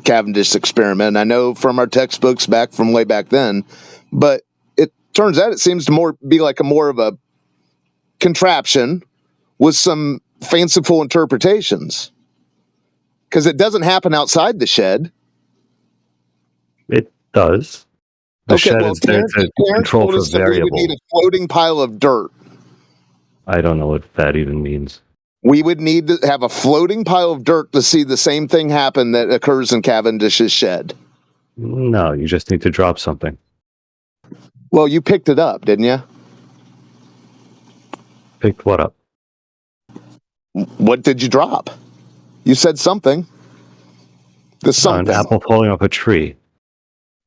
Cavendish experiment. I know from our textbooks back from way back then, but it turns out it seems to be like more of a contraption with some fanciful interpretations, because it doesn't happen outside the shed. It does. The shed is there to control for variables. We would need a floating pile of dirt. I don't know what that even means. We would need to have a floating pile of dirt to see the same thing happen that occurs in Cavendish's shed. No, you just need to drop something. Well, you picked it up, didn't you? Picked what up? What did you drop? You said something. An apple falling off a tree.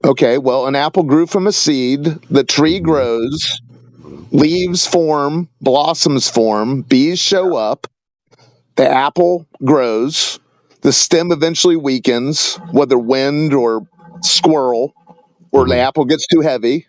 Okay, well, an apple grew from a seed. The tree grows. Leaves form. Blossoms form. Bees show up. The apple grows. The stem eventually weakens, whether wind or squirrel, or the apple gets too heavy,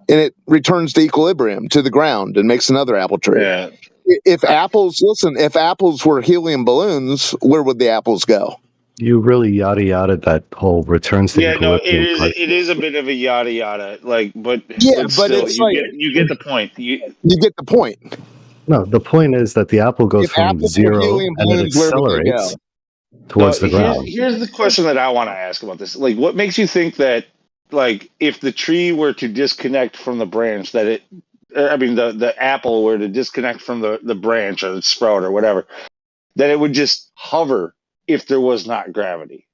and it returns to equilibrium to the ground and makes another apple tree. Yeah. If apples were helium balloons, where would the apples go? You really yada that whole returns to equilibrium. No, it is a bit of a yada yada, but still, it's you get the point. You get the point. No, the point is that the apple goes from zero and it accelerates towards the ground. Here's the question that I want to ask about this. Like, what makes you think that, if the tree were to disconnect from the branch, the apple were to disconnect from the branch or the sprout or whatever, that it would just hover if there was not gravity?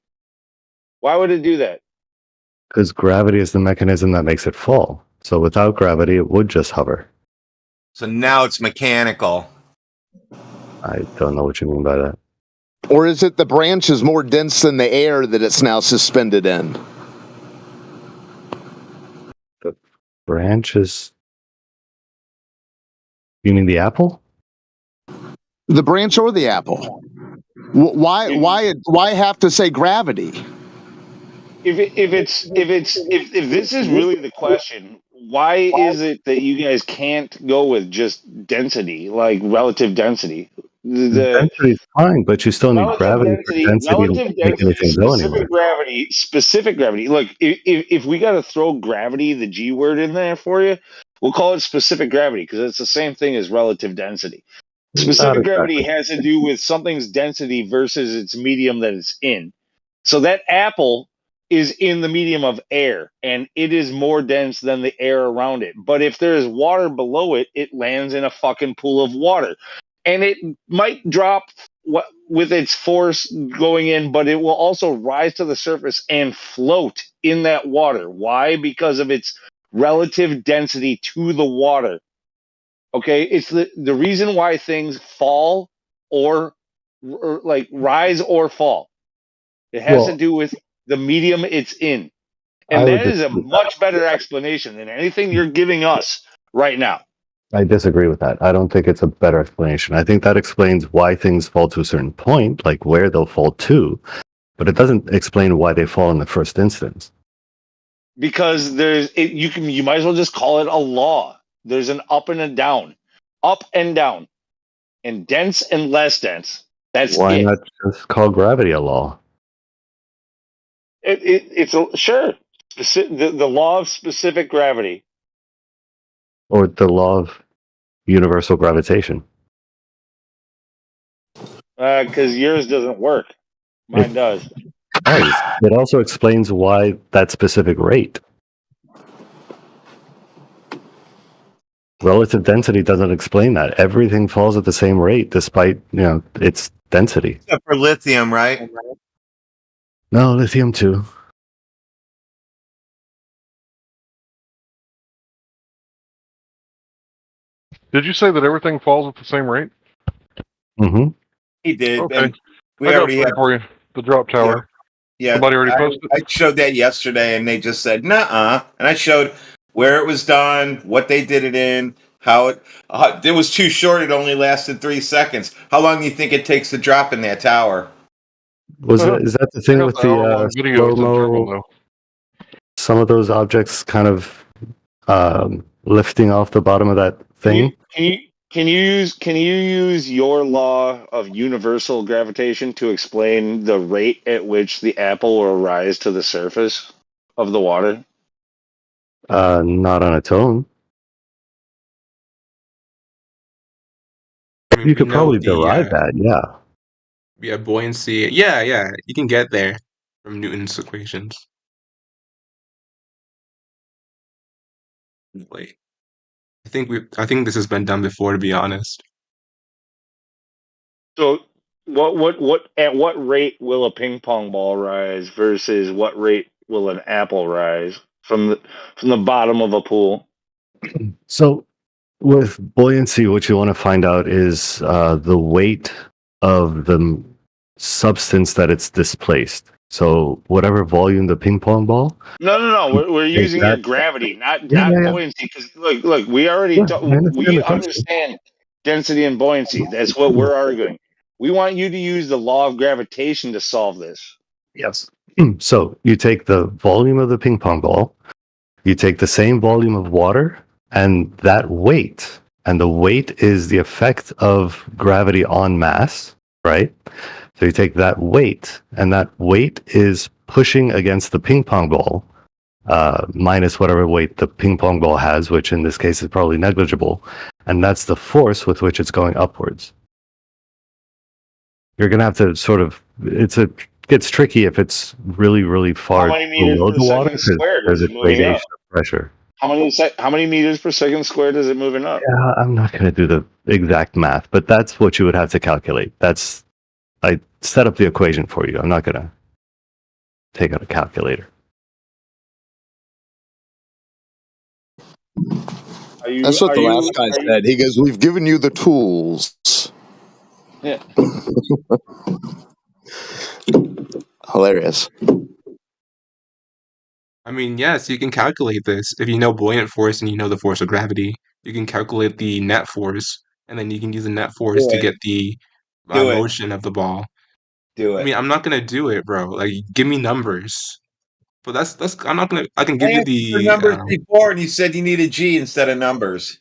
Why would it do that? Because gravity is the mechanism that makes it fall. So without gravity, it would just hover. So now it's mechanical. I don't know what you mean by that. Or is it the branch is more dense than the air that it's now suspended in? The branch is... You mean the apple? The branch or the apple? Why have to say gravity? If this is really the question, why is it that you guys can't go with just density, like relative density? Density is fine, but you still need gravity for density to make anything go anywhere. Specific gravity. Look, if we got to throw gravity, the G word, in there for you, we'll call it specific gravity, because it's the same thing as relative density. Specific gravity has to do with something's density versus its medium that it's in. So that apple is in the medium of air, and it is more dense than the air around it. But if there is water below it, it lands in a fucking pool of water. And it might drop with its force going in, but it will also rise to the surface and float in that water. Why? Because of its relative density to the water. Okay? It's the reason why things fall or rise or fall. It has to do with the medium it's in. And that is a much better explanation than anything you're giving us right now. I disagree with that. I don't think it's a better explanation. I think that explains why things fall to a certain point, like where they'll fall to, but it doesn't explain why they fall in the first instance. Because you might as well just call it a law. There's an up and a down, and dense and less dense. That's why not just call gravity a law? Sure. The law of specific gravity. Or the law of universal gravitation. Because yours doesn't work. Mine does. It also explains why that specific rate. Relative density doesn't explain that. Everything falls at the same rate despite, its density. Except for lithium, right? No, lithium too. Did you say that everything falls at the same rate? Mm-hmm. He did. Okay. We I already got for you. The drop tower. Yeah. Somebody already posted? I showed that yesterday, and they just said, nuh-uh. And I showed where it was done, what they did it in, how it was too short. It only lasted 3 seconds. How long do you think it takes to drop in that tower? Is that the thing with the slow-mo? Some of those objects kind of lifting off the bottom of that thing? Can Can you use your law of universal gravitation to explain the rate at which the apple will rise to the surface of the water? Not on its own. I mean, You we could know probably derive the that, yeah. buoyancy. Yeah, you can get there from Newton's equations. Like, I think this has been done before, to be honest. So, what at what rate will a ping pong ball rise versus what rate will an apple rise from the bottom of a pool? So with buoyancy, what you want to find out is the weight of the substance that it's displaced. So whatever volume the ping pong ball, No. We're take using that. your gravity, not Yeah, yeah, yeah. buoyancy. Because look, we already Yeah, I understand we the question. understand density and buoyancy. That's what we're arguing. We want you to use the law of gravitation to solve this. Yes. So you take the volume of the ping pong ball, you take the same volume of water, and that weight, and the weight is the effect of gravity on mass, right? So you take that weight, and that weight is pushing against the ping pong ball, minus whatever weight the ping pong ball has, which in this case is probably negligible, and that's the force with which it's going upwards. You're going to have to sort of, gets tricky if it's really, really How far many meters below per the water second because squared there's is a it moving up? gradation of pressure. How many meters per second squared is it moving up? Yeah, I'm not going to do the exact math, but that's what you would have to calculate. I set up the equation for you. I'm not going to take out a calculator. That's what the last guy said. He goes, "We've given you the tools." Yeah. Hilarious. I mean, yes, you can calculate this. If you know buoyant force and you know the force of gravity, you can calculate the net force, and then you can use the net force Do to it. get the Do it. motion of the ball. Do I it. mean, I'm not gonna do it, bro. Like, give me numbers. But that's I'm not gonna. I can give I you asked you for the. numbers before, and you said you needed G instead of numbers.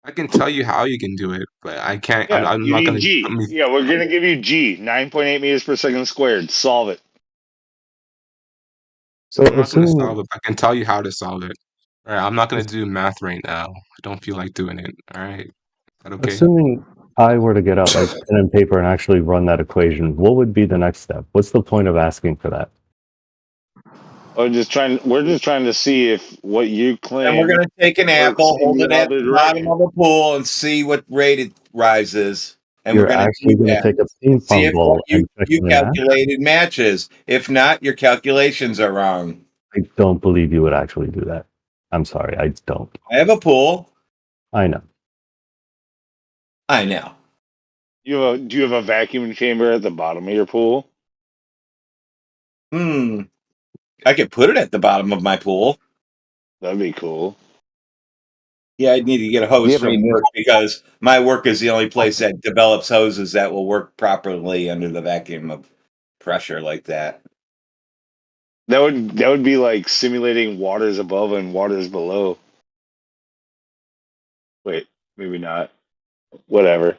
I can tell you how you can do it, but I can't. Yeah, I'm you not need gonna. G. Yeah, we're gonna give you G, 9.8 meters per second squared. Solve it. So I'm not gonna solve assuming, it. I can tell you how to solve it. All right, I'm not gonna do math right now. I don't feel like doing it. All right, is that okay? assuming I were to get out like pen and paper and actually run that equation, what would be the next step? What's the point of asking for that? We're just trying to see if what you And claim we're going to take an works apple, in hold the it at other the bottom direction. of a pool, and see what rate it rises. And we're You're going to actually do going to that take a and ping see pong if what ball and check you the math? calculated matches. If not, your calculations are wrong. I don't believe you would actually do that. I'm sorry, I don't. I have a pool. I know. I know. Do you have a vacuum chamber at the bottom of your pool? I could put it at the bottom of my pool. That'd be cool. Yeah, I'd need to get a Do you hose have any from work because my work is the only place that develops hoses that will work properly under the vacuum of pressure like that. That would be like simulating waters above and waters below. Wait, maybe not. Whatever.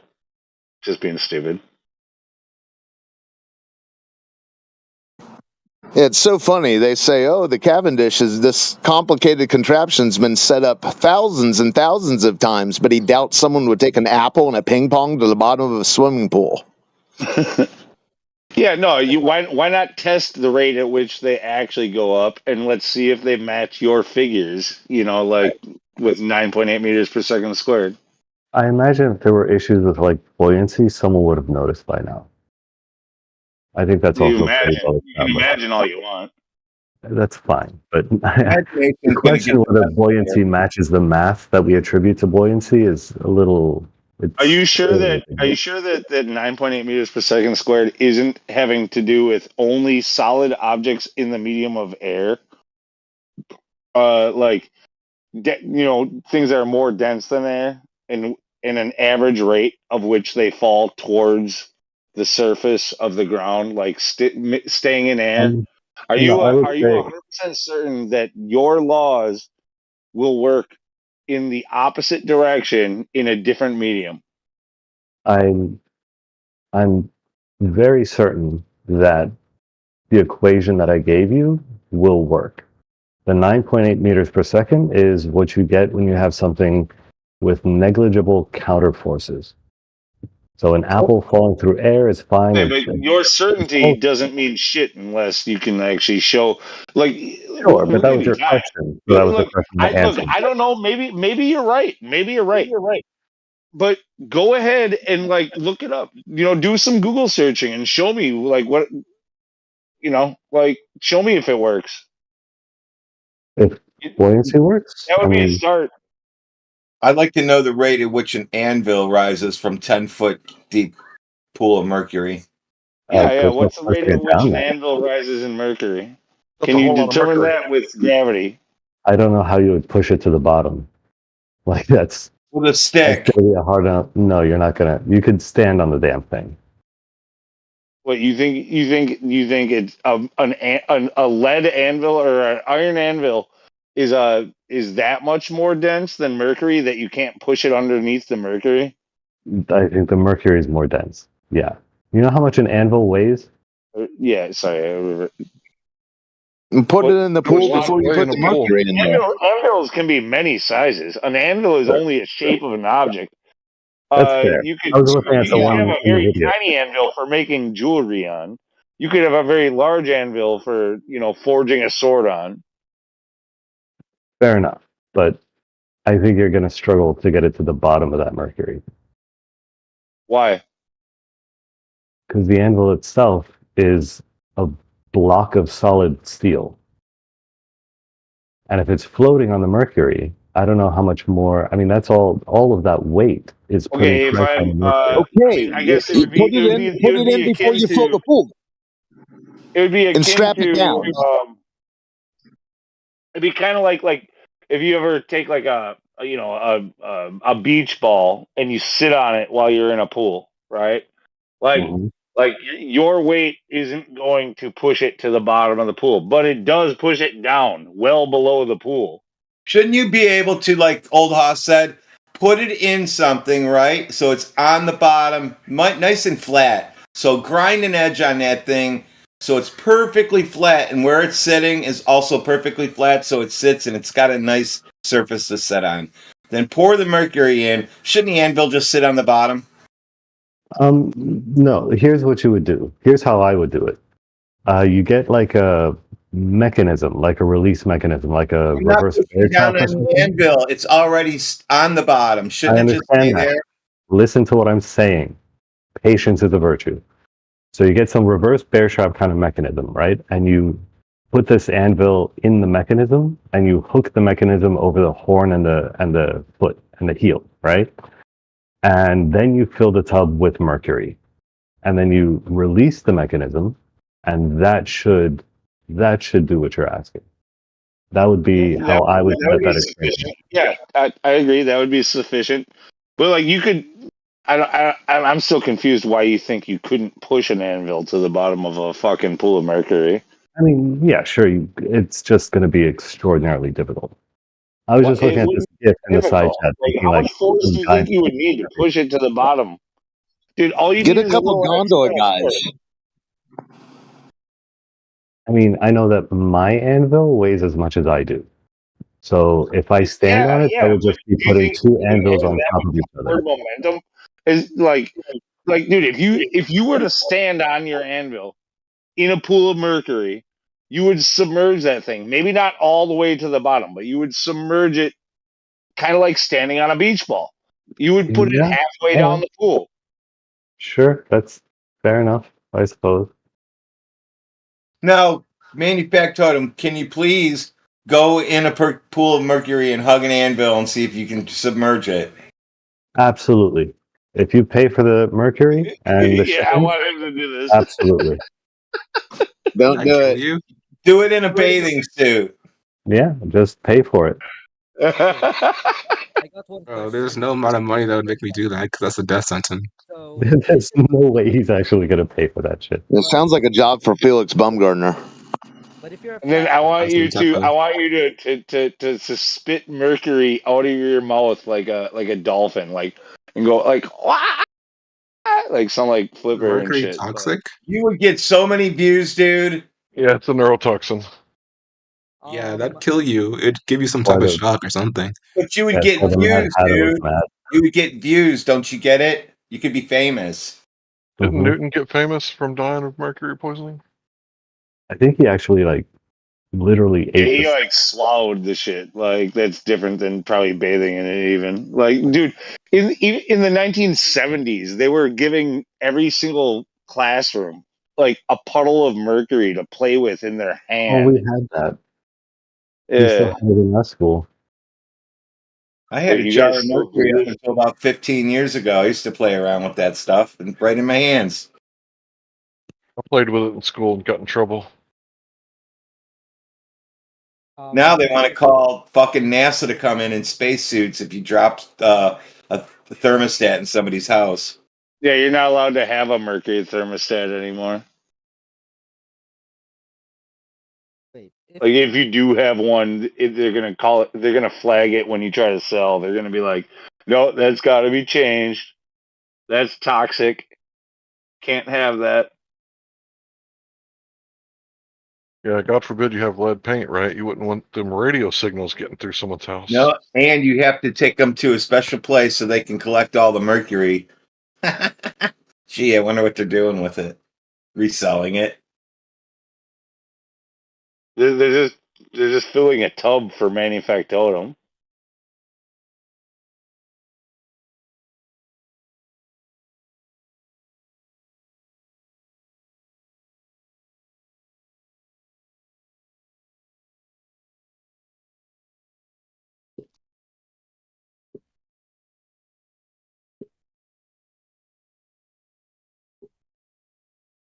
Just being stupid. It's so funny. They say, "Oh, the Cavendish is this complicated contraption's been set up thousands and thousands of times," but he doubts someone would take an apple and a ping pong to the bottom of a swimming pool. Yeah, no, why not test the rate at which they actually go up and let's see if they match your figures, like with 9.8 meters per second squared. I imagine if there were issues with like buoyancy, someone would have noticed by now. I think that's You also pretty imagine well you can established. imagine all you want. That's fine, but the Imagination's gonna question get whether the best buoyancy here. matches the math that we attribute to buoyancy is a little. Are you sure It's that 9.8 meters per second squared isn't having to do with only solid objects in the medium of air? Like things that are more dense than air, and in an average rate of which they fall towards the surface of the ground, like staying in air. Are you I would are you say 100% certain that your laws will work in the opposite direction in a different medium? I'm very certain that the equation that I gave you will work. The 9.8 meters per second is what you get when you have something with negligible counterforces. So an apple falling through air is fine. Okay, but your certainty doesn't mean shit unless you can actually show. Like, Sure, but that was your question. So that was the question I answered. I don't know. Maybe you're right. Maybe you're right. But go ahead and like look it up. Do some Google searching and show me like what. Like show me if it works. If buoyancy works, That would be a start. I'd like to know the rate at which an anvil rises from 10-foot deep pool of mercury. Yeah. What's the rate at which an anvil rises in Mercury? Can you determine that with gravity? I don't know how you would push it to the bottom. Like that's with a stick. That's gonna be a hard enough. No, you're not gonna. You could stand on the damn thing. What you think? You think it's a lead anvil or an iron anvil is that much more dense than Mercury that you can't push it underneath the Mercury? I think the Mercury is more dense. Yeah. You know how much an anvil weighs? Yeah. Sorry. And put it in the pool before you put the Mercury in there. Anvils can be many sizes. An anvil is only a shape of an object. That's fair. You could I was looking at the one have a in the very video. tiny anvil for making jewelry on. You could have a very large anvil for forging a sword on. Fair enough, but I think you're going to struggle to get it to the bottom of that Mercury. Why? Because the anvil itself is a block of solid steel. And if it's floating on the Mercury, I don't know how much more. I mean, that's all of that weight is putting pressure on the Mercury. I guess it would be, put it in before you fill the pool. It would be akin and strap it down. It'd be kind of like if you ever take like a beach ball and you sit on it while you're in a pool, right? Like your weight isn't going to push it to the bottom of the pool, but it does push it down well below the pool. Shouldn't you be able to, like Old Hoss said, put it in something, right? So it's on the bottom, nice and flat. So grind an edge on that thing so it's perfectly flat, and where it's sitting is also perfectly flat, so it sits and it's got a nice surface to sit on. Then pour the mercury in. Shouldn't the anvil just sit on the bottom? No, here's what you would do. Here's how I would do it. You get like a mechanism, like a release mechanism, like a reverse down an anvil. It's already on the bottom. Shouldn't it just stay there? Listen to what I'm saying. Patience is a virtue. So you get some reverse bear trap kind of mechanism, right? And you put this anvil in the mechanism, and you hook the mechanism over the horn and the foot and the heel, right? And then you fill the tub with mercury, and then you release the mechanism, and that should do what you're asking. That would be how I would set that experiment. Yeah, I agree. That would be sufficient. But like you could, I'm still confused why you think you couldn't push an anvil to the bottom of a fucking pool of mercury. I mean, yeah, sure. It's just going to be extraordinarily difficult. I was just looking at this GIF in the side chat. How much force do you think you would need to push it to the bottom? Dude, all you get need a couple gondola guys. I mean, I know that my anvil weighs as much as I do. So if I stand on it, I would just be putting two anvils on top of each other. Momentum is like, dude, if you were to stand on your anvil in a pool of mercury, you would submerge that thing. Maybe not all the way to the bottom, but you would submerge it, kind of like standing on a beach ball. You would put it halfway down the pool. Sure, that's fair enough, I suppose. Now, Manufactotum, can you please go in a pool of mercury and hug an anvil and see if you can submerge it? Absolutely. If you pay for the mercury and the shipping, I want him to do this. Absolutely. Don't do it. Do it in a bathing suit. Yeah, just pay for it. Bro, there's no amount of money that would make me do that because that's a death sentence. So, There's no way he's actually going to pay for that shit. It sounds like a job for Felix Baumgartner. But if you're a And then flat I Concept want you to spit mercury out of your mouth like a dolphin, like, and go like, "Wah!" Like some like flipper and Mercury shit. toxic? You would get so many views, dude. Yeah, it's a neurotoxin. Yeah, that'd kill you. It'd give you some Why type of the shock or something. But you would that's get why the Mad views, Hatter was dude. mad. You would get views. Don't you get it? You could be famous. Didn't Mhm. Newton get famous from dying of mercury poisoning? I think he actually like literally ate He this. like swallowed the shit. Like that's different than probably bathing in it. Even like, dude, in the 1970s, they were giving every single classroom like a puddle of mercury to play with in their Oh, we hand. had that. We still Yeah, had it in our school. I had a you jar guys of still mercury do up this? until about 15 years ago. I used to play around with that stuff and right in my hands. I played with it in school and got in trouble. Now they want to if- call fucking NASA to come in spacesuits if you drop a thermostat in somebody's house. Yeah, you're not allowed to have a mercury thermostat anymore. wait, Like if you do have one, they're gonna call it. They're gonna flag it when you try to sell. They're gonna be like, "No, that's got to be changed. That's toxic. Can't have that." Yeah, God forbid you have lead paint, right? You wouldn't want them radio signals getting through someone's house. No, and you have to take them to a special place so they can collect all the mercury. Gee, I wonder what they're doing with it. Reselling it. They're just filling a tub for manufactotum.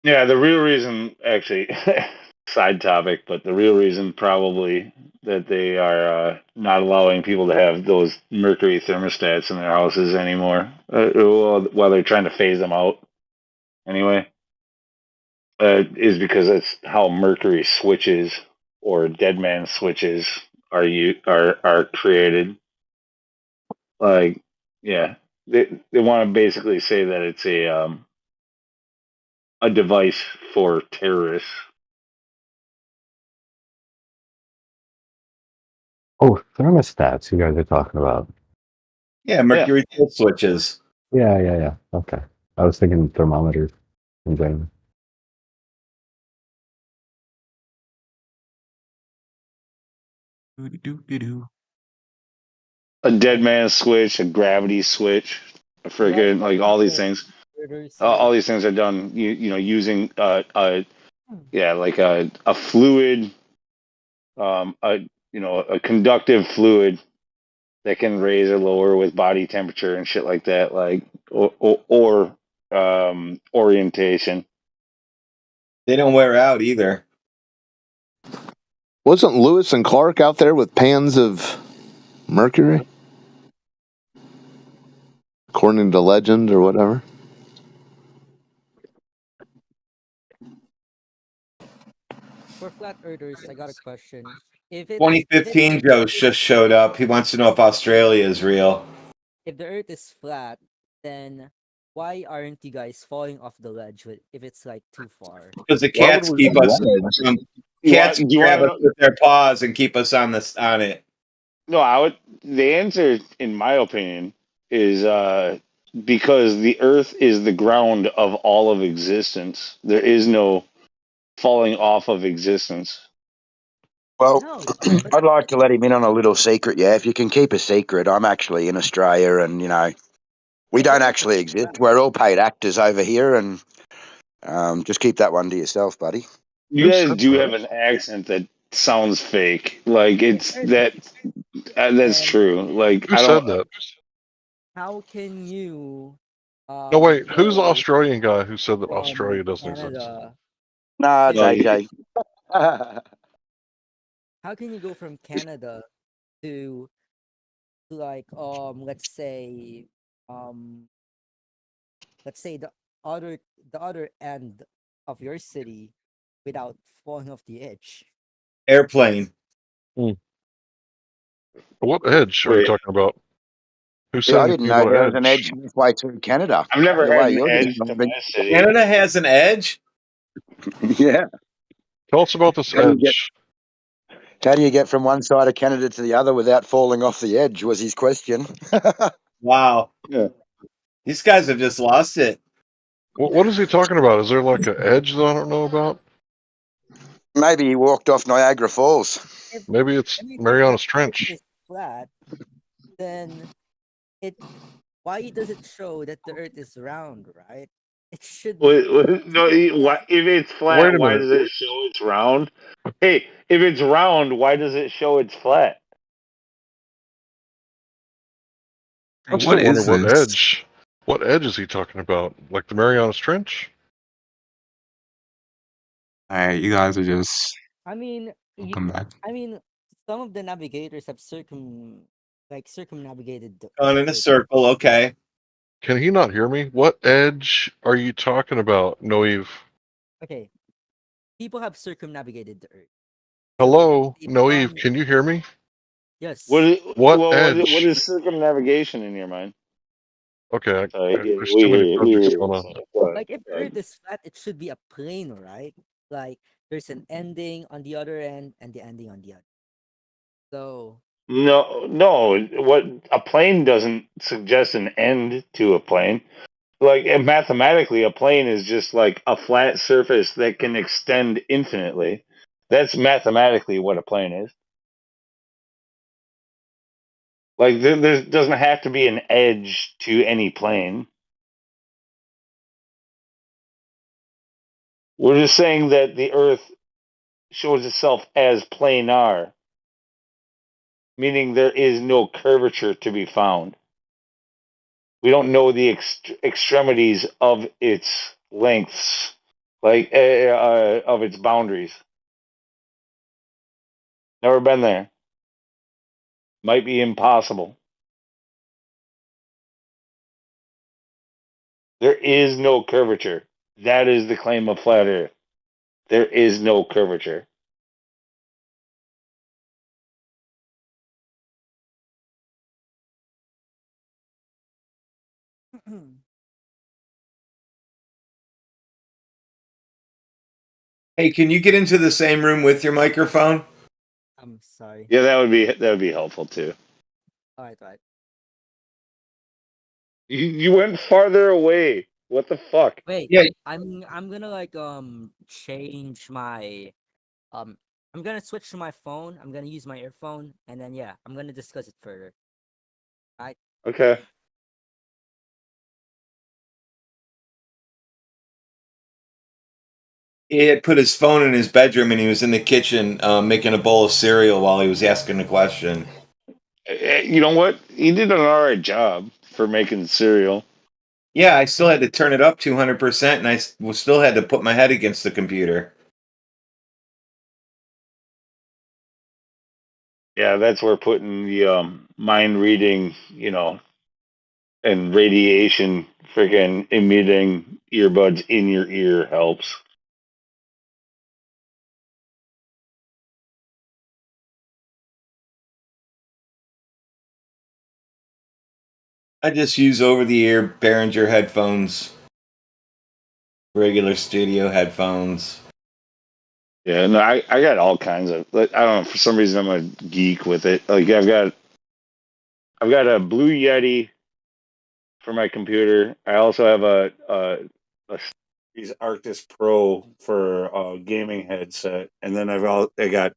Yeah, the real reason, actually, side topic, but the real reason probably that they are not allowing people to have those mercury thermostats in their houses anymore, while they're trying to phase them out anyway, is because that's how mercury switches or dead man switches are created. Like, yeah, they want to basically say that it's a device for terrorists. Oh, thermostats you guys are talking about. Yeah, mercury tilt switches. Yeah. Okay. I was thinking thermometers in general. Doo-doo-doo-doo. A dead man switch, a gravity switch, a freaking like all these things. All these things are done, you know, using like a fluid, a conductive fluid that can raise or lower with body temperature and shit like that, like or orientation. They don't wear out either. Wasn't Lewis and Clark out there with pans of mercury? According to legend or whatever. For flat earthers, I got a question. If it's 2015 Joe just showed up. He wants to know if Australia is real. if the Earth is flat, then why aren't you guys falling off the ledge if it's like too far? Because the Why would cats we keep do us that? cats Do you want grab to us know? with their paws and keep us on it. No, I would. The answer, in my opinion, is because the Earth is the ground of all of existence. There is no falling off of existence. Well, No, I'd like to let him in on a little secret. Yeah, if you can keep a secret, I'm actually in Australia, and we don't actually exist. We're all paid actors over here, and just keep that one to yourself, buddy. You Who guys said do that? have an accent that sounds fake. Like it's Earth that. That's then true. Like Who I said don't. that? how can you No, wait. Who's the go Australian guy who said that from Australia doesn't exist? Canada Nah, to JJ. how can you go from Canada to like um let's say the other end of your city without falling off the edge? Airplane. What edge are you Wait. talking about? Who said Yeah, I anything didn't know about there was an edge? edge halfway through Canada. I've never The had way an you're edge to describing. my city. Canada has an edge. Yeah. Tell us about this How do you get edge. How do you get from one side of Canada to the other without falling off the edge? Was his question. Wow. Yeah. These guys have just lost it. What is he talking about? Is there like an edge that I don't know about? Maybe he walked off Niagara Falls. If Maybe it's everything Marianas the Earth Trench. is flat, then it why does it show that the Earth is round, right? It should No, be why, flat. if it's Wait flat, a why minute. does it show it's round? Hey, if it's round, why does it show it's flat? I'm What still is wondering what this? edge. What edge is he talking about? Like the Marianas Trench? Alright, you guys are just. I mean, I'll you, come back. I mean, some of the navigators have circumnavigated the Gone in a Earth. circle. Okay. Can he not hear me? What edge are you talking about, Noeve? Okay, people have circumnavigated the Earth. Hello, They've Noeve, gone, can you hear me? yes. What What edge? is circumnavigation in your mind? Okay, Sorry, there's we too many hear you. We hear subjects you. going on. Go ahead. Like if the Earth is flat, it should be a plane, right? Like there's an ending on the other end and the ending on the other. So No. What a plane doesn't suggest an end to a plane. Like mathematically, a plane is just like a flat surface that can extend infinitely. That's mathematically what a plane is. Like there doesn't have to be an edge to any plane. We're just saying that the Earth shows itself as planar, meaning there is no curvature to be found. We don't know the extremities of its lengths, like of its boundaries. Never been there. Might be impossible. There is no curvature. That is the claim of flat Earth. There is no curvature. Hey, can you get into the same room with your microphone? I'm sorry. Yeah, that would be helpful too. All right. You went farther away. What the fuck? Wait, Yeah. I'm gonna like change my um I'm gonna switch to my phone. I'm gonna use my earphone, and then yeah, I'm gonna discuss it further. Right? Okay. He had put his phone in his bedroom and he was in the kitchen making a bowl of cereal while he was asking the question. You know what? He did an alright job for making cereal. Yeah, I still had to turn it up 200% and still had to put my head against the computer. Yeah, that's where putting the mind reading, and radiation freaking emitting earbuds in your ear helps. I just use over the ear Behringer headphones, regular studio headphones. Yeah, no, I got all kinds of. Like, I don't know. For some reason, I'm a geek with it. Like I've got a Blue Yeti for my computer. I also have a these Arctis Pro for a gaming headset, and then I got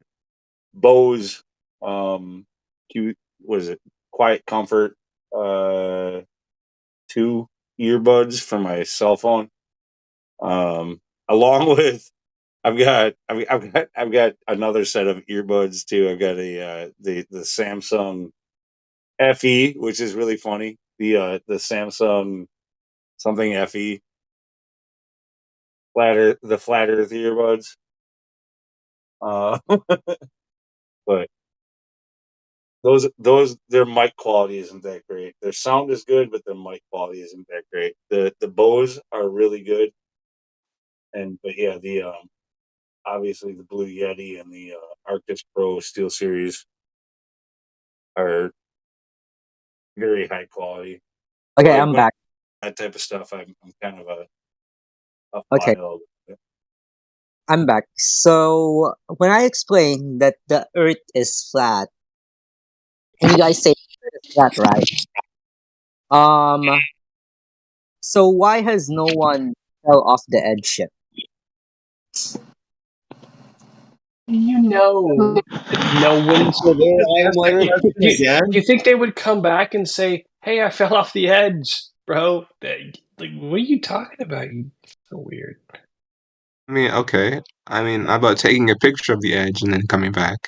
Bose Q what is it? Quiet Comfort 2 earbuds for my cell phone. Along with I've got another set of earbuds too. I've got the Samsung FE, which is really funny. The Samsung something FE the flat Earth earbuds. But those their mic quality isn't that great. Their sound is good, but their mic quality isn't that great. The Bose are really good, but yeah, obviously the Blue Yeti and the Arctis Pro Steel Series are very high quality. Okay, But I'm back. that type of stuff, I'm kind of a Okay, file. I'm back. So when I explain that the Earth is flat, and you guys say it's flat, right? Um, so why has no one fell off the edge ship? You know, no one. So there I am like, Do you think they would come back and say, "Hey, I fell off the edge, bro"? Like, what are you talking about? You so weird. I mean, okay. I mean, how about taking a picture of the edge and then coming back?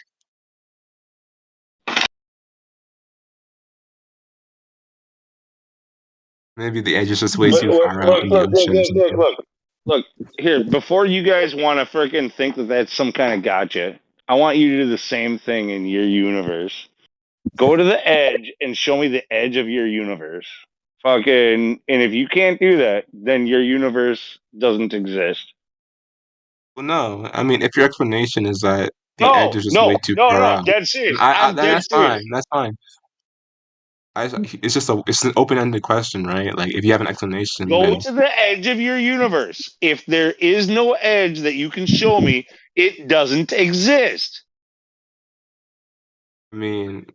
Maybe the edge is just way Look, too look, far out look, in the look, look, ocean or look, look, something. look. Look, here, before you guys want to freaking think that that's some kind of gotcha, I want you to do the same thing in your universe. Go to the edge and show me the edge of your universe. Fucking, and if you can't do that, then your universe doesn't exist. Well, no. I mean, if your explanation is that the edge No, is just no, way too no, far no, out, dead then serious. I'm then dead that's serious. fine. That's fine. It's an open-ended question, right? Like, if you have an explanation, Go then to the edge of your universe. If there is no edge that you can show me, it doesn't exist. I mean,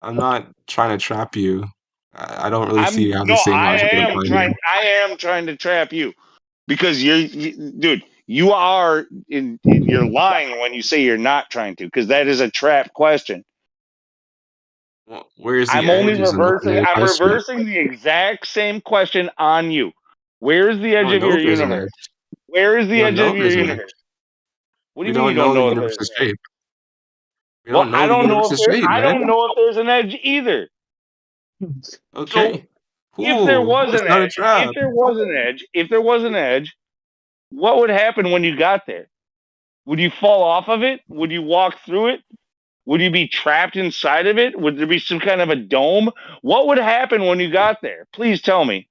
I'm not trying to trap you. I don't really see how the same logic would apply here. I am trying to trap you because dude, you are you're lying when you say you're not trying to, because that is a trap question. Well, where is the edge is an open-ended I'm question. reversing the exact same question on you. Where is the We edge don't of know your if there's an universe? edge. Where is We the don't edge know of if your there's an edge. universe? What do We you mean you don't don't know the know if there's universe's an edge? shape. We Well, don't know the universe's shape, I man. don't know if there's an edge either. So Okay. if there Cool. was It's an not a edge, trap. if there was an edge, what would happen when you got there? Would you fall off of it? Would you walk through it? Would you be trapped inside of it? Would there be some kind of a dome? What would happen when you got there? Please tell me.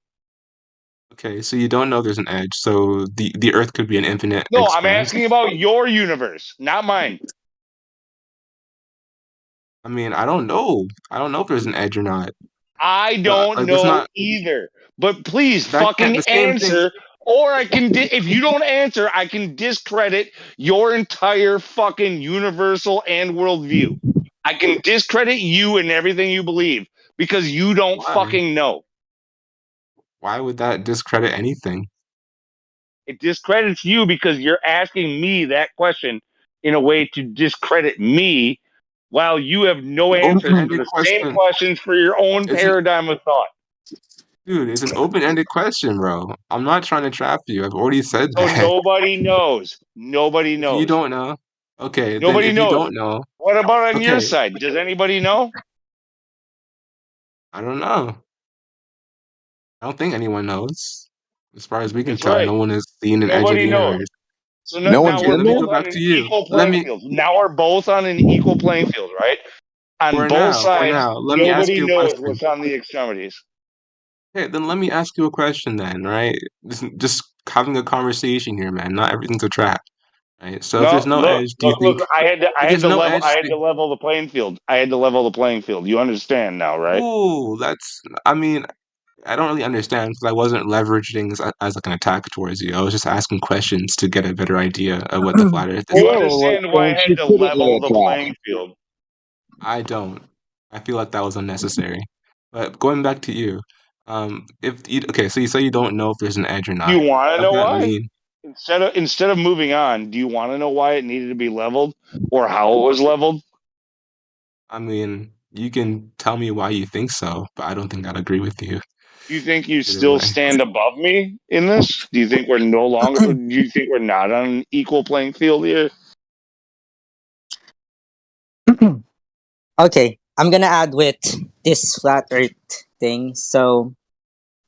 Okay, so you don't know there's an edge, so the Earth could be an infinite No, I'm expanse. asking about your universe, not mine. I mean, I don't know. I don't know if there's an edge or not. I But don't like, that's know not either. But please that can't fucking the same thing. answer, or I can, if you don't answer, I can discredit your entire fucking universal and worldview. I can discredit you and everything you believe because you don't Why? fucking know. Why would that discredit anything? It discredits you because you're asking me that question in a way to discredit me while you have no An answers for open-ended the same question. questions for your own It's an paradigm of thought. Dude, it's an open-ended question, bro. I'm not trying to trap you. I've already said So that. nobody knows. Nobody If you knows. don't know, okay, then Nobody if you knows. don't know, What about on your okay, side? Does anybody know? I don't know. I don't think anyone knows. As far as we can That's tell, right. no one has seen an edge of Nobody the knows. universe. So no now one's Okay, we're been let me there. go both on back an to you. equal Let playing me field. Now we're both on an equal playing field, right? On both for sides, now, let me ask nobody you a knows question. what's on the extremities. Okay, then let me ask you a question then, right? Just having a conversation here, man. Not everything's a trap, right? So if there's No, no edge, do you think I if had there's to no level, edge, the playing field. I had to level the playing field. You understand now, right? ooh, I mean, I don't really understand because I wasn't leveraging as like an attack towards you. I was just asking questions to get a better idea of what the flat Earth is You like. Well, understand why I don't had you to put it in level a the trap. playing field. I don't. I feel like that was unnecessary. But going back to you, okay, so you say you don't know if there's an edge or Do not. you want to Does know that why? mean? Instead of moving on, do you want to know why it needed to be leveled or how it was leveled? I mean, you can tell me why you think so, but I don't think I'd agree with you Do you think you either still way. stand above me in this? Do you think we're no longer? Do you think we're not on an equal playing field here? Okay, I'm gonna add with this flat Earth thing. So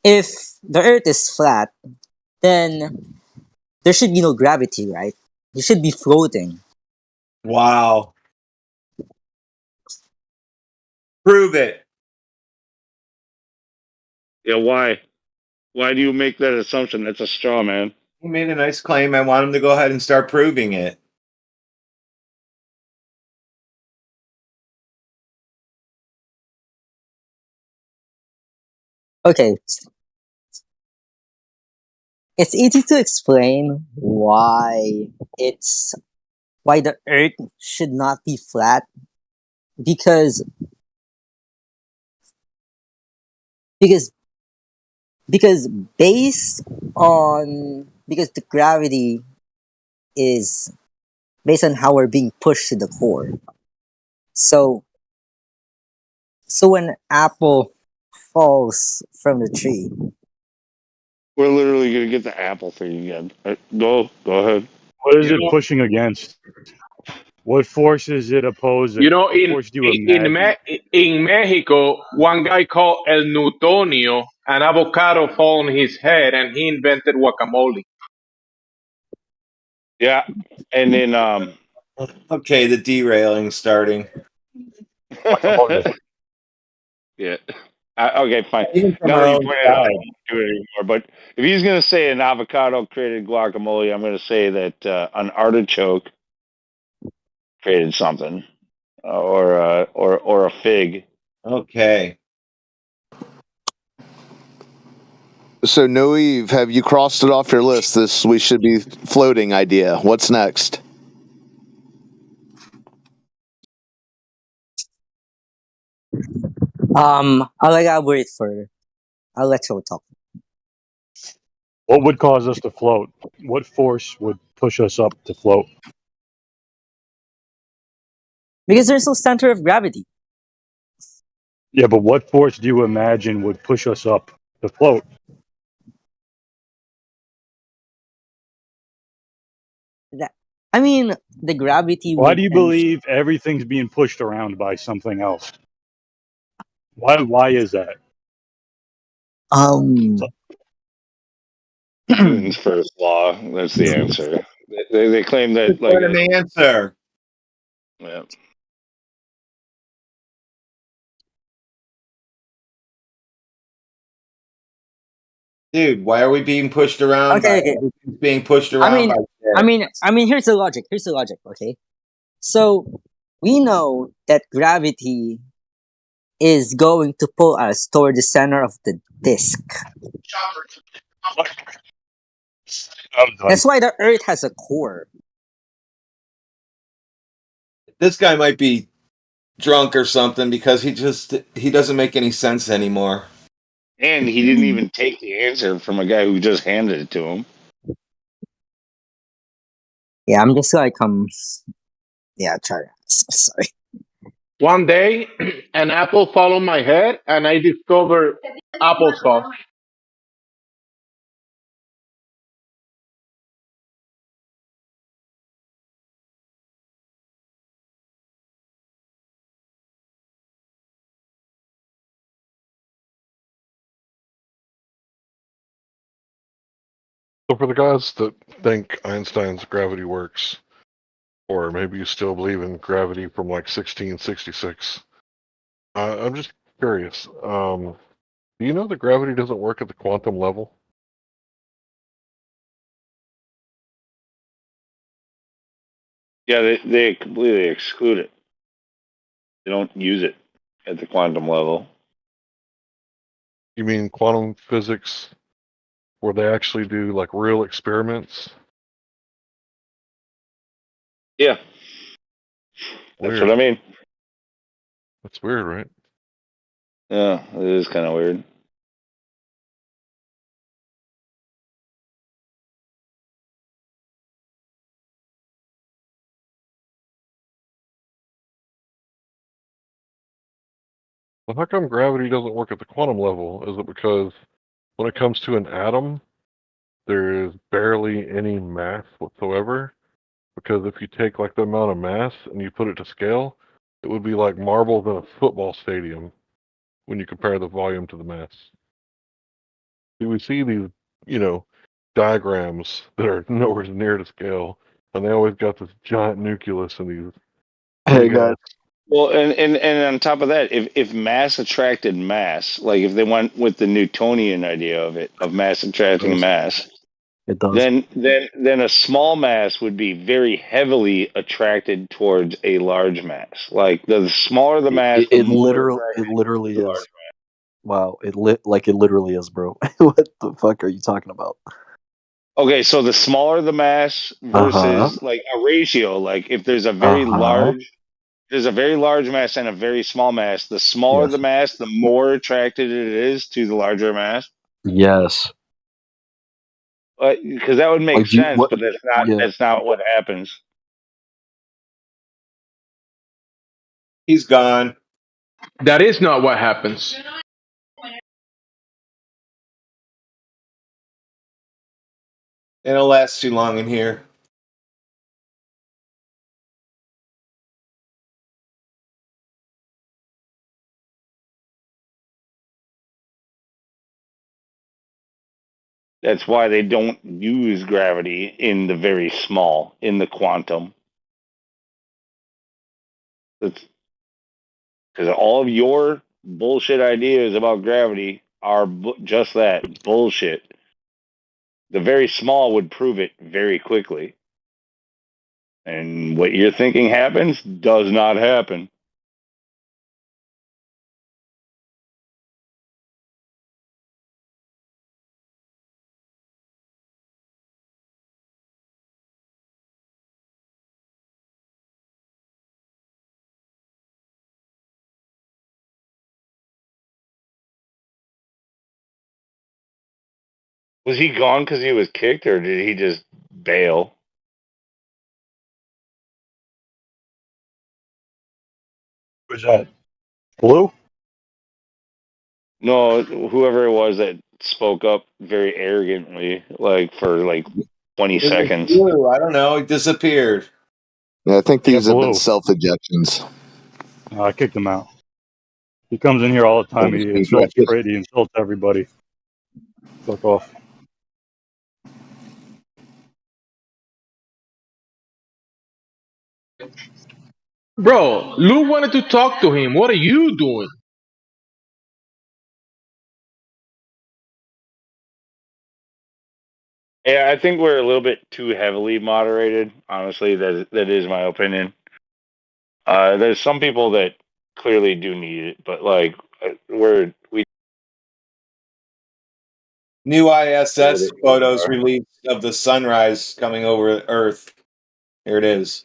if the Earth is flat, then there should be no gravity, right? You should be floating. Wow. Prove it. Yeah. Why? Why do you make that assumption? That's a straw man. He made a nice claim. I want him to go ahead and start proving it. Okay. It's easy to explain why the Earth should not be flat because because because because the gravity is based on how we're being pushed to the core. So when an apple falls from the tree, We're literally gonna get the apple thing again. Go ahead. What is it pushing against? What force is it opposing? You know, What force do you imagine? in Mexico, one guy called El Newtonio, an avocado fell on his head, and he invented guacamole. Yeah, and then Okay, the derailing starting. yeah. Okay, fine. Even from Now our that you own pointed it out, I side. won't do it anymore. But if he's going to say an avocado created guacamole, I'm going to say that an artichoke created something, or a fig. Okay. So, Noeve, have you crossed it off your list? This we should be floating idea. What's next? I'll elaborate further. I'll let you talk. What would cause us to float? What force would push us up to float? Because there's no center of gravity. Yeah, but what force do you imagine would push us up to float? The gravity Why would do you believe everything's being pushed around by something else? Why is that? Newton's first law. That's the answer. They claim that What an answer. Yeah. Dude, why are we being pushed around by everything's being pushed around by shit? Here's the logic. Okay, so we know that gravity is going to pull us toward the center of the disk. That's why the Earth has a core. This guy might be drunk or something because he doesn't make any sense anymore. And he didn't even take the answer from a guy who just handed it to him. Yeah, I'm just like sorry. Sorry. One day, an apple fell on my head, and I discovered applesauce. So for the guys that think Einstein's gravity works, or maybe you still believe in gravity from like 1666, I'm just curious. Do you know that gravity doesn't work at the quantum level? Yeah, they completely exclude it. They don't use it at the quantum level. You mean quantum physics, where they actually do like real experiments? Yeah. That's what I mean. That's weird, right? Yeah, it is kind of weird. Well, how come gravity doesn't work at the quantum level? Is it because when it comes to an atom, there is barely any mass whatsoever? Because if you take like the amount of mass and you put it to scale, it would be like marbles in a football stadium when you compare the volume to the mass. We see these, diagrams that are nowhere near to scale, and they always got this giant nucleus and these Hey big guys, Well, and on top of that, if mass attracted mass, like if they went with the Newtonian idea of mass attracting mass, It does. then a small mass would be very heavily attracted towards a large mass. Like the smaller the mass, the more It attracted literally to the large is. Wow, it literally is, bro. What the fuck are you talking about? Okay, so the smaller the mass versus like a ratio, like if there's a very large mass and a very small mass, the smaller the Yes. mass, the more attracted it is to the larger mass. Yes. Because that would make Like, do you, sense, what? but Yeah. that's not what happens. He's gone. That is not what happens. It'll last too long in here. That's why they don't use gravity in the very small, in the quantum. Because all of your bullshit ideas about gravity are just that, bullshit. The very small would prove it very quickly. And what you're thinking happens does not happen. Was he gone because he was kicked, or did he just bail? Who's that? Blue? No, whoever it was that spoke up very arrogantly, like for like 20 It was seconds. blue. I don't know. He disappeared. Yeah, I think these have been Blue. self ejections. I kicked him out. He comes in here all the time. He insults Fred. He insults everybody. Fuck off. Bro, Lou wanted to talk to him. What are you doing? Yeah, I think we're a little bit too heavily moderated. Honestly, that is my opinion. There's some people that clearly do need it, but like we New ISS photos released of the sunrise coming over Earth. Here it is.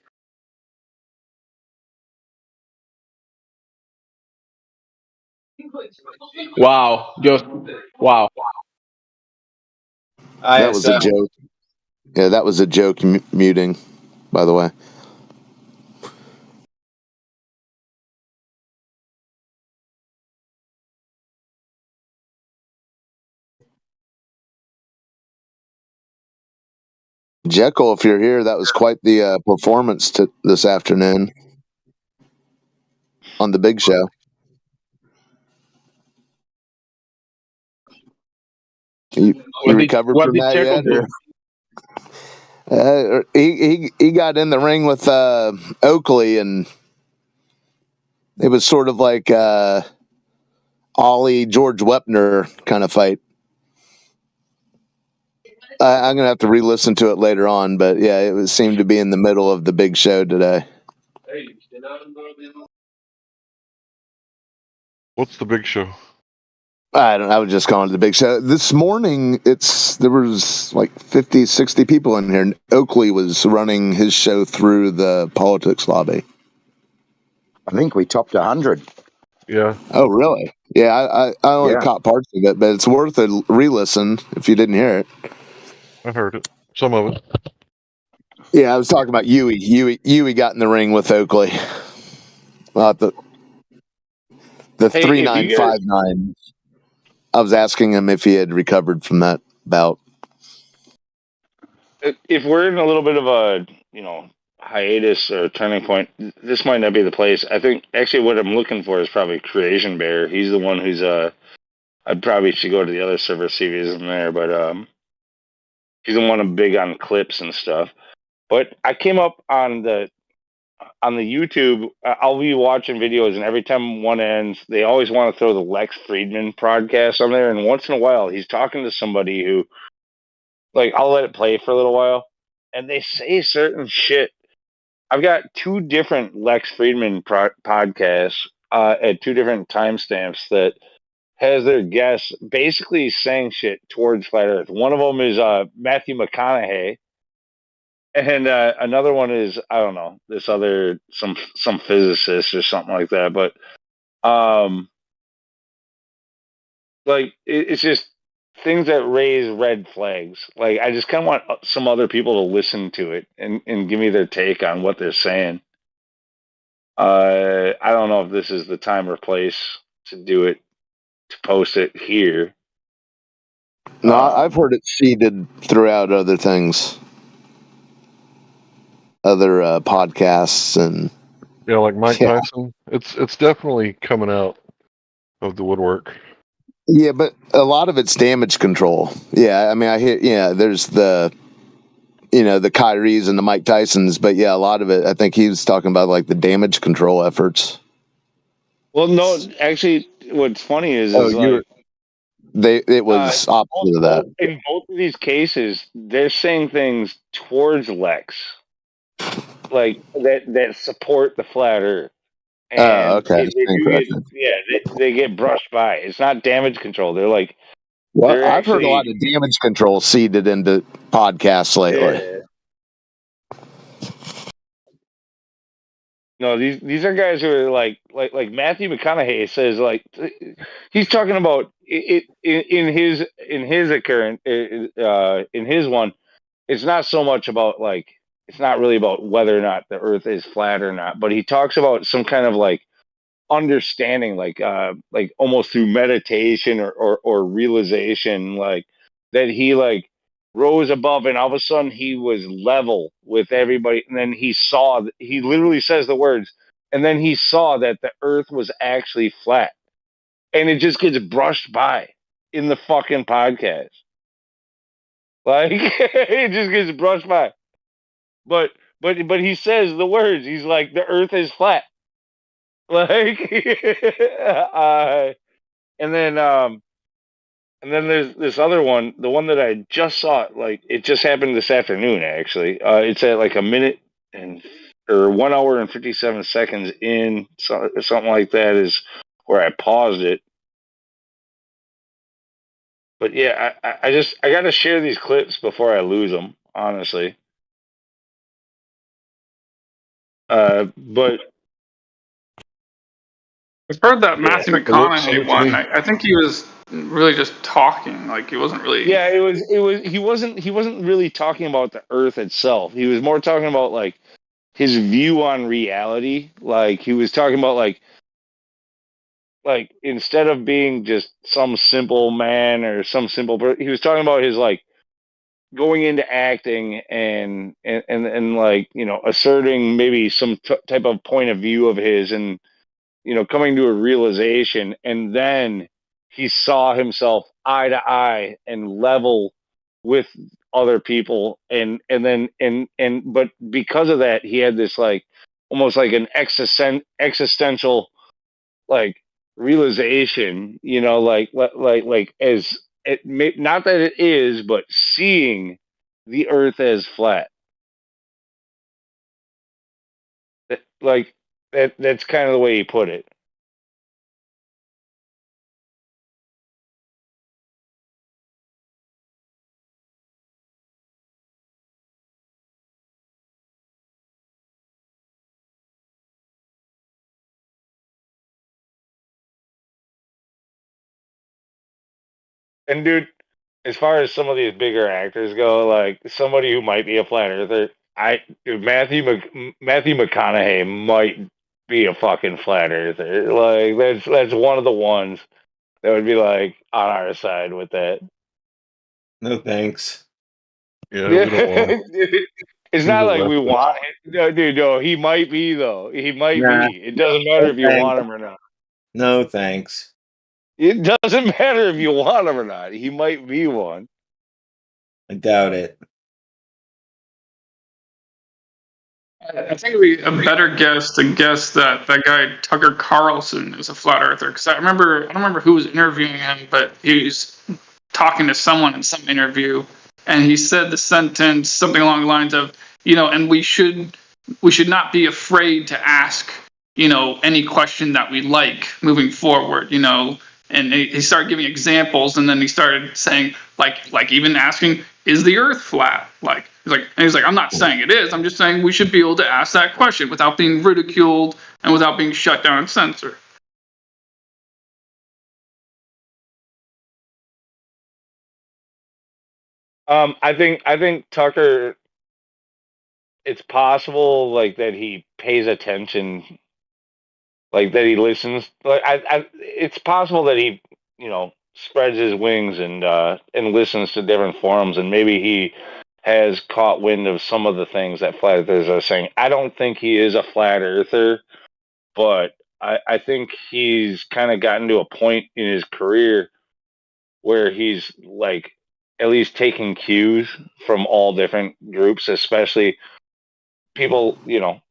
Wow, just wow. That was a ISS. joke. Yeah, that was a joke muting, by the way. Jekyll, if you're here, that was quite the performance this afternoon on the big show. You recovered What from did that Checo yet? do? He got in the ring with Oakley, and it was sort of like Ollie George Wepner kind of fight. I'm gonna have to re-listen to it later on, but yeah, it seemed to be in the middle of the big show today. What's the big show? I was just calling it the big show. This morning, there was like 50, 60 people in here. And Oakley was running his show through the politics lobby. I think we topped 100. Yeah. Oh, really? Yeah, I only Yeah. caught parts of it, but it's worth a re-listen if you didn't hear it. I heard it. Some of it. Yeah, I was talking about Yui. Yui got in the ring with Oakley. The Hey, if you guys 3959. I was asking him if he had recovered from that bout. if we're in a little bit of a hiatus or turning point, this might not be the place. I think actually what I'm looking for is probably Creation Bear. He's the one who's I'd probably should go to the other server see if he's in there, but he's the one I'm big on clips and stuff. But I came up on on the YouTube, I'll be watching videos, and every time one ends, they always want to throw the Lex Friedman podcast on there. And once in a while, he's talking to somebody who, like, I'll let it play for a little while, and they say certain shit. I've got 2 different Lex Friedman podcasts at 2 different timestamps that has their guests basically saying shit towards flat Earth. One of them is Matthew McConaughey, and another one is, I don't know, this other some physicist or something like that. But like it's just things that raise red flags. Like I just kind of want some other people to listen to it and give me their take on what they're saying. I don't know if this is the time or place to do it, to post it here. No, I've heard it seeded throughout other things, other podcasts, and Yeah, like Mike yeah. Tyson. It's definitely coming out of the woodwork. Yeah, but a lot of it's damage control. Yeah, I mean, I hear. Yeah, there's the, the Kyries and the Mike Tysons, but yeah, a lot of it. I think he was talking about like the damage control efforts. Well, no, actually, what's funny is Oh, like it was opposite of that. in both of these cases, they're saying things towards Lex, like that support the flat Earth, Oh, and okay. they do get, yeah, they get brushed by. It's not damage control. They're like Well, they're I've heard a lot actually, of damage control seeded into podcasts lately. yeah. No, these are guys who are like Matthew McConaughey says, like he's talking about it in his occurrence in his one. It's not so much about like, it's not really about whether or not the Earth is flat or not, but he talks about some kind of like understanding, like almost through meditation or realization, like that he like rose above, and all of a sudden he was level with everybody, and then he literally says the words, and then he saw that the Earth was actually flat, and it just gets brushed by in the fucking podcast, like it just gets brushed by. But but he says the words. He's like, the Earth is flat. Like and then there's this other one, the one that I just saw, like it just happened this afternoon actually. It's at like a minute and or 1 hour and 57 seconds in, so, something like that is where I paused it. But yeah, I got to share these clips before I lose them, honestly. But I've heard that yeah, Matthew McConaughey one. I think he was really just talking. Like he wasn't really. yeah, he wasn't really talking about the Earth itself. He was more talking about like his view on reality. Like he was talking about like instead of being just some simple man or some simple person, he was talking about his like going into acting and like, asserting maybe some type of point of view of his, and coming to a realization, and then he saw himself eye to eye and level with other people, and then but because of that, he had this like almost like an existential like realization, like as it may, not that it is, but seeing the Earth as flat. Like that's kind of the way he put it. And dude, as far as some of these bigger actors go, like somebody who might be a flat earther, Matthew McConaughey might be a fucking flat earther. Like that's one of the ones that would be like on our side with that. No thanks. Yeah, we don't want. It's He's not a like we leftist. want it. No, dude, no, he might be though. He might Nah, be. It doesn't matter no if you thanks. want him or not. No thanks. It doesn't matter if you want him or not. He might be one. I doubt it. I think it would be a better guess to guess that that guy Tucker Carlson is a flat earther, because I don't remember who was interviewing him, but he was talking to someone in some interview, and he said the sentence something along the lines of, and we should not be afraid to ask, any question that we like moving forward, And he started giving examples, and then he started saying, like even asking, is the Earth flat? He's like, I'm not saying it is. I'm just saying we should be able to ask that question without being ridiculed and without being shut down and censored. I think Tucker. It's possible, like, that he pays attention, like that he listens. It's possible that he, spreads his wings and listens to different forums, and maybe he has caught wind of some of the things that flat earthers are saying. I don't think he is a flat earther, but I think he's kind of gotten to a point in his career where he's like at least taking cues from all different groups, especially people,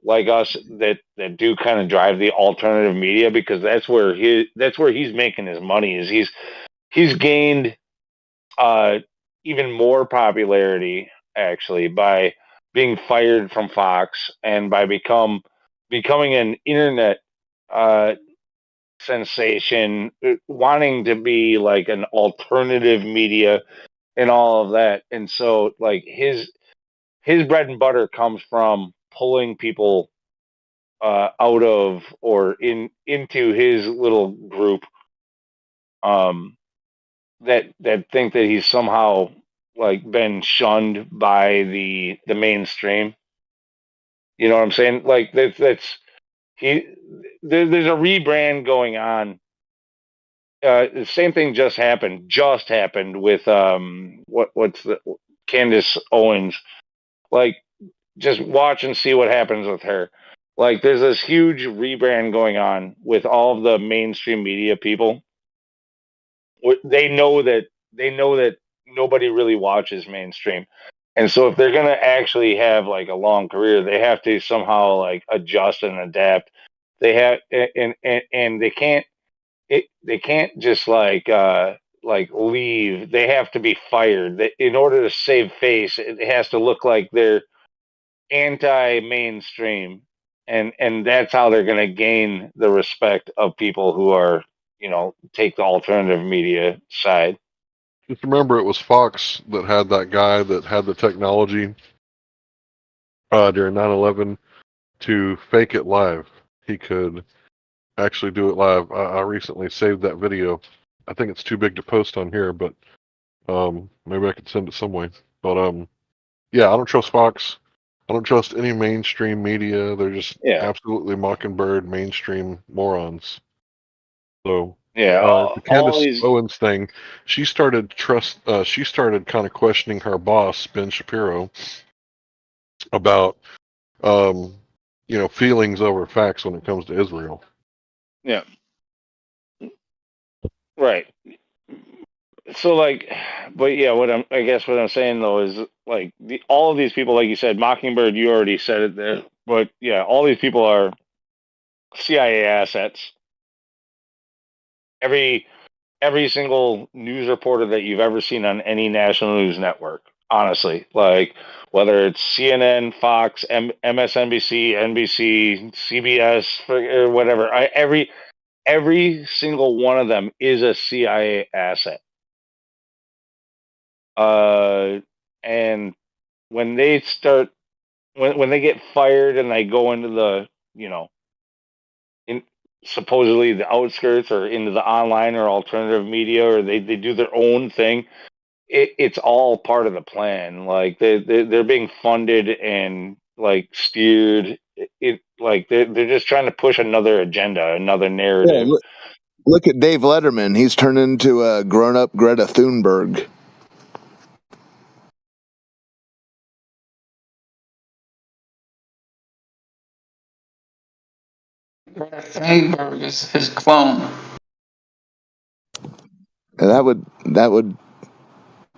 like us that do kind of drive the alternative media, because that's where he's making his money. Is he's gained even more popularity actually by being fired from Fox and by becoming an internet uh, sensation, wanting to be like an alternative media and all of that. And so, like, his bread and butter comes from pulling people out of or into his little group, that think that he's somehow like been shunned by the mainstream. You know what I'm saying? Like, that's he. There's a rebrand going on. The same thing just happened. Just happened with what's the Candace Owens. Like, just watch and see what happens with her. Like, there's this huge rebrand going on with all of the mainstream media people. They know that nobody really watches mainstream, and so if they're gonna actually have like a long career, they have to somehow like adjust and adapt. They have and they can't just like leave. They have to be fired. In order to save face, it has to look like they're anti-mainstream, and that's how they're going to gain the respect of people who are, take the alternative media side. Just remember, it was Fox that had that guy that had the technology during 9/11 to fake it live. He could actually do it live. I recently saved that video. I think it's too big to post on here, but maybe I could send it some way. But yeah, I don't trust Fox. I don't trust any mainstream media. They're just absolutely mockingbird mainstream morons. So the Candace Owens thing, she started kind of questioning her boss, Ben Shapiro, about feelings over facts when it comes to Israel. Yeah. Right. So, like, but yeah, I guess what I'm saying though is like all of these people, like you said, Mockingbird, you already said it there, but yeah, all these people are CIA assets. Every single news reporter that you've ever seen on any national news network, honestly, like whether it's CNN, Fox, MSNBC, NBC, CBS, or whatever, every single one of them is a CIA asset. And when they start, when they get fired and they go into the, in supposedly the outskirts or into the online or alternative media, or they do their own thing, it's all part of the plan. Like they're being funded and like steered. Like they're just trying to push another agenda, another narrative. Yeah, look at Dave Letterman. He's turned into a grown-up Greta Thunberg. Thunberg is his clone. That would,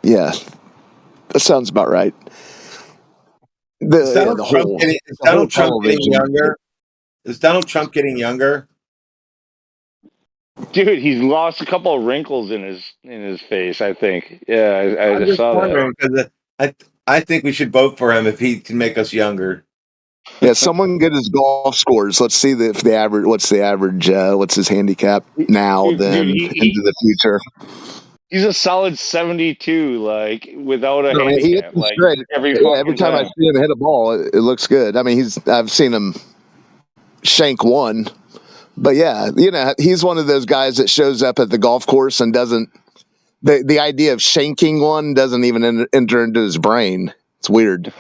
yeah, that sounds about right. The whole Is Donald Trump getting television. younger? Is Donald Trump getting younger? Dude, he's lost a couple of wrinkles in his face. I think. Yeah, I I'm just just saw that. wondering because I think we should vote for him if he can make us younger. Yeah, someone get his golf scores. Let's see if the average. What's the average? What's his handicap now? Then into the future. He's a solid 72, like without a I mean, he hits handicap. them Like straight. every Yeah, every time I time. see him hit a ball, it looks good. I mean, I've seen him shank one, but yeah, he's one of those guys that shows up at the golf course and doesn't. The idea of shanking one doesn't even enter into his brain. It's weird.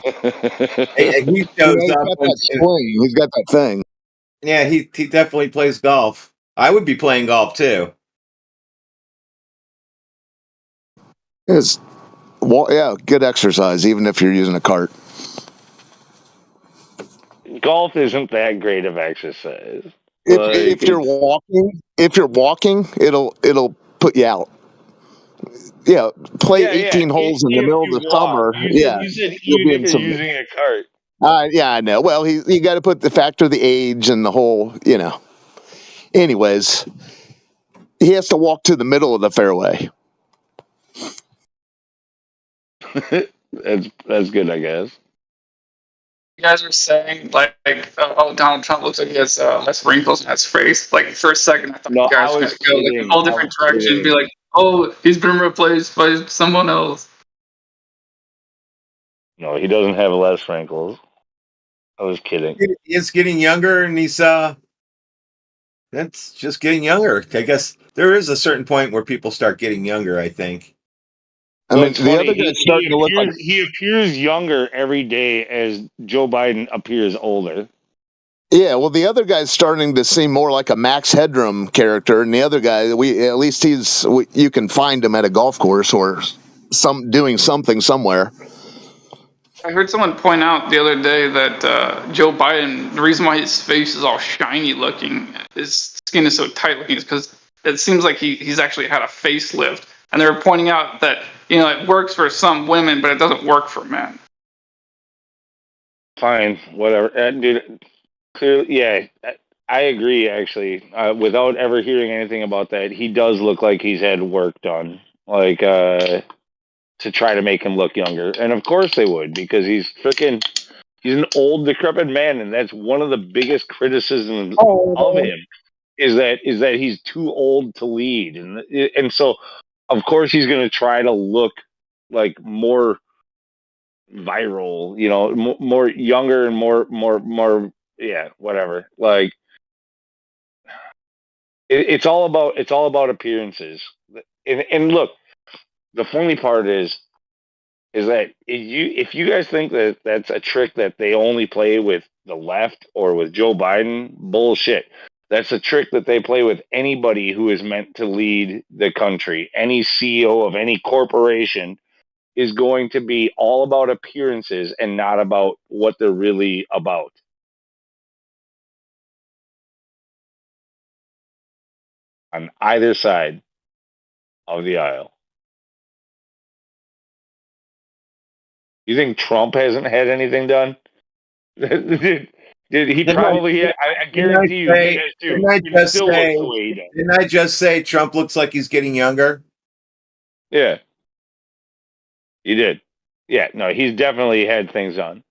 He shows he's up. got that swing. He's got that thing. Yeah, he definitely plays golf. I would be playing golf too. Yeah, good exercise, even if you're using a cart. Golf isn't that great of exercise. If you're walking, it'll put you out. Yeah, play 18 holes in the middle of the summer. You said even if you're using a cart. Yeah, I know. Well, you got to put the factor of the age and the whole, Anyways, he has to walk to the middle of the fairway. That's good, I guess. You guys are saying Donald Trump looks like he has less wrinkles in his face. Like for a second, I thought you guys were going to go like a whole different direction and be like, "Oh, he's been replaced by someone else." No, he doesn't have less wrinkles. I was kidding. He's getting younger, and that's just getting younger. I guess there is a certain point where people start getting younger, I think. I mean, the other guy's starting to look like... He appears younger every day as Joe Biden appears older. Yeah, well, the other guy's starting to seem more like a Max Headroom character, and the other guy, at least you can find him at a golf course or doing something somewhere. I heard someone point out the other day that Joe Biden, the reason why his face is all shiny looking, his skin is so tight looking, is because it seems like he's actually had a facelift. And they were pointing out that, it works for some women, but it doesn't work for men. Fine, whatever. Dude, clearly, yeah, I agree, actually. Without ever hearing anything about that, he does look like he's had work done. Like, to try to make him look younger. And of course they would, because he's an old, decrepit man, and that's one of the biggest criticisms of him is that he's too old to lead. And so of course he's going to try to look like more viral, more younger and more yeah, whatever. Like it's all about appearances. And look, the funny part is that if you guys think that that's a trick that they only play with the left or with Joe Biden, bullshit. That's a trick that they play with anybody who is meant to lead the country. Any CEO of any corporation is going to be all about appearances and not about what they're really about. On either side of the aisle. You think Trump hasn't had anything done? Did he probably? I guarantee you he has too. Didn't I just say Trump looks like he's getting younger? Yeah, you did. Yeah, no, he's definitely had things done.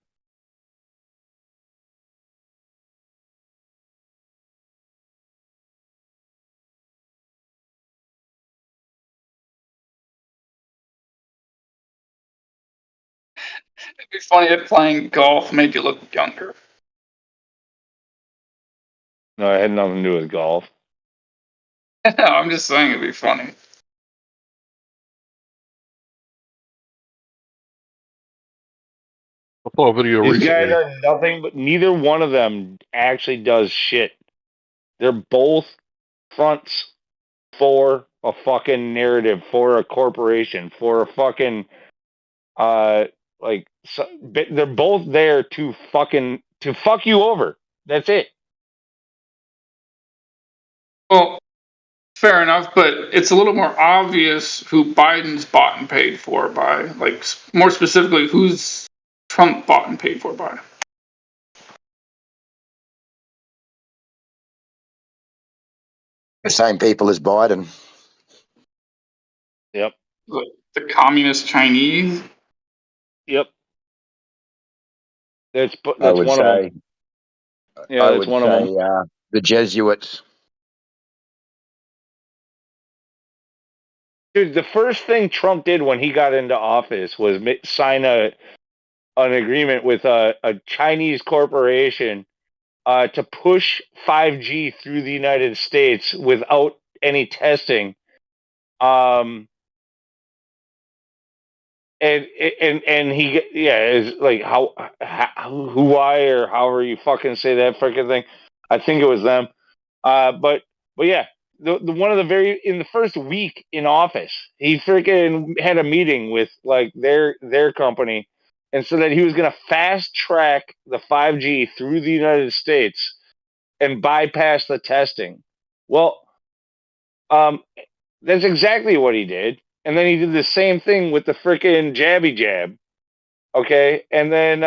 It'd be funny if playing golf made you look younger. No, it had nothing to do with golf. No, I'm just saying it'd be funny. I saw a video These recently. guys are nothing, but neither one of them actually does shit. They're both fronts for a fucking narrative, for a corporation, for a fucking they're both there to fuck you over. That's it. Well, fair enough, but it's a little more obvious who Biden's bought and paid for by, like, more specifically, who's Trump bought and paid for by. The same people as Biden. Yep. The communist Chinese. Yep. I That's would one of say. them. Yeah, I that's would one of them. say the Jesuits. Dude, the first thing Trump did when he got into office was sign an agreement with a Chinese corporation to push 5G through the United States without any testing. And he is like why or however you fucking say that freaking thing. I think it was them. But yeah, the one of the in the first week in office, he freaking had a meeting with like their company, and so that he was gonna fast track the 5G through the United States and bypass the testing. Well, that's exactly what he did, and then he did the same thing with the freaking jabby jab. Okay, and then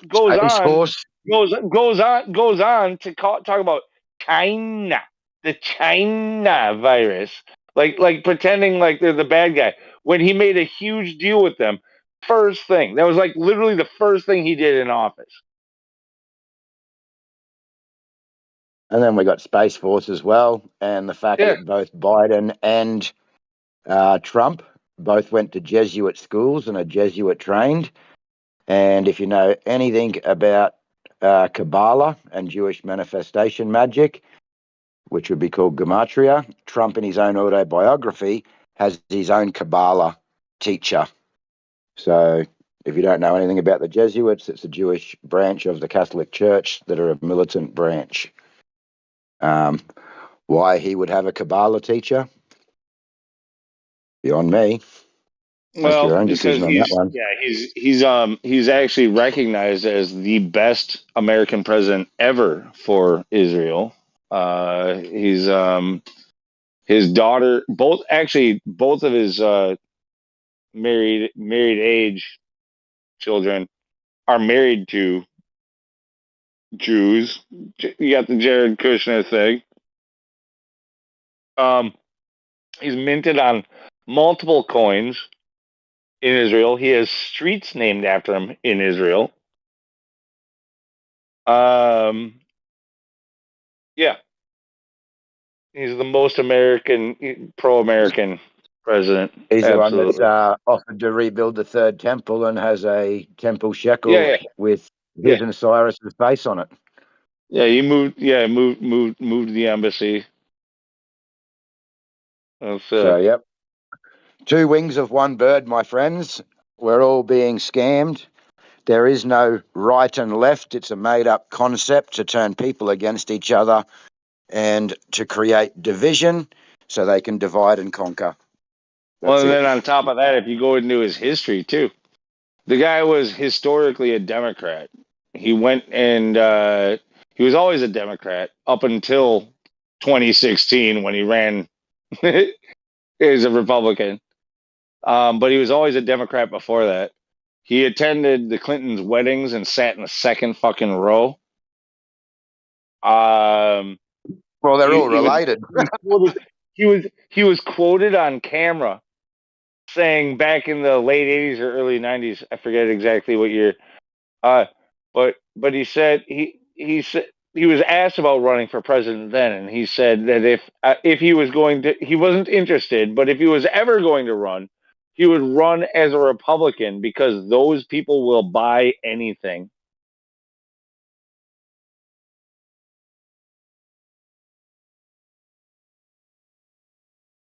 goes Space on Force. goes on to talk about China, the China virus, like pretending like they're the bad guy when he made a huge deal with them. First thing that was like literally the first thing he did in office. And then we got Space Force as well, and the fact Yeah. that both Biden and Trump both went to Jesuit schools and are Jesuit trained. And if you know anything about Kabbalah and Jewish manifestation magic, which would be called Gematria, Trump in his own autobiography has his own Kabbalah teacher. So if you don't know anything about the Jesuits, it's a Jewish branch of the Catholic Church that are a militant branch. Why he would have a Kabbalah teacher? Beyond me. Make your Well, own because decision on that one. he's actually recognized as the best American president ever for Israel. He's his daughter, both of his married age children are married to Jews. You got the Jared Kushner thing. He's minted on multiple coins in Israel. He has streets named after him in Israel. Yeah, he's the most pro-American president. He's the one that's Absolutely. offered to rebuild the third temple and has a temple shekel Yeah. with his and Cyrus's face on it. Yeah, he moved. Yeah, moved the embassy. That's So, yep. Two wings of one bird, my friends. We're all being scammed. There is no right and left. It's a made-up concept to turn people against each other and to create division so they can divide and conquer. Well, and then on top of that, if you go into his history too, the guy was historically a Democrat. He went and he was always a Democrat up until 2016 when he ran as a Republican. But he was always a Democrat before that. He attended the Clintons' weddings and sat in the second fucking row. Well, they're all related. He was quoted on camera saying back in the late 80s or early 90s, I forget exactly what year. But he said he said he was asked about running for president then, and he said that if he was going to, he wasn't interested, but if he was ever going to run, he would run as a Republican because those people will buy anything.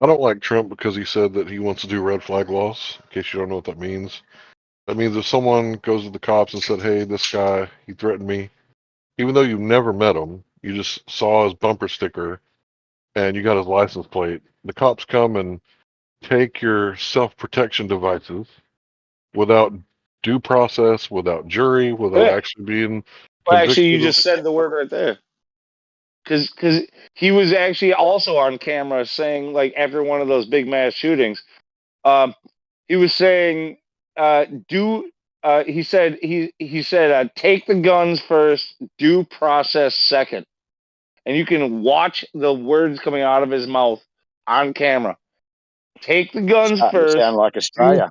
I don't like Trump because he said that he wants to do red flag laws. In case you don't know what that means, that means if someone goes to the cops and said, "Hey, this guy, he threatened me," even though you've never met him, you just saw his bumper sticker and you got his license plate. The cops come and take your self-protection devices without due process, without jury, without actually being Well, actually, you convicted. just said the word right there. Because he was actually also on camera saying, like, after one of those big mass shootings, he was saying he said take the guns first, due process second. And you can watch the words coming out of his mouth on camera. Take the guns Starting to first, sound like Australia.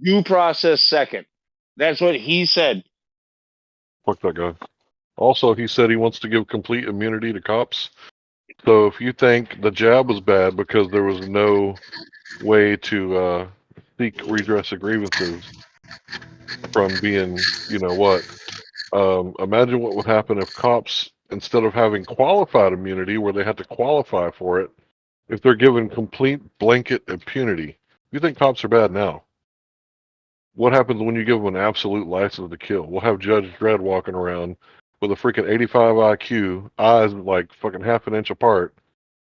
due process second. That's what he said. Fuck that guy. Also, he said he wants to give complete immunity to cops. So if you think the jab was bad because there was no way to seek redress of grievances from being, you know what, imagine what would happen if cops, instead of having qualified immunity where they had to qualify for it, if they're given complete blanket impunity. You think cops are bad now? What happens when you give them an absolute license to kill? We'll have Judge Dredd walking around with a freaking 85 IQ, eyes like fucking half an inch apart,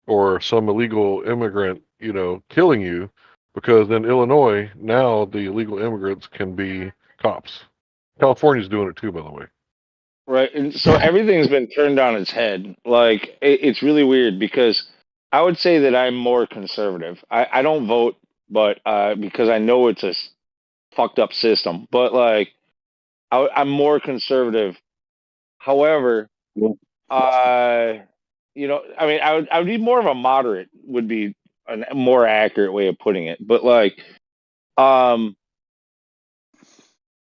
or some illegal immigrant, you know, killing you, because in Illinois, now the illegal immigrants can be cops. California's doing it too, by the way. Right. And so everything's been turned on its head. Like, it's really weird because I would say that I'm more conservative. I don't vote, but because I know it's a fucked up system. But, like, I'm more conservative. However, you know, I mean, I would be more of a moderate, would be a more accurate way of putting it. But, like, um,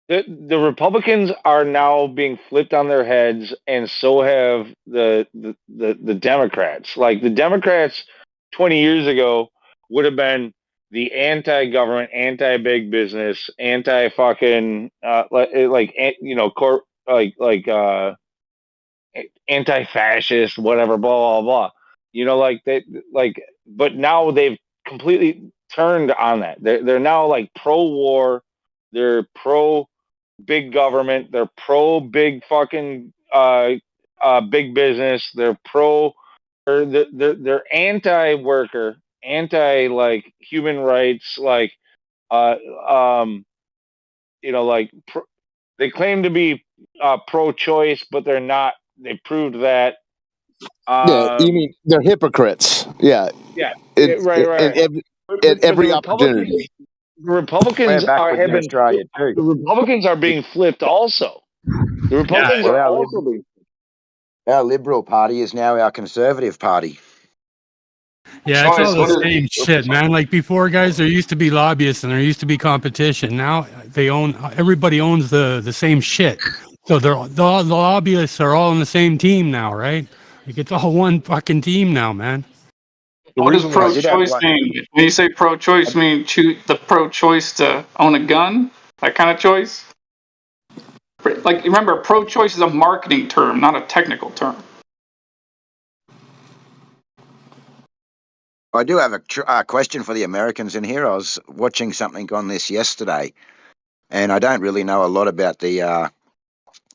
the Republicans are now being flipped on their heads, and so have the Democrats. Like, the Democrats 20 years ago would have been the anti-government, anti-big business, anti-fucking you know, anti-fascist, whatever, blah blah blah. You know, like they like, but now they've completely turned on that. They're now like pro-war. They're pro big government. They're pro big fucking big business. They're pro. They're anti-worker, anti like human rights. Like uh um you know, like they claim to be pro-choice, but they're not. They proved that. Yeah, you mean they're hypocrites. Yeah, Yeah, it's right, right. at But the every Republicans, opportunity. the Republicans We're are backwards have in been Australia too. the Republicans are being flipped also. The Republicans Well, are also being. our Liberal Party is now our Conservative Party. Yeah, it's all Choice. the What is same shit, man. Like before, guys, there used to be lobbyists and there used to be competition. Now everybody owns the same shit. So the lobbyists are all on the same team now, right? Like it's all one fucking team now, man. The what does reason why pro-choice mean? When you say pro-choice, mean choose the pro-choice to own a gun? That kind of choice? Like, remember, pro-choice is a marketing term, not a technical term. I do have a question for the Americans in here. I was watching something on this yesterday, and I don't really know a lot about the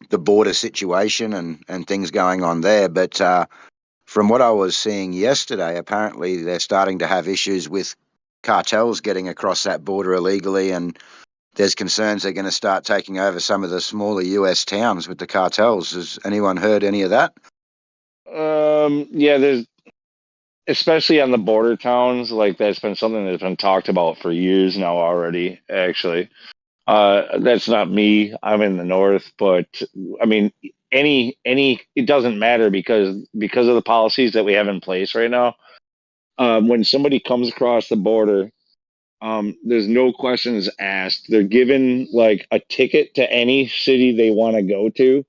border situation and things going on there. But from what I was seeing yesterday, apparently they're starting to have issues with cartels getting across that border illegally, and there's concerns they're going to start taking over some of the smaller US towns with the cartels. Has anyone heard any of that? Yeah, there's especially on the border towns. Like that's been something that's been talked about for years now already. Actually, that's not me. I'm in the north, but I mean, it doesn't matter because of the policies that we have in place right now. When somebody comes across the border, there's no questions asked. They're given like a ticket to any city they want to go to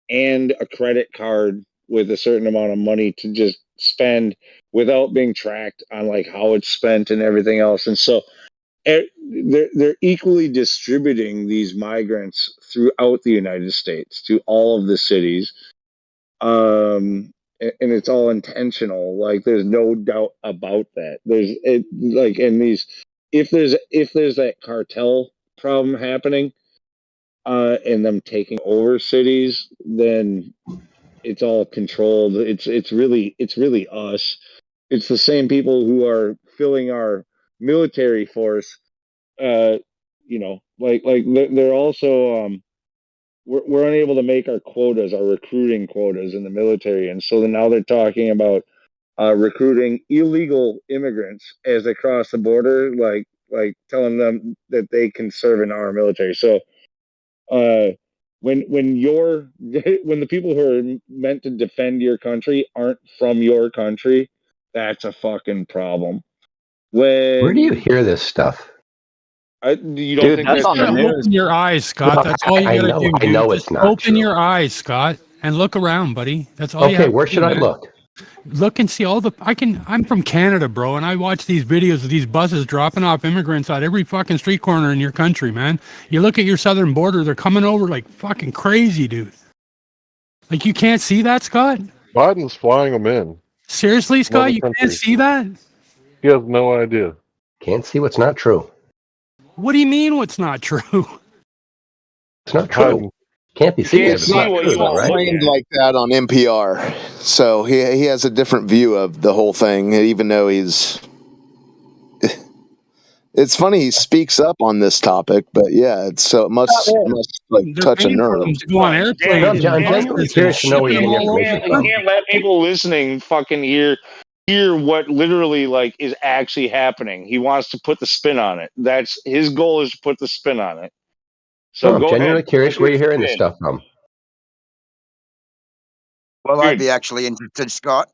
and a credit card with a certain amount of money to just spend without being tracked on like how it's spent and everything else. And so they're equally distributing these migrants throughout the United States to all of the cities. And it's all intentional. Like there's no doubt about that. There's it like in these if there's that cartel problem happening, and them taking over cities, then it's all controlled. It's really us. It's the same people who are filling our military force. Uh, you know, like they're also we're unable to make our quotas, our recruiting quotas in the military, and so now they're talking about recruiting illegal immigrants as they cross the border. Like like telling them that they can serve in our military. So, when when the people who are meant to defend your country aren't from your country, that's a fucking problem. Where do you When hear this stuff? you don't think You that's gotta true? open your eyes, Scott. No, That's all you I gotta know. do, I dude. know Just it's not open true. your eyes, Scott, and look around, buddy. That's all you Okay, have where to should do, I man. look? Look and see all the. I'm from Canada, bro, and I watch these videos of these buses dropping off immigrants at every fucking street corner in your country, man. You look at your southern border; they're coming over like fucking crazy, dude. Like you can't see that, Scott? Biden's flying them in. Seriously, from other Scott, you can't countries. see that? He has no idea. Can't see what's not true. What do you mean? What's not true? It's not true. Can't be You seen can't if it's see not what true, you though, want to right? look Framed at. like that on NPR, so he has a different view of the whole thing, even though he's. It's funny he speaks up on this topic, but yeah, it must like They're touch a paying for nerve. them to go on airplanes No, and I'm genuinely buses curious and to know where shipping you're them getting your all over information the You from. country. can't let people listening fucking hear what literally like is actually happening. He wants to put the spin on it. That's his goal, is to put the spin on it. So No, I'm go genuinely ahead, curious put where your you're hearing this spin. stuff from. Well, I'd Dude, be actually interested, Scott.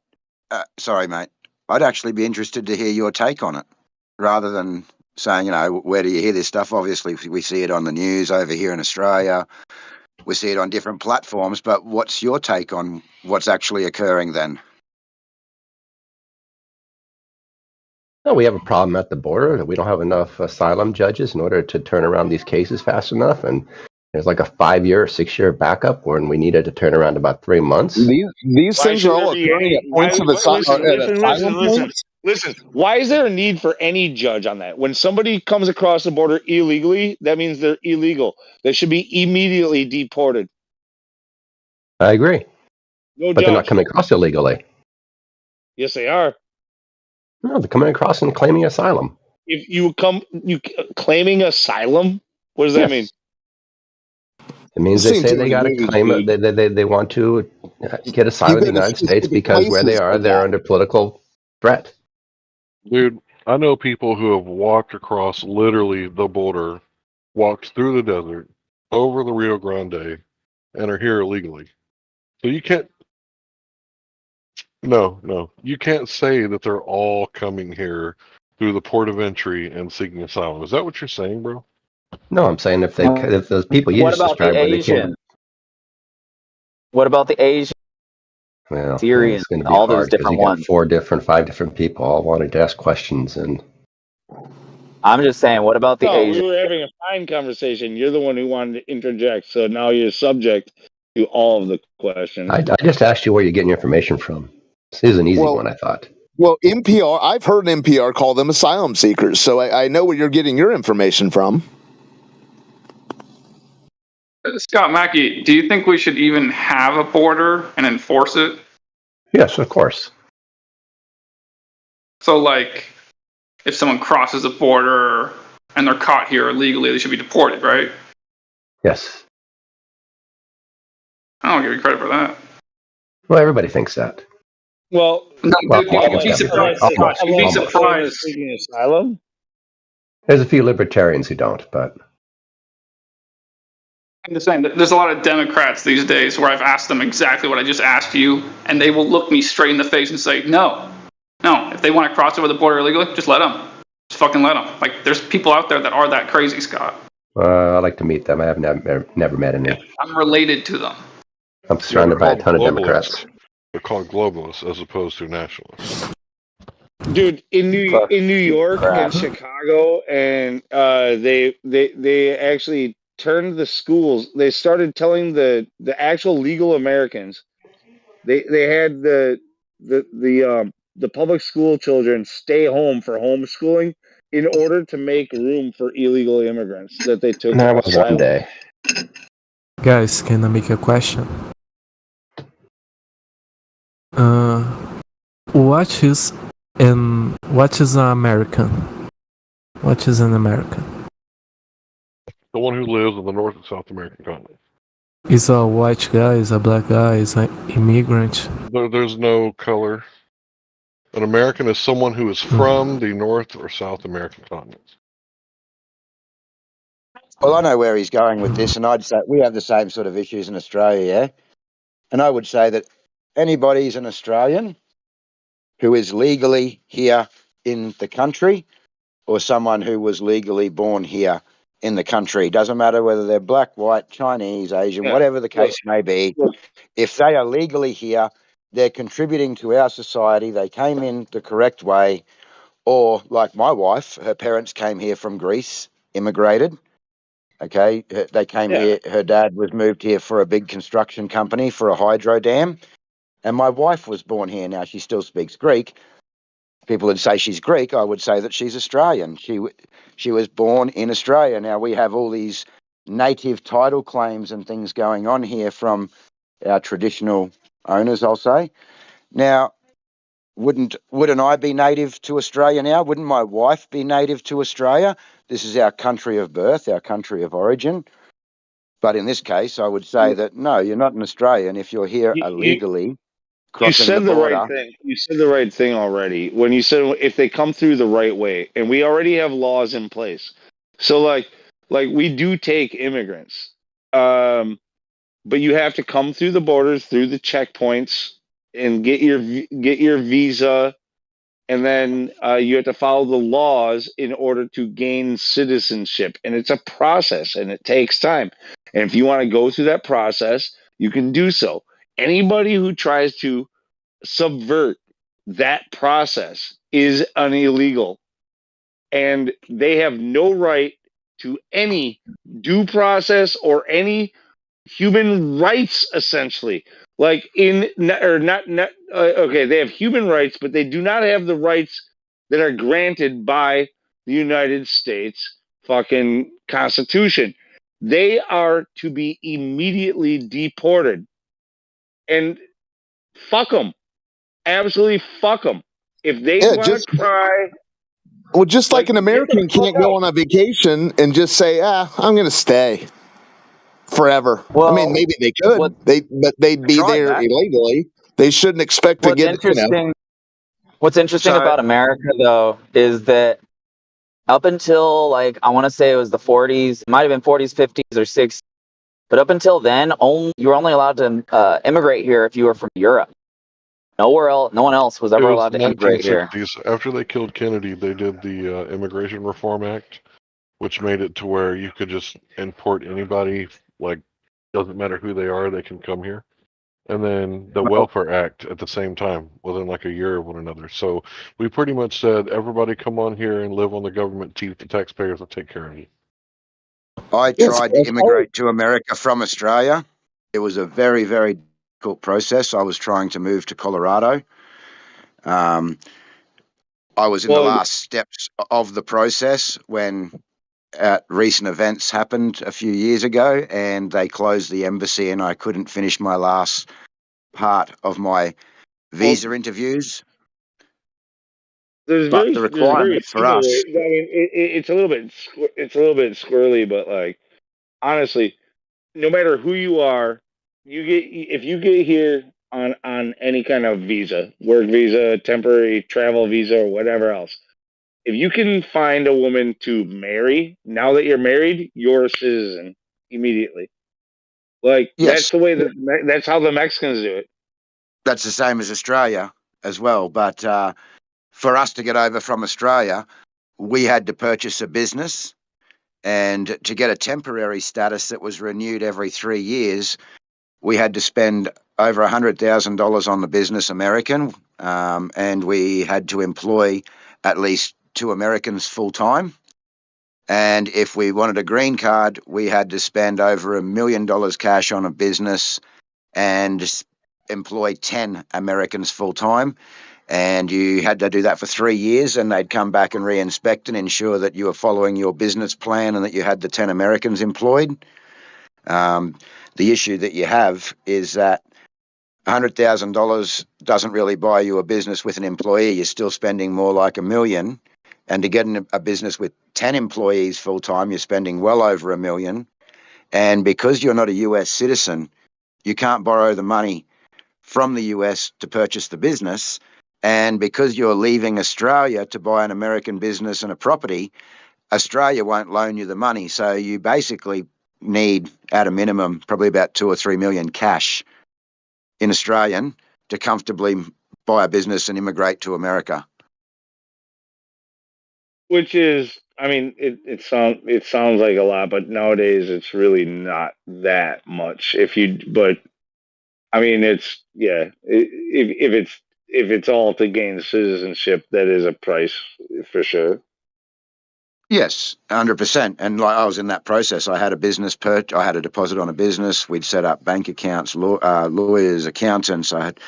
Sorry, mate. I'd actually be interested to hear your take on it, rather than saying, where do you hear this stuff? Obviously, we see it on the news over here in Australia. We see it on different platforms. But what's your take on what's actually occurring then? No, we have a problem at the border that we don't have enough asylum judges in order to turn around these cases fast enough. And there's like a 5-year or 6-year backup when we needed to turn around about 3 months. These why things are should there all be occurring any? at points of asylum points. Listen. Why is there a need for any judge on that? When somebody comes across the border illegally, that means they're illegal. They should be immediately deported. I agree. No But they're not judge. coming across illegally. Yes, they are. No, they're coming across and claiming asylum. If you claiming asylum, what does that mean? Yes. It means they say they got to claim it. They want to get asylum in the United States because where they are, they're under political threat. Dude, I know people who have walked across literally the border, walked through the desert, over the Rio Grande, and are here illegally. So you can't. No. You can't say that they're all coming here through the port of entry and seeking asylum. Is that what you're saying, bro? No, I'm saying if those people you What just about the described where they Asian? came. What about the Asian, Well, Syrians, it's going to be all those hard because you different got ones? 5 different people all wanting to ask questions, and I'm just saying, what about the No, we Asian? were having a fine conversation. You're the one who wanted to interject, so now you're subject to all of the questions. I just asked you where you're getting your information from. This is an easy one, I thought. Well, NPR, I've heard NPR call them asylum seekers, so I know where you're getting your information from. Scott Mackey, do you think we should even have a border and enforce it? Yes, of course. So, like, if someone crosses the border and they're caught here illegally, they should be deported, right? Yes. I don't give you credit for that. Well, everybody thinks that. Well, Well, you'd be surprised. You'd be surprised. Seeking asylum? There's a few libertarians who don't, but I'm just saying that there's a lot of Democrats these days where I've asked them exactly what I just asked you, and they will look me straight in the face and say, no. If they want to cross over the border illegally, just let them. Just fucking let them. Like, there's people out there that are that crazy, Scott. I'd like to meet them. I have never met any. I'm related to them. I'm surrounded by a ton of Democrats. They're called globalists as opposed to nationalists. Dude, in New York and Chicago, and they actually turned the schools. They started telling the actual legal Americans. They had the public school children stay home for homeschooling in order to make room for illegal immigrants that they took That was asylum. one day. Guys, can I make a question? What is an American? What is an American? The one who lives in the North and South American continent. Is a white guy? Is a black guy? Is an immigrant? There's no color. An American is someone who is from the North or South American continents. Well, I know where he's going with this, and I'd say we have the same sort of issues in Australia, yeah? And I would say that anybody who's an Australian who is legally here in the country or someone who was legally born here in the country, doesn't matter whether they're black, white, Chinese, Asian, Yeah. whatever the case may be, if they are legally here, they're contributing to our society, they came in the correct way, or like my wife, her parents came here from Greece, immigrated. Okay, they came here. Her dad was moved here for a big construction company for a hydro dam, and my wife was born here. Now she still speaks Greek. People would say she's Greek. I would say that she's Australian. She was born in Australia. Now we have all these native title claims and things going on here from our traditional owners, I'll say. Now, wouldn't I be native to Australia now? Wouldn't my wife be native to Australia? This is our country of birth, our country of origin. But in this case, I would say that no, you're not an Australian if you're here illegally You crossing the said the right border. thing. You said the right thing already when you said if they come through the right way, and we already have laws in place. So like we do take immigrants, but you have to come through the borders, through the checkpoints, and get your visa, and then you have to follow the laws in order to gain citizenship. And it's a process, and it takes time. And if you want to go through that process, you can do so. Anybody who tries to subvert that process is an illegal, and they have no right to any due process or any human rights, essentially. Like okay, they have human rights, but they do not have the rights that are granted by the United States fucking Constitution. They are to be immediately deported, and fuck them. Absolutely fuck them. If they Yeah, want to cry, well, just like an get the American fuck can't go out. on a vacation and just say, I'm going to stay forever. I mean, Well, maybe they what could, but they'd be try there that. illegally. They shouldn't expect to What's get, interesting What's interesting So about America though is that up until like I want to say it was the 40s, it might have been 40s, 50s, or 60s, but up until then, you were only allowed to immigrate here if you were from Europe. Nowhere else, no one else was It ever was allowed to immigrate here. 1960s. After they killed Kennedy, they did the Immigration Reform Act, which made it to where you could just import anybody. Like, doesn't matter who they are, they can come here. And then the well, Welfare Act at the same time, within like a year of one another. So we pretty much said, everybody come on here and live on the government teeth. The taxpayers will take care of you. I yes, tried to immigrate to America from Australia. It was a very, very difficult process. I was trying to move to Colorado. Um, I was in the Well, last steps of the process when recent events happened a few years ago, and they closed the embassy, and I couldn't finish my last part of my visa interviews. But the there's very requirement for simple us, way. I mean, it's a little bit squirrely, but like honestly, no matter who you are, if you get here on any kind of visa, work visa, temporary travel visa, or whatever else, if you can find a woman to marry, now that you're married, you're a citizen immediately. Like that's yes, the way that's how the Mexicans do it. that's the same as Australia as well. But for us to get over from Australia, we had to purchase a business, and to get a temporary status that was renewed every 3 years, we had to spend over $100,000 on the business American, and we had to employ at least 2 Americans full time. And if we wanted a green card, we had to spend over $1 million cash on a business and employ 10 Americans full time. And you had to do that for 3 years, and they'd come back and re-inspect and ensure that you were following your business plan and that you had the 10 Americans employed. The issue that you have is that $100,000 doesn't really buy you a business with an employee. You're still spending more like $1 million. And to get a business with 10 employees full time, you're spending well over $1 million. And because you're not a US citizen, you can't borrow the money from the US to purchase the business. And because you're leaving Australia to buy an American business and a property, Australia won't loan you the money. So you basically need, at a minimum, probably about 2 or 3 million cash in Australian to comfortably buy a business and immigrate to America. Which is, I mean, it sounds like a lot, but nowadays it's really not that much. But I mean, it's if it's all to gain citizenship, that is a price for sure. Yes, 100%. And like I was in that process. I had a business I had a deposit on a business. We'd set up bank accounts, lawyers, accountants. I had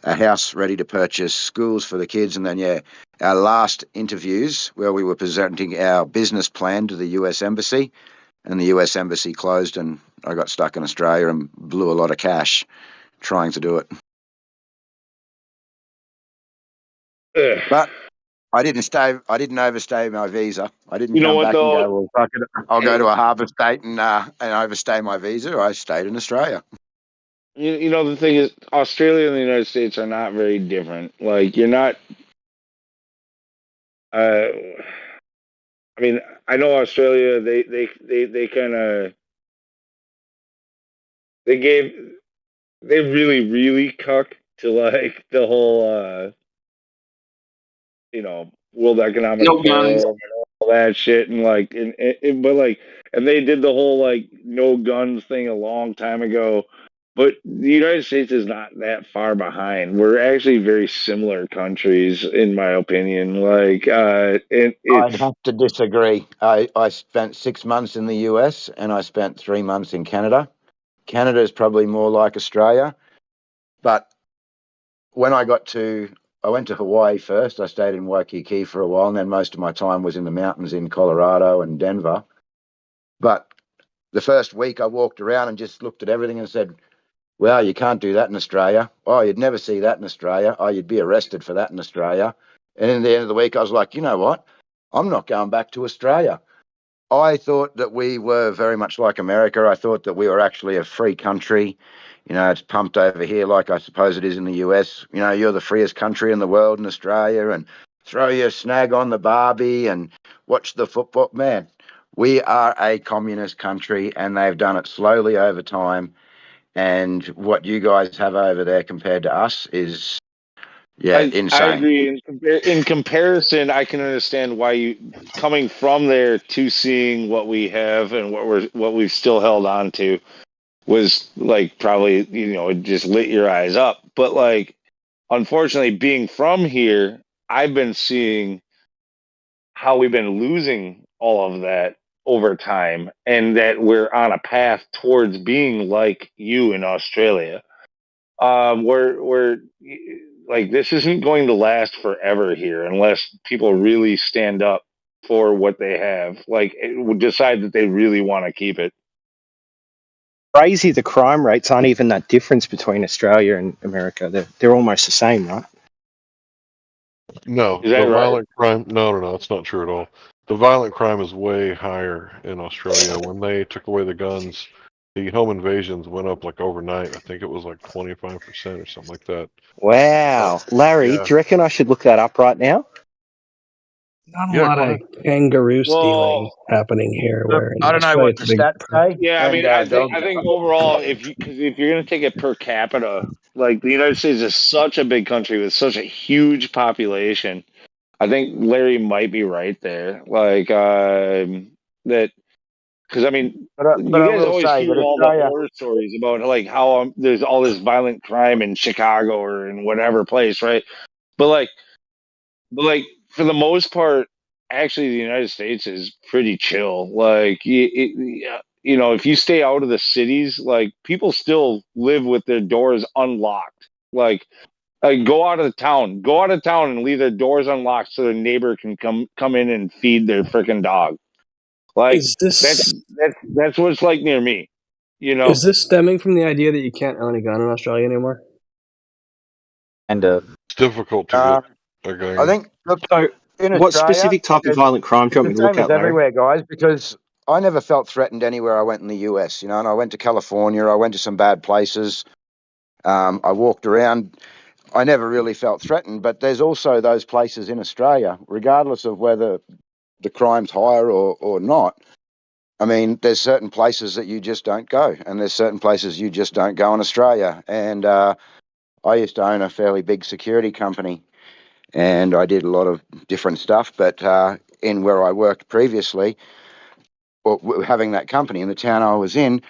a house ready to purchase, schools for the kids, and then our last interviews where we were presenting our business plan to the US Embassy, and the US Embassy closed, and I got stuck in Australia and blew a lot of cash trying to do it. Ugh. But I didn't overstay my visa. I didn't You know come what back and though? go, well, fuck it, I'll go to a harbour state and overstay my visa. I stayed in Australia. You know the thing is, Australia and the United States are not very different. Like you're not. I mean, I know Australia. They kind of they really cuck to like the whole World Economic No guns. Forum and all that shit, and like but like, and they did the whole like no guns thing a long time ago. But the United States is not that far behind. We're actually very similar countries, in my opinion. Like, I'd it's have to disagree. I spent 6 months in the US and I spent 3 months in Canada. Canada is probably more like Australia, but when I went to Hawaii first. I stayed in Waikiki for a while, and then most of my time was in the mountains in Colorado and Denver. But the first week I walked around and just looked at everything and said, well, you can't do that in Australia. Oh, you'd never see that in Australia. Oh, you'd be arrested for that in Australia. And in the end of the week, I was like, you know what? I'm not going back to Australia. I thought that we were very much like America. I thought that we were actually a free country. It's pumped over here like I suppose it is in the US. You're the freest country in the world in Australia, and throw your snag on the Barbie and watch the football. Man, we are a communist country, and they've done it slowly over time. And what you guys have over there compared to us is, I insane. agree. In comparison, I can understand why you coming from there to seeing what we have and what we've still held on to was like probably it just lit your eyes up. But like, unfortunately, being from here, I've been seeing how we've been losing all of that over time, and that we're on a path towards being like you in Australia. We're like, this isn't going to last forever here unless people really stand up for what they have. Like, decide that they really want to keep it. Crazy, the crime rates aren't even that difference between Australia and America. They're almost the same, right? No, Is that the right? violent crime. No, it's not true at all. The violent crime is way higher in Australia. When they took away the guns, the home invasions went up like overnight. I think it was like 25% or something like that. Wow. Larry, Yeah. do you reckon I should look that up right now? Not a Yeah, lot go of ahead. kangaroo Well, stealing happening here. Where in I don't know Australia, what it's the a big stats crime. say. yeah, I And mean, dog. I think overall, because if you're going to take it per capita, like the United States is such a big country with such a huge population. I think Larry might be right there. Like, that, because I mean, But you I guys will always say hear that all the Australia. horror stories about like how there's all this violent crime in Chicago or in whatever place, right? But like, for the most part, actually, the United States is pretty chill. Like, if you stay out of the cities, like people still live with their doors unlocked. Like, go out of town and leave their doors unlocked so their neighbor can come in and feed their freaking dog. Like, Is that's this that's what it's like near me. You is know, this stemming from the idea that you can't own a gun in Australia anymore? And It's difficult to Uh, get a I gun. think, look, So, in what Australia, specific type of it's violent crime do you the want me to look same as at, Larry? everywhere, guys, because I never felt threatened anywhere I went in the US, and I went to California, I went to some bad places. I walked around. I never really felt threatened, but there's also those places in Australia, regardless of whether the crime's higher or not. I mean, there's certain places that you just don't go, and there's certain places you just don't go in Australia. And I used to own a fairly big security company, and I did a lot of different stuff. But in where I worked previously, or having that company in the town I was in,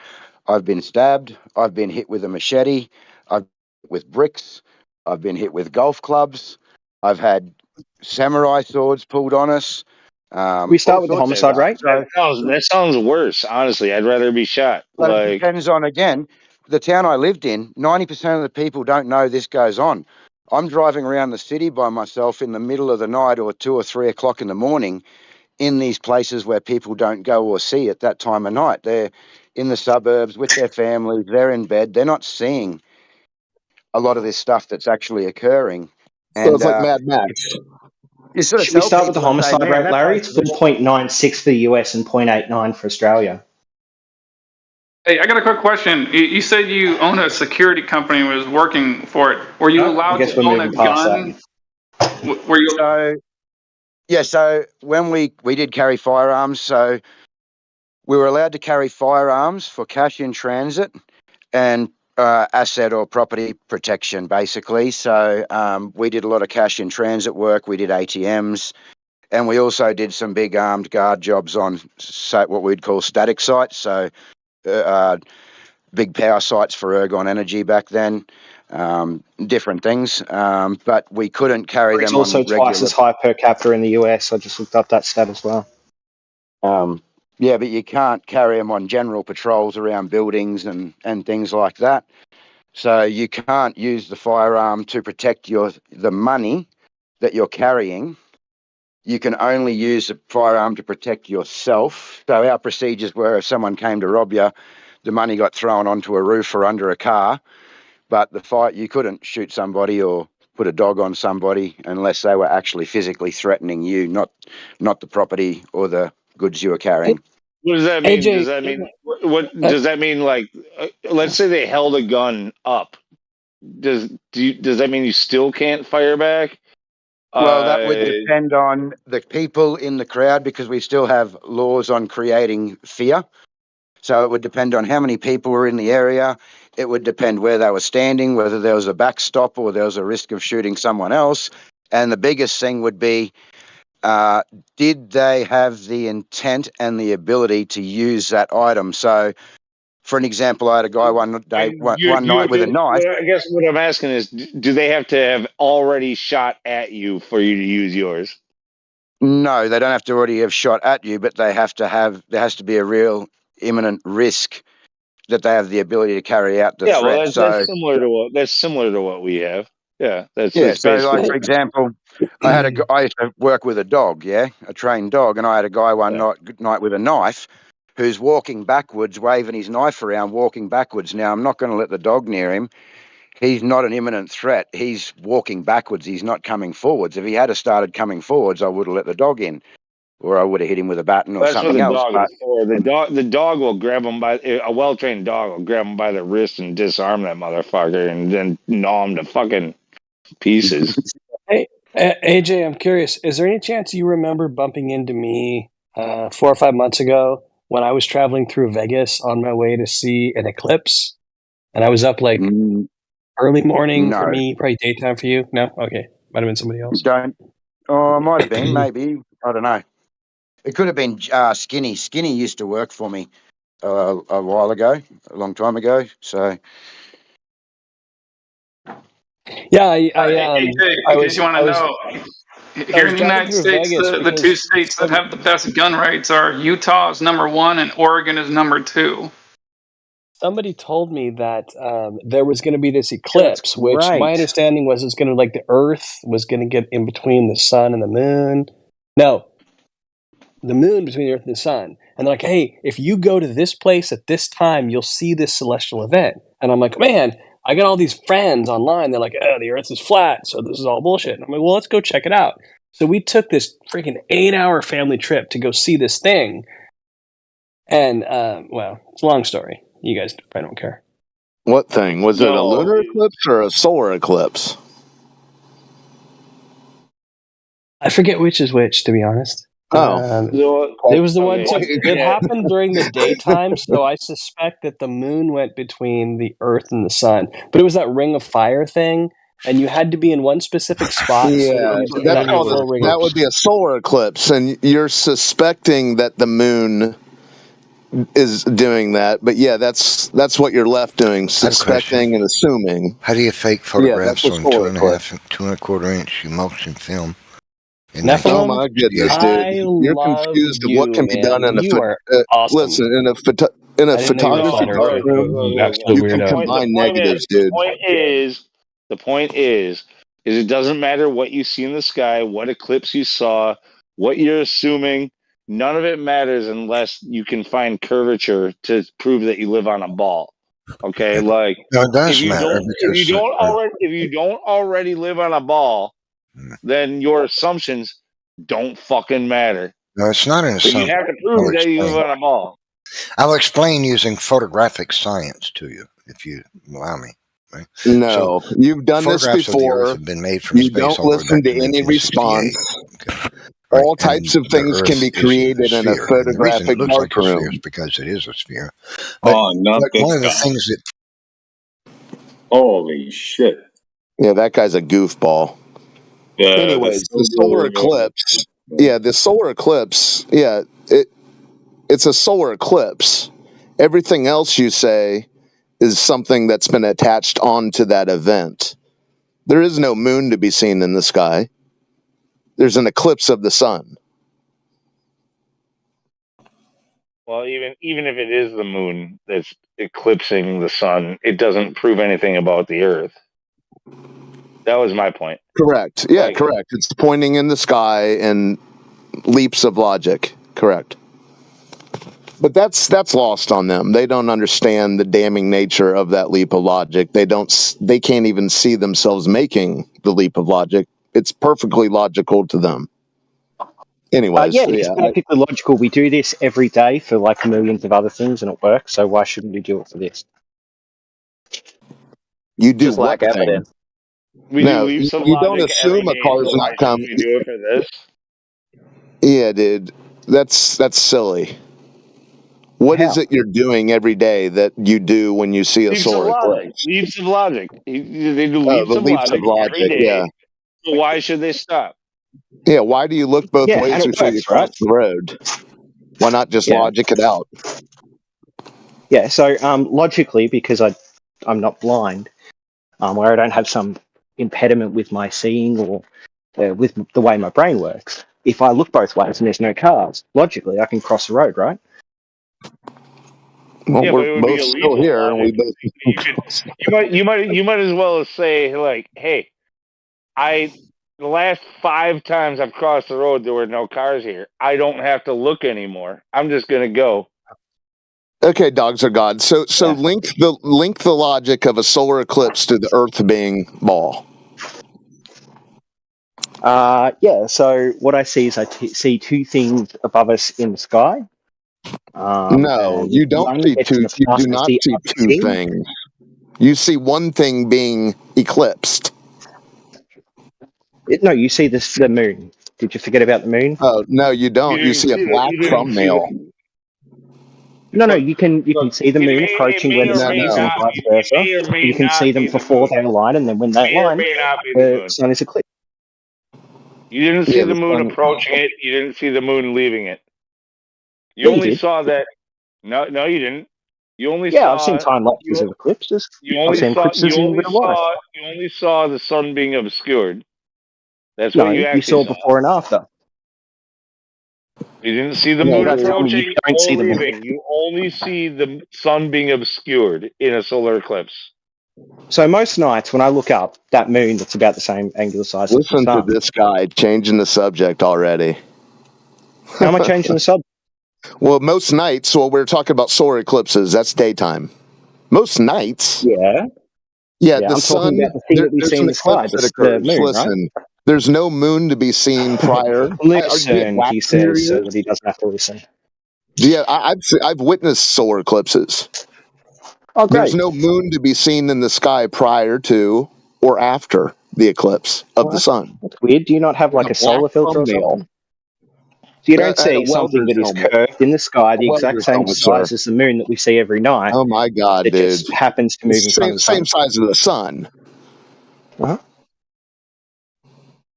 I've been stabbed. I've been hit with a machete. I've been hit with bricks. I've been hit with golf clubs. I've had samurai swords pulled on us. We start All with the sorts of homicide stuff. rate. So, That sounds worse. Honestly, I'd rather be shot. but it Like, depends on, again, the town I lived in, 90% of the people don't know this goes on. I'm driving around the city by myself in the middle of the night or 2 or 3 o'clock in the morning in these places where people don't go or see at that time of night. They're in the suburbs with their families. They're in bed. They're not seeing a lot of this stuff that's actually occurring. So And it's like Mad Max. you sort of Should we tell start with the people and say, homicide man, rate, that Larry? place It's is 4.96 for the US and 0.89 for Australia. Hey, I got a quick question. You said you own a security company and was working for it. Were you No, I allowed guess to we're own moving a past that. gun? Were you? So, yeah, so when we did carry firearms, so we were allowed to carry firearms for cash in transit and asset or property protection, basically. So we did a lot of cash in transit work. We did ATMs, and we also did some big armed guard jobs on what we'd call static sites. So big power sites for Ergon Energy back then, different things. But we couldn't carry It's them on also twice regular. as high per capita in the US. I just looked up that stat as well. Yeah, but you can't carry them on general patrols around buildings and things like that. So you can't use the firearm to protect the money that you're carrying. You can only use the firearm to protect yourself. So our procedures were, if someone came to rob you, the money got thrown onto a roof or under a car, but you couldn't shoot somebody or put a dog on somebody unless they were actually physically threatening you, not the property or the goods you were carrying. what does that mean? AJ, Does that mean what? Does that mean? Like, let's say they held a gun up. Does that mean you still can't fire back? Well, that would depend on the people in the crowd, because we still have laws on creating fear. So it would depend on how many people were in the area. It would depend where they were standing, whether there was a backstop or there was a risk of shooting someone else. And the biggest thing would be, did they have the intent and the ability to use that item? So, for an example, I had a guy one night with a knife. I guess what I'm asking is, do they have to have already shot at you for you to use yours? No, they don't have to already have shot at you, but there has to be a real imminent risk that they have the ability to carry out the Yeah, threat. well, that's similar to what we have. Yeah, that's So basically like, for example, I used to work with a dog, a trained dog, and I had a guy one night with a knife who's walking backwards, waving his knife around, walking backwards. Now, I'm not going to let the dog near him. He's not an imminent threat. He's walking backwards. He's not coming forwards. If he had started coming forwards, I would have let the dog in, or I would have hit him with a baton or that's what something the else. dog But is for. The dog will grab him by a well trained dog will grab him by the wrist and disarm that motherfucker and then gnaw him to fucking pieces. Hey, AJ, I'm curious. Is there any chance you remember bumping into me 4 or 5 months ago when I was traveling through Vegas on my way to see an eclipse? And I was up like early morning for no, me, probably daytime for you. No, okay, might have been somebody else. don't. Oh, it might have been, maybe. I don't know. It could have been Skinny. Skinny used to work for me a while ago, a long time ago. So Yeah, AJ, in case you want to know, here in the driving United through States, Vegas the two because states that have the best gun rates are Utah is number 1 and Oregon is number 2. somebody told me that there was going to be this eclipse, which my great. understanding was it's going to, like, the Earth was going to get in between the sun and the moon. No, the moon between the Earth and the sun. And they're like, hey, if you go to this place at this time, you'll see this celestial event. And I'm like, man, I got all these friends online. They're like, oh, the Earth is flat, so this is all bullshit. And I'm like, well, let's go check it out. So we took this freaking 8-hour family trip to go see this thing. And, well, it's a long story. You guys probably don't care. What thing? Was it a No. lunar eclipse or a solar eclipse? I forget which is which, to be honest. Oh, It was the one. So Okay. it Yeah. happened during the daytime. So I suspect that the moon went between the Earth and the sun. But it was that ring of fire thing, and you had to be in one specific spot so that yeah, you could that's have your called full ring. that would be a solar eclipse, and you're suspecting that the moon is doing that. But yeah, that's what you're left doing, I have a question. suspecting and assuming. How do you fake Yeah, that's photographs a on solar eclipse. 2.25 inch emulsion film? In Oh 19 Nephilim, my goodness, yeah. dude! I You're love confused of what you, can be done man. in a You are awesome. listen in a I didn't know you were a photography flat earther. darkroom. You absolute You can weirdo. combine negatives, dude. The point is it doesn't matter what you see in the sky, what eclipse you saw, what you're assuming. None of it matters unless you can find curvature to prove that you live on a ball. Okay, like No, it does if you matter because if you don't already live on a ball, then your assumptions don't fucking matter. no, it's not an But you assumption. have to prove that you live on a ball. I'll explain using photographic science to you, if you allow me. Right? No, you've done this photographs of the Earth before. have been made from You space don't all the way listen back to to any 1968. response. Okay. Right. All And types of the things can Earth be is a created in a sphere. And the reason it photographic looks like a sphere is darkroom. because it is a sphere. But, not but this one of the guy. things that Holy shit. Yeah, that guy's a goofball. Anyways, the solar eclipse. Yeah, the solar eclipse. Yeah, it's a solar eclipse. Everything else you say is something that's been attached onto that event. There is no moon to be seen in the sky. There's an eclipse of the sun. Well, even if it is the moon that's eclipsing the sun, it doesn't prove anything about the Earth. That was my point. Correct. Yeah, Like, correct. It's pointing in the sky and leaps of logic. Correct. But that's lost on them. They don't understand the damning nature of that leap of logic. They can't even see themselves making the leap of logic. It's perfectly logical to them. Anyways, Yeah, it's perfectly logical. We do this every day for like millions of other things, and it works. So why shouldn't we do it for this? You do Just what lack thing? evidence. we do No, leaps of you don't logic every assume a day, car's so why not coming. shouldn't we do it for this? Yeah, dude, that's silly. What is How? it you're doing every day that you do when you see a Leaps of solar logic. eclipse? Leaps of logic. They do Oh, leaps the of leaps of logic every logic. Yeah, day. So why should they stop? yeah. Why do you look both Yeah, and ways it before you works, cross right? the road? Why not just Yeah, logic it out? yeah. So logically, because I'm not blind, or I don't have some impediment with my seeing or with the way my brain works. If I look both ways and there's no cars, logically I can cross the road, right? Well, Yeah, but we're it would be both a leap still of here, and we logic. both You could, you might as well say like, hey, the last 5 times I've crossed the road, there were no cars here. I don't have to look anymore. I'm just gonna go. Okay, dogs are God. So Yeah. link the logic of a solar eclipse to the Earth being ball. Yeah. So what I see is see two things above us in the sky. No, And you don't one see gets in two. the You do past to not see see other two things. things. You see one thing being eclipsed. No, you see the moon. Did you forget about the moon? Oh no, you don't. You see a black You didn't see thumbnail. the. No, Look, you can see the moon it approaching may where the or No, sun may is, and no. not. vice It versa. may or may You can see not them be the before moon. they align, and then when they May or align, may not be the the moon. sun is eclipsed. You didn't see Yeah, the the moon sun. approaching it. You didn't see the moon leaving it. You Yeah, you only did. saw that. No, you didn't. You only Yeah, I've seen saw time lapses you. of eclipses. You I've only seen saw. eclipses in real life. You only saw the sun being obscured. That's what No, you you actually saw saw. before and after. You didn't see the No, You moon don't tell me you approaching don't see or the moon. leaving. You only see the sun being obscured in a solar eclipse. So most nights when I look up, that moon that's about the same angular size as the listen to sun. this guy changing the subject already. How am I changing the subject? Well, most nights, well, we're talking about solar eclipses. That's daytime. Most nights, Yeah, yeah, yeah. the I'm talking sun. about the thing that we There's see an in the sky, eclipse that the occurs. moon, right? Listen, there's no moon to be seen prior. Do you have Listen, wax he in your says, so ears? that he doesn't have to listen. Yeah, I've witnessed solar eclipses. Oh, There's great. no moon to be seen in the sky prior to or after the eclipse of Well, the sun. that's weird. Do you not have There's like a a black solar filter or thumbnail. something? So you don't At a see something welder's that is helmet. curved in the sky, A the exact welder's same helmet, sir. size as the moon that we see every night, Oh my God, that dude! just happens to move in front of the Same sun. size as the sun. Uh-huh.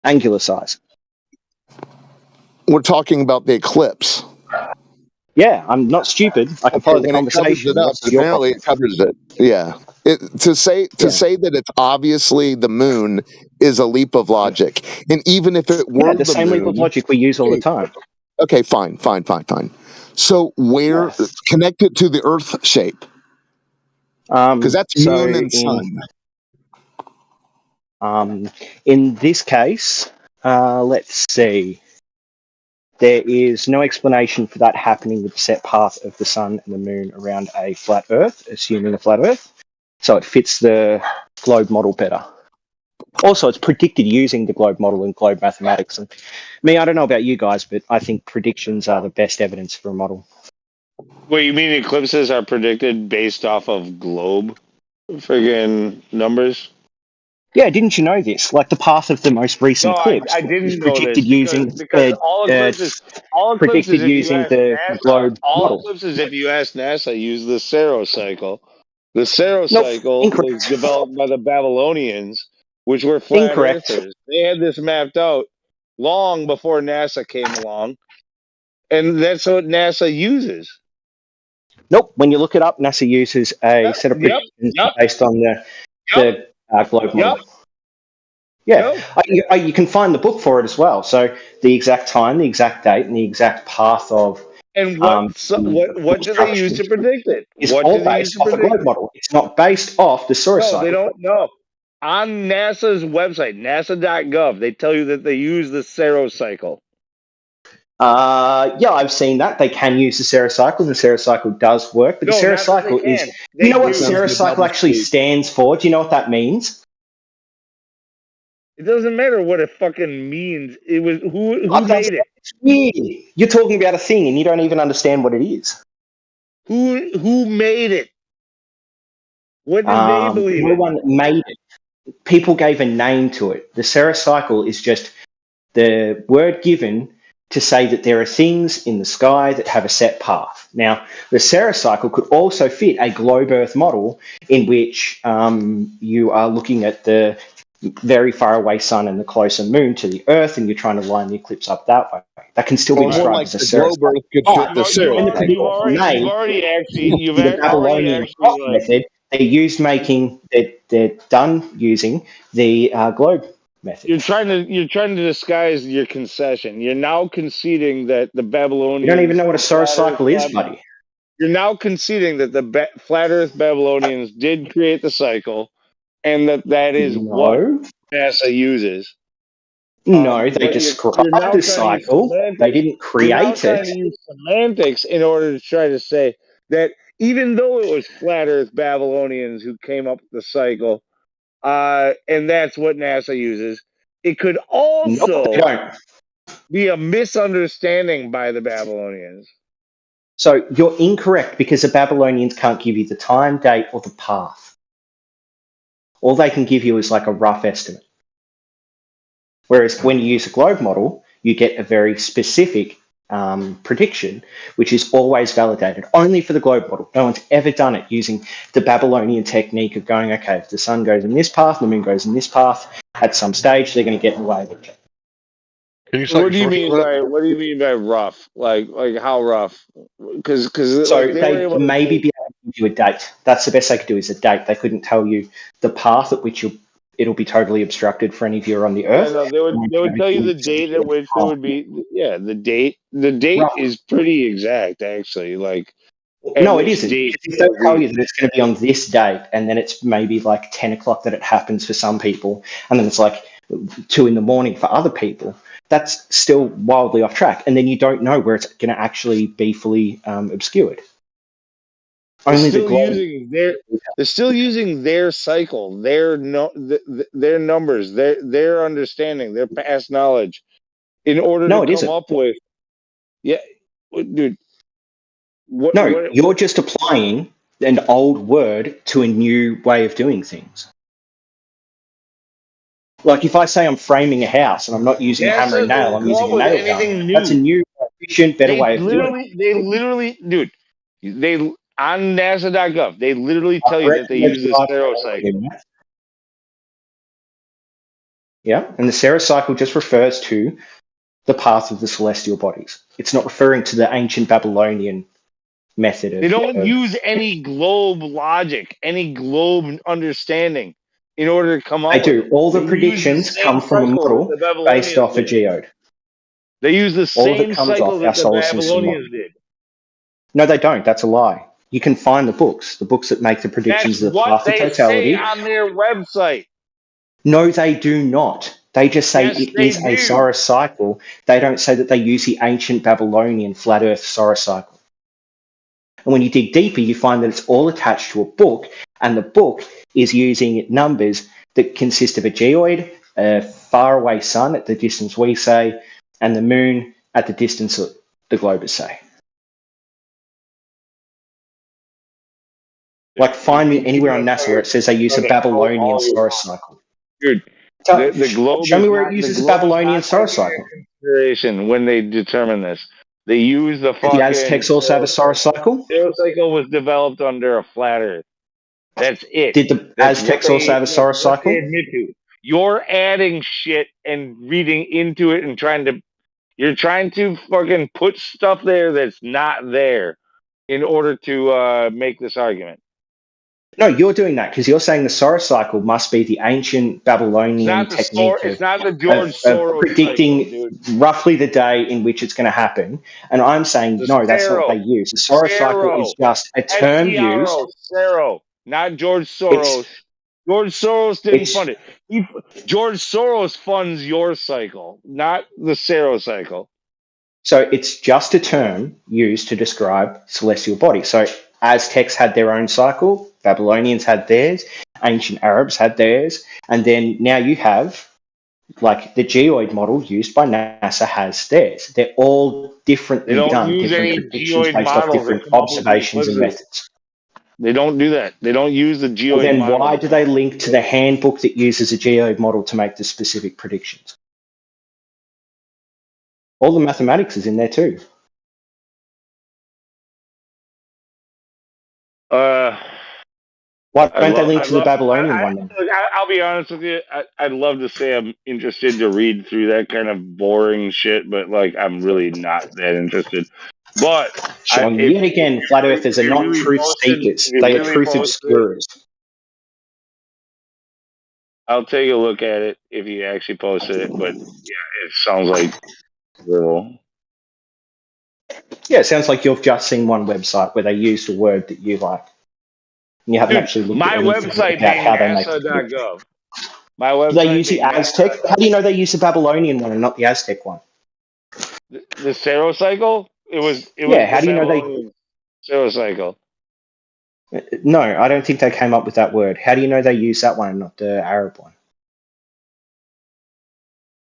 Angular size. We're talking about the eclipse. Yeah, I'm not stupid. I can Okay, follow the then it covers conversation. it up. What's your Apparently, problem? it covers it. Yeah. To say Yeah. that it's obviously the moon is a leap of logic, and even if it Yeah, were the the same leap of moon, logic we use all the time. okay, fine. So where Yes. connect it to the Earth shape? Because that's So moon and sun. in this case, let's see. There is no explanation for that happening with the set path of the sun and the moon around a flat Earth, assuming a flat Earth. So it fits the globe model better. Also, it's predicted using the globe model and globe mathematics. And I don't know about you guys, but I think predictions are the best evidence for a model. Wait, you mean eclipses are predicted based off of globe friggin' numbers? Yeah, didn't you know this? Like the path of the most recent No, I eclipse is didn't know predicted this using because all eclipses predicted if you using ask the NASA, globe model. if you ask NASA use the Saros cycle. The Saros Nope, cycle was incorrect. developed by the Babylonians, which were flat Incorrect. earthers. They had this mapped out long before NASA came along, and that's what NASA uses. Nope. When you look it up, NASA uses a set of predictions based on the globe model. Yeah, you can find the book for it as well. So the exact time, the exact date, and the exact path of And what do they use to predict it? is What all do they use based to off a predict globe it? model. It's not based off the Saros No, they cycle. don't. No, on NASA's website, NASA.gov, they tell you that they use the Saros cycle. Yeah, I've seen that. They can use the Saros cycle. The Saros cycle does work, but the Saros not that cycle they is. can. You know They what do. Saros cycle actually stands for? Do you know what that means? It doesn't matter what it fucking means. It was who made it? It's weird. You're talking about a thing and you don't even understand what it is. Who made it? What did they believe No in? one made it. People gave a name to it. The Saros cycle is just the word given to say that there are things in the sky that have a set path. Now, the Saros cycle could also fit a globe Earth model in which you are looking at the very far away sun and the closer moon to the Earth, and you're trying to line the eclipse up that way. That can still be Or more described like as a the Saros globe Earth could fit the You've Saros. already the Babylonian clock method. They're done using the globe method. You're trying to disguise your concession. You're now conceding that the Babylonians. You don't even know what a Saros cycle is, buddy. You're now conceding that the flat Earth Babylonians did create the cycle, and that is what NASA uses. No, they But described you're now the trying to use cycle. semantics. They didn't You're now create trying it. to use semantics in order to try to say that even though it was flat Earth Babylonians who came up with the cycle, and that's what NASA uses, it could also be a misunderstanding by the Babylonians. So you're incorrect because the Babylonians can't give you the time, date, or the path. All they can give you is like a rough estimate. Whereas when you use a globe model, you get a very specific prediction, which is always validated, only for the globe model. No one's ever done it using the Babylonian technique of going, okay, if the sun goes in this path, the moon goes in this path, at some stage they're going to get in the way of it. What do you mean by rough? Like how rough? Because So like they maybe be able to give you a date. That's the best they could do is a date. They couldn't tell you the path at which it'll be totally obstructed for any viewer on the Earth. Yeah, no, they would tell you the date at which there would be. Yeah, the date. The date is pretty exact, actually. Like no, it isn't. If they tell you that it's going to be on this date, and then it's maybe like 10 o'clock that it happens for some people, and then it's like 2 a.m. for other people, that's still wildly off track. And then you don't know where it's going to actually be fully obscured. They're still using their cycle, their numbers, their understanding, their past knowledge, in order to come up with. Yeah, dude. You're just applying an old word to a new way of doing things. Like if I say I'm framing a house and I'm not using a hammer and nail, I'm using a nail gun. That's a new. efficient, better way of doing it. They literally, dude, they on NASA.gov, they literally tell you that Correct they use the website. Saros cycle. Yeah, and the Saros cycle just refers to the path of the celestial bodies. It's not referring to the ancient Babylonian method They don't of use any globe logic, any globe understanding in order to come They up with do. it. All the They use the predictions same come from a cycle that model the based Babylonians off a did. geode. They use the All of it same comes cycle off our that the solar system model. Babylonians did. No, they don't. That's a lie. You can find the books that make the That's predictions of the what path of they say totality. on their website. No, they do not. They just say Yes, it they is a do. Saros cycle. They don't say that they use the ancient Babylonian flat Earth Saros cycle. And when you dig deeper, you find that it's all attached to a book, and the book is using numbers that consist of a geoid, a faraway sun at the distance we say, and the moon at the distance that the globers say. Like, find me anywhere on NASA where it says they use a Babylonian Saros cycle. Dude, the globe Show is me where not it the uses a globe is Babylonian not Saros taken cycle. into consideration when they determine this. They use the Did the fucking Aztecs also have a Saros cycle? Saros cycle was developed under a flat Earth. That's it. Did the Aztecs also have a Saros That's what they cycle? admit to. You're adding shit and reading into it and you're trying to fucking put stuff there that's not there in order to make this argument. No, you're doing that because you're saying the Saros cycle must be the ancient Babylonian technique It's not the George of Soros predicting cycle, dude. roughly the day in which it's going to happen. And I'm saying, The no, that's not what Sparrow. they use. The Saros cycle is just a term used. Sparrow, not George It's Soros. George Soros didn't it's fund it. George Soros funds your cycle, not the Saros cycle. So it's just a term used to describe celestial bodies. So Aztecs had their own cycle, Babylonians had theirs, ancient Arabs had theirs, and then now you have, like, the geoid model used by NASA has theirs. They're all They differently don't done, use different any predictions geoid based off models that different come up with the observations and eclipses. methods. They don't do that. They don't use the Well, geoid then model. why do they link to the handbook that uses a geoid model to make the specific predictions? All the mathematics is in there too. Why don't they link to the Babylonian one then? I'll be honest with you. I'd love to say I'm interested to read through that kind of boring shit, but like I'm really not that interested. But Showing yet again, flat earthers are not truth seekers; they are truth obscurers. I'll take a look at it if you actually posted it. But yeah, it sounds like little. Yeah, it sounds like you've just seen one website where they used a word that you like. And you haven't actually looked at anything about how they make it. NASA.gov. My Do website. they use the Aztec? How do you know they use the Babylonian one and not the Aztec one? The Saros cycle? It was how do you know Babylonian Saros cycle. No, I don't think they came up with that word. How do you know they use that one and not the Arab one?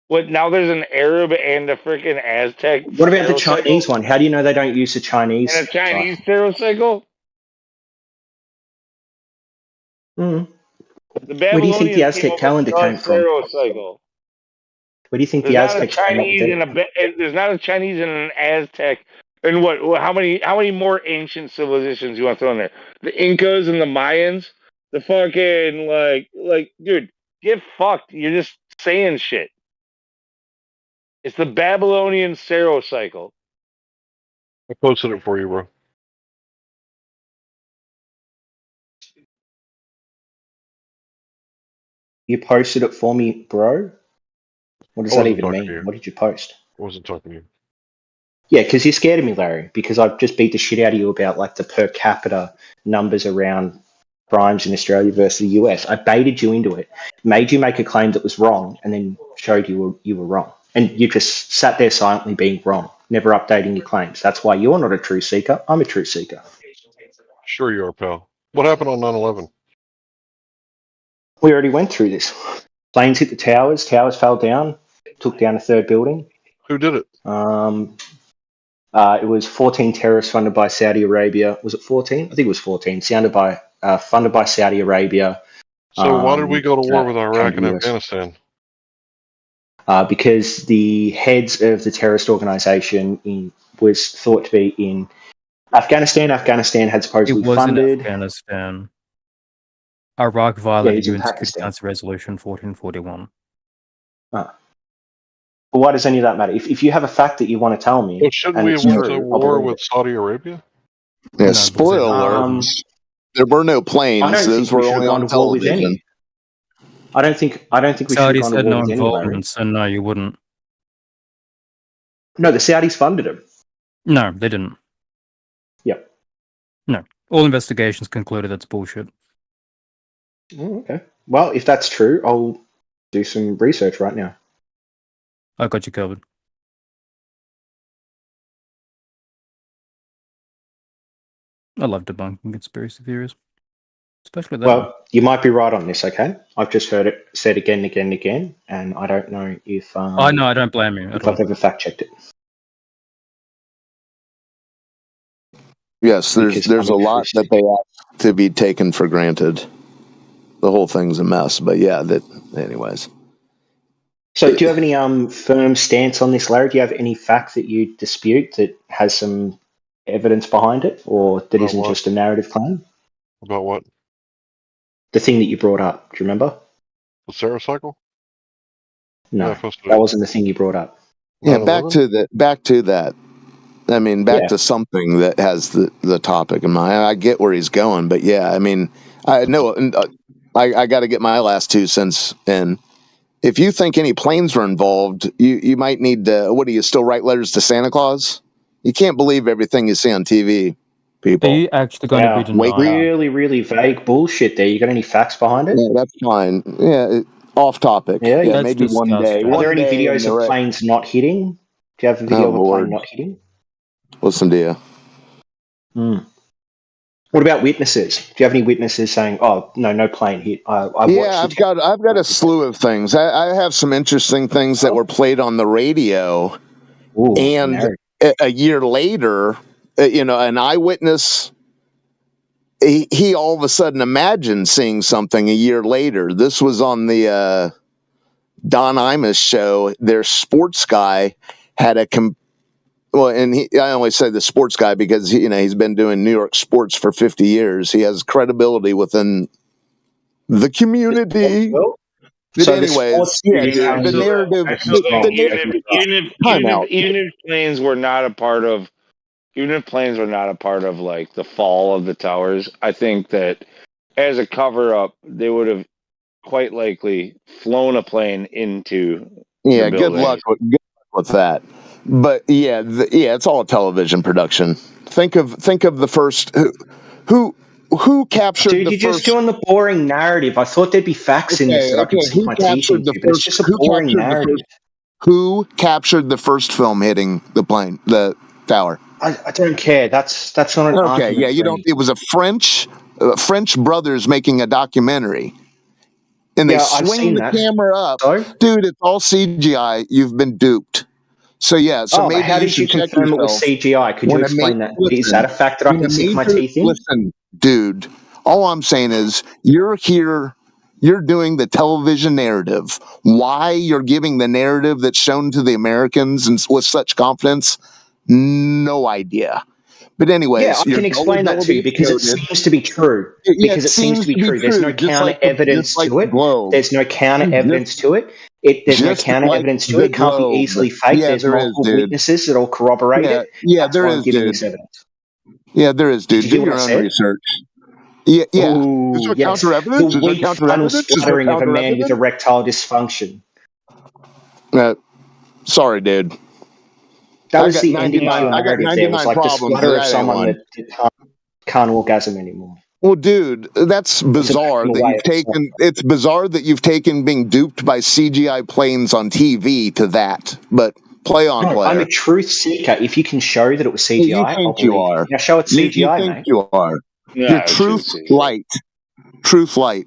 What, now there's an Arab and a freaking Aztec? What about the Saros cycle? Chinese one? How do you know they don't use the Chinese? And a Chinese Saros cycle? Mm. The Where do you think the Aztec calendar came from? Saros cycle. Where do you think the Aztecs came up with it? There's not a Chinese and an Aztec. And what? How many more ancient civilizations you want to throw in there? The Incas and the Mayans. The fucking like, dude, get fucked. You're just saying shit. It's the Babylonian Saros cycle. I posted it for you, bro. You posted it for me, bro? What does that even mean? What did you post? I wasn't talking to you. Yeah, because you're scared of me, Larry, because I've just beat the shit out of you about like the per capita numbers around crimes in Australia versus the US. I baited you into it, made you make a claim that was wrong, and then showed you were wrong. And you just sat there silently being wrong, never updating your claims. That's why you're not a true seeker. I'm a true seeker. Sure you are, pal. What happened on 9/11? We already went through this. Planes hit the towers fell down, took down a third building. Who did it? It was 14 terrorists funded by Saudi Arabia. Was it 14? I think it was 14. Funded by Saudi Arabia. So why did we go to war with Iraq and Afghanistan? because the heads of the terrorist organization was thought to be in Afghanistan. Afghanistan had It supposedly was in funded. Afghanistan. Iraq Yeah, violated he's in UN Security Pakistan. Council Resolution 1441. But why does any of that matter? If you have a fact that you want to tell me, Well, shouldn't and we it's have went to true, I'll war believe with it. Saudi Arabia? Yeah, No, because they spoiler know. alert. There were no I planes. don't Those think we were should have only gone on to war with television. any. I don't think we should have Saudis gone to had war no with any, Larry. involvement, so no, you wouldn't. No, the Saudis funded him. No, they didn't. Yep. No. All investigations concluded that's bullshit. Oh, okay. Well, if that's true, I'll do some research right now. I got you covered. I love debunking conspiracy theories. Especially that one. Well, you might be right on this, okay? I've just heard it said again and again and again, and I don't know if Oh, no, I don't blame you at if all. I've ever fact checked it. Yes, Because there's I'm a lot that they ask to be taken for granted. The whole thing's a mess, but yeah, anyways. So, do you have any firm stance on this, Larry? Do you have any fact that you dispute that has some evidence behind it, or that About isn't what? just a narrative claim? About what? The thing that you brought up, do you remember? The Saros cycle? No, Yeah, I posted that it. wasn't the thing you brought up. Yeah, back to that. I mean, back Yeah. to something that has the topic in mind. I get where he's going, but yeah, I mean, I know I got to get my last 2 cents in. If you think any planes were involved, you might need to. What do you still write letters to Santa Claus? You can't believe everything you see on TV, people. Are you actually going to be Wow, denying? really, really vague bullshit there. You got any facts behind it? Yeah, that's fine. Yeah, off topic. Yeah, Yeah, That's maybe one day. disgusting. Are there One any day in videos the of right. planes not hitting? Do you have a Oh video of a plane Lord, not hitting? listen to you. What about witnesses? Do you have any witnesses saying, "Oh, no plane hit"? I watched Yeah, the I've got a slew of things. I have some interesting things that were played on the radio, and narrative. a year later, an eyewitness. He all of a sudden imagined seeing something a year later. This was on the Don Imus show. Their sports guy had and I only say the sports guy because he's been doing New York sports for 50 years. He has credibility within the community. But So the anyways, sports yeah, dude's dude, telling the you that narrative, America's wrong. time out. Even if planes were not a part of, even if planes were not a part of like the fall of the towers, I think that as a cover up, they would have quite likely flown a plane into Yeah, the good luck building. with that. But yeah, it's all a television production. Think of the first who captured Dude, the you're just first. doing the boring narrative. I thought there'd be facts in this that I Okay, could sink who my teeth captured the into, but it's first? just a Who boring captured the narrative. first? Who captured the first film hitting the tower? I don't care. That's not an Okay, yeah, argument you for don't. anything. It was a French brothers making a documentary, and they Yeah, I've swing seen the that. camera up, So? dude. It's all CGI. You've been duped. So yeah, so Oh, but maybe how you did you should check confirm it was yourself. CGI? Could you When a explain that? Is that listen, a fact that I when can a sink my major teeth in? listen, dude. All I'm saying is you're here. You're doing the television narrative. Why you're giving the narrative that's shown to the Americans and with such confidence? No idea. But Yeah, anyways, I your can explain that to gullibility you is because it noted. seems to be true. Yeah, Because it it seems to seems be to be true. There's no true, counter evidence to the it. globe. There's no counter evidence to it. There's no Just counter like evidence to it. the It can't be globe. easily faked. Yeah, There's there is, multiple dude. witnesses that'll corroborate Yeah, it. yeah, That's there why I'm is, giving dude. this evidence. Yeah, there is, Did dude. you Do hear what I your own said? research. Yeah, yeah. Is Oh, there yes. counter The evidence? Is there weak counter final evidence? Is there spluttering of a counter man with evidence? erectile dysfunction. Sorry, dude. That I was got the ending to 99. your I got narrative there. Was 99 like the problems. splutter of That ain't someone one. that can't orgasm anymore. Well, dude, that's It's a bizarre medical that way you've of saying taken. It's bizarre that you've taken being duped by CGI planes on TV to that. But play on, No, I'm a player. truth seeker. If you can show that it was You CGI, I'll think you believe you. are. Now show it's You CGI, think mate. you are. Your No, truth truth is light. Truth light.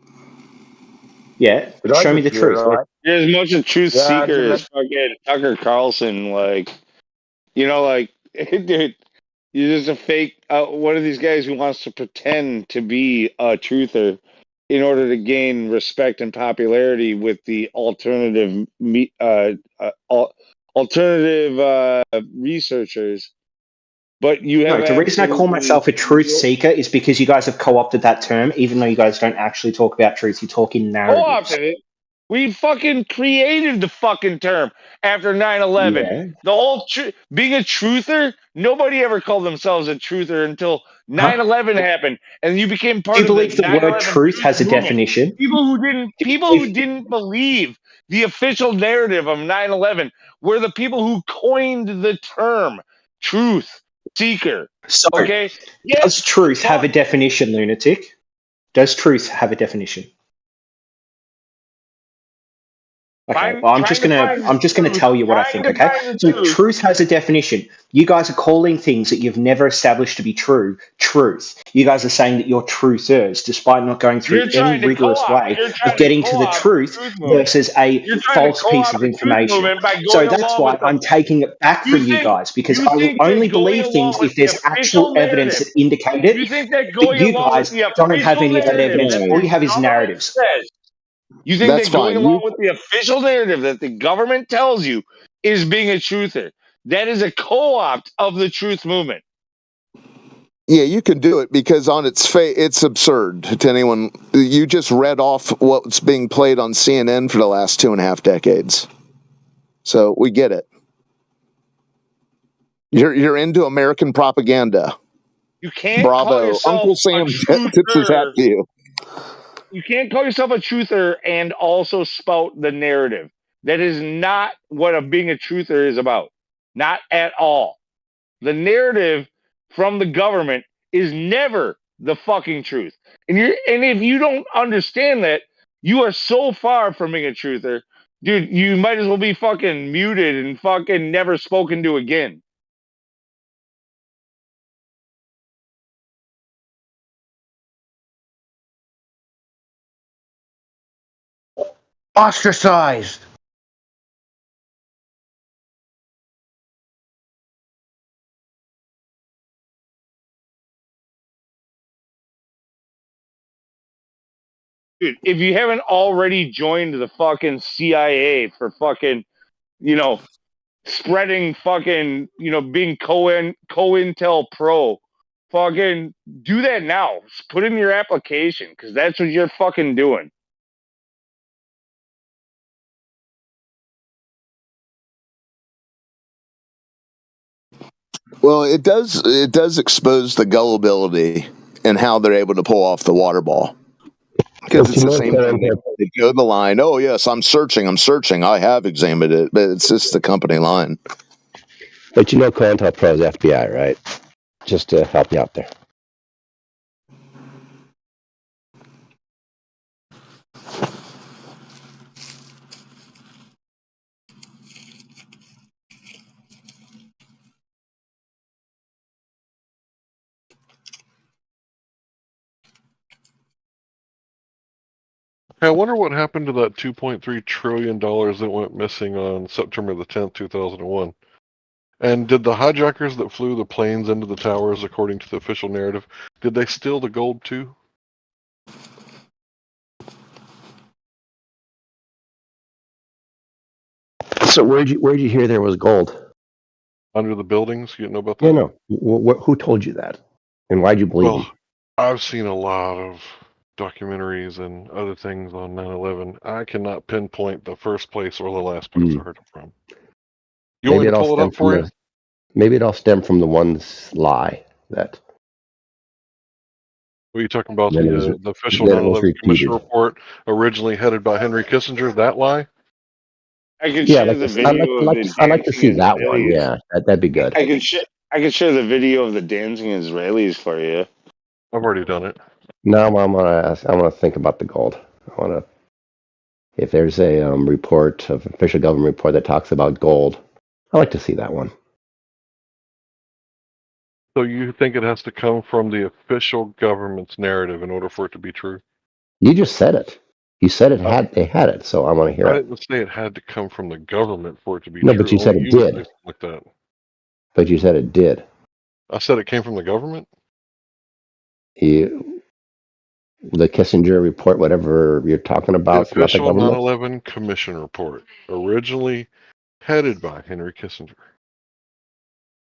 Yeah, Did I show me just the hear truth. right? you're as much a truth Yeah, seeker as fucking Tucker Carlson. Like, dude, you're just a fake. One of these guys who wants to pretend to be a truther in order to gain respect and popularity with the alternative researchers. But you have No, the reason I call absolutely myself a truth seeker is because you guys have co-opted that term, even though you guys don't actually talk about truth. You talk in narratives. co-opted it. We fucking created the fucking term after 9/11. Yeah. The whole being a truther, nobody ever called themselves a truther until Huh? 9/11 happened, and you became Do part you of the believe the word 9/11 truth truth has a movement. definition? People who didn't believe the official narrative of 9/11 were the people who coined the term truth seeker. So, Okay? does Yes. truth have a definition, lunatic? Does truth have a definition? Okay, well, I'm just gonna tell you what I think. Okay, so truth has a definition. You guys are calling things that you've never established to be true truth. You guys are saying that you're truthers, despite not going through You're any trying to rigorous co-opt. way You're of trying to getting to the co-opt the truth truth movement. versus a You're trying to false piece co-opt of the truth information. movement by So going that's along why with the. I'm taking it back from you guys, because I will Think only that going believe along things with if the there's actual official evidence narrative? that indicate it. You think that But going you along with guys the don't have official any of that narrative evidence. that All the you have is government narratives. says? You think That's that going fine. along with the official narrative that the government tells you is being a truther? That is a co-opt of the truth movement. Yeah, you can do it because on its face, it's absurd to anyone. You just read off what's being played on CNN for the last 2.5 decades. So we get it. You're into American propaganda. You can't call Bravo. yourself Uncle a Sam tips his hat truther. to you. You can't call yourself a truther and also spout the narrative. That is not what being a truther is about. Not at all. The narrative from the government is never the fucking truth. And if you don't understand that, you are so far from being a truther, dude, you might as well be fucking muted and fucking never spoken to again. Ostracized. Dude, if you haven't already joined the fucking CIA for fucking, spreading fucking, being COINTEL Pro, fucking do that now. Put in your application because that's what you're fucking doing. Well, it does expose the gullibility and how they're able to pull off the water ball. Because it's the same thing. They go the line, oh, yes, I'm searching. I have examined it. But it's just the company line. But you know COINTELPRO is FBI, right? Just to help you out there. Hey, I wonder what happened to that $2.3 trillion that went missing on September the 10th, 2001. And did the hijackers that flew the planes into the towers, according to the official narrative, did they steal the gold too? So where'd you hear there was gold? Under the buildings? You didn't know about that? Yeah, no. Who told you that? And why'd you believe them? I've seen a lot of documentaries and other things on 9/11. I cannot pinpoint the first place or the last place I heard it from. You want me to pull it up for you? Maybe it all stemmed from the one lie that. What are you talking about? The official 9/11 Commission report, originally headed by Henry Kissinger. That lie? I can share the video of the I'd like to see dancing that one. Israelis. Yeah, that'd be good. I can share the video of the dancing Israelis for you. I've already done it. No, I'm gonna think about the gold. If there's a report, of official government report that talks about gold, I'd like to see that one. So you think it has to come from the official government's narrative in order for it to be true? You just said it. You said they had it, so I want to hear I it. didn't say it had to come from the government for it to be No, true. but you said it did. Like that. But you said it did. I said it came from the government? the Kissinger report, whatever you're talking The about the official government? 9/11 Commission report, originally headed by Henry Kissinger.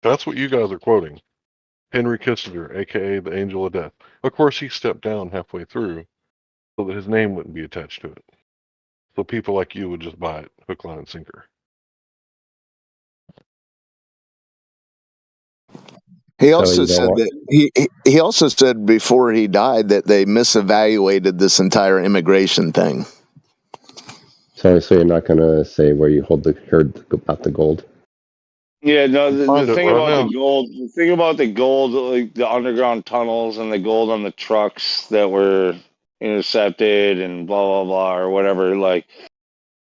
That's what you guys are quoting. Henry Kissinger, aka the Angel of Death. Of course, he stepped down halfway through so that his name wouldn't be attached to it. So people like you would just buy it hook, line, and sinker. He So also you don't said want. that he also said before he died that they misevaluated this entire immigration thing. So you're not going to say where you heard about the gold? Yeah, no, the Find it thing right about now. the gold, like the underground tunnels and the gold on the trucks that were intercepted and blah blah blah or whatever, like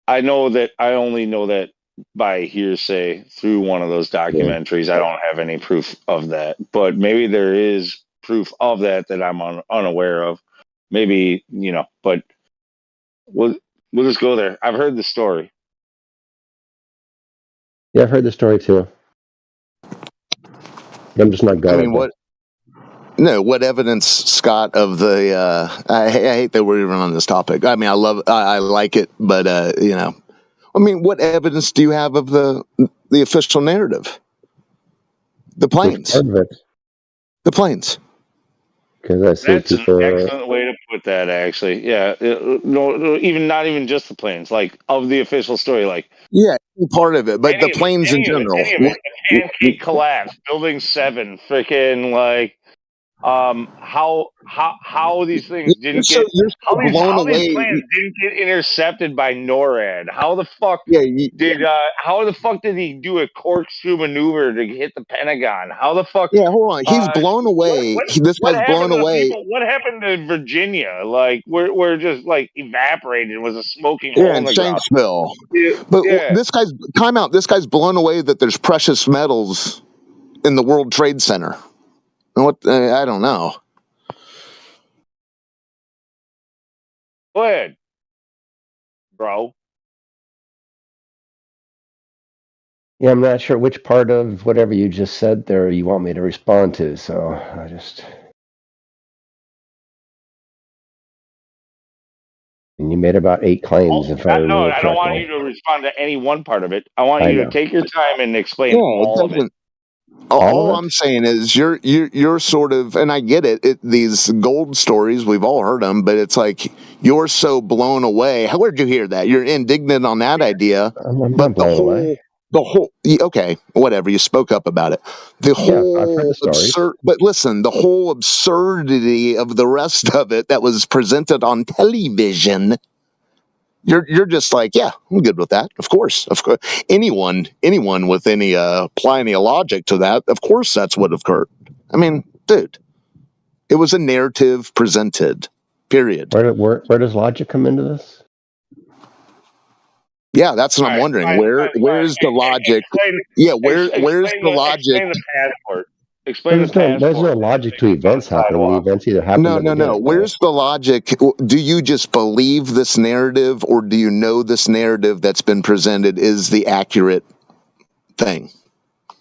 I only know that by hearsay through one of those Yeah. documentaries. I don't have any proof of that, but maybe there is proof of that I'm unaware of. Maybe, but we'll just go there. I've heard the story. Yeah, I've heard the story too. I'm just not I mean, gullible. what evidence, Scott, of the? I hate that we're even on this topic. I mean, I like it, but I mean, what evidence do you have of the official narrative? The Which planes, part of it? the planes. Because I've seen That's an people. excellent way to put that, actually. Yeah, no, even not even just the planes, like of the official story, like Yeah, part of it, but the planes in general. any of it. The pancake collapse, Building 7, freaking like, how these things didn't So get you're so blown how these away. planes didn't get intercepted by NORAD? How the fuck Yeah, did he do a corkscrew maneuver to hit the Pentagon? How the fuck? yeah. Hold on, he's blown away. This What guy's blown happened to the away. people? What happened to Virginia? Like, we're just like evaporated. It was a smoking Yeah, hole in in the ground. Shanksville. Yeah, But yeah. this guy's time out. This guy's blown away that there's precious metals in the World Trade Center. And what I don't know. Go ahead, bro. Yeah, I'm not sure which part of whatever you just said there you want me to respond to. So I just. And you made about 8 claims, if I No, remember I don't want you correctly. to respond to any one part of it. I want I you to know. take your time and explain Yeah, it all of it. doesn't. All All of I'm it? saying is you're sort of, and I get it. These gold stories, we've all heard them, but it's like you're so blown away. Where'd you hear that? You're indignant on that idea, I'm but not blown away. okay, whatever. You spoke up about it. The Yeah, I've heard the whole stories. but listen, the whole absurdity of the rest of it that was presented on television. You're just like, yeah, I'm good with that. Of course. Anyone with any apply any logic to that, of course that's what occurred. I mean, dude, it was a narrative presented. Period. Where does logic come into this? Yeah, that's what All I'm right, wondering. fine, fine. Where's the logic? Yeah, where's the logic? Explain the passport. Explain the There's no passport. logic to events happening. The events either happen or they No. don't. Where's the logic? Do you just believe this narrative, or do you know this narrative that's been presented is the accurate thing?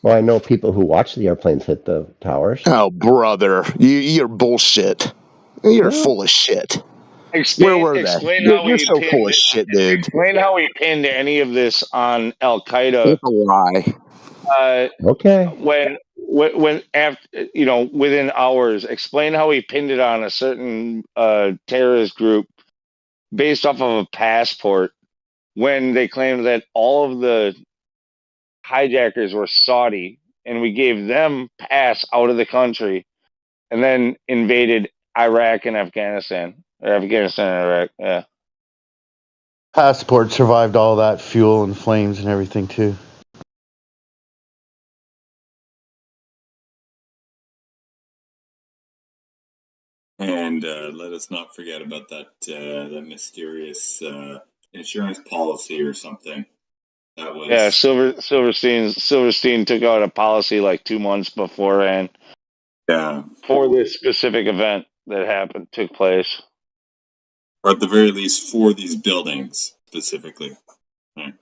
Well, I know people who watch the airplanes hit the towers. Oh, brother, you're bullshit. You're Yeah. full of shit. Where Explain were they? explain how You're he so full pinned of shit, dude. explain how he pinned any of this on Al Qaeda. It's a lie. Okay. When after within hours, explain how he pinned it on a certain terrorist group based off of a passport when they claimed that all of the hijackers were Saudi and we gave them pass out of the country and then invaded Iraq and Afghanistan or Afghanistan and Iraq. Yeah. Passport survived all that fuel and flames and everything too. And let us not forget about that mysterious insurance policy or something. That was Yeah, Silverstein took out a policy like 2 months beforehand. Yeah. For this specific event that took place. Or at the very least for these buildings specifically. Right.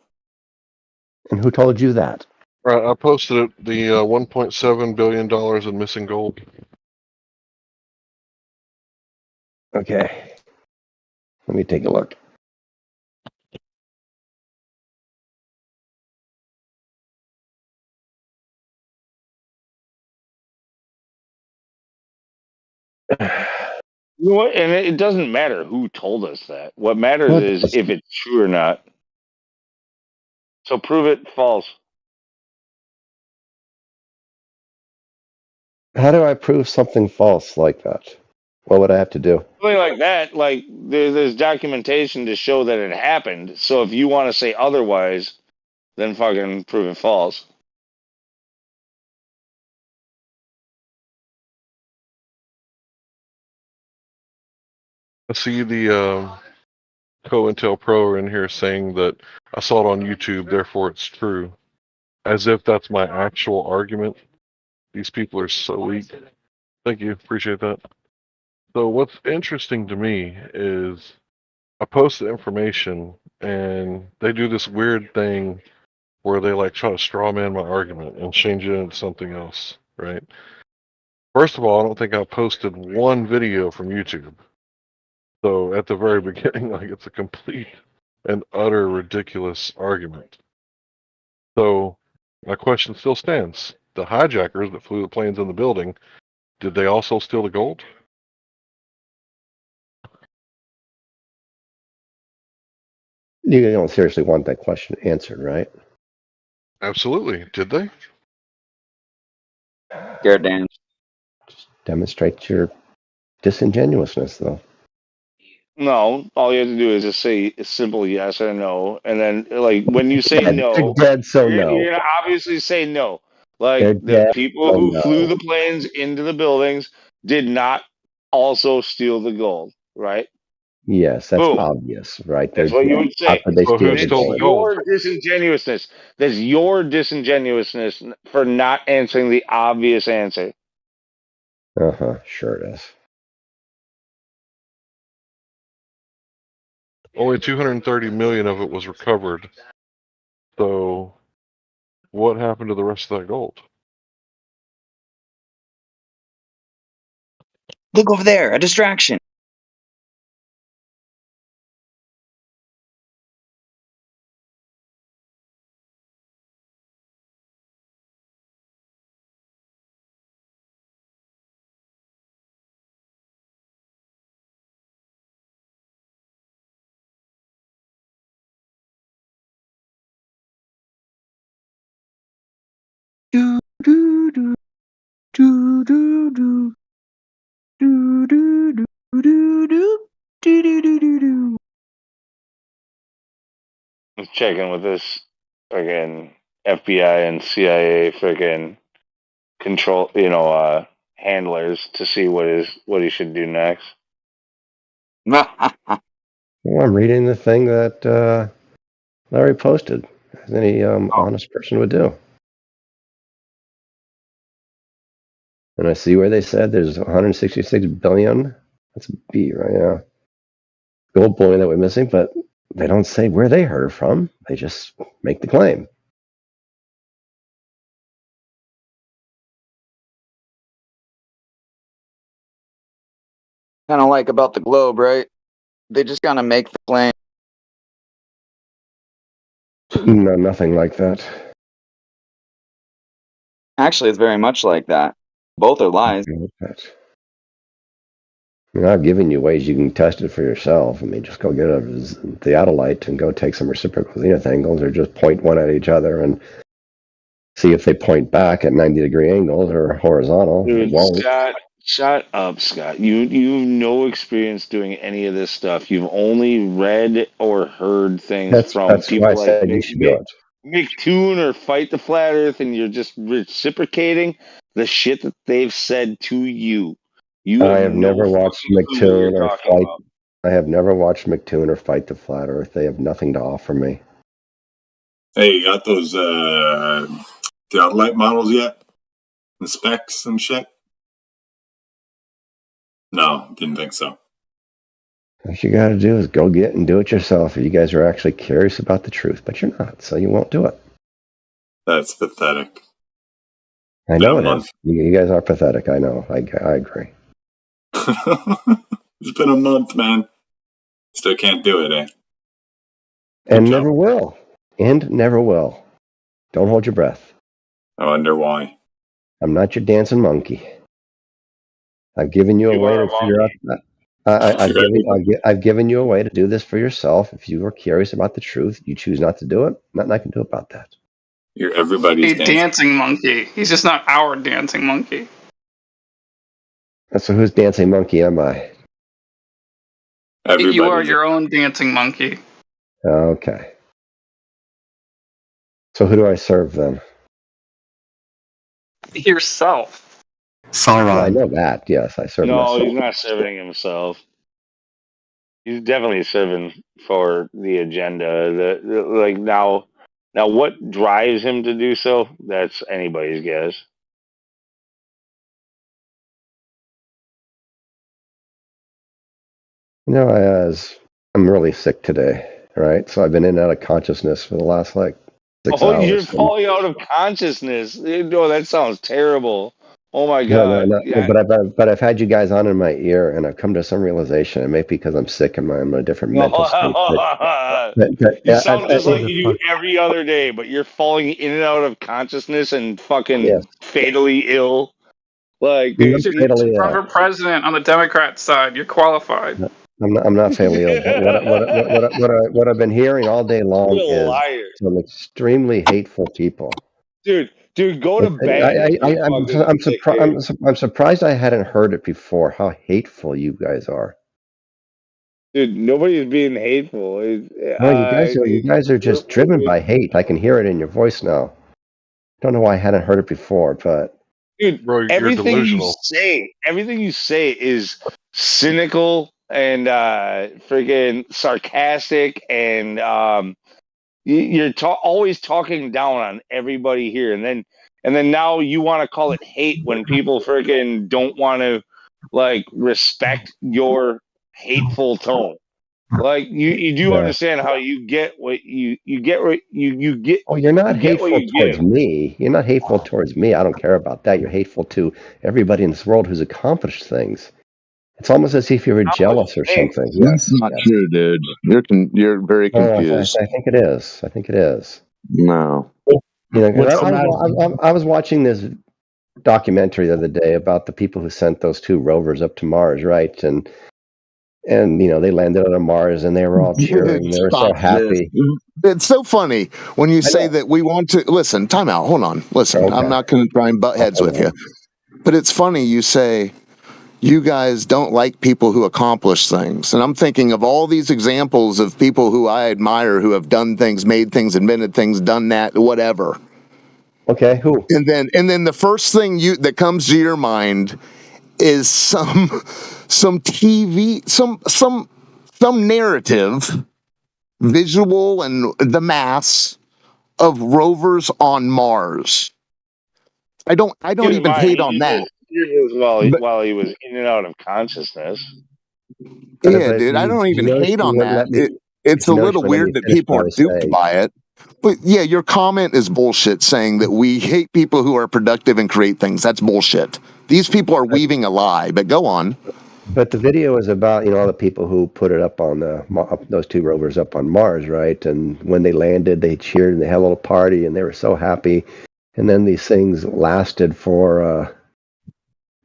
And who told you that? I posted it, the $1.7 billion in missing gold. Okay. Let me take a look. You know what? And it doesn't matter who told us that. What matters is if it's true or not. So prove it false. How do I prove something false like that? What would I have to do? Something like that, like there's documentation to show that it happened. So if you want to say otherwise, then fucking prove it false. I see the COINTELPRO in here saying that I saw it on YouTube, therefore it's true. As if that's my actual argument. These people are so weak. Thank you. Appreciate that. So what's interesting to me is I post the information and they do this weird thing where they like try to straw man my argument and change it into something else, right? First of all, I don't think I posted one video from YouTube. So at the very beginning, like it's a complete and utter ridiculous argument. So my question still stands. The hijackers that flew the planes in the building, did they also steal the gold? You don't seriously want that question answered, right? Absolutely. Did they? Scared Dan. Demonstrate your disingenuousness, though. No, all you have to do is just say a simple yes or no, and then like when you say They're no, dead, so no. you're gonna obviously say no. They're Like the dead, people so who flew no. the planes into the buildings did not also steal the gold, right? Yes, that's Boom. obvious, right? They're That's what you dead. would How say. could they So steal who the That's stole the gold? gold? your disingenuousness. That's your disingenuousness for not answering the obvious answer. Sure it is. Only 230 million of it was recovered. So what happened to the rest of that gold? Look over there, a distraction. Do do do do do do do do do do do do do do do. I'm checking with this again FBI and CIA friggin' control, handlers to see what he should do next. Well, I'm reading the thing that Larry posted, as any honest person would do. And I see where they said there's 166 billion. That's a B, right? Yeah. Gold bullion that we're missing, but they don't say where they heard it from. They just make the claim. Kind of like about the globe, right? They just kind of make the claim. No, nothing like that. Actually, it's very much like that. Both are lies. Nothing like that. I mean, I've given you ways you can test it for yourself. I mean, just go get a theodolite and go take some reciprocal zenith angles or just point one at each other and see if they point back at 90-degree angles or horizontal. It Dude, won't. Scott, shut up, Scott. You have no experience doing any of this stuff. You've only read or heard things That's from why I people like said you should do it. McToon or Fight the Flat Earth, and you're just reciprocating the shit that they've said to you. You I have have no never watched fucking clue what you're McToon or talking Fight. about. I have never watched McToon or Fight the Flat Earth. They have nothing to offer me. Hey, you got those theodolite models yet? The specs and shit? No, didn't think so. What you got to do is go get and do it yourself. You guys are actually curious about the truth, but you're not, so you won't do it. That's pathetic. I know it is. You guys are pathetic. I know. I agree. It's been a month, man. Still can't do it, eh? And never will. And never will. Don't hold your breath. I wonder why. I'm not your dancing monkey. I've given you a way to figure out that. I've given you a way to do this for yourself. If you are curious about the truth, you choose not to do it. Nothing I can do about that. You're everybody's A dancing monkey. He's just not our dancing monkey. So whose dancing monkey am I? You are your own dancing monkey. Okay. So who do I serve then? Yourself. Well, I know that. Yes, I serve myself. No, he's not serving himself. He's definitely serving for the agenda. Like now, what drives him to do so? That's anybody's guess. I'm really sick today, right? So I've been in and out of consciousness for the last 6 hours. You're falling out of consciousness. No, that sounds terrible. Oh my No, god! Yeah. but I've had you guys on in my ear, and I've come to some realization. It may be because I'm sick and I'm in a different mental state. You sound just like you do every other day, but you're falling in and out of consciousness and fucking fatally ill. Like, dude, Run for president on the Democrat side. You're qualified. I'm not fatally ill. What I've been hearing all day long You're a is liar. some extremely hateful people. Dude, go to bed. I'm surprised I hadn't heard it before. How hateful you guys are. Dude, nobody's being hateful. You guys are just driven by hate. I can hear it in your voice now. Don't know why I hadn't heard it before, but dude, Bro, everything you say is cynical and friggin' sarcastic, and you're always talking down on everybody here, and then now you want to call it hate when people friggin' don't want to respect your hateful tone. Like you do understand how you get what you get what you get. Oh, you're not you get what hateful you towards give. me. You're not hateful towards me. I don't care about that. You're hateful to everybody in this world who's accomplished things. It's almost as if you were jealous or something. That's not true, dude. You're very confused. I think it is. I think it is. No. I was watching this documentary the other day about the people who sent those 2 rovers up to Mars, right? And they landed on Mars and they were all cheering. They were so happy. It's so funny when you say that we want to listen. Time out. Hold on. Listen, okay. I'm not going to try and butt heads with you, but it's funny you say you guys don't like people who accomplish things, and I'm thinking of all these examples of people who I admire who have done things, made things, invented things, done that, whatever. Okay, who? And then the first thing that comes to your mind is some TV, some narrative, visual and the mass of rovers on Mars. I don't even hate on that. While he was in and out of consciousness. Yeah, dude, I don't even hate on that. It's a little weird that people are duped by it. But yeah, your comment is bullshit saying that we hate people who are productive and create things. That's bullshit. These people are weaving a lie, but go on. But the video is about, all the people who put it up on those 2 rovers up on Mars, right? And when they landed, they cheered and they had a little party and they were so happy. And then these things lasted for,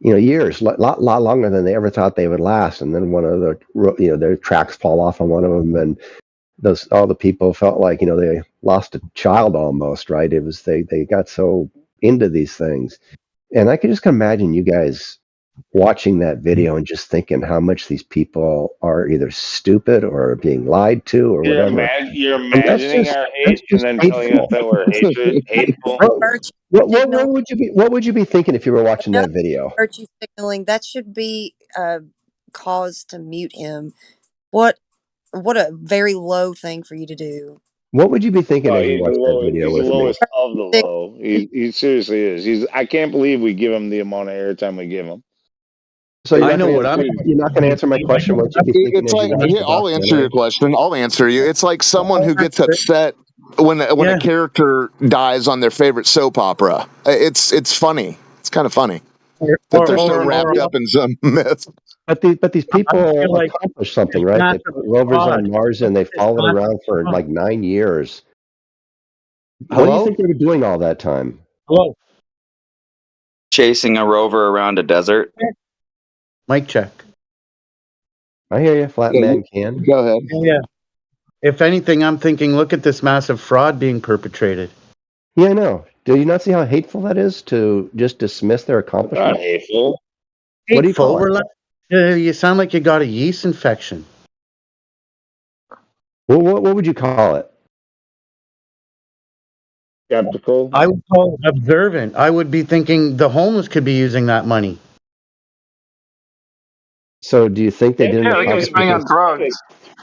years, lot longer than they ever thought they would last. And then one of their tracks fall off on one of them, and all the people felt like they lost a child almost, right? It was they got so into these things, and I could just imagine you guys watching that video and just thinking how much these people are either stupid or being lied to or whatever. You're imagining our hate and then telling us that we're hateful. What would you be thinking if you were watching that video? Virtue signaling, that should be cause to mute him. What a very low thing for you to do. What would you be thinking if you watched that video he's with the me? lowest of the low. He seriously is. I can't believe we give him the amount of airtime we give him. So you're not going to answer my question. What you be thinking? It's like, I'll answer your question. I'll answer you. It's like someone who gets upset when a character dies on their favorite soap opera. It's funny. It's kind of funny that they're so wrapped up in some myth. But these people I feel like accomplish something, it's right? They massive put rovers fraud. on Mars and they It's followed massive around for fraud. like 9 years. What do you Hello? think they were doing all that time? Hello. Chasing a rover around a desert. Mic check. I hear you, flat Yeah, man can. go ahead. Yeah. If anything, I'm thinking, look at this massive fraud being perpetrated. Yeah, I know. Do you not see how hateful that is to just dismiss their Not accomplishment? hateful. What do you call Hateful. it? You sound like you got a yeast infection. What would you call it? Skeptical. I would call it observant. I would be thinking the homeless could be using that money. So do you think they didn't Yeah, they could be accomplish spending on because drugs.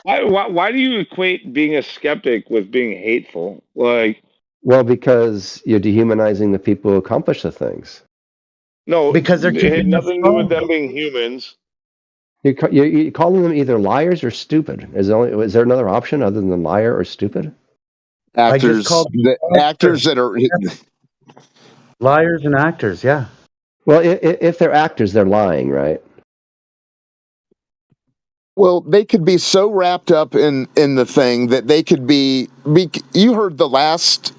Why do you equate being a skeptic with being hateful? Like, because you're dehumanizing the people who accomplish the things. no, Because they're it had keeping the nothing to do with fraud. them being humans. You're calling them either liars or stupid. Is there another option other than liar or stupid? I just Actors, called actors that are liars and actors. Yeah. Well, if they're actors, they're lying, right? well, they could be so wrapped up in the thing that they could be you heard the last.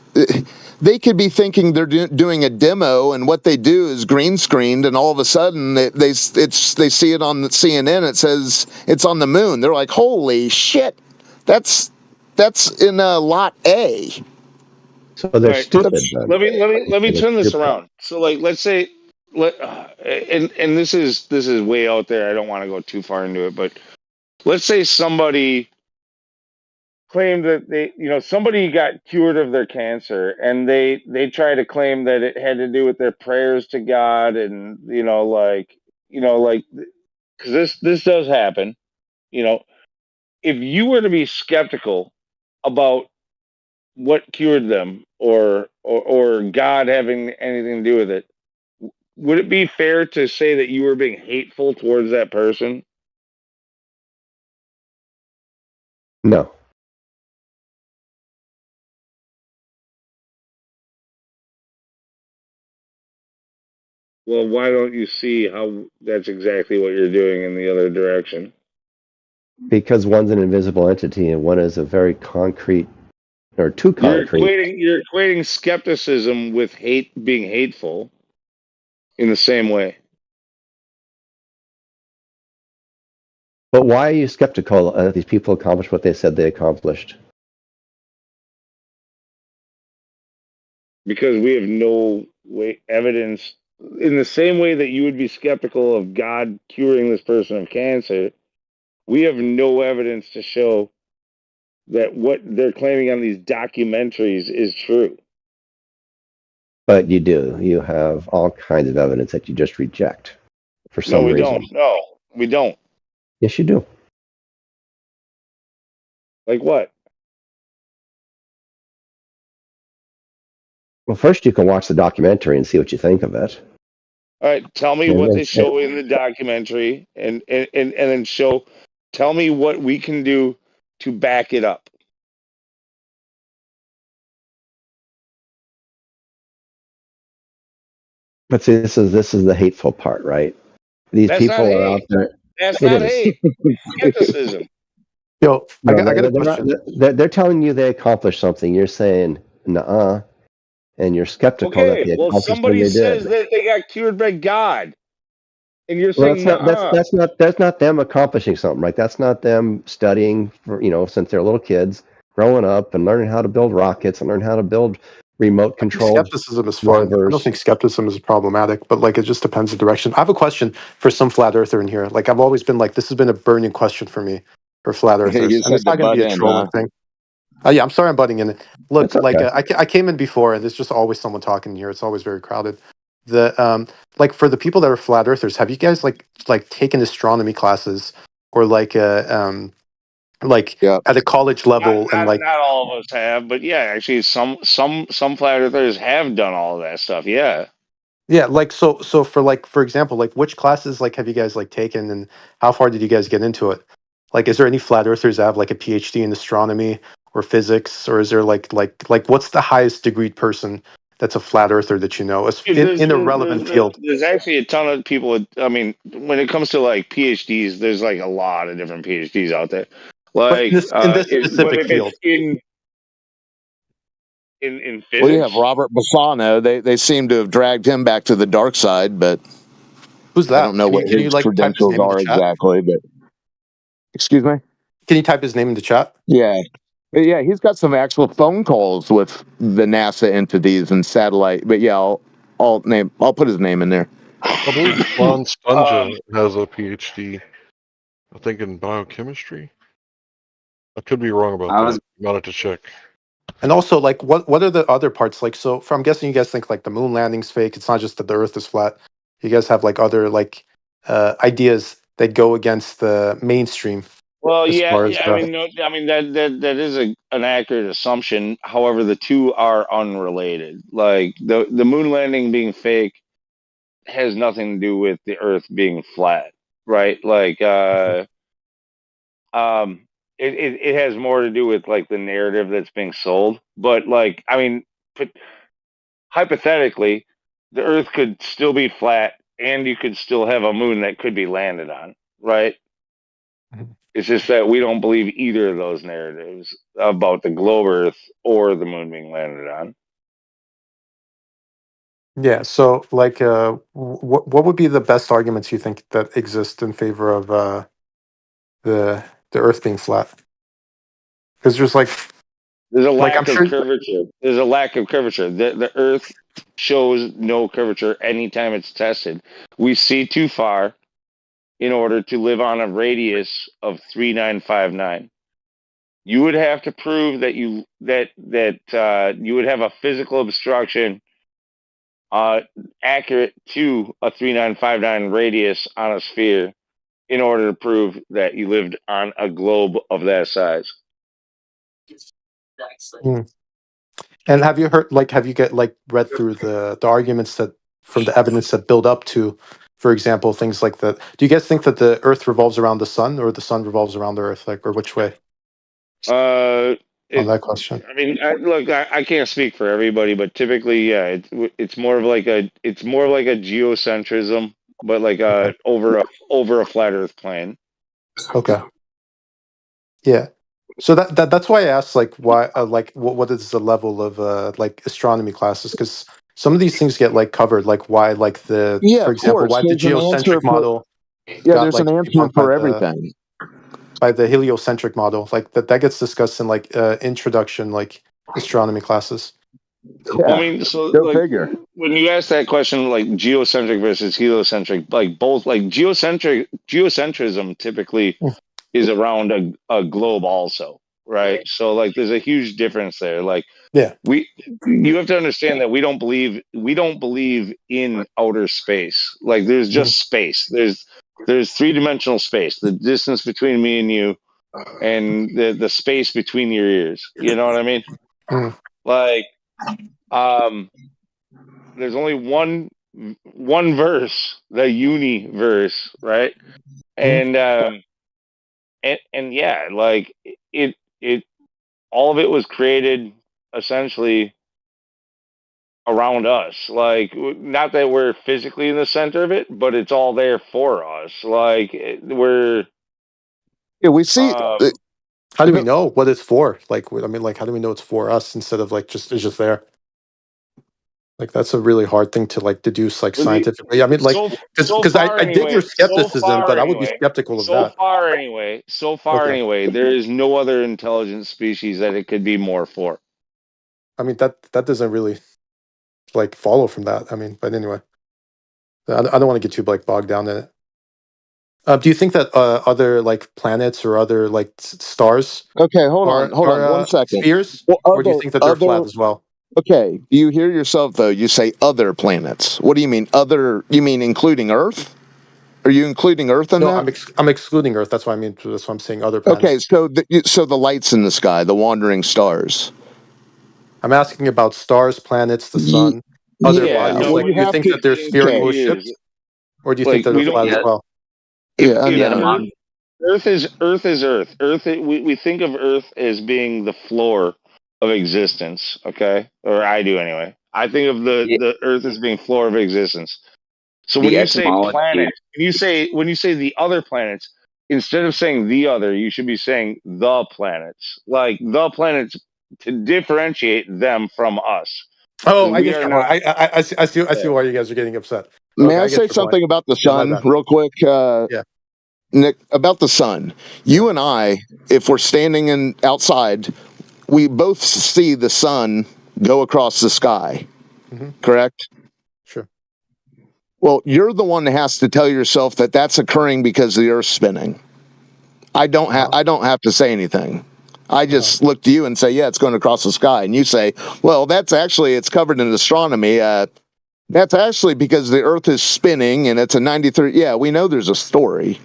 They could be thinking they're doing a demo, and what they do is green screened, and all of a sudden they see it on the CNN. It says it's on the moon. They're like, "Holy shit, that's in lot A." So they're Right. stupid then. Let me That's turn your this point. around. So, like, let's say, and this is way out there. I don't want to go too far into it, but let's say somebody claimed that somebody got cured of their cancer, and they try to claim that it had to do with their prayers to God, and because this does happen. If you were to be skeptical about what cured them, or God having anything to do with it, would it be fair to say that you were being hateful towards that person? No. Well, why don't you see how that's exactly what you're doing in the other direction? Because one's an invisible entity and one is a very concrete or too You're concrete. equating skepticism with being hateful in the same way. But why are you skeptical that these people accomplished what they said they accomplished? Because we have no evidence, in the same way that you would be skeptical of God curing this person of cancer. We have no evidence to show that what they're claiming on these documentaries is true. But you do. You have all kinds of evidence that you just reject for No, some we reason. don't. No, we don't. Yes, you do. Like what? Well, first you can watch the documentary and see what you think of it. All right, tell me And what then, they show in the documentary, and then tell me what we can do to back it up. but see, this is the hateful part, right? These That's not people are out hate. there. That's It not is. hate. Skepticism. Yo, I No, got a they're not. question. They're telling you they accomplished something. You're saying, "Nuh-uh," and you're skeptical that Okay, they well, accomplished when somebody they did. says that they got cured by God, and you're Well, saying, "Nah." that's not them accomplishing something, right? That's not them studying for since they're little kids, growing up and learning how to build rockets and learn how to build remote I think controlled skepticism is fine. I don't rovers. think skepticism is problematic, but like it just depends the direction. I have a question for some flat earther in here. Like I've always been like, this has been a burning question for me for flat earthers, You and it's said to not going to butt be a in, huh? trolling thing. Yeah, I'm sorry I'm butting in. Look, That's like okay. I came in before, and there's just always someone talking here. It's always very crowded. Like for the people that are flat earthers, have you guys like taken astronomy classes or like Yeah. at a college level and like Not all of us have, but yeah, actually, some flat earthers have done all of that stuff. Yeah. yeah, like so for example, like which classes like have you guys like taken and how far did you guys get into it? Like, is there any flat earthers that have like a PhD in astronomy or physics, or is there like what's the highest degreed person that's a flat earther that you know There's, in a relevant field. there's actually a ton of people. I mean, when it comes to like PhDs, there's like a lot of different PhDs out there. But Like, in this but specific if it's field, in Well, you have physics, Robert Bassano. They seem to have dragged him back to the dark side, but who's I that? don't know what Can you his like type his credentials name in the are chat? exactly. But excuse me. Can you type his name in the chat? Yeah, but yeah, he's got some actual phone calls with the NASA entities and satellite. But yeah, I'll put his name in there. I believe Ron um, Sponja has a PhD, I think in biochemistry. I could be wrong about I was that. You might have to check. And also, like, what are the other parts? Like, so I'm guessing you guys think like the moon landing's fake. It's not just that the Earth is flat. You guys have like other like ideas that go against the mainstream well, as yeah, far as yeah. I mean, no, I mean that is an accurate assumption. However, the two are unrelated. Like the moon landing being fake has nothing to do with the Earth being flat, right? Like, um, it has more to do with like the narrative that's being sold. But like, I mean, but hypothetically, the Earth could still be flat, and you could still have a moon that could be landed on, right? Mhm. It's just that we don't believe either of those narratives about the globe Earth or the moon being landed on. yeah. So like, what would be the best arguments you think that exist in favor of the Earth being flat? Because there's There's a like I'm lack of sure. curvature. There's a lack of curvature. The Earth shows no curvature anytime it's tested. We see too far in order to live on a radius of 3959. You would have to prove that you would have a physical obstruction accurate to a 3959 radius on a sphere in order to prove that you lived on a globe of that size. Hmm. And have you heard have you read through the arguments that from the evidence that build up to, for example, things like that? Do you guys think that the Earth revolves around the sun or the sun revolves around the Earth, like, or which way Uh, on it. that question? I mean, I can't speak for everybody, but typically, yeah, it's more of like a geocentrism, but like Okay. over a flat Earth plane. Okay. Yeah. So that's why I asked like why like what is the level of like astronomy classes, because some of these things get like covered, like why like the Yeah, for of example course. why the There's an answer geocentric for model yeah. got There's an like answer debunked for everything. by the heliocentric model, like that gets discussed in like introduction like astronomy classes. Well, I Yeah, mean, so go like figure. when you ask that question, like geocentric versus heliocentric, like both, like geocentrism typically Mm. is around a globe also, right? So like there's a huge difference there. Like Yeah. you have to understand that we don't believe in outer space. Like there's Mhm. just space. There's three-dimensional space, the distance between me and you, and the space between your ears. You know what I mean? Mm. Like um there's only one verse, the universe, right? Mm. And and yeah, like it all of it was created essentially around us. Like not that we're physically in the center of it, but it's all there for us. Like we're Yeah, we see. um How do we know what it's for? Like, I mean, like, how do we know it's for us instead of like just it's just there? Like, that's a really hard thing to like deduce like scientifically. I mean, like, because I dig your skepticism, but I would be skeptical of that. so far Okay. anyway, there is no other intelligent species that it could be more for. I mean, that doesn't really like follow from that. I mean, but anyway, I don't want to get too like bogged down in it. Do you think that other like planets or other like stars Okay, hold on, are 1 second. spheres, Well, or do you think that they're flat as well? Okay, do you hear yourself though? You say other planets. What do you mean other? You mean including Earth? Are you including Earth in No, that? I'm excluding Earth. That's what I mean. That's why I'm saying other planets. Okay, so the lights in the sky, the wandering stars. I'm asking about stars, planets, the Ye- sun, other Yeah, yeah, bodies. no, well, Like, but you do you have think to. that they're thing spherical Okay, is, ships, or do you think like that they're we don't. flat as yeah well? yeah, If yeah the no. Earth mon Earth is Earth. We think of Earth as being the floor of existence. Okay, or I do anyway. I think of the Earth as being floor of existence. So when The you say etymology. planets, when you say the other planets, instead of saying the other, you should be saying the planets, like the planets, to differentiate them from us. Oh, Because I we get are you. not. I see why you guys are getting upset. May Okay, I I get say your point. something about the Yeah, my sun bad. real quick? Yeah. Nick, about the sun. You and I, if we're standing outside, we both see the sun go across the sky. Mm-hmm. Correct? Sure. Well, you're the one that has to tell yourself that that's occurring because the Earth's spinning. I don't have to say anything. I just look to you and say, yeah, it's going across the sky. And you say, well, it's covered in astronomy. That's actually because the Earth is spinning and it's a 93. Yeah, we know there's a story.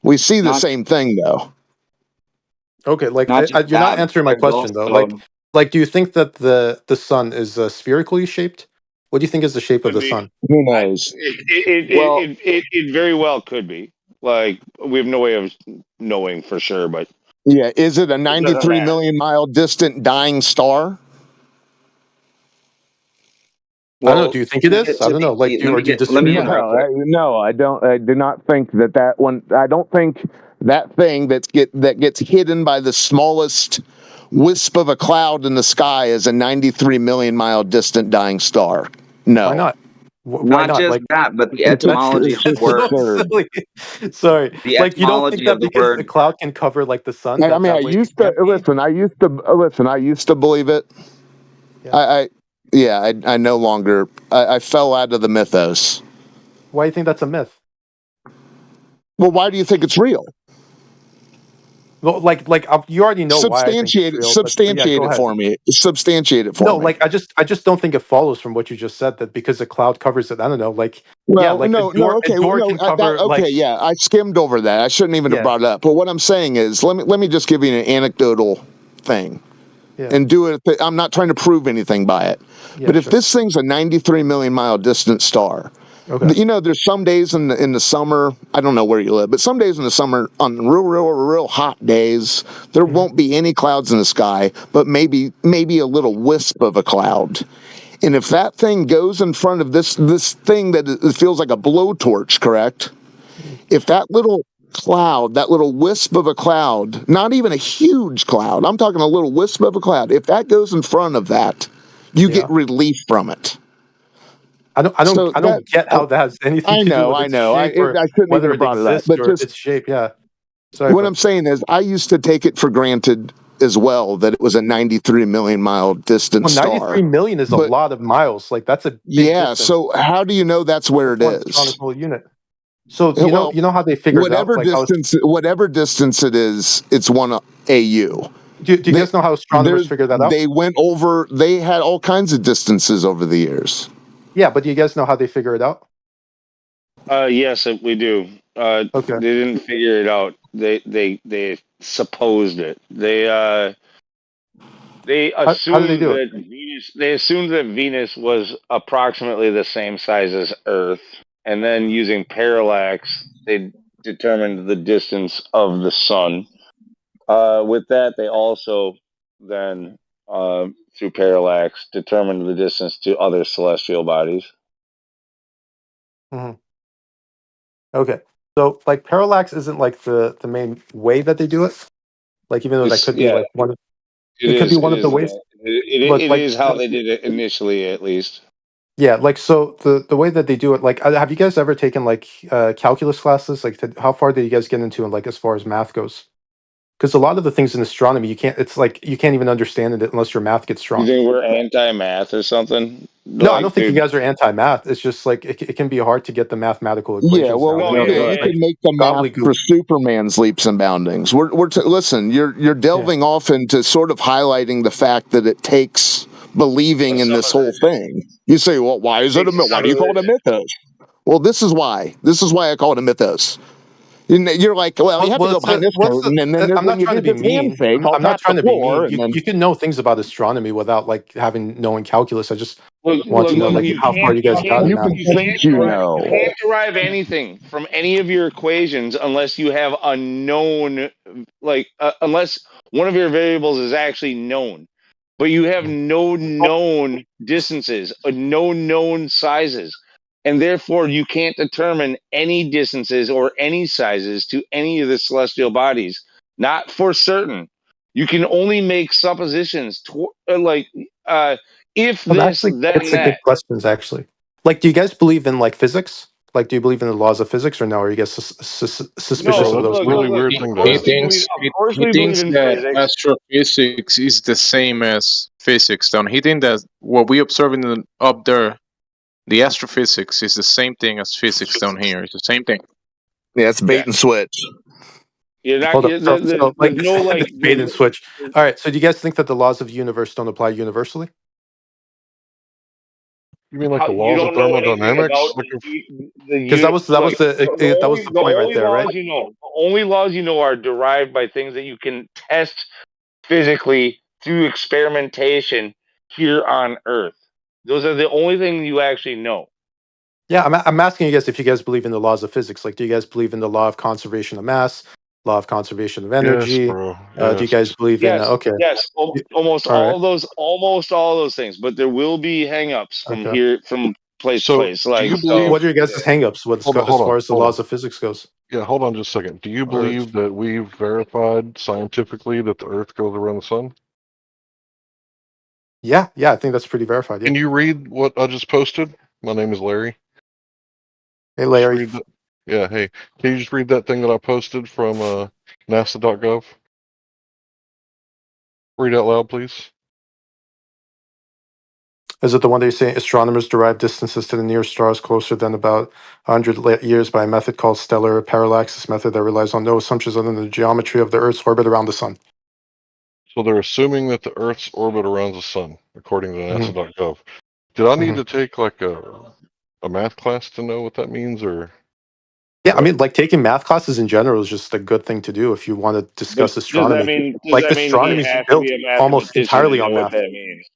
We see the same thing, though. Okay, like Not just you're not that, answering but my there's question though. also Like, do you think that the sun is spherically shaped? What do you think is the shape of Could the be. sun? Who knows? well, It very well could be. Like we have no way of knowing for sure, but Yeah, is it a it doesn't 93 matter. million mile distant dying star? I don't know. Do well you think it to is? get I to don't know. Like, the do you let me disagree with that? interrupt. No, I don't. I do not think that one. I don't think that thing that gets hidden by the smallest wisp of a cloud in the sky is a 93 million mile distant dying star. Why No, not? Why Not not? just Like, that, but the it's etymology of the just word. so absurd. silly. Sorry. The Like, you don't think etymology of that the because the word. cloud can cover like the sun, I mean, I that way it used to can't be? listen. I used to believe it. Yeah. I no longer. I fell out of the mythos. Why do you think that's a myth? Well, why do you think it's real? Well, you already know why I think it's real, but yeah, Substantiate go it ahead. for me. Substantiate it for No, me. like I just don't think it follows from what you just said that because the cloud covers it. I don't know. Like, yeah, Well, like no, a okay, well, door no, can cover like, okay, yeah, I skimmed over that. I shouldn't even have yeah, brought it up. But what I'm saying is, let me just give you an anecdotal thing, yeah, and do it. I'm not trying to prove anything by it, yeah, but if sure. this thing's a 93 million mile distant star, Okay. you know, there's some days in the summer. I don't know where you live, but some days in the summer, on real hot days, there Mhm. won't be any clouds in the sky, but maybe a little wisp of a cloud. And if that thing goes in front of this thing that it feels like a blowtorch, correct? If that little cloud, that little wisp of a cloud, not even a huge cloud, I'm talking a little wisp of a cloud, if that goes in front of that, you Yeah. get relief from it. I So that don't get how that has anything to do with I its know. shape or I shouldn't even whether have it brought it up, exists but or just its shape. Yeah. Sorry, what but I'm saying is, I used to take it for granted as well that it was a 93 million mile distant well, star. 93 million is a But lot of miles. Like that's a big yeah, distance. so how do you know that's where That's it one is? astronomical unit. So Well, you know how they figured it out? Like how whatever distance it is, it's one AU. do you guys know how astronomers figure that out? They went over. They had all kinds of distances over the years. Yeah, but do you guys know how they figure it out? Yes, we do. Okay. They didn't figure it out. They supposed it. They How do they assumed do it? that Venus was approximately the same size as Earth, and then using parallax, they determined the distance of the sun. With that, they also then, through parallax, determined the distance to other celestial bodies. Mhm. Okay. So like parallax isn't like the main way that they do it. Like even though that could be Yeah, like one of it it could be is. It one of the is. ways. But It like is how they did it initially, at least. yeah, like so the way that they do it, like have you guys ever taken like calculus classes? Like how far did you guys get into and like as far as math goes? Because a lot of the things in astronomy you can't it's like you can't even understand it unless your math gets You strong. think we're anti-math or something? No, I don't Like, think you dude. guys are anti-math. It's just like it can be hard to get the mathematical Yeah, equations well, down. No, Like yeah, you're it's you right. can like make the math gobbledygook. for Superman's leaps and boundings. Listen. You're Yeah. delving off into sort of highlighting the fact that it takes believing in Some this of whole it thing. You say, well, why is it a takes myth? Why some do you of call it it. a mythos? Well, this is why. This is why I call it a mythos. You're like, well, you have to Well, go it's behind this what's the? curtain, and then I'm when not you trying to do be this mean. handshake, I'll I'm not tap the trying to be floor, mean. and then You can know things about astronomy without like having knowing calculus. I just want to know Look. like You how far can't. you guys got in you that. can think you You know. can't derive anything from any of your equations unless you have a known, unless one of your variables is actually known, but you have no known distances, no known sizes, and therefore you can't determine any distances or any sizes to any of the celestial bodies. Not for certain. You can only make suppositions, if Well, this, actually, then that's a good that. questions. Actually, like, do you guys believe in like physics? Like, do you believe in the laws of physics, or no? Are you guys suspicious No, bro, of that's those a look, things? look, really look. weird Of thing to course ask. we believe. Of course He we believe thinks in that physics. astrophysics is the same as physics. Don't he think that what we observe up there, the astrophysics, is the same thing as physics down here? It's the same thing. Yeah, it's bait and Yes. switch. You're not. Hold up. So There's like, no like. it's bait and switch. All right. So, do you guys think that the laws of the universe don't apply universally? You mean like How the you laws of don't know anything about thermodynamics? Like if Because that was look, that was the the point right only there, right? laws you know, are derived by things that you can test physically through experimentation here on Earth. Those are the only things you actually know. Yeah, I'm asking you guys if you guys believe in the laws of physics. Like, do you guys believe in the law of conservation of mass, law of conservation of yes, energy? bro. Do you Yes. guys believe in? Yes, Okay, yes, almost all right, almost all those things, but there will be hangups okay. from place to So place. do Like you so, believe What are your guys' hangups with as far as the hold on. laws of physics goes? Yeah, hold on just a second. Do you Or believe that we've verified scientifically that the Earth goes around the sun? yeah, I think that's pretty verified. Yeah. Can you read what I just posted? My name is Larry. Hey, Just Larry. read that. Yeah, hey, can you just read that thing that I posted from NASA.gov? Read out loud, please. Is it the one that you're saying astronomers derive distances to the nearest stars closer than about 100 years by a method called stellar parallax? This method that relies on no assumptions other than the geometry of the Earth's orbit around the sun. So they're assuming that the Earth's orbit around the sun, according to Mhm. NASA.gov. Did I need Mhm. to take like a math class to know what that means, or Yeah, I what? mean, like taking math classes in general is just a good thing to do if you want to but discuss astronomy. does Like that mean he astronomy is has to built be a almost mathematician to entirely know on what math. that means?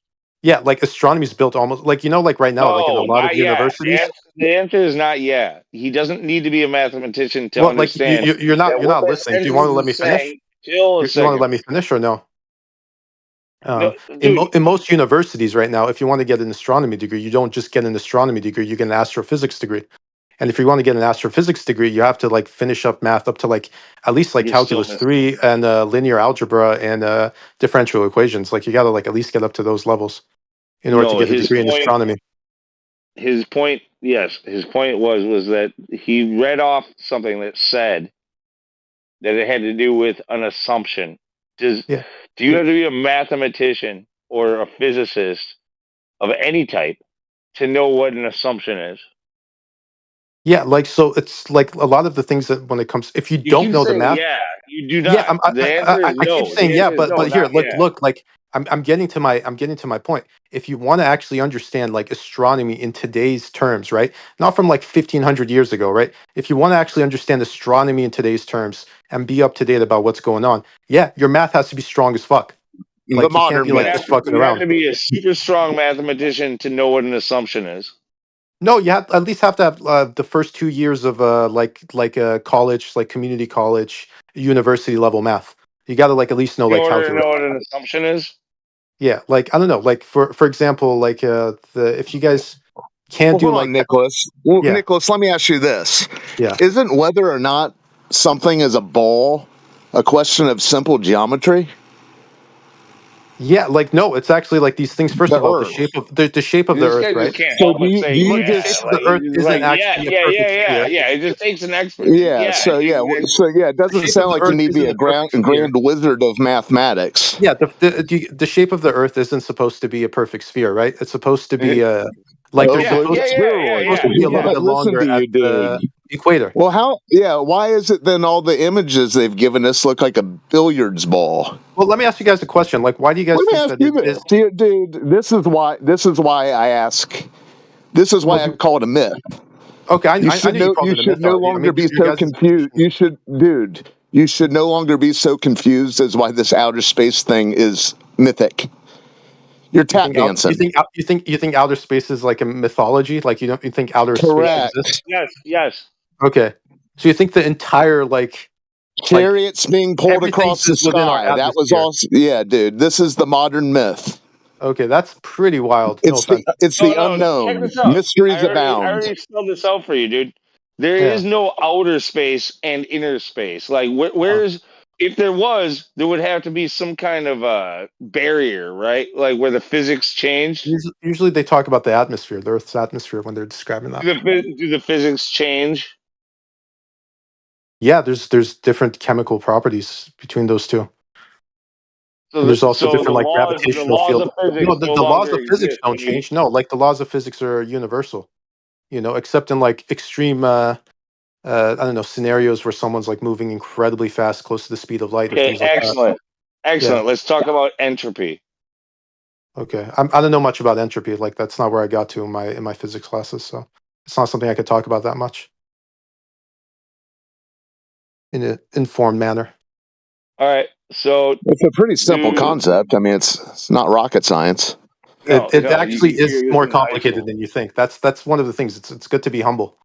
Yeah, like astronomy is built almost like like right now, like in a No, lot of not yet. universities. The answer is not yet. He doesn't need to be a mathematician to Well, like understand that you're what not that listening. Do you want sentence to let me is finish? saying. Chill a You want to second. let me finish or no? No, In, dude. in most universities right now, if you want to get an astronomy degree, you don't just get an astronomy degree, you get an astrophysics degree. And if you want to get an astrophysics degree, you have to like finish up math up to like at least like You're still calculus missing. 3 and linear algebra and differential equations. Like you got to like at least get up to those levels in order to No, get a degree in astronomy. his point, yes, his point was that he read off something that said that it had to do with an assumption. Do Yeah. you have to be a mathematician or a physicist of any type to know what an assumption is? Yeah, like so it's like a lot of the things that when it comes if you You don't keep know the saying math. yeah. You do Yeah, not. The answer is I keep no. saying The yeah, answer is no, but here, not yeah. look, like I'm getting to my point. If you want to actually understand like astronomy in today's terms, right? Not from like 1500 years ago, right? If you want to actually understand astronomy in today's terms and be up to date about what's going on, yeah, your math has to be strong as fuck. The Like you can't modern be like just myth. fucking You have around. to be a super strong mathematician to know what an assumption is. No, you have at least have to have the first 2 years of like a college, like community college, university level math. You got to like at least know In like order to calculus. know what an assumption is. Yeah, like I don't know, like for example, like the if you guys can't Well, do hold like on, Nicholas. Well, yeah, Nicholas, let me ask you this: yeah. Isn't whether or not something is a ball a question of simple geometry? Yeah, like no, it's actually like these things. First The of all, Earth. the shape of the This guy Earth, just right? can't So help but say do you Look, the yeah. shape just of Like the Earth he's isn't like yeah, actually a perfect sphere. yeah. It just takes an expert. yeah? Yeah, So it yeah, takes an expert. so yeah, it The doesn't shape of sound the like you Earth need to be isn't a a perfect sphere. grand wizard of mathematics. Yeah, the shape of the Earth isn't supposed to be a perfect sphere, right? It's supposed to be like Oh, there's Yeah, but supposed yeah, to yeah, yeah, spheroid. supposed yeah. to be a little Yeah. bit Listen longer to at you, the dude. equator. Well, how? Yeah, why is it then all the images they've given us look like a billiards ball? Well, let me ask you guys a question. Like, why do you guys Let me think ask that you it this, is? dude. This is why I ask. This is Well, why I call it a myth. okay, I know you called You it a should myth no already. I longer mean, be your so guys' confused. position. You should no longer be so confused as why this outer space thing is mythic. You're You tap think dancing. you think outer space is like a mythology? Like you think outer space Yes, Correct. exists? yes, yes. Okay, so you think the entire like Like Chariots being pulled everything's across the just within our sky. That was atmosphere. also, yeah, dude. This is the modern myth. Okay, that's pretty wild. No It's offense. the No, check unknown. this out. Mysteries I abound. already spelled this out for you, dude. There Yeah. is no outer space and inner space. Like, Oh. where's if there was, there would have to be some kind of barrier, right? Like where the physics change. Usually they talk about the atmosphere, the Earth's atmosphere, when they're describing that. Do the physics change? Yeah, there's different chemical properties between those two. So And there's also so different like the gravitational laws field. of physics No, no the laws longer of physics exist don't when you. change. No, like the laws of physics are universal. Except in like extreme I don't know, scenarios where someone's like moving incredibly fast, close to the speed of light or Okay, things like that. excellent, Yeah. excellent. Let's talk about entropy. Okay. I don't know much about entropy. Like that's not where I got to in my physics classes, so it's not something I could talk about that much in an informed manner. All right, so It's a pretty simple to concept. I mean, it's not rocket science. It no, actually is you're more listening to high complicated school. than you think. That's one of the things. It's good to be humble.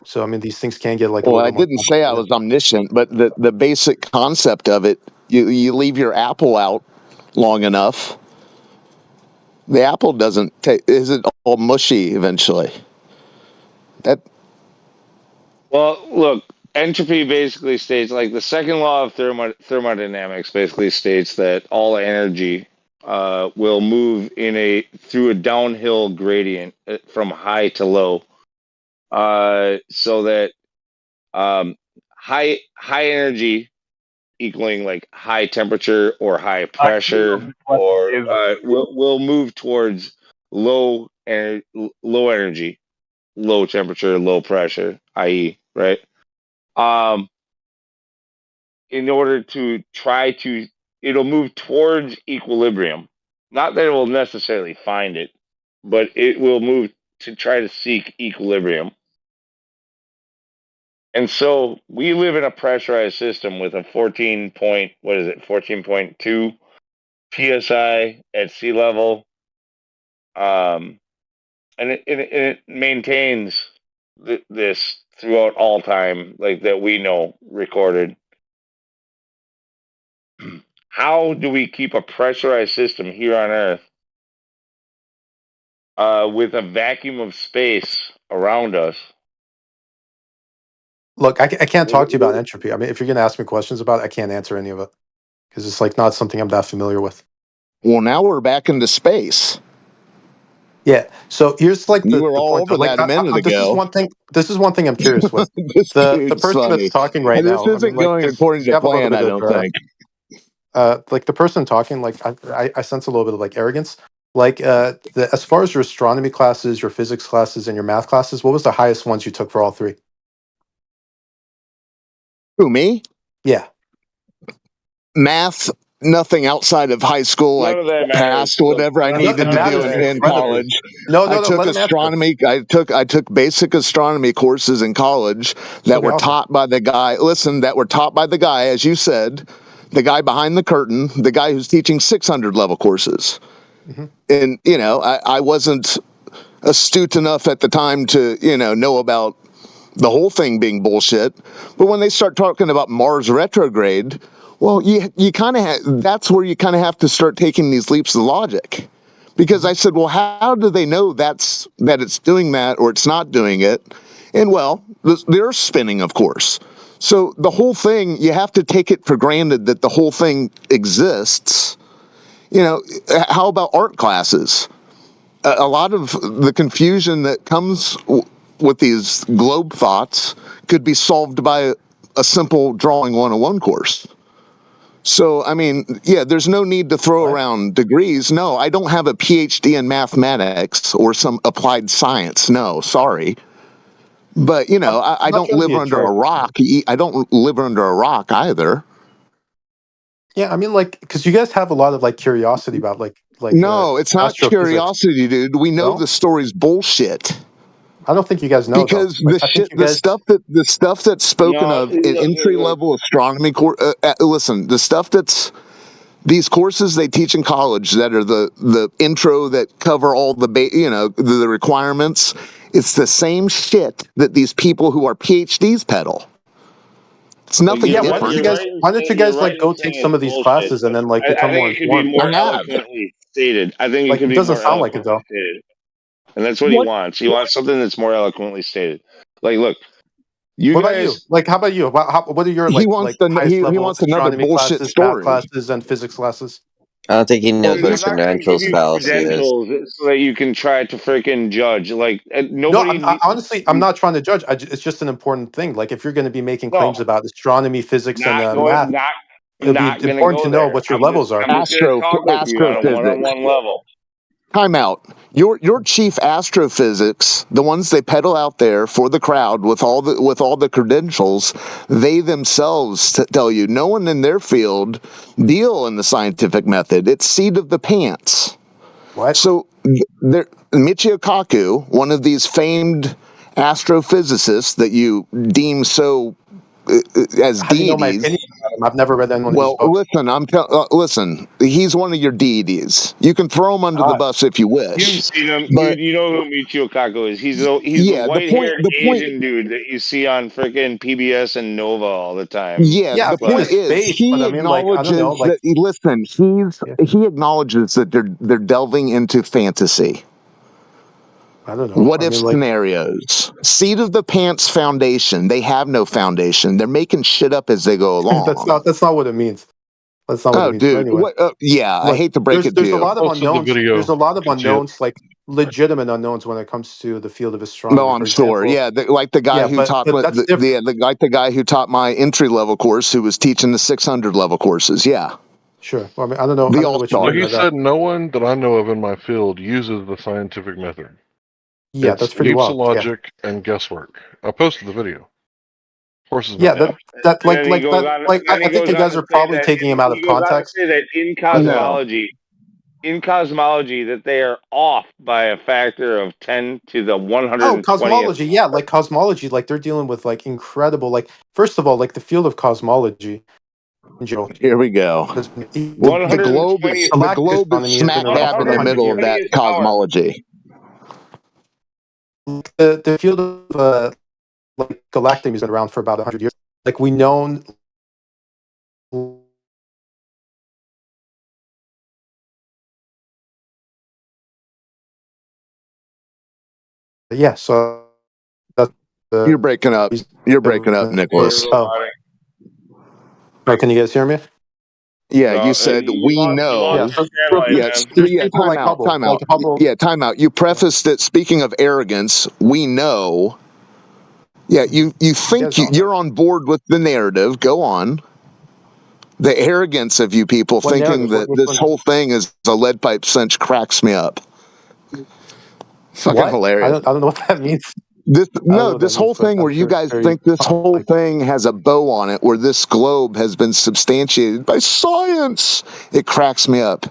So I mean, these things can get like a Well, little I bit more didn't say I complicated. was omniscient, but the basic concept of it, you leave your apple out long enough, the apple doesn't take, is it all mushy eventually? That Well, look, entropy basically states like the second law of thermodynamics basically states that all energy will move through a downhill gradient from high to low, so that high energy equaling like high temperature or high pressure or will move towards low energy, low temperature, low pressure, i.e., right? Um, in order to try to, it'll move towards equilibrium. Not that it will necessarily find it, but it will move to try to seek equilibrium. And so we live in a pressurized system with a 14.2 psi at sea level, and it maintains this throughout all time, like that we know recorded. How do we keep a pressurized system here on Earth with a vacuum of space around us? Look, I can't talk to you about entropy. I mean, if you're going to ask me questions about it, I can't answer any of it because it's like not something I'm that familiar with. well, now we're back into space. Yeah. So here's like You were the all point. Though. over Like that a minute this is ago. one thing. This is one thing I'm curious with. This The dude's person that's funny. talking right This now. I mean, isn't like, going 'cause according you to have a little plan, bit I of don't think. like the person talking. Like I sense a little bit of like arrogance. Like as far as your astronomy classes, your physics classes, and your math classes, what was the highest ones you took for all three? Who, me? Yeah. Math, nothing outside of high school. I None of that matters. passed whatever I None needed It to of do matters that in incredibly. college. No, I took let him answer. astronomy. I took basic astronomy courses in college So that did were Alfred. taught by the guy. Listen, that were taught by the guy, as you said, the guy behind the curtain, the guy who's teaching 600 level courses. Mm-hmm. And I wasn't astute enough at the time to know about the whole thing being bullshit. But when they start talking about Mars retrograde, well, you kind of that's where you kind of have to start taking these leaps of logic. Because I said, well, how do they know that it's doing that or it's not doing it? And well, they're spinning, of course. So the whole thing, you have to take it for granted that the whole thing exists. How about art classes? A lot of the confusion that comes with these globe thoughts could be solved by a simple drawing 101 course. So, I mean, yeah, there's no need to throw around degrees. No, I don't have a PhD in mathematics or some applied science. No, sorry. But, I I'm not don't trying to live be a under a jerk. rock. I don't live under a rock either. Yeah, I mean, like, because you guys have a lot of like curiosity about No, it's not astrophysics. curiosity, dude. We know No, the story's bullshit. I don't think you guys know though. Because Like, I think you guys. the stuff that's spoken No, of in entry level astronomy listen, the stuff that's these courses they teach in college that are the intro that cover all the requirements, it's the same shit that these people who are PhDs peddle. It's nothing You're why right. don't different. you You're guys right. why don't you You're guys right like in go saying take some it's of these bullshit, classes and but then like I become more think it could be informed? more I have. eloquently stated. I think it Like could it be doesn't more sound like it eloquently though. stated, and that's what he What? wants. He wants something that's more eloquently stated. Like, look, you What about you? guys. Like, how about you? What are your He like wants the highest he level wants another astronomy bullshit classes, math story. classes, and physics classes? I don't think he knows Dude, what they're a not going to give credentials you fallacy is. credentials so that you can try to freaking judge. Like, No, nobody. honestly, I'm not trying to judge. It's just an important thing. Like, if you're going to be making No, claims about astronomy, physics, and not math, going. Not. it'll be Not going to important go to know there. what your levels are. I'm just going to talk with you on a Astrophysics. one-on-one level. Time out. Your chief astrophysics, the ones they peddle out there for the crowd with all the credentials, they themselves tell you no one in their field deal in the scientific method. It's seat of the pants. What? So Michio Kaku, one of these famed astrophysicists that you deem so as How do you know my deities. opinion about him? I've never read any one of his Well, books. listen. He's one of your deities. You can throw him under the bus if you wish. You've seen him. But You know who Michio Kaku is. He's the yeah, white-haired the point. Asian dude that you see on freaking PBS and Nova all the time. Yeah, Yeah, the I've seen point his is face, but he I mean, like, I don't know, acknowledges like, that. Listen, yeah, he acknowledges that they're delving into fantasy. I don't know. What I if mean, like, scenarios? Seat of the pants foundation. They have no foundation. They're making shit up as they go along. that's not what it means. That's not what it Oh, means. But dude. anyway, What? Yeah, I look, hate to break it to there's a you. lot of Posted the unknowns. There's video. a lot of You can see it. unknowns, like legitimate unknowns when it comes to the field of No, astronomy. I'm For sure. example, Yeah, like the guy yeah, who taught but that's different. like the guy who taught my entry level course, who was teaching the 600 level courses. Yeah, Sure. Well, I mean, I the don't know all what you So star. mean he by that. said no one that I know of in my field uses the scientific method. Yeah, It's that's pretty heaps of wild. Yeah, logic and guesswork. I posted the video. Horse's yeah. mouth. That And then he goes that on. like Then I he think goes you on guys to are say probably that. taking him out of He goes on to context. say that No, in cosmology, that they are off by a factor of 10 to the Oh, 120th. cosmology. Yeah, like cosmology. Like they're dealing with like incredible. Like first of all, like the field of cosmology in general here we go. has been The globe is $120th galactic the astronomy has been smack around dab for in the 100 middle of years. that power. cosmology. The field of like galactic has been around for about 100 years. Like we known. Yeah, so that's You're breaking up. You're breaking up, Nicholas. Oh, can you guys hear me? Yeah, No, you said we you know. Yeah, lost so your satellite, Yeah, man. there's yeah. people like Hubble, Time out. Yeah, time out. You prefaced it. Speaking of arrogance, we know. Yeah, you You think guys don't know. you're on board with the narrative. Go on. The arrogance of you people What thinking narrative? that Which this one? whole thing is a lead pipe cinch cracks me up. Fucking What? hilarious. I don't know what that means. This whole But thing I'm where you sure it's guys very think this fun. whole thing has a bow on it, where this globe has been substantiated by science, it cracks me up.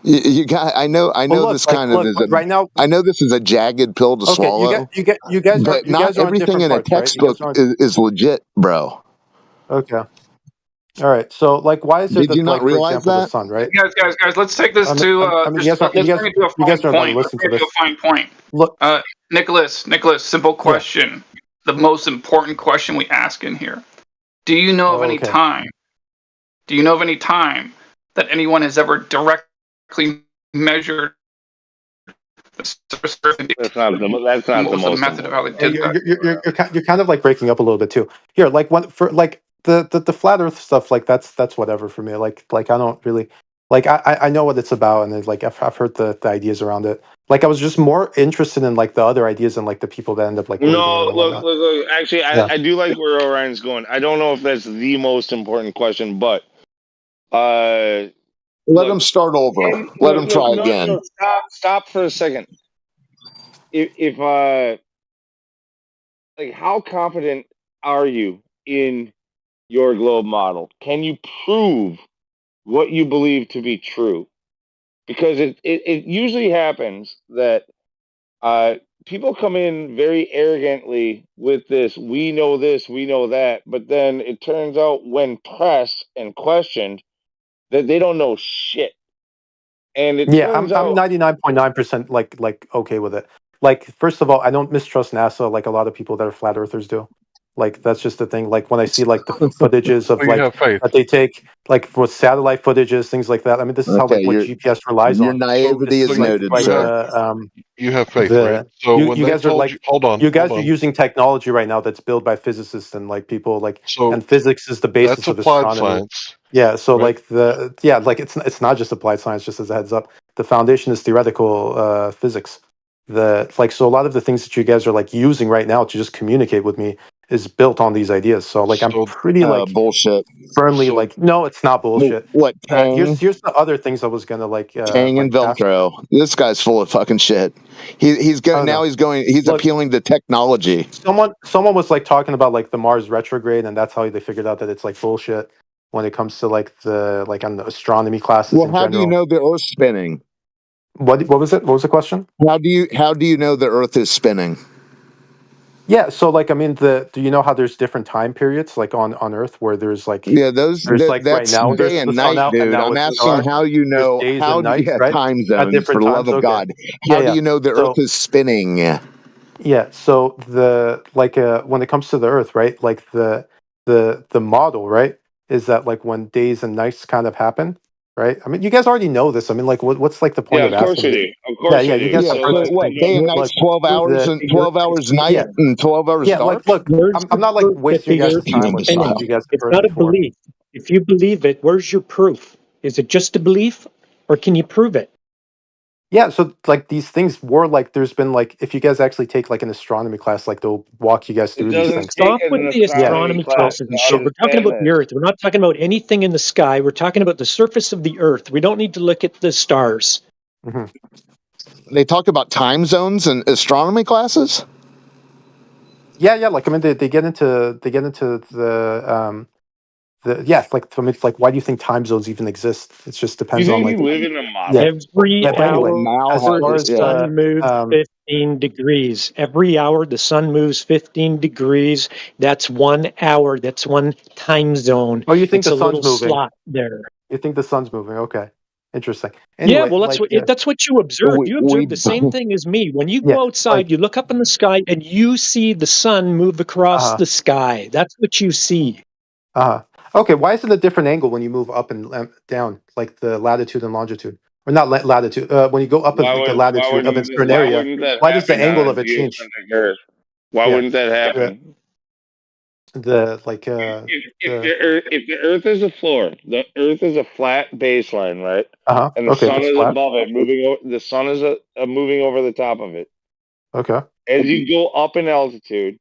You got. I know Look, this kind of is a. right now. I know this is a jagged pill to Okay, swallow, you guys but not are on everything different in a parts, right? You guys textbook are on. is legit, bro. Okay. All right. So, like, why is it Did you that, not like, for realize example, the that? sun, right? Guys, let's take this to I mean, let's bring it to a you fine guys are about to point. Let's listen to bring it to this. a fine point. Look, Nicholas, simple yeah. question. The most important question we ask in here. Do you know of any Okay. time? Do you know of any time that anyone has ever directly measured the surface Earth? That's not the most method of how they important. did that? You're kind of like breaking up a little bit too. Here, like like the flat Earth stuff, like that's whatever for me. Like I don't really like I know what it's about, and it's like I've heard the ideas around it. Like I was just more interested in like the other ideas and like the people that end up like believing it No, and whatnot. look. Actually, Yeah. I do like where Orion's going. I don't know if that's the most important question, but Let look, them start over. and Let them try no, again. stop for a second. If like, how confident are you in your globe model? Can you prove what you believe to be true? Because it usually happens that people come in very arrogantly with this, we know this, we know that, but then it turns out when pressed and questioned that they don't know shit. And it Yeah, turns I'm out 99.9% like okay with it. Like first of all, I don't mistrust NASA like a lot of people that are flat earthers do. Like that's just the thing. Like when I see like the footages of Well, you like have faith. that they take like for satellite footages, things like that. I mean, this is how Okay, like what GPS relies your on. naivety It's is like noted, like sir. You have faith, right? the So you when you they guys are told like you, hold on, you hold guys are on. using technology right now that's built by physicists and like people like So and physics is the basis that's of applied astronomy. science, Yeah, so right? like like it's not just applied science. Just as a heads up, the foundation is theoretical physics. So a lot of the things that you guys are like using right now to just communicate with me is built on these ideas. So like I'm So pretty like Bullshit. firmly so like no, it's not bullshit. What, Kang? Here's the other things I was gonna Kang and ask. Velcro. This guy's full of fucking shit. He's I going don't know. he's Look, appealing to technology. someone was like talking about like the Mars retrograde, and that's how they figured out that it's like bullshit when it comes to like the like on the astronomy classes Well, in how do you general. know the Earth's spinning? What was it? What was the question? How do you know the Earth is spinning? Yeah, so like I mean, do you know how there's different time periods like on Earth where there's like Yeah, right that's now day there's and the sun night, out and dude. now I'm it's asking dark. how you There's know days and nights, right? time At zones for different the love times. of Okay. God. Yeah, How do yeah. you know the Earth So is spinning? yeah, so the like when it comes to the Earth, right? Like the model, right, is that like when days and nights kind of happen, right? I mean, you guys already know this. I mean, like what's like the point Yeah, of of course asking we this? do. Of Yeah, course yeah, we you do. guys Yeah, have So heard so this what? thing. Day and Look, night's 12 hours the and 12 hours night yeah, and 12 hours yeah, dark? look, Where's I'm the not like proof that wasting the your guys' Earth is time with Imbecile. stuff spinning? you guys have It's heard not a before. belief. If you believe it, where's your proof? Is it just a belief, or can you prove it? Yeah, so like these things were like there's been like if you guys actually take like an astronomy class, like they'll walk you guys it through these doesn't things. take Stop with an the Yeah. astronomy astronomy class classes and to shit. We're talking understand about the this. Earth. We're not talking about anything in the sky. We're talking about the surface of the Earth. We don't need to look at the stars. Hmm. They talk about time zones and astronomy classes? Yeah, yeah. Like I mean, they get into like I mean, it's like why do you think time zones even exist? It just You depends on think like we live in a yeah. model? Every But anyway, hour as far the as sun moves um 15 degrees. Every hour the sun moves 15 degrees. That's 1 hour. That's one time zone. oh, you think It's the a sun's little moving? slot there. You think the sun's moving? Okay, interesting. Yeah, Anyway, well, like that's what you observed. You We observed the same thing as me. When you yeah, go like outside, you look up in the sky and you see the sun move across uh the sky. That's what you see. okay. Why is it a different angle when you move up and down, like the latitude and longitude, or not latitude? When you go up the latitude of a certain Why area, wouldn't that why does the happen on angle a of it change? geocentric Earth? Why Yeah, wouldn't that the happen? the like the If the Earth is a floor, the Earth is a flat baseline, right? And the okay. If sun it's is flat, above it, moving. The sun is moving over the top of it. okay. As you go up in altitude,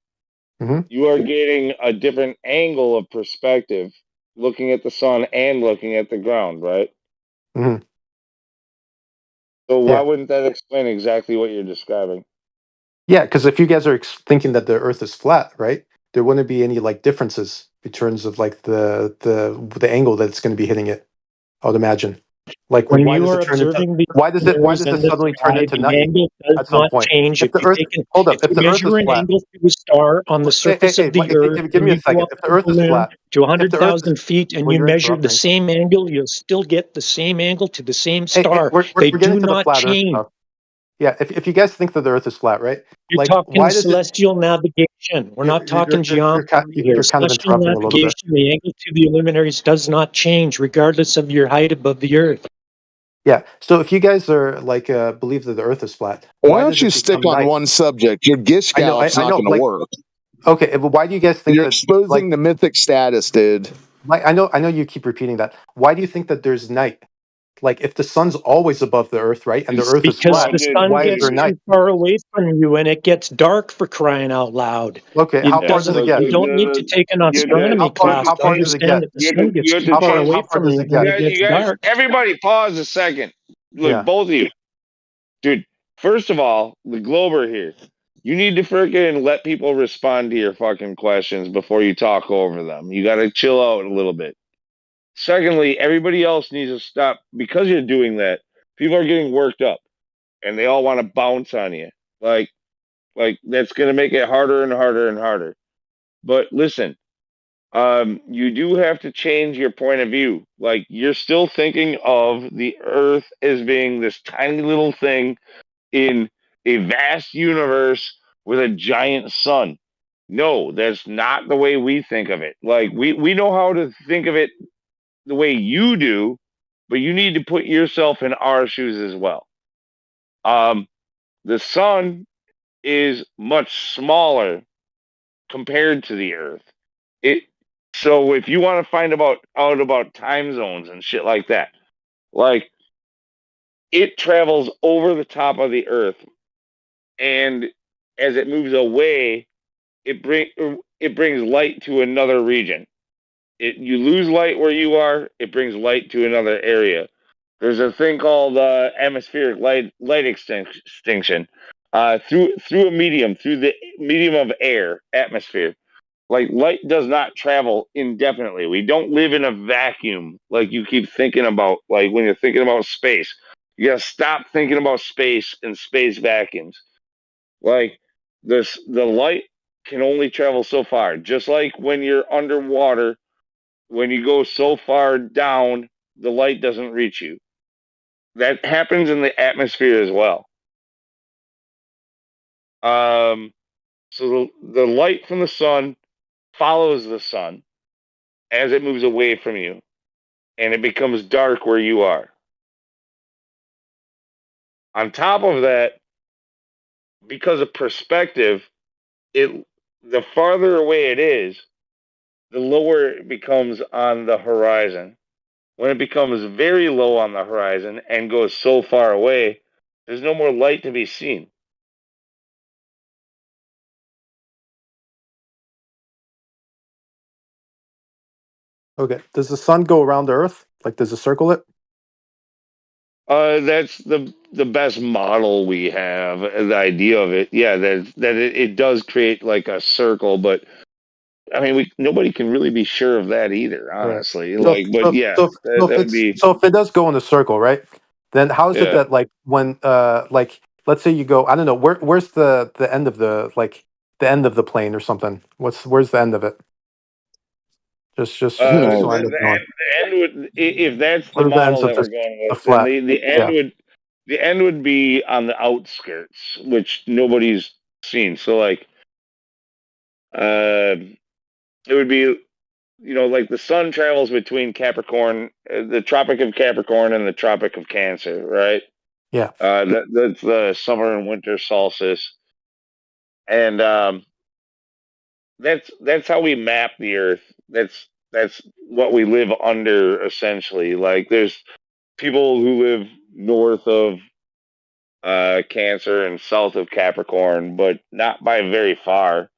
Mm-hmm. you are getting a different angle of perspective, looking at the sun and looking at the ground, right? Mm-hmm. So why Yeah. wouldn't that explain exactly what you're describing? Yeah, because if you guys are thinking that the Earth is flat, right, there wouldn't be any like differences in terms of like the angle that it's going to be hitting it. I would imagine. Like, When why you does it are turn into? observing the Why stars does it and the suddenly turn sky, into the night angle does at some not point? change. If the Earth, hold up, If if you the Earth is measure an flat, angle to a star on the hey, surface hey, of the Earth give and me a you go second. up If the to Earth the is moon flat, to if the Earth is, 100,000 feet and well, you you're measure the interrupting. same angle, you'll still get the same angle to the same Hey, hey, star. They we're getting do to the not flat Earth change. stuff. Yeah, if you guys think that the Earth is flat, right? You're Like, talking why does it? celestial navigation. We're not talking geometry here. You're kind of Celestial interrupting a little bit. navigation, the angle to the luminaries does not change regardless of your height above the Earth. Yeah. So if you guys are like believe that the Earth is flat, Why why don't does you it stick become on night? one subject? Your gish gallop's I not know. going to Like, work. okay, but why do you guys think You're that? Like, exposing the mythic status, dude. like I know you keep repeating that. Why do you think that there's night? Like, if the sun's always above the Earth, right, and the It's Earth is Because flat, no, the sun why is gets there night? too far away from you and it gets dark, for crying out loud. Okay, how It far yeah. does doesn't. it Look, get? You don't need to take an you have astronomy class How to far does it understand get? that the sun gets you have too to far change. away How far from does you it when get? it gets You guys, dark. everybody, pause a second. Look, Yeah. both of you, dude. First of all, the Glober here. You need to freaking let people respond to your fucking questions before you talk over them. You got to chill out a little bit. Secondly, everybody else needs to stop because you're doing that. People are getting worked up and they all want to bounce on you. Like that's going to make it harder and harder and harder. But listen, you do have to change your point of view. Like you're still thinking of the Earth as being this tiny little thing in a vast universe with a giant sun. No, that's not the way we think of it. Like we know how to think of it the way you do, but you need to put yourself in our shoes as well. The sun is much smaller compared to the Earth. So if you want to find out about time zones and shit like that, like it travels over the top of the Earth, and as it moves away, it brings light to another region. You lose light where you are, it brings light to another area. There's a thing called atmospheric light extinction through the medium of air, atmosphere. Like light does not travel indefinitely. We don't live in a vacuum like you keep thinking about. Like when you're thinking about space, you gotta stop thinking about space and space vacuums. Like the light can only travel so far. Just like when you're underwater, when you go so far down, the light doesn't reach you. That happens in the atmosphere as well. So the light from the sun follows the sun as it moves away from you, and it becomes dark where you are. On top of that, because of perspective, the farther away it is, the lower it becomes on the horizon. When it becomes very low on the horizon and goes so far away, there's no more light to be seen. Okay. Does the sun go around the Earth? Like, does it circle it? That's the best model we have. The idea of it, yeah, that it does create like a circle, but I mean, nobody can really be sure of that either, Right. honestly. So, Like, but so, yeah, so, that, so if that would be so if it does go in a circle, right? Then how is it yeah. that like when like let's say you go, I don't know, where's the end of the end of the plane or something? Where's the end of it? Just so I know. The end would, if that's the What are the ends model of that we're going the with, then flat? Yeah. the end would be on the outskirts, which nobody's seen. So like, it would be, like the sun travels between Capricorn, the Tropic of Capricorn and the Tropic of Cancer, right? Yeah. That's the summer and winter solstice, and that's how we map the Earth. That's what we live under essentially. Like there's people who live north of Cancer and south of Capricorn, but not by very far.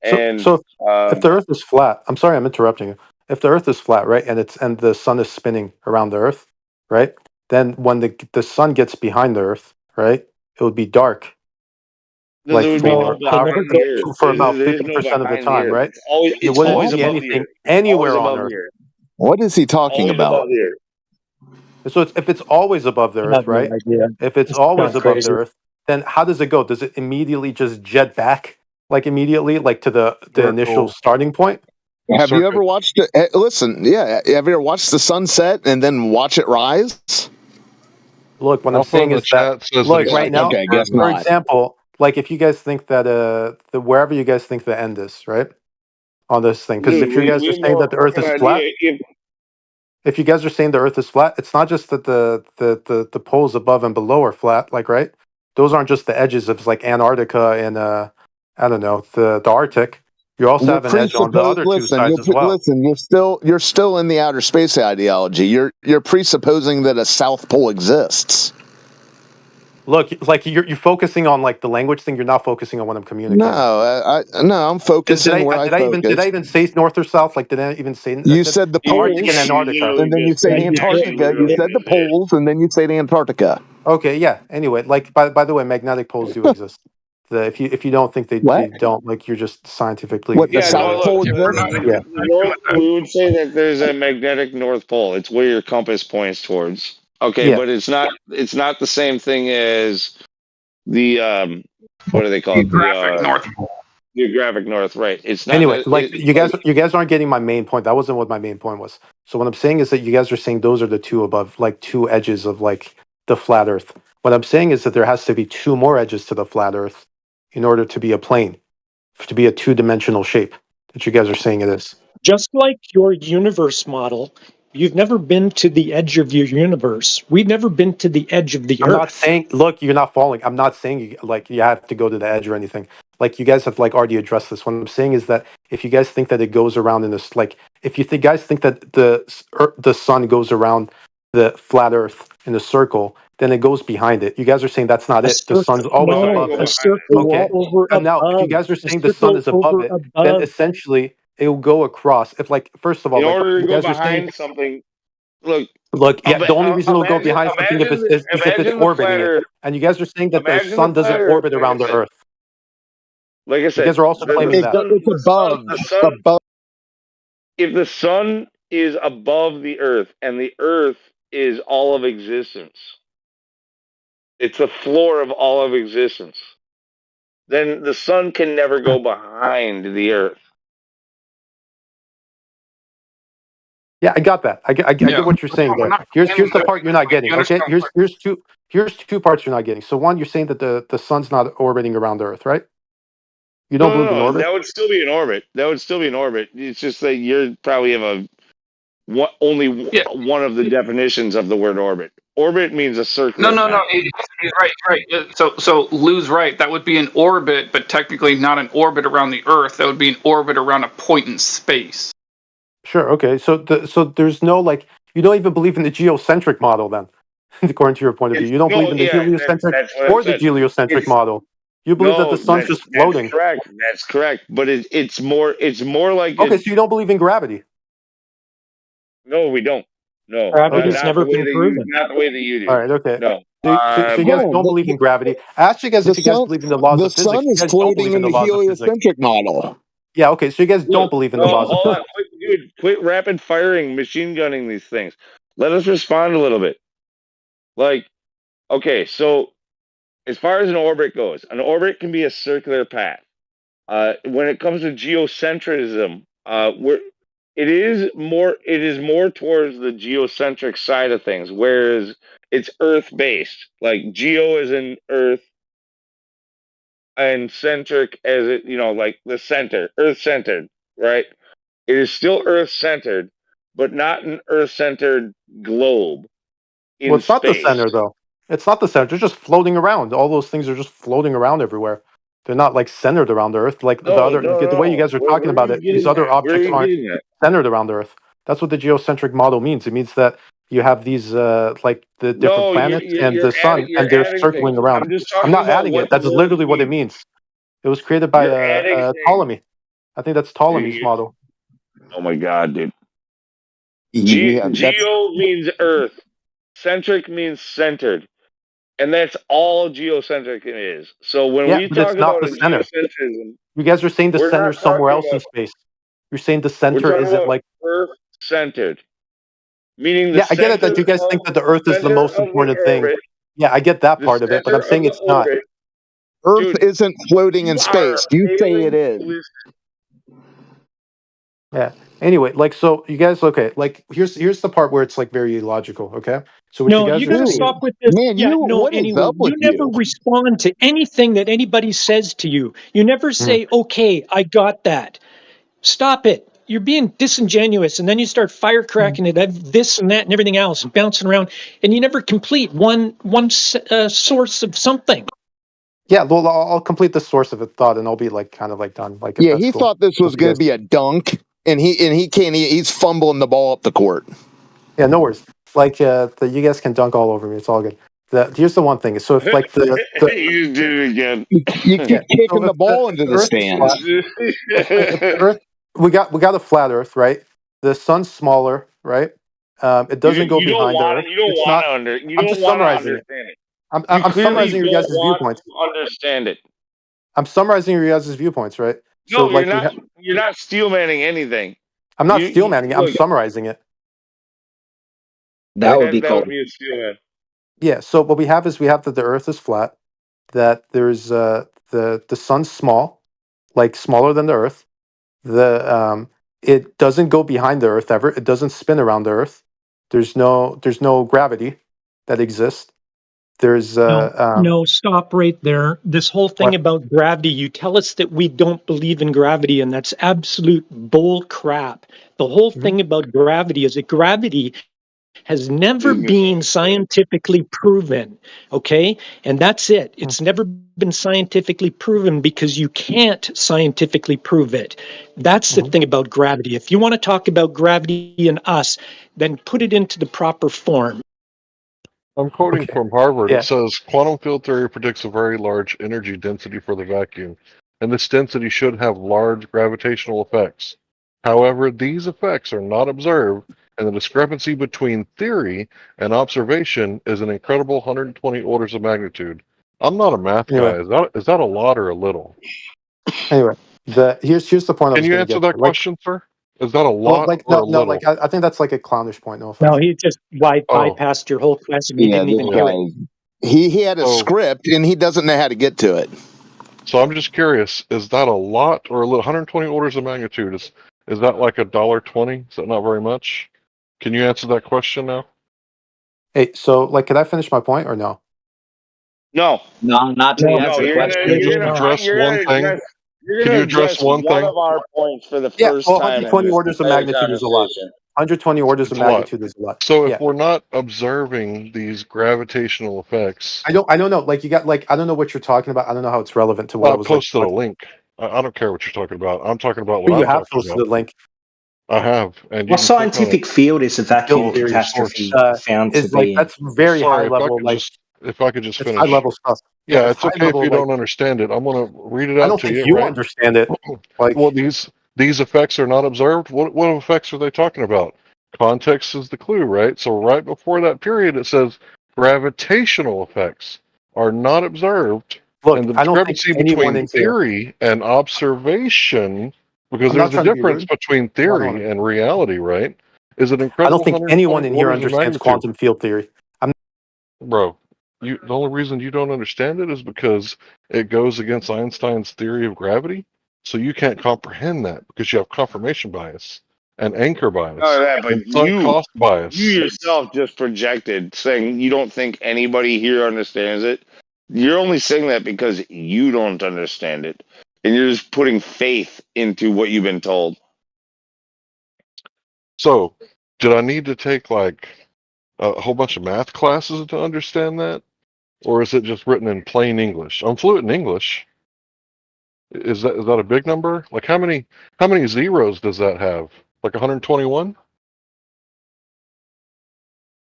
So And so if the Earth is flat, I'm sorry, I'm interrupting you. If the Earth is flat, right, and the sun is spinning around the Earth, right? Then when the sun gets behind the Earth, right, it would be dark, then like there would be no how behind the Earth. for about There is no 50% of the behind the time, Earth. right? You It's wouldn't always see above the anything Earth. It's always anywhere on above the Earth. Earth. What is he talking Always about? above the Earth. So if it's always above the I Earth, have no right? idea. If it's It's always gone above the crazy. Earth, then how does it go? Does it immediately just jet back, like immediately, like to the initial Circle, starting point? Have you circle. ever watched it? Listen, yeah. Have you ever watched the sunset and then watch it rise? Look, what I'm Alpha in saying the is that, chat says that look, he's right now, speaking Okay, guess for further. not. example, like if you guys think that the wherever you guys think the end is, right, on this thing, because Dude, if you guys we are have saying no that the Earth fucking is flat, idea if if you guys are saying the Earth is flat, it's not just that the poles above and below are flat, like right, those aren't just the edges of like Antarctica and I don't know the Arctic. You also You're have an edge on the presuppose. other two Listen, sides as well. You're still in the outer space ideology. You're presupposing that a South Pole exists. Look, like you're focusing on like the language thing. You're not focusing on what I'm No, communicating. I'm focusing where I Did I focus. even say north or south? Like, did I even say? I You said said the Arctic and poles, you Antarctica. literally and then you just said Yeah, you did. actually Antarctica. You literally said the just did. poles, and then you said Antarctica. Okay, yeah. Anyway, like by the way, magnetic poles do exist. If you don't think they What? don't, like you're just What? scientifically The Yeah, South no, look, Pole We're not exists? yeah. north. We would say that there's a magnetic North Pole. It's where your compass points towards. Okay, Yeah. but it's not. It's not the same thing as the what do they call it? The Geographic North Pole. geographic north. Right. It's not. Anyway, like It's like you guys aren't getting my main point. That wasn't what my main point was. So what I'm saying is that you guys are saying those are the two above, like two edges of like the flat Earth. What I'm saying is that there has to be two more edges to the flat Earth in order to be a plane. to be a two-dimensional shape that you guys are saying it is. Just like your universe model, you've never been to the edge of your universe. We've never been to the edge of the I'm not Earth. saying, look, you're not following. I'm not saying you have to go to the edge or anything. Like you guys have like already addressed this. What I'm saying is that if you guys think that it goes around in this, like if you guys think that the sun goes around the flat Earth in a circle, then it goes behind it. You guys are saying that's not A it. The circle, sun's always No, above go a it. behind it. circle Okay. over So now, if you above, guys are a saying the sun circle is above over it, then above. essentially it will go across. If like first of all, In like order to you go guys are saying, behind something, look, look, yeah, the only reason it'll go imagine, behind something if imagine, is if it's imagine the orbiting flat it. Earth. And you guys are saying that the Imagine the sun flat doesn't Earth. orbit around the Earth. Like I You guys said, are also claiming that. It's above. the sun. Above. If the sun is above the Earth and the Earth is all of existence, it's the floor of all of existence, then the sun can never go behind the Earth. Yeah, I got that. I Yeah, get what you're saying we're there. not Here's claiming the that. part you're not getting. You Okay, understand? here's two parts you're not getting. So one, you're saying that the sun's not orbiting around the Earth, right? You don't No, believe in no, no. orbit? That would still be in orbit. That would still be in orbit. It's just that you're probably have only Yeah. one of the definitions of the word orbit. Orbit means a No, circular no, no. path. He's right, right. So Lou's right. That would be an orbit, but technically not an orbit around the Earth. That would be an orbit around a point in space. Sure. Okay. So there's no like you don't even believe in the geocentric model then, according to your point of view. It's You don't believe no, in the yeah, heliocentric that's what I or the said. geliocentric It's model. You believe that the no, sun's just that's floating. correct. That's correct. But it's more like Okay, a so you don't believe in gravity. no. We don't. No, Okay. Gravity's not never the way been that you proven. not the way that you All do. right. Okay. No. So you guys No, don't believe in gravity. I asked you guys the if you guys sun. believe in the laws The of physics. sun You is guys don't floating believe in in the the laws of physics. heliocentric model. Yeah. Okay. So you guys don't Look, believe in the no, laws of hold on, physics. quit rapid firing, machine gunning these things. Let us respond a little bit. Like, okay, so as far as an orbit goes, an orbit can be a circular path. When it comes to geocentrism, it is more towards the geocentric side of things, whereas it's Earth based. Like geo is in Earth and centric as it like the center, Earth centered, right? It is still Earth centered, but not an Earth centered globe Well, in it's not the space. center though. It's not the center. They're just floating around. All those things are just floating around everywhere. They're not like centered around the Earth. Like the No, other, no, the way you no. guys are Where talking are about you it, these getting other at? Where are objects you aren't getting at? centered around the Earth. That's what the geocentric model means. It means that you have these like the different No, planets and the sun, and you're they're adding things. circling around. I'm just I'm talking not about adding what it. the That's word literally what it means. means. It was created by You're adding things. Ptolemy. I think that's Ptolemy's You- model. oh my god, dude. Yeah, that's Geo means Earth. Centric means centered. And that's all geocentric is. So when Yeah, we but it's talk not about the a center. geocentrism, You guys are saying the we're center's not somewhere talking else in about space. You're saying the we're center talking isn't about like. Earth centered. Meaning Yeah, I get it that you guys think that the Earth is the center most of the important thing. orbit, Yeah, I get that the part of it, but center I'm of saying the it's not. orbit. Earth Dude, isn't floating you in are space. You say it failing is. to listen. Yeah. Anyway, like so you guys okay, like here's the part where it's like very illogical, okay? So what you No, guys you are got to Dude, saying, stop with this. man, Yeah, you no, what is anyway, up with you never you? respond to anything that anybody says to you. You never Mhm. say, okay, I got that. Stop it. You're being disingenuous. And then you start firecracking it, this and that and everything else, and bouncing around. And you never complete one source of something. Yeah, well I'll complete the source of a thought and I'll be like kind of like done, like if Yeah, that's he cool. thought this Hope was you going to guys. be a dunk, and he can't. He's fumbling the ball up the court. Yeah, no worries. Like you guys can dunk all over me. It's all good. Here's the one thing. So if like the You just did it again. You keep yeah, kicking so the ball if into the the Earth is stands. flat, if the Earth we got a flat Earth, right? The sun's smaller, right? It doesn't go You don't behind the want Earth. it. You don't It's want not. to you I'm don't just want to summarizing it. understand it. You I'm clearly summarizing your don't guys' want viewpoints. to understand it. I'm summarizing your guys' viewpoints, right? So No, you're like not. You're not steelmanning anything. I'm not steel manning it. I'm Look. summarizing it. That Right? would be That would called. be a steelman. Yeah. So what we have is we have that the Earth is flat. That there's the sun's small, like smaller than the Earth. It doesn't go behind the Earth ever. It doesn't spin around the Earth. There's no gravity that exists. There's no, stop right there. This whole thing what? about gravity, you tell us that we don't believe in gravity, and that's absolute bull crap. The whole thing about gravity is that gravity has never been scientifically proven, okay? And that's it. It's never been scientifically proven because you can't scientifically prove it. That's the thing about gravity. If you want to talk about gravity and us, then put it into the proper form. I'm quoting Okay. from Harvard. Yeah. It says, quantum field theory predicts a very large energy density for the vacuum, and this density should have large gravitational effects. However, these effects are not observed, and the discrepancy between theory and observation is an incredible 120 orders of magnitude. I'm not a math Anyway. guy. Is that a lot or a little? Anyway, here's the point I Can was you going to answer get that to. Like, question, sir? Is that a well, lot like or a no, little? like I think that's like a clownish point. No No, offense. he just Oh, bypassed your whole question. He Yeah, didn't this even hear it. guy, he had a so script and he doesn't know how to get to it. so I'm just curious. Is that a lot or a little? 120 orders of magnitude. Is that like $1.20? Is that not very much? Can you answer that question now? Hey, so like, could I finish my point or no? No, No, not till you No, no, answer the you're question. gonna Can you you're gonna no. address one thing? you're Can gonna you address address one one thing? of our points for the Yeah, first well, time in 120 this orders of entire magnitude is a lot. conversation. 120 orders of It's a lot. magnitude is a lot. So if Yeah, we're not observing these gravitational effects, I don't know. Like, you got, like, I don't know what you're talking about. I don't know how it's relevant to what I I was like posted a talking. link. I don't care what you're talking about. I'm talking about what You I'm have talking posted about. the link. I have, and you What can click on it. scientific field is a Field vacuum Well, theory source. catastrophe found to is like, be in? that's very high Sorry, level. Like, if I could just it's high finish. level stuff. Yeah, Yeah, it's it's high okay if level. you Like, don't understand it. I'm gonna read it I out don't to think you, you right? understand it. Like, Well, these effects are not observed. What effects are they talking about? Context is the clue, right? So right before that period, it says gravitational effects are not observed, look, and the I don't think discrepancy anyone between in here. theory and observation, because I'm not there's a trying to be difference rude. between No, I don't want theory to. and reality, right? Is an I don't incredible think 120 anyone in here orders of understands magnitude. quantum field theory. Bro, the only reason you don't understand it is because it goes against Einstein's theory of gravity. So you can't comprehend that because you have confirmation bias and anchor None bias of that, but and sunk cost you bias. yourself just projected saying you don't think anybody here understands it. You're only saying that because you don't understand it. And you're just putting faith into what you've been told. So, did I need to take like a whole bunch of math classes to understand that? Or is it just written in plain English? I'm fluent in English. Is that a big number? Like how many zeros does that have? Like 121?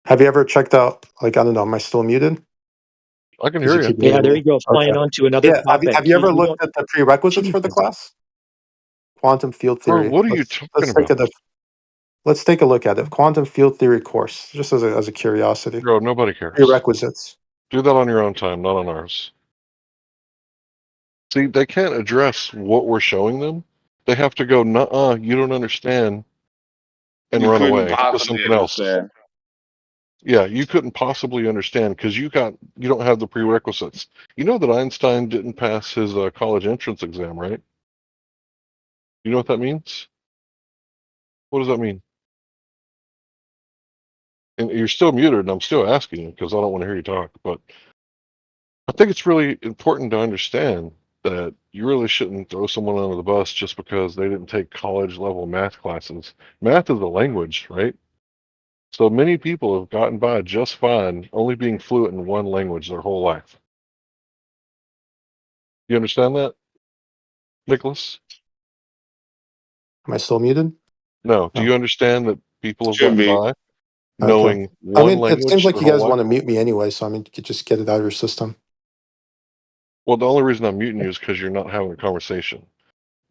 Have you ever checked out? Like, I don't know. Am I still muted? I can Because hear you you. keep Yeah, muting there me. you go. Okay. Flying on to another Yeah. topic. Have you ever You looked don't. at the prerequisites for the Jesus. class? Quantum field Bro, theory. what are you talking Let's take about? let's take a look at it. Quantum field theory course, just as a curiosity. Bro, nobody cares. Prerequisites. Do that on your own time, not on ours. See, they can't address what we're showing them. They have to go, nuh-uh, you don't understand, and You run couldn't away to possibly something else. understand. Yeah, you couldn't possibly understand because you don't have the prerequisites. You know that Einstein didn't pass his college entrance exam, right? You know what that means? What does that mean? And you're still muted, and I'm still asking you because I don't want to hear you talk. But I think it's really important to understand that you really shouldn't throw someone under the bus just because they didn't take college level math classes. Math is a language, right? So many people have gotten by just fine only being fluent in one language their whole life. You understand that, Nicholas? Am I still muted? No. Do No. you understand that people have Should gotten be. by Okay. knowing I one mean, it seems language like their you whole guys life? want to mute me anyway, so I mean, you could just get it out of your system. Well, the only reason I'm muting you is because you're not having a conversation.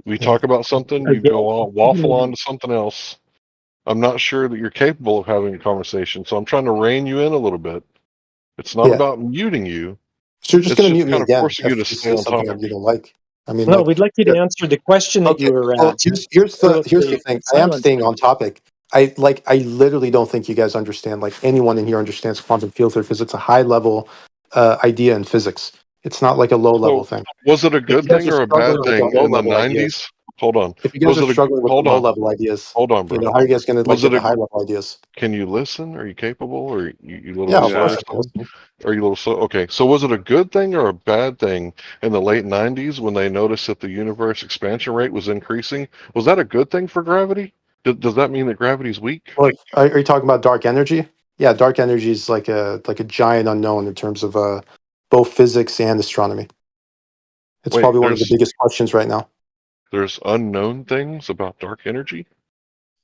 We Yeah. talk about something, you go on, waffle on to something else. I'm not sure that you're capable of having a conversation, so I'm trying to rein you in a little bit. It's not Yeah. about muting you. So you're just It's going to just mute me kind of again forcing you if to you stay say on something topic. that you don't like. I mean, No, like, we'd like you yeah. to answer the question that Okay. you were Well, here's the thing. I am silence. staying on topic. I literally don't think you guys understand. Like, anyone in here understands quantum field theory because it's a high level idea in physics. It's not like a low level So, thing. was it a You good guys thing are or a struggling bad with the thing low in the level ideas. 90s? Hold on. If you guys are struggling with the hold low on. level ideas, Hold on, bro. how are you guys going to Was get it the a? high level ideas? Can you listen? Are you capable? Or you little Yeah, of course I can slow? listen. Are you a little slow? Okay. So was it a good thing or a bad thing in the late '90s when they noticed that the universe expansion rate was increasing? Was that a good thing for gravity? Does that mean that gravity's weak? Like, are you talking about dark energy? Yeah, dark energy is like a giant unknown in terms of both physics and astronomy. It's Wait, probably one of the biggest questions right now. there's unknown things about dark energy?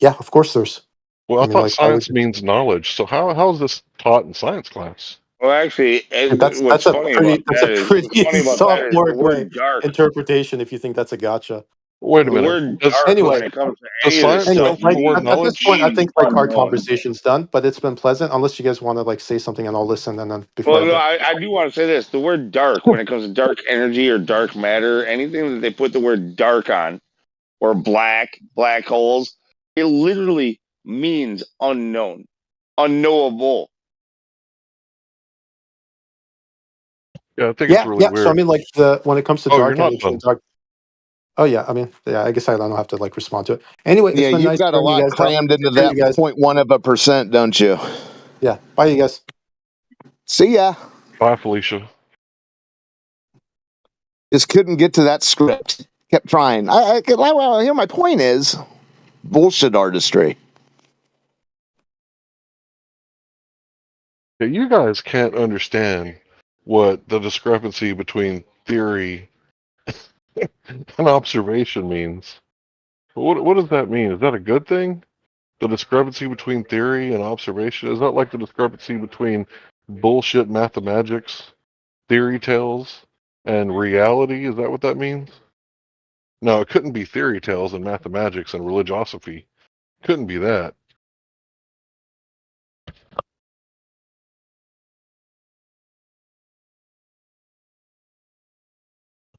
Yeah, of course there's. Well, I mean, thought like, why would science means knowledge. So how is this taught in science class? Well, actually, what's that's a funny about that is pretty the sophomore word dark. interpretation. If you think that's a gotcha. Wait a The minute. word dark when it comes to Does any of this science stuff come from the word at this knowledge? point, I think like our unknown. conversation's done, but it's been pleasant. Unless you guys want to like say something, and I'll listen. And then before Well, I no, go, I do want to say this. The word dark, when it comes to dark energy or dark matter, anything that they put the word dark on, or black holes, it literally means unknown, unknowable. Yeah, I think it's really yeah. So I weird. mean, like when it comes to Oh, you're dark not energy done. and dark. Oh yeah, I mean, yeah. I guess I don't have to like respond to it. Anyway, it's Yeah, been you've nice got a hearing you lot guys out. crammed into Hear that you guys. 0.1%, don't you? Yeah. Bye, you guys. See ya. Bye, Felicia. Just couldn't get to that script. Kept trying. Well, here my point is bullshit artistry. Yeah, you guys can't understand what the discrepancy between theory and observation means. What does that mean? Is that a good thing? The discrepancy between theory and observation? Is that like the discrepancy between bullshit mathematics, theory tales, and reality? Is that what that means? No, it couldn't be theory tales and mathematics and religiosophy. Couldn't be that.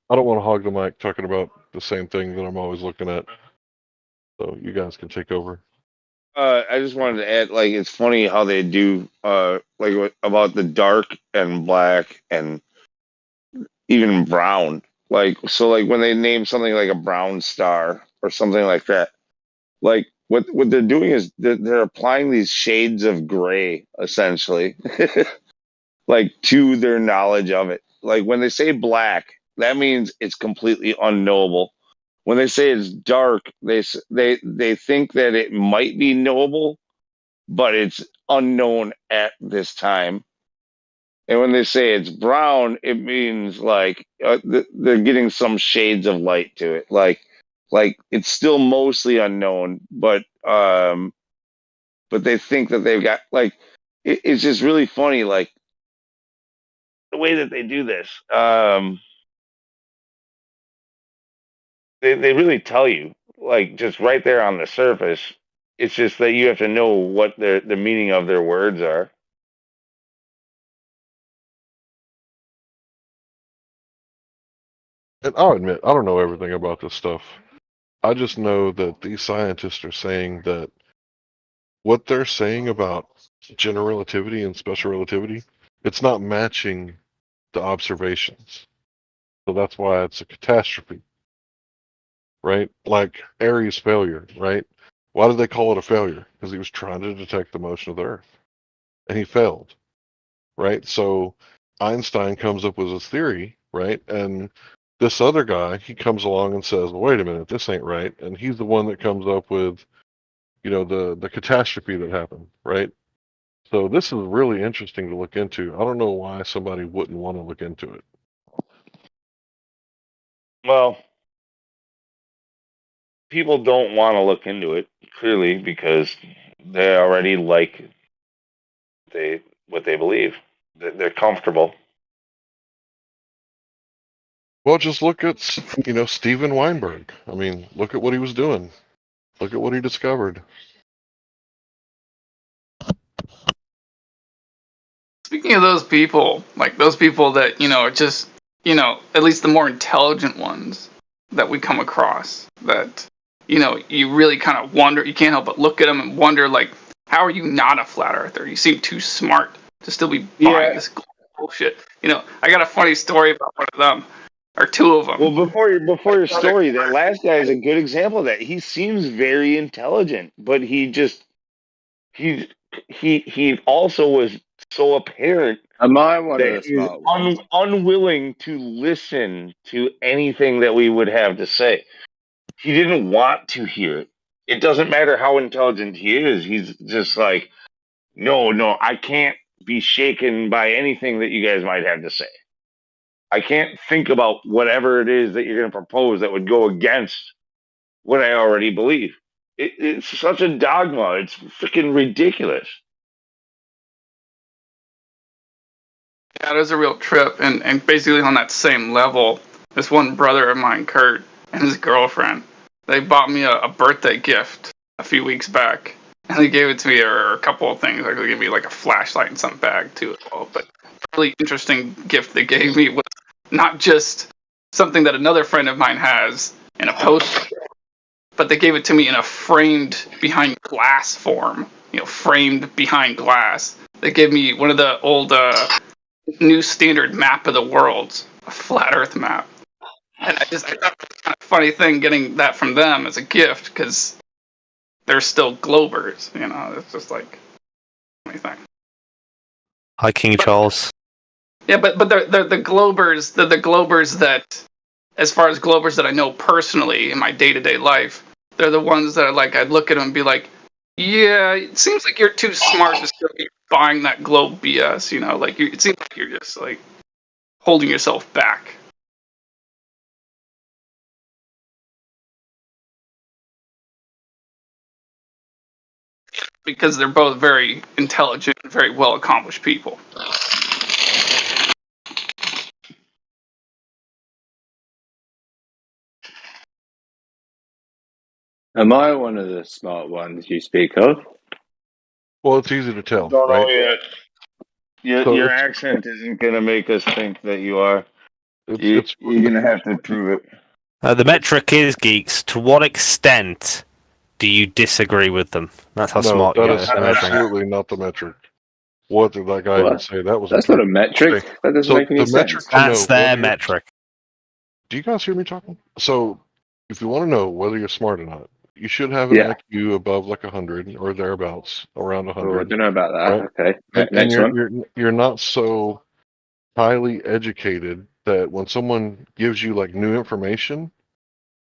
I don't want to hog the mic talking about the same thing that I'm always looking at. So you guys can take over. I just wanted to add, like, it's funny how they do, about the dark and black and even brown. Like, so, like, when they name something like a brown star or something like that, like, what they're doing is they're applying these shades of gray, essentially, like, to their knowledge of it. Like, when they say black, that means it's completely unknowable. When they say it's dark, they think that it might be knowable, but it's unknown at this time. And when they say it's brown, it means like they're getting some shades of light to it. Like it's still mostly unknown, but they think that they've got like it's just really funny, like the way that they do this. They really tell you, like just right there on the surface. It's just that you have to know what the meaning of their words are. And I'll admit, I don't know everything about this stuff. I just know that these scientists are saying that what they're saying about general relativity and special relativity, it's not matching the observations. So that's why it's a catastrophe, right? Like Airy's failure, right? Why did they call it a failure? Because he was trying to detect the motion of the Earth, and he failed, right? So Einstein comes up with his theory, right? And this other guy, he comes along and says, well, wait a minute, this ain't right. And he's the one that comes up with, the catastrophe that happened, right? So this is really interesting to look into. I don't know why somebody wouldn't want to look into it. Well, people don't want to look into it clearly because they already like what they believe. They're comfortable. Well, just look at, Steven Weinberg. I mean, look at what he was doing. Look at what he discovered. Speaking of those people, like those people that, are just, at least the more intelligent ones that we come across, that, you really kind of wonder, you can't help but look at them and wonder, like, how are you not a flat earther? You seem too smart to still be buying this bullshit. I got a funny story about one of them. or two of them. Well, before your story, that last guy is a good example of that. He seems very intelligent, but he also was so apparent Am I one of that the he's smart ones? unwilling to listen to anything that we would have to say. He didn't want to hear it. It doesn't matter how intelligent he is. He's just like, no, I can't be shaken by anything that you guys might have to say. I can't think about whatever it is that you're going to propose that would go against what I already believe. It's such a dogma. It's freaking ridiculous. Yeah, it was a real trip, and basically on that same level, this one brother of mine, Kurt, and his girlfriend, they bought me a birthday gift a few weeks back, and they gave it to me, or a couple of things, like they gave me like a flashlight and some bag too as well. But a really interesting gift they gave me was not just something that another friend of mine has in a poster, but they gave it to me in a framed behind glass form. Framed behind glass. They gave me one of the old new standard map of the world, a flat Earth map. And I thought it was kind of a funny thing getting that from them as a gift because they're still globers. It's just like a funny thing. Hi, King Charles. Yeah, but they're the globers. They're the globers that, as far as globers that I know personally in my day-to-day life, they're the ones that are like, I'd look at them and be like, yeah, it seems like you're too smart to still be buying that globe BS. It seems like you're just like holding yourself back. Because they're both very intelligent, very well accomplished people. Am I one of the smart ones you speak of? Well, it's easy to tell, Don't right? know yet. So Your accent isn't going to make us think that you are. You're going to have to prove it. The metric is, geeks, to what extent do you disagree with them? That's how smart you that are. is absolutely not the metric. What did that guy even say? That was That's not a metric. That doesn't make any sense. That's their metric. Do you guys hear me talking? So, if you want to know whether you're smart or not, you should have an IQ above like 100 or thereabouts, around 100. Oh, I don't know about that. Right? Okay. Next one. You're not so highly educated that when someone gives you like new information,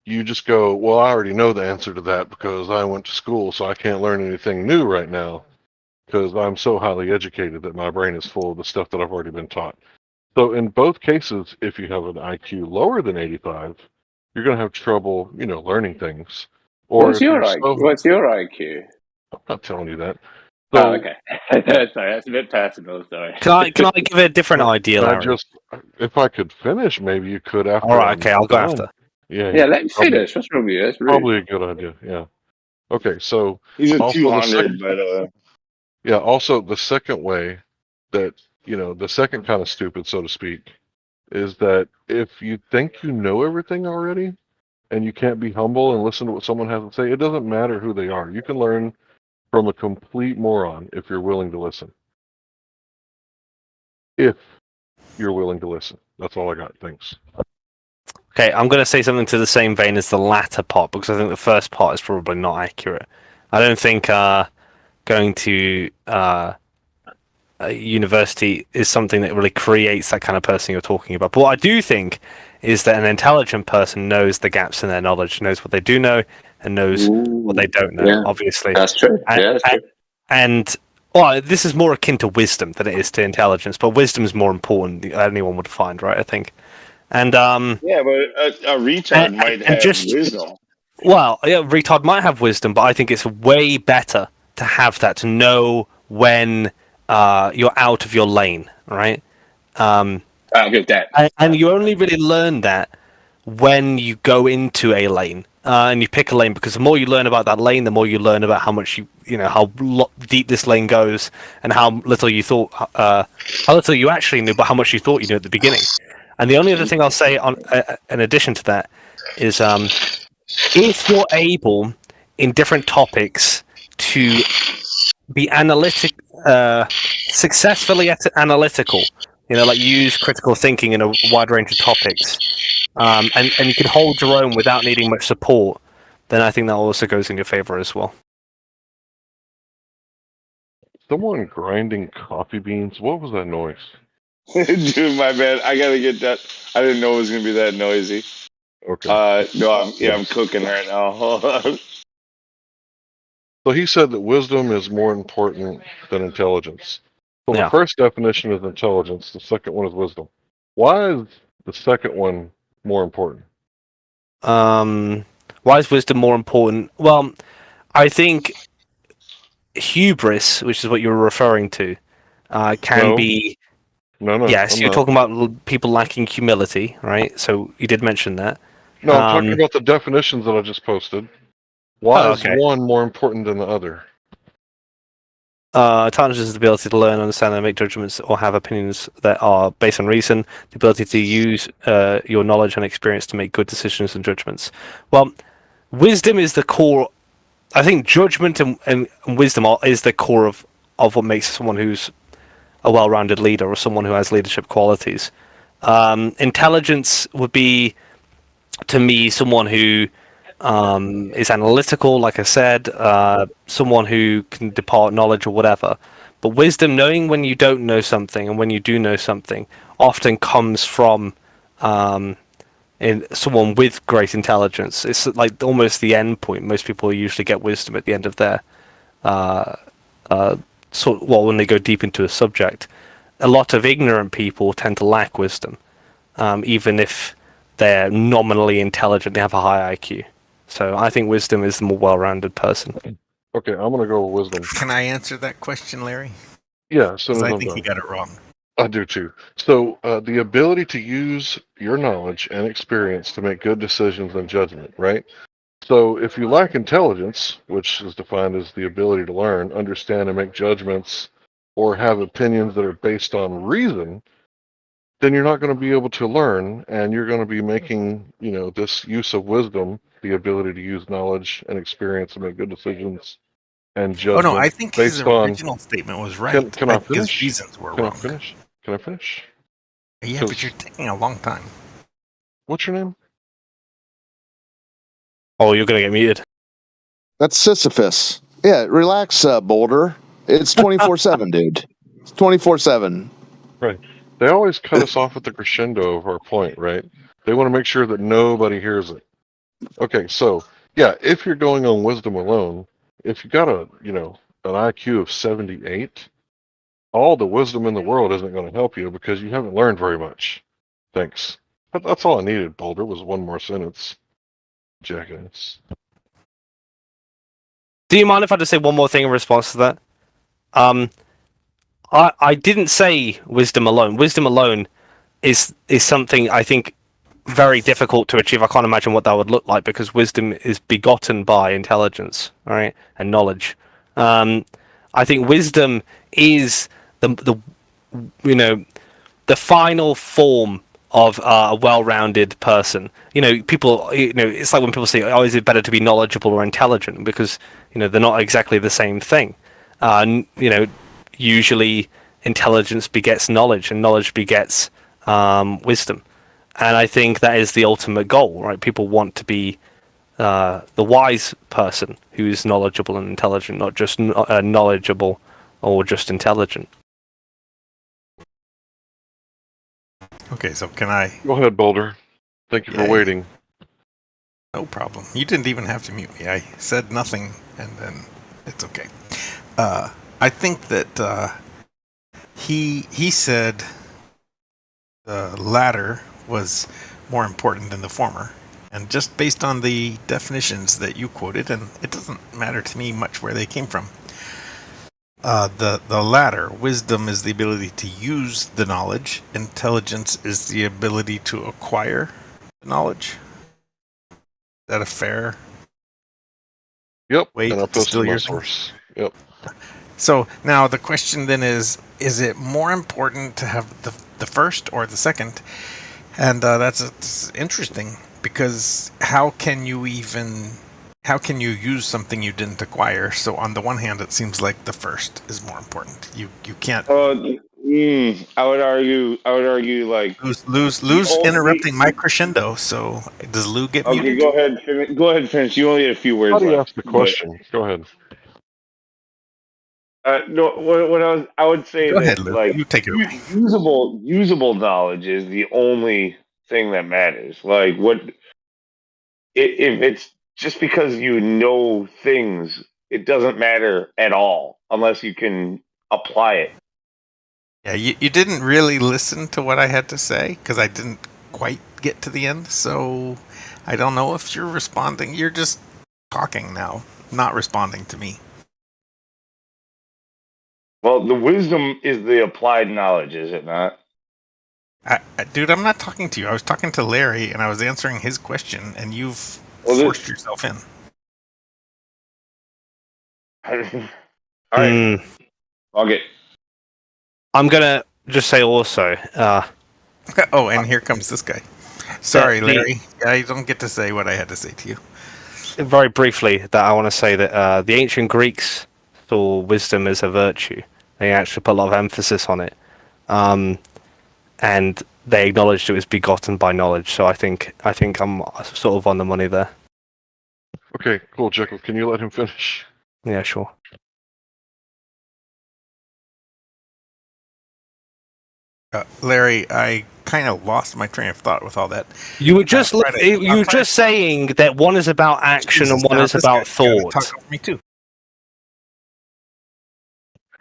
you just go, well, I already know the answer to that because I went to school, so I can't learn anything new right now because I'm so highly educated that my brain is full of the stuff that I've already been taught. So in both cases, if you have an IQ lower than 85, you're going to have trouble, learning things. Or What's your IQ? I'm not telling you that. So, okay. Sorry, that's a bit personal. Sorry. Can I give a different idea, Larry? If I could finish, maybe you could after. All right, okay, I'll go after. Yeah, let me finish. What's wrong with you? That's rude. Probably a good idea. Yeah. Okay, so he's a 200, by the way. Yeah. Also, the second way that the second kind of stupid, so to speak, is that if you think you know everything already, and you can't be humble and listen to what someone has to say, it doesn't matter who they are. You can learn from a complete moron if you're willing to listen. If you're willing to listen. That's all I got. Thanks. Okay, I'm going to say something to the same vein as the latter part, because I think the first part is probably not accurate. I don't think going to a university is something that really creates that kind of person you're talking about. But what I do think is that an intelligent person knows the gaps in their knowledge, knows what they do know, and knows what they don't know, obviously. That's true. That's true. And this is more akin to wisdom than it is to intelligence, but wisdom is more important than anyone would find, right, I think. And yeah, but a retard might have wisdom. Well, yeah, retard might have wisdom, but I think it's way better to have that, to know when you're out of your lane, right? I'll give that. And you only really learn that when you go into a lane and you pick a lane, because the more you learn about that lane, the more you learn about how much how deep this lane goes, and how little you thought, how little you actually knew, but how much you thought you knew at the beginning. And the only other thing I'll say in addition to that is, if you're able in different topics to be successfully analytical Like use critical thinking in a wide range of topics, and you can hold your own without needing much support, then I think that also goes in your favor as well. Someone grinding coffee beans. What was that noise? Dude, my bad. I gotta get that. I didn't know it was gonna be that noisy. Okay. No, I'm cooking right now. Hold on. So he said that wisdom is more important than intelligence. So Yeah. the first definition is intelligence. The second one is wisdom. Why is the second one more important? Why is wisdom more important? Well, I think hubris, which is what you're referring to, can be. No. Yes, I'm you're not. talking about people lacking humility, right? So you did mention that. No, I'm talking about the definitions that I just posted. Why is one more important than the other? Intelligence is the ability to learn, understand, and make judgments or have opinions that are based on reason. The ability to use your knowledge and experience to make good decisions and judgments. Well, wisdom is the core. I think judgment and wisdom is the core of what makes someone who's a well-rounded leader or someone who has leadership qualities. Intelligence would be, to me, someone who is analytical, like I said, someone who can depart knowledge or whatever. But wisdom, knowing when you don't know something and when you do know something, often comes from in someone with great intelligence. It's like almost the end point. Most people usually get wisdom at the end of their when they go deep into a subject. A lot of ignorant people tend to lack wisdom, even if they're nominally intelligent, they have a high IQ. So I think wisdom is the more well-rounded person. Okay, I'm gonna go with wisdom. Can I answer that question, Larry? Yeah, as soon as I I'm think done. you got it wrong. I do too. So the ability to use your knowledge and experience to make good decisions and judgment, right? So if you lack intelligence, which is defined as the ability to learn, understand, and make judgments, or have opinions that are based on reason, then you're not going to be able to learn, and you're going to be making, this use of wisdom, the ability to use knowledge and experience to make good decisions and judgment. Oh no, I think his original statement was right. Can I finish? His reasons were Can wrong. I finish? Can I finish? Yeah, but you're taking a long time. What's your name? Oh, you're going to get muted. That's Sisyphus. Yeah, relax, Boulder. It's 24/7, dude. It's 24/7. Right. They always cut us off at the crescendo of our point, right? They want to make sure that nobody hears it. Okay, so yeah, if you're going on wisdom alone, if you got an IQ of 78, all the wisdom in the world isn't going to help you because you haven't learned very much. Thanks. That's all I needed, Boulder, was one more sentence. Jackass. Do you mind if I just say one more thing in response to that? I didn't say wisdom alone. Wisdom alone is something I think very difficult to achieve. I can't imagine what that would look like because wisdom is begotten by intelligence, right, and knowledge. I think wisdom is the final form of a well-rounded person. People. It's like when people say, "Oh, is it better to be knowledgeable or intelligent?" Because they're not exactly the same thing. Usually intelligence begets knowledge, and knowledge begets wisdom. And I think that is the ultimate goal, right? People want to be the wise person who's knowledgeable and intelligent, not just knowledgeable or just intelligent. Okay, so can I... Go ahead, Boulder. Thank you for waiting. No problem. You didn't even have to mute me. I said nothing, and then it's okay. I think that he said the latter was more important than the former. And just based on the definitions that you quoted, and it doesn't matter to me much where they came from, the latter, wisdom, is the ability to use the knowledge. Intelligence is the ability to acquire the knowledge. Is that a fair way to distill your source? Yep. So now the question then is it more important to have the first or the second? And that's interesting, because how can you use something you didn't acquire? So on the one hand, it seems like the first is more important. You can't. I would argue like Lou's interrupting my crescendo. So does Lou get Okay, muted? go ahead. Go ahead, finish. You only had a few How words do you left. ask the question? Go ahead. No, what I would say Go ahead, that Lou. like You take it away. usable knowledge is the only thing that matters. Like if it's just because you know things, it doesn't matter at all unless you can apply it. Yeah, you didn't really listen to what I had to say because I didn't quite get to the end. So I don't know if you're responding. You're just talking now, not responding to me. Well, the wisdom is the applied knowledge, is it not? Dude, I'm not talking to you. I was talking to Larry, and I was answering his question, and you've forced yourself in. All right. Okay. I'm gonna just say also. Oh, and here comes this guy. Sorry, Larry. I don't get to say what I had to say to you. Very briefly, that I want to say that the ancient Greeks saw wisdom as a virtue. They actually put a lot of emphasis on it, and they acknowledged it was begotten by knowledge. So I think I'm sort of on the money there. Okay, cool, Jekyll. Can you let him finish? Yeah, sure. Larry, I kind of lost my train of thought with all that. You were just saying that one is about action and one is about thought. Talk over me too.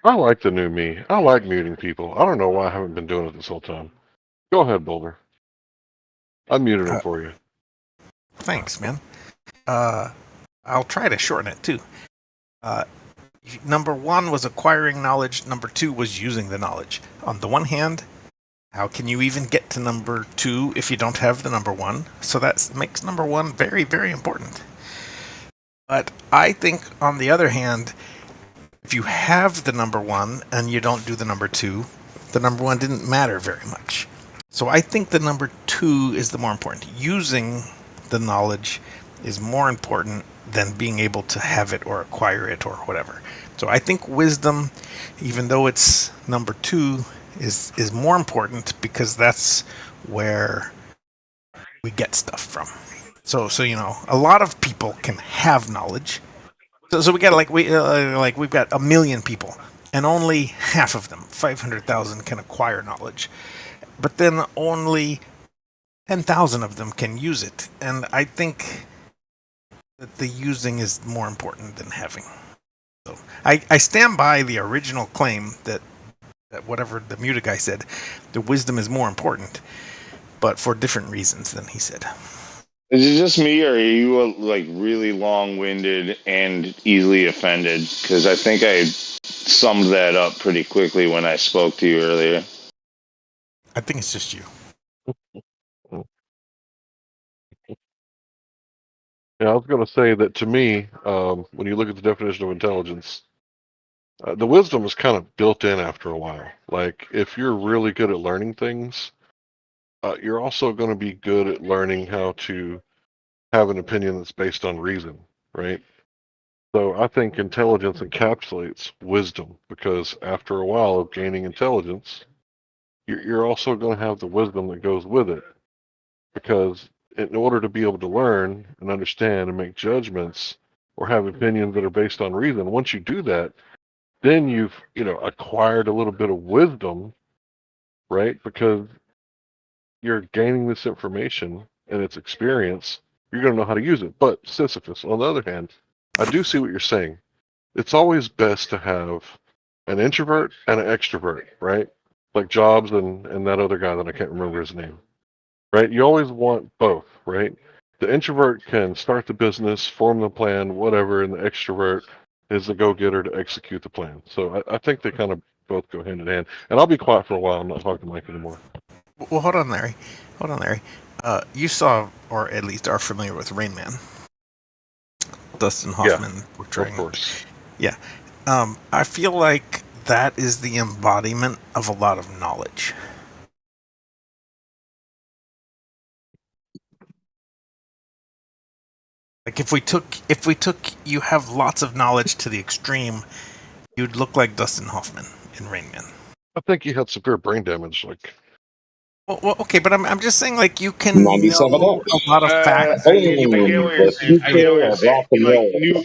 I like the new me. I like muting people. I don't know why I haven't been doing it this whole time. Go ahead, Boulder. I muted him for you. Thanks, man. I'll try to shorten it too. Number one was acquiring knowledge. Number two was using the knowledge. On the one hand, how can you even get to number two if you don't have the number one? So that makes number one very, very important. But I think, on the other hand, if you have the number one and you don't do the number two, the number one didn't matter very much. So I think the number two is the more important. Using the knowledge is more important than being able to have it or acquire it or whatever. So I think wisdom, even though it's number two, is more important because that's where we get stuff from. So a lot of people can have knowledge. So we got we've got 1 million people, and only half of them, 500,000, can acquire knowledge. But then only 10,000 of them can use it, and I think that the using is more important than having. So I stand by the original claim that whatever the muted guy said, the wisdom is more important, but for different reasons than he said. Is it just me, or are you like really long-winded and easily offended? Because I think I summed that up pretty quickly when I spoke to you earlier. I think it's just you. Yeah, I was going to say that to me, when you look at the definition of intelligence, the wisdom is kind of built in after a while. Like, if you're really good at learning things, you're also going to be good at learning how to have an opinion that's based on reason, right? So I think intelligence encapsulates wisdom because after a while of gaining intelligence, you're also going to have the wisdom that goes with it. Because in order to be able to learn and understand and make judgments or have opinions that are based on reason, once you do that, then you've acquired a little bit of wisdom, right? Because you're gaining this information and its experience, you're going to know how to use it. But Sisyphus, on the other hand, I do see what you're saying. It's always best to have an introvert and an extrovert, right? Like Jobs and that other guy that I can't remember his name, right? You always want both, right? The introvert can start the business, form the plan, whatever, and the extrovert is the go-getter to execute the plan. So I think they kind of both go hand in hand. And I'll be quiet for a while. I'm not talking to Mike anymore. Well, hold on, Larry. You saw, or at least are familiar with Rain Man. Dustin Hoffman portraying. Of course. Yeah. I feel like that is the embodiment of a lot of knowledge. Like if we took you have lots of knowledge to the extreme, you'd look like Dustin Hoffman in Rain Man. I think he had severe brain damage. Like, Well, okay, but I'm just saying, like, you can 97 know a lot of facts. I get what you're the saying. I get what future you're of saying. rock and Like roll.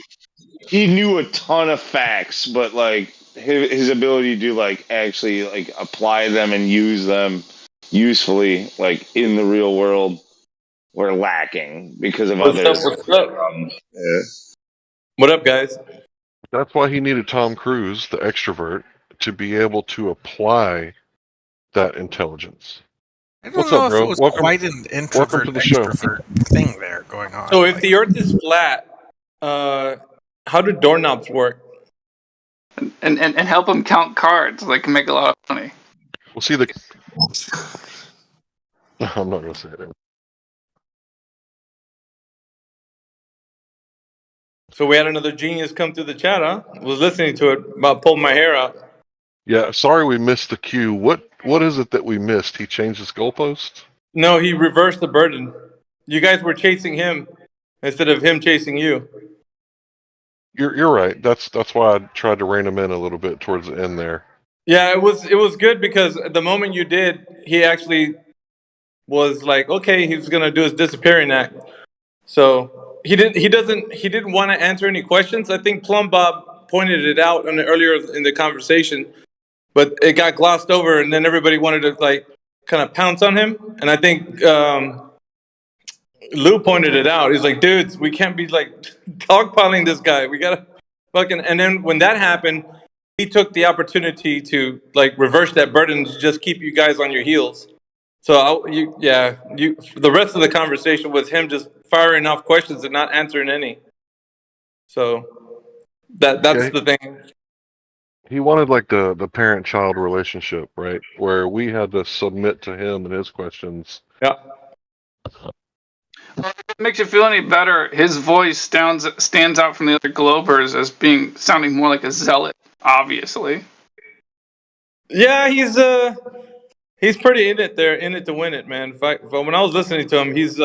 he knew a ton of facts, but like his ability to like actually like apply them and use them usefully, like in the real world, were lacking because of What's other up? What's up? problems. Yeah. What up, guys? that's why he needed Tom Cruise, the extrovert, to be able to apply that intelligence. I don't What's know up, if it bro? was Welcome, quite an welcome to the show. introvert-extrovert thing there going on. So if the Earth is flat, how do doorknobs work? And help them count cards. They can make a lot of money. Well, see the. I'm not gonna say it. So we had another genius come through the chat, huh? Was listening to it, about pulling my hair out. Yeah, sorry we missed the cue. What is it that we missed? He changed his goalpost? No, he reversed the burden. You guys were chasing him instead of him chasing you. You're right. That's why I tried to rein him in a little bit towards the end there. Yeah, it was good because the moment you did, he actually was like, okay, he's gonna do his disappearing act. So he didn't want to answer any questions. I think Plum Bob pointed it out earlier in the conversation, but it got glossed over, and then everybody wanted to like kind of pounce on him. And I think Lou pointed it out. He's like, dudes, we can't be like dogpiling this guy. We gotta fucking. And then when that happened, he took the opportunity to like reverse that burden to just keep you guys on your heels. So the rest of the conversation was him just firing off questions and not answering any. So that's the thing. He wanted like the parent-child relationship, right? Where we had to submit to him and his questions. Yeah. Well, if it makes you feel any better, his voice stands out from the other Globers as sounding more like a zealot, obviously. Yeah, he's pretty in it there, in it to win it, man. When I was listening to him, he's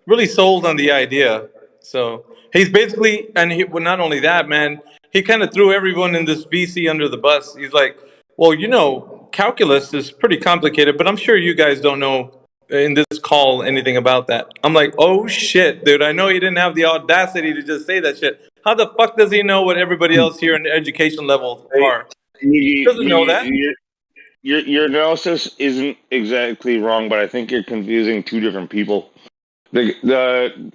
really sold on the idea. So he's basically, well, not only that, man, he kind of threw everyone in this VC under the bus. He's like, well, calculus is pretty complicated, but I'm sure you guys don't know in this call anything about that. I'm like, oh shit, dude, I know he didn't have the audacity to just say that shit. How the fuck does he know what everybody else here in the education level are? He doesn't know that. Your analysis isn't exactly wrong, but I think you're confusing two different people. The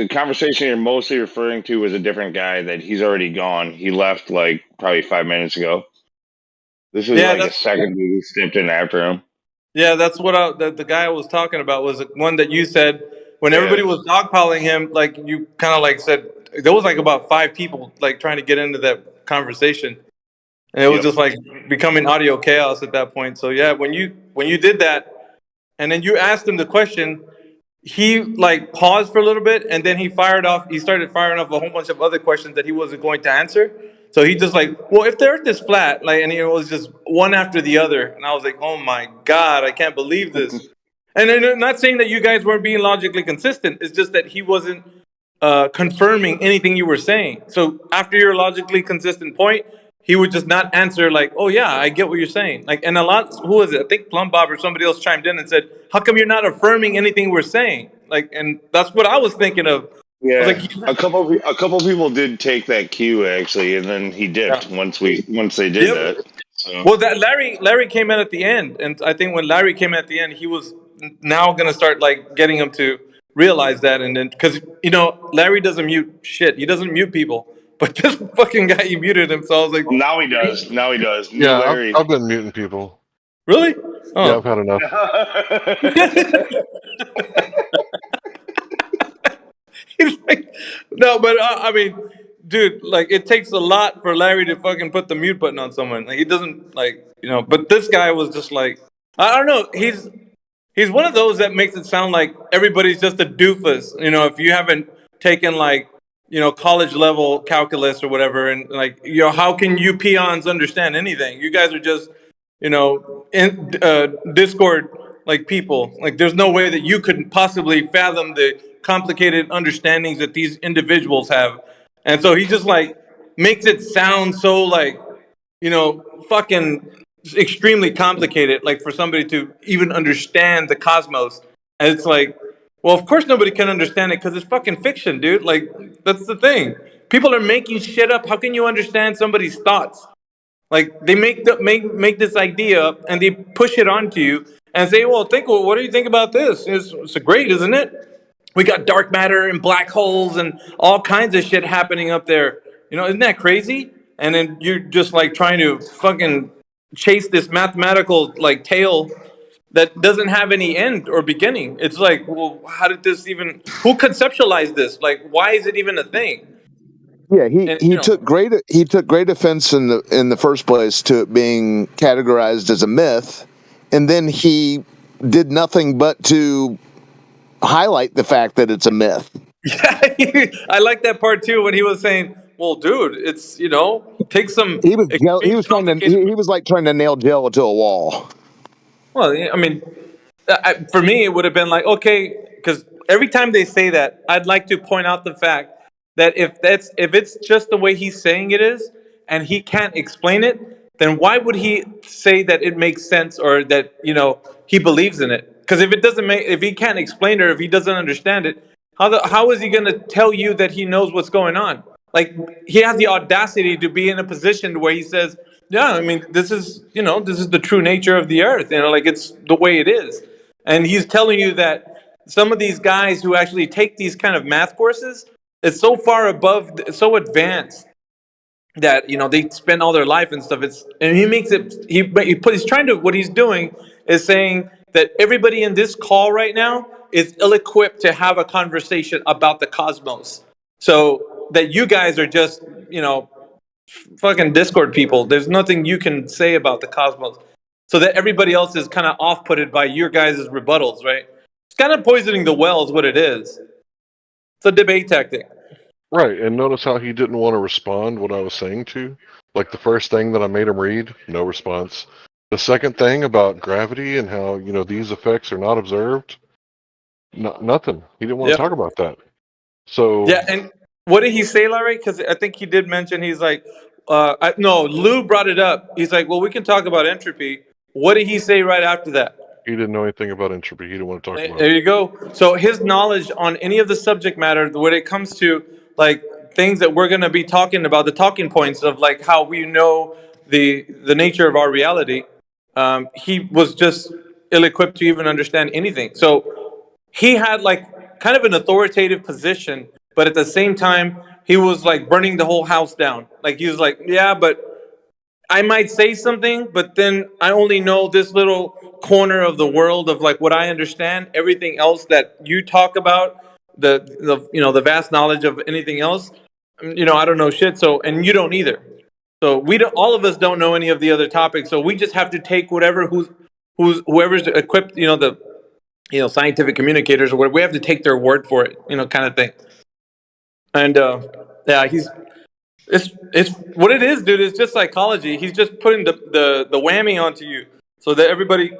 conversation you're mostly referring to was a different guy that he's already gone. He left like probably 5 minutes ago. This is like a second dude who stepped in after him. Yeah, that's what the guy I was talking about was the one that you said when everybody was dogpiling him. Like you kind of like said, there was like about 5 people like trying to get into that conversation, and it was just like becoming audio chaos at that point. So yeah, when you did that, and then you asked him the question, he like paused for a little bit, and then he started firing off a whole bunch of other questions that he wasn't going to answer. So he just like, well, if the Earth is flat, like, and it was just one after the other, and I was like, oh my god, I can't believe this. And I'm not saying that you guys weren't being logically consistent. It's just that he wasn't confirming anything you were saying. So after your logically consistent point, he would just not answer like, oh yeah, I get what you're saying. Like, and who was it? I think Plum Bob or somebody else chimed in and said, how come you're not affirming anything we're saying? Like, and that's what I was thinking of. Yeah, Like, a couple people did take that cue actually, and then he dipped once they did that. So. Well, that Larry came in at the end, and I think when Larry came in at the end, he was now going to start like getting him to realize that, and then because Larry doesn't mute shit, he doesn't mute people, but this fucking guy he muted him, so I was like, now he does. Yeah, Larry. I've been muting people. Really? Oh. Yeah, I've had enough. He's like, no, but I mean, dude, like it takes a lot for Larry to fucking put the mute button on someone. Like he doesn't but this guy was just like, I don't know. He's one of those that makes it sound like everybody's just a doofus. If you haven't taken like college level calculus or whatever, and like how can you peons understand anything? You guys are just in Discord like people. Like there's no way that you could possibly fathom the complicated understandings that these individuals have. And so he just like makes it sound so like fucking extremely complicated, like for somebody to even understand the cosmos. And it's like, well, of course nobody can understand it because it's fucking fiction, dude. Like, that's the thing. People are making shit up. How can you understand somebody's thoughts? Like, they make this idea up and they push it onto you and say, well, what do you think about this? It's great, isn't it? We got dark matter and black holes and all kinds of shit happening up there. You know, isn't that crazy? And then you're just like trying to fucking chase this mathematical like tale that doesn't have any end or beginning. It's like, well, how did this even? Who conceptualized this? Like, why is it even a thing? Yeah, And he took great offense in the first place to it being categorized as a myth, and then he did nothing but to highlight the fact that it's a myth. Yeah, I like that part too when he was saying, "Well, dude, it's take some." He was trying to nail Jello to a wall. Well, I mean, for me, it would have been like, okay, because every time they say that, I'd like to point out the fact that if it's just the way he's saying it is, and he can't explain it, then why would he say that it makes sense or that he believes in it? Because if he can't explain it or if he doesn't understand it, how is he going to tell you that he knows what's going on? Like, he has the audacity to be in a position where he says, yeah, I mean, this is the true nature of the earth, like it's the way it is. And he's telling you that some of these guys who actually take these kind of math courses, it's so far above, so advanced that they spend all their life and stuff. And he makes it. He's trying to. What he's doing is saying that everybody in this call right now is ill-equipped to have a conversation about the cosmos. So that you guys are just fucking Discord people. There's nothing you can say about the cosmos. So that everybody else is kind of off-putted by your guys' rebuttals, right? It's kind of poisoning the well is what it is. It's a debate tactic. Right, and notice how he didn't want to respond what I was saying to. Like the first thing that I made him read, no response. The second thing about gravity and how, these effects are not observed, nothing. He didn't want to talk about that. So yeah, and what did he say, Larry? Because I think he did mention, he's like, no, Lou brought it up. He's like, well, we can talk about entropy. What did he say right after that? He didn't know anything about entropy. He didn't want to talk about it. There you go. So his knowledge on any of the subject matter, when it comes to like things that we're going to be talking about, the talking points of like how we know the nature of our reality, he was just ill-equipped to even understand anything. So he had like kind of an authoritative position, but at the same time, he was like burning the whole house down. Like he was like, yeah, but I might say something, but then I only know this little corner of the world of like what I understand. Everything else that you talk about, the vast knowledge of anything else, I don't know shit. So, and you don't either. So all of us don't know any of the other topics. So we just have to take whoever's equipped, the scientific communicators or whatever. We have to take their word for it, kind of thing. And yeah, it's what it is, dude. It's just psychology. He's just putting the whammy onto you so that everybody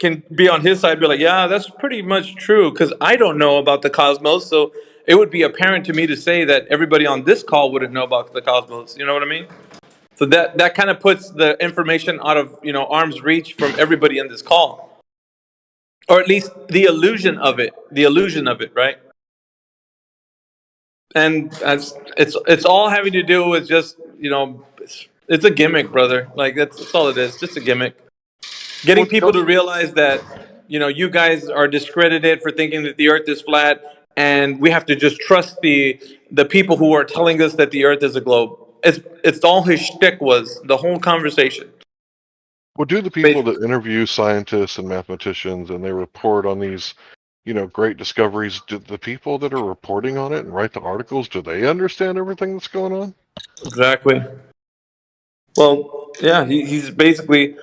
can be on his side, be like, yeah, that's pretty much true, because I don't know about the cosmos, so it would be apparent to me to say that everybody on this call wouldn't know about the cosmos. You know what I mean? So that kind of puts the information out of arm's reach from everybody in this call, or at least the illusion of it, right? And it's all having to do with just it's a gimmick, brother. Like that's all it is, just a gimmick. Getting people to realize that you guys are discredited for thinking that the Earth is flat, and we have to just trust the people who are telling us that the Earth is a globe. It's all his shtick was the whole conversation. Well, do the people that interview scientists and mathematicians and they report on these great discoveries, do the people that are reporting on it and write the articles, do they understand everything that's going on? Exactly. Well, yeah, he's basically.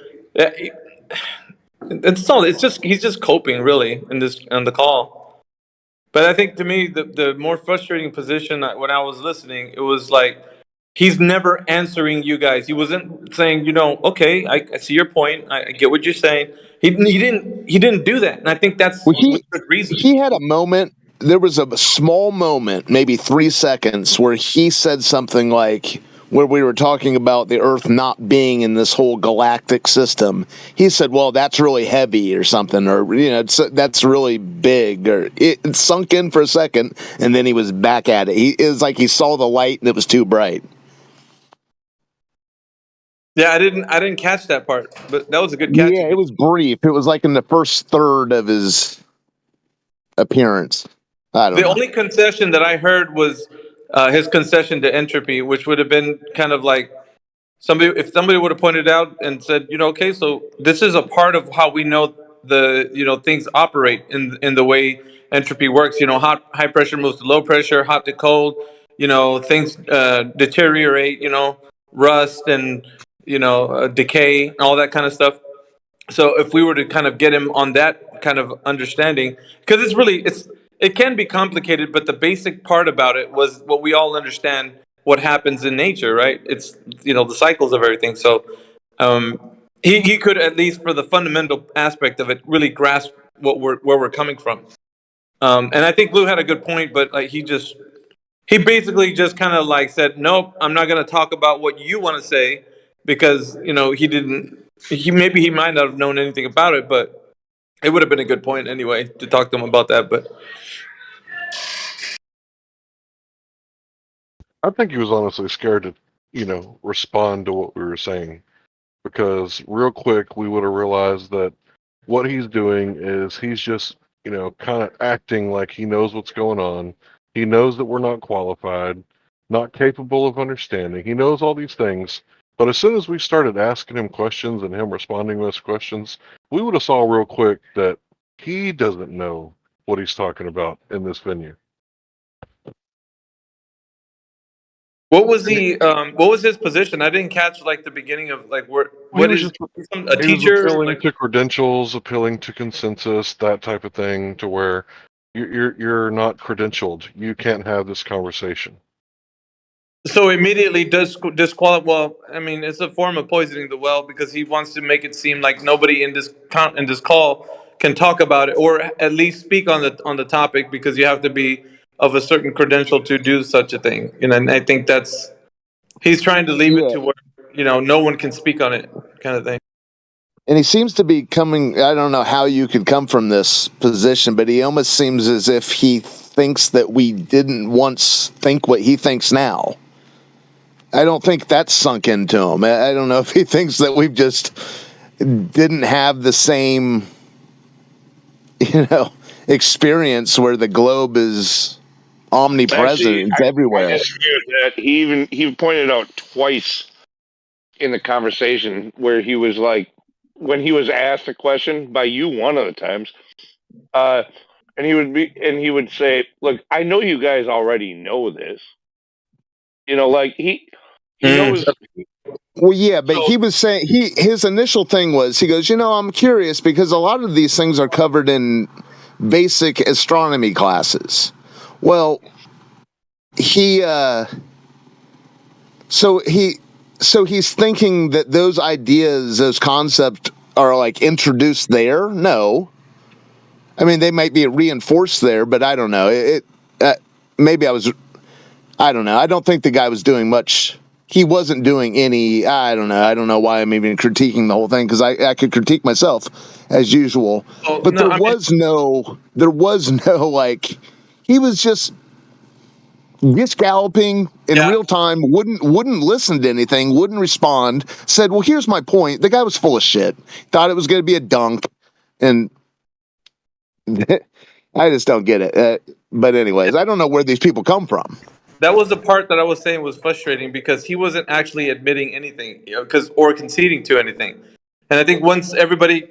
It's all. It's just he's just coping, really, on the call. But I think to me, the more frustrating position when I was listening, it was like he's never answering you guys. He wasn't saying, okay, I see your point. I get what you're saying. He didn't do that, and I think that's with good reason. He had a moment. There was a small moment, maybe 3 seconds, where he said something like, where we were talking about the Earth not being in this whole galactic system, he said, well, that's really heavy or something, or, that's really big, or it sunk in for a second, and then he was back at it. It was like he saw the light and it was too bright. Yeah, I didn't catch that part, but that was a good catch. Yeah, it was brief. It was like in the first third of his appearance. I don't The know. only concession that I heard was his concession to entropy, which would have been kind of like if somebody would have pointed out and said, okay, so this is a part of how we know things operate in the way entropy works. High pressure moves to low pressure, hot to cold. Things deteriorate. Rust and decay and all that kind of stuff. So if we were to kind of get him on that kind of understanding, because it can be complicated, but the basic part about it was what we all understand what happens in nature, right? It's the cycles of everything. So he could, at least for the fundamental aspect of it, really grasp where we're coming from. And I think Blue had a good point, but like he basically just kind of like said, nope, I'm not going to talk about what you want to say, because he might not have known anything about it, but it would have been a good point anyway to talk to him about that. But I think he was honestly scared to, respond to what we were saying, because real quick we would have realized that what he's doing is he's just, kind of acting like he knows what's going on. He knows that we're not qualified, not capable of understanding. He knows all these things. But as soon as we started asking him questions and him responding to those questions, we would have saw real quick that he doesn't know what he's talking about in this venue. what was his position? I didn't catch like the beginning of like what is a He was teacher? appealing to credentials, appealing to consensus, that type of thing, to where you're not credentialed. You can't have this conversation. So immediately does disqualify. Well, I mean, it's a form of poisoning the well, because he wants to make it seem like nobody in this call can talk about it, or at least speak on the topic, because you have to be of a certain credential to do such a thing. And I think he's trying to leave it to where no one can speak on it, kind of thing. And he seems to be coming, I don't know how you could come from this position, but he almost seems as if he thinks that we didn't once think what he thinks now. I don't think that's sunk into him. I don't know if he thinks that we've just didn't have the same, experience where the globe is omnipresent. Actually, it's everywhere. I disagree with that. He pointed out twice in the conversation where he was like, when he was asked a question by you one of the times, and he would say, "Look, I know you guys already know this." Like he knows. Well, yeah, but he was saying his initial thing was, he goes, I'm curious because a lot of these things are covered in basic astronomy classes. Well, so he's thinking that those ideas, those concepts are like introduced there. No, I mean they might be reinforced there, but I don't know. Maybe I don't know. I don't think the guy was doing much. He wasn't doing any. I don't know. I don't know why I'm even critiquing the whole thing, because I could critique myself as usual. But there was no like. He was just galloping in real time. Wouldn't listen to anything. Wouldn't respond. Said, "Well, here's my point." The guy was full of shit. Thought it was going to be a dunk, and I just don't get it. But anyways, I don't know where these people come from. That was the part that I was saying was frustrating, because he wasn't actually admitting anything, or conceding to anything. And I think once everybody,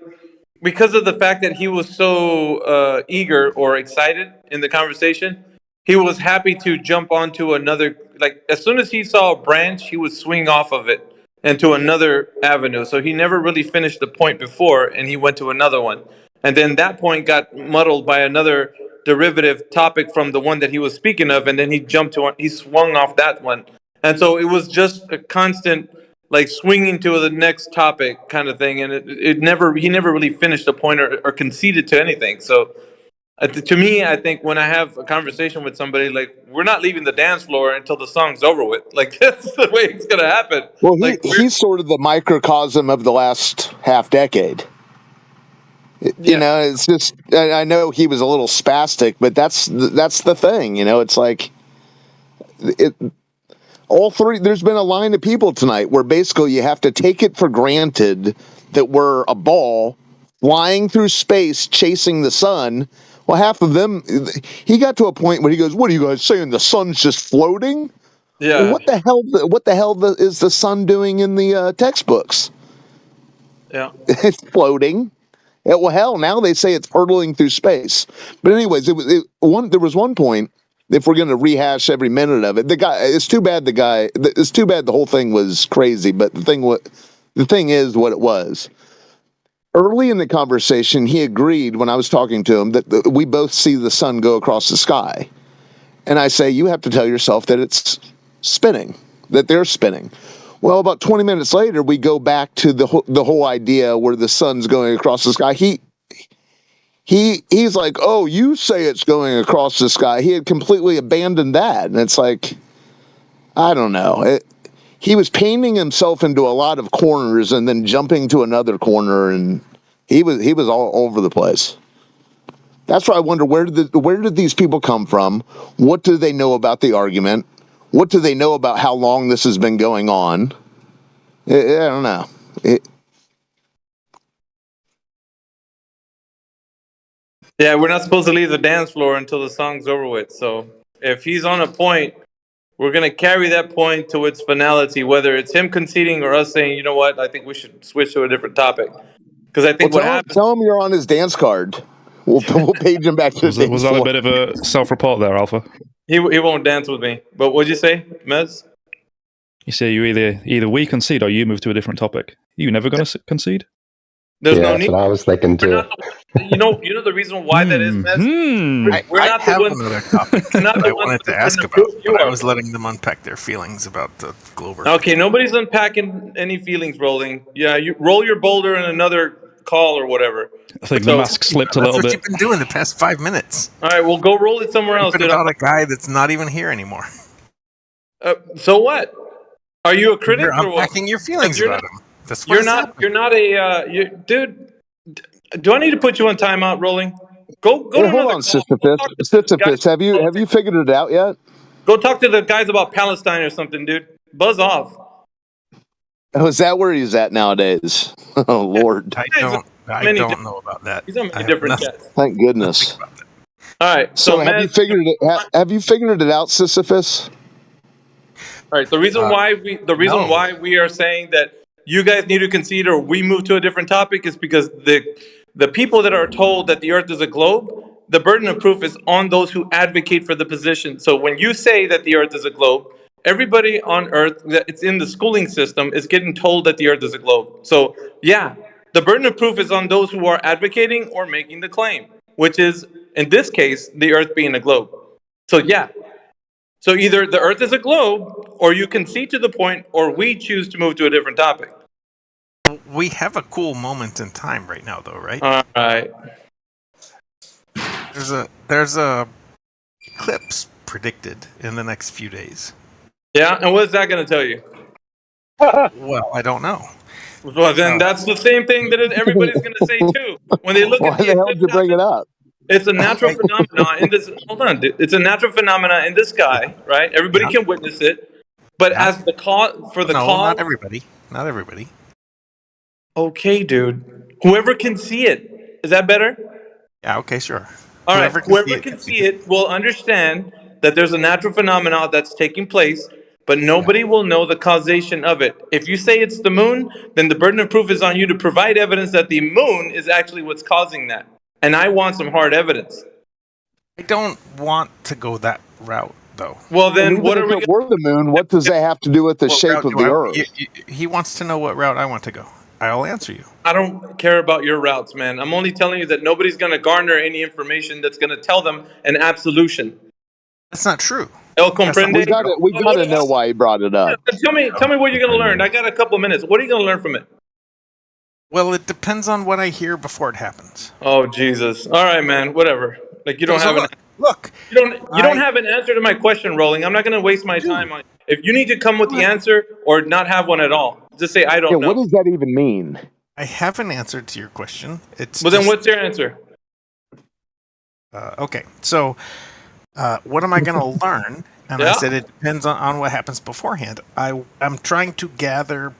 because of the fact that he was so eager or excited in the conversation, he was happy to jump onto another. Like as soon as he saw a branch, he would swing off of it into another avenue. So he never really finished the point before, and he went to another one. And then that point got muddled by another derivative topic from the one that he was speaking of, and then he swung off that one. And so it was just a constant like swinging to the next topic kind of thing, and he never really finished a point or conceded to anything. So To me, I think when I have a conversation with somebody, like, we're not leaving the dance floor until the song's over with. Like, that's the way it's gonna happen. Well, Like, he's sort of the microcosm of the last half decade. You know, it's just, I know he was a little spastic, but that's the thing. You know, it's like all three. There's been a line of people tonight where basically you have to take it for granted that we're a ball flying through space chasing the sun. Well, half of them, he got to a point where he goes, "What are you guys saying? The sun's just floating?" Yeah. Well, what the hell? What the hell is the sun doing in the textbooks? Yeah. It's floating. Well, hell, now they say it's hurtling through space. But anyways, there was one point. If we're going to rehash every minute of it, it's too bad the whole thing was crazy. But the thing is what it was. Early in the conversation, he agreed when I was talking to him that we both see the sun go across the sky. And I say, you have to tell yourself that it's spinning, that they're spinning. Well, about 20 minutes later, we go back to the whole idea where the sun's going across the sky. He's like, oh, you say it's going across the sky. He had completely abandoned that. And it's like, I don't know. He was painting himself into a lot of corners and then jumping to another corner, and he was all over the place. That's why I wonder, where did these people come from? What do they know about the argument? What do they know about how long this has been going on? I don't know. Yeah, we're not supposed to leave the dance floor until the song's over with. So if he's on a point, we're going to carry that point to its finality, whether it's him conceding or us saying, you know what, I think we should switch to a different topic. Because I think tell him you're on his dance card. We'll page him back to the dance Was that floor. a bit of a self-report there, Alpha? He won't dance with me. But what'd you say, Mez? You say you either we concede or you move to a different topic. You never going to concede? There's no that's need. what I was thinking too. You know the reason why that is, Mez? I have another topic that I wanted to ask about, but I was letting them unpack their feelings about the Glover. Okay, nobody's unpacking any feelings, Rolling. Yeah, you roll your boulder in another call or whatever. I think the mask slipped a little bit. That's what you've been doing the past 5 minutes. All right, well, go roll it somewhere else. Even about a guy that's not even here anymore. So what? Are you a critic? You're or what? unpacking your feelings about him. That's what You're not. You're not a dude. Do I need to put you on timeout, Rolling? Go to hold on, Sisyphus. Have you figured it out yet? Go talk to the guys about Palestine or something, dude. Buzz off. Oh, is that where he's at nowadays? Oh, Lord. I don't know about that. He's on many different jets. Thank goodness. All right. So have you figured it out, Sisyphus? All right. The reason why we are saying that you guys need to concede or we move to a different topic is because the people that are told that the Earth is a globe, the burden of proof is on those who advocate for the position. So when you say that the Earth is a globe, everybody on Earth that it's in the schooling system is getting told that the Earth is a globe. So yeah, the burden of proof is on those who are advocating or making the claim, which is in this case the Earth being a globe. So yeah. So either the Earth is a globe, or you concede to the point, or we choose to move to a different topic. We have a cool moment in time right now, though, right? All right. There's a eclipse predicted in the next few days. Yeah, and what's that going to tell you? Well, I don't know. Well, then that's the same thing that everybody's going to say too when they look at the Why the hell did you bring it up? It's a natural phenomenon in this. Hold on, dude. It's a natural phenomenon in the sky, right? Everybody can witness it, but as the cause for the cause, not everybody. Not everybody. Okay, dude. Whoever can see it, is that better? Yeah. Okay. Sure. All right. Whoever can see it will understand that there's a natural phenomenon that's taking place, but nobody will know the causation of it. If you say it's the moon, then the burden of proof is on you to provide evidence that the moon is actually what's causing that. And I want some hard evidence. I don't want to go that route, though. Well, then what are we? We're the moon. What does that have to do with the shape of the Earth? He wants to know what route I want to go. I'll answer you. I don't care about your routes, man. I'm only telling you that nobody's going to garner any information that's going to tell them an absolution. That's not true. El comprende? We got to know why he brought it up. Tell me what you're going to learn. I got a couple of minutes. What are you going to learn from it? Well, it depends on what I hear before it happens. Oh, Jesus. All right, man. Whatever. Like you don't have look. You don't have an answer to my question, Rolling. I'm not going to waste my time on. If you need to come with the answer or not have one at all, just say I don't know. What does that even mean? I have an answer to your question. Then what's your answer? Okay, so what am I going to learn? And I said it depends on what happens beforehand. I'm trying to gather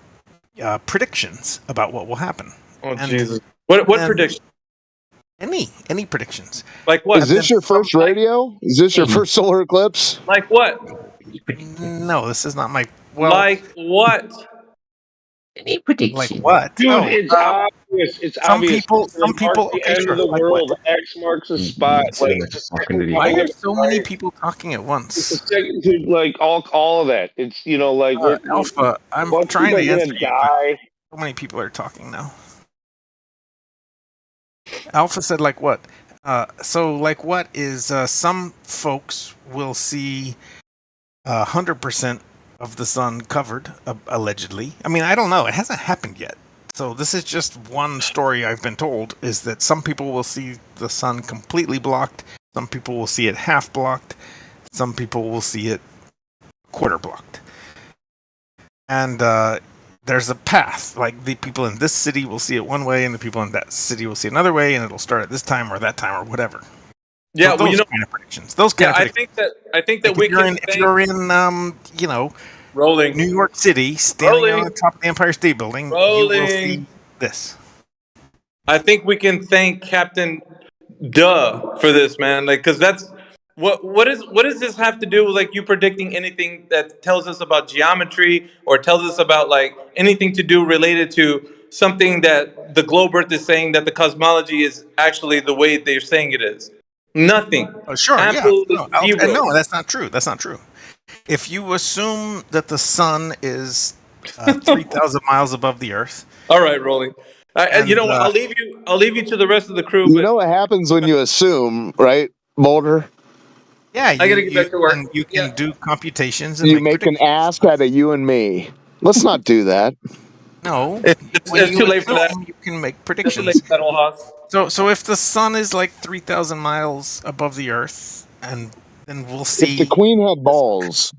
predictions about what will happen. Oh, Jesus. What prediction? Any predictions. Like what? Is this your first radio? Is this your first solar eclipse? Like what? No, this is not my... Well, like what? Any prediction. Like what? Dude, it's obvious. It's obvious. Some people, the end of the world. X marks a spot. Like, why are so many people talking at once? Dude, like all of that. It's like Alpha. I'm trying to answer you. Die. So many people are talking now. Alpha said, like what? So like what is some folks will see 100% of the sun covered, allegedly. I mean, I don't know. It hasn't happened yet. So this is just one story I've been told, is that some people will see the sun completely blocked. Some people will see it half blocked. Some people will see it quarter blocked. And there's a path. Like the people in this city will see it one way, and the people in that city will see it another way, and it'll start at this time or that time or whatever. Yeah, so those kind of predictions. Those kind of predictions. I think that like if you're in Rolling New York City, standing on the top of the Empire State Building, you will see this. I think we can thank Captain Duh for this, man. Like, because that's what does this have to do with like you predicting anything that tells us about geometry or tells us about like anything to do related to something that the globe Earth is saying that the cosmology is actually the way they're saying it is? Nothing. Oh, sure. Absolutely zero. No, that's not true. That's not true. If you assume that the sun is 3,000 miles above the Earth. All right, Rolling. You know what? I'll leave you to the rest of the crew. You know what happens when you assume, right, Boulder? Yeah, I gotta get back to work. You can do computations. And you make an ass out of you and me. Let's not do that. No, it's too late for that. You can make predictions. It's too late for that, So if the sun is like 3,000 miles above the Earth, and then we'll see. If the Queen had balls.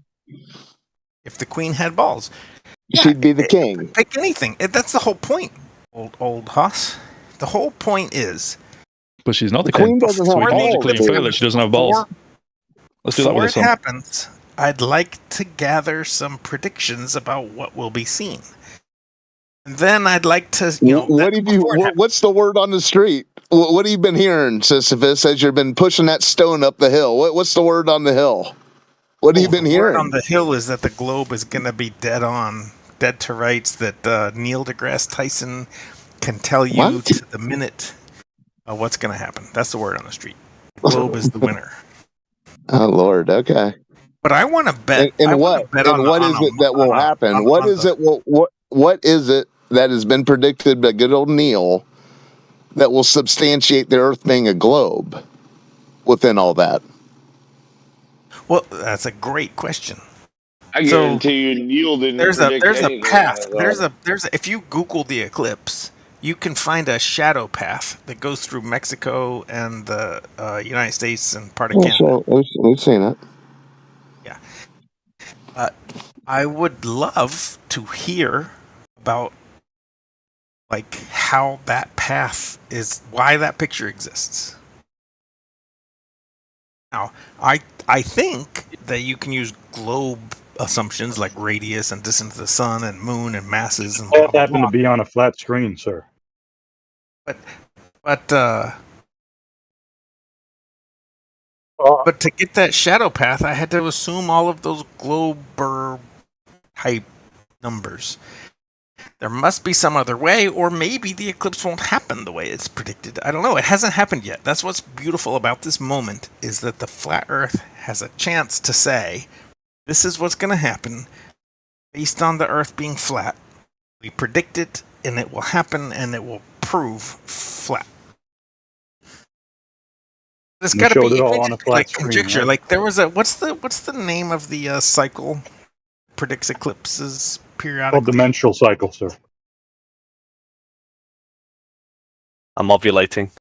If the Queen had balls, she'd be the king. Pick anything. That's the whole point, old Haas. The whole point is. But she's not the Queen king. doesn't So we have can balls. logically infer that she doesn't have balls. Let's do that with the sun. Before it happens, I'd like to gather some predictions about what will be seen. And then I'd like to, what's the word on the street? What have you been hearing, Sisyphus, as you've been pushing that stone up the hill? What's the word on the hill? What have you been hearing? The word on the hill is that the globe is going to be dead to rights, that Neil deGrasse Tyson can tell you to the minute what's going to happen. That's the word on the street. The globe is the winner. Oh, Lord, okay. But I want to bet. And what is it that will happen? What is it that has been predicted by good old Neil that will substantiate the Earth being a globe within all that? Well, that's a great question. I guarantee you, Neil didn't. There's a path. If you Google the eclipse, you can find a shadow path that goes through Mexico and the United States and part of Canada. So we've seen it. Yeah. I would love to hear about like how that path is, why that picture exists. Now, I think that you can use globe assumptions like radius and distance to the sun and moon and masses and All happen to be on a flat screen, sir. But to get that shadow path, I had to assume all of those globe type numbers. There must be some other way, or maybe the eclipse won't happen the way it's predicted. I don't know. It hasn't happened yet. That's what's beautiful about this moment, is that the flat Earth has a chance to say, this is what's going to happen based on the Earth being flat. We predict it, and it will happen, and it will prove flat. There's got to be on a flat conjecture. Right? Like there was a what's the name of the cycle predicts eclipses periodically? Called dimensional cycle, sir. I'm ovulating.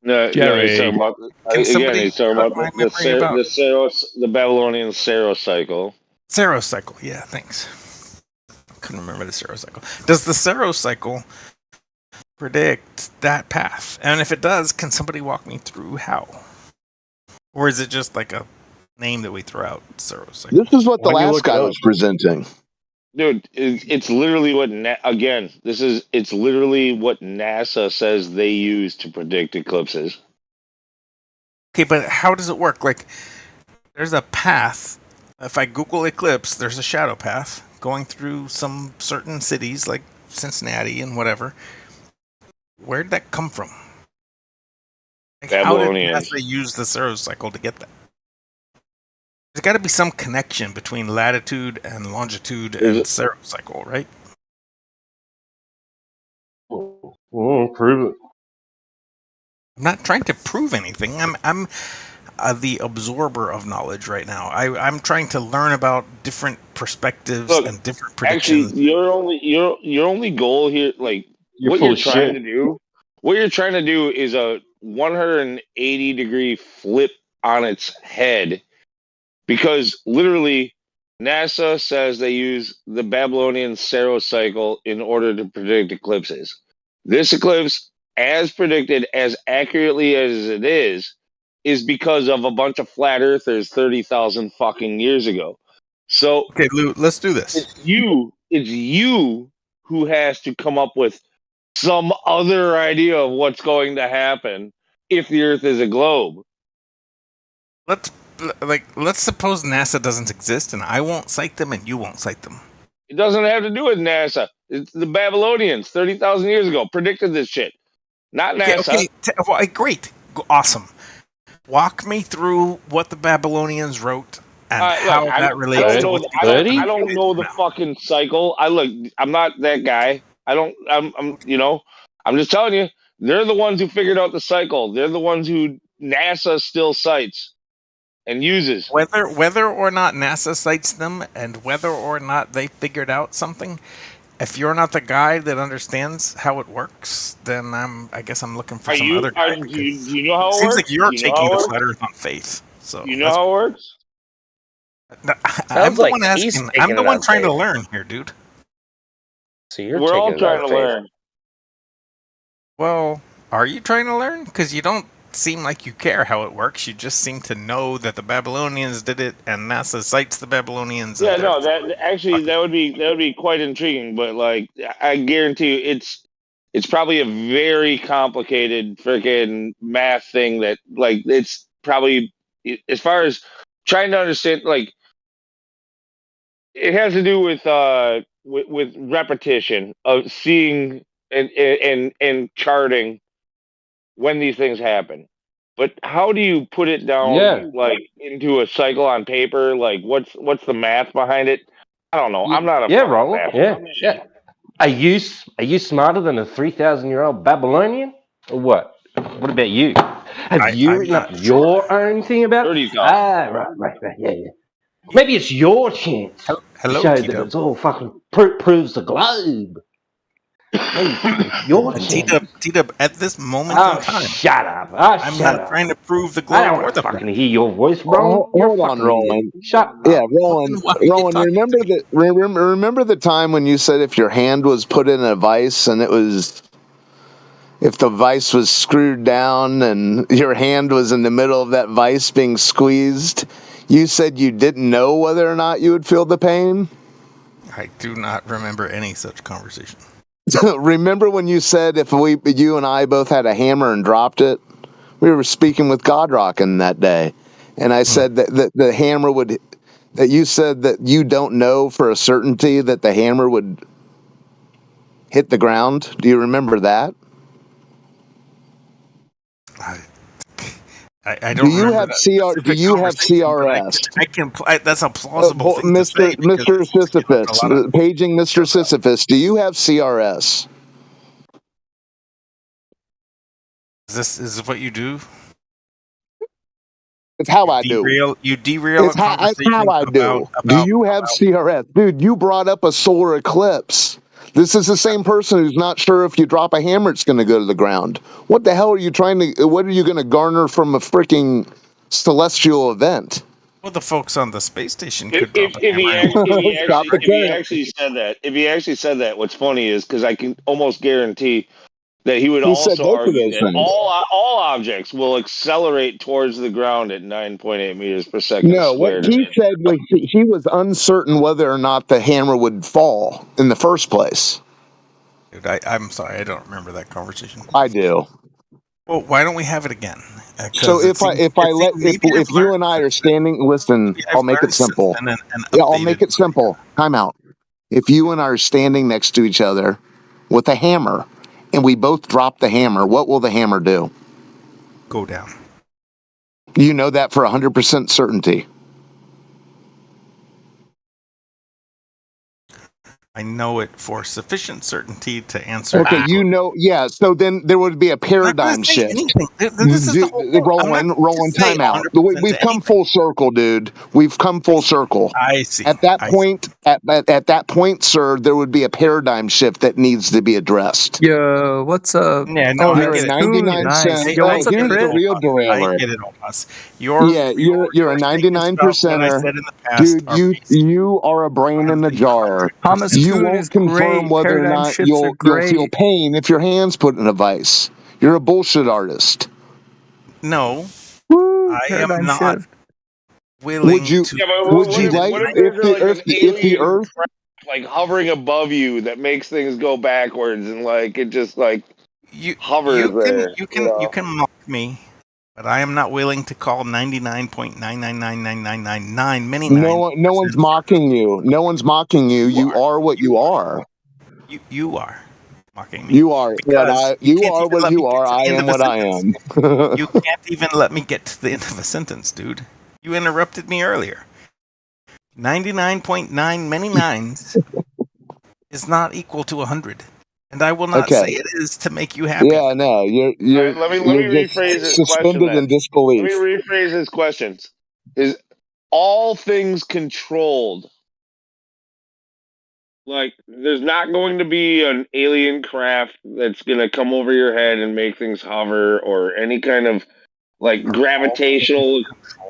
No, Jerry. he's talking about Can again. somebody He's talking jog about my memory about the Saros, the Babylonian Saros cycle. Saros cycle? Yeah, thanks. Couldn't remember the Saros cycle. Does the Saros cycle predict that path? And if it does, can somebody walk me through how? Or is it just like a name that we throw out? Saros cycle. This is what the last guy was presenting. Dude, it's literally what it's literally what NASA says they use to predict eclipses. Okay, but how does it work? Like, there's a path. If I Google eclipse, there's a shadow path going through some certain cities like Cincinnati and whatever. Where'd that come from? Like, how did NASA use the Saros cycle to get that? There's got to be some connection between latitude and longitude and Saros cycle, right? Prove it. I'm not trying to prove anything. I'm the absorber of knowledge right now. I'm trying to learn about different perspectives and different predictions. Actually, your only goal here, like what you're trying to do is a 180-degree flip on its head, because literally NASA says they use the Babylonian Saros cycle in order to predict eclipses. This eclipse, as predicted, as accurately as it is because of a bunch of flat earthers 30,000 fucking years ago. So okay, Lou, let's do this. It's you who has to come up with some other idea of what's going to happen if the Earth is a globe. Let's suppose NASA doesn't exist, and I won't cite them, and you won't cite them. It doesn't have to do with NASA. It's the Babylonians 30,000 years ago predicted this shit, not NASA. Okay, great, awesome. Walk me through what the Babylonians wrote and how that relates to what I don't know the fucking cycle. I'm not that guy. I'm just telling you, they're the ones who figured out the cycle. They're the ones who NASA still cites and uses. Whether or not NASA cites them and whether or not they figured out something, if you're not the guy that understands how it works, then I guess I'm looking for some other guy. Do you know how it works? Seems like you're taking the flat Earth on faith. So you know how it works? I'm the one asking. I'm the one trying to learn here, dude. So we're all trying to learn. Well, are you trying to learn? Because you don't seem like you care how it works. You just seem to know that the Babylonians did it, and NASA cites the Babylonians. Yeah, no, that would be quite intriguing. But like, I guarantee you, it's probably a very complicated freaking math thing that like it's probably, as far as trying to understand, like it has to do with repetition of seeing and charting when these things happen. But how do you put it down like into a cycle on paper? Like what's the math behind it? I don't know. I'm not a Roland. Yeah. Are you smarter than a 3,000-year-old Babylonian, or what? What about you? Have you written up your own thing about it? Right. Yeah. Maybe it's your chance to show that it's all fucking proves the globe. Your T-Dub, at this moment in time. Shut up. I'm not trying to prove the globe. I don't want to fucking hear your voice, bro. Hold on, Roland. Shut up. Yeah, Roland. Remember the time when you said if your hand was put in a vice and if the vice was screwed down and your hand was in the middle of that vice being squeezed, you said you didn't know whether or not you would feel the pain? I do not remember any such conversation. Remember when you said if you and I both had a hammer and dropped it? We were speaking with Godrockin that day, and I said that the hammer would. That you said that you don't know for a certainty that the hammer would hit the ground. Do you remember that? I don't. Do you have Do you have CRS? I can. That's a plausible thing Mr. to say. Mr. Sisyphus, paging Mr. Sisyphus. Do you have CRS? Is this what you do? It's how I do. You derail. It's how I do. Do you have CRS, dude? You brought up a solar eclipse. This is the same person who's not sure if you drop a hammer, it's going to go to the ground. What the hell are you trying to? What are you going to garner from a freaking celestial event? Well, the folks on the space station If, could drop if, a hammer. if he actually said that, what's funny is because I can almost guarantee that he would He said also both of argue those that things. all objects will accelerate towards the ground at 9.8 meters per second No, what squared. he said was he was uncertain whether or not the hammer would fall in the first place. Dude, I'm sorry, I don't remember that conversation. I do. Well, why don't we have it again? So if you and I are standing, listen, I'll make it simple. Yeah, I'll make it simple. Time out. If you and I are standing next to each other with a hammer, and we both drop the hammer, what will the hammer do? Go down. You know that for 100% certainty. I know it for sufficient certainty to answer. Okay, you know, yeah. So then there would be a paradigm shift. This is the whole point. Rolling time out. We've come full circle, dude. We've come full circle. I see. At that point, at that point, sir, there would be a paradigm shift that needs to be addressed. Yo, what's up? Yeah, no, you're a 99 cent. Yo, what's up, Here's the Chris? real derailer. I get it, Omas. You're a 99 percenter, dude. You are a brain in the jar. Thomas You Kuhn won't is confirm great. whether or Paradigm not shifts you'll are great. feel pain if your hand's put in a vice. You're a bullshit artist. No, Woo, I am paradigm not shift. willing Would you? to. Yeah, but Would you like what if if there's the like Earth, an if the alien Earth? craft, like hovering above you that makes things go backwards and like it just like hovers there? You can mock me, but I am not willing to call 99.9999999 many nines. No one's mocking you. No one's mocking you. You are what you are. You are mocking me. You are what I. You can't are even what let you me get are. to the I end am of a what I sentence. am. You can't even let me get to the end of a sentence, dude. You interrupted me earlier. 99.9 many nines is not equal to 100. And I will not Okay. say it is to make you happy. Yeah, no, you're Let me just rephrase this question suspended then. in disbelief. Let me rephrase his questions. Is all things controlled? Like, there's not going to be an alien craft that's going to come over your head and make things hover, or any kind of like gravitational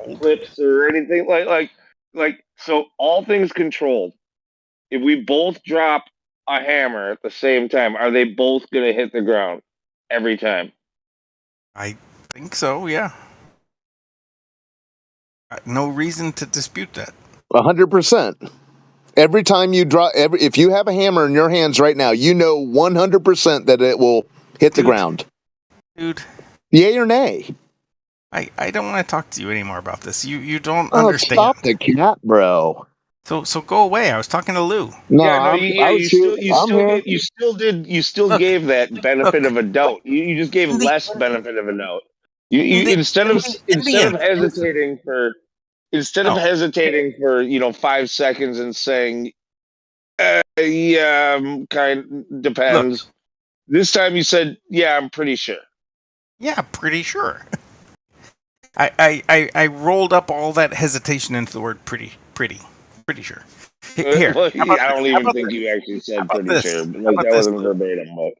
eclipse or anything like. So all things controlled. If we both drop a hammer at the same time, are they both going to hit the ground every time? I think so, yeah. No reason to dispute that. 100%. Every time you drop, if you have a hammer in your hands right now, you know 100% that it will hit the ground. Dude. Yay or nay? I don't want to talk to you anymore about this. You don't Oh, understand. stop the cat, bro. So go away. I was talking to Lou. No, Yeah, no, you still Look, gave that benefit of a doubt. You just gave less benefit of a doubt. You instead of hesitating for 5 seconds and saying, yeah, depends. Look. This time you said, yeah, I'm pretty sure. Yeah, pretty sure. I rolled up all that hesitation into the word pretty sure. Here, Well, I don't even think you actually said pretty sure. But like that wasn't verbatim. But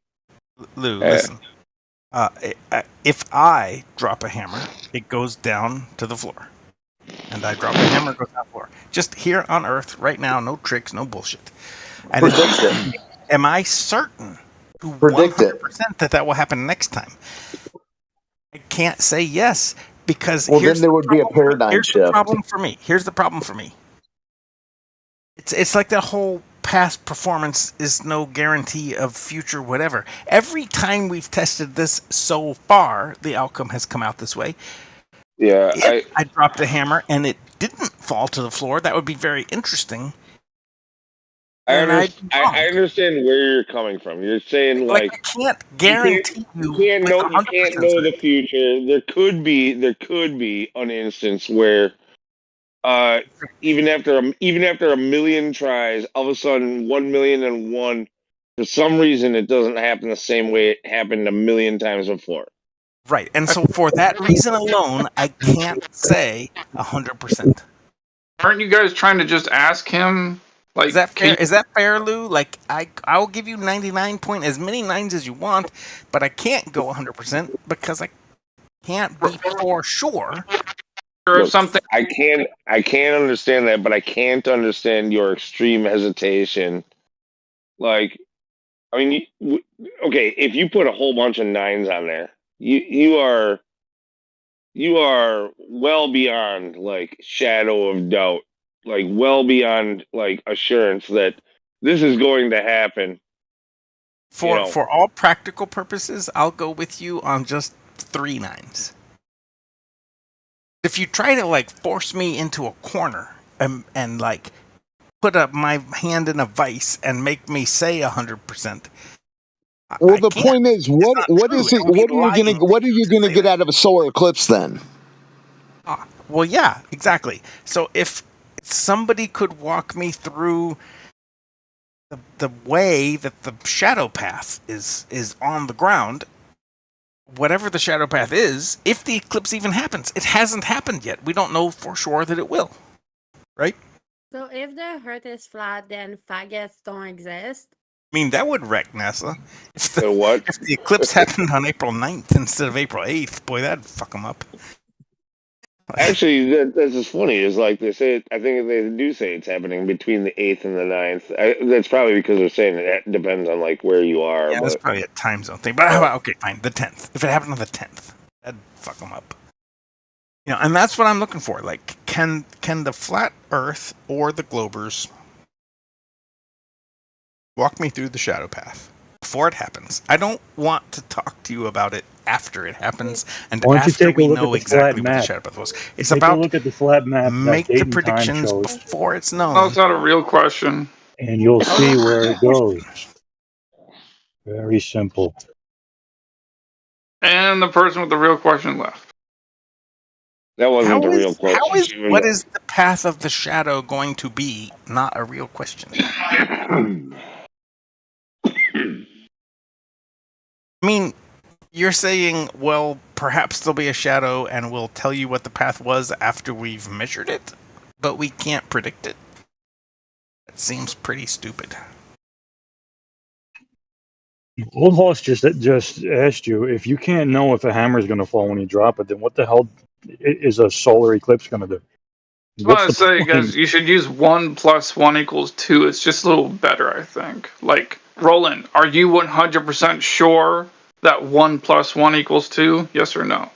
Lou, listen. If I drop a hammer, it goes down to the floor. And I drop a hammer, it goes down the floor. Just here on Earth, right now, no tricks, no bullshit. And am I certain to 100% that will happen next time? I can't say yes, because then there would be a paradigm shift. The problem for me. Here's the problem for me. It's like that whole past performance is no guarantee of future whatever. Every time we've tested this so far, the outcome has come out this way. Yeah, if I dropped a hammer and it didn't fall to the floor, that would be very interesting. I understand where you're coming from. You're saying like I can't guarantee you can't know the future. There could be an instance where even after a million tries, all of a sudden 1,000,001, for some reason it doesn't happen the same way it happened a million times before. Right, and so for that reason alone, I can't say 100%. Aren't you guys trying to just ask him Is that fair? Is that fair, Lou? Like I'll give you 99 point as many nines as you want, but I can't go 100% because I can't be for sure. Look, I can't understand that, but I can't understand your extreme hesitation. Like, I mean, okay, if you put a whole bunch of nines on there, you are well beyond like shadow of doubt, like well beyond like assurance that this is going to happen. For all practical purposes, I'll go with you on just 3 nines. If you try to like force me into a corner and like put up my hand in a vice and make me say 100%. Well, the point is, what are you gonna get out of a solar eclipse then? Well, yeah, exactly. So if somebody could walk me through the way that the shadow path is on the ground, whatever the shadow path is, if the eclipse even happens, it hasn't happened yet. We don't know for sure that it will, right? So if the Earth is flat, then faggots don't exist. I mean, that would wreck NASA. If the eclipse happened on April 9th instead of April 8th, boy, that'd fuck them up. Actually, that's just funny. Is like they say. I think they do say it's happening between the 8th and the 9th. That's probably because they're saying it depends on like where you are. Yeah, that's probably a time zone thing. But how about, okay, fine, the 10th. If it happened on the 10th, that'd fuck them up. You know, and that's what I'm looking for. Like, can the flat Earth or the globers walk me through the shadow path before it happens? I don't want to talk to you about it after it happens and Why don't you after take a we look know at the flat exactly what the map? shadow path was. It's Take about a look at the flat map. make that date the and time predictions shows, before it's known. No, it's not a real question. and you'll see where it goes. Very simple. And the person with the real question left. That wasn't the real question. How is what is the path of the shadow going to be not a real question? I mean, you're saying, well, perhaps there'll be a shadow and we'll tell you what the path was after we've measured it, but we can't predict it? That seems pretty stupid. Old Horse just asked you, if you can't know if a hammer is going to fall when you drop it, then what the hell is a solar eclipse going to do? I want to say, guys, you should use 1 + 1 = 2. It's just a little better, I think. Like, Roland, are you 100% sure that 1 + 1 = 2? Yes or no?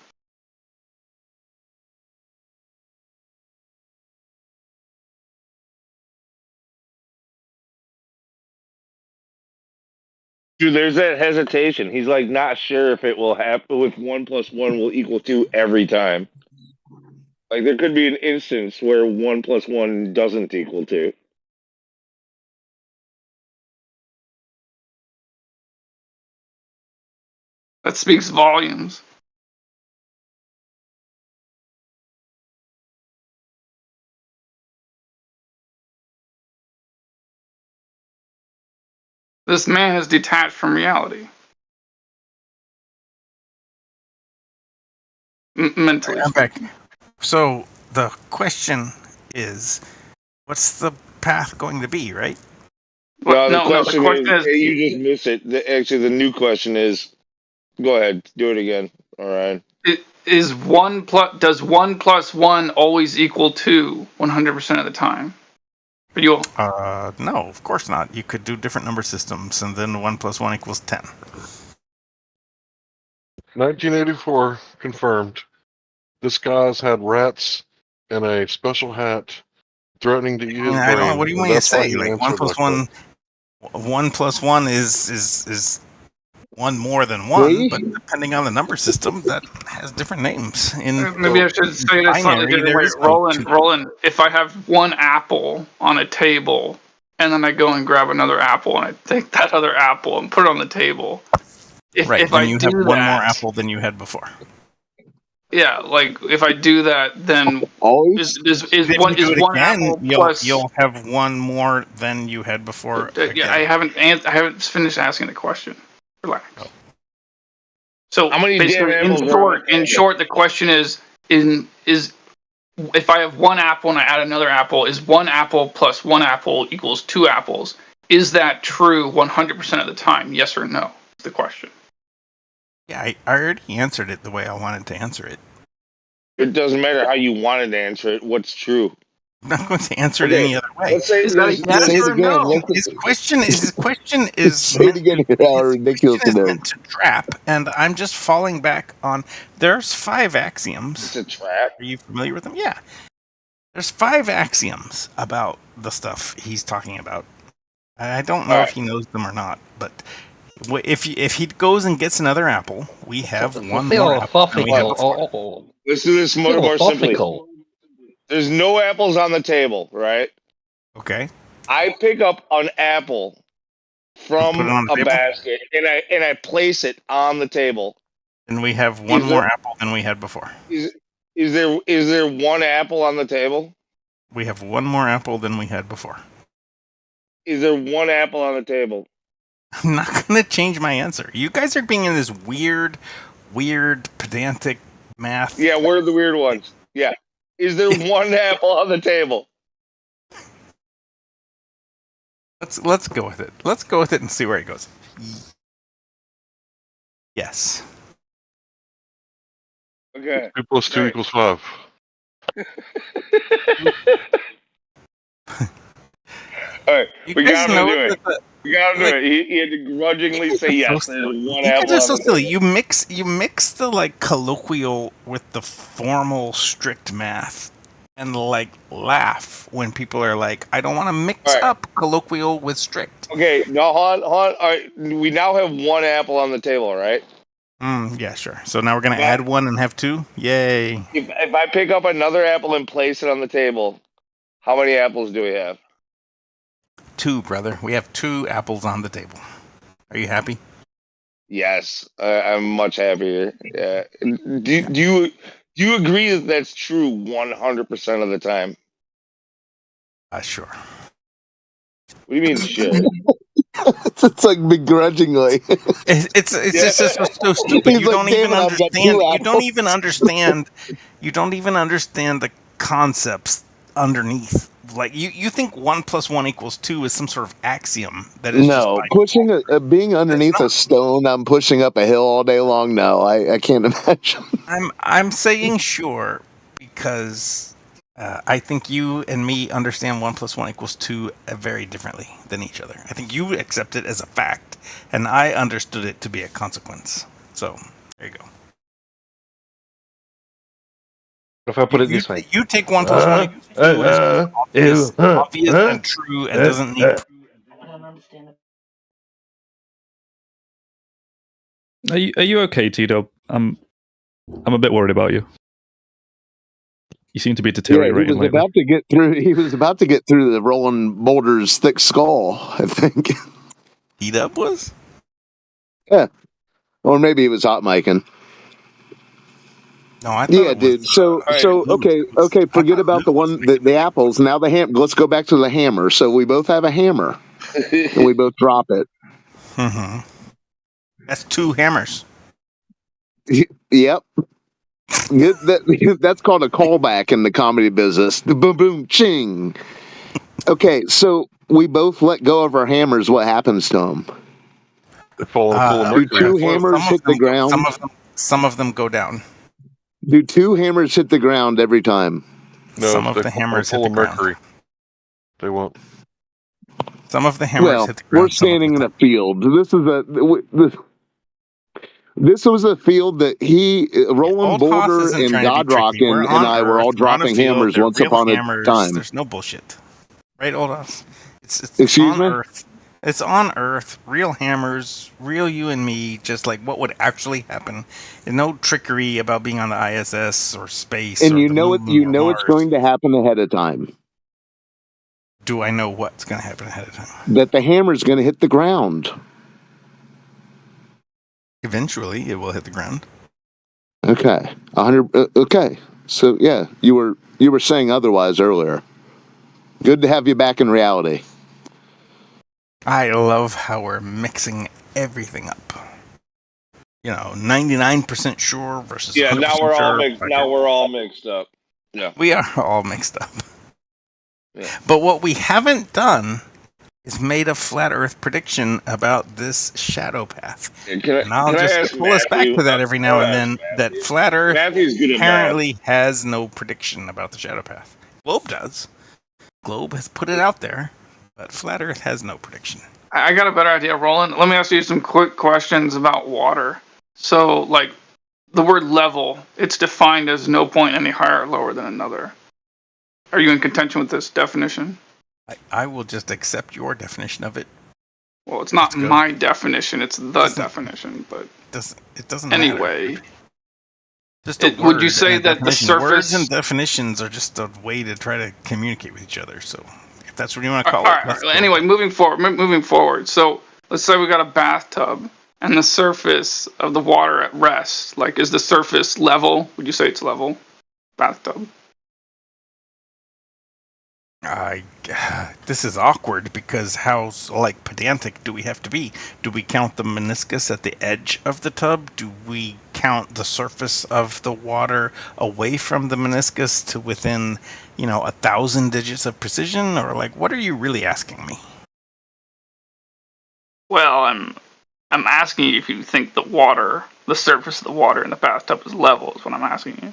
Dude, there's that hesitation. He's like not sure if it will happen. If 1 + 1 will = 2 every time. Like there could be an instance where 1 + 1 doesn't equal 2. That speaks volumes. This man is detached from reality. Mentally. I'm back. So the question is, what's the path going to be, right? No, the question is you just missed it. Actually, the new question is, go ahead, do it again. All right. Does 1 + 1 always equal 2 100% of the time? No, of course not. You could do different number systems, and then 1 + 1 = 10. 1984 confirmed. This guy's had rats and a special hat, threatening to eat his I don't brain. know. What do you want me to say? Like 1 + 1, 1 + 1 is one more than one, but depending on the number system, that has different names. Maybe I should say this slightly different way. Roland, if I have one apple on a table, and then I go and grab another apple, and I take that other apple and put it on the table. If then I you do have one that, more apple than you had before. Yeah, like if I do that, then is one apple plus? You'll have one more than you had before. Yeah, I haven't finished asking the question. Relax. So How many basically, damn apples are on in short, the question is if I have one apple and I add another apple, is one apple plus one apple equals two apples? Is that true 100% of the time? Yes or no? Is the question. Yeah, I already answered it the way I wanted to answer it. It doesn't matter how you wanted to answer it. What's true? I'm not going to answer it any other way. Let's say Is that a yes Say it or again. no? His question is Say it again. How ridiculous it is. meant to trap, and I'm just falling back on. There's 5 axioms. It's a trap. Are you familiar with them? Yeah. There's 5 axioms about the stuff he's talking about. I don't know if he knows them or not, but if he goes and gets another apple, we have one more apple than we have before. Let's do this more simply. There's no apples on the table, right? Okay. I pick up an apple from Put it on the a table? basket and I place it on the table. And we have one more apple than we had before. Is there one apple on the table? We have one more apple than we had before. Is there one apple on the table? I'm not going to change my answer. You guys are being in this weird, pedantic math. Yeah, we're the weird ones. Yeah. Is there one apple on the table? Let's go with it. Let's go with it and see where it goes. Yes. Okay. 2 plus 2 equals 5. All right, You we guys got him know to do it. that We got him to do it. He had to grudgingly say yes. There's one apple. You guys are so on the silly. table. You mix the like colloquial with the formal, strict math, and like laugh when people are like, "I don't want to mix up colloquial with strict." Okay, now hold on. All right, we now have one apple on the table, right? Yeah, sure. So now we're gonna add one and have 2. Yay! If I pick up another apple and place it on the table, how many apples do we have? 2, brother. We have 2 apples on the table. Are you happy? Yes, I'm much happier. Yeah. Do you agree that that's true 100% of the time? Sure. What do you mean, sure? It's like begrudgingly. It's just so stupid. He's You like, don't "Damn even it, I've got understand. 2 You don't apples." even understand. You don't even understand the concepts underneath. Like you think 1 plus 1 equals 2 is some sort of axiom that is No, pushing being underneath a stone, I'm pushing up a hill all day long. No, I can't imagine. I'm saying sure because I think you and me understand 1 plus 1 equals 2 very differently than each other. I think you accept it as a fact, and I understood it to be a consequence. So there you go. If I put it this way, You take 1 plus 1 equals 2 as obvious and true and doesn't need proof. Are you okay, T-Dub? I'm a bit worried about you. You seem to be deteriorating lately. He was about to get through the rolling boulder's thick skull, I think. T-Dub was? Yeah. Or maybe he was hot micing. No, I thought yeah, dude. So okay. Forget about the apples. Now let's go back to the hammer. So we both have a hammer, and we both drop it. Mm-hmm. That's 2 hammers. Yep. That's called a callback in the comedy business. The boom, boom, ching. Okay, so we both let go of our hammers. What happens to them? They fall full of Mercury. Do 2 hammers hit the ground? Some of them go down. Do 2 hammers hit the ground every time? No, some of the hammers hit the ground. Mercury. They won't. Some of the hammers hit the ground. We're standing in a field. This was a field that Roland Boulder and Godrock and I were all dropping hammers once upon a time. There's no bullshit. Right, Oldas? It's Excuse me? Earth. It's on Earth, real hammers, real you and me, just like what would actually happen. And no trickery about being on the ISS or space. And or you the know moon it. You or know Mars. it's going to happen ahead of time. Do I know what's going to happen ahead of time? That the hammer's going to hit the ground. Eventually, it will hit the ground. Okay, 100. Okay, so yeah, you were saying otherwise earlier. Good to have you back in reality. I love how we're mixing everything up. 99% sure versus 100% now we're all sure. mixed. Now we're all mixed up. Yeah. We are all mixed up. Yeah. But what we haven't done is made a flat Earth prediction about this shadow path. And I'll just ask pull us back Matthew? to that every now and then. That flat Earth Matthew's good at apparently has no prediction about the shadow path. Globe does. Globe has put it out there, but flat Earth has no prediction. I got a better idea, Roland. Let me ask you some quick questions about water. So, like, the word level, it's defined as no point any higher or lower than another. Are you in contention with this definition? I will just accept your definition of it. Well, it's not my definition; it's the definition. But it doesn't anyway. matter. Just a word Would you say and a that the definition. surface? Words and definitions are just a way to try to communicate with each other. So, if that's what you want to call All it. right. Anyway, moving forward. So let's say we got a bathtub, and the surface of the water at rest. Like, is the surface level? Would you say it's level? Bathtub. This is awkward because how pedantic do we have to be? Do we count the meniscus at the edge of the tub? Do we count the surface of the water away from the meniscus to within, 1,000 digits of precision? Or what are you really asking me? Well, I'm asking you if you think the surface of the water in the bathtub is level. Is what I'm asking you.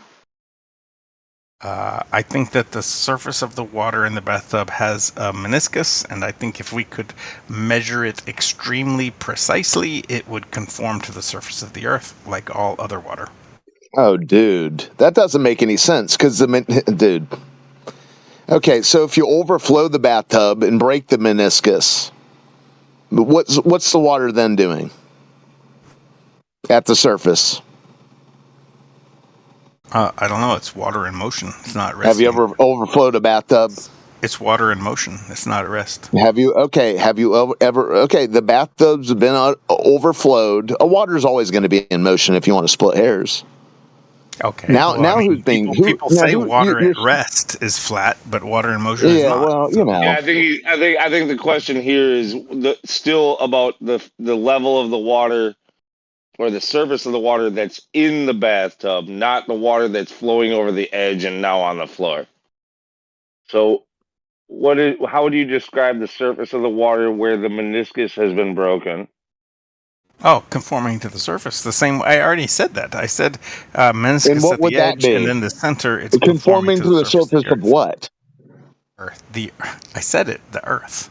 I think that the surface of the water in the bathtub has a meniscus, and I think if we could measure it extremely precisely, it would conform to the surface of the Earth, like all other water. Oh, dude, that doesn't make any sense because dude. Okay, so if you overflow the bathtub and break the meniscus, what's the water then doing at the surface? I don't know. It's water in motion. It's not resting. Have you ever overflowed a bathtub? It's water in motion. It's not at rest. Have you ever? Okay, the bathtub's been overflowed. A water's always going to be in motion if you want to split hairs. Okay. Now who's being? People say water at rest is flat, but water in motion is not. Well, Yeah, I think the question here is still about the level of the water or the surface of the water that's in the bathtub, not the water that's flowing over the edge and now on the floor. So, how would you describe the surface of the water where the meniscus has been broken? Oh, conforming to the surface. The same. I already said that. I said meniscus at the edge, and then the center. It's conforming to the surface of what? Earth. I said it. The Earth.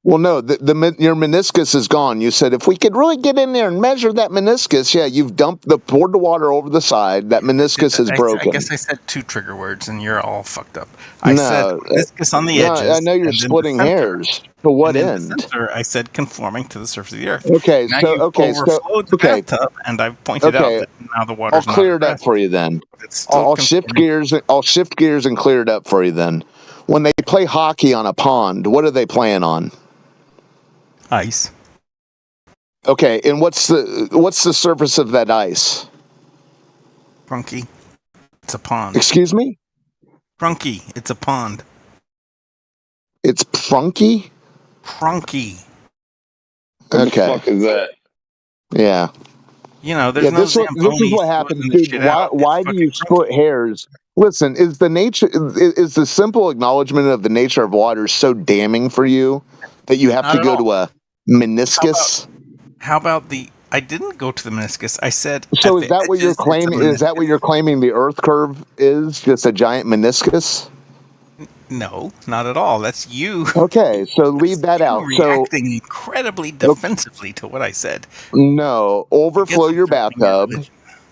Well, no, your meniscus is gone. You said if we could really get in there and measure that meniscus, yeah, you've poured the water over the side. That meniscus is broken. I guess I said two trigger words, and you're all fucked up. I said meniscus on the edges. I know you're splitting hairs. To what end? The center, I said conforming to the surface of the Earth. Okay, now you've overflowed the bathtub, and I've pointed out that now the water's I'll clear it up for you then. I'll shift gears. I'll shift gears and clear it up for you then. When they play hockey on a pond, what are they playing on? Ice. Okay, and what's the surface of that ice? Crunky. It's a pond. Excuse me? Crunky. It's a pond. It's prunky? Crunky. Okay. What the fuck is that? Yeah. There's no this is what happens, dude. Why do you split hairs? Listen, is the simple acknowledgement of the nature of water so damning for you that you have to go to a meniscus? How about I didn't go to the meniscus. I said. So is that what you're claiming? Is that what you're claiming the Earth curve is? Just a giant meniscus? No, not at all. That's you. Okay, so leave that out. Reacting incredibly defensively to what I said. No, overflow your bathtub.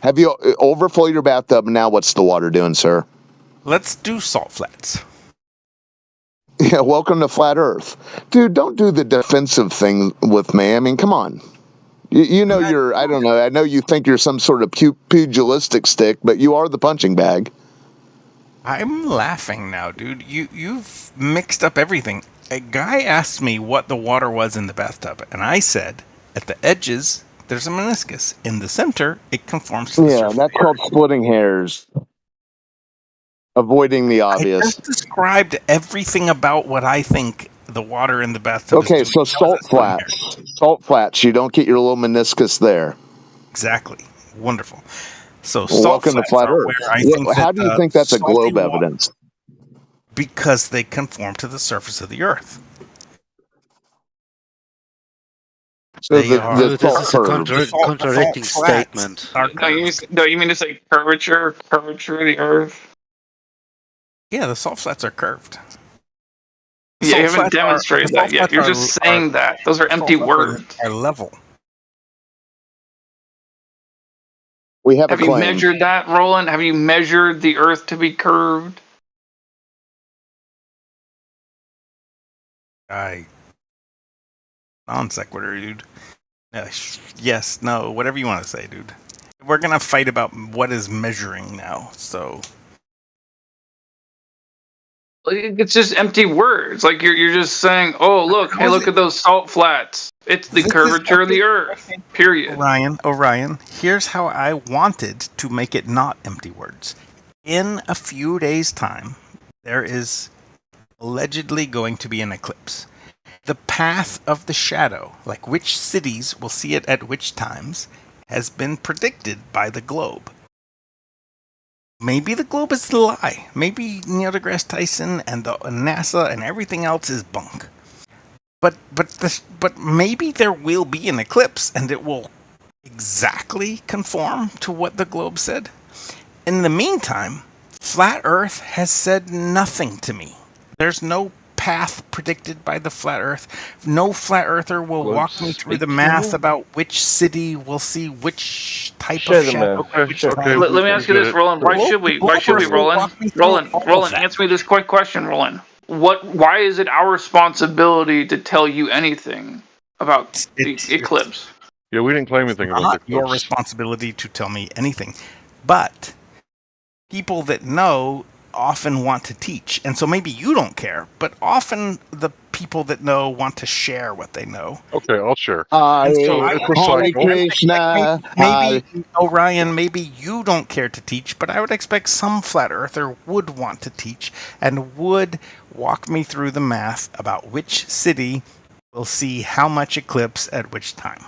Have you overflow your bathtub? Now, what's the water doing, sir? Let's do salt flats. Yeah, welcome to Flat Earth. Dude, don't do the defensive thing with me. I mean, come on. You know I don't know. I know you think you're some sort of pugilistic stick, but you are the punching bag. I'm laughing now, dude. You've mixed up everything. A guy asked me what the water was in the bathtub, and I said, at the edges, there's a meniscus. In the center, it conforms to the surface. Yeah, that's called splitting hairs. Avoiding the obvious. I just described everything about what I think the water in the bathtub is doing. Okay, so salt flats. Salt flats. You don't get your little meniscus there. Exactly. Wonderful. So salt Welcome to flats flat are Earth. where I think How that do you think that's a salty globe water, evidence? because they conform to the surface of the Earth. So They the are salt the curves. salt flats are curved. No, you mean to say curvature of the Earth? Yeah, the salt flats are curved. Yeah, you haven't demonstrated that yet. You're just saying that. Those are empty words. Are level. We have Have a you claim. measured that, Roland? Have you measured the Earth to be curved? Non sequitur, dude. Yes, no, whatever you want to say, dude. We're gonna fight about what is measuring now, so. It's just empty words. Like you're just saying, oh look, hey, look at those salt flats. It's the curvature of the Earth. Period. Orion, here's how I wanted to make it not empty words. In a few days' time, there is allegedly going to be an eclipse. The path of the shadow, like which cities will see it at which times, has been predicted by the globe. Maybe the globe is a lie. Maybe Neil deGrasse Tyson and the NASA and everything else is bunk. But maybe there will be an eclipse and it will exactly conform to what the globe said. In the meantime, Flat Earth has said nothing to me. There's no path predicted by the Flat Earth. No Flat Earther will walk me through the math about which city will see which type of shadow. Let me ask you this, Roland. Why should we, Roland? Roland, answer me this quick question, Roland. Why is it our responsibility to tell you anything about the eclipse? Yeah, we didn't claim anything about the Not eclipse. your responsibility to tell me anything. But people that know often want to teach. And so maybe you don't care, but often the people that know want to share what they know. Okay, I'll share. Hare Hare Krishna. Maybe Orion, maybe you don't care to teach, but I would expect some flat earther would want to teach and would walk me through the math about which city will see how much eclipse at which time.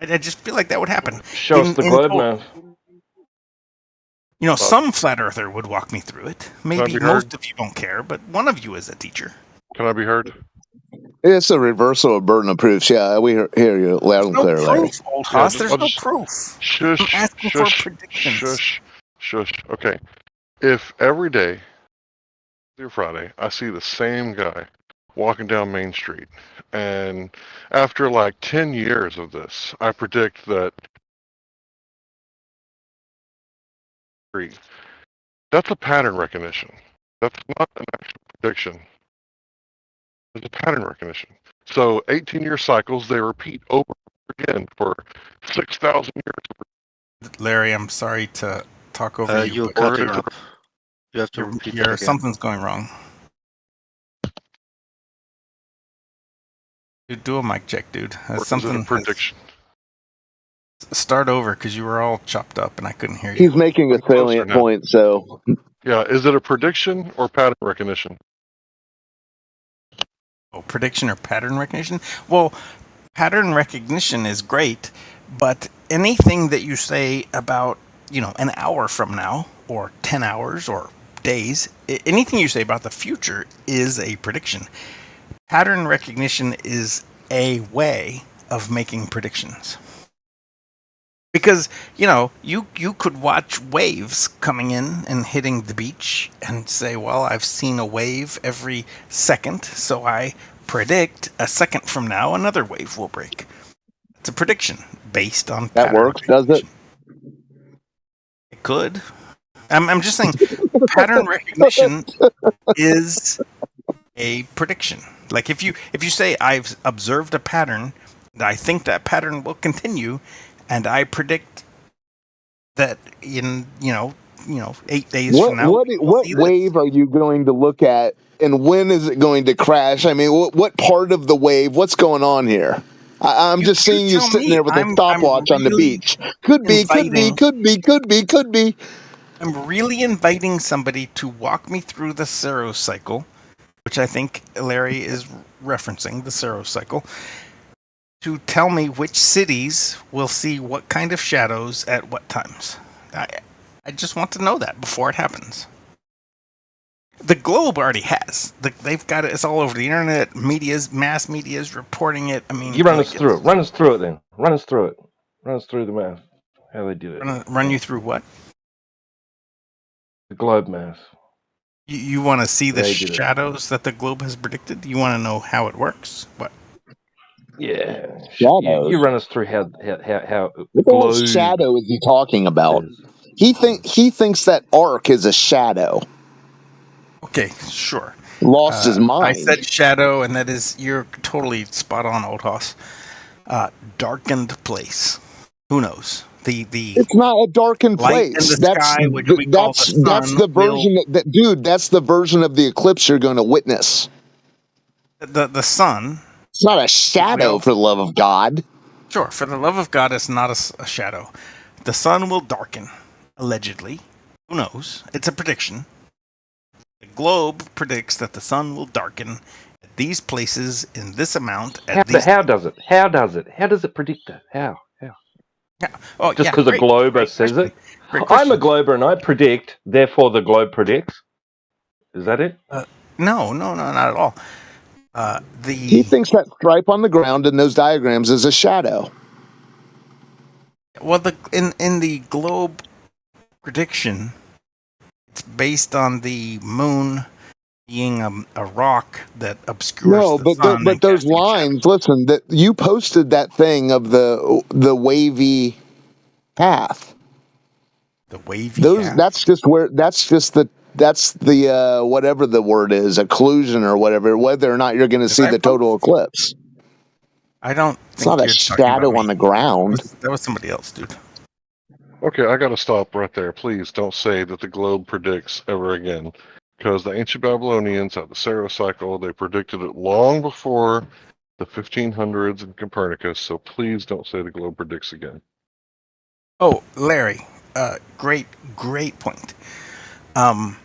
I just feel like that would happen. Show us the globe math. You know, some flat earther would walk me through it. Maybe most of you don't care, but one of you is a teacher. Can I be heard? It's a reversal of burden of proofs. Yeah, we hear you loud and clear, Larry. Old Hoss, there's no proof. Shush, I'm asking for predictions. Shush. Okay. If every day, through Friday, I see the same guy walking down Main Street, and after like 10 years of this, I predict that that's a pattern recognition. That's not an actual prediction. It's a pattern recognition. So 18-year cycles, they repeat over and over again for 6,000 years. Larry, I'm sorry to talk over you. You're cutting up. You have to repeat that again. Something's going wrong. Dude, do a mic check, dude. Something. Prediction. Start over, because you were all chopped up and I couldn't hear you. He's making a salient point, so. Yeah, is it a prediction or pattern recognition? Oh, prediction or pattern recognition? Well, pattern recognition is great, but anything that you say about, an hour from now, or 10 hours, or days, anything you say about the future is a prediction. Pattern recognition is a way of making predictions. Because, you could watch waves coming in and hitting the beach and say, well, I've seen a wave every second, so I predict a second from now another wave will break. It's a prediction based on that works, does it? It could. I'm just saying, pattern recognition is a prediction. Like if you say I've observed a pattern, I think that pattern will continue, and I predict that in 8 days from now. What wave are you going to look at, and when is it going to crash? I mean, what part of the wave? What's going on here? I'm just seeing you sitting there with a stopwatch on the beach. Could be. I'm really inviting somebody to walk me through the Saros cycle, which I think Larry is referencing, the Saros cycle, to tell me which cities will see what kind of shadows at what times. I just want to know that before it happens. The globe already has. They've got it. It's all over the internet. Mass media's reporting it. I mean, You run us through it. Run us through it then. Run us through it. Run us through the math. How they do it. Run you through what? The globe math. You want to see the shadows that the globe has predicted? You want to know how it works? What? Yeah. Shadows. You run us through how What the hell shadow is he talking about? He thinks that arc is a shadow. Okay, sure. Lost his mind. I said shadow, and that is, you're totally spot on, old hoss. Darkened place. Who knows? It's not a darkened light place. in the sky, which we call the sun, that's the version dude. That's the version of the eclipse you're going to witness. The sun. It's not a shadow, for the love of God. Sure, for the love of God, it's not a shadow. The sun will darken, allegedly. Who knows? It's a prediction. The globe predicts that the sun will darken at these places in this amount. How does it? How does it predict that? How? Yeah. Oh, just because a glober says it? I'm a glober and I predict, therefore the globe predicts. Is that it? No, not at all. He thinks that stripe on the ground in those diagrams is a shadow. Well, in the globe prediction, it's based on the moon being a rock that obscures the sun. But those lines. Listen, that you posted that thing of the wavy path. The wavy. Path? That's just the whatever the word is, occlusion or whatever. Whether or not you're going to see the total eclipse. I don't. It's not a shadow on the ground. That was somebody else, dude. Okay, I got to stop right there. Please don't say that the globe predicts ever again. Because the ancient Babylonians at the Saros cycle, they predicted it long before the 1500s and Copernicus, so please don't say the globe predicts again. Oh, Larry, great point. I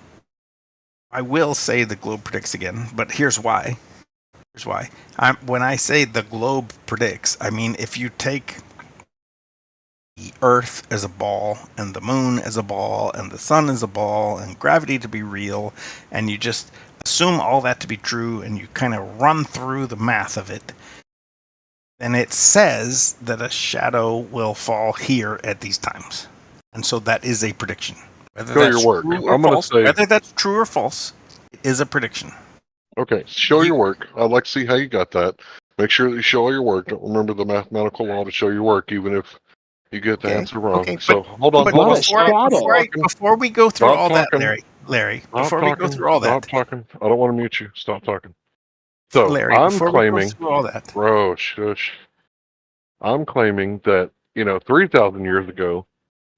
will say the globe predicts again, but here's why. When I say the globe predicts, I mean if you take the Earth as a ball, and the moon as a ball, and the sun as a ball, and gravity to be real, and you just assume all that to be true, and you kind of run through the math of it, then it says that a shadow will fall here at these times. And so that is a prediction. Whether that's true or false, it is a prediction. Okay, show your work. I'd like to see how you got that. Make sure that you show all your work. Don't remember the mathematical law to show your work, even if you get the answer wrong. Okay, so hold on. Before we go through all that, Larry, before we go through all that. Stop talking. I don't want to mute you. Stop talking. So Larry, I'm claiming, we go through all that. Bro, shush. I'm claiming that 3,000 years ago,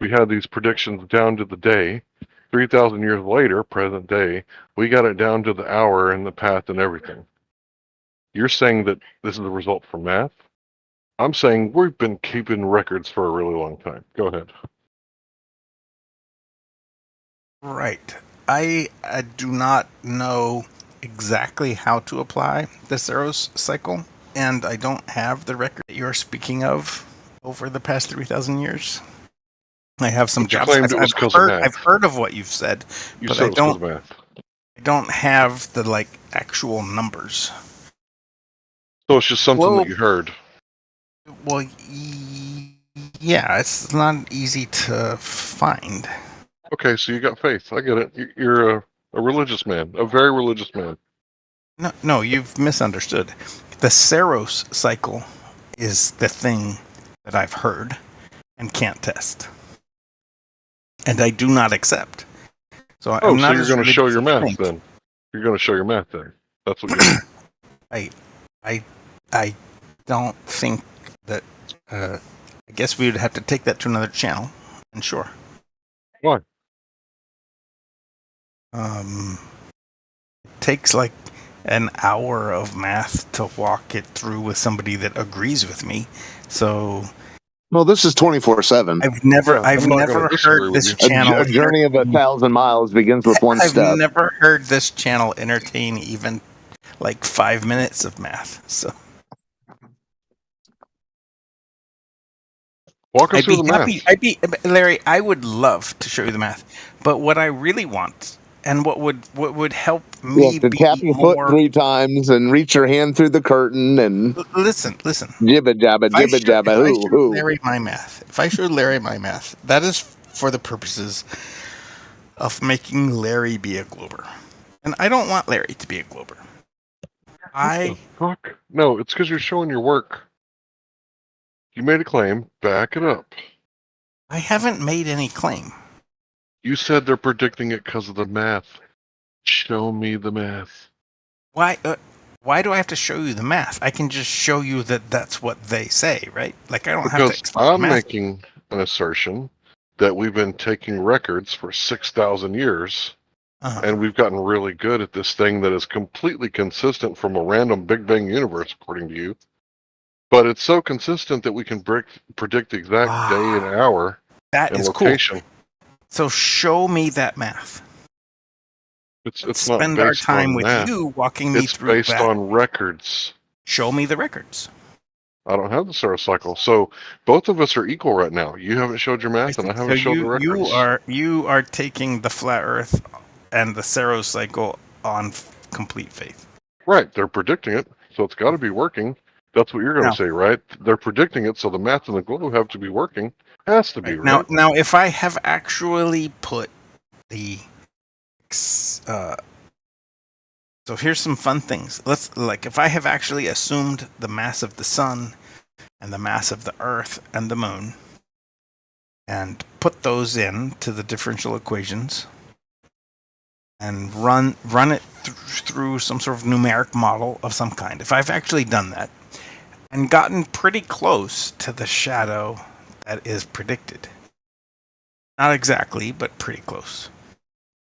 we had these predictions down to the day. 3,000 years later, present day, we got it down to the hour and the path and everything. You're saying that this is a result from math? I'm saying we've been keeping records for a really long time. Go ahead. Right. I do not know exactly how to apply the Saros cycle, and I don't have the record that you're speaking of over the past 3,000 years. I have some jobs. I've heard of what you've said, but I don't have the actual numbers. So it's just something that you heard. Well, yeah, it's not easy to find. Okay, so you got faith. I get it. You're a religious man, a very religious man. No, you've misunderstood. The Saros cycle is the thing that I've heard and can't test. And I do not accept. So I'm not. So you're going to show your math then? You're going to show your math then? That's what you're I don't think that. I guess we would have to take that to another channel. And sure. Why? It takes an hour of math to walk it through with somebody that agrees with me. So. Well, this is 24/7. I've never heard this channel. A journey of 1,000 miles begins with one step. I've never heard this channel entertain even 5 minutes of math. So. Walk us through the math. Larry, I would love to show you the math, but what I really want and what would help You me have to be tap your foot more 3 times and reach your hand through the curtain and listen. jibba jabba If I hoo showed hoo. Larry my math, that is for the purposes of making Larry be a glober, and I don't want Larry to be a glober. Fuck? No, it's because you're showing your work. You made a claim. Back it up. I haven't made any claim. You said they're predicting it because of the math. Show me the math. Why? Why do I have to show you the math? I can just show you that that's what they say, right? Like I don't have to Because explain the I'm math. making an assertion that we've been taking records for 6,000 years, and we've gotten really good at this thing that is completely consistent from a random Big Bang universe, according to you. But it's so consistent that we can predict the exact day and hour and location. Cool. So show me that math. It's not spend based our time on with math. you walking me through It's based on records. Show me the records. I don't have the Saros cycle, so both of us are equal right now. You haven't showed your math, and I haven't showed the records. You are taking the flat Earth and the Saros cycle on complete faith. Right, they're predicting it, so it's got to be working. That's what you're going to say, right? They're predicting it, so the math and the globe have to be working. Has to be, right? Now, if I have actually put the so here's some fun things. If I have actually assumed the mass of the sun and the mass of the Earth and the moon and put those into the differential equations and run it through some sort of numeric model of some kind. If I've actually done that and gotten pretty close to the shadow that is predicted, not exactly, but pretty close,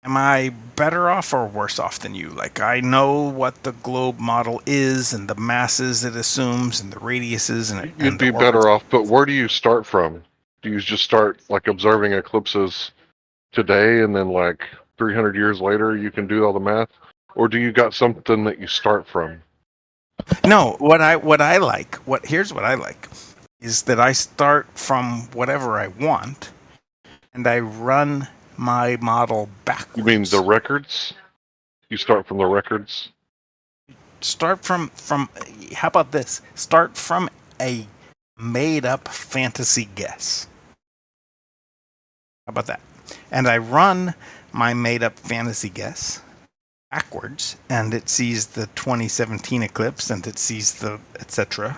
am I better off or worse off than you? Like, I know what the globe model is and the masses it assumes and the radiuses and you'd be better off, but where do you start from? Do you just start like observing eclipses today and then like 300 years later you can do all the math? Or do you got something that you start from? No, here's what I like is that I start from whatever I want and I run my model backwards. You mean the records? You start from the records? Start from how about this? Start from a made up fantasy guess. How about that? And I run my made up fantasy guess backwards, and it sees the 2017 eclipse and it sees the etc.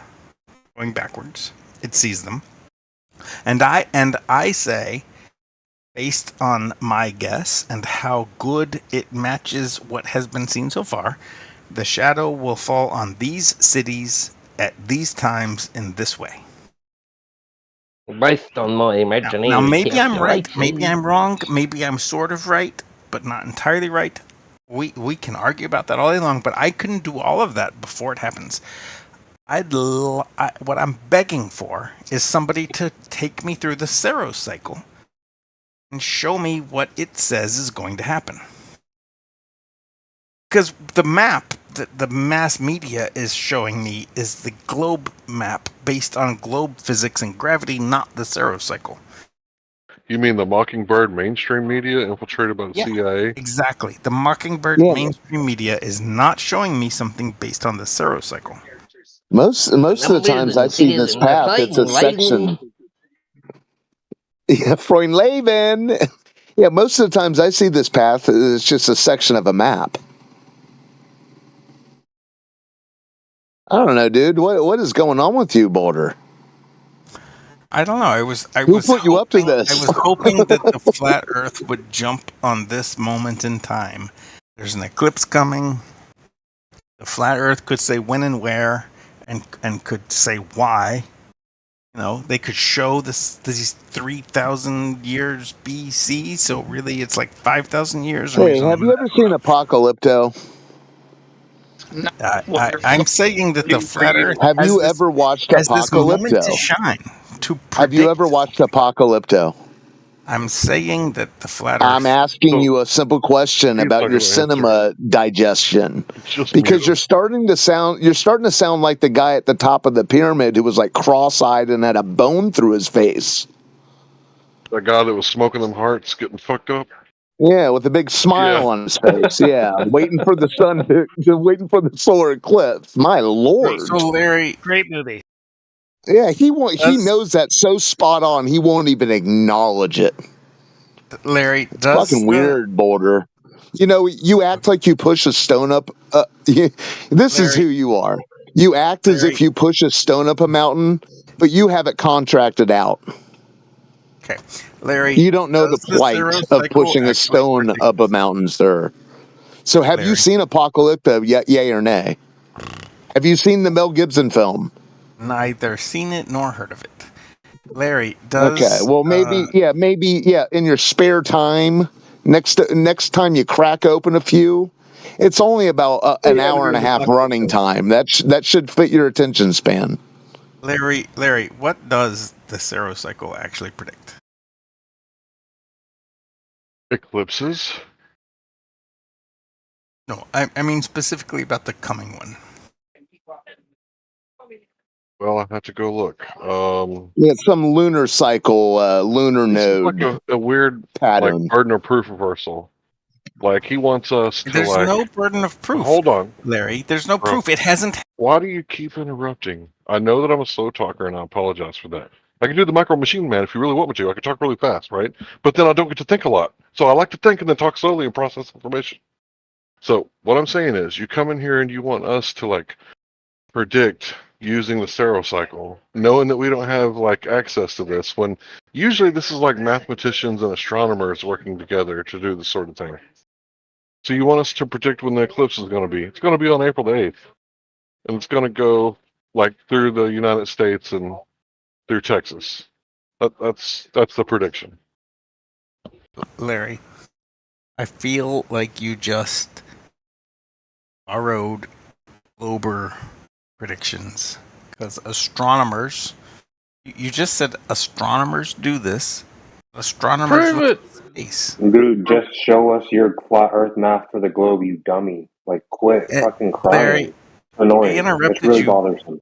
going backwards. It sees them. And I say, based on my guess and how good it matches what has been seen so far, the shadow will fall on these cities at these times in this way. Based on my imagination. Now maybe I'm right, maybe I'm wrong, maybe I'm sort of right, but not entirely right. We can argue about that all day long, but I couldn't do all of that before it happens. What I'm begging for is somebody to take me through the Saros cycle and show me what it says is going to happen. Because the map that the mass media is showing me is the globe map based on globe physics and gravity, not the Saros cycle. You mean the Mockingbird mainstream media infiltrated by the CIA? Exactly. The Mockingbird mainstream media is not showing me something based on the Saros cycle. Most of the times I see this path, it's a section. Yeah, Freundleben. Yeah, most of the times I see this path, it's just a section of a map. I don't know, dude. What is going on with you, Boulder? I don't know. Who put you up to this? I was hoping that the flat Earth would jump on this moment in time. There's an eclipse coming. The flat Earth could say when and where, and could say why. You know, they could show these 3,000 years BC. So really, it's like 5,000 years. Hey, have you ever seen Apocalypto? No. I'm saying that the flat Earth. Have you ever watched Apocalypto? Apocalypto? To shine. Have you ever watched Apocalypto? I'm saying that the flat Earth. I'm asking you a simple question about your cinema digestion, because you're starting to sound like the guy at the top of the pyramid who was like cross-eyed and had a bone through his face. That guy that was smoking them hearts, getting fucked up. Yeah, with a big smile on his face. Yeah, waiting for the sun waiting for the solar eclipse. My lord! So Larry, great movie. Yeah, he knows that so spot on. He won't even acknowledge it. Larry, it's fucking weird, Boulder. You act like you push a stone up. This is who you are. You act as if you push a stone up a mountain, but you have it contracted out. Okay, Larry. You don't know the plight of pushing a stone up a mountain, sir. So, have you seen Apocalypto? Yay or nay? Have you seen the Mel Gibson film? Neither seen it nor heard of it. Larry, does... Okay, well, maybe, in your spare time, next time you crack open a few, it's only about an hour and a half running time. That should fit your attention span. Larry, what does the Saros cycle actually predict? Eclipses? No, I mean specifically about the coming one. Well, I have to go look. Yeah, some lunar cycle, lunar node. Like a weird pattern. Like burden of proof reversal. Like he wants us to There's no burden of proof. Hold on, Larry. There's no proof. It hasn't. Why do you keep interrupting? I know that I'm a slow talker, and I apologize for that. I can do the micro machine man if you really want me to. I can talk really fast, right? But then I don't get to think a lot. So I like to think and then talk slowly and process information. So what I'm saying is, you come in here and you want us to predict using the Saros cycle, knowing that we don't have access to this, when usually this is like mathematicians and astronomers working together to do this sort of thing. So you want us to predict when the eclipse is going to be. It's going to be on April the 8th. And it's going to go through the United States and through Texas. That's the prediction. Larry, I feel like you just borrowed Glober predictions, because astronomers, you just said astronomers do this. Astronomers Prove it. Space. Dude, just show us your flat Earth map for the globe, you dummy. Quit fucking crying. Larry, annoying. It's really bothersome.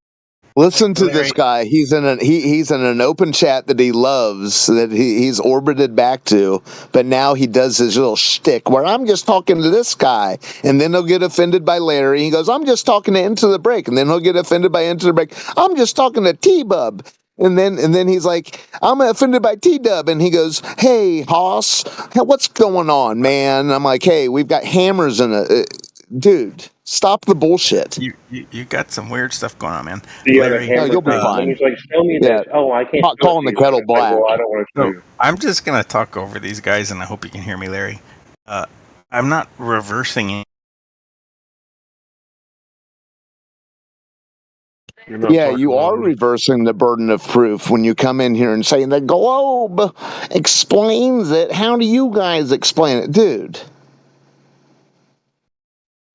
Listen to this guy. He's in an open chat that he loves, that he's orbited back to, but now he does his little shtick where I'm just talking to this guy, and then he'll get offended by Larry. He goes, I'm just talking to Into the Break, and then he'll get offended by Into the Break. I'm just talking to T-Bub. And then he's like, I'm offended by T-Dub. And he goes, hey, Hoss, what's going on, man? And I'm like, hey, we've got hammers in a... dude, stop the bullshit. You got some weird stuff going on, man. Yeah, Larry, you'll be fine. He's like, show me this. Oh, I can't. Not calling the kettle black. Well, I don't want to show you. I'm just going to talk over these guys, and I hope you can hear me, Larry. I'm not reversing it. Yeah, you are reversing the burden of proof when you come in here and say the globe explains it. How do you guys explain it? Dude,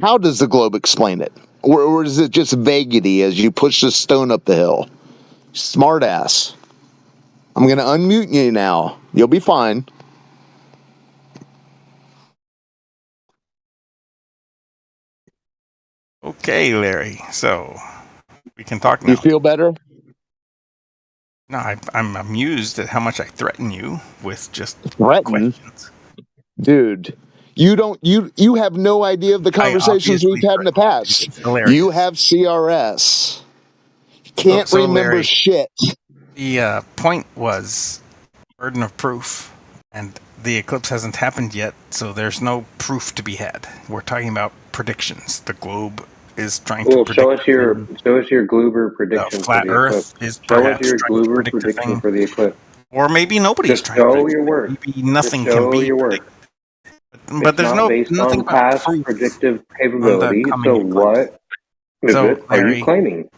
how does the globe explain it? Or is it just vaguity as you push the stone up the hill? Smart ass. I'm going to unmute you now. You'll be fine. Okay, Larry. So we can talk now. You feel better? No, I'm amused at how much I threaten you with just questions. Dude, you have no idea of the conversations we've had in the past. You have CRS. Can't remember Larry, shit. The point was burden of proof, and the eclipse hasn't happened yet, so there's no proof to be had. We're talking about predictions. The globe is trying to predict. Show us your Glober prediction flat for the Earth eclipse. is Show us perhaps your trying to Glober predict a prediction thing. for the eclipse. Or maybe nobody's Just trying to show predict your it. work. Maybe nothing Just can show be your work. predicted. But there's not based nothing on about past proof predictive capability. coming So eclipse. what is So, it? Are Larry, you claiming?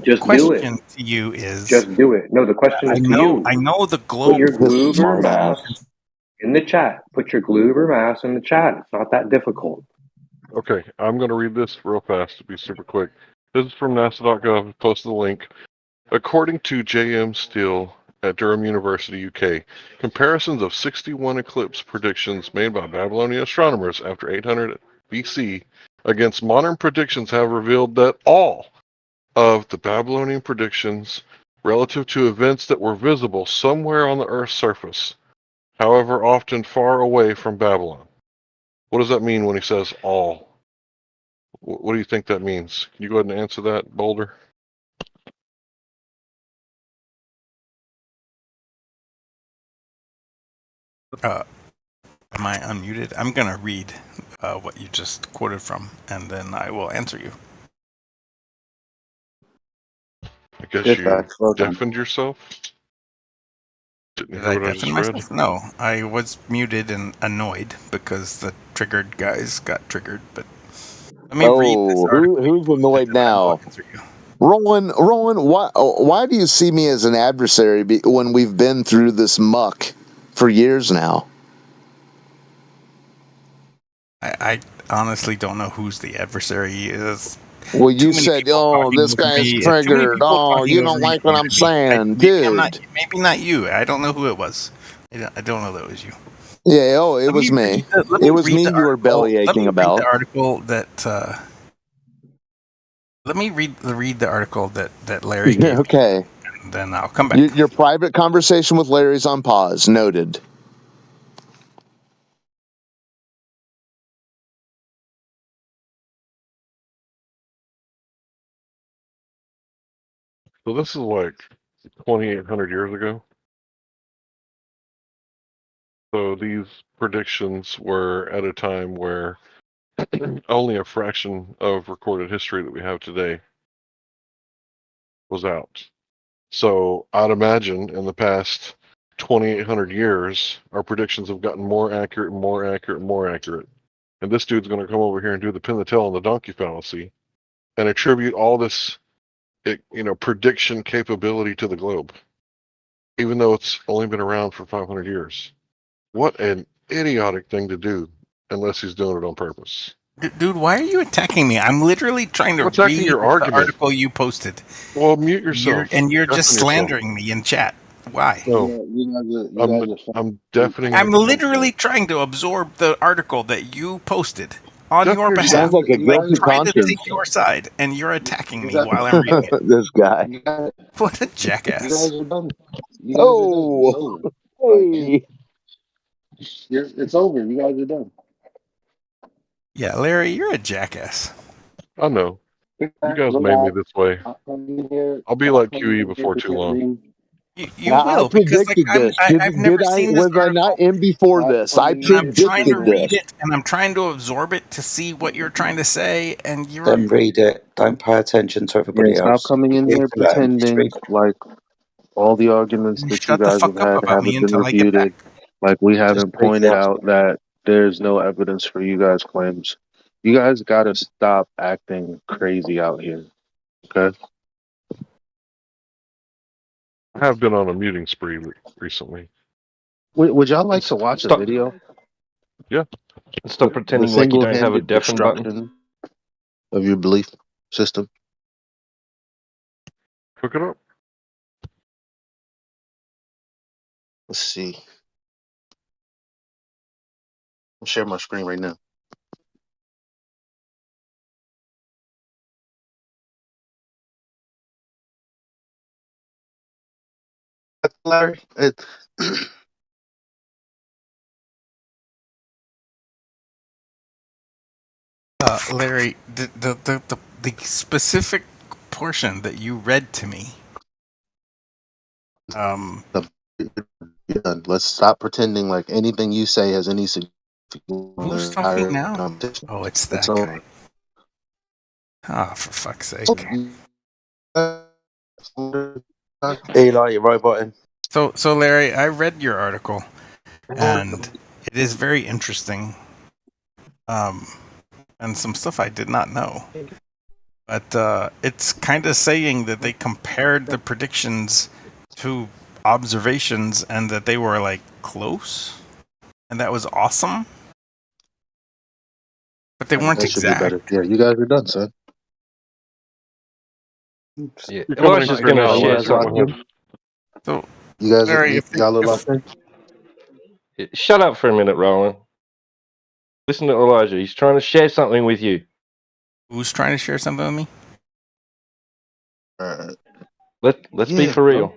Just question do it. to you is... Just do it. No, the question is to you. I know the globe... Put your Glober mass in the chat. Put your Glober mass in the chat. It's not that difficult. Okay, I'm going to read this real fast to be super quick. This is from NASA.gov. Posted the link. According to J.M. Steele, at Durham University, UK. Comparisons of 61 eclipse predictions made by Babylonian astronomers after 800 BC against modern predictions have revealed that all of the Babylonian predictions relative to events that were visible somewhere on the Earth's surface, however often far away from Babylon. What does that mean when he says all? What do you think that means? Can you go ahead and answer that, Boulder? Am I unmuted? I'm going to read what you just quoted from, and then I will answer you. I guess Good you facts, well done. deafened yourself? Didn't Did hear I what I just deafen read? myself? No, I was muted and annoyed because the triggered guys got triggered. But let me read this article. Who's annoyed now? Roland, why do you see me as an adversary when we've been through this muck for years now? I honestly don't know who's the adversary is. Well, you said, "Oh, this guy's triggered. Oh, you don't like what I'm saying, dude." Maybe not you. I don't know who it was. I don't know that it was you. Yeah, it was me. It was me you were belly aching about. Let me read the article that Larry gave me. Okay. And then I'll come back. Your private conversation with Larry's on pause. Noted. So this is like 2,800 years ago. So these predictions were at a time where only a fraction of recorded history that we have today was out. So I'd imagine in the past 2,800 years, our predictions have gotten more accurate and more accurate and more accurate. And this dude's going to come over here and do the pin the tail on the donkey fallacy and attribute all this, prediction capability to the globe, even though it's only been around for 500 years. What an idiotic thing to do, unless he's doing it on purpose. Dude, why are you attacking me? I'm literally trying to read your the argument. article you posted. Well, mute yourself. You're just slandering me in chat. Why? No, I'm deafening. I'm literally trying to absorb the article that you posted on your behalf. Sounds like a guilty trying to conscience. take your side, and you're attacking me while I'm reading it. This guy. What a jackass. Oh, hey. It's over. You guys are done. Yeah, Larry, you're a jackass. I know. You guys made me this way. I'll be like QE before too long. You will, I predicted this. I've never seen this Was I not in before this? I I'm trying to predicted read this. it, and I'm trying to absorb it to see what you're trying to say, and you're... Don't read it. Don't pay attention to everybody else. Stop coming in here pretending like all the arguments that you guys have had haven't been refuted. Like we haven't pointed out that there's no evidence for you guys' claims. You guys got to stop acting crazy out here. Okay? I have been on a muting spree recently. Would y'all like to watch a video? Yeah. Stop pretending like you don't have a deafen button. Of your belief system. Hook it up. Let's see. I'll share my screen right now. Larry, Larry, the specific portion that you read to me. Let's stop pretending like anything you say has any significance. Who's talking now? Oh, it's that guy. Oh, for fuck's sake. Eli, you're roboting. So Larry, I read your article, and it is very interesting. And some stuff I did not know. But it's kind of saying that they compared the predictions to observations and that they were like close, and that was awesome. But they weren't exact. Yeah, you guys are done, son. Yeah. Well, I was just gonna share something. You guys, Larry, y'all are locked in? Shut up for a minute, Roland. Listen to Elijah. He's trying to share something with you. Who's trying to share something with me? Let's be for real.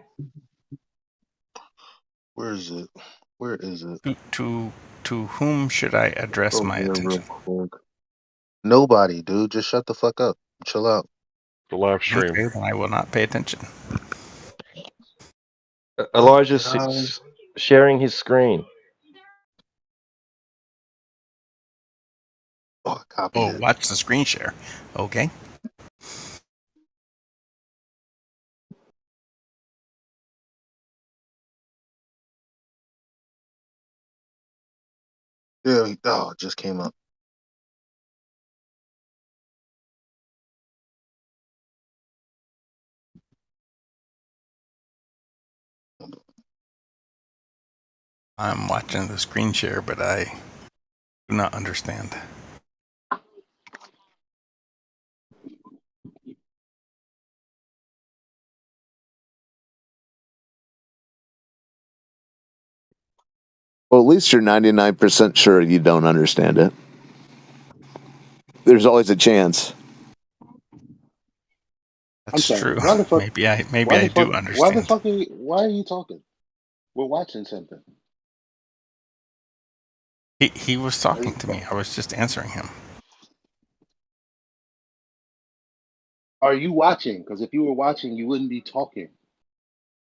Where is it? Where is it? To whom should I address Over my here real attention? quick. Nobody, dude. Just shut the fuck up. Chill out. The live stream. Okay, then I will not pay attention. Elijah's sharing his screen. Oh, copy it. Watch the screen share. Okay. Yeah, it just came up. I'm watching the screen share, but I do not understand. Well, at least you're 99% sure you don't understand it. There's always a chance. I'm That's sorry. true. Why the fuck? Maybe I Why do understand. Why the fuck why are you talking? We're watching something. He was talking to me. I was just answering him. Are you watching? Because if you were watching, you wouldn't be talking.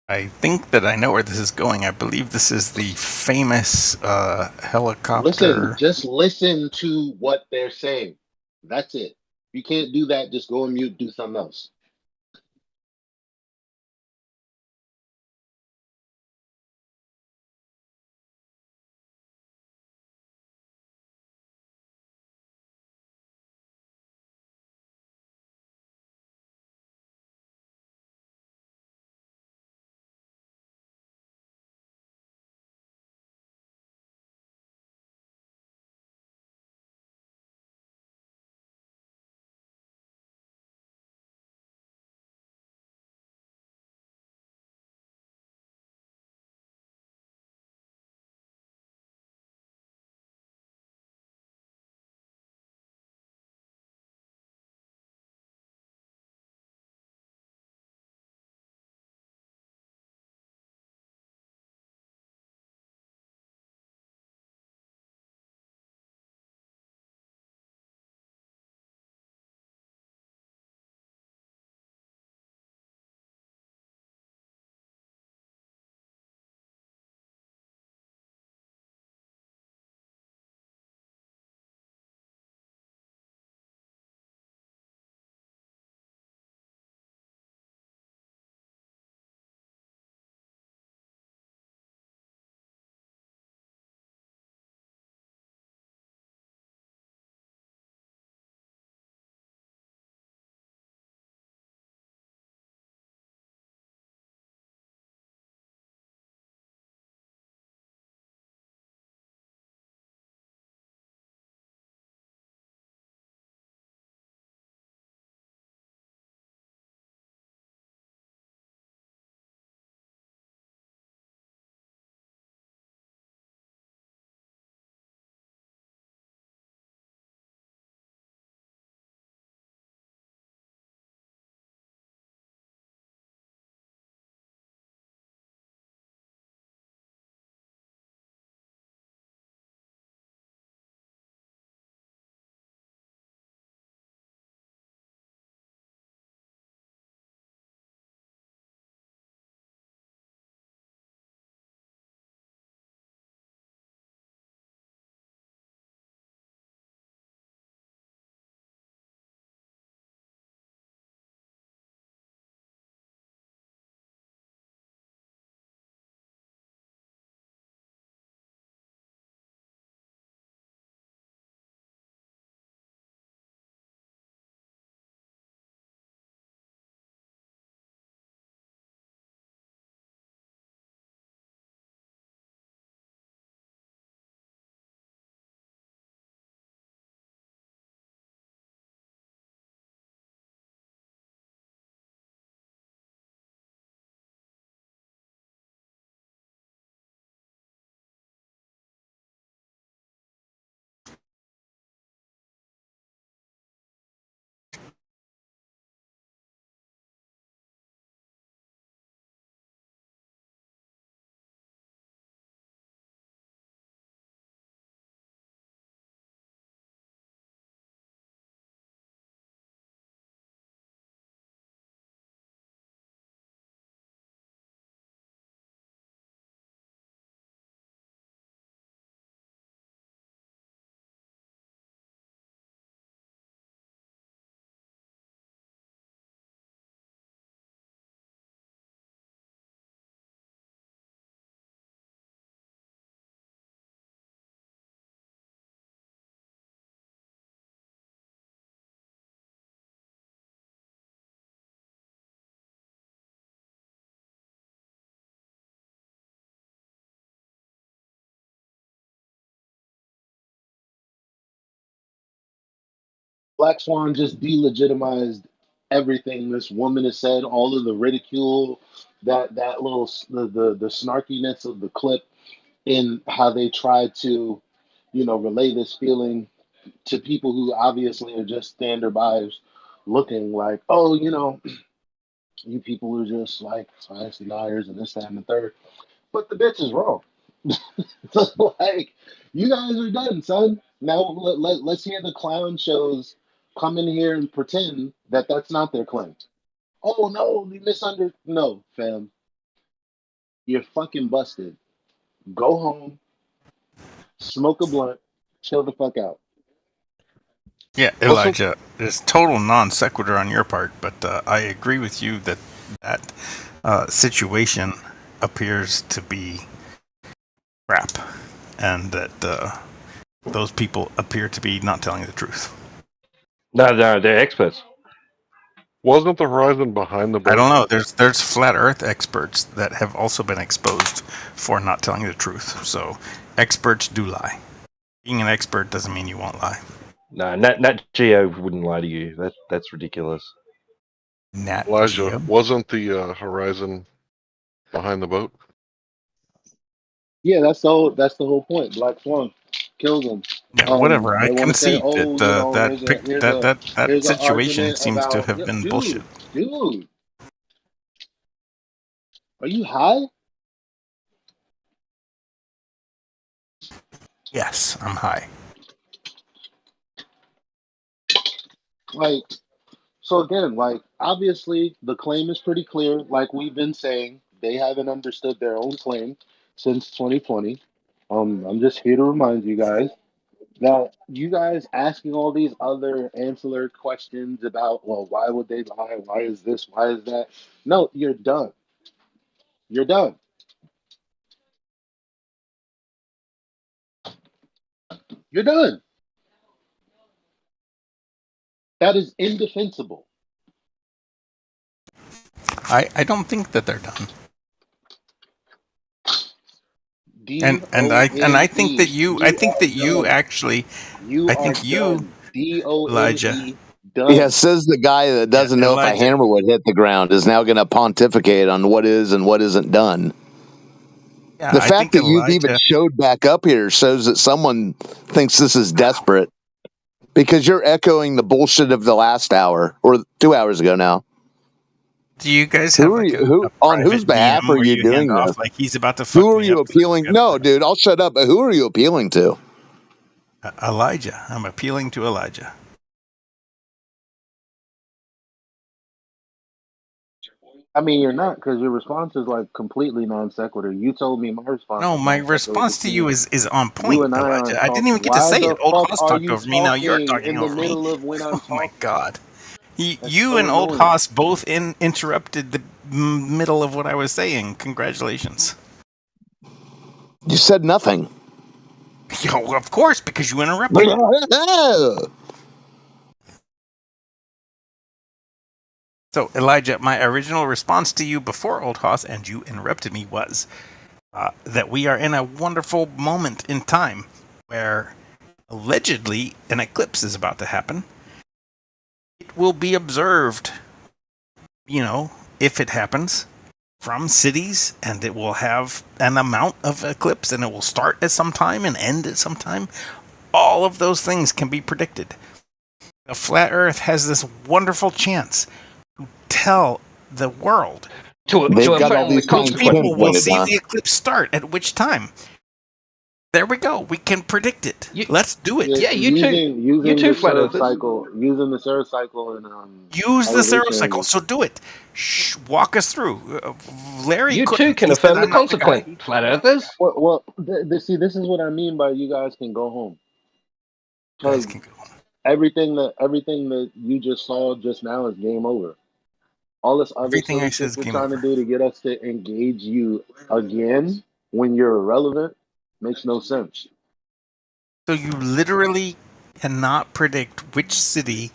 I think that I know where this is going. I believe this is the famous helicopter. Just listen to what they're saying. That's it. If you can't do that, just go on mute, do something else. Black Swan just delegitimized everything this woman has said, all of the ridicule, that little the snarkiness of the clip, in how they try to, relay this feeling to people who obviously are just standard buyers, looking like, oh, you people are just like science deniers and this, that, and the third. But the bitch is wrong. Like, you guys are done, son. Now let's hear the clown shows come in here and pretend that that's not their claim. Oh no, we misunderstood. No, fam, you're fucking busted. Go home, smoke a blunt, chill the fuck out. Yeah, Elijah, it's total non sequitur on your part, but I agree with you that situation appears to be crap, and that those people appear to be not telling the truth. No, they're experts. Wasn't the horizon behind the boat? I don't know. There's flat Earth experts that have also been exposed for not telling the truth. So experts do lie. Being an expert doesn't mean you won't lie. No, Nat Geo wouldn't lie to you. That's ridiculous. Nat Elijah, Geo? wasn't the horizon behind the boat? Yeah, that's the whole point. Black Swan kills them. Yeah, whatever. I They want to say, concede oh, that here's an situation argument seems to about, have been bullshit. dude, are you high? Yes, I'm high. Like, so again, like, obviously the claim is pretty clear. Like we've been saying, they haven't understood their own claim since 2020. I'm just here to remind you guys that you guys asking all these other ancillary questions about, well, why would they lie? Why is this? Why is that? No, you're done. You're done. You're done. That is indefensible. I don't think that they're done. And I think that you actually Elijah. Done. Yeah, says the guy that doesn't know if a hammer would hit the ground is now going to pontificate on what is and what isn't done. Yeah, The fact that you've even showed back up here shows that someone thinks this is desperate, because you're echoing the bullshit of the last hour or 2 hours ago now. Do you guys have on whose behalf are you doing this? Like he's about to fuck Who are me you up? appealing? No, dude, I'll shut up. But who are you appealing to? Elijah. I'm appealing to Elijah. I mean, you're not, because your response is like completely non sequitur. You told me my response. No, my response to you is on point, Elijah. I didn't even get to say it. Old Haas talked over me. Now you're talking over me. Oh my god! You and Old Haas both interrupted the middle of what I was saying. Congratulations. You said nothing. Yo, of course, because you interrupted. So, Elijah, my original response to you before Old Haas and you interrupted me was that we are in a wonderful moment in time where allegedly an eclipse is about to happen. It will be observed, if it happens, from cities, and it will have an amount of eclipse, and it will start at some time and end at some time. All of those things can be predicted. The flat Earth has this wonderful chance to tell the world which people will see the eclipse start at which time. There we go. We can predict it. Let's do it. Yeah, you too, flat earthers. Using the Saros cycle and use the Saros cycle. So do it. Walk us through. Larry, you too can affirm the consequence, flat earthers. Well, see, this is what I mean by you guys can go home. Because everything that you just saw just now is game over. All this other shit you're trying to do to get us to engage you again when you're irrelevant makes no sense. So you literally cannot predict which city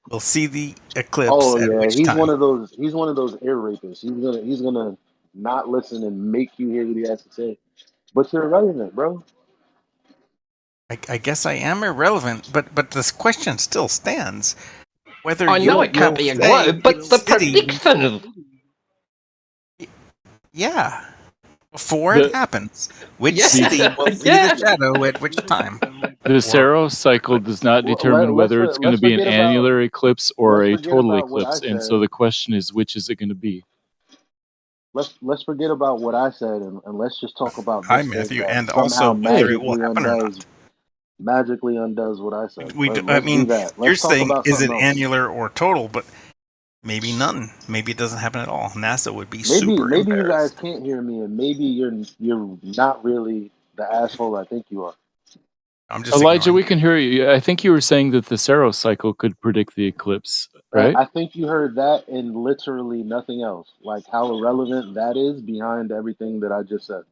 will see the eclipse. Oh at yeah, which he's time. one of those ear rapists. He's gonna not listen and make you hear what he has to say. But you're irrelevant, bro. I guess I am irrelevant, but this question still stands. Whether I know you it can't will be a say globe, but which the city... prediction. Yeah. Before it happens, which Yeah, city will see yeah. the shadow at which time? The Saros cycle does not determine whether it's going to be an annular eclipse or a total eclipse, and so the question is, which is it going to be? Let's forget about what I said and let's just talk about Hi, this thing Matthew, that and somehow also whether it will happen or magically undoes what I said. not. I Let's do mean, that. you're Let's talk saying about is it something else. annular or total, but maybe none. Maybe it doesn't happen at all. NASA would be Maybe super you embarrassed. guys can't hear me, and maybe you're not really the asshole I think you are. I'm just Elijah, ignoring we can hear you. I think you were saying that the Saros cycle could predict the eclipse, right? I think you heard that and literally nothing else. Like how irrelevant that is behind everything that I just said.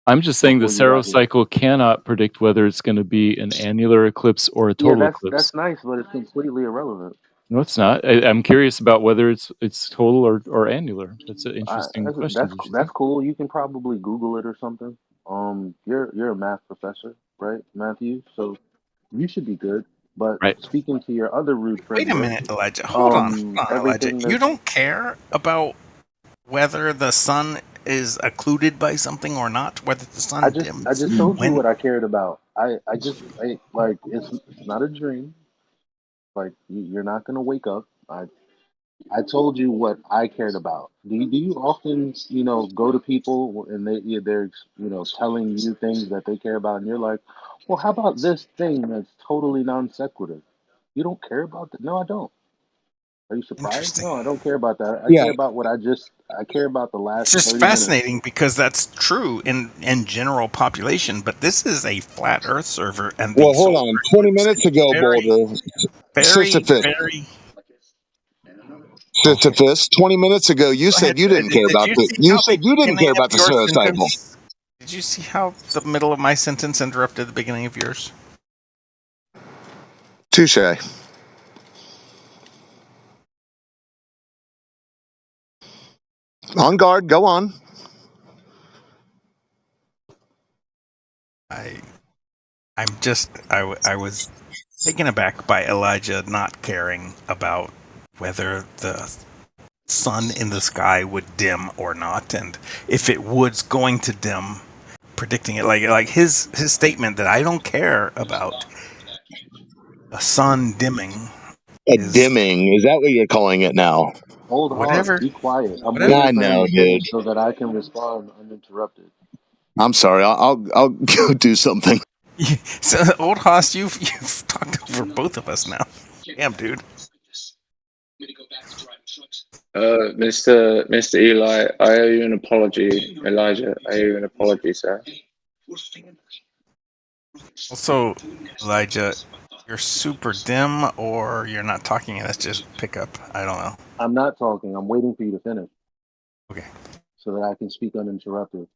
I'm just saying the Before you got Saros here. cycle cannot predict whether it's going to be an annular eclipse or a Yeah, total eclipse. that's nice, but it's completely irrelevant. No, it's not. I'm curious about whether it's total or annular. That's an interesting question. That's cool. You can probably Google it or something. You're a math professor, right, Matthew? So you should be good. But right. Speaking to your other rude friend, Wait a minute, Elijah. Hold on, Elijah. You don't care about whether the sun is occluded by something or not, whether the sun dims. I just told you what I cared about. I like it's not a dream. Like you're not gonna wake up. I told you what I cared about. Do you often go to people and they're telling you things that they care about and you're like, well, how about this thing that's totally non sequitur? You don't care about that? No, I don't. Are you surprised? No, I don't care about that. I care about I care about the last It's just 30 fascinating minutes. because that's true in general population, but this is a flat Earth server, and well, hold on. 20 minutes ago, Boulder, Sisyphus. Sisyphus. 20 minutes ago, you said you didn't care about the. You said you didn't care about the Saros cycle. Did you see how the middle of my sentence interrupted the beginning of yours? Touche. On guard. Go on. I was taken aback by Elijah not caring about whether the sun in the sky would dim or not, and if it was going to dim, predicting it. Like his statement that I don't care about a sun dimming. Dimming. Is that what you're calling it now? Hold on. Be quiet. I'm waiting I for him know, to dude. finish so that I can respond uninterrupted. I'm sorry. I'll go do something. So, old Haas, you've talked over both of us now. Damn, dude. Mr. Eli, I owe you an apology. Elijah, I owe you an apology, sir. Also, Elijah, you're super dim, or you're not talking, and that's just pickup. I don't know. I'm not talking. I'm waiting for you to finish. Okay. So that I can speak uninterrupted.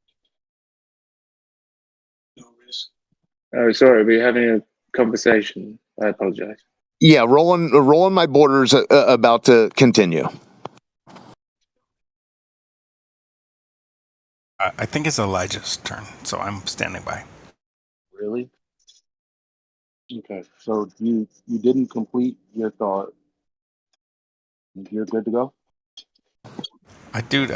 Oh, sorry, we're having a conversation. I apologize. Yeah, rolling my borders about to continue. I think it's Elijah's turn, so I'm standing by. Really? Okay. So you didn't complete your thought. You're good to go? Dude,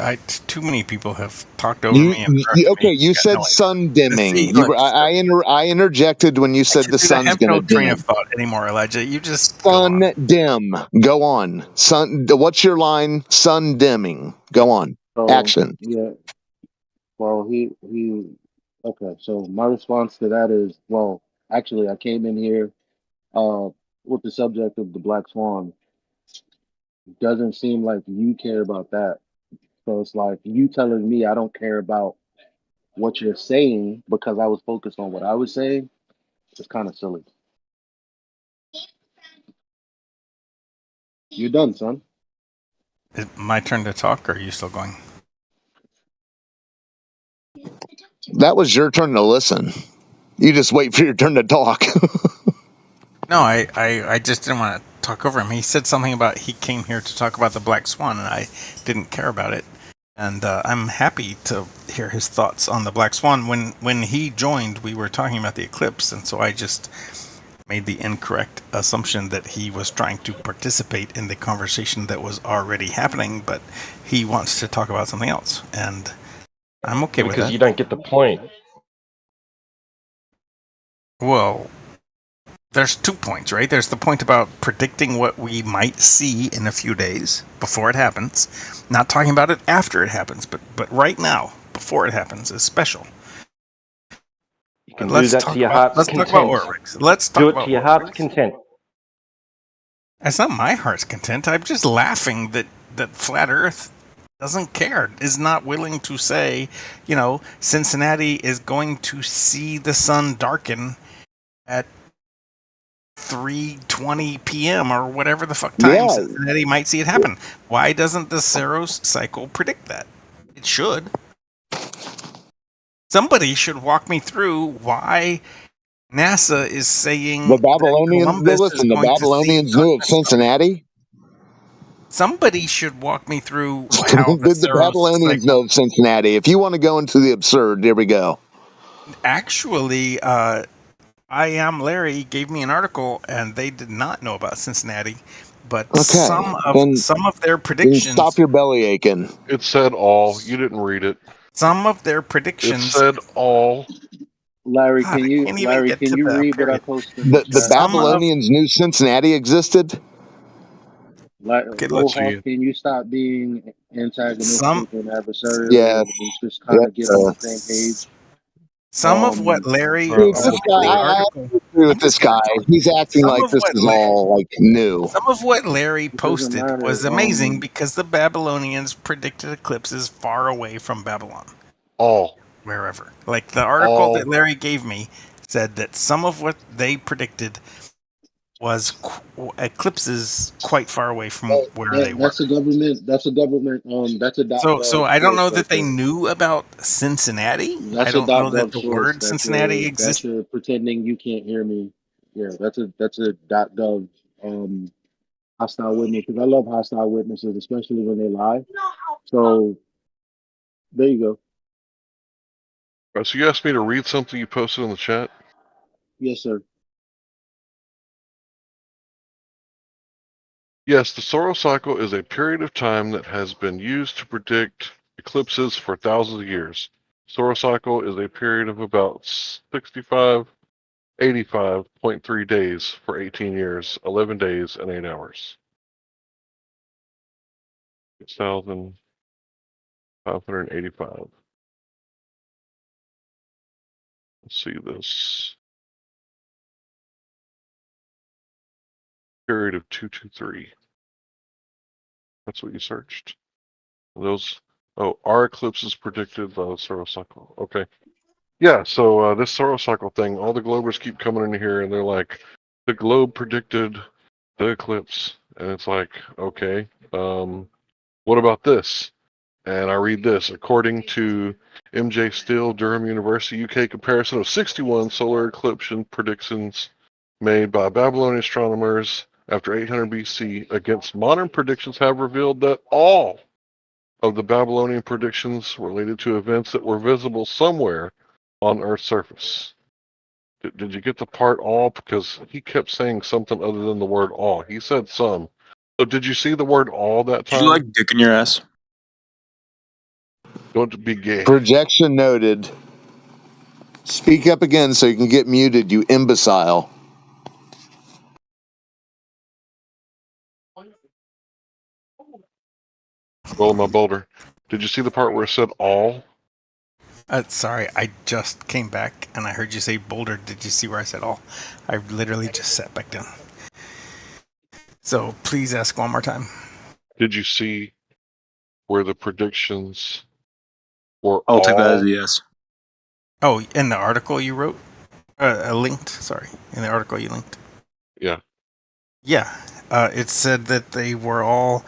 too many people have talked over me. And You said sun dimming. I interjected when you said the sun's going to dim. Train of thought anymore, Elijah. You just sun dim. Go on. Sun. What's your line? Sun dimming. Go on. So, Action. Yeah. Well, he. Okay. So my response to that is, well, actually, I came in here with the subject of the Black Swan. Doesn't seem like you care about that. So it's like you telling me I don't care about what you're saying because I was focused on what I was saying. It's kind of silly. You're done, son. Is it my turn to talk, or are you still going? That was your turn to listen. You just wait for your turn to talk. No, I just didn't want to talk over him. He said something about he came here to talk about the Black Swan, and I didn't care about it. And I'm happy to hear his thoughts on the Black Swan. When he joined, we were talking about the eclipse, and so I just made the incorrect assumption that he was trying to participate in the conversation that was already happening, but he wants to talk about something else, and I'm okay with that. Because you don't get the point. Well, there's 2 points, right? There's the point about predicting what we might see in a few days before it happens. Not talking about it after it happens, but right now, before it happens, is special. You can do that to your heart's content. Let's talk about Oryx. Let's talk do about it to your Oryx. heart's content. That's not my heart's content. I'm just laughing that Flat Earth doesn't care, is not willing to say, Cincinnati is going to see the sun darken at 3:20 p.m. or whatever the fuck time Cincinnati might see it happen. Why doesn't the Saros cycle predict that? It should. Somebody should walk me through why NASA is saying the Babylonians. The Babylonians knew of Cincinnati. Somebody should walk me through how Did the Babylonians know of Cincinnati? If you want to go into the absurd, here we go. Actually, I Am Larry gave me an article, and they did not know about Cincinnati. But some of their predictions. Stop your belly aching. It said all. You didn't read it. Some of their predictions. It said all. Larry, can you read what I posted? The Babylonians knew Cincinnati existed. Can you stop being antagonistic and adversarial? Yeah, and just kind of get on the same page. Some of what Larry. Dude, this guy, I agree with this guy. He's acting like this is all new. Some of what Larry posted was amazing because the Babylonians predicted eclipses far away from Babylon. All. Wherever. Like the article that Larry gave me said that some of what they predicted was eclipses quite far away from where they were. That's a government. That's a So I don't know that they knew about Cincinnati. I don't know that the word Cincinnati exists. You're pretending you can't hear me. Yeah, that's a .gov hostile witness, because I love hostile witnesses, especially when they lie. So there you go. So you asked me to read something you posted in the chat? Yes, sir. Yes, the Saros cycle is a period of time that has been used to predict eclipses for thousands of years. Saros cycle is a period of about 85.3 days for 18 years, 11 days, and 8 hours. 6,585. Let's see this. Period of 223. That's what you searched. Those, are eclipses predicted by the Saros cycle? Okay. Yeah, so this Saros cycle thing, all the globers keep coming in here and they're like, the globe predicted the eclipse. And it's like, okay, what about this? And I read this. According to MJ Steele, Durham University, UK comparison of 61 solar eclipse predictions made by Babylonian astronomers after 800 BC against modern predictions have revealed that all of the Babylonian predictions related to events that were visible somewhere on Earth's surface. Did you get the part all? Because he kept saying something other than the word all. He said some. So did you see the word all that time? Did you like dick in your ass? Don't be gay. Projection noted. Speak up again so you can get muted, you imbecile. Roll my boulder. Did you see the part where it said all? Sorry, I just came back and I heard you say boulder. Did you see where I said all? I literally just sat back down. So please ask one more time. Did you see where the predictions were I'll take that as a yes. Oh, in the article you wrote? Linked, sorry. In the article you linked. Yeah. Yeah. It said that they were all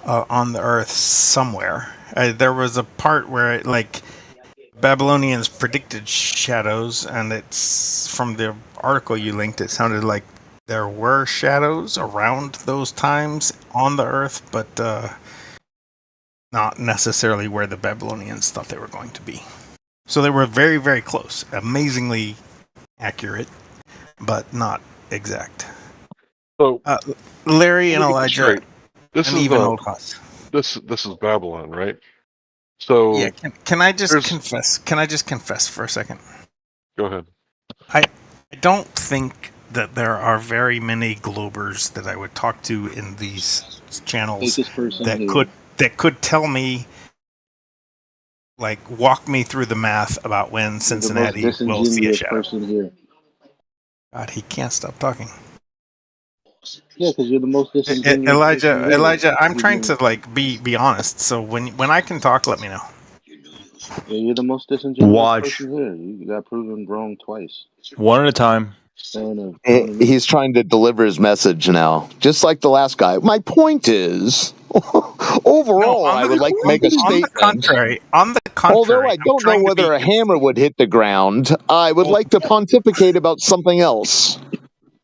on the Earth somewhere. There was a part where Babylonians predicted shadows, and it's from the article you linked. It sounded like there were shadows around those times on the Earth, but not necessarily where the Babylonians thought they were going to be. So they were very, very close, amazingly accurate, but not exact. So Larry and let me get this Elijah, straight. This and is even Old Hoss. this is Babylon, right? So Yeah, can I just confess? Can I just confess for a second? Go ahead. I don't think that there are very many globers that I would talk to in these channels that could tell me, like, walk me through the math about when Cincinnati will see a shadow. Here. God, he can't stop talking. Yeah, because you're the most disingenuous. Elijah, I'm trying to like be honest. So when I can talk, let me know. Yeah, you're the most disingenuous person here. You got proven wrong twice. One at a time. He's trying to deliver his message now, just like the last guy. My point is, overall, I would like to make a statement. On the contrary, although I don't know whether a hammer would hit the ground, I would like to pontificate about something else.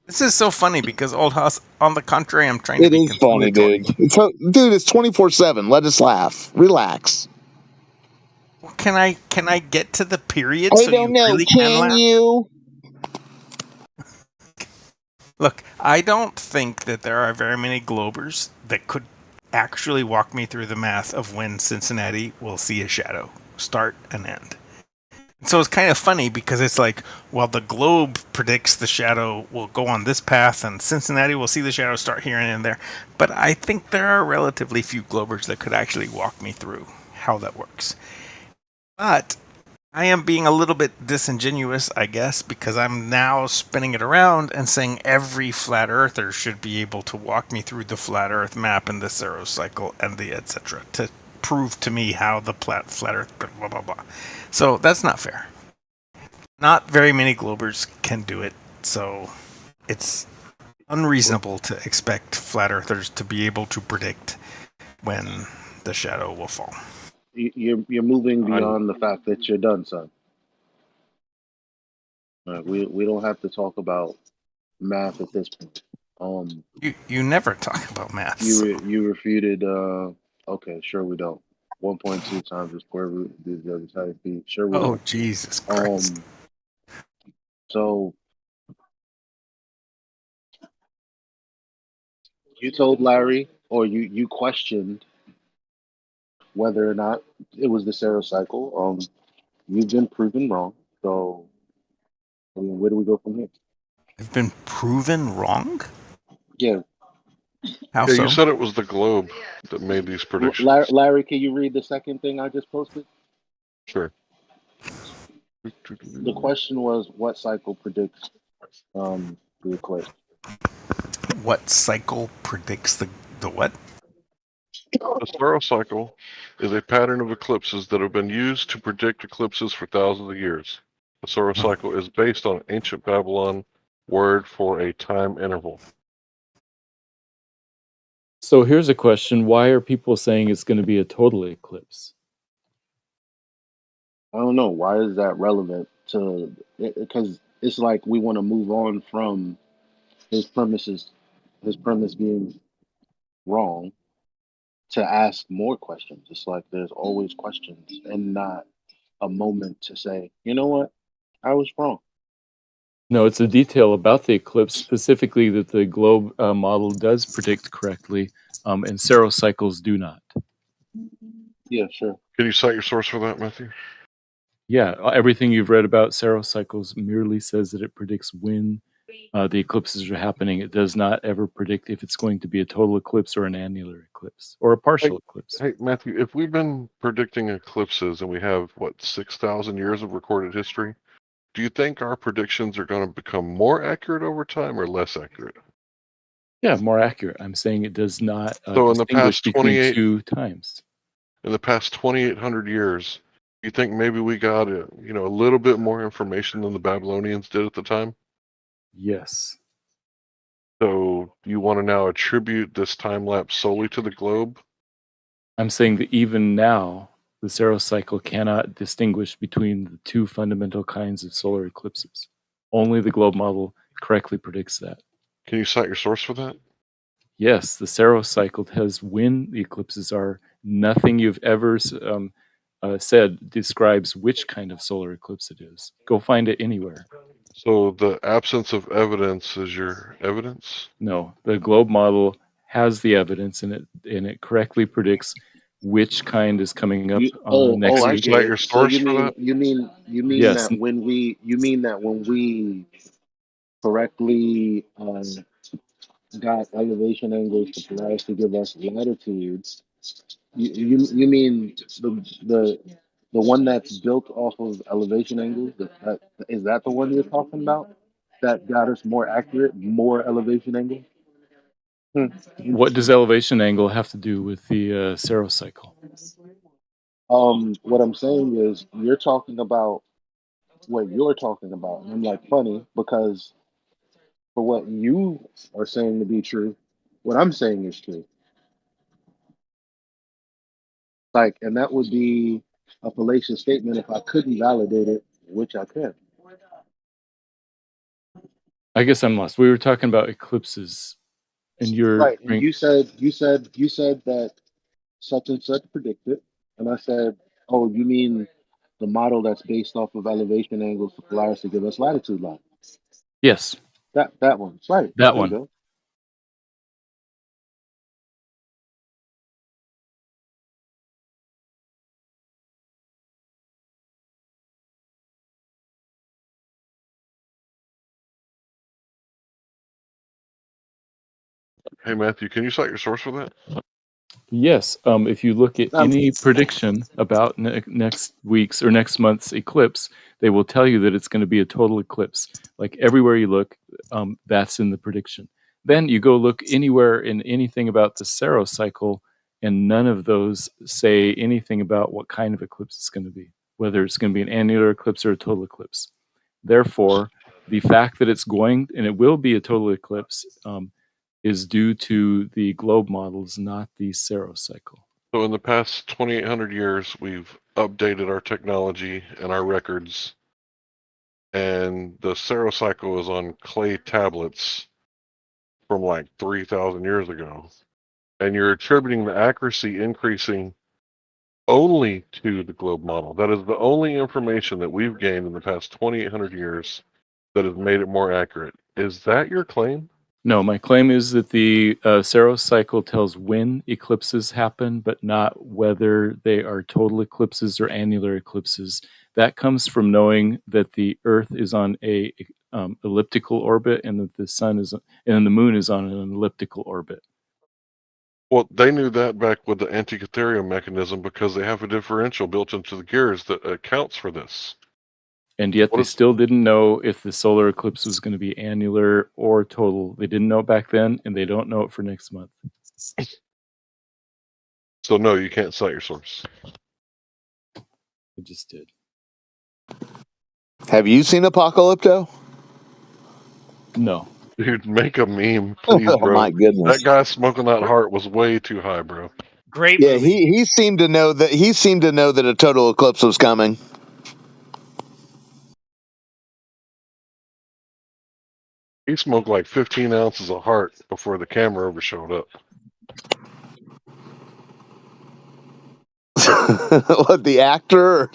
This is so funny because Old Hoss, on the contrary, I'm trying to be It is funny, dude. Dude, it's 24/7. Let us laugh. Relax. Well, can I get to the period? I so don't know. Really can you? Look, I don't think that there are very many globers that could actually walk me through the math of when Cincinnati will see a shadow start and end. So it's kind of funny because it's like, well, the globe predicts the shadow will go on this path and Cincinnati will see the shadow start here and end there. But I think there are relatively few globers that could actually walk me through how that works. But I am being a little bit disingenuous, I guess, because I'm now spinning it around and saying every flat earther should be able to walk me through the flat earth map and the Saros cycle and the etc. to prove to me how the flat earth blah blah blah. So that's not fair. Not very many globers can do it, so it's unreasonable to expect flat earthers to be able to predict when the shadow will fall. You're moving beyond the fact that you're done, son. We don't have to talk about math at this point. You never talk about math. You refuted. Okay, sure we don't. 1.2 times the square root of the other side of feet. Sure we don't. Oh Jesus Christ! So you told Larry, or you questioned whether or not it was the Saros cycle. You've been proven wrong. So, I mean, where do we go from here? I've been proven wrong? Yeah. How so? so? You said it was the globe that made these predictions. Larry, can you read the second thing I just posted? Sure. The question was, what cycle predicts the eclipse? What cycle predicts the what? The Saros cycle is a pattern of eclipses that have been used to predict eclipses for thousands of years. The Saros cycle is based on ancient Babylon word for a time interval. So here's a question. Why are people saying it's going to be a total eclipse? I don't know. Why is that relevant to? Because it's like we want to move on from his premise being wrong, to ask more questions. It's like there's always questions and not a moment to say, you know what, I was wrong. No, it's a detail about the eclipse, specifically that the globe model does predict correctly, and Saros cycles do not. Yeah, sure. Can you cite your source for that, Matthew? Yeah, everything you've read about Saros cycles merely says that it predicts when the eclipses are happening. It does not ever predict if it's going to be a total eclipse or an annular eclipse or a partial eclipse. Hey, Matthew, if we've been predicting eclipses and we have, 6,000 years of recorded history, do you think our predictions are going to become more accurate over time or less accurate? Yeah, more accurate. I'm saying it does not So in the distinguish past between two times. In the past 2,800 years, you think maybe we got a little bit more information than the Babylonians did at the time? Yes. So do you want to now attribute this time lapse solely to the globe? I'm saying that even now, the Saros cycle cannot distinguish between the two fundamental kinds of solar eclipses. Only the globe model correctly predicts that. Can you cite your source for that? Yes, the Saros cycle tells when the eclipses are Nothing you've ever said describes which kind of solar eclipse it is. Go find it anywhere. So the absence of evidence is your evidence? No, the globe model has the evidence, and it correctly predicts which kind is coming up next I week. get it. So you mean Yes. that when we correctly got elevation angles to Polaris to give us latitudes, you mean the one that's built off of elevation angles? Is that the one you're talking about? That got us more accurate, more elevation angles? What does elevation angle have to do with the Saros cycle? What I'm saying is you're talking about what you're talking about. And I'm like, funny, because for what you are saying to be true, what I'm saying is true. Like, and that would be a fallacious statement if I couldn't validate it, which I can. I guess I'm lost. We were talking about eclipses, and you're Right. And you said that such and such predicted, and I said, oh, you mean the model that's based off of elevation angles for Polaris to give us latitude line? Yes. That one. Right. That There one. you go. Hey, Matthew, can you cite your source for that? Yes. If you look at any prediction about next week's or next month's eclipse, they will tell you that it's going to be a total eclipse. Like everywhere you look, that's in the prediction. Then you go look anywhere in anything about the Saros cycle, and none of those say anything about what kind of eclipse it's going to be, whether it's going to be an annular eclipse or a total eclipse. Therefore, the fact that it's going, and it will be a total eclipse, is due to the globe models, not the Saros cycle. So in the past 2,800 years, we've updated our technology and our records, and the Saros cycle is on clay tablets from like 3,000 years ago. And you're attributing the accuracy increasing only to the globe model. That is the only information that we've gained in the past 2,800 years that has made it more accurate. Is that your claim? No, my claim is that the Saros cycle tells when eclipses happen, but not whether they are total eclipses or annular eclipses. That comes from knowing that the Earth is on a elliptical orbit, and that the sun is, and the moon is on an elliptical orbit. Well, they knew that back with the Antikythera mechanism because they have a differential built into the gears that accounts for this. And yet they still didn't know if the solar eclipse was going to be annular or total. They didn't know it back then, and they don't know it for next month. So no, you can't cite your source. I just did. Have you seen Apocalypto? No. Dude, make a meme, please, Oh, bro. my goodness. That guy smoking that heart was way too high, bro. Great Yeah, movie. he seemed to know that a total eclipse was coming. He smoked like 15 ounces of heart before the camera ever showed up. What, the actor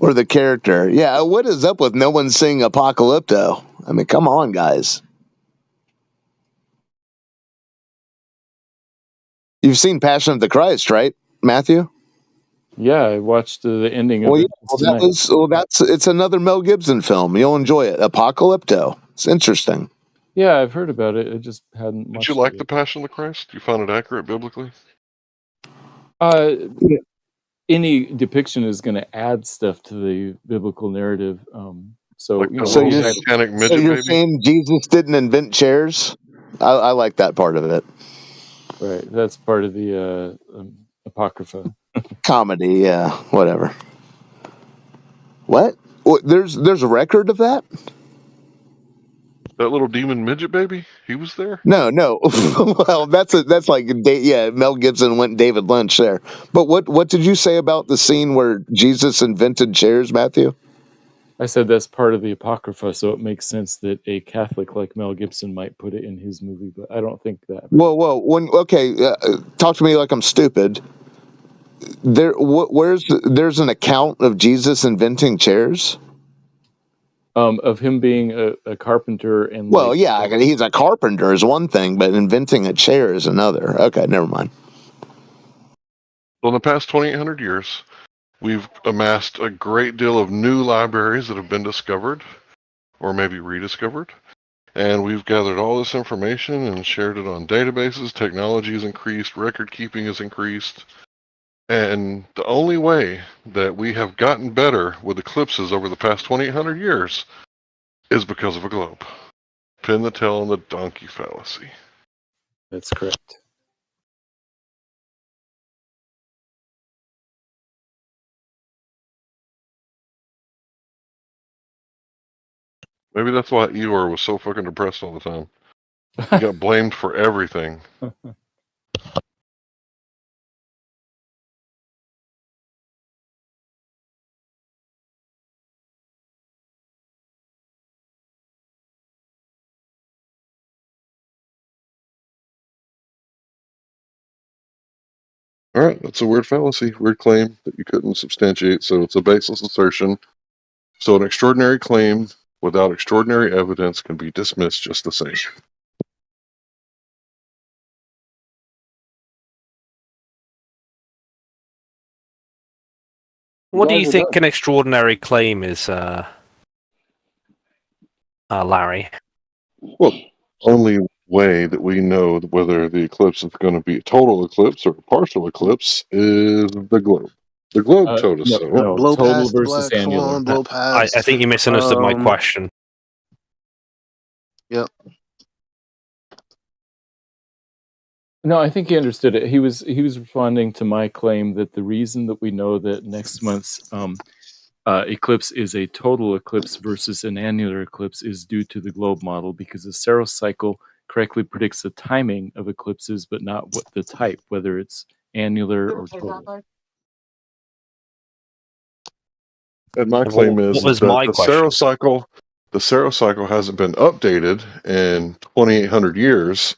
or the character? Yeah, what is up with no one seeing Apocalypto? I mean, come on, guys. You've seen Passion of the Christ, right, Matthew? Yeah, I watched the ending of it tonight. It's another Mel Gibson film. You'll enjoy it. Apocalypto. It's interesting. Yeah, I've heard about it. I just hadn't Did watched you like it. the Passion of the Christ? You found it accurate biblically? Any depiction is going to add stuff to the biblical narrative. So, Like you know, So you're saying Jesus didn't invent chairs? I like that part of it. Right, that's part of the Apocrypha. Comedy, yeah, whatever. What? There's a record of that? That little demon midget baby? He was there? No. Well, that's like Mel Gibson went David Lynch there. But what did you say about the scene where Jesus invented chairs, Matthew? I said that's part of the Apocrypha, so it makes sense that a Catholic like Mel Gibson might put it in his movie, but I don't think that. Whoa. Talk to me like I'm stupid. there's an account of Jesus inventing chairs? Of him being a carpenter and Well, like. yeah, he's a carpenter is one thing, but inventing a chair is another. Okay, never mind. So in the past 2,800 years, we've amassed a great deal of new libraries that have been discovered, or maybe rediscovered. And we've gathered all this information and shared it on databases. Technology has increased, record keeping has increased. And the only way that we have gotten better with eclipses over the past 2,800 years is because of a globe. Pin the tail on the donkey fallacy. That's correct. Maybe that's why Eeyore was so fucking depressed all the time. He got blamed for everything. All right, that's a weird fallacy, weird claim that you couldn't substantiate, so it's a baseless assertion. So an extraordinary claim without extraordinary evidence can be dismissed just the same. What do you think an extraordinary claim is, Larry? Well, only way that we know whether the eclipse is going to be a total eclipse or a partial eclipse is the globe. The globe told us so. No, blow total past the versus black annular. swan, blow past. I think you misunderstood my question. Yep. No, I think he understood it. He was responding to my claim that the reason that we know that next month's eclipse is a total eclipse versus an annular eclipse is due to the globe model, because the Saros cycle correctly predicts the timing of eclipses, but not what the type, whether it's annular or total. And my claim is that the Saros cycle hasn't been updated in 2,800 years,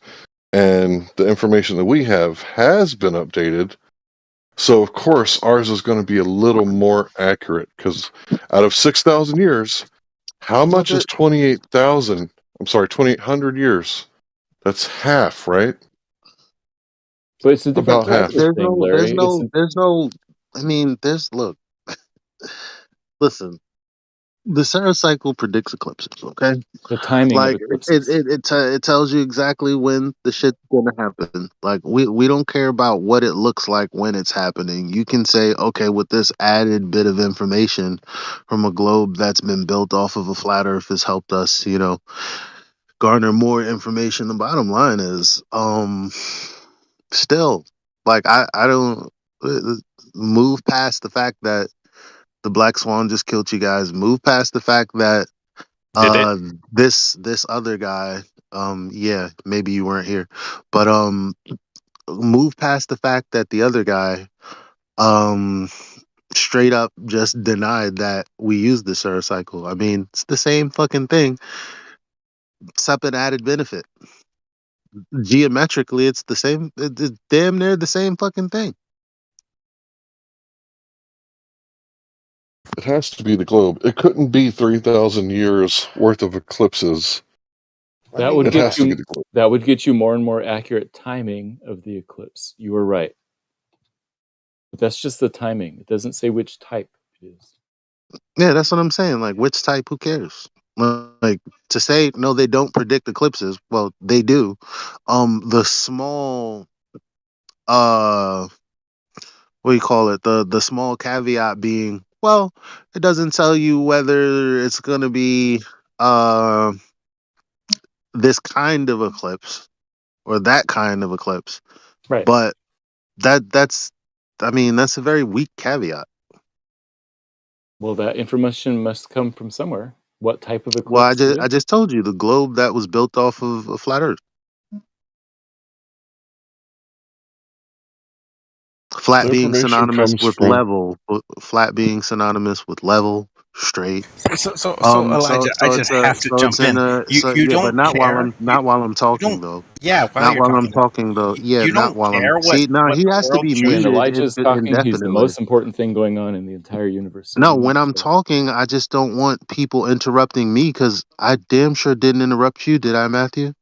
and the information that we have has been updated. So of course ours is going to be a little more accurate, because out of 6,000 years, how much is 28,000? I'm sorry, 2,800 years. That's half, right? But it's a different About half. There's no. I mean, look. Listen, the Saros cycle predicts eclipses. Okay, the timing like of eclipses. it tells you exactly when the shit's gonna happen. Like we don't care about what it looks like when it's happening. You can say, okay, with this added bit of information from a globe that's been built off of a flat Earth has helped us, garner more information. The bottom line is, still, like I don't move past the fact that the black swan just killed you guys. Move past the fact that this other guy, yeah, maybe you weren't here, but move past the fact that the other guy straight up just denied that we use the Saros cycle. I mean, it's the same fucking thing, except an added benefit. Geometrically, it's the same. It's damn near the same fucking thing. It has to be the globe. It couldn't be 3,000 years worth of eclipses. That would get you more and more accurate timing of the eclipse. You were right. But that's just the timing. It doesn't say which type it is. Yeah, that's what I'm saying. Like, which type? Who cares? Like, to say no, they don't predict eclipses. Well, they do. The small, what do you call it? The small caveat being, well, it doesn't tell you whether it's gonna be this kind of eclipse or that kind of eclipse. Right. But that's I mean, that's a very weak caveat. Well, that information must come from somewhere. What type of eclipse? Well, I just told you the globe that was built off of a flat Earth. Flat being synonymous with level. Flat being synonymous with level. straight. So Elijah, I just have to jump in. You But don't not while care. I'm talking though. Yeah, while Not you're while I'm talking. talking though. Yeah, You not don't while I'm. care See, now what he the has to world be should When muted Elijah's talking, he's the indefinitely. most important thing going on in the entire universe. So No, you need when to I'm talking, I just don't want people interrupting me because I damn sure didn't interrupt you, did I, Matthew?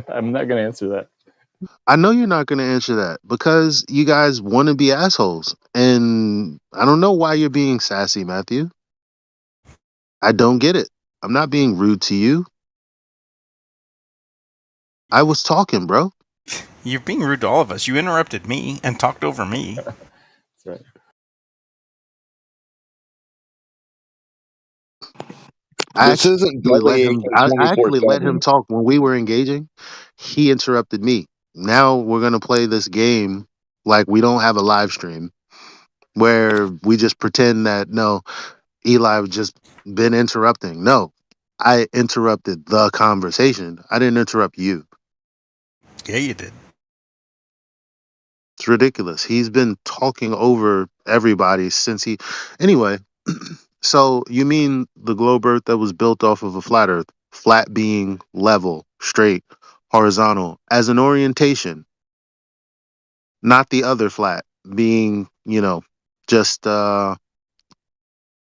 I'm not going to answer that. I know you're not going to answer that because you guys want to be assholes. And I don't know why you're being sassy, Matthew. I don't get it. I'm not being rude to you. I was talking, bro. You're being rude to all of us. You interrupted me and talked over me. That's right. This isn't bullying I 24/7. actually let him talk when we were engaging. He interrupted me. Now we're going to play this game like we don't have a live stream where we just pretend that no, Eli just been interrupting. No, I interrupted the conversation. I didn't interrupt you. Yeah, you did. It's ridiculous. He's been talking over everybody since he. Anyway, so you mean the globe Earth that was built off of a flat Earth, flat being level, straight, horizontal, as an orientation, not the other flat being, just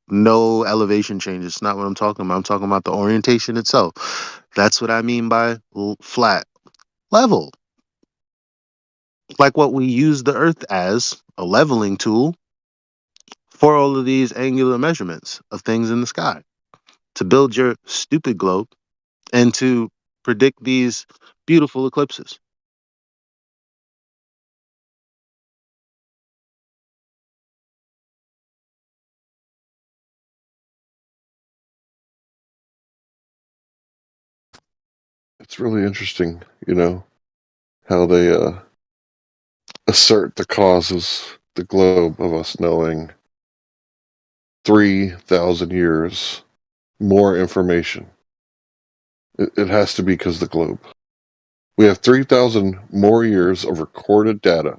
no elevation changes. It's not what I'm talking about. I'm talking about the orientation itself. That's what I mean by flat, level. Like what we use the Earth as a leveling tool for all of these angular measurements of things in the sky to build your stupid globe and to predict these beautiful eclipses. It's really interesting, how they assert the causes, the globe of us knowing 3,000 years more information. It has to be because the globe. We have 3,000 more years of recorded data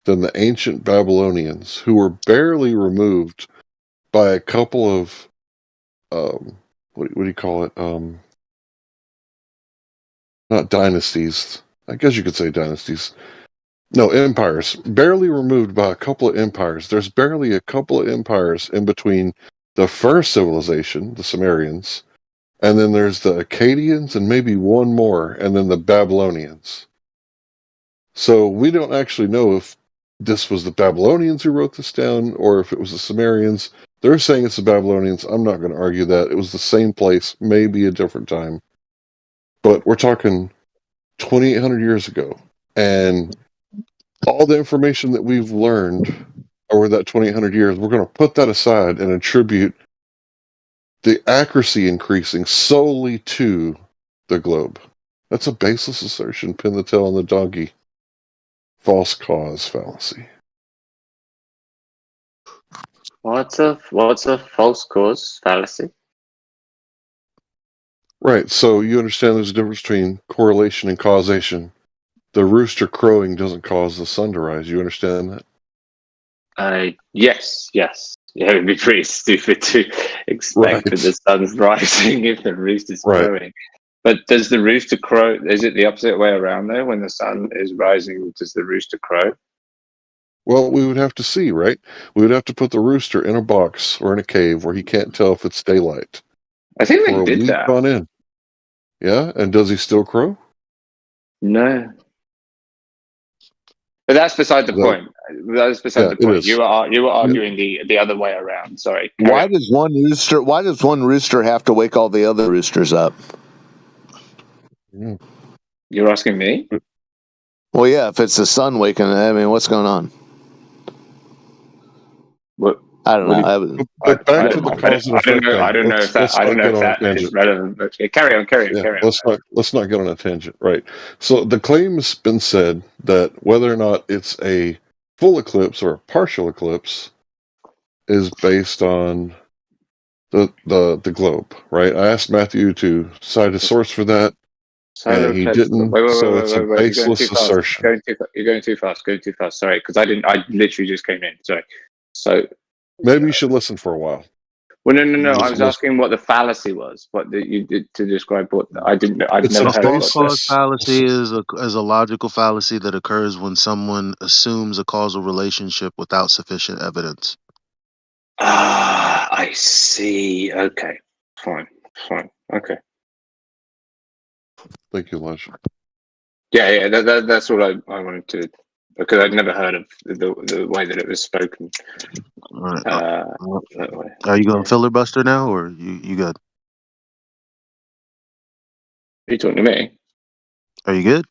than the ancient Babylonians, who were barely removed by a couple of, what do you call it? Not dynasties. I guess you could say dynasties. No, empires. Barely removed by a couple of empires. There's barely a couple of empires in between the first civilization, the Sumerians, and then there's the Akkadians and maybe one more, and then the Babylonians. So we don't actually know if this was the Babylonians who wrote this down or if it was the Sumerians. They're saying it's the Babylonians. I'm not going to argue that. It was the same place, maybe a different time. But we're talking 2,800 years ago. And all the information that we've learned over that 2,800 years, we're going to put that aside and attribute the accuracy increasing solely to the globe. That's a baseless assertion. Pin the tail on the donkey. False cause fallacy. What's a false cause fallacy? Right, so you understand there's a difference between correlation and causation. The rooster crowing doesn't cause the sun to rise. You understand that? Yes. Yeah, it'd be pretty stupid to expect that the sun's rising if the rooster's crowing. But does the rooster crow? Is it the opposite way around though? When the sun is rising, does the rooster crow? Well, we would have to see, right? We would have to put the rooster in a box or in a cave where he can't tell if it's daylight. I think for they a did week that. on end. Yeah, and does he still crow? No. But that's beside the point. That's beside the point. You were arguing the other way around. Sorry. Why does one rooster have to wake all the other roosters up? You're asking me? Well, yeah. If it's the sun waking, I mean, what's going on? What? I don't know. But back to the cause and effect thing. I don't know if that is relevant. But carry on. Let's not get on a tangent. Right. So the claim has been said that whether or not it's a full eclipse or a partial eclipse is based on the globe. Right. I asked Matthew to cite a source for that. And he didn't. So it's a baseless assertion. You're going too fast. Sorry, because I literally just came in. Sorry. So maybe you should listen for a while. Well, no. I was asking what the fallacy was. What you did to describe what I'd never heard false of it. fallacy is a logical fallacy that occurs when someone assumes a causal relationship without sufficient evidence. Ah, I see. Okay, fine. Okay. Thank you, Elijah. Yeah. That's what I wanted to, because I'd never heard of the way that it was spoken. All right. That way. Are you going filibuster now, or you good? Are you talking to me? Are you good?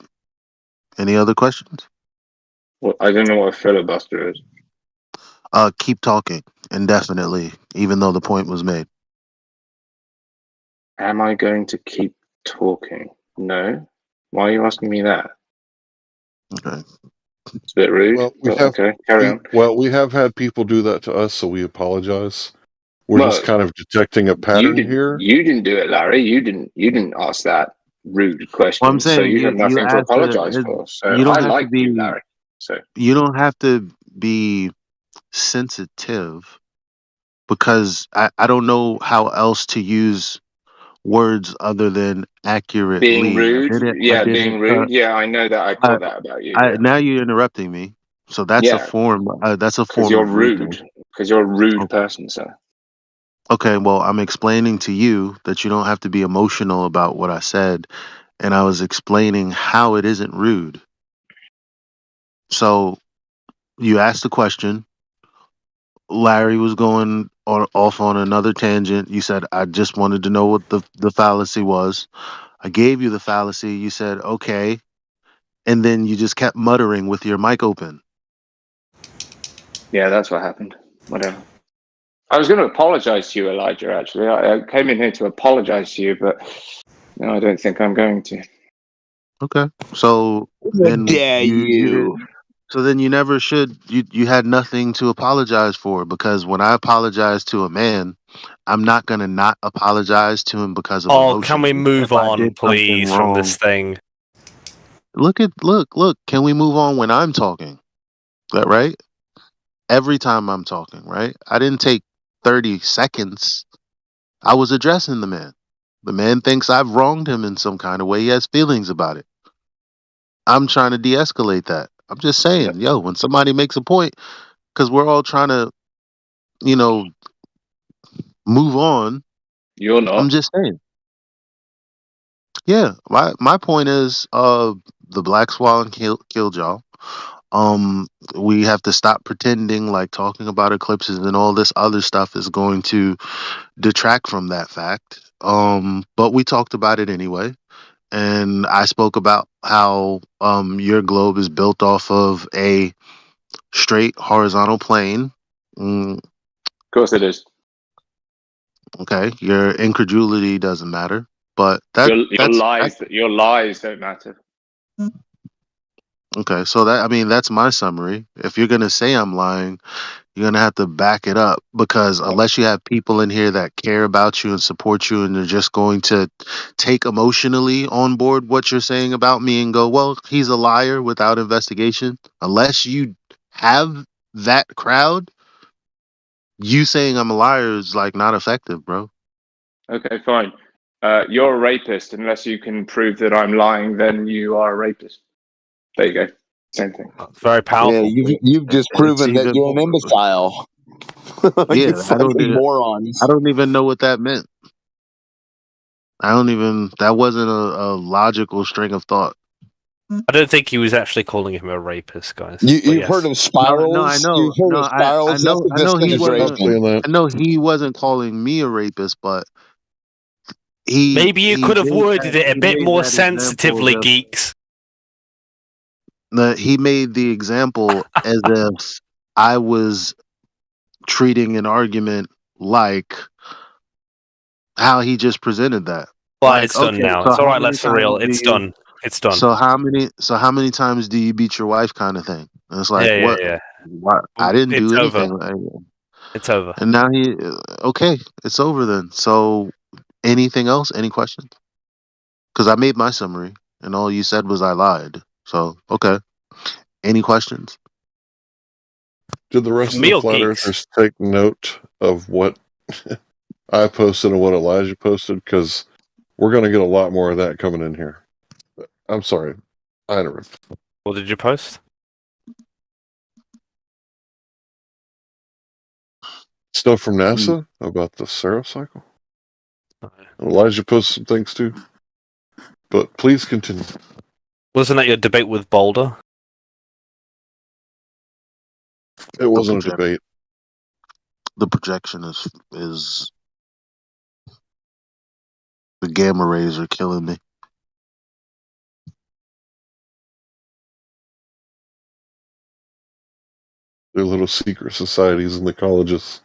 Any other questions? Well, I don't know what a filibuster is. Keep talking indefinitely, even though the point was made. Am I going to keep talking? No. Why are you asking me that? Okay. It's a bit rude. Well, Okay, carry on. Well, we have had people do that to us, so we apologize. We're Well, just kind of detecting a pattern here. You didn't do it, Larry. You didn't ask that rude question. Well, I'm So saying you have you nothing to asked apologize for. So you I don't have to like you, be Larry. So you don't have to be sensitive, because I don't know how else to use words other than being accurately. rude, being rude. Yeah, I know that. I caught that about you. Yeah. Now you're interrupting me, so that's a Yeah, form. That's a because form you're of rudeness. rude. Because you're a rude person, sir. Okay, well, I'm explaining to you that you don't have to be emotional about what I said, and I was explaining how it isn't rude. So you asked the question. Larry was going off on another tangent. You said, I just wanted to know what the fallacy was. I gave you the fallacy. You said, okay. And then you just kept muttering with your mic open. Yeah, that's what happened. Whatever. I was going to apologize to you, Elijah, actually. I came in here to apologize to you, but no, I don't think I'm going to. Okay. So then you did. So then you never should. You had nothing to apologize for, because when I apologize to a man, I'm not gonna not apologize to him because of Oh, emotion. can we move If I on, did something please, from wrong, this thing? look. Can we move on when I'm talking? Is that right? Every time I'm talking, right? I didn't take 30 seconds. I was addressing the man. The man thinks I've wronged him in some kind of way. He has feelings about it. I'm trying to de-escalate that. I'm just saying, yo, when somebody makes a point, because we're all trying to, you know, move on. You're not. I'm just saying. Yeah, my point is, the black swan killed y'all. We have to stop pretending like talking about eclipses and all this other stuff is going to detract from that fact. But we talked about it anyway, and I spoke about how your globe is built off of a straight horizontal plane. Of course it is. Okay, your incredulity doesn't matter, but Your lies don't matter. Okay, so that's my summary. If you're gonna say I'm lying, you're gonna have to back it up, because unless you have people in here that care about you and support you, and they're just going to take emotionally on board what you're saying about me and go, well, he's a liar without investigation. Unless you have that crowd, you saying I'm a liar is like not effective, bro. Okay, fine. You're a rapist. Unless you can prove that I'm lying, then you are a rapist. There you go. Same thing. Very powerful. Yeah, you've just proven that you're an imbecile. Yeah, You fucking morons. I don't even know what that meant. That wasn't a logical string of thought. I don't think he was actually calling him a rapist, guys. You've heard of spirals? No, I know. You've heard No, of spirals? I know. That's a disintegration. I know he wasn't calling me a rapist, but maybe you could have worded it a bit more sensitively, example geeks. he made the example as if I was treating an argument like how he just presented that. Well, Like, it's done okay, now. so It's all how right. many Let's for real. times do It's you? done. It's done. So how many times do you beat your wife, kind of thing? And it's like, what? Yeah. What? I didn't do It's anything. over. It's over. And now okay, it's over then. So anything else? Any questions? Because I made my summary, and all you said was I lied. So okay. Any questions? Did the rest of the Meal flat geeks. earthers take note of what I posted and what Elijah posted, because we're going to get a lot more of that coming in here. I'm sorry. I interrupted. What did you post? Stuff from NASA about the Saros cycle. Elijah posted some things too. But please continue. Wasn't that your debate with Boulder? It wasn't a debate. The projection is the gamma rays are killing me. They're little secret societies in the colleges.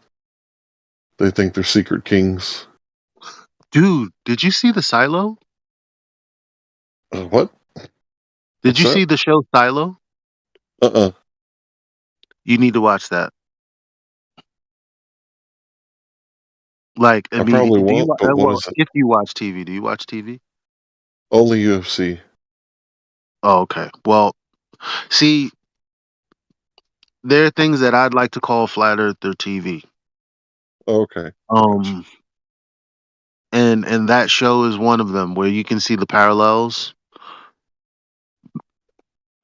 They think they're secret kings. Dude, did you see the Silo? What? Did you see the show Silo? You need to watch that. Like, I probably do you, won't, but what is it? if you watch TV, do you watch TV? Only UFC. Oh, okay. Well, see, there are things that I'd like to call flat earther TV. Okay. And that show is one of them where you can see the parallels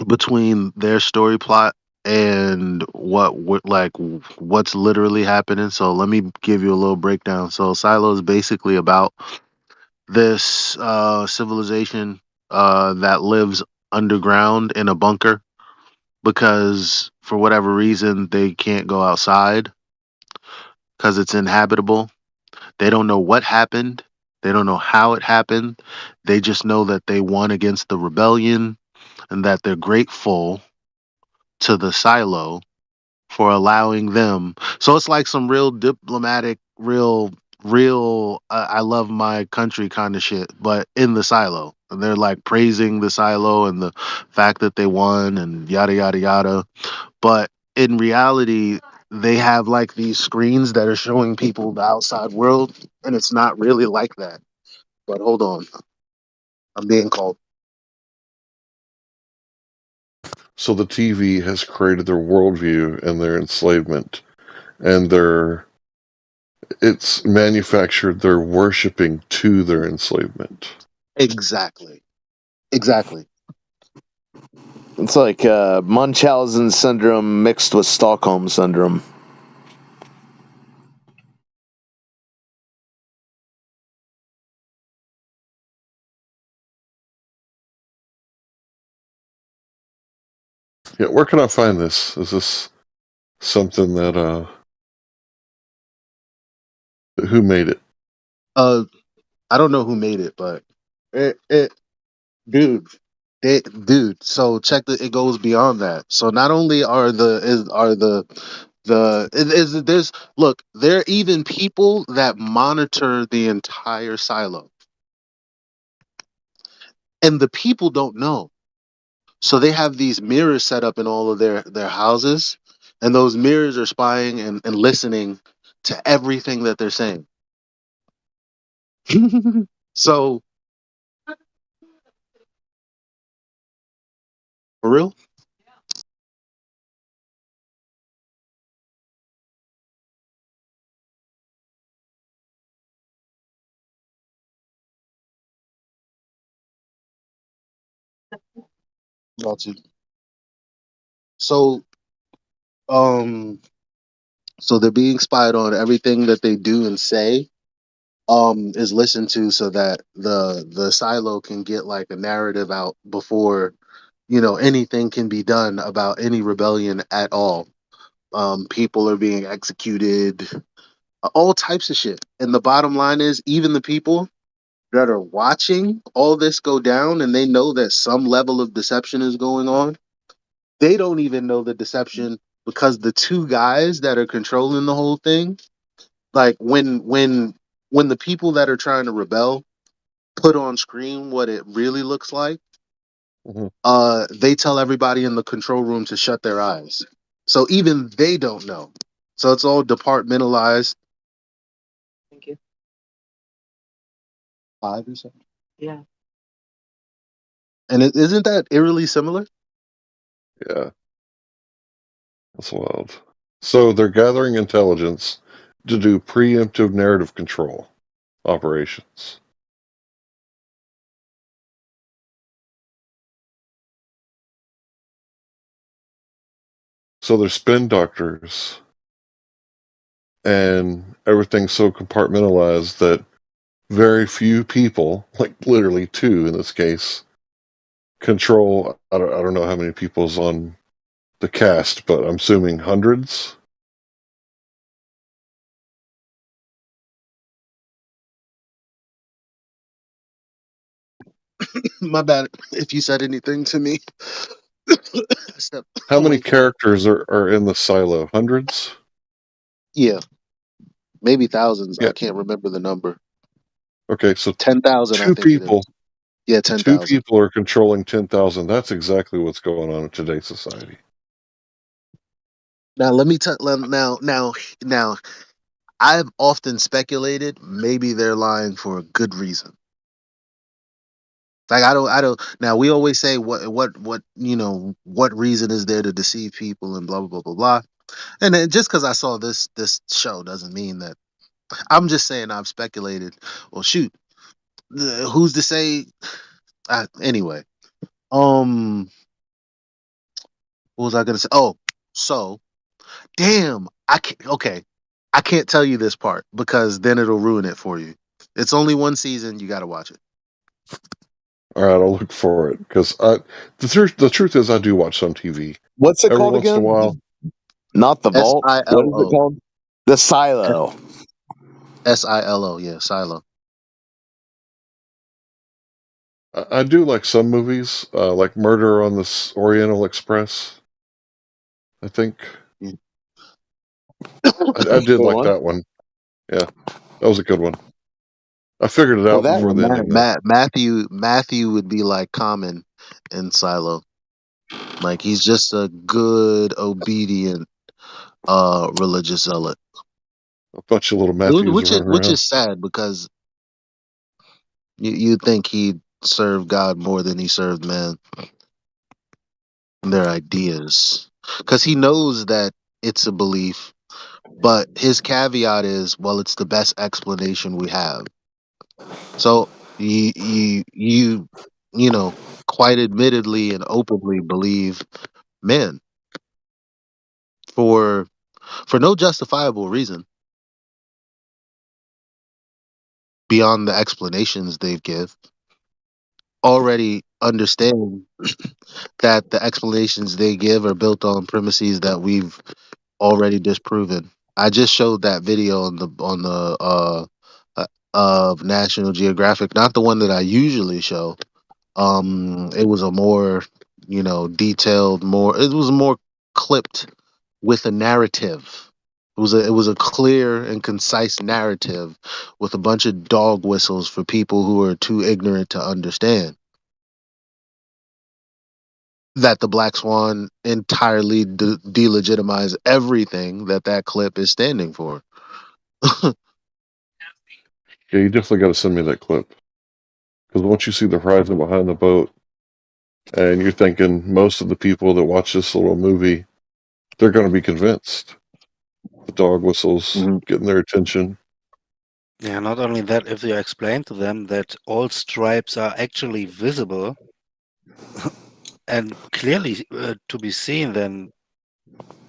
between their story plot and what's literally happening. So let me give you a little breakdown. So Silo is basically about this civilization that lives underground in a bunker because for whatever reason they can't go outside because it's inhabitable. They don't know what happened. They don't know how it happened. They just know that they won against the rebellion and that they're grateful to the Silo for allowing them. So it's like some real diplomatic, real I love my country kind of shit, but in the Silo. And they're like praising the Silo and the fact that they won and yada yada yada. But in reality, they have like these screens that are showing people the outside world, and it's not really like that. But hold on, I'm being called. So the TV has created their worldview and their enslavement, and it's manufactured their worshiping to their enslavement. Exactly. It's like Munchausen syndrome mixed with Stockholm syndrome. Yeah, where can I find this? Is this something that who made it? I don't know who made it, but dude, so check it goes beyond that. So not only there's look, there are even people that monitor the entire Silo, and the people don't know. So they have these mirrors set up in all of their houses, and those mirrors are spying and listening to everything that they're saying. So for real. About to. So, so they're being spied on. Everything that they do and say, is listened to, so that the Silo can get like a narrative out before anything can be done about any rebellion at all. People are being executed, all types of shit. And the bottom line is, even the people that are watching all this go down, and they know that some level of deception is going on, they don't even know the deception because the two guys that are controlling the whole thing, like when the people that are trying to rebel put on screen what it really looks like, they tell everybody in the control room to shut their eyes. So even they don't know. So it's all departmentalized. Thank you. 5 or something. Yeah. And isn't that eerily similar? Yeah. That's wild. So they're gathering intelligence to do preemptive narrative control operations. So they're spin doctors, and everything's so compartmentalized that very few people, like literally 2 in this case, control. I don't know how many people's on the cast, but I'm assuming hundreds. My bad if you said anything to me. How many characters are in the silo? Hundreds? Yeah, maybe thousands. Yeah. I can't remember the number. Okay, so 10,000, I 2 think it people. is. Yeah, 2 10,000. people are controlling 10,000. That's exactly what's going on in today's society. Now let me tell. Now, I've often speculated maybe they're lying for a good reason. Like I don't. Now we always say what what reason is there to deceive people and blah blah blah blah blah. And then just because I saw this show doesn't mean that. I'm just saying I've speculated. Well, shoot, who's to say? Anyway, what was I gonna say? Oh, so damn, I can't. Okay, I can't tell you this part because then it'll ruin it for you. It's only one season. You got to watch it. All right, I'll look for it because the truth is I do watch some TV. What's it Every called once in a again? while. Not the vault. What is it SILO. called? The silo. SILO. Yeah, Silo. I do like some movies, like Murder on the Oriental Express. I think I did like that one. Yeah, that was a good one. I figured it out before the ending, though. Matthew would be like Common in Silo. Like he's just a good, obedient, religious zealot. A bunch of little Matthews running Which around. is sad because you think he'd serve God more than he served man and their ideas, because he knows that it's a belief, but his caveat is, well, it's the best explanation we have. So you know, quite admittedly and openly believe men for no justifiable reason beyond the explanations they've give. Already understand that the explanations they give are built on premises that we've already disproven. I just showed that video on the of National Geographic, not the one that I usually show. It was a more, detailed, it was more clipped with a narrative. It was a clear and concise narrative with a bunch of dog whistles for people who are too ignorant to understand that the Black Swan entirely delegitimize everything that clip is standing for. Yeah, you definitely got to send me that clip. Because once you see the horizon behind the boat, and you're thinking most of the people that watch this little movie, they're going to be convinced. The dog whistles getting their attention. Yeah, not only that, if you explain to them that all stripes are actually visible and clearly to be seen, then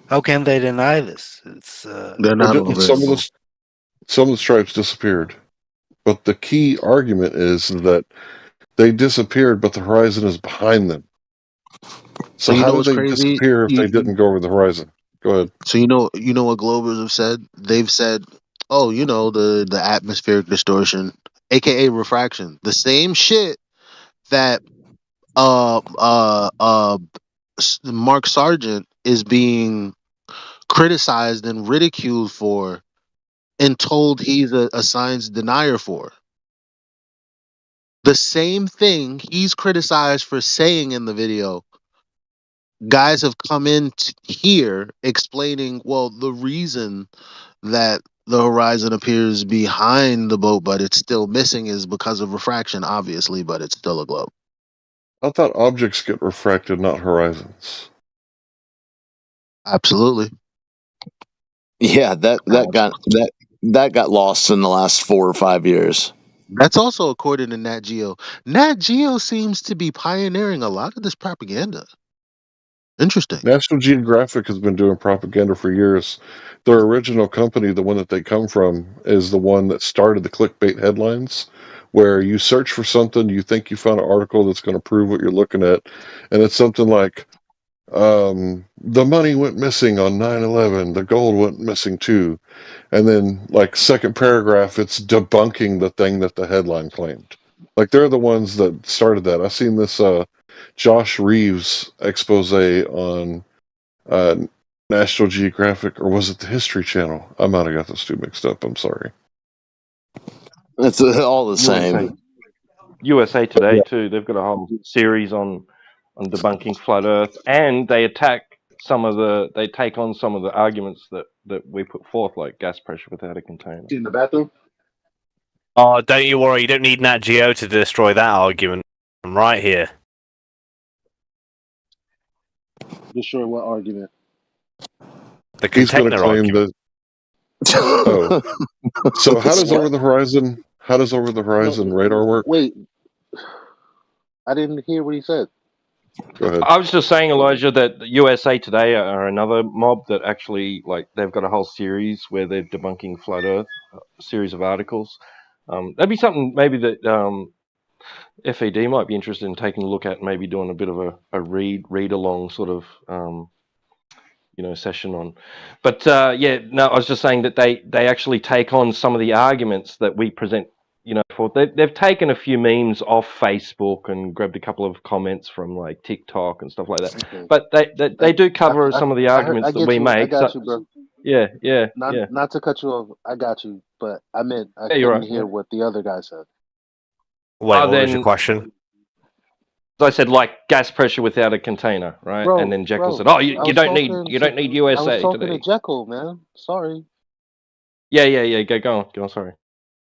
how can they deny this? It's They're not all visible. Some of the stripes disappeared, but the key argument is that they disappeared, but the horizon is behind them. So you how know did what's they crazy? disappear if they didn't go over the horizon? Go ahead. So you know what Globers have said? They've said, oh, the atmospheric distortion, aka refraction, the same shit that Mark Sargent is being criticized and ridiculed for, and told he's a science denier for. The same thing he's criticized for saying in the video, guys have come in here explaining, well, the reason that the horizon appears behind the boat but it's still missing is because of refraction, obviously, but it's still a globe. I thought objects get refracted, not horizons. Absolutely. Yeah, that that got lost in the last 4 or 5 years. That's also according to Nat Geo. Nat Geo seems to be pioneering a lot of this propaganda. Interesting. National Geographic has been doing propaganda for years. Their original company, the one that they come from, is the one that started the clickbait headlines, where you search for something, you think you found an article that's going to prove what you're looking at, and it's something like, the money went missing on 9/11, the gold went missing too. And then, like, second paragraph, it's debunking the thing that the headline claimed. Like, they're the ones that started that. I've seen this Josh Reeves expose on National Geographic, or was it the History Channel? I might have got those two mixed up. I'm sorry. It's all the same. USA Today too. They've got a whole series on debunking flat Earth, and they take on some of the arguments that we put forth, like gas pressure without a container. In the bathroom? Oh, don't you worry. You don't need Nat Geo to destroy that argument. I'm right here. Destroy what argument? He's The going container to claim argument. that. Oh, so how does over the horizon? How does over the horizon radar work? Wait, I didn't hear what he said. Go ahead. I was just saying, Elijah, that USA Today are another mob that actually, like, they've got a whole series where they're debunking flat Earth, a series of articles. That'd be something maybe that FED might be interested in taking a look at, maybe doing a bit of a read along sort of session on. But I was just saying that they actually take on some of the arguments that we present. They've taken a few memes off Facebook and grabbed a couple of comments from like TikTok and stuff like that. Okay. But they do cover some of the arguments that we make. I got you, bro. Yeah. Not to cut you off. I got you, but I meant I you're couldn't right. hear what the other guy said. Wait, what was your question? I said, like, gas pressure without a container, right? Bro, and then Jekyll said, "Oh, you don't need USA I was talking today." to Jekyll, man. Sorry. Yeah. Go on. Sorry.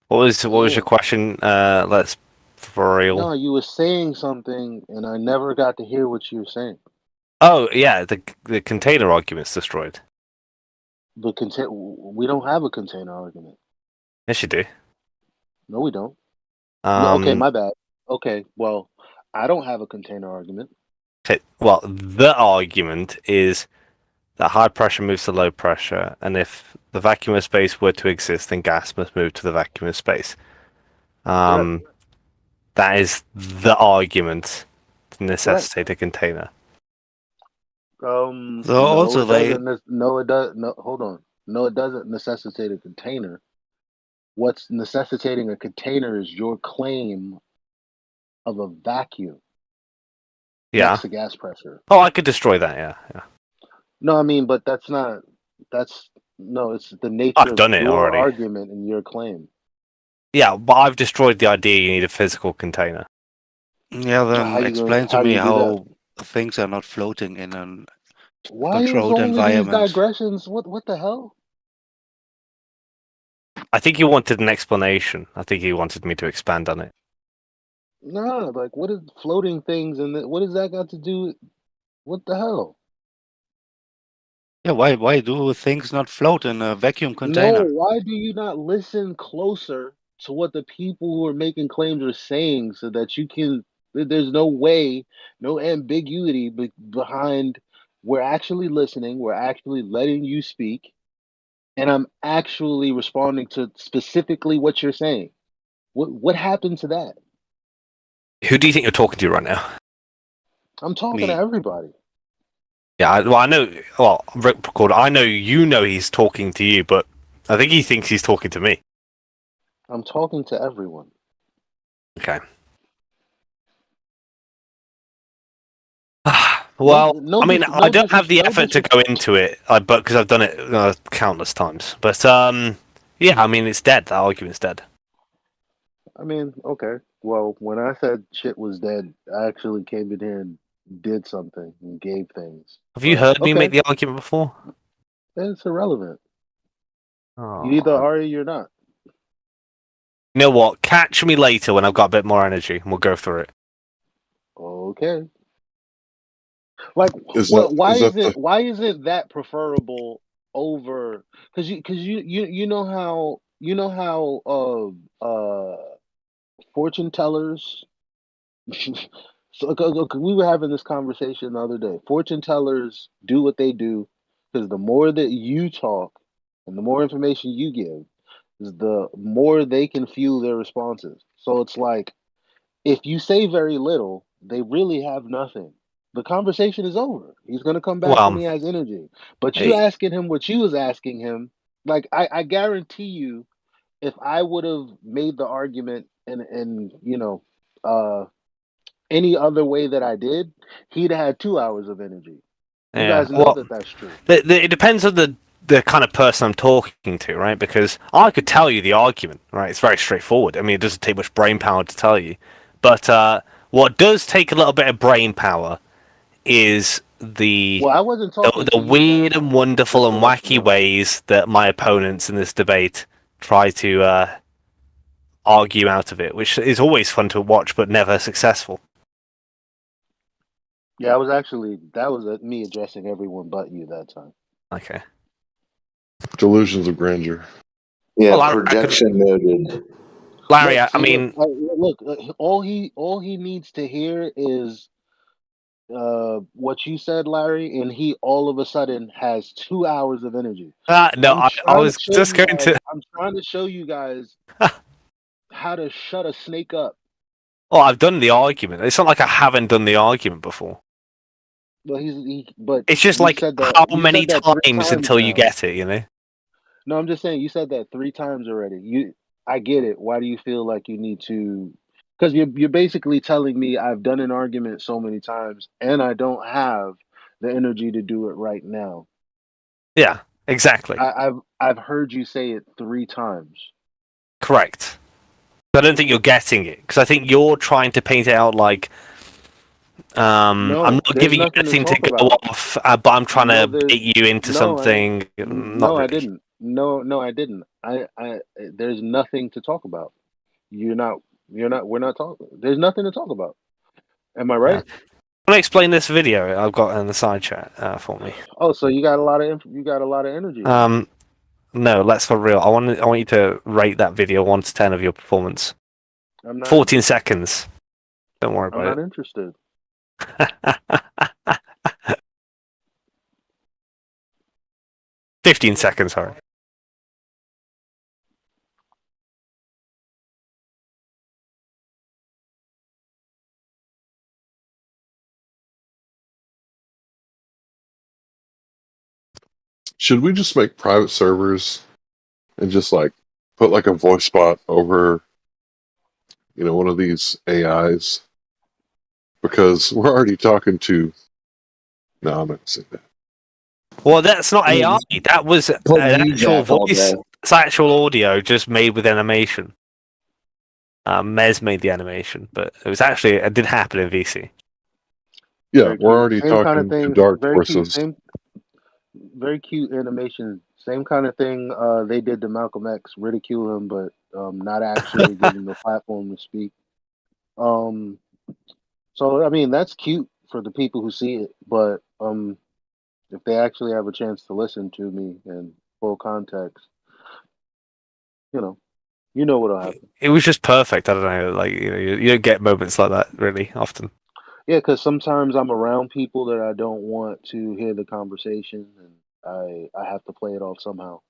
What was your question? Let's for real. No, you were saying something, and I never got to hear what you were saying. Oh yeah, the container argument's destroyed. We don't have a container argument. Yes, you do. No, we don't. Okay, my bad. Okay, well, I don't have a container argument. Okay, well, the argument is that high pressure moves to low pressure, and if the vacuum of space were to exist, then gas must move to the vacuum of space. That is the argument to necessitate a container. No, it does. No, hold on. No, it doesn't necessitate a container. What's necessitating a container is your claim of a vacuum. Yeah. Next to gas pressure. Oh, I could destroy that. Yeah. No, I mean, but it's the nature I've done of it your already. argument and your claim. Yeah, but I've destroyed the idea you need a physical container. Yeah, then explain to me how things are not floating in a controlled environment. These digressions? What the hell? I think you wanted an explanation. I think you wanted me to expand on it. Nah, like, what is floating things and what does that got to do? What the hell? Yeah, why do things not float in a vacuum container? No, why do you not listen closer to what the people who are making claims are saying so that you can? There's no way, no ambiguity behind. We're actually listening. We're actually letting you speak, and I'm actually responding to specifically what you're saying. What happened to that? Who do you think you're talking to right now? I'm talking to everybody. Yeah, I know. Well, record. I know you know he's talking to you, but I think he thinks he's talking to me. I'm talking to everyone. Okay. Well, I mean, I don't have the effort to go into it, but because I've done it countless times. But yeah, I mean, it's dead. That argument's dead. I mean, okay. Well, when I said shit was dead, I actually came in here and did something and gave things. Have you heard me make the argument before? It's irrelevant. Oh. You either are or you're not. You know what? Catch me later when I've got a bit more energy, and we'll go through it. Okay. Like, why isn't that preferable over because you know how fortune tellers. So we were having this conversation the other day. Fortune tellers do what they do because the more that you talk and the more information you give, is the more they can fuel their responses. So it's like if you say very little, they really have nothing. The conversation is over. He's gonna come back when Well, he has energy. But you hey, asking him what you was asking him, like I guarantee you, if I would have made the argument and any other way that I did, he'd have had 2 hours of energy. You yeah. guys know Well, that that's true. it depends on the kind of person I'm talking to, right? Because I could tell you the argument, right? It's very straightforward. I mean, it doesn't take much brain power to tell you. But what does take a little bit of brain power is Well, I wasn't talking the to you that weird and time, wonderful just to and let you wacky know. ways that my opponents in this debate try to argue out of it, which is always fun to watch but never successful. Yeah, that was me addressing everyone but you that time. Okay. Delusions of grandeur. Yeah, Well, projection noted. Larry, Look, I see, mean, look. All he needs to hear is what you said, Larry, and he all of a sudden has 2 hours of energy. no, I'm I trying to was show just you going guys. to. I'm trying to show you guys how to shut a snake up. Oh, I've done the argument. It's not like I haven't done the argument before. Well, but It's just you like said how many that 3 times times until you now. get it, you know? No, I'm just saying you said that 3 times already. I get it. Why do you feel like you need to? Because you're basically telling me I've done an argument so many times and I don't have the energy to do it right now. Yeah, exactly. I've heard you say it 3 times. Correct. But I don't think you're getting it because I think you're trying to paint it out like I'm No, not there's giving you nothing to anything to talk go about. off, but I'm trying No, to there's bait you into no, something. Not no, I really. didn't. No, I didn't. There's nothing to talk about. You're not. We're not talking. There's nothing to talk about. Am I right? Want to explain this video I've got in the side chat for me? Oh, so you got a lot of energy. Then. No, let's for real. I want you to rate that video 1 to 10 of your performance. I'm not 14 interested. seconds. Don't worry I'm about not it. interested. 15 seconds, sorry. Should we just make private servers and just like put like a voice bot over, one of these AIs? Because we're already talking to. No, I'm not gonna say that. Well, that's not AI. That was an Play actual Jack all voice. day. It's actual audio just made with animation. Mez made the animation, but it did happen in VC. Yeah, Very we're cute. already Same kind of talking to thing. dark Very cute. forces. Same. Very cute animation. Same kind of thing. They did to Malcolm X, ridicule him, but not actually give him the platform to speak. So I mean that's cute for the people who see it, but if they actually have a chance to listen to me in full context, you know what'll happen. It was just perfect. I don't know, like you don't get moments like that really often. Yeah, because sometimes I'm around people that I don't want to hear the conversation, and I have to play it off somehow.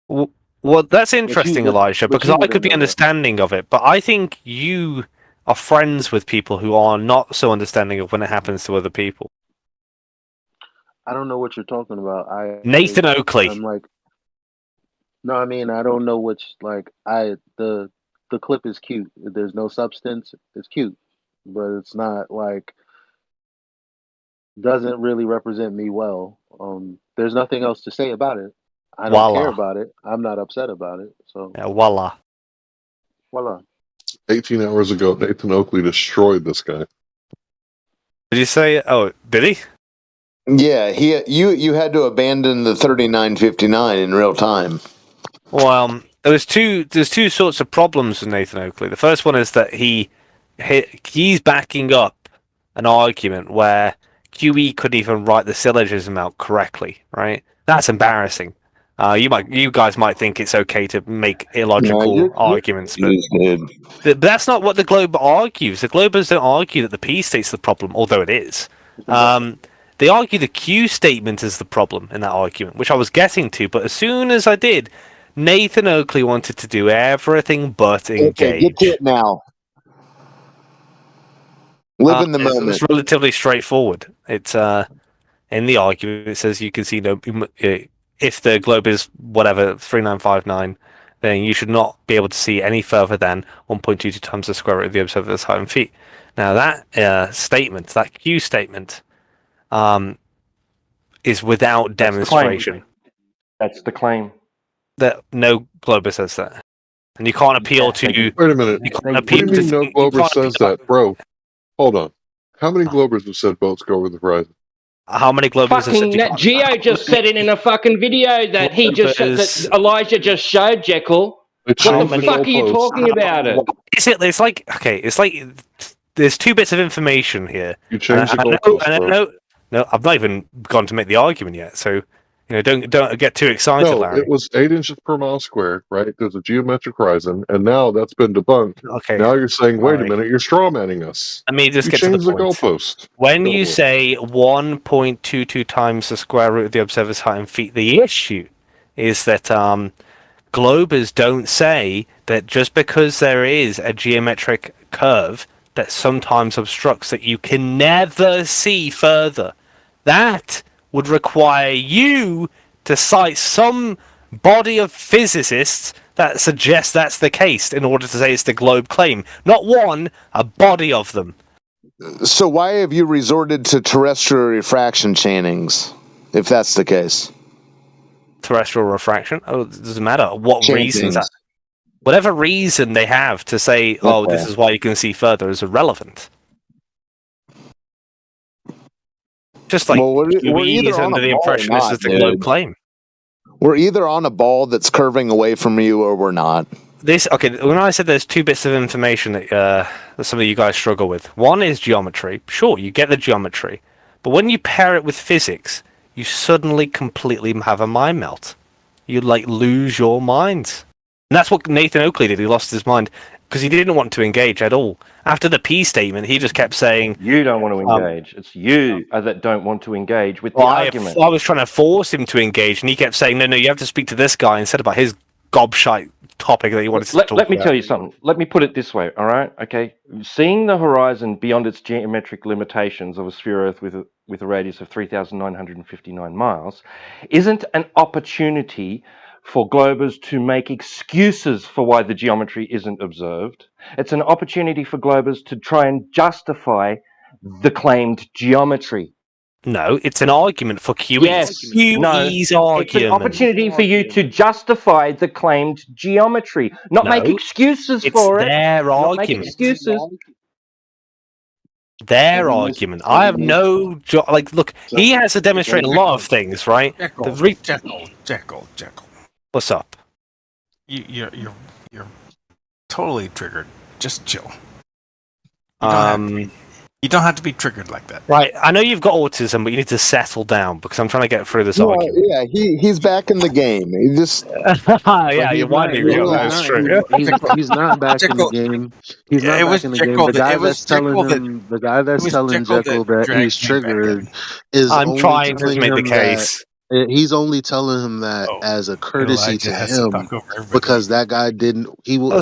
Well, that's interesting, But Elijah, because you I wouldn't could be know that. understanding of it, but I think you are friends with people who are not so understanding of when it happens to other people. I don't know what you're talking about. Nathan Oakley. I'm like, no, I mean I don't know which like the clip is cute. There's no substance. It's cute, but it's not like doesn't really represent me well. There's nothing else to say about it. I don't care Voila. about it. I'm not upset about it. So Yeah, voila. voila. 18 hours ago, Nathan Oakley destroyed this guy. Did you say? Oh, did he? Yeah, you had to abandon the 3959 in real time. Well, there's two sorts of problems with Nathan Oakley. The first one is that he's backing up an argument where QE couldn't even write the syllogism out correctly, right? That's embarrassing. You guys might think it's okay to make illogical arguments, but that's not what the Globe argues. The Globers don't argue that the P state's the problem, although it is. They argue the Q statement is the problem in that argument, which I was getting to, but as soon as I did, Nathan Oakley wanted to do everything but engage. Okay, get to it now. Live in the moment. It's relatively straightforward. It's in the argument, it says you can see no. If the globe is whatever 3959, then you should not be able to see any further than 1.22 times the square root of the observer's height in feet. Now that statement, that Q statement, is without demonstration. That's the claim. That no glober says that, and you can't appeal to. Wait a minute. You can't What do appeal you mean to. no glober says that, bro? Hold on. How many globers have said boats go over the horizon? How many globers have said Fucking Nat Geo just said it in a fucking video that he just that Elijah just showed, Jekyll. What the fuck are you talking about it? Is it? It's like okay. It's like there's two bits of information here. You changed the goalpost, bro. No, I've not even gone to make the argument yet. So don't get too excited, No, Larry. it was 8 inches per mile squared, right? There's a geometric horizon, and now that's been debunked. Okay. Now you're saying, wait a minute, you're strawmanning us. Let me just you get to the changed point. goalpost. When you say 1.22 times the square root of the observer's height in feet, the issue is that globers don't say that just because there is a geometric curve that sometimes obstructs that you can never see further. That would require you to cite some body of physicists that suggests that's the case in order to say it's the globe claim. Not one, a body of them. So why have you resorted to terrestrial refraction channings, if that's the case? Terrestrial refraction? Oh, it doesn't matter. What reasons? Whatever reason they have to say, oh, this is why you can see further is irrelevant. Just like we're QE is under the impression this is the globe claim. We're either on a ball that's curving away from you or we're not. When I said there's two bits of information that some of you guys struggle with. One is geometry. Sure, you get the geometry. But when you pair it with physics, you suddenly completely have a mind melt. You lose your mind. And that's what Nathan Oakley did. He lost his mind because he didn't want to engage at all. After the P statement, he just kept saying... You don't want to engage. It's you that don't want to engage with the argument. I was trying to force him to engage, and he kept saying, no, you have to speak to this guy instead about his gobshite topic that he wanted to talk about. Let me tell you something. Let me put it this way, all right? Okay. Seeing the horizon beyond its geometric limitations of a sphere Earth with a radius of 3,959 miles isn't an opportunity for globers to make excuses for why the geometry isn't observed. It's an opportunity for globers to try and justify the claimed geometry. No, it's an argument for QE. Yes, QE's argument. It's an opportunity for you to justify the claimed geometry, not make excuses for it. Their not argument. make excuses. Their argument. I have no... look, he has to demonstrate a lot of things, right? Jekyll. What's up? You're totally triggered. Just chill. You don't have to be triggered like that. Right, I know you've got autism, but you need to settle down because I'm trying to get through this argument. Yeah, he's back in the game. He just... yeah, you want to be. That's true. He's not back in the game. He's not back in the game. The guy that's telling Jekyll that he's triggered is I'm trying to make the case. He's only telling him that as a courtesy to him because that guy didn't.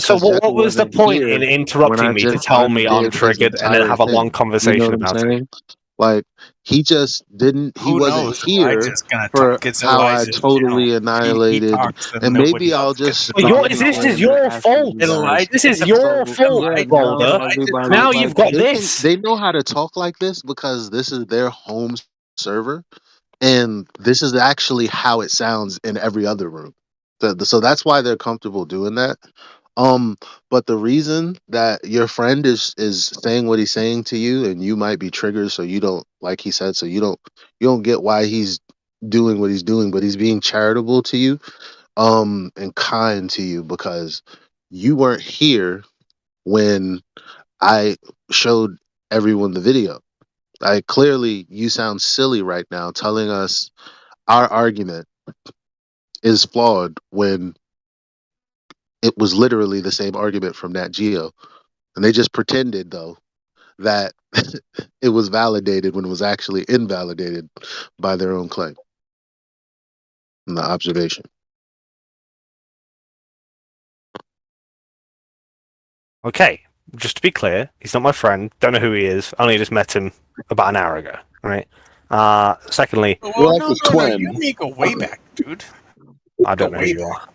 So what was the point in interrupting me to tell me I'm triggered and then have a long conversation about it? Like he just didn't. He wasn't here for how I totally annihilated. And maybe I'll just. This is your fault. This is your fault, Boulder. Now you've got this. They know how to talk like this because this is their home server. And this is actually how it sounds in every other room. So that's why they're comfortable doing that. But the reason that your friend is saying what he's saying to you and you might be triggered so you don't, like he said, so you don't get why he's doing what he's doing, but he's being charitable to you, and kind to you because you weren't here when I showed everyone the video. Clearly, you sound silly right now telling us our argument is flawed when it was literally the same argument from Nat Geo. And they just pretended, though, that it was validated when it was actually invalidated by their own claim and the observation. Okay, just to be clear, he's not my friend. Don't know who he is. Only just met him about an hour ago. Right. Secondly, Well, no, you and me go way back, dude. I don't know who you are.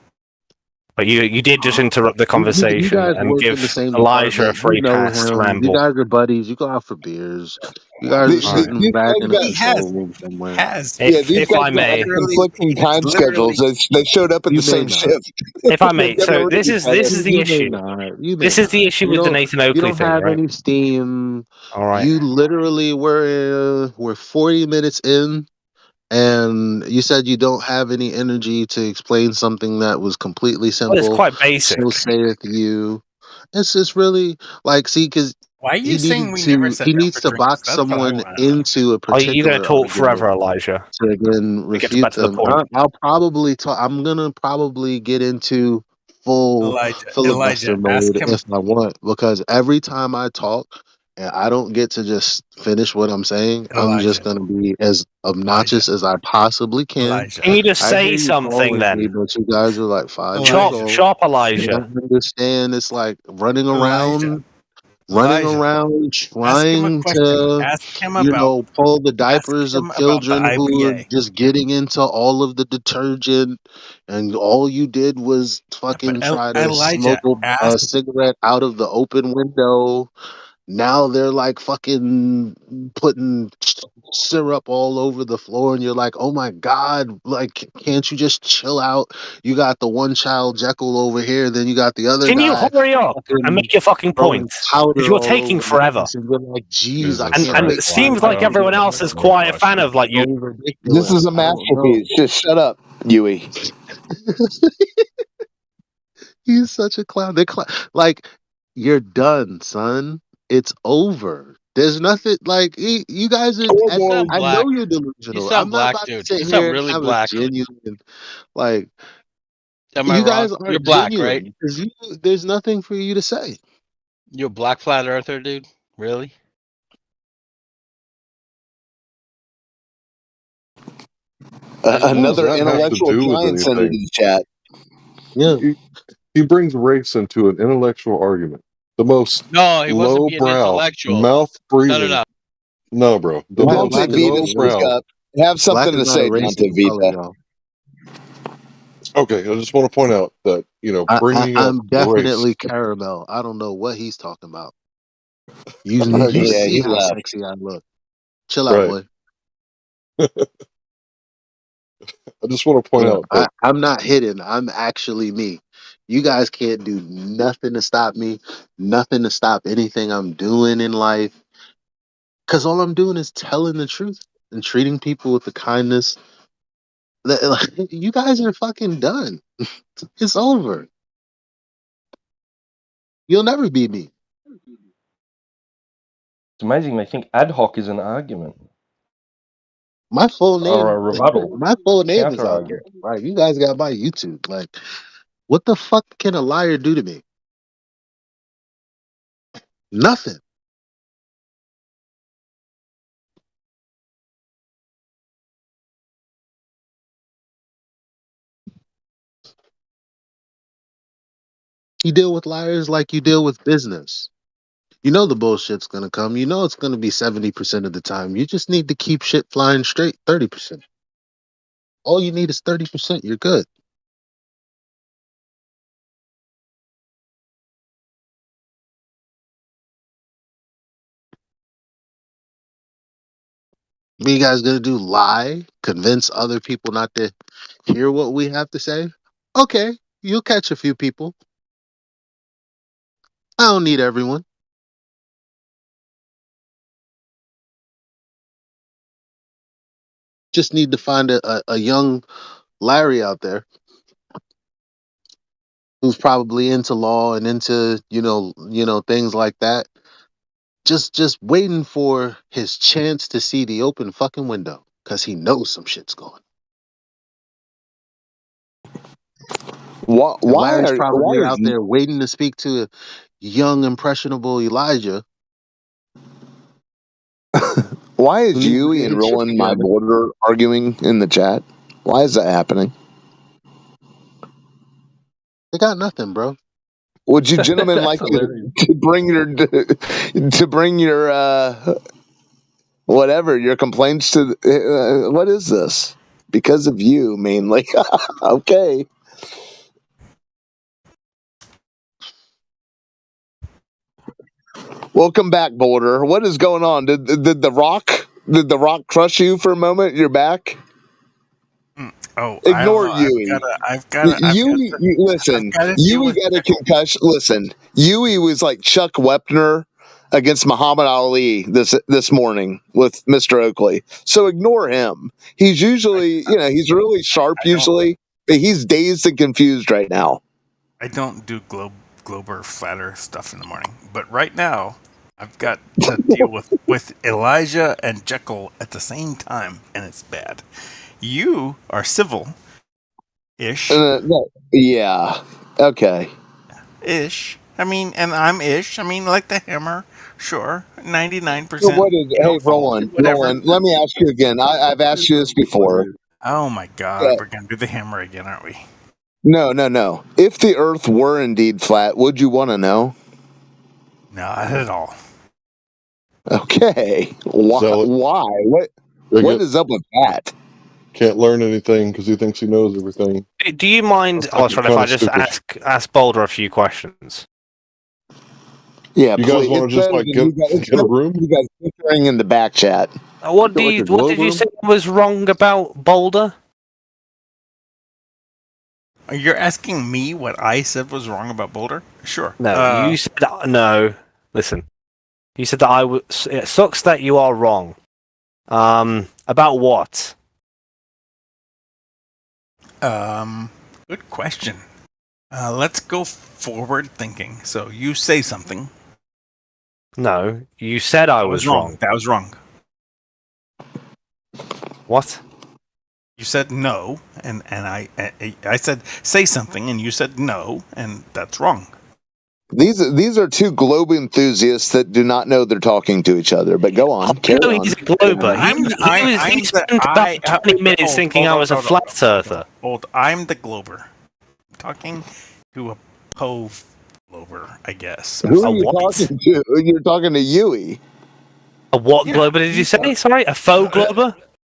But you did just interrupt the You conversation guys and work in give the same Elijah a department. free You know pass to him. You ramble. guys are buddies. You go out for beers. You guys are sitting back in the control room somewhere. Yeah, these If guys I don't have may, conflicting time schedules. They showed up at You the may same not. shift. if I may, They've never so heard of this each is other. the You may issue. not. You may This is the not. issue with the Nathan You Oakley don't thing, have right? any steam. All right. You literally we're 40 minutes in, and you said you don't have any energy to explain something that was completely Well, it's simple. quite basic. So saith you. It's just really like, see, because Why are you saying we never sat he down needs for to drinks? box That's what I someone want to know. into a Are you going particular to talk argument forever, Elijah? to then We get refute back to the them. point. I'll probably talk. I'm gonna probably get into full filibuster Elijah, mode ask him. if I want, because every time I talk and I don't get to just finish what I'm saying, I'm just Elijah, gonna be as obnoxious as I possibly can. Can you just I hear say you something calling me, then? but you guys are like 5 years Chop, old. chop, You Elijah. don't understand. It's like running Elijah, around ask him a trying question. to, Ask him about. pull the Ask diapers of him about the children who are IBA. just getting into all of the detergent, and all you did was fucking try to Elijah, smoke a cigarette out of the open window. Now they're like fucking putting syrup all over the floor, and you're like, oh my god, like, can't you just chill out? You got the one child Jekyll over here, then you got the other Can you guy hurry up and fucking make your fucking throwing point? Because powder you're all taking over the forever. place, and you're like, geez, I And can't it wait till seems I like everyone else is quite a fan of like you. This is a I don't know. masterpiece. Just shut up, Yui. He's such a clown. Like, you're done, son. It's over. There's nothing like you guys are. You sound I black. know you're You delusional. sound I'm not black, about to dude. You sit sound here and really have a black. genuine, like, Am I you wrong? guys You're aren't black, right? genuine because there's nothing for you to say. You a black flat earther, dude? Really? Another What does that have to intellectual do with giant sent into anything? the chat. Yeah. He brings race into an intellectual argument. The most No, he wasn't being lowbrow, intellectual. mouth No, breathing. No, bro. The Dante most Vita spoke lowbrow. up. Have Black something is to not a say, Dante racist color, Vita. y'all. Okay, I just want to point out that bringing up I'm race. definitely caramel. I don't know what he's talking about. You Yeah, see he how left. sexy I look. Chill out, Right. boy. I just want to point out that I'm not hidden. I'm actually me. You guys can't do nothing to stop me, nothing to stop anything I'm doing in life. Because all I'm doing is telling the truth and treating people with the kindness. Like, you guys are fucking done. It's over. You'll never be me. It's amazing they think ad hoc is an argument My full or a name, rebuttal, my full name is counter out there. argument. Right? You guys got my YouTube. Like, what the fuck can a liar do to me? Nothing. You deal with liars like you deal with business. You know the bullshit's gonna come. You know it's gonna be 70% of the time. You just need to keep shit flying straight 30%. All you need is 30%. You're good. What you guys gonna do? Lie? Convince other people not to hear what we have to say? Okay, you'll catch a few people. I don't need everyone. Just need to find a young Larry out there who's probably into law and into things like that. just waiting for his chance to see the open fucking window because he knows some shit's going. And Larry's probably out there waiting to speak to young impressionable Elijah. Why is Yui and Roland my border arguing in the chat? Why is that happening? They got nothing, bro. Would you gentlemen like to bring your whatever your complaints to? What is this? Because of you, mainly. Okay. Welcome back, Boulder. What is going on? Did the rock crush you for a moment? You're back. Oh, Ignore Yui. Listen, Yui got a concussion. Listen, Yui was like Chuck Wepner against Muhammad Ali this morning with Mr. Oakley. So ignore him. He's usually, he's really sharp usually, but he's dazed and confused right now. I don't do globe or flat earth stuff in the morning, but right now I've got to deal with Elijah and Jekyll at the same time, and it's bad. You are civil-ish. Yeah. Okay. Ish. I mean, and I'm ish. I mean, like the hammer. Sure. 99%. So what is? Hey, Roland. Let me ask you again. I've asked you this before. Oh my God, we're gonna do the hammer again, aren't we? No. If the Earth were indeed flat, would you want to know? Not at all. Okay. Why? What is up with that? Can't learn anything because he thinks he knows everything. Do you mind, Oscar, if I just ask Boulder a few questions? Yeah, you guys want to just get a room? You guys bickering in the back chat. What did you say was wrong about Boulder? You're asking me what I said was wrong about Boulder? Sure. No, you said no. Listen, you said that it sucks that you are wrong. About what? Good question. Let's go forward thinking. So you say something. No, you said I was wrong. That was wrong. What? You said no, and I said say something, and you said no, and that's wrong. These are two globe enthusiasts that do not know they're talking to each other. But go on. He's a glober. He spent about 20 minutes thinking I was a flat earther. I'm the glober. I'm talking to a Poe glober, I guess. Who are you talking to? You're talking to Yui. A what glober did you say? Sorry, a faux glober?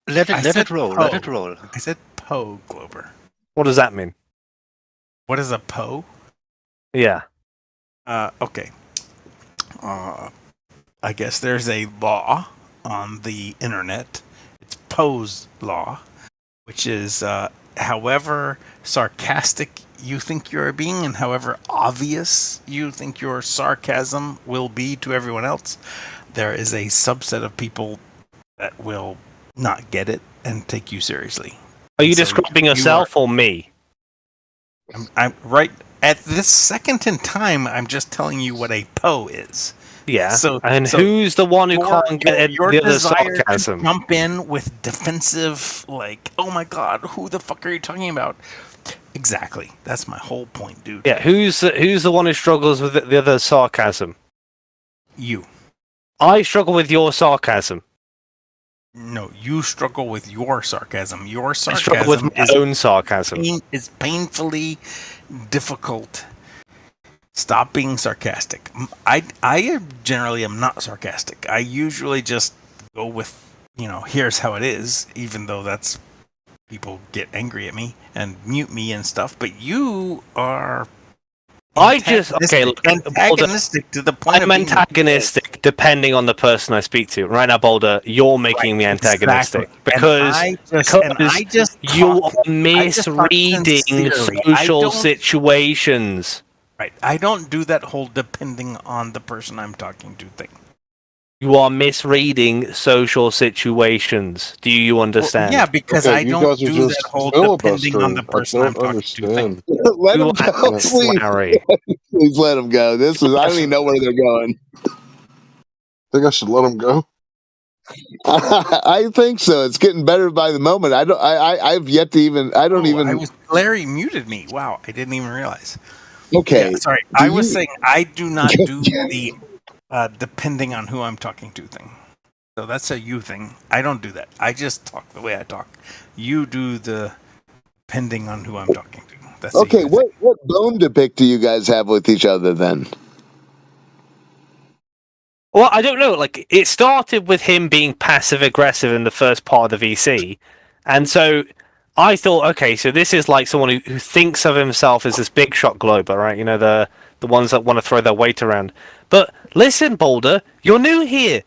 Let it roll. Let it roll. I said Poe glober. What does that mean? What is a Poe? Yeah. Okay. I guess there's a law on the internet. It's Poe's law, which is however sarcastic you think you're being and however obvious you think your sarcasm will be to everyone else, there is a subset of people that will not get it and take you seriously. Are you describing yourself or me? I'm right at this second in time. I'm just telling you what a Poe is. Yeah. So who's the one who can't get the other sarcasm? Jump in with defensive, like, oh my God, who the fuck are you talking about? Exactly. That's my whole point, dude. Yeah. Who's the one who struggles with the other sarcasm? You. I struggle with your sarcasm. No, you struggle with your sarcasm. Your sarcasm I struggle with my own sarcasm. Is painfully difficult. Stop being sarcastic. I generally am not sarcastic. I usually just go with, here's how it is, even though that's people get angry at me and mute me and stuff. But you are antagonistic to the point I'm antagonistic depending on the person I speak to. Right now, Boulder, you're making me antagonistic because you are misreading social situations. Right. I don't do that whole depending on the person I'm talking to thing. You are misreading social situations. Do you understand? Well, yeah, because I don't do that whole depending on the person I'm talking to thing. Let him go, please. Please let him go. I don't even know where they're going. Think I should let him go? I think so. It's getting better by the moment. I've yet to even. I don't even. Larry muted me. Wow, I didn't even realize. Okay. Yeah, sorry. I was saying I do not do the depending on who I'm talking to thing. So that's a you thing. I don't do that. I just talk the way I talk. You do the depending on who I'm talking to. That's Okay. What bone to pick do you guys have with each other then? Well, I don't know. Like, it started with him being passive aggressive in the first part of the VC, and so I thought, okay, so this is like someone who thinks of himself as this big shot glober, right? You know, the ones that want to throw their weight around. But listen, Boulder, you're new here,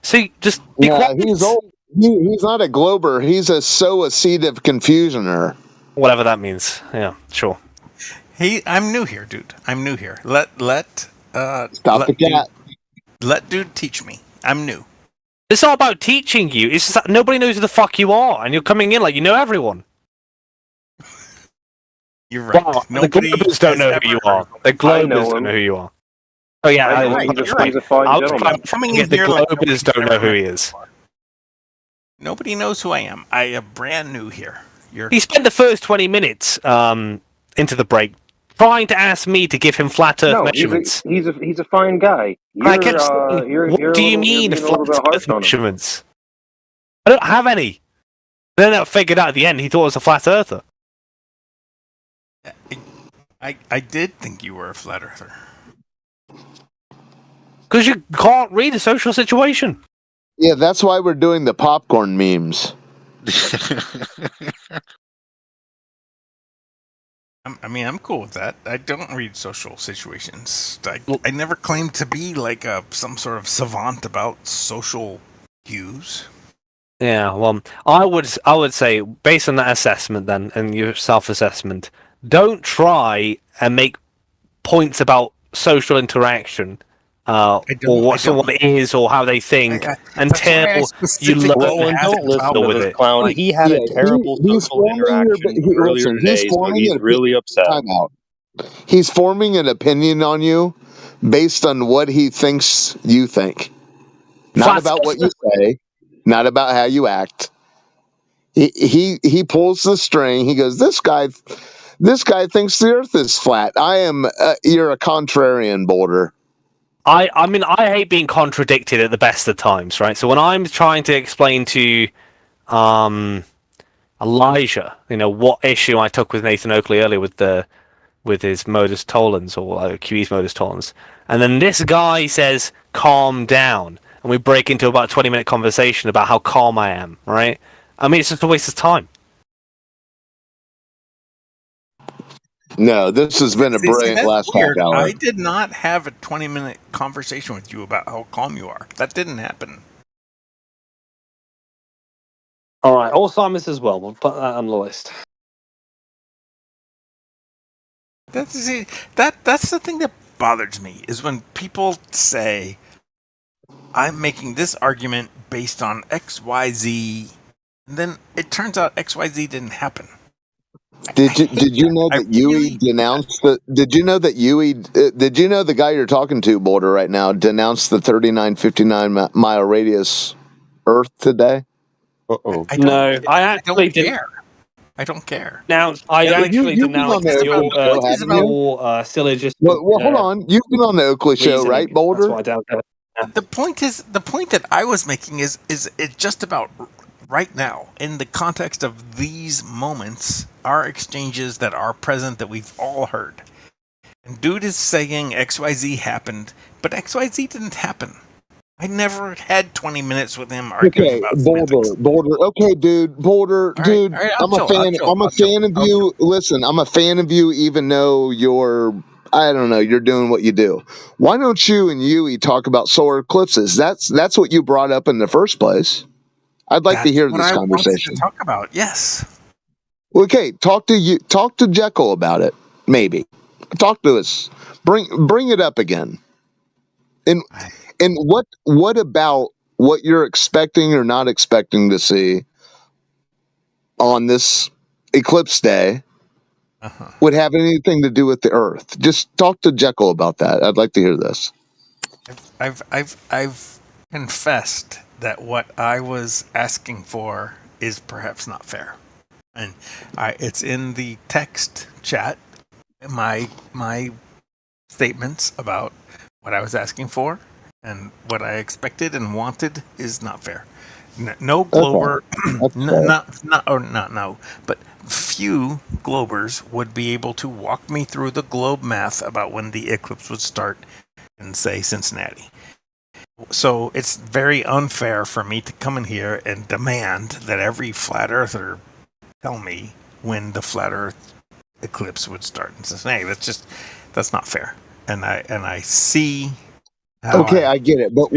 so just be quiet. He's old. He's not a glober. He's a seed of confusioner. Whatever that means. Yeah, sure. I'm new here, dude. I'm new here. Let Stop the cat. Let dude teach me. I'm new. It's not about teaching you. It's just that nobody knows who the fuck you are, and you're coming in like you know everyone. You're right. Wow, the Globers don't know who you are. The Globers don't know who you are. Oh yeah, He's a fine gentleman. The Globers don't know who he is. Nobody knows who I am. I am brand new here. He spent the first 20 minutes into the break trying to ask me to give him flat Earth measurements. He's a fine guy. I kept saying, what do you mean flat Earth measurements? I don't have any. Then I figured out at the end he thought it was a flat earther. I did think you were a flat earther. Because you can't read a social situation. Yeah, that's why we're doing the popcorn memes. I'm cool with that. I don't read social situations. I never claimed to be like some sort of savant about social cues. Yeah, well, I would say, based on that assessment then, and your self-assessment, don't try and make points about social interaction, or what someone is, or how they think, until you learn how don't to listen deal to with this it. clown. He had a terrible social interaction earlier today, so he's really upset. He's forming an opinion on you based on what he thinks you think. Not about what you say, not about how you act. He pulls the string. He goes, this guy thinks the earth is flat. You're a contrarian, Boulder. I mean, I hate being contradicted at the best of times, right? So when I'm trying to explain to Elijah, what issue I took with Nathan Oakley earlier with his modus tollens, or QE's modus tollens, and then this guy says, calm down, and we break into about a 20-minute conversation about how calm I am, right? I mean, it's just a waste of time. No, this has been a brilliant last half hour. I did not have a 20-minute conversation with you about how calm you are. That didn't happen. All right, Alzheimer's as well. We'll put that on the list. That's the thing that bothers me, is when people say, I'm making this argument based on XYZ, and then it turns out XYZ didn't happen. Did you know that Yui denounced the? Did you know that Yui? Did you know the guy you're talking to, Boulder, right now denounced the 3959 mile radius Earth today? No, I actually didn't. I don't care. Now, I actually denounced your syllogistic. Well, hold on. You've been on the Oakley show, right, Boulder? That's what I doubt. The point that I was making is it just about right now, in the context of these moments, our exchanges that are present that we've all heard. And dude is saying XYZ happened, but XYZ didn't happen. I never had 20 minutes with him arguing about Boulder. Okay, dude, Boulder, dude. I'm a fan of you. Listen, I'm a fan of you, even though you're doing what you do. Why don't you and Yui talk about solar eclipses? That's what you brought up in the first place. I'd like to hear this conversation. To talk about, yes. Okay, talk to Jekyll about it. Maybe talk to us. Bring it up again. And what about what you're expecting or not expecting to see on this eclipse day would have anything to do with the Earth? Just talk to Jekyll about that. I'd like to hear this. I've confessed that what I was asking for is perhaps not fair, and it's in the text chat. My statements about what I was asking for and what I expected and wanted is not fair. No glober, but few globers would be able to walk me through the globe math about when the eclipse would start in, say, Cincinnati. So it's very unfair for me to come in here and demand that every flat earther tell me when the flat Earth eclipse would start in Cincinnati. That's not fair. And I see how. Okay, I get it, but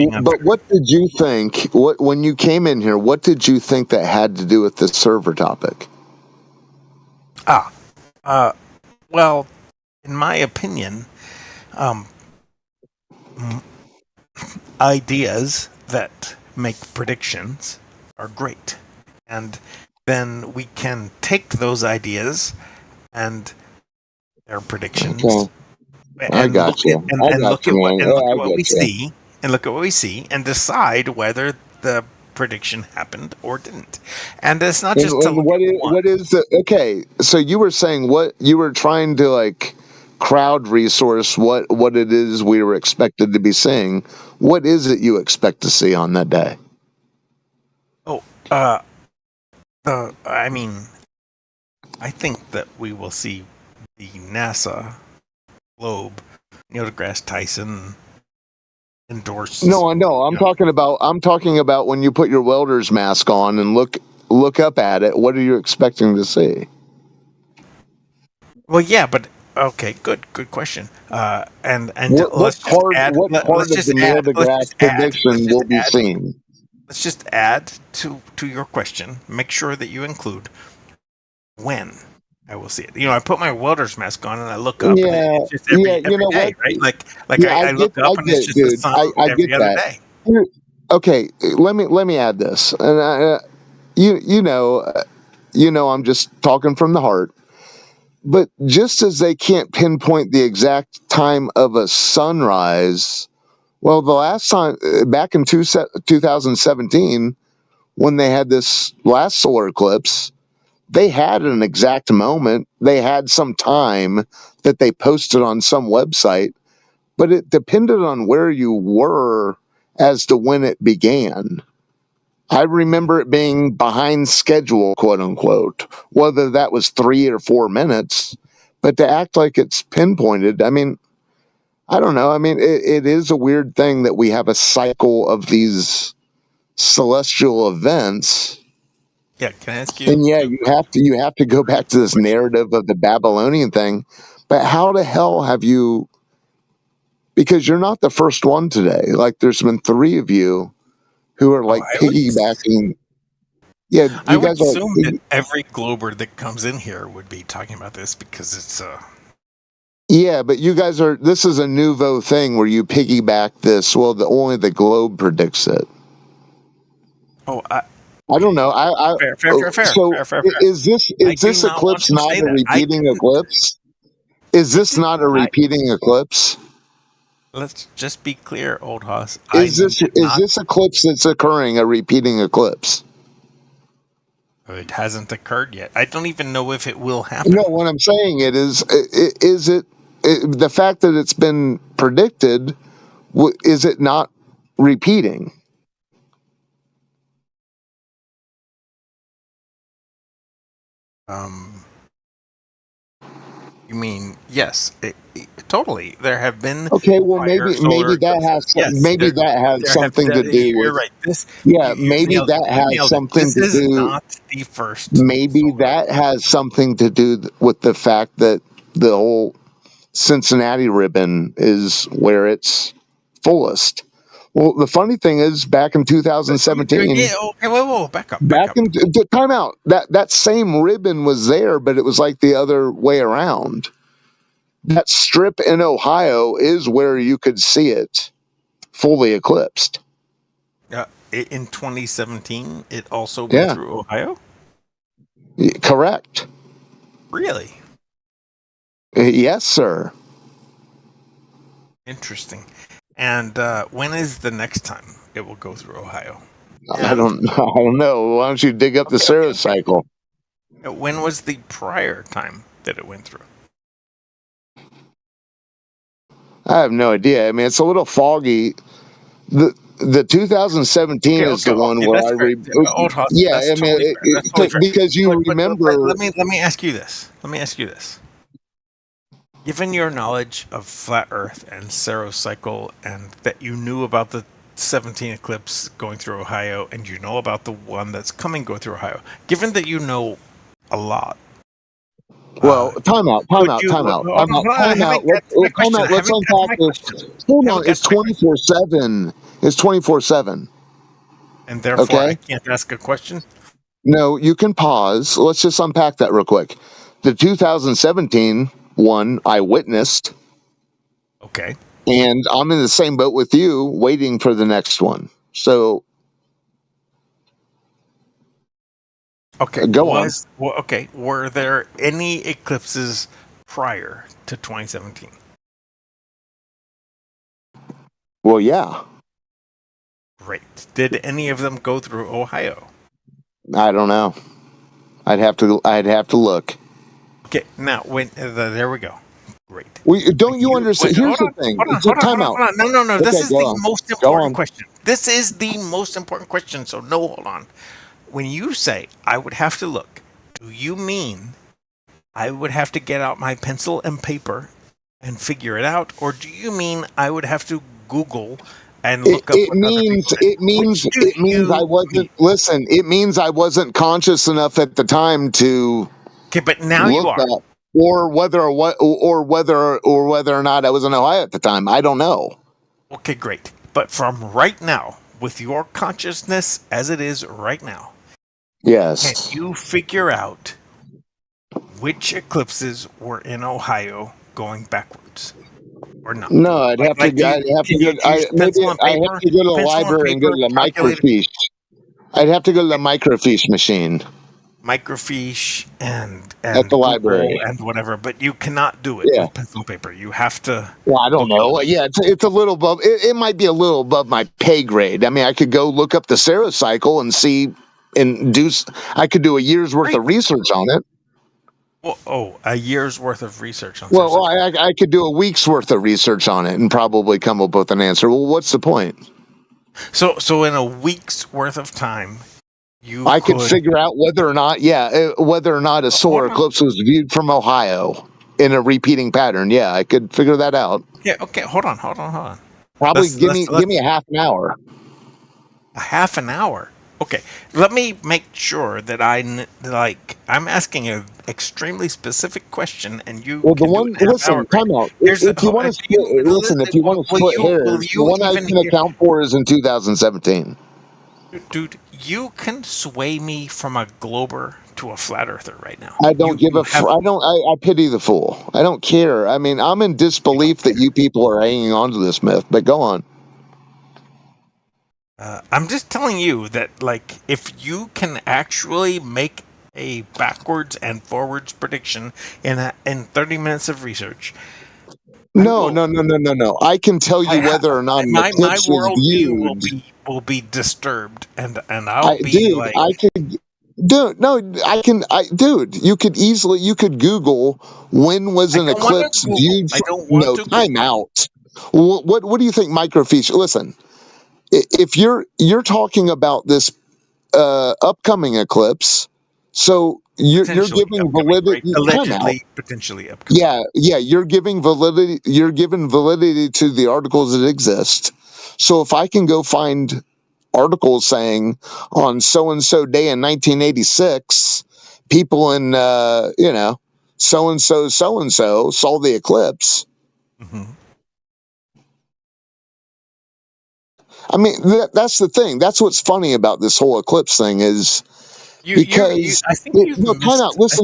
what did you think? When you came in here, what did you think that had to do with the server topic? Well, in my opinion, ideas that make predictions are great, and then we can take those ideas and their predictions. Okay. I got you. And look at what we see, and look at what we see, and decide whether the prediction happened or didn't. And it's not just what is the okay? So you were saying what you were trying to like crowd resource what it is we were expected to be seeing. What is it you expect to see on that day? I mean, I think that we will see the NASA globe, Neil deGrasse Tyson endorsed. No, I know. I'm talking about when you put your welder's mask on and look up at it. What are you expecting to see? Well, yeah, but okay, good question. And what part of the Neil deGrasse prediction will be seen? Let's just add to your question. Make sure that you include when I will see it. I put my welder's mask on and I look up. Yeah, and it's just every day, right? I look up and it's just the sun every other day. Okay, let me add this, and you know, I'm just talking from the heart. But just as they can't pinpoint the exact time of a sunrise, well, the last time back in 2017, when they had this last solar eclipse, they had an exact moment. They had some time that they posted on some website, but it depended on where you were as to when it began. I remember it being behind schedule, quote unquote, whether that was 3 or 4 minutes, but to act like it's pinpointed, I mean, I don't know. I mean, it is a weird thing that we have a cycle of these celestial events. Yeah, can I ask you? And yeah, you have to go back to this narrative of the Babylonian thing. But how the hell have you? Because you're not the first one today. Like, there's been 3 of you who are like piggybacking. Yeah, I would assume that every glober that comes in here would be talking about this because it's Yeah, but you guys are. This is a nouveau thing where you piggyback this. Well, only the globe predicts it. Oh, I don't know. Fair. Is this eclipse not a repeating eclipse? Is this not a repeating eclipse? Let's just be clear, old hoss. Is this eclipse that's occurring a repeating eclipse? It hasn't occurred yet. I don't even know if it will happen. No, what I'm saying is it the fact that it's been predicted? Is it not repeating? You mean yes? Totally. There have been. Okay, well maybe that has something to do with. You're right. Maybe that has something to do. This is not the first. Maybe that has something to do with the fact that the whole Cincinnati ribbon is where it's fullest. Well, the funny thing is, back in 2017. Yeah, okay, whoa, back up. Time out. That same ribbon was there, but it was like the other way around. That strip in Ohio is where you could see it fully eclipsed. In 2017, it also went through Ohio? Correct. Really? Yes, sir. Interesting. And when is the next time it will go through Ohio? I don't know. Why don't you dig up the Saros cycle? When was the prior time that it went through? I have no idea. I mean, it's a little foggy. The 2017 is the one where I read. Yeah, I mean, because you remember. Let me ask you this. Given your knowledge of flat Earth and Saros cycle, and that you knew about the 17 eclipse going through Ohio, and you know about the one that's coming going through Ohio, given that you know a lot. Well, time out. Let's unpack this. Hold on, it's 24/7. It's 24/7. And therefore, I can't ask a question? No, you can pause. Let's just unpack that real quick. The 2017 one I witnessed. Okay. And I'm in the same boat with you, waiting for the next one. So, okay, go on. Okay, were there any eclipses prior to 2017? Well, yeah. Great. Did any of them go through Ohio? I don't know. I'd have to look. Okay, now there we go. Great. Don't you understand? Here's the thing. Hold on. No. Okay, this is the most important question. This is the most important question. So no, hold on. When you say I would have to look, do you mean I would have to get out my pencil and paper and figure it out, or do you mean I would have to Google and look up? It means I wasn't. Listen, it means I wasn't conscious enough at the time to. Okay, but now you are. Up, or whether or not I was in Ohio at the time, I don't know. Okay, great. But from right now, with your consciousness as it is right now, yes, can you figure out which eclipses were in Ohio going backwards, or not? No, I'd have to go to the library and go to the microfiche. I'd have to go to the microfiche machine. Microfiche and at the Google library and whatever, but you cannot do it with pencil and paper. You have to. Well, I don't know. Yeah, it's a little above. It might be a little above my pay grade. I mean, I could go look up the Saros cycle and see, and do. I could do a year's worth of research on it. Well, a year's worth of research on. Well, I could do a week's worth of research on it and probably come up with an answer. Well, what's the point? So in a week's worth of time. I could figure out whether or not a solar eclipse was viewed from Ohio in a repeating pattern. Yeah, I could figure that out. Yeah. Okay. Hold on. Probably give me a half an hour. A half an hour. Okay. Let me make sure that I'm asking an extremely specific question, and you. Well, the one. Listen, time out. If you want to split hairs, the one I can account for is in 2017. Dude, you can sway me from a glober to a flat earther right now. I don't give a. I pity the fool. I don't care. I mean, I'm in disbelief that you people are hanging on to this myth. But go on. I'm just telling you that, if you can actually make a backwards and forwards prediction in 30 minutes of research. No. I can tell you whether or not my worldview will be disturbed, and I'll be you could Google when was an eclipse viewed. Time out. What do you think microfiche? Listen, if you're talking about this upcoming eclipse, so you're giving validity. Allegedly, potentially upcoming. Yeah, you're giving validity. You're giving validity to the articles that exist. So if I can go find articles saying on so and so day in 1986, people in so and so saw the eclipse. Mm-hmm. I mean, that's the thing. That's what's funny about this whole eclipse thing is. Because listen to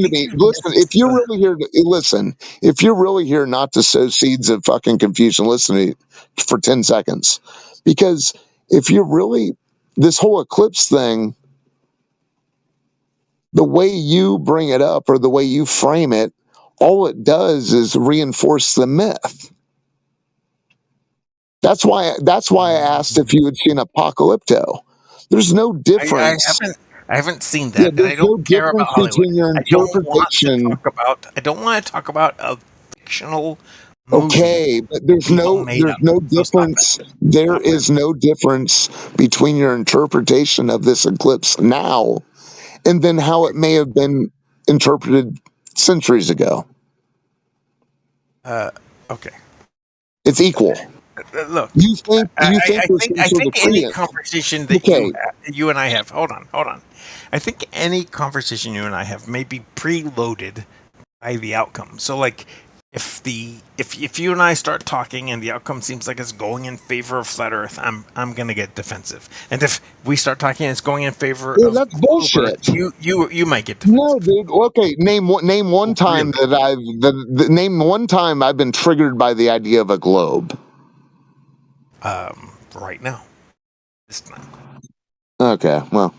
me. Listen, if you're really here to listen, if you're really here not to sow seeds of fucking confusion, listen to me for 10 seconds. Because if you're really this whole eclipse thing, the way you bring it up or the way you frame it, all it does is reinforce the myth. That's why I asked if you had seen Apocalypto. There's no difference. I haven't seen Yeah, that, and I there's no don't care about difference Hollywood. between your I don't want to interpretation. talk about. I don't want to talk about a fictional movie Okay, but there's people made up. no So stop it. difference. There Stop it. is no difference between your interpretation of this eclipse now and then how it may have been interpreted centuries ago. Okay. It's equal. Look, You think I there's think some I sort of think any credence. conversation that Okay, you and I have. Hold on. I think any conversation you and I have may be preloaded by the outcome. So like if you and I start talking and the outcome seems like it's going in favor of flat Earth, I'm gonna get defensive. And if we start talking and it's going in favor well, of that's globe Earth, bullshit. you might get defensive. No, dude. Okay, name one time Really? that name one time I've been triggered by the idea of a globe. Right now, this time. Okay, well,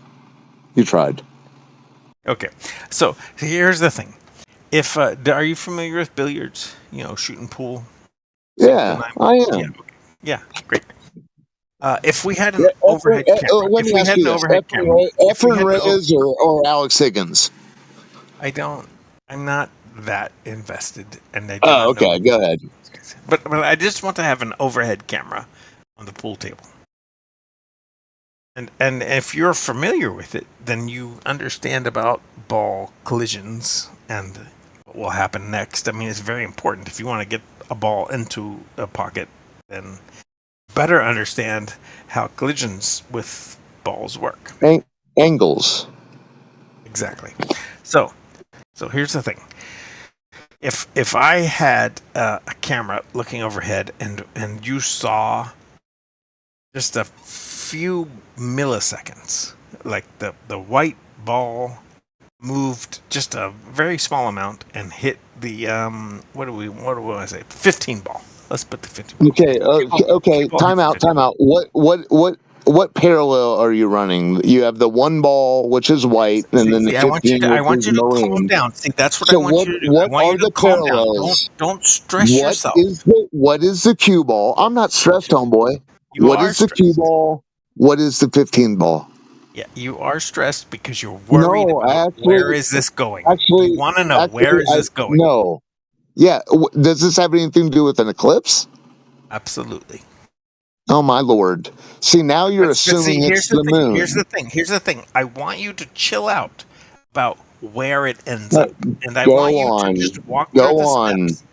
you tried. Okay, so here's the thing. If are you familiar with billiards? You know, shooting pool. Yeah, I am. Yeah, okay. Yeah, great. If we had an overhead camera, let if me we ask had you an this: overhead camera, if we Efren had an Reyes or Alex Higgins? I'm not that invested, and I do Oh, not know. okay. Go ahead. But I just want to have an overhead camera on the pool table. And if you're familiar with it, then you understand about ball collisions and what will happen next. I mean, it's very important. If you want to get a ball into a pocket, then better understand how collisions with balls work. Angles. Exactly. So here's the thing. If I had a camera looking overhead and you saw just a few milliseconds, like the white ball moved just a very small amount and hit the what do I say? 15 ball. Let's put the 15 ball. Okay. Time out. What parallel are you running? You have the one ball, which is white, and then the 15, I which want is you to calm maroon. down. See, that's what I So want you to do. I what want are you to the calm down. parallels? Don't stress yourself. What is the cue ball? I'm not stressed, homeboy. You What are is the cue stressed. ball? What is the 15 ball? Yeah, you are stressed because you're worried No, about where is this going. You want to know where is this going. No. Yeah. Does this have anything to do with an eclipse? Absolutely. Oh my lord! See, now you're assuming it's the moon. Here's the thing. I want you to chill out about where it ends up, and I want you to just walk through the steps.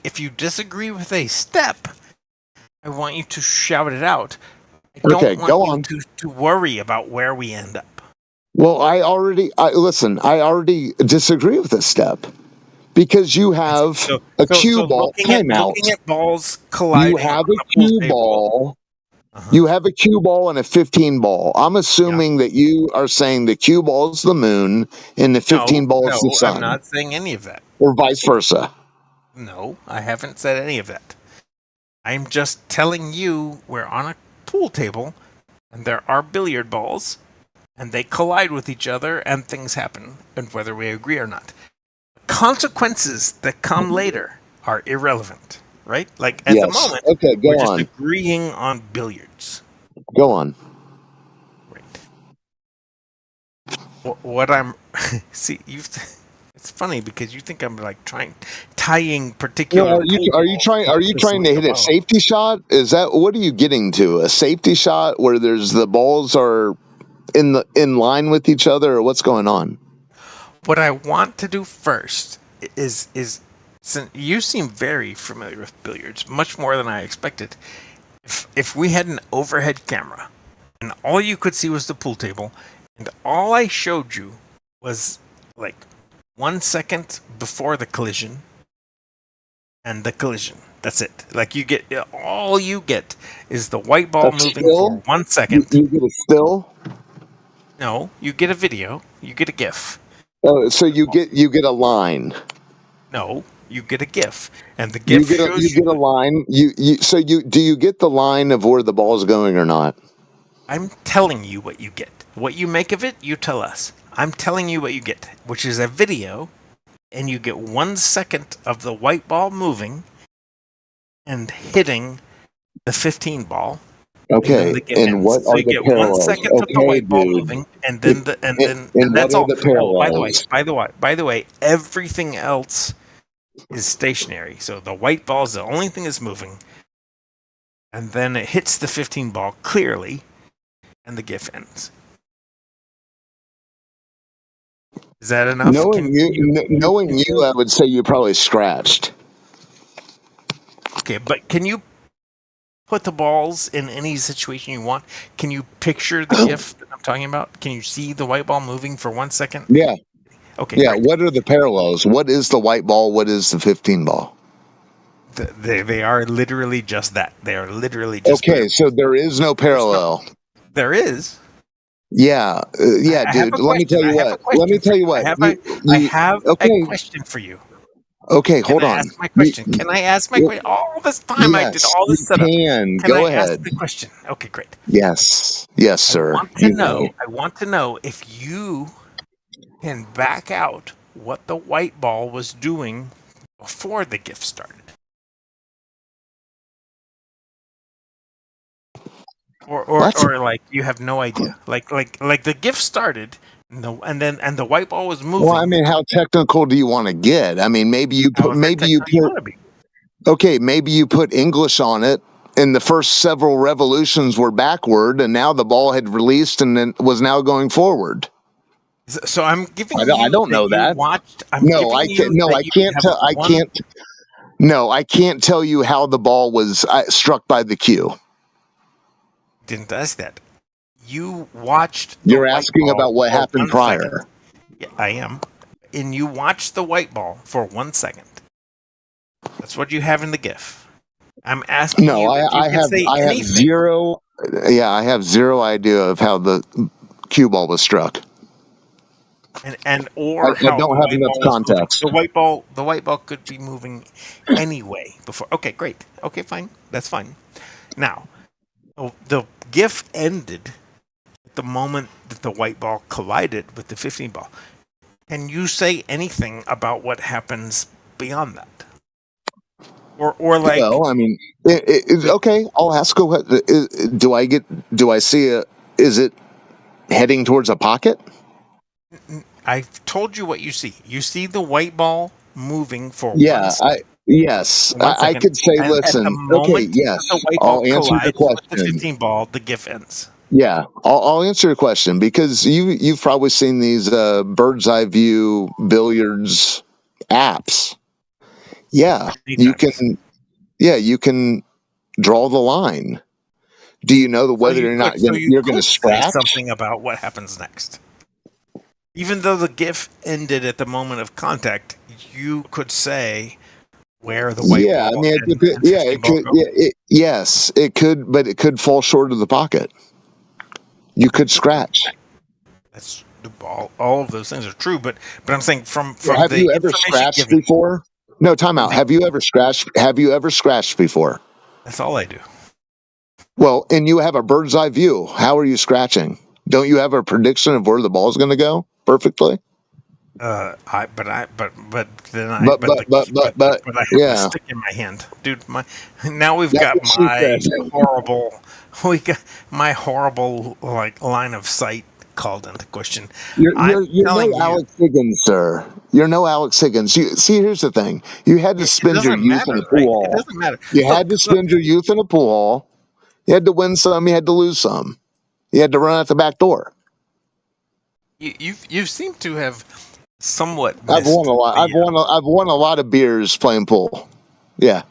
If you disagree with a step, I want you to shout it out. I don't want you to worry about where we end up. Well, I already disagree with this step because you have a cue ball. Looking at balls colliding. You have a cue ball. You have a cue ball and a 15 ball. I'm assuming that you are saying the cue ball is the moon and the 15 ball is the sun. I'm not saying any of that. Or vice versa. No, I haven't said any of that. I'm just telling you we're on a pool table and there are billiard balls and they collide with each other and things happen, and whether we agree or not. Consequences that come later are irrelevant, right? Like at the moment, we're just agreeing on billiards. Go on. Right. What I'm see it's funny because you think I'm like tying particular. No, are you trying to hit a safety shot? Is that what are you getting to? A safety shot where the balls are in line with each other, or what's going on? What I want to do first is since you seem very familiar with billiards, much more than I expected. If we had an overhead camera and all you could see was the pool table, and all I showed you was like 1 second before the collision and the collision. That's it. Like all you get is the white ball moving for 1 second. You get a still? No, you get a video. You get a GIF. Oh, so you get a line. No, you get a GIF, and the GIF shows you get a line. Do you get the line of where the ball is going or not? I'm telling you what you get. What you make of it, you tell us. I'm telling you what you get, which is a video, and you get 1 second of the white ball moving, and hitting the 15 ball. Okay, and what So are you the get 1 parallels? second with the Okay, white ball dude. moving, and then And what that's are all. the Oh, parallels? by the way, everything else is stationary. So the white ball is the only thing that's moving, and then it hits the 15 ball clearly, and the GIF ends. Is that enough? Knowing you, I would say you probably scratched. Okay, but can you put the balls in any situation you want? Can you picture the GIF that I'm talking about? Can you see the white ball moving for 1 second? Yeah. Okay, Yeah. great. What are the parallels? What is the white ball? What is the 15 ball? They are literally just that. They are literally just. Okay, so there is no parallel. There is. Yeah, yeah, dude. Let me tell you what. Let me tell you what. I have a question for you. Okay, hold Can I on. ask my question? Can I ask my question? All this time I did Yes, all this you setup. can. Can Go I ahead. ask the question? Okay, great. Yes, yes, sir. I want to know if you can back out what the white ball was doing before the GIF started. Or like you have no idea. Like the GIF started and the white ball was moving. Well, I mean, how technical do you want to get? I mean, maybe you put okay, maybe you put English on it, and the first several revolutions were backward, and now the ball had released and then was now going forward. So I'm giving I don't know that. I can't tell you how the ball was struck by the cue. Didn't ask that. You watched. You're asking about what happened prior. Second. Yeah, I am. And you watched the white ball for 1 second. That's what you have in the GIF. I'm asking you. I have zero. Yeah, I have zero idea of how the cue ball was struck. I don't have enough context. The white ball could be moving anyway before. Okay, great. Okay, fine. That's fine. Now, the GIF ended at the moment that the white ball collided with the 15 ball. Can you say anything about what happens beyond that? Or like? Well, I mean, okay. I'll ask. Do I see is it heading towards a pocket? I've told you what you see. You see the white ball moving for 1 second. I could say, listen, okay, yes, I'll answer the question. With the 15 ball, the GIF ends. Yeah, I'll answer your question because you've probably seen these bird's eye view billiards apps. Yeah, you can draw the line. Do you know whether or not you're going to scratch? Something about what happens next. Even though the GIF ended at the moment of contact, you could say where the white ball. I mean, it could. Yes, it could, but it could fall short of the pocket. You could scratch. That's the ball. All of those things are true, but I'm saying from have you ever scratched before? No, time out. Have you ever scratched? Have you ever scratched before? That's all I do. Well, and you have a bird's eye view. How are you scratching? Don't you have a prediction of where the ball is going to go perfectly? I have a stick in my hand, dude. We've got my horrible like line of sight called into question. You're no Alex Higgins, sir. You're no Alex Higgins. Here's the thing. You had to spend your youth in a pool hall. It doesn't matter. You had to spend your youth in a pool hall. You had to win some. You had to lose some. You had to run out the back door. You seem to have somewhat. I've won a lot. I've won a lot of beers playing pool. Yeah.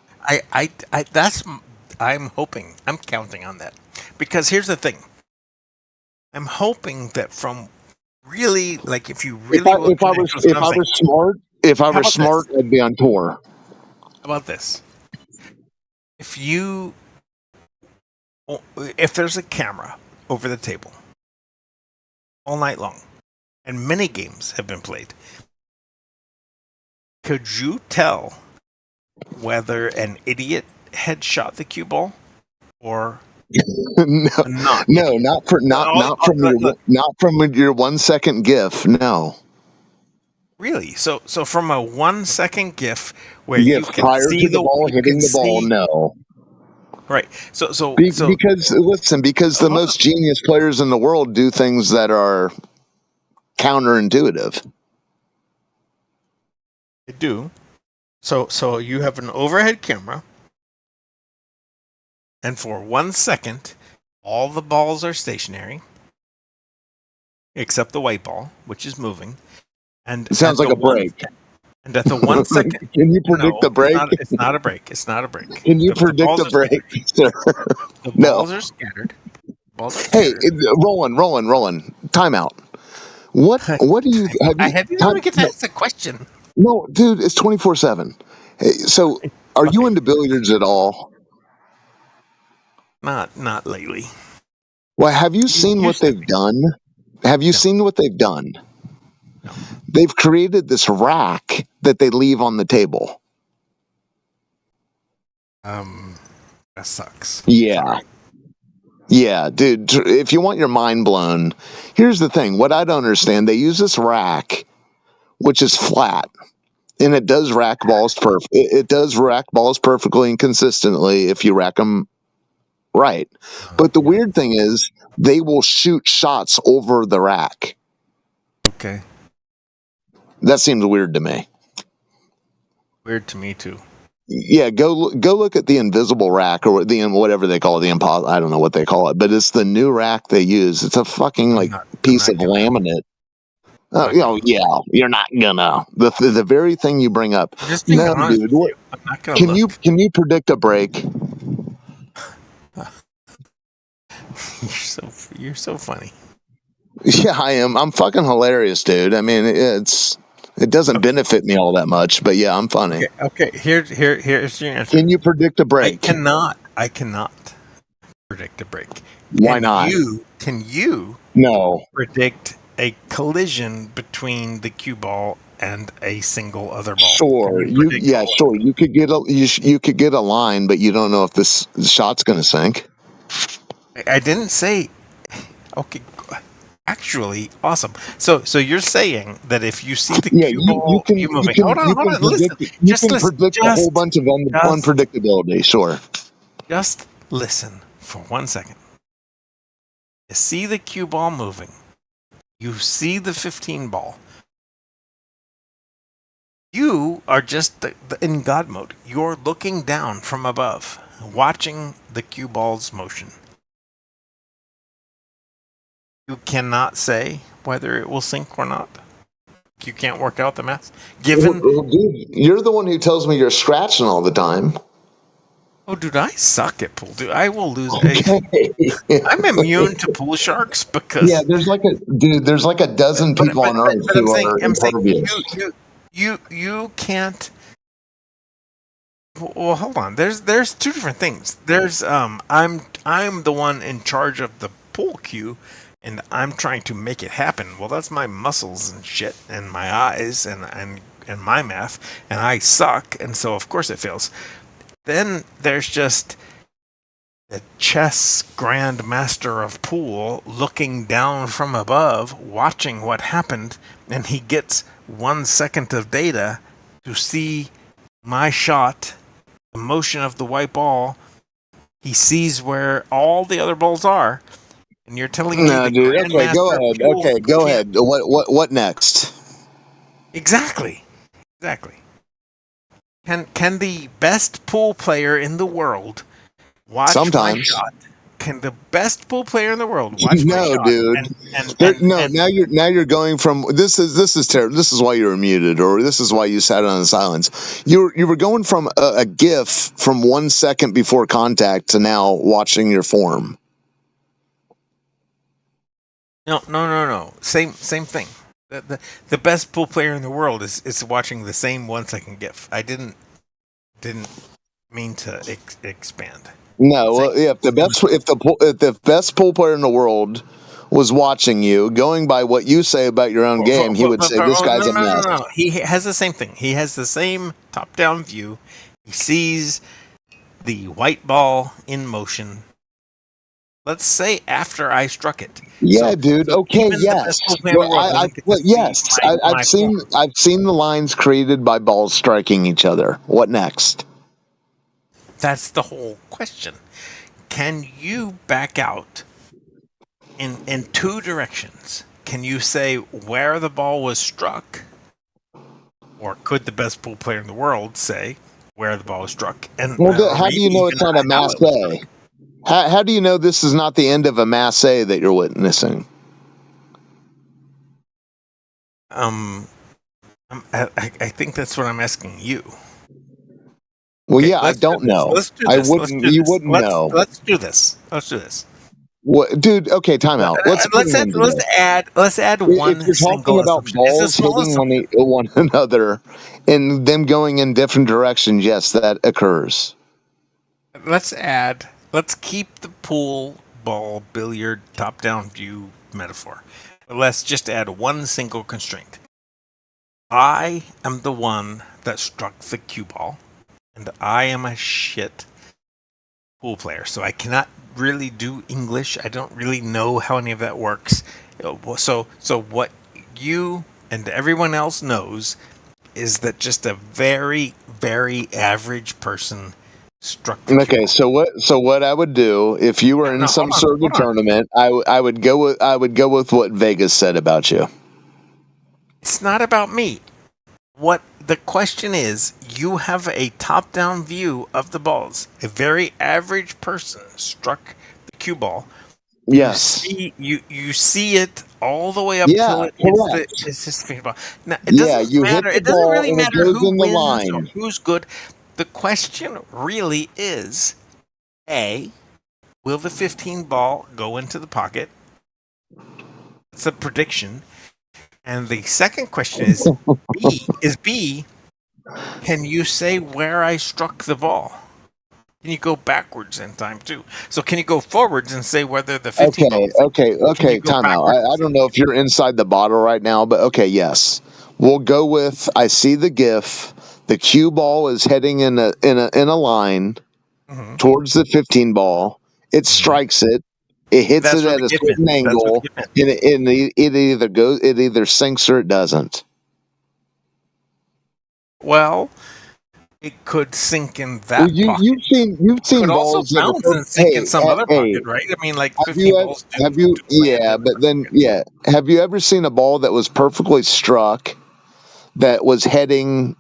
I'm hoping. I'm counting on that because here's the thing. I'm hoping that from really like if you really if I were smart, I'd be on tour. How about this? If there's a camera over the table all night long, and many games have been played, could you tell whether an idiot had shot the cue ball or not from your 1 second GIF. No. Really? So from a 1 second GIF where Yeah, you can prior see to the ball hitting the ball, no. right. So Because listen, because the most genius players in the world do things that are counterintuitive. they do. So you have an overhead camera, and for 1 second, all the balls are stationary, except the white ball, which is moving. And It sounds like a break. And at the 1 second, Can you predict the break? It's not a break. It's not a break. Can you predict the break, sir? The balls are scattered. Hey, rolling. Timeout. What do you have? I didn't even get to ask the question. No, dude, it's 24/7. Hey, so, are you into billiards at all? Not lately. Well, have you seen what they've done? Have you seen what they've done? No. They've created this rack that they leave on the table. That sucks. Yeah. Sorry. Yeah, dude, if you want your mind blown, here's the thing. What I don't understand, they use this rack, which is flat, and it does rack balls It does rack balls perfectly and consistently if you rack them right. But the weird thing is, they will shoot shots over the rack. Okay. That seems weird to me. Weird to me too. Yeah, go look at the invisible rack or the whatever they call it, I don't know what they call it, but it's the new rack they use. It's a fucking piece of laminate. Yeah, you're not gonna the very thing you bring up. Just being honest dude, with you, I'm not gonna can you predict a break? You're so funny. Yeah, I am. I'm fucking hilarious, dude. I mean, it doesn't benefit me all that much, but yeah, I'm funny. Okay. Here's your answer. Can you predict a break? I cannot predict a break. Why not? Can you predict a collision between the cue ball and a single other ball? Sure. Sure. You could get a line, but you don't know if this shot's going to sink. I didn't say. Okay. Actually, awesome. So you're saying that if you see the cue ball moving, hold on, listen. You can predict a whole bunch of unpredictability. Sure. Just listen for 1 second. You see the cue ball moving. You see the 15 ball. You are just in God mode. You're looking down from above, watching the cue ball's motion. You cannot say whether it will sink or not. You can't work out the math. Given, dude, you're the one who tells me you're scratching all the time. Oh, dude, I suck at pool. Dude, I will lose. I'm immune to pool sharks because there's like a dozen people on Earth who are impervious. You can't. Well, hold on. There's two different things. There's I'm the one in charge of the pool cue, and I'm trying to make it happen. Well, that's my muscles and shit, and my eyes, and my math, and I suck, and so of course it fails. Then there's just the chess grandmaster of pool looking down from above, watching what happened, and he gets 1 second of data to see my shot, the motion of the white ball. He sees where all the other balls are, and you're telling me the dude. Okay, go ahead. Okay, go ahead. What next? Exactly. Can the best pool player in the world watch my shot? Can the best pool player in the world watch my shot? Dude. Now you're going from this is terrible. This is why you were muted, or this is why you sat on silence. You were going from a GIF from 1 second before contact to now watching your form. No. Same thing. The best pool player in the world is watching the same 1 second GIF. I didn't mean to expand. No, well, if the best pool player in the world was watching you, going by what you say about your own game, he would say this guy's a mess. No. He has the same thing. He has the same top-down view. He sees the white ball in motion. Let's say after I struck it. Yeah, dude. Okay, even the yes. best pool player in the world doesn't get to see I've my seen form. I've seen the lines created by balls striking each other. What next? That's the whole question. Can you back out in two directions? Can you say where the ball was struck? Or could the best pool player in the world say where the ball was struck? And Well, or how do maybe you know even it's not a how mass it was struck. A? How do you know this is not the end of a mass A that you're witnessing? I think that's what I'm asking you. Well, Okay, yeah, I don't know. Let's do I this. wouldn't. You wouldn't know. Let's do this. Let's do this. What, dude? Okay, time out. Let's add If one you're talking single about assumption. It's a balls small hitting assumption. one another and them going in different directions, yes, that occurs. Let's keep the pool ball billiard top down view metaphor. Let's just add one single constraint. I am the one that struck the cue ball, and I am a shit pool player, so I cannot really do English. I don't really know how any of that works. So what you and everyone else knows is that just a very, very average person struck the cue Okay, ball. so what I would do if you were in No, some hold sort of on. tournament, I would go with what Vegas said about you. It's not about me. What the question is, you have a top-down view of the balls. A very average person struck the cue ball. Yes. You see it all the way up Yeah, till it hits correct. the ball. Now it Yeah, doesn't you hit matter. the It doesn't ball really and it matter goes who in the wins or line. who's good. The question really is: A, will the 15 ball go into the pocket? It's a prediction. And the second question is B, can you say where I struck the ball? Can you go backwards in time too? So can you go forwards and say whether the 15 ball is? Can you go Time out. backwards? I don't know if you're inside the bottle right now, but okay, yes. We'll go with I see the GIF. The cue ball is heading in a line towards the 15 ball. It strikes it. It hits That's it where at the a GIF certain ends. That's where the angle, GIF ends. and it either sinks or it doesn't. Well, it could sink in Well, that pocket. you've Could seen also balls that are bounce and sink in some other hey, pocket, right? I mean, like have 15 you balls have do you land yeah, in but then yeah, have you ever seen a ball that was perfectly struck that was heading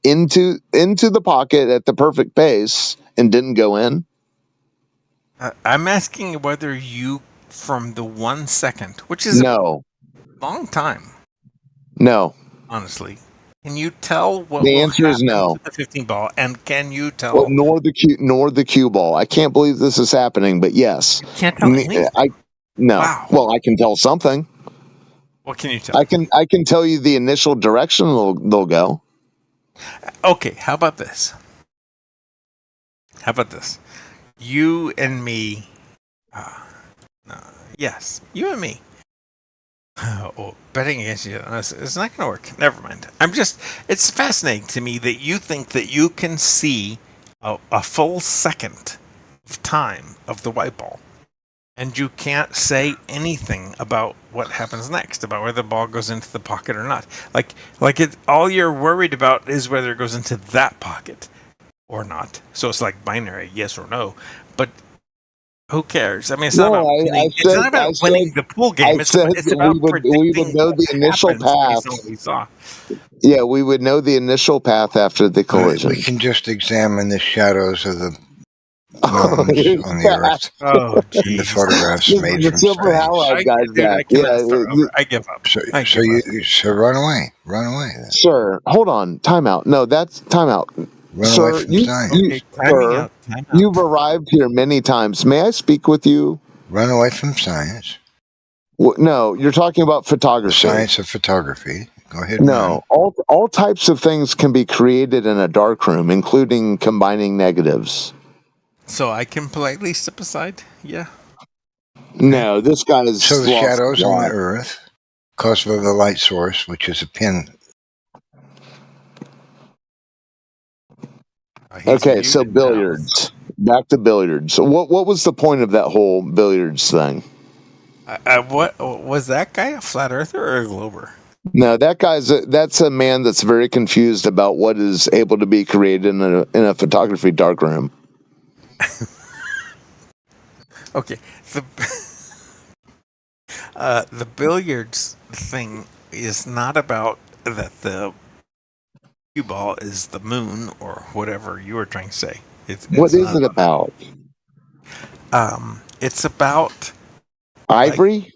into the pocket at the perfect pace and didn't go in? I'm asking you whether you, from the 1 second, which is No. a long time, No. honestly, can you tell what The will answer is happen no. to the 15 ball? And can you Well, tell? nor the cue ball. I can't believe this is happening, but yes. You can't tell anything. No. Wow. Well, I can tell something. What can you tell? I can tell you the initial direction they'll go. Okay, how about this? How about this? You and me. Yes, you and me. Betting against you, it's not going to work. Never mind. It's fascinating to me that you think that you can see a full second of time of the white ball, and you can't say anything about what happens next, about whether the ball goes into the pocket or not. All you're worried about is whether it goes into that pocket or not. So it's like binary, yes or no. But who cares? I mean, it's not about winning. It's not about winning the pool game. It's about we would predicting know what the initial happens based path. on what we saw. Yeah, we would know the initial path after the collision. We can just examine the shadows of the moons on the Earth. Oh, and the photographs made the from silver space. halide guy's Dude, back. I cannot start over. I give up. So run away. Run away then. Sir, hold on. Time out. No, that's time out. Run away from science. Sir, you've arrived here many times. May I speak with you? Run away from science. No, you're talking about photography. The science of photography. Go ahead. No, all types of things can be created in a darkroom, including combining negatives. So I can politely step aside. Yeah. No, this guy is So the shadows on the Earth, caused by the light source, which is a pin. Okay, so billiards. back to billiards. So what was the point of that whole billiards thing? What was that guy, a flat earther or a glober? No, that's a man that's very confused about what is able to be created in a photography darkroom. Okay, the billiards thing is not about that the cue ball is the moon or whatever you were trying to say. What is it about? It's about ivory,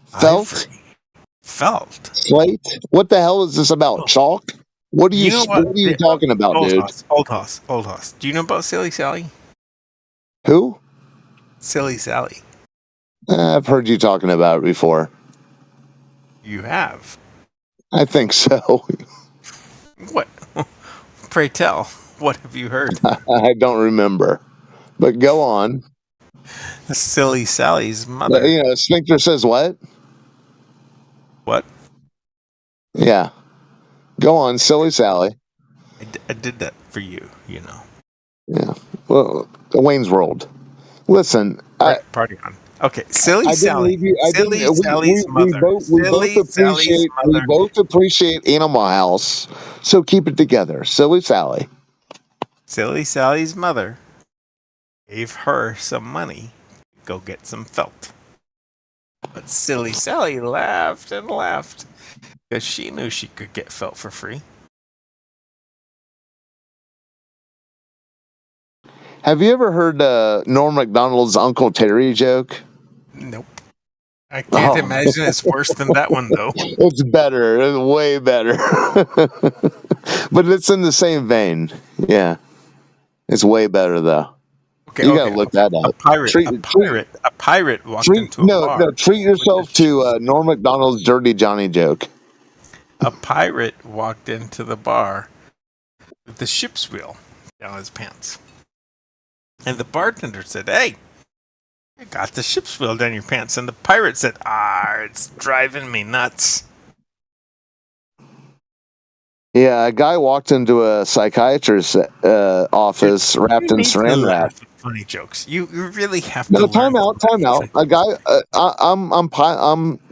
felt, slate. What the hell is this about? Chalk? What are you talking about, dude? Old Hoss. Do you know about Silly Sally? Who? Silly Sally. I've heard you talking about it before. You have? I think so. What? Pray tell, what have you heard? I don't remember. But go on. Silly Sally's mother. You know, Sphincter says what? What? Yeah. Go on, Silly Sally. I did that for you, you know. Yeah. Well, Wayne's World. Listen. Party on. Okay, Silly Sally. Sally's mother. We both appreciate Animal House, so keep it together. Silly Sally. Silly Sally's mother gave her some money to go get some felt. But Silly Sally laughed and laughed because she knew she could get felt for free. Have you ever heard Norm Macdonald's Uncle Terry joke? Nope. I can't imagine it's worse than that one, though. It's better. It's way better. But it's in the same vein. Yeah. It's way better, though. Okay, you gotta look that up. A pirate walked into a bar. No, treat yourself to Norm Macdonald's Dirty Johnny joke. A pirate walked into the bar with the ship's wheel down his pants. And the bartender said, "Hey, you got the ship's wheel down your pants." And the pirate said, "It's driving me nuts." Yeah, a guy walked into a psychiatrist's office wrapped in saran wrap. Funny jokes. You really have to. No, time out. A guy. I'm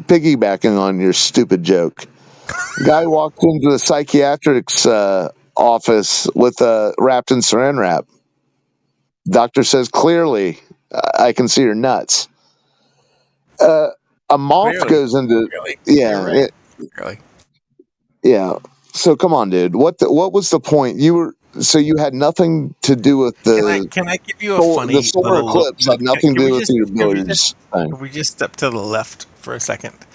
piggybacking on your stupid joke. A guy walked into the psychiatric's office with wrapped in saran wrap. Doctor says, "Clearly, I can see your nuts." A moth goes into yeah. So come on, dude. What was the point? You had nothing to do with the. Can I give you a funny? The solar eclipse had nothing to do with your billiards thing. Can we just step to the left for a second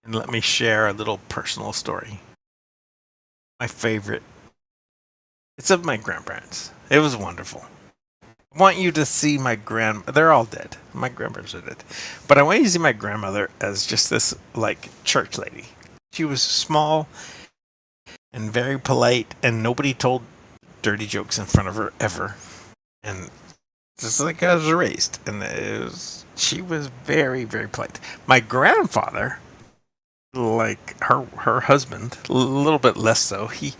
and let me share a little personal story? My favorite. It's of my grandparents. It was wonderful. I want you to see my they're all dead. My grandparents are dead. But I want you to see my grandmother as just this, like, church lady. She was small and very polite, and nobody told dirty jokes in front of her ever. And just like I was raised. And she was very, very polite. My grandfather, like her husband, a little bit less so, he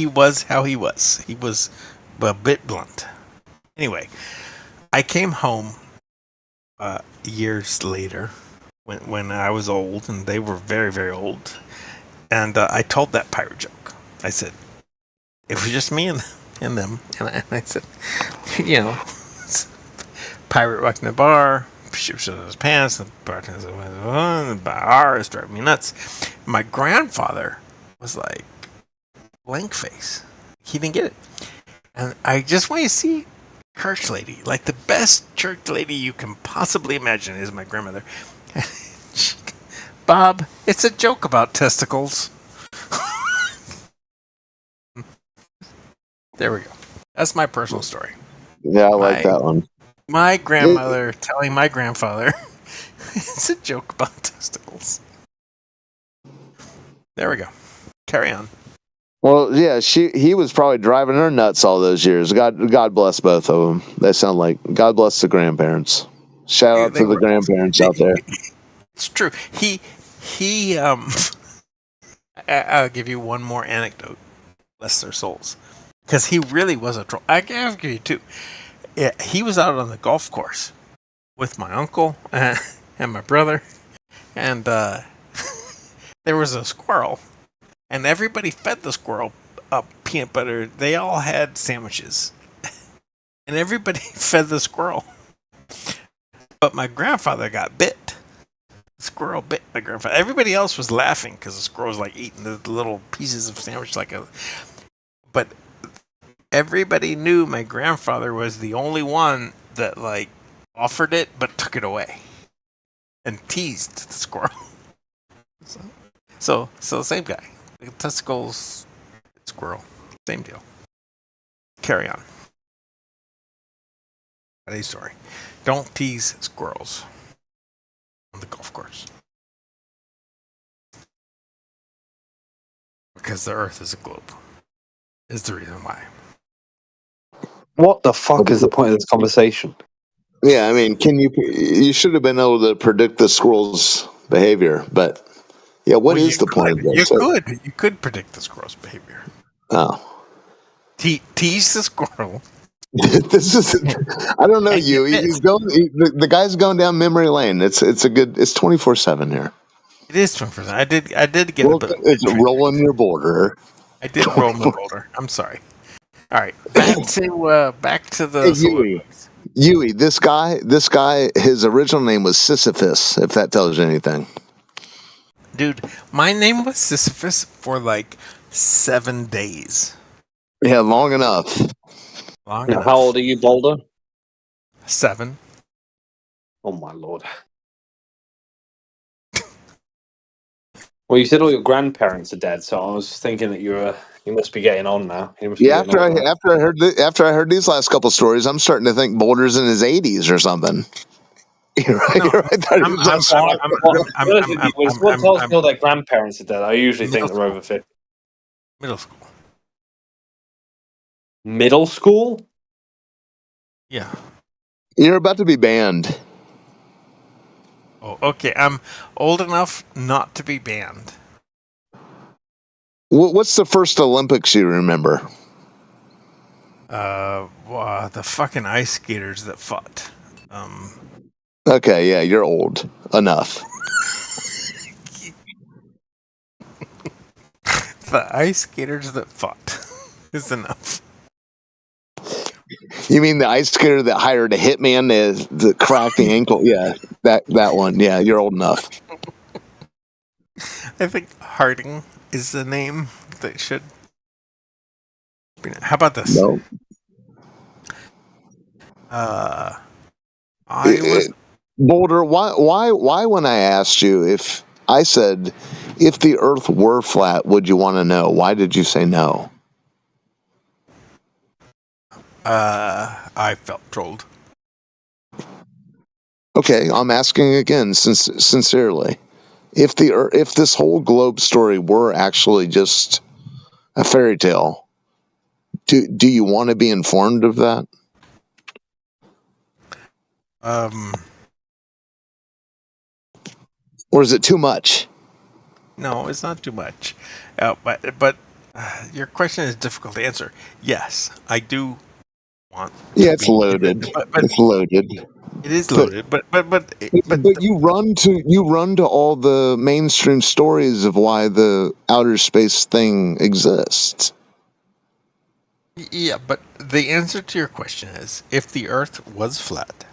was how he was. He was a bit blunt. Anyway, I came home years later when I was old and they were very, very old. And I told that pirate joke. I said, it was just me and them. And I said, you know, pirate walked in the bar, ships in his pants, the bartender said, the bar is driving me nuts. My grandfather was like, blank face. He didn't get it. And I just want you to see church lady. Like the best church lady you can possibly imagine is my grandmother. Bob, it's a joke about testicles. There we go. That's my personal story. Yeah, I like that one. My grandmother telling my grandfather it's a joke about testicles. There we go. Carry on. Well, yeah, he was probably driving her nuts all those years. God bless both of them. They sound like God bless the grandparents. Shout out to the grandparents out there. It's true. He I'll give you one more anecdote. Bless their souls. because he really was a troll. I can give you too. Yeah, he was out on the golf course with my uncle and my brother, and there was a squirrel, and everybody fed the squirrel peanut butter. They all had sandwiches, and everybody fed the squirrel. But my grandfather got bit. The squirrel bit my grandfather. Everybody else was laughing because the squirrel was like eating the little pieces of sandwich But everybody knew my grandfather was the only one that like offered it but took it away and teased the squirrel. So same guy. The testicles, squirrel, same deal. Carry on. Friday story. Don't tease squirrels on the golf course. Because the Earth is a globe. Is the reason why. What the fuck is the point of this conversation? Yeah, I mean, you should have been able to predict the squirrel's behavior, but yeah, what is the point of this? You could predict the squirrel's behavior. Oh. Tease the squirrel. This is, I don't know you. He's going. The guy's going down memory lane. It's 24/7 here. It is 24/7. I did get a bit. It's rolling your boulder. I did roll my boulder. I'm sorry. All right, back to the Yui. This guy. His original name was Sisyphus. If that tells you anything. Dude, my name was Sisyphus for like 7 days. Yeah, long enough. How old are you, Boulder? 7. Oh my lord. Well, you said all your grandparents are dead, so I was thinking that you must be getting on now. Yeah, after I heard these last couple stories, I'm starting to think Boulder's in his 80s or something. You're right. When someone tells me all their grandparents are dead, I usually think they're over 50. Middle school. Middle school? Yeah. You're about to be banned. Oh, okay. I'm old enough not to be banned. What's the first Olympics you remember? The fucking ice skaters that fought. Okay, yeah, you're old enough. The ice skaters that fought is enough. You mean the ice skater that hired a hitman to crack the ankle? Yeah, that one. Yeah, you're old enough. I think Harding is the name that should. How about this? No. Boulder. Why? When I asked you if the Earth were flat, would you want to know? Why did you say no? I felt trolled. Okay, I'm asking again, sincerely. If this whole globe story were actually just a fairy tale, do you want to be informed of that? Or is it too much? No, it's not too much. But your question is difficult to answer. Yes, I do want. Yeah, it's loaded. It's loaded. It is loaded, but you run to all the mainstream stories of why the outer space thing exists. Yeah, but the answer to your question is, if the Earth was flat,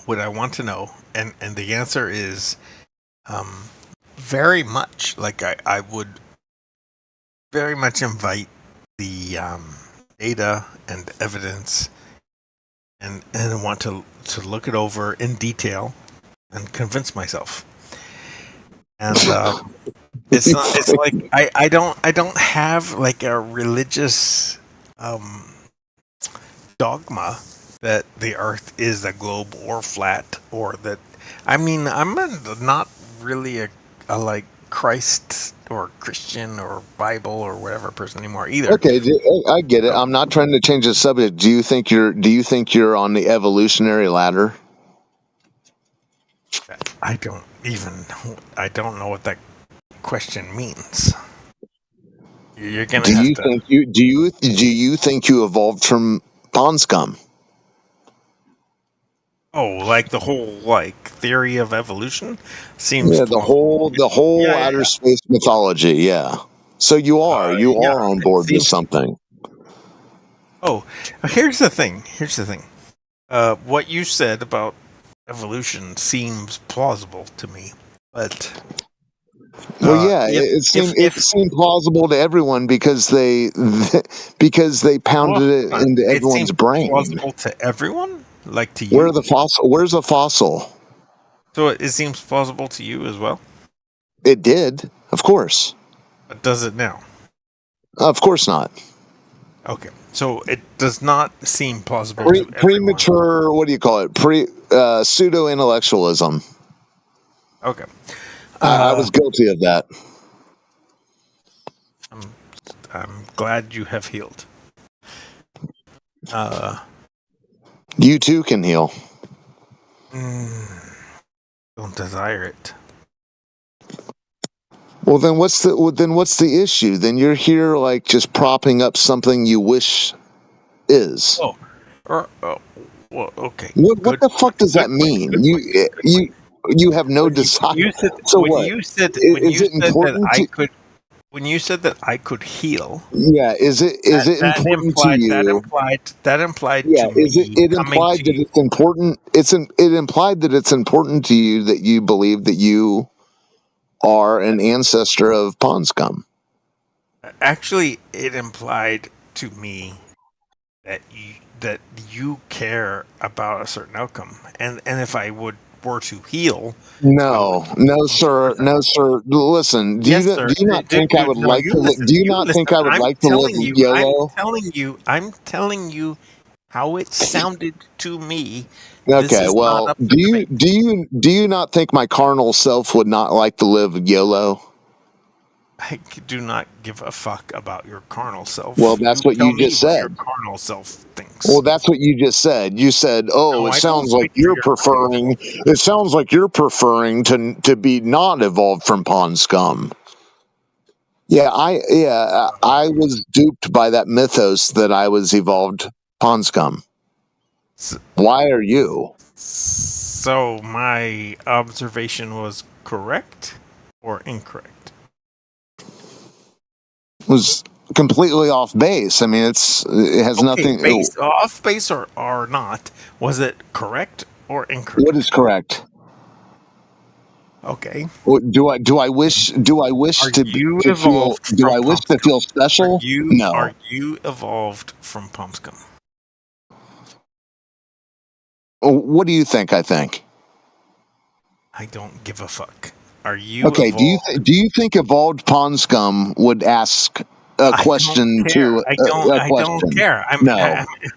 would I want to know? And the answer is, very much. Like I would very much invite the data and evidence, and want to look it over in detail and convince myself. And it's not. It's like I don't have like a religious dogma that the Earth is a globe or flat, or that. I mean, I'm not really a like Christ or Christian or Bible or whatever person anymore either. Okay, I get it. I'm not trying to change the subject. Do you think you're on the evolutionary ladder? I don't know what that question means. You're gonna Do have you to. think you think you evolved from pond scum? Oh, like the whole theory of evolution seems Yeah, the plausible. whole Yeah. outer space mythology. Yeah. So you are Yeah, on it board with seems. something. Oh, here's the thing. What you said about evolution seems plausible to me, but Well, yeah, it if seemed plausible to everyone because they well, pounded it into it seems everyone's brain. plausible to everyone, like to Where you. the fossil? Where's a fossil? So it seems plausible to you as well. It did, of course. But does it now? Of course not. Okay, so it does not seem plausible to everyone. Premature. What do you call it? Pseudo intellectualism. Okay. I was guilty of that. I'm glad you have healed. You too can heal. Don't desire it. Well, then what's the issue? Then you're here like just propping up something you wish is. Well, okay. What the fuck does that mean? You have no desire. So what? Is it important to? When you said that I could heal, Yeah, is it important to you? That implied Yeah, to me. it implied that it's important? It implied that it's important to you that you believe that you are an ancestor of pond scum. Actually, it implied to me that you care about a certain outcome, and if I were to heal. No, sir. Listen, do you not think I would like to? Do you not think I would like to live YOLO? I'm telling you how it sounded to me. Okay, well, do you not think my carnal self would not like to live YOLO? I do not give a fuck about your carnal self. Well, that's what you just said. Your carnal self thinks. Well, that's what you just said. You said, "Oh, it sounds like you're preferring. It sounds like you're preferring to be not evolved from pond scum." Yeah, I was duped by that mythos that I was evolved pond scum. Why are you? So my observation was correct or incorrect? Was completely off base. I mean, it has nothing. Off base or not? Was it correct or incorrect? What is correct? Okay. Do I wish to feel? Do I wish to feel special? No. Are you evolved from pond scum? What do you think? I think. I don't give a fuck. Are you okay? Evolved? Do you think evolved pond scum would ask a question to a question? I don't care.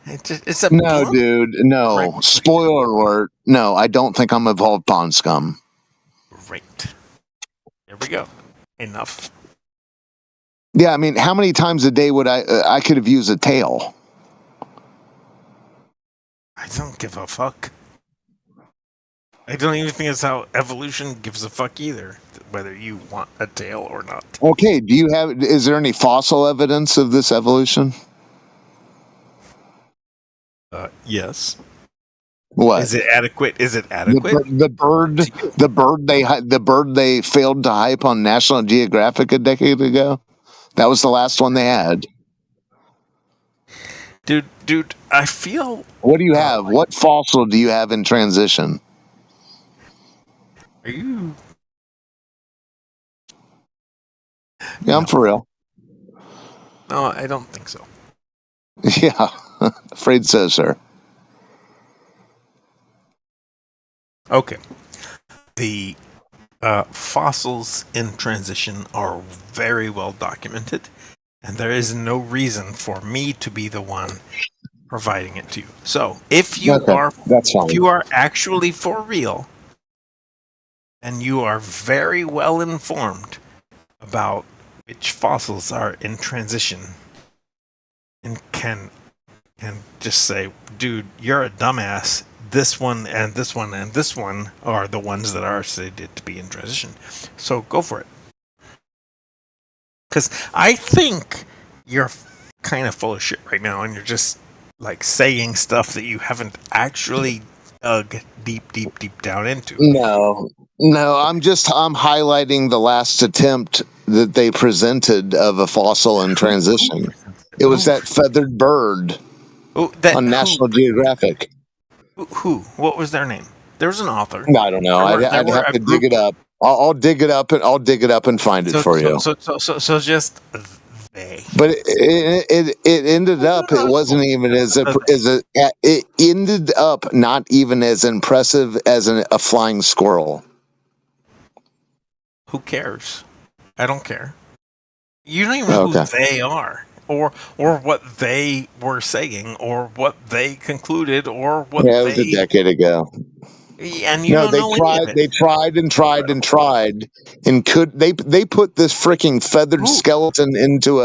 It's a no, dude. No. Spoiler alert. No, I don't think I'm evolved pond scum. Great. There we go. Enough. Yeah, I mean, how many times a day would I could have used a tail? I don't give a fuck. I don't even think it's how evolution gives a fuck either, whether you want a tail or not. Okay, is there any fossil evidence of this evolution? Yes. What? Is it adequate? The bird they failed to hype on National Geographic a decade ago? That was the last one they had. Dude, I feel... What do you have? What fossil do you have in transition? Are you... Yeah, I'm for real. No, I don't think so. Yeah, afraid so, sir. Okay. The fossils in transition are very well documented, and there is no reason for me to be the one providing it to you. So, if you are actually for real, and you are very well informed about which fossils are in transition, and can just say, dude, you're a dumbass. This one and this one and this one are the ones that are stated to be in transition. So go for it. Because I think you're kind of full of shit right now, and you're just like saying stuff that you haven't actually dug deep down into. No, I'm highlighting the last attempt that they presented of a fossil in transition. It was that feathered bird on National Geographic. Who? What was their name? There was an author. I don't know. I'd have to dig it up. I'll dig it up and find it for you. So just they. But it ended up. It wasn't even it ended up not even as impressive as a flying squirrel. Who cares? I don't care. You don't even know who they are, or what they were saying, or what they concluded, or what. Yeah, it was a decade ago. And you don't know any of it. They tried, and they put this freaking feathered skeleton into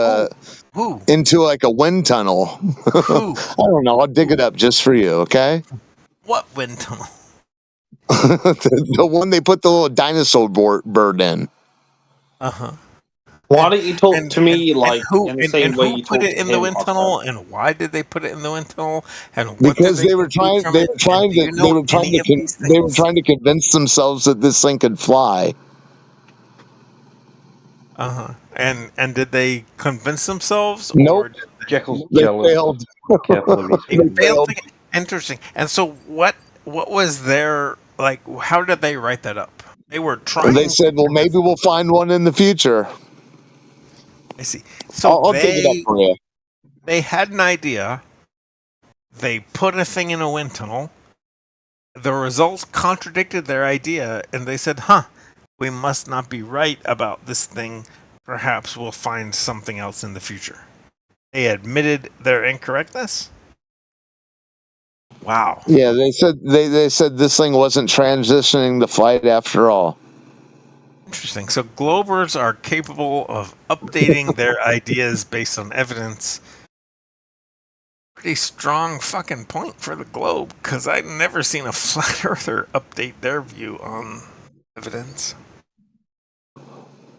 like a wind tunnel. I don't know. I'll dig it up just for you. Okay. What wind tunnel? the one they put the little dinosaur bird in. Why don't you talk to me in the same way you put talk it to in him, the wind Oscar? tunnel, and why did they put it in the wind tunnel? And Because they were trying to convince themselves that this thing could fly. And did they convince themselves? Nope. Jekyll's They jealous. failed. Careful of his They failed. Interesting. And so what was their how did they write that up? They were trying. They said, "Well, maybe we'll find one in the future." I see. So I'll dig it up for you. They had an idea. They put a thing in a wind tunnel. The results contradicted their idea, and they said, we must not be right about this thing. Perhaps we'll find something else in the future." They admitted their incorrectness? Wow. Yeah, they said this thing wasn't transitioning to flight after all. Interesting. So globers are capable of updating their ideas based on evidence. Pretty strong fucking point for the globe, because I've never seen a flat earther update their view on evidence.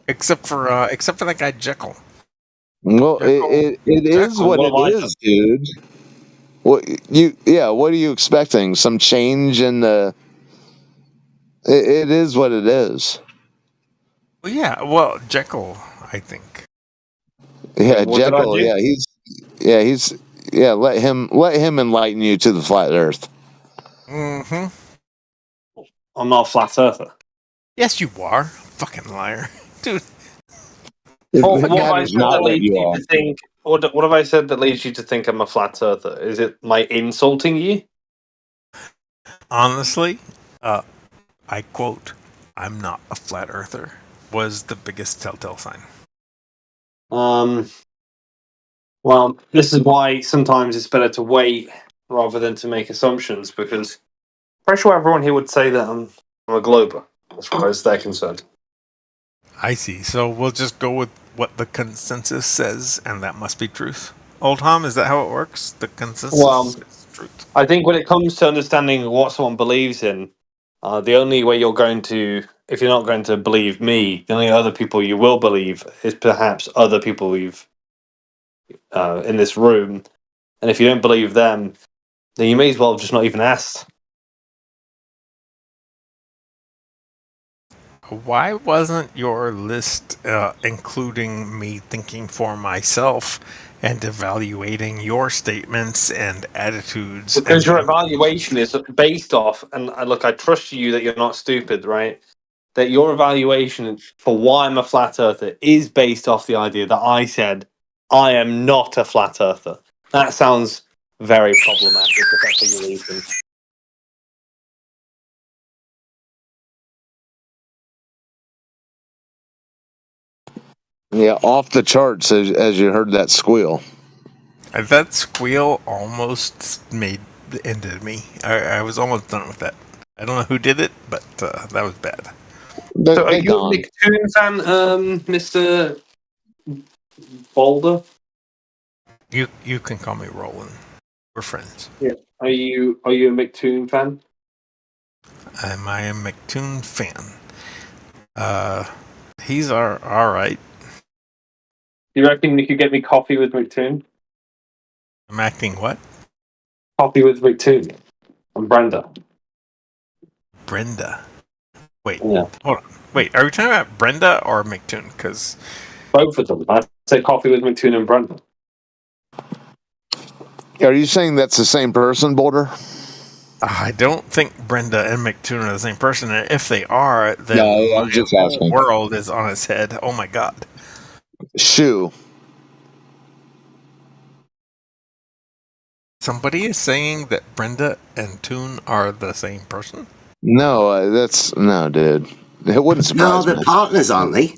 Except for that guy Jekyll. Well, it is what it is, dude. What are you expecting? Some change in the? It is what it is. Well, yeah. Well, Jekyll, I think. Yeah, Jekyll. Yeah, let him enlighten you to the flat Earth. I'm not a flat earther. Yes, you are. Fucking liar, dude. What have I said that leads you to think? What have I said that leads you to think I'm a flat earther? Is it my insulting you? Honestly, I quote, "I'm not a flat earther," was the biggest telltale sign. Well, this is why sometimes it's better to wait rather than to make assumptions, because I'm pretty sure everyone here would say that I'm a glober, as far as they're concerned. I see. So we'll just go with what the consensus says, and that must be truth. Old Tom, is that how it works? The consensus is truth. I think when it comes to understanding what someone believes in, the only way you're going to, if you're not going to believe me, the only other people you will believe is perhaps other people you've in this room. And if you don't believe them, then you may as well just not even ask. Why wasn't your list including me thinking for myself and evaluating your statements and attitudes? Because your evaluation is based off, and look, I trust you that you're not stupid, right? That your evaluation for why I'm a flat earther is based off the idea that I said I am not a flat earther. That sounds very problematic if that's what your reason. Yeah, off the charts as you heard that squeal. That squeal almost ended me. I was almost done with that. I don't know who did it, but that was bad. So are you a Nicktoon fan, Mr. Boulder? You can call me Roland. We're friends. Yeah. Are you a Nicktoon fan? Am I a McToon fan? He's all right. You reckon you could get me coffee with McToon? I'm acting what? Coffee with McToon and Brenda. Brenda. Wait, Yeah. hold on. Wait, are we talking about Brenda or McToon? Because both of them. I say coffee with McToon and Brenda. Are you saying that's the same person, Boulder? I don't think Brenda and McToon are the same person. And if they are, then No, I my was just whole asking. world is on its head. Oh my god. Shoo. Somebody is saying that Brenda and Toon are the same person? No, no, dude. It wouldn't No, surprise they're me. partners, aren't they?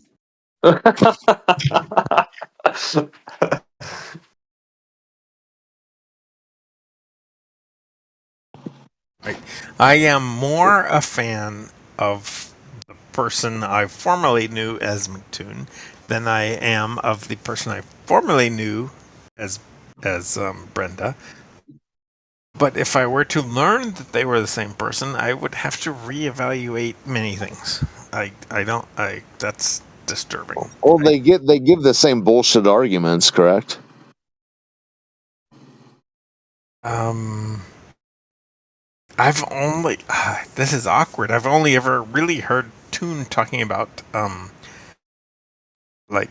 Right. I am more a fan of the person I formerly knew as McToon than I am of the person I formerly knew as Brenda. But if I were to learn that they were the same person, I would have to reevaluate many things. That's disturbing. Well, they give the same bullshit arguments, correct? I've only this is awkward. I've only ever really heard Toon talking about like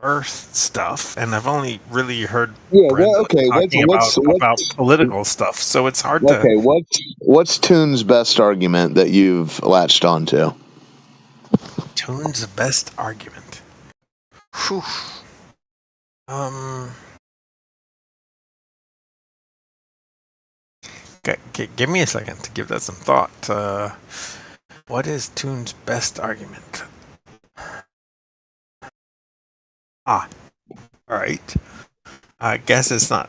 Earth stuff, and I've only really heard Brenda talking about political stuff. So it's hard to. Okay, what's Toon's best argument that you've latched onto? Toon's best argument. Whew. Give me a second to give that some thought. What is Toon's best argument? All right. I guess it's not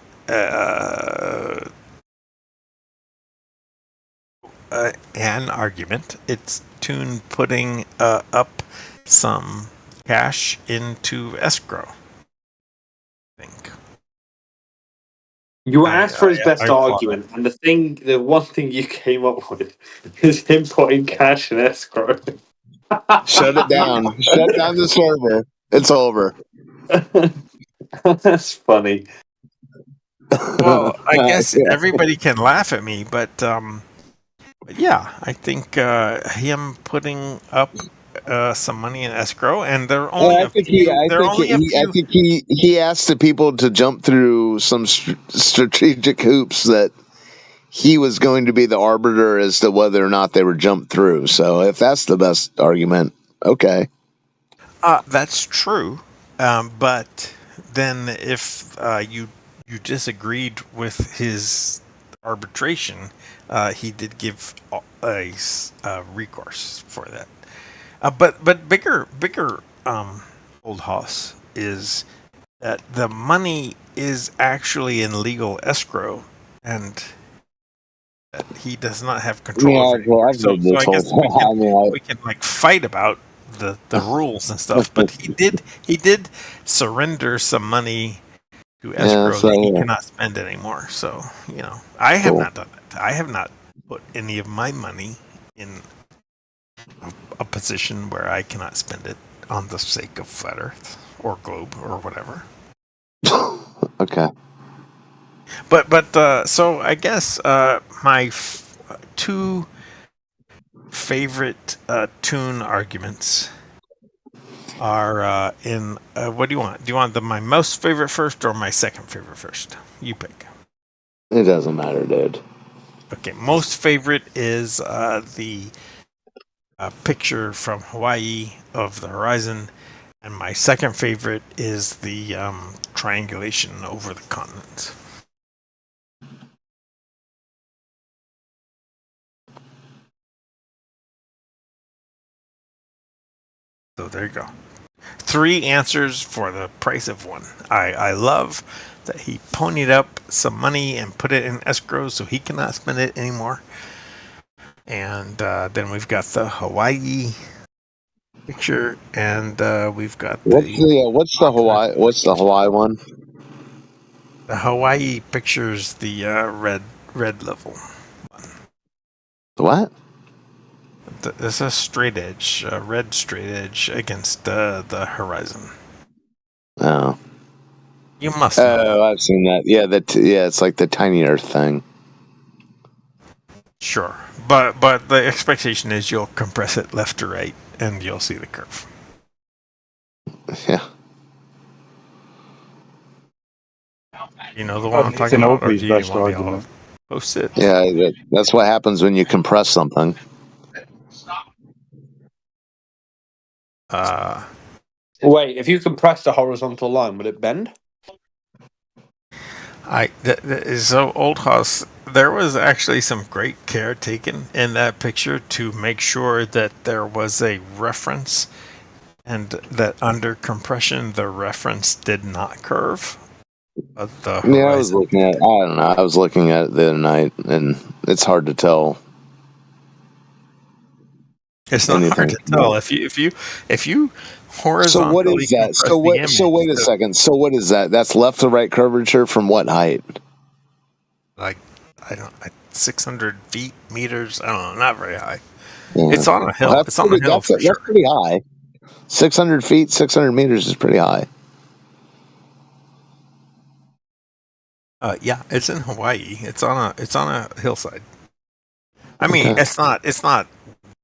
an argument. It's Toon putting up some cash into escrow. I think. You were asked for his best argument, and the one thing you came up with is him putting cash in escrow. Shut it down. Shut down the server. It's over. That's funny. Well, I guess everybody can laugh at me, but yeah, I think him putting up some money in escrow, and there are only a few. I think he asked the people to jump through some strategic hoops that he was going to be the arbiter as to whether or not they were jumped through. So if that's the best argument, okay. That's true, but then if you disagreed with his arbitration, he did give a recourse for that. But bigger old house is that the money is actually in legal escrow, and that he does not have control over it. Well, So I guess we can like fight about the rules and stuff, but he did surrender some money to escrow that he cannot spend anymore. So I have not done that. I have not put any of my money in a position where I cannot spend it on the sake of flat Earth or globe or whatever. Okay. But so I guess my two favorite Toon arguments are in what do you want? Do you want my most favorite first or my second favorite first? You pick. It doesn't matter, dude. Okay, most favorite is the picture from Hawaii of the horizon, and my second favorite is the triangulation over the continents. So there you go. 3 answers for the price of 1. I love that he ponied up some money and put it in escrow so he cannot spend it anymore. And then we've got the Hawaii picture, and we've got what's the Hawaii one? The Hawaii picture's the red level one. What? It's a straight edge, red straight edge against the horizon. You must know that. Oh, I've seen that. Yeah, it's like the tiny Earth thing. Sure, but the expectation is you'll compress it left to right, and you'll see the curve. Yeah. You know the one I'm talking about, or do you want me to post it? Yeah, that's what happens when you compress something. Wait, if you compressed a horizontal line, would it bend? So Old House, there was actually some great care taken in that picture to make sure that there was a reference, and that under compression the reference did not curve. The horizon. Yeah, I was looking at. I don't know. I was looking at it the other night, and it's hard to tell. It's not hard to tell if you horizontally. So what is that? So wait a second. So what is that? That's left to right curvature from what height? Like 600 feet, meters. I don't know, not very high. Yeah. It's on a hill. Well, it's on a hill for sure. That's pretty high. 600 feet, 600 meters is pretty high. Yeah, it's in Hawaii. It's on a hillside. I mean, it's not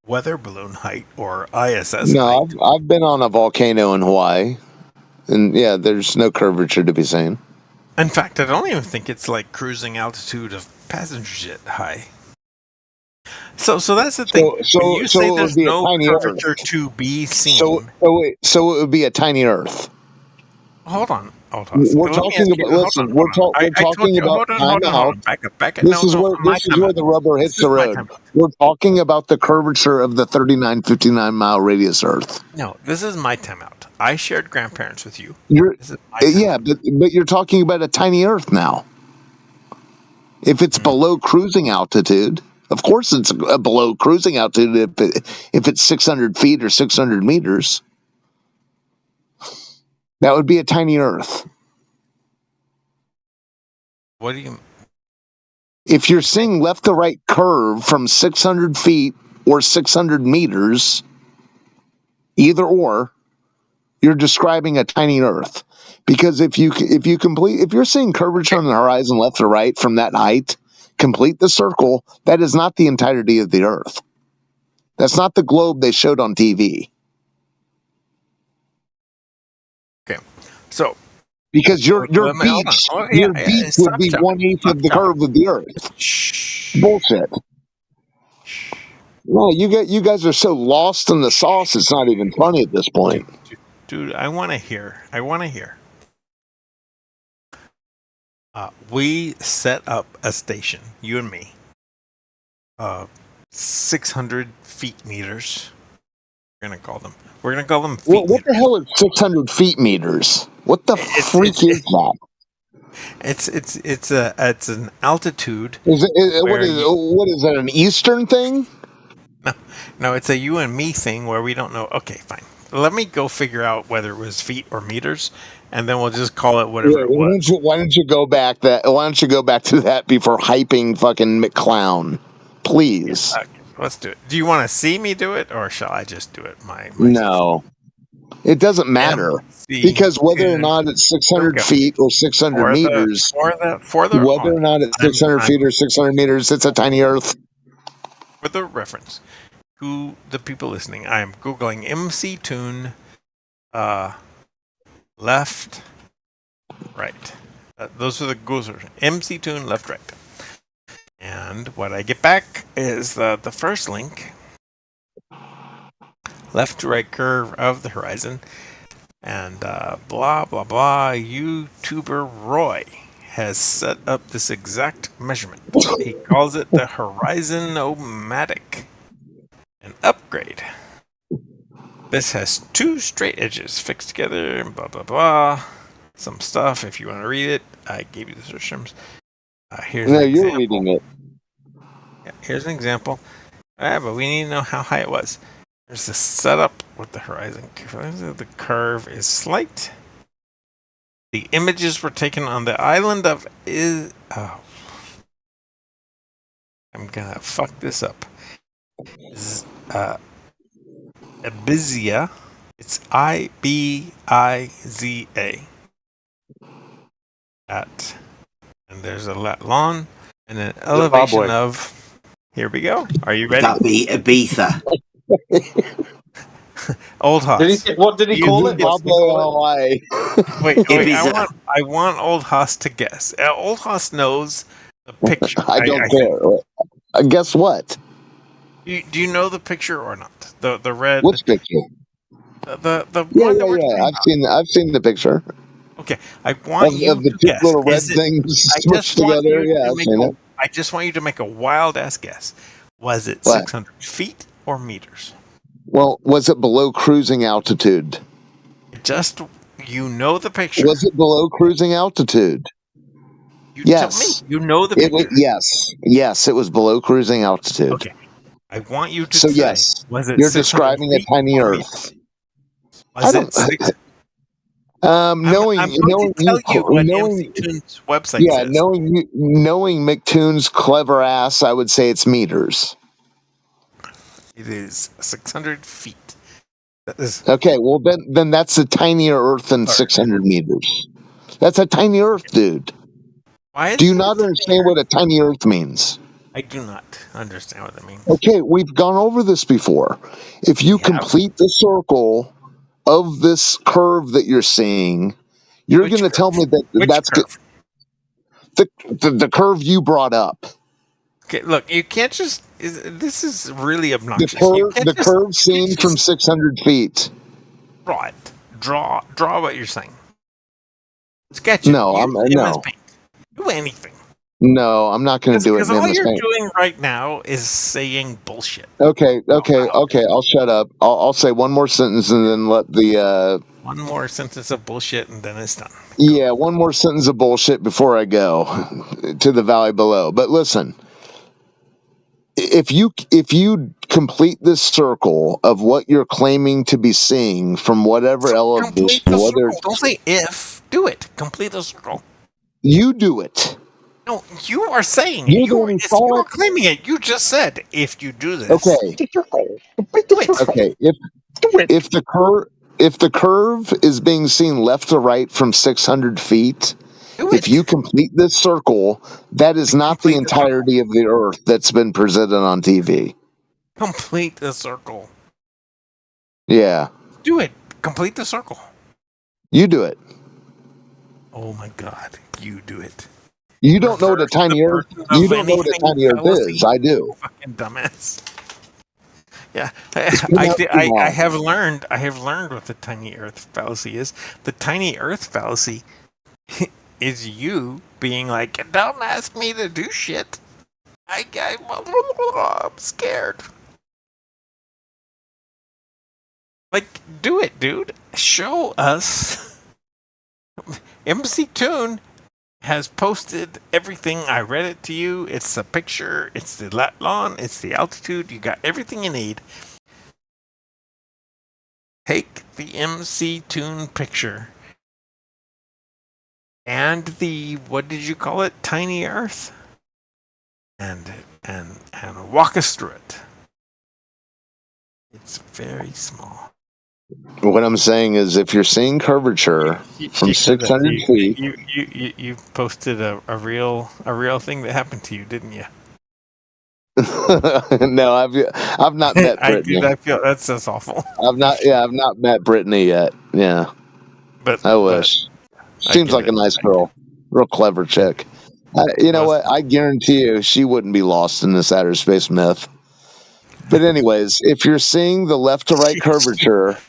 weather balloon height or ISS height. No, I've been on a volcano in Hawaii, and yeah, there's no curvature to be seen. In fact, I don't even think it's like cruising altitude of passenger jet high. So that's the thing. When you say there's no curvature to be seen. So it would be a tiny Earth. Hold on. We're talking about. Listen, we're talking about time out. Back up. This is where the rubber hits the road. We're talking about the curvature of the 3959 mile radius Earth. No, this is my timeout. I shared grandparents with you. But you're talking about a tiny Earth now. If it's below cruising altitude, of course it's below cruising altitude. If it's 600 feet or 600 meters, that would be a tiny Earth. What do you? If you're seeing left to right curve from 600 feet or 600 meters, either or, you're describing a tiny Earth. Because if you're seeing curvature on the horizon left to right from that height, complete the circle. That is not the entirety of the Earth. That's not the globe they showed on TV. Okay, so because your beach would be 1/8 of the curve of the Earth. Bullshit. No, you guys are so lost in the sauce. It's not even funny at this point. Dude, I want to hear. We set up a station, you and me. 600 feet meters. We're gonna call them feet. What the hell is 600 feet meters? What the freak is that? It's an altitude. What is that? An Eastern thing? No, it's a you and me thing where we don't know. Okay, fine. Let me go figure out whether it was feet or meters, and then we'll just call it whatever it was. Why don't you go back to that before hyping fucking McClown, please? Yeah, okay, let's do it. Do you want to see me do it, or shall I just do it? No, it doesn't matter because whether or not it's 600 feet or 600 meters, whether or not it's 600 feet or 600 meters, it's a tiny Earth. For the reference, to the people listening, I am Googling MC Tune left, right. Those are the goals. MC Tune left, right. And what I get back is the first link. Left to right curve of the horizon. And blah, blah, blah. YouTuber Roy has set up this exact measurement. He calls it the Horizon-O-Matic. An upgrade. This has 2 straight edges fixed together, blah, blah, blah. Some stuff, if you want to read it. I gave you the search terms. Here's an example. You're reading it. Yeah, here's an example. But we need to know how high it was. There's the setup with the horizon. The curve is slight. The images were taken on the island of I'm gonna fuck this up. Ibiza. It's Ibiza. at, and there's a lawn and an elevation of. Here we go. Are you ready? That be Ibiza. Old Haas. What did he call it? What's he call it? Wait. Ibiza. I want Old Haas to guess. Old Haas knows the picture. I don't care. Guess what? Do you know the picture or not? The red. Which picture? The Yeah, one that we're talking about. I've seen the picture. Okay, I want you of the to two guess. little red things smushed together. Yeah, I've seen it. I just want you to make a wild ass guess. Was it 600 feet or meters? Well, was it below cruising altitude? Just you know the picture. Was it below cruising altitude? Yes. Tell me. You know the picture. Yes, it was below cruising altitude. Okay. I want you to say, yes. Was it you're describing a tiny Earth. Was it 6? Knowing I'm going to tell you what MC Toon's website says. knowing McToon's clever ass, I would say it's meters. It is 600 feet. Okay, well then that's a tinier Earth than 600 meters. That's a tiny Earth, dude. Do you not understand what a tiny Earth means? I do not understand what it means. Okay, we've gone over this before. If you complete the circle of this curve that you're seeing, you're going to tell me that that's curve? The curve you brought up. Okay, look, you can't just. This is really obnoxious. The curve seen from 600 feet. Draw it. Draw what you're saying. Sketch it. No, no. Do anything. No, I'm not going to do it. Because all you're doing right now is saying bullshit. Okay. I'll shut up. I'll say one more sentence and then let the. One more sentence of bullshit and then it's done. Yeah, one more sentence of bullshit before I go to the valley below. But listen, if you complete this circle of what you're claiming to be seeing from whatever elevation, don't say if, do it. Complete the circle. You do it. No, you are saying you're claiming it. You just said if you do this. Okay. Okay. If the curve is being seen left to right from 600 feet, if you complete this circle, that is not the entirety of the Earth that's been presented on TV. Complete the circle. Yeah. Do it. Complete the circle. You do it. Oh my God. You do it. You don't know what a tiny Earth. You don't know what a tiny Earth is. I do. Fucking dumbass. Yeah, I have learned. I have learned what the tiny Earth fallacy is. The tiny Earth fallacy is you being like, "Don't ask me to do shit. I'm scared." Like, do it, dude. Show us. MC Toon has posted everything. I read it to you. It's the picture. It's the lawn. It's the altitude. You got everything you need. Take the MC Toon picture and the, what did you call it? Tiny Earth, and walk us through it. It's very small. What I'm saying is, if you're seeing curvature from 600 feet, you posted a real thing that happened to you, didn't you? No, I've not met Brittany. I feel that's awful. I've not met Brittany yet. Yeah, but I wish. Seems like a nice girl, real clever chick. You know what? I guarantee you, she wouldn't be lost in this outer space myth. But anyways, if you're seeing the left to right curvature.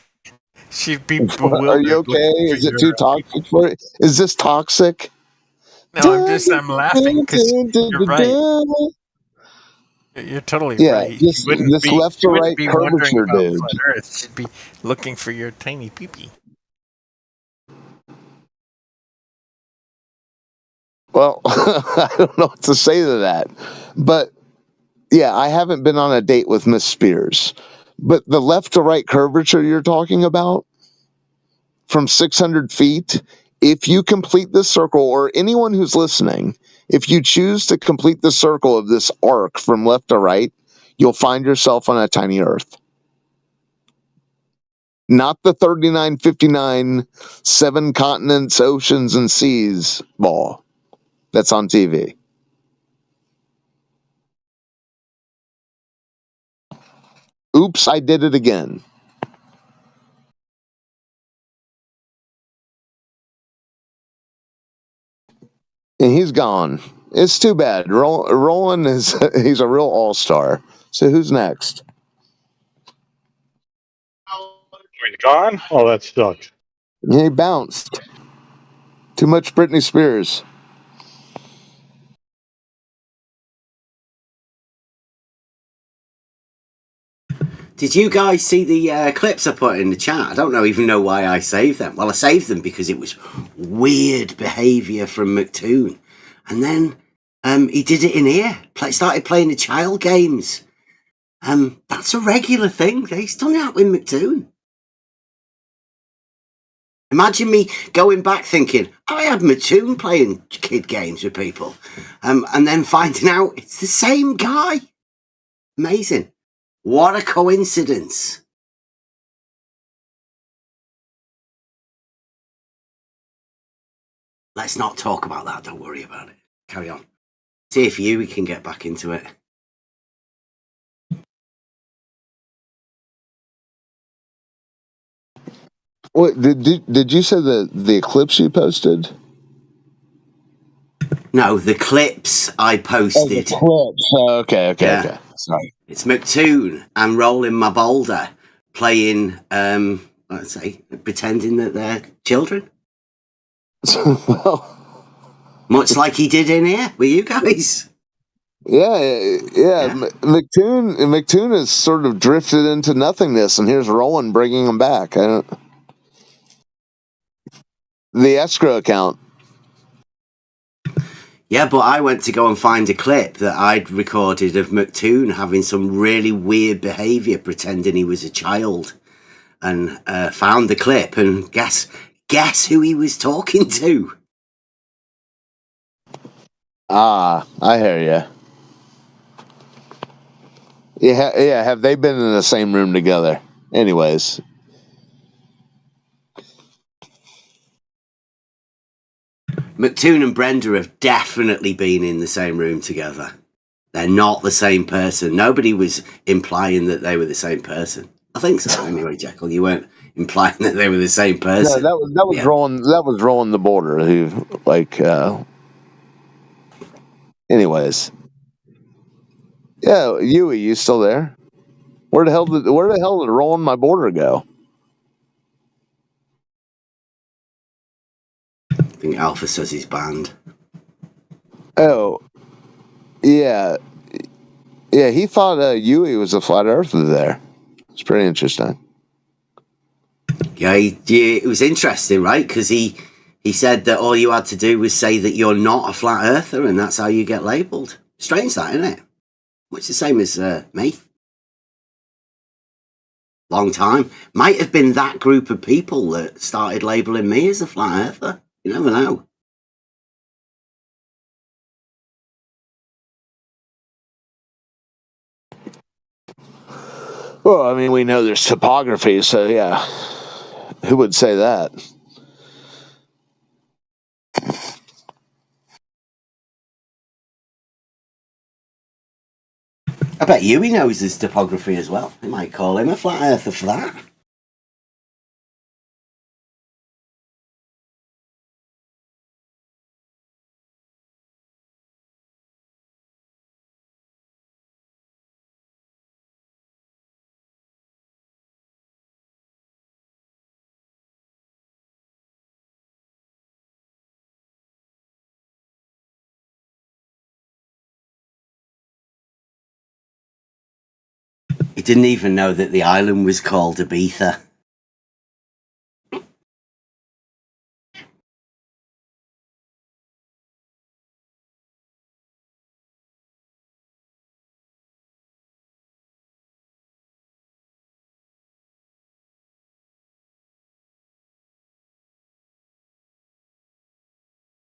She'd be bewildered. Are you okay? Is it too toxic for it? Is this toxic? No, I'm laughing because you're right. You're totally right. This left to right curvature, dude. Earth. She'd be looking for your tiny peepee. Well, I don't know what to say to that. But yeah, I haven't been on a date with Miss Spears. But the left to right curvature you're talking about from 600 feet, if you complete this circle, or anyone who's listening, if you choose to complete the circle of this arc from left to right, you'll find yourself on a tiny Earth. Not the 3959 seven continents, oceans, and seas ball that's on TV. Oops, I did it again. And he's gone. It's too bad. Roland he's a real all-star. So who's next? Gone? Oh, that sucked. He bounced. Too much Britney Spears. Did you guys see the clips I put in the chat? I don't even know why I saved them. Well, I saved them because it was weird behaviour from McToon. And then he did it in here. Started playing the child games. That's a regular thing. He's done it out with McToon. Imagine me going back thinking, I had McToon playing kid games with people. And then finding out it's the same guy. Amazing. What a coincidence. Let's not talk about that. Don't worry about it. Carry on. See if we can get back into it. What did you say the eclipse you posted? No, the clips I posted. Oh, the clips. Oh, okay. Sorry. It's McToon and rolling my boulder, playing, let's say, pretending that they're children. Well, much like he did in here with you guys. Yeah. McToon has sort of drifted into nothingness, and here's Roland bringing him back. The escrow account. Yeah, but I went to go and find a clip that I'd recorded of McToon having some really weird behaviour, pretending he was a child, and found the clip. And guess who he was talking to? Ah, I hear you. Yeah. Have they been in the same room together? Anyways. McToon and Brenda have definitely been in the same room together. They're not the same person. Nobody was implying that they were the same person. I think so. Anyway, Jekyll, you weren't implying that they were the same person. No, that was Roland the Border, who anyways. Yeah, Yui, you still there? Where the hell did Roland my Border go? I think Alpha says he's banned. Oh, yeah. Yeah, he thought Yui was a flat earther there. It's pretty interesting. Yeah, it was interesting, right? Because he said that all you had to do was say that you're not a flat earther, and that's how you get labelled. Strange that, isn't it? Much the same as me. Long time. Might have been that group of people that started labelling me as a flat earther. You never know. Well, I mean, we know there's topography, so yeah. Who would say that? I bet Yui knows his topography as well. They might call him a flat earther for that. He didn't even know that the island was called Ibiza.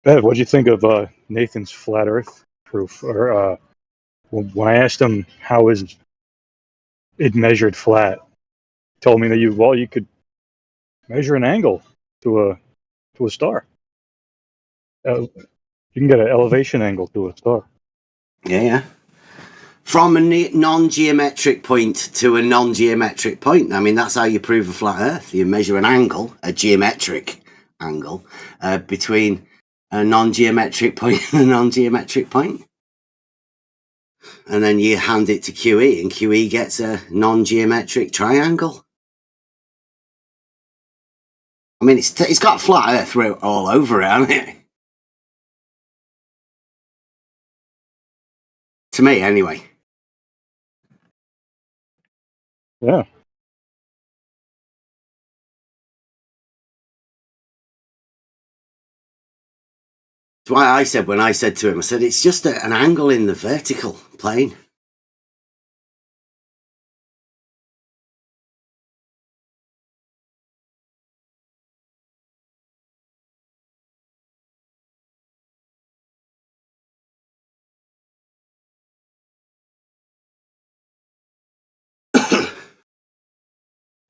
Bev, what'd you think of Nathan's flat Earth proof? Or when I asked him how is it measured flat, he told me that you could measure an angle to a star. You can get an elevation angle to a star. Yeah. From a non-geometric point to a non-geometric point. I mean, that's how you prove a flat Earth. You measure an angle, a geometric angle, between a non-geometric point and a non-geometric point. And then you hand it to QE, and QE gets a non-geometric triangle. I mean, it's got flat Earth all over it, hasn't it? To me, anyway. Yeah. That's why I said, when I said to him, I said, it's just an angle in the vertical plane.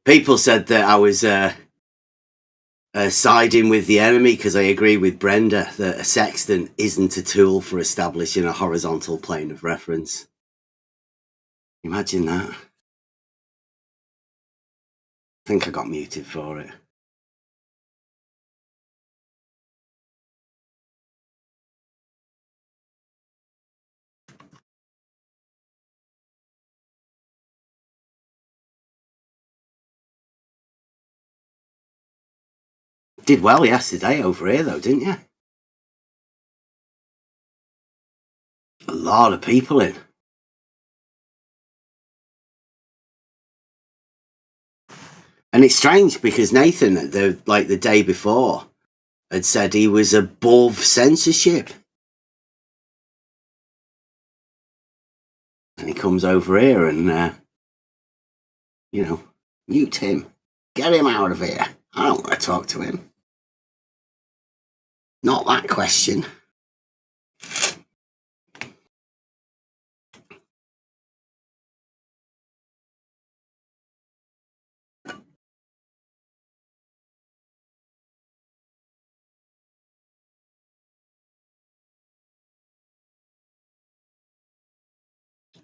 People said that I was siding with the enemy because I agree with Brenda that a sextant isn't a tool for establishing a horizontal plane of reference. Imagine that. I think I got muted for it. Did well yesterday over here, though, didn't you? A lot of people in. And it's strange because Nathan, the day before, had said he was above censorship. And he comes over here and, mute him. Get him out of here. I don't want to talk to him. Not that question.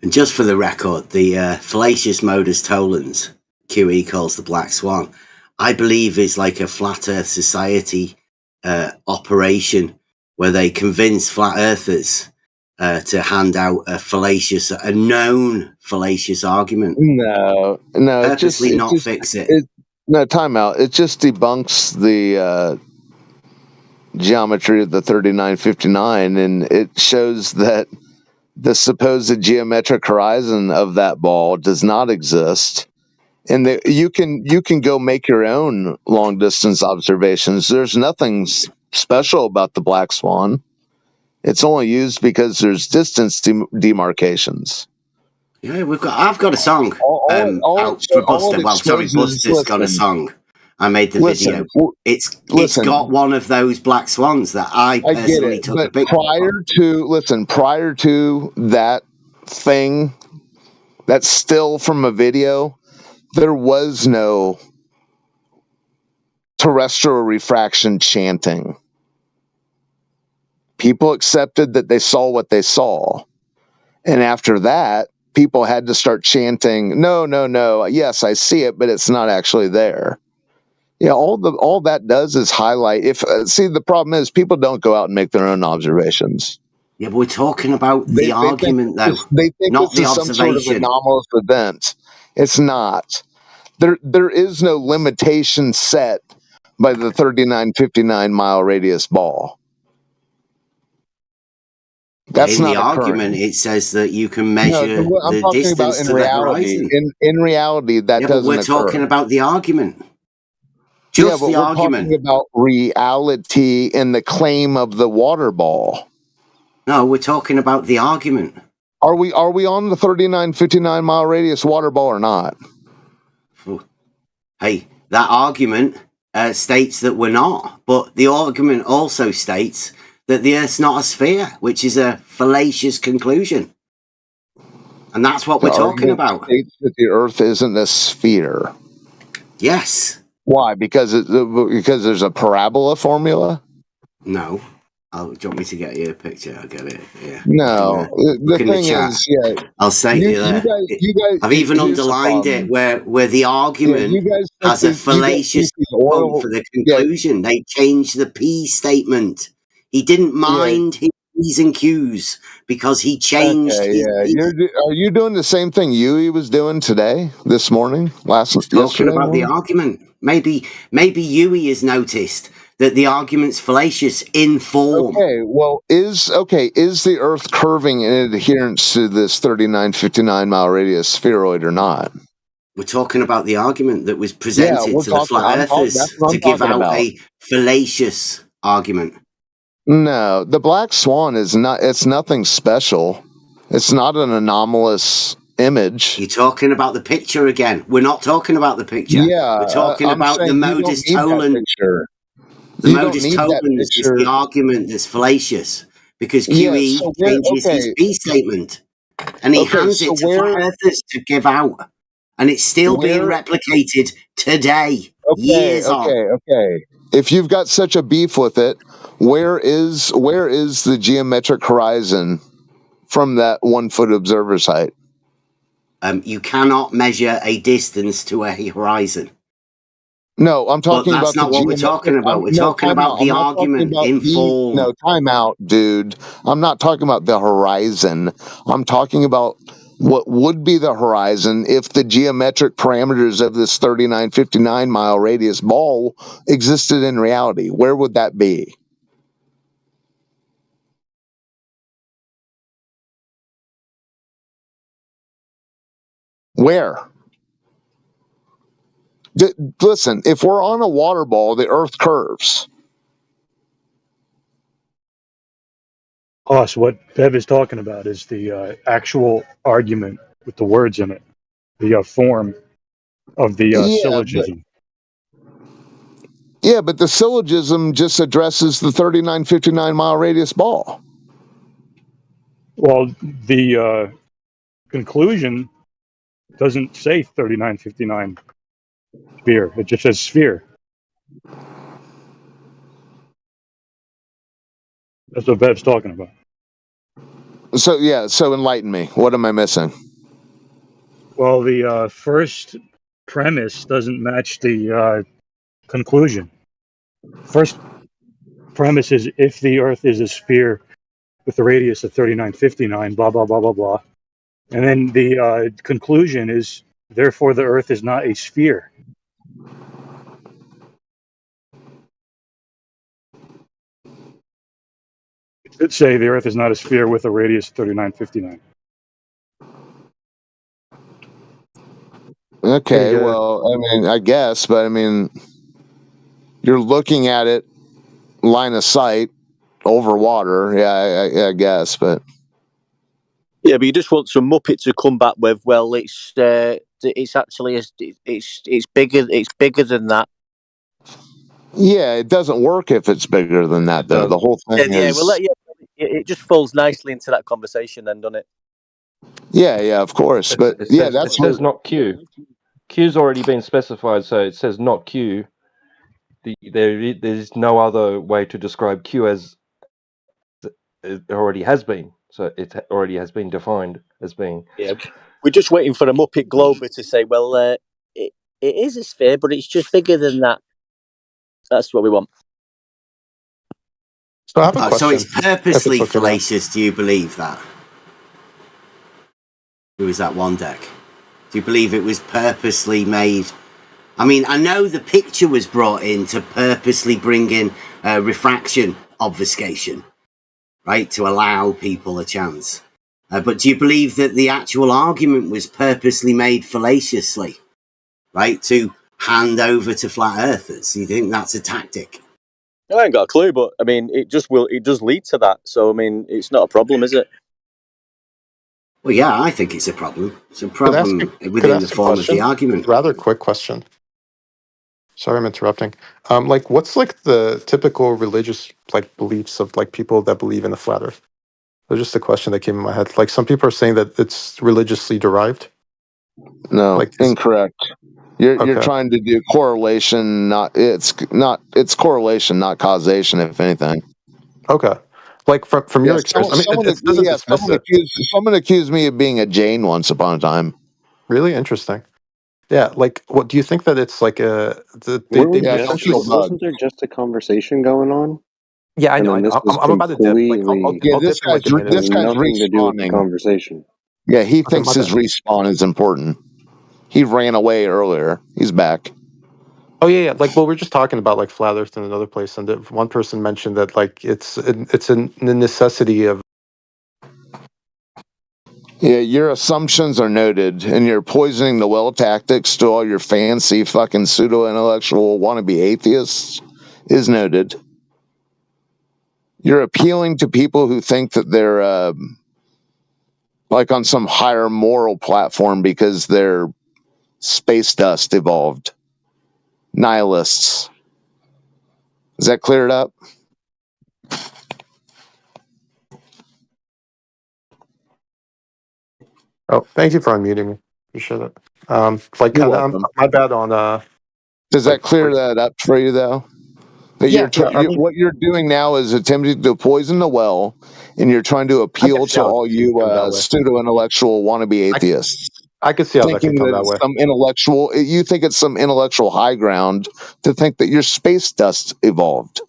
And just for the record, the fallacious modus tollens, QE calls the Black Swan, I believe is like a Flat Earth Society operation where they convince flat earthers to hand out a known fallacious argument. No, Purposely not fix it. No, time out. It just debunks the geometry of the 3959, and it shows that the supposed geometric horizon of that ball does not exist. And you can go make your own long distance observations. There's nothing special about the Black Swan. It's only used because there's distance demarcations. Yeah, I've got a song out for Buster. Well, sorry, Buster's got a song. I made the video. It's got one of those black swans that I personally took a picture of. Prior to that thing, that's still from a video, there was no terrestrial refraction chanting. People accepted that they saw what they saw. And after that, people had to start chanting, no, yes, I see it, but it's not actually there. Yeah, all that does is highlight. The problem is people don't go out and make their own observations. Yeah, but we're talking about the argument, though. They think not this is some sort of anomalous event. It's not. There is no limitation set by the 3959 mile radius ball. That's in not the argument. It says that you can measure the distance to the horizon. In reality, that doesn't occur. We're talking about the argument. We're talking about reality in the claim of the water ball. No, we're talking about the argument. Are we on the 3959 mile radius water ball or not? Hey, that argument states that we're not, but the argument also states that the Earth's not a sphere, which is a fallacious conclusion. And that's what we're talking about. States that the Earth isn't a sphere. Yes. Why? Because there's a parabola formula? No. Do you want me to get you a picture? I'll get it. Yeah. No. Look The in the thing chat. is, yeah. I'll say You there. guys. I've even Here's the underlined it problem. where the Yeah, argument you guys has a think fallacious these point oil. for the Yeah, conclusion. They changed the P statement. He didn't mind his P's and Q's because he changed okay, his yeah. P. Are you doing the same thing Yui was doing today, this morning, Talking yesterday about the morning? argument. Maybe Yui has noticed that the argument's fallacious in form. Okay, well, is the Earth curving in adherence to this 3959 mile radius spheroid or not? We're talking about the argument that was Yeah, presented to the flat earthers That's what to I'm give talking out about. a fallacious argument. No, the black swan is not. It's nothing special. It's not an anomalous image. You're talking about the picture again. We're not talking about the picture. Yeah, We're talking I'm about the saying you don't modus need that tollens. picture. The You don't modus need that tollens is the picture. argument that's fallacious because Yeah. QE So where? changes his Okay. P statement and he Okay. hands So it to flat earthers to give out, and it's still being replicated today, years on. Okay. If you've got such a beef with it, where is the geometric horizon from that 1 foot observer's height? You cannot measure a distance to a horizon. No, I'm talking But that's about not the what we're talking about. We're talking about the argument in form. No, time out, dude. I'm not talking about the horizon. I'm talking about what would be the horizon if the geometric parameters of this 3959 mile radius ball existed in reality. Where would that be? Where? Listen, if we're on a water ball, the Earth curves. So what Bev is talking about is the actual argument with the words in it, the form of the syllogism. Yeah, but the syllogism just addresses the 3959 mile radius ball. Well, the conclusion doesn't say 3959 sphere. It just says sphere. That's what Bev's talking about. So enlighten me. What am I missing? Well, the first premise doesn't match the conclusion. First premise is if the Earth is a sphere with a radius of 3959, blah, blah, blah, blah, blah. And then the conclusion is, therefore, the Earth is not a sphere. It should say the Earth is not a sphere with a radius of 3959. Okay, well, I mean, I guess, but I mean, you're looking at it line of sight over water. Yeah, I guess, but yeah, but you just want some muppet to come back with. Well, it's actually it's bigger than that. yeah, it doesn't work if it's bigger than that, though. The whole thing is. Well, it just falls nicely into that conversation, then, doesn't it? Yeah, of course, but it says not Q. Q's already been specified, so it says not Q. There's no other way to describe Q as it already has been. So it already has been defined as being. Yeah, we're just waiting for a Muppet Glober to say, well, it is a sphere, but it's just bigger than that. That's what we want. So I have a question. So it's purposely fallacious, do you believe that? Who was that one deck? Do you believe it was purposely made? I mean, I know the picture was brought in to purposely bring in refraction obfuscation, right? To allow people a chance. But do you believe that the actual argument was purposely made fallaciously, right? To hand over to flat earthers? Do you think that's a tactic? I ain't got a clue, but I mean, it does lead to that. So I mean, it's not a problem, is it? Well, yeah, I think it's a problem. It's a problem within the form of the argument. Rather quick question. Sorry, I'm interrupting. What's the typical religious beliefs of people that believe in the flat Earth? It was just a question that came in my head. Some people are saying that it's religiously derived. No, Like incorrect. You're okay. trying to do correlation, it's correlation, not causation, if anything. Okay. Like from your experience, I mean, it doesn't dismiss it. Someone accused me of being a Jane once upon a time. Really interesting. Yeah, like, what do you think that it's like Wasn't there just a conversation going on? Yeah, I know. And then this was I'm about to dip. Like, I'll this dip in like a minute. this guy's nothing to do with the respawning. conversation. Yeah, he Okay, thinks my his bad. respawn is important. He ran away earlier. He's back. Oh yeah. Like, well, we're just talking about like flat Earth in another place, and one person mentioned that like it's a necessity of. Yeah, your assumptions are noted, and you're poisoning the well tactics to all your fancy fucking pseudo-intellectual wannabe atheists is noted. You're appealing to people who think that they're like on some higher moral platform because they're space dust evolved. Nihilists. Is that cleared up? Oh, thank you for unmuting me. Appreciate it. Like, You're welcome. my bad on. Does that clear that up for you, though? That Yeah, what you're doing now is attempting to poison the well, and you're trying to appeal to all you pseudo-intellectual wannabe atheists. I could see how that could come that way. You think it's some intellectual high ground to think that your space dust evolved.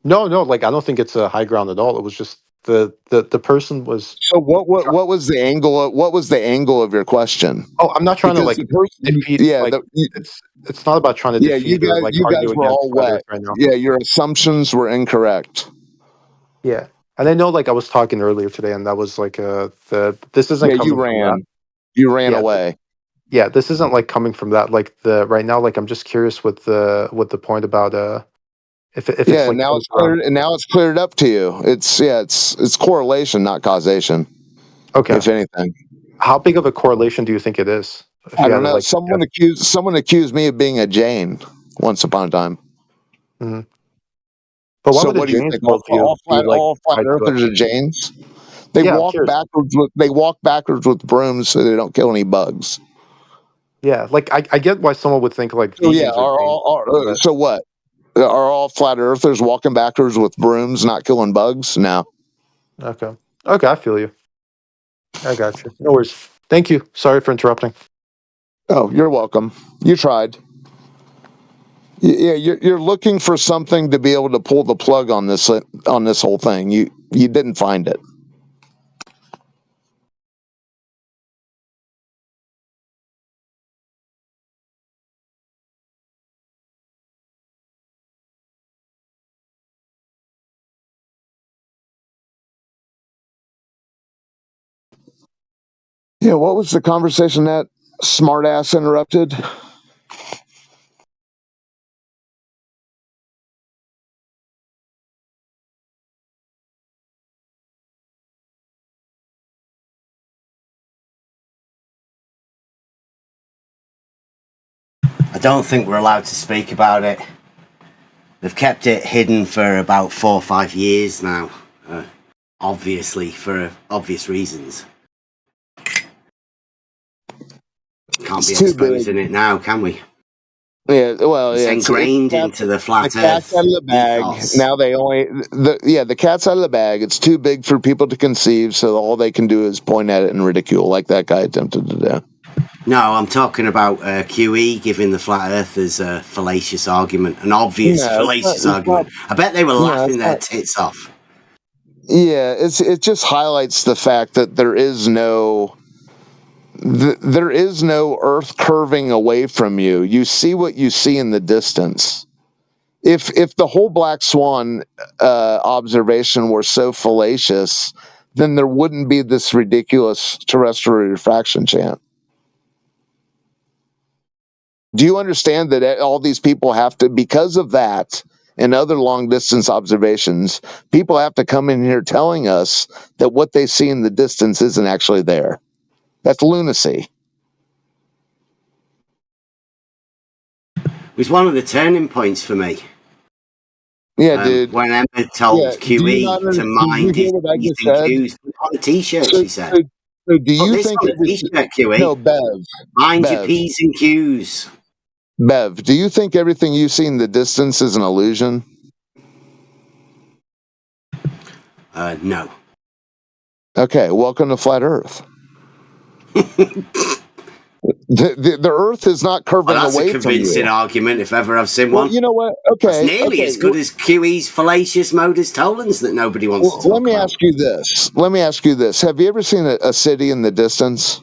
No, like I don't think it's a high ground at all. It was just the person was. So what was the angle? What was the angle of your question? Oh, I'm not trying to like defeat. Yeah, like, it's not about trying to defeat. you guys, or, like, you guys argue were against all flat wet. Earth right now. Yeah, your assumptions were incorrect. Yeah, and I know, like, I was talking earlier today, and that was like this isn't coming you from ran. that. You ran away. Yeah, this isn't like coming from that. Like right now, like I'm just curious with the point about if it's like now it's cleared. And now it's cleared up to you. It's correlation, not causation. Okay. If anything, how big of a correlation do you think it is? I don't know. Someone accused me of being a Jane once upon a time. Mm-hmm. But so what do you think? All flat earthers are Janes? They walk backwards with brooms so they don't kill any bugs. Yeah, like I get why someone would think like vegans are so what? Are all flat earthers walking backwards with brooms, not killing bugs? No. Okay, I feel you. I got you. No worries. Thank you. Sorry for interrupting. Oh, you're welcome. You tried. Yeah, you're looking for something to be able to pull the plug on this whole thing. You didn't find it. Yeah, what was the conversation that smartass interrupted? I don't think we're allowed to speak about it. They've kept it hidden for about 4 or 5 years now, obviously for obvious reasons. Can't be exposing it now, can we? Yeah, well, it's ingrained into the flat Earth. Cat's out of the bag. Ethos. Now the cat's out of the bag. It's too big for people to conceive, so all they can do is point at it and ridicule, like that guy attempted to do. No, I'm talking about QE giving the flat earthers a fallacious argument, an obvious fallacious argument. I bet they were laughing their tits off. Yeah, it just highlights the fact that there is no Earth curving away from you. You see what you see in the distance. If the whole black swan observation were so fallacious, then there wouldn't be this ridiculous terrestrial refraction chant. Do you understand that all these people have to, because of that and other long distance observations, people have to come in here telling us that what they see in the distance isn't actually there? That's lunacy. It was one of the turning points for me. Yeah, dude. When Emma told QE to mind his Q's on a t-shirt, she said. So do Put you this think on a t-shirt, QE. no, Bev? Mind your Bev. P's and Q's. Bev, do you think everything you see in the distance is an illusion? No. Okay, welcome to Flat Earth. The Earth is not curving Well, that's a away from convincing you. argument if ever I've seen Well, one. you know what? That's Okay, nearly as good as QE's fallacious modus tollens that nobody wants to talk let me about. ask you this. Let me ask you this. Have you ever seen a city in the distance?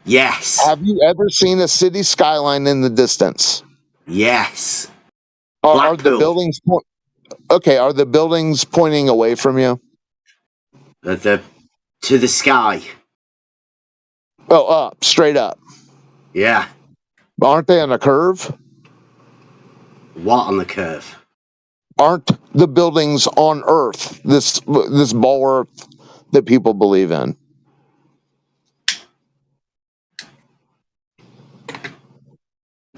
Yes. Have you ever seen a city skyline in the distance? Yes. Are the Blackpool. buildings are the buildings pointing away from you? To the sky. Oh, up, straight up. Yeah. Aren't they on a curve? What on the curve? Aren't the buildings on Earth, this ball Earth that people believe in?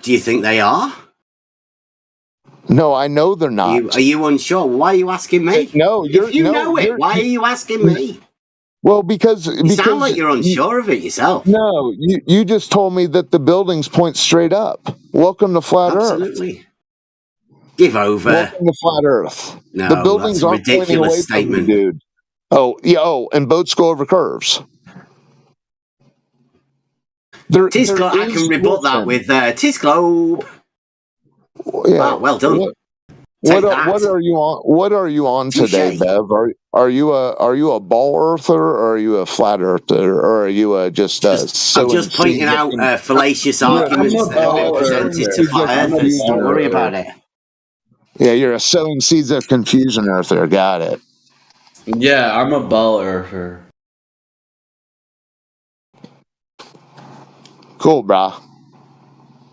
Do you think they are? No, I know they're not. Are you unsure? Why are you asking me? No, if you know it, why are you asking me? Well, because You sound like you're unsure of it yourself. No, you just told me that the buildings point straight up. Welcome to Flat Earth. Absolutely. Give over. Welcome to Flat Earth. No, the buildings that's a aren't pointing ridiculous away statement. from you, dude. Oh, yeah. Oh, and boats go over curves. I can rebut that with Tis Globe. Yeah. Wow, well done. What are you on? What are you on today, Bev? Are you a ball earther, or are you a flat earther, or are you I'm just pointing out fallacious arguments that have been presented to flat earthers. Don't worry about it. Yeah, you're a sowing seeds of confusion earther. Got it. Yeah, I'm a ball earther. Cool, brah.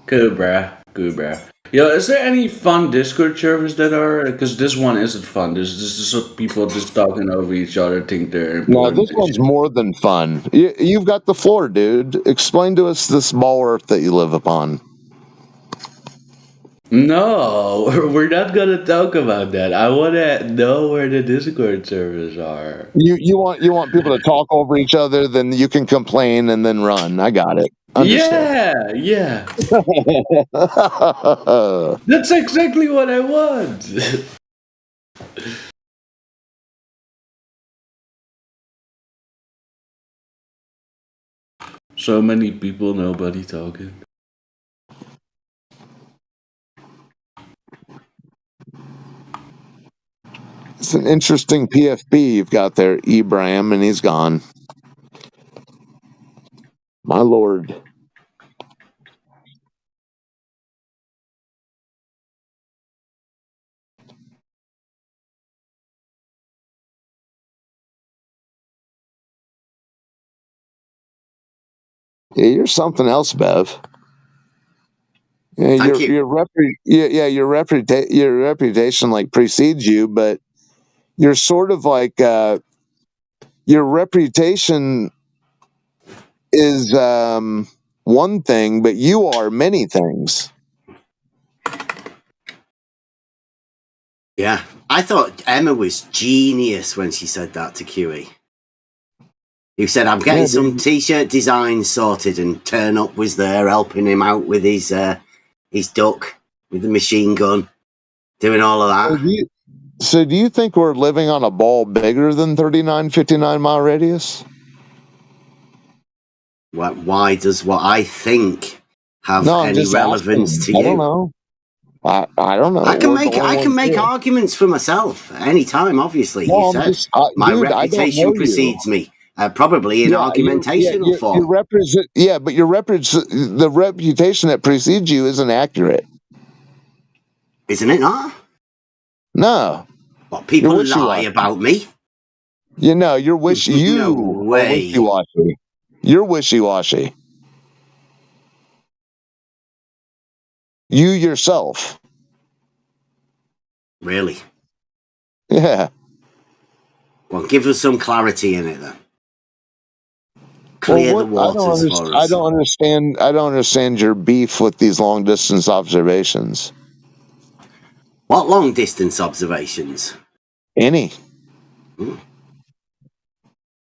Cool, brah. Yo, is there any fun Discord servers that are? Because this one isn't fun. This is just people just talking over each other, think they're No, important. this one's more than fun. You've got the floor, dude. Explain to us this ball earth that you live upon. No, we're not gonna talk about that. I wanna know where the Discord servers are. You want people to talk over each other, then you can complain and then run. I got it. Understood. Yeah. That's exactly what I want. So many people, nobody talking. It's an interesting PFP you've got there, Ibrahim, and he's gone. My lord. Yeah, you're something else, Bev. Yeah, your reputation like precedes you, but you're sort of like your reputation is one thing, but you are many things. Yeah, I thought Emma was genius when she said that to QE. Who said, I'm getting some t-shirt designs sorted, and Turn Up was there helping him out with his duck, with the machine gun, doing all of that. So do you think we're living on a ball bigger than 39, 59 mile radius? Why does what I think have any relevance to you? I don't know. I don't know. I can make arguments for myself at any time, dude, my reputation precedes me. Probably in argumentational form. But the reputation that precedes you isn't accurate. Isn't it not? No. What, people lie about me? You're wishy-washy. No way. You're wishy-washy. You yourself. Really? Yeah. Well, give us some clarity in it then. Clear the waters for us. I don't understand your beef with these long distance observations. What long distance observations? Any.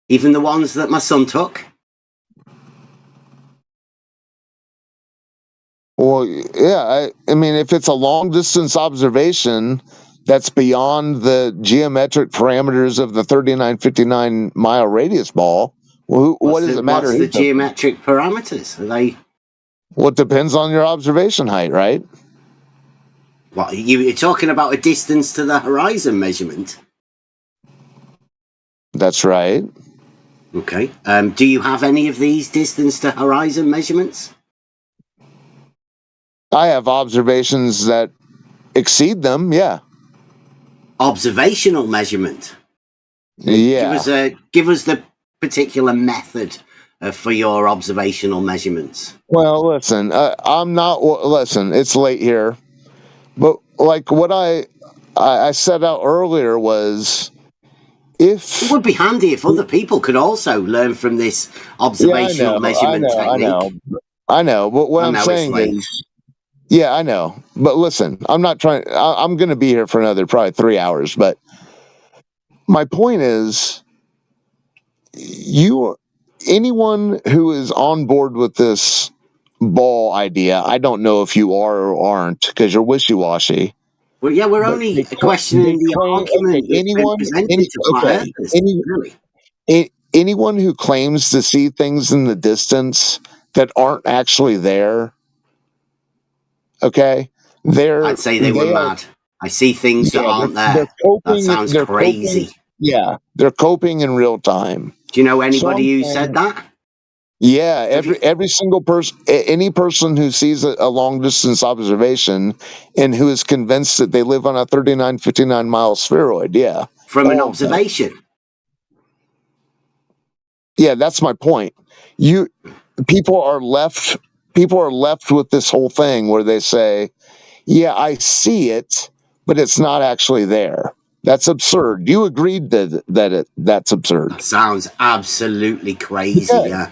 Even the ones that my son took? Well, yeah, I mean, if it's a long distance observation that's beyond the geometric parameters of the 3959 mile radius ball, well, what does it matter? What's the geometric parameters? Are they? Well, it depends on your observation height, right? What, you're talking about a distance to the horizon measurement? That's right. Okay. Do you have any of these distance to horizon measurements? I have observations that exceed them, yeah. Observational measurement? Yeah. Give us the particular method for your observational measurements. Well, listen, listen, it's late here. But like what I set out earlier was, if it would be handy if other people could also learn from this observational measurement technique. I know, but what I'm saying is, yeah, I know, but listen, I'm not trying. I'm going to be here for another probably 3 hours, but my point is, anyone who is on board with this ball idea, I don't know if you are or aren't because you're wishy-washy. Well, yeah, we're only questioning the argument that's been presented to flat earthers. Anyone who claims to see things in the distance that aren't actually there, okay? I'd say they were mad. I see things that aren't there. That sounds crazy. Yeah, they're coping in real time. Do you know anybody who said that? Yeah, every single person, any person who sees a long distance observation and who is convinced that they live on a 3959 mile spheroid, yeah. From an observation. Yeah, that's my point. People are left with this whole thing where they say, yeah, I see it, but it's not actually there. That's absurd. You agreed that's absurd. That sounds absolutely crazy, yeah.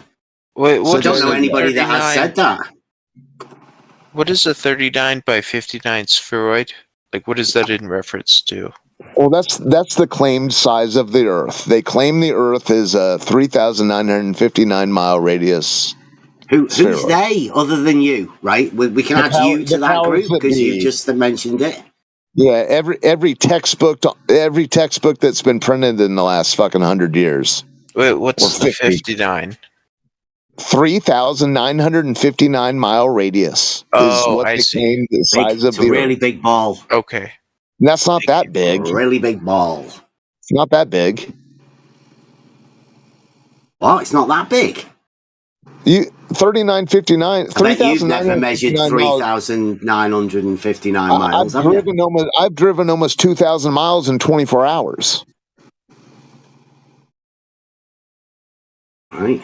Wait, so I don't know anybody that has said that. What is a 39 by 59 spheroid? Like, what is that in reference to? Well, that's the claimed size of the Earth. They claim the Earth is a 3,959 mile radius. Who's they, other than you, right? We can add you to that group because you just mentioned it. Yeah, every textbook that's been printed in the last fucking 100 years. Wait, what's the 59? 3,959 mile radius is what they claim the size of the Earth. It's a really big ball. Okay. And that's not that big. Really big ball. It's not that big. What? It's not that big? 3959. I bet you've never measured 3,959 miles. I've driven almost 2,000 miles in 24 hours. Right.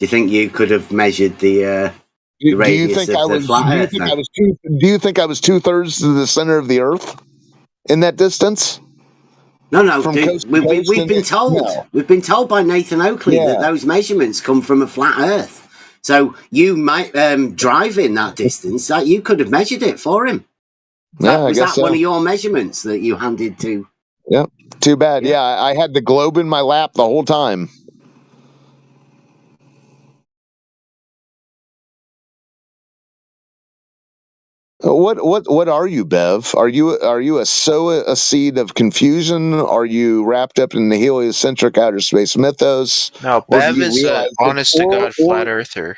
Do you think you could have measured the radius of the flat Earth? Do you think I was 2/3 to the center of the Earth in that distance? No. We've been told. No. We've been told by Nathan Oakley that those measurements come from a flat Earth. So you might drive in that distance. That you could have measured it for him. Was that one of your measurements that you handed to? Yep. Too bad. Yeah, I had the globe in my lap the whole time. What are you, Bev? Are you a seed of confusion? Are you wrapped up in the heliocentric outer space mythos? No, Bev is an honest to God flat earther.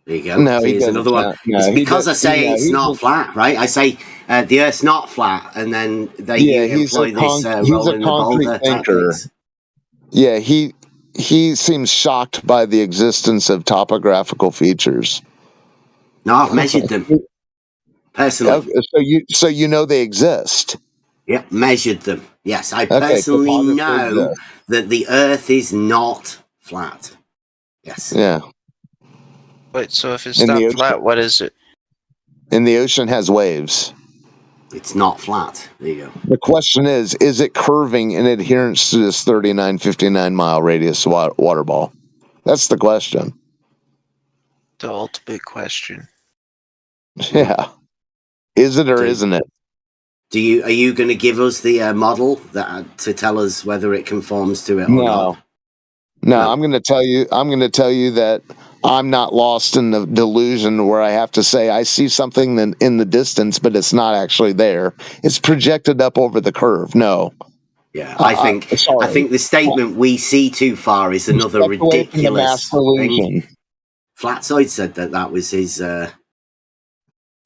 There you go. No, here's another one. It's because I say it's not flat, right? I say the Earth's not flat, and then they employ this rolling the boulder tactics. Yeah, he seems shocked by the existence of topographical features. No, I've measured them. Personally. So you know they exist. Yep, measured them. Yes, I personally know that the Earth is not flat. Yes. Yeah. Wait, so if it's not flat, what is it? And the ocean has waves. It's not flat. There you go. The question is it curving in adherence to this 3959 mile radius water ball? That's the question. The ultimate question. Yeah. Is it or isn't it? Are you going to give us the model to tell us whether it conforms to it or not? No, I'm going to tell you. I'm going to tell you that I'm not lost in the delusion where I have to say I see something in the distance, but it's not actually there. It's projected up over the curve. No. Yeah, I think the statement "we see too far" is another ridiculous thing. Flatsoid said that was his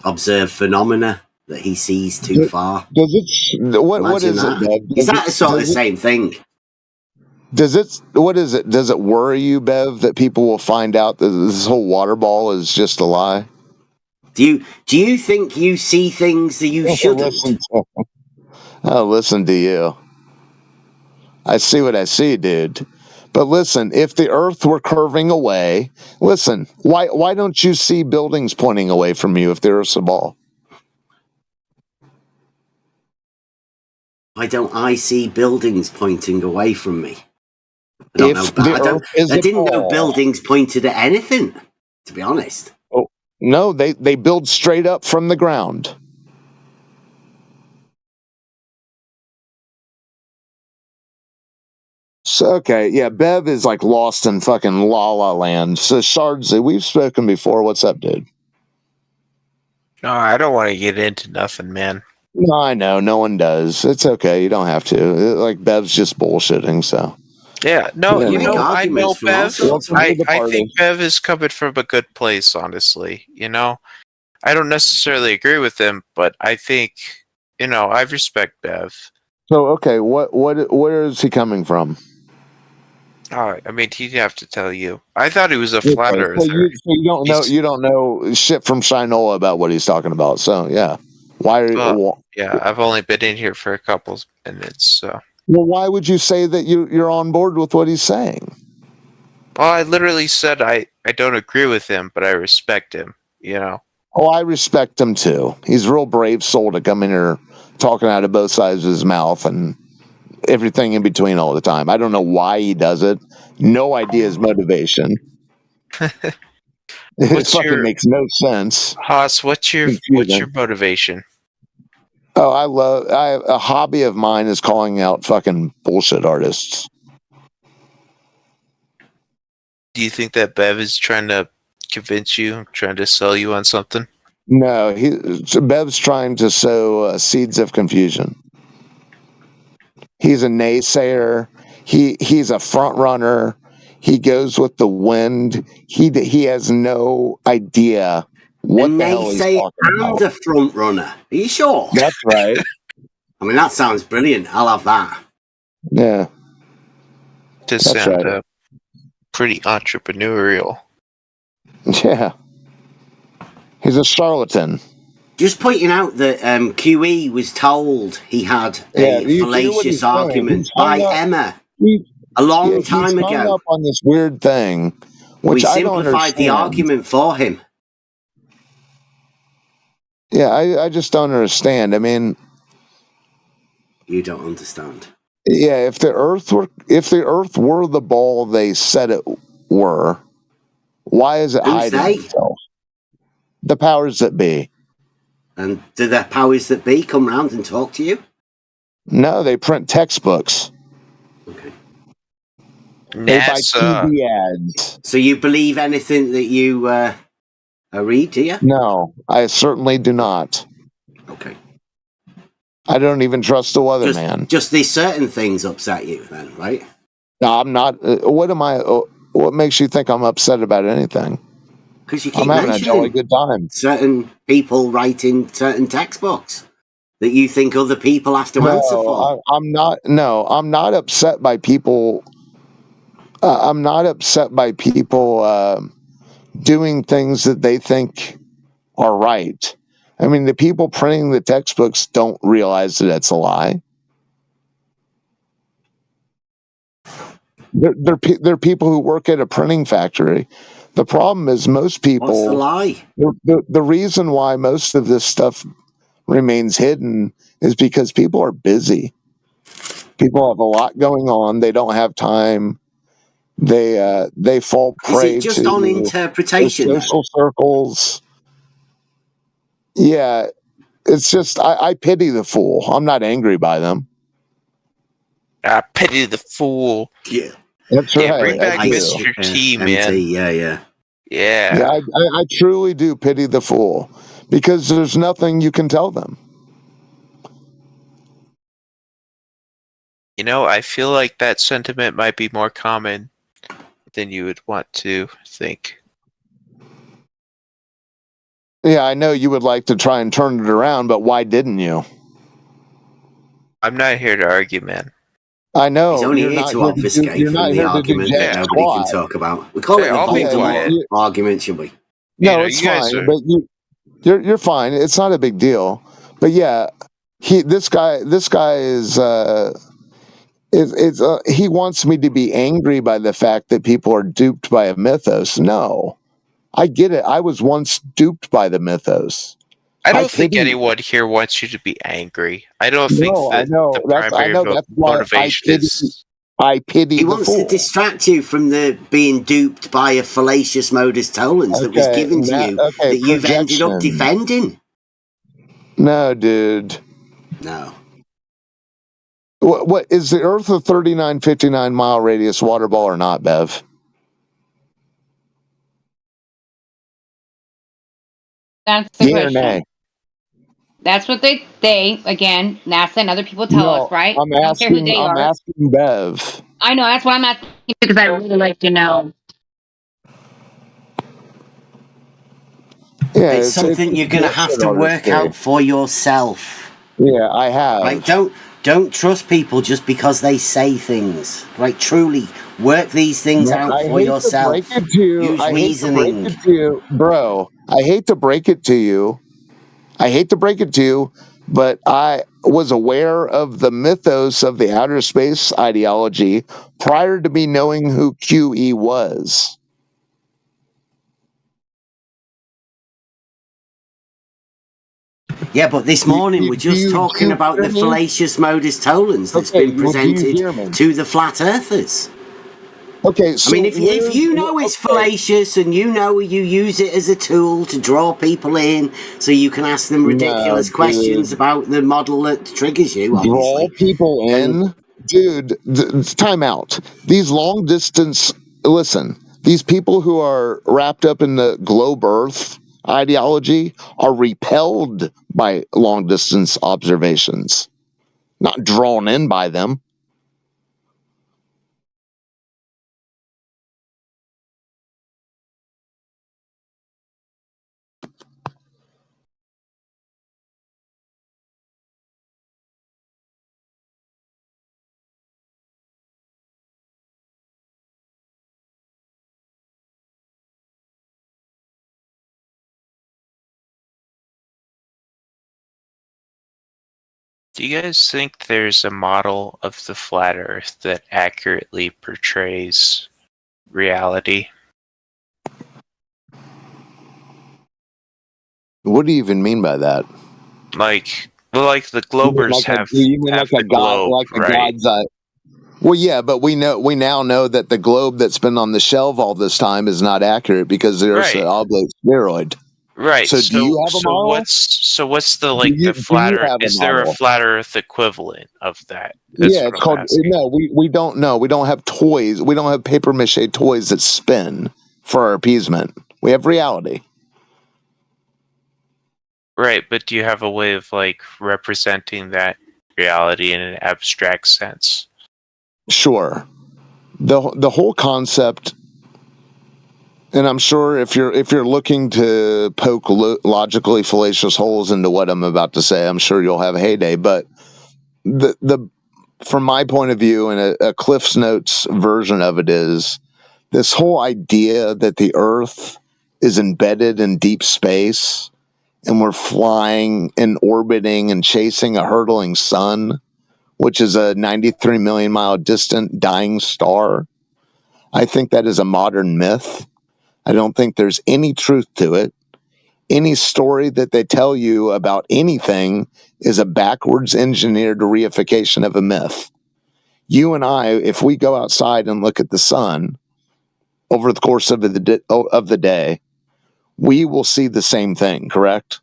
observed phenomena, that he sees too far. Does it? What is it, Bev? Is that the sort of same thing? Does it? What is it? Does it worry you, Bev, that people will find out that this whole water ball is just a lie? Do you think you see things that you shouldn't? I'll listen to you. I see what I see, dude. But listen, if the Earth were curving away, listen, why don't you see buildings pointing away from you if the Earth's a ball? Why don't I see buildings pointing away from me? I didn't know buildings pointed at anything, to be honest. Oh, no, they build straight up from the ground. So, okay, yeah, Bev is like lost in fucking La La Land. So, Shardsley, we've spoken before. What's up, dude? No, I don't want to get into nothing, man. No, I know. No one does. It's okay. You don't have to. Like, Bev's just bullshitting, so. Yeah, no, You know, I know Bev. I I think Bev is coming from a good place, honestly. You know, I don't necessarily agree with him, but I think, you know, I respect Bev. So, okay, where is he coming from? Oh, I mean, he'd have to tell you. I thought he was a flat earther. So you don't know shit from Shinola about what he's talking about. So, yeah. Yeah, I've only been in here for a couple minutes, so. Well, why would you say that you're on board with what he's saying? Well, I literally said I don't agree with him, but I respect him, you know? Oh, I respect him too. He's a real brave soul to come in here talking out of both sides of his mouth and everything in between all the time. I don't know why he does it. No idea his motivation. It fucking makes no sense. Haas, what's your motivation? Oh, a hobby of mine is calling out fucking bullshit artists. Do you think that Bev is trying to convince you, trying to sell you on something? No, Bev's trying to sow seeds of confusion. He's a naysayer. He's a front runner. He goes with the wind. He has no idea what the hell he's talking about. And a front runner. Are you sure? That's right. I mean, that sounds brilliant. I'll have that. Yeah. Does sound pretty entrepreneurial. Yeah. He's a charlatan. Just pointing out that QE was told he had a fallacious argument by Emma a long time ago. He's hung up on this weird thing, which I don't understand. We simplified the argument for him. Yeah, I just don't understand. I mean, you don't understand. Yeah, if the Earth were the ball they said it were, why is it hiding itself? The powers that be. And do the powers that be come round and talk to you? No, they print textbooks. Okay. They buy TV ads. So you believe anything that you read, do you? No, I certainly do not. Okay. I don't even trust the weatherman. Just these certain things upset you then, right? No, I'm not. What makes you think I'm upset about anything? Because you keep I'm having a jolly mentioning good time. certain people writing certain textbooks that you think other people have to answer for. I'm not. No, I'm not upset by people. I'm not upset by people doing things that they think are right. I mean, the people printing the textbooks don't realize that it's a lie. They're people who work at a printing factory. The problem is most people. What's the lie? The reason why most of this stuff remains hidden is because people are busy. People have a lot going on. They don't have time. They fall prey to. Is it just on interpretation? Social circles. Yeah, It's just I pity the fool. I'm not angry by them. I pity the fool. Yeah. That's Yeah, right. bring back I do. Mr. T, man. MT, yeah. Yeah, I truly do pity the fool because there's nothing you can tell them. You know, I feel like that sentiment might be more common than you would want to think. Yeah, I know you would like to try and turn it around, but why didn't you? I'm not here to argue, man. I know He's only you're here not to here to do. obfuscate You're from not the here to do argument jack that nobody can squat. talk about. We call Hey, it the I'll be Voldemort quiet. argument, should we? No, know, it's you guys fine, are- but you're fine. It's not a big deal. But yeah, this guy is he wants me to be angry by the fact that people are duped by a mythos. No, I get it. I was once duped by the mythos. I don't think anyone here wants you to be angry. I don't think No, I that know. the primary That's why motivation is. I pity He the wants fool. to distract you from the being duped by a fallacious modus tollens that was Okay, given to you okay, that you've ended up projection. defending. No, dude. No. What is the Earth a 3959 mile radius water ball or not, Bev? That's the Yeah or question. nay? That's what they again, NASA and other people tell No, us, right? I'm I don't care who asking. they I'm are. asking Bev. I know, that's why I'm asking because I really like to know. Yeah, It's something you're going to have to work out for yourself. Yeah, I have. Right? Don't trust people just because they say things. Right? Truly work these things out I for hate yourself. to break it to you. Use I hate to break reasoning. it to you, bro. I hate to break it to you. But I was aware of the mythos of the outer space ideology prior to me knowing who QE was. Yeah, but this morning we're just talking about the fallacious modus tollens that's been presented to the flat earthers. Okay, so I mean, if you know it's fallacious and you know you use it as a tool to draw people in so you can ask them ridiculous questions about the model that triggers you, obviously. Draw people in? Dude, time out. These long distance, listen, these people who are wrapped up in the globe Earth ideology are repelled by long distance observations, not drawn in by them. Do you guys think there's a model of the flat Earth that accurately portrays reality? What do you even mean by that? Like the globers have the globe, right? God's eye. Well, yeah, but we now know that the globe that's been on the shelf all this time is not accurate because there's an oblate spheroid. Right. So do you have a model? What's the the flat Earth? Is there a flat Earth equivalent of that? Yeah, it's called. No, we don't know. We don't have toys. We don't have paper mache toys that spin for our appeasement. We have reality. Right, but do you have a way of representing that reality in an abstract sense? Sure. The whole concept, and I'm sure if you're looking to poke logically fallacious holes into what I'm about to say, I'm sure you'll have a heyday. But the from my point of view, and a Cliff's Notes version of it is this whole idea that the Earth is embedded in deep space and we're flying and orbiting and chasing a hurtling sun, which is a 93 million mile distant dying star. I think that is a modern myth. I don't think there's any truth to it. Any story that they tell you about anything is a backwards engineered reification of a myth. You and I, if we go outside and look at the sun over the course of the day, we will see the same thing, correct?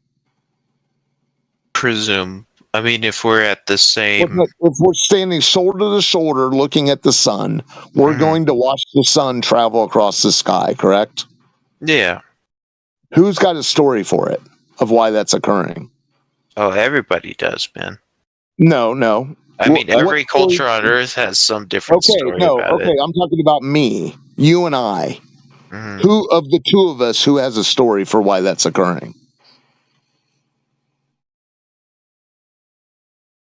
presume. I mean, if we're at the same... If we're standing shoulder to shoulder looking at the sun, we're going to watch the sun travel across the sky, correct? Yeah. Who's got a story for it of why that's occurring? Oh, everybody does, man. No. I mean, every culture on Earth has some different story about it. I'm talking about me, you and I. Mhm. Who of the two of us who has a story for why that's occurring?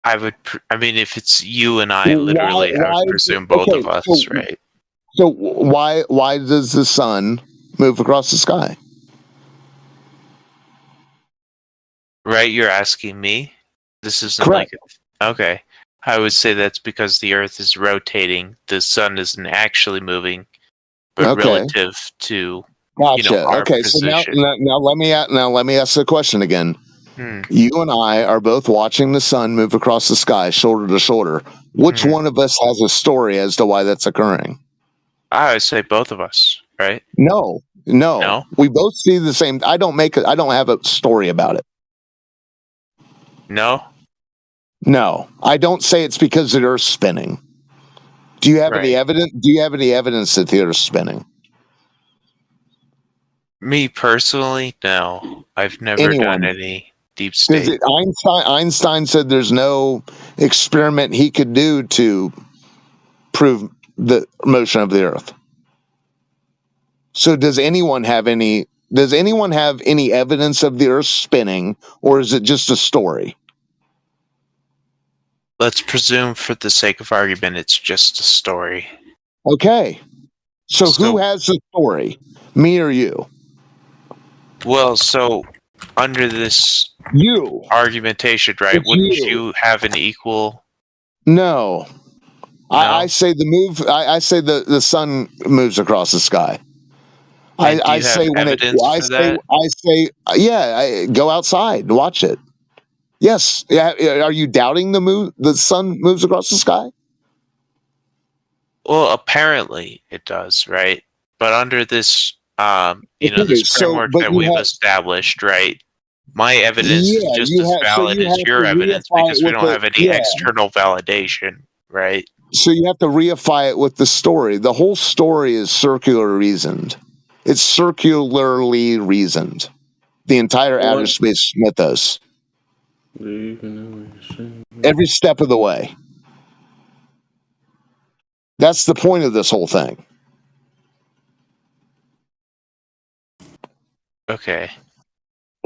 I mean, if it's you and I, literally, I would presume both of us, right? So why does the sun move across the sky? Right, you're asking me? This isn't Correct. Okay. I would say that's because the Earth is rotating. The sun isn't actually moving, but relative to Gotcha. our Okay, position. so now let me ask the question again. Hmm. You and I are both watching the sun move across the sky, shoulder to shoulder. Which one of us has a story as to why that's occurring? I would say both of us, right? No. We both see the same. I don't have a story about it. No. No, I don't say it's because the Earth's spinning. Do you have any evidence? Do you have any evidence that the Earth's spinning? Me personally, no. I've never done any deep state. Einstein said there's no experiment he could do to prove the motion of the Earth. So does anyone have any evidence of the Earth spinning, or is it just a story? Let's presume, for the sake of argument, it's just a story. Okay. So who has the story? Me or you? Well, so under this argumentation, right? Wouldn't you have an equal? No. I say I say the sun moves across the sky. And do you have evidence for that? Go outside, watch it. Yes. Yeah. Are you doubting the sun moves across the sky? Well, apparently it does, right? But under this, this framework that we've established, right? My evidence is just as valid as your evidence because we don't have any external validation, right? So you have to reify it with the story. The whole story is circular reasoned. It's circularly reasoned. The entire outer space mythos. Every step of the way. That's the point of this whole thing. Okay.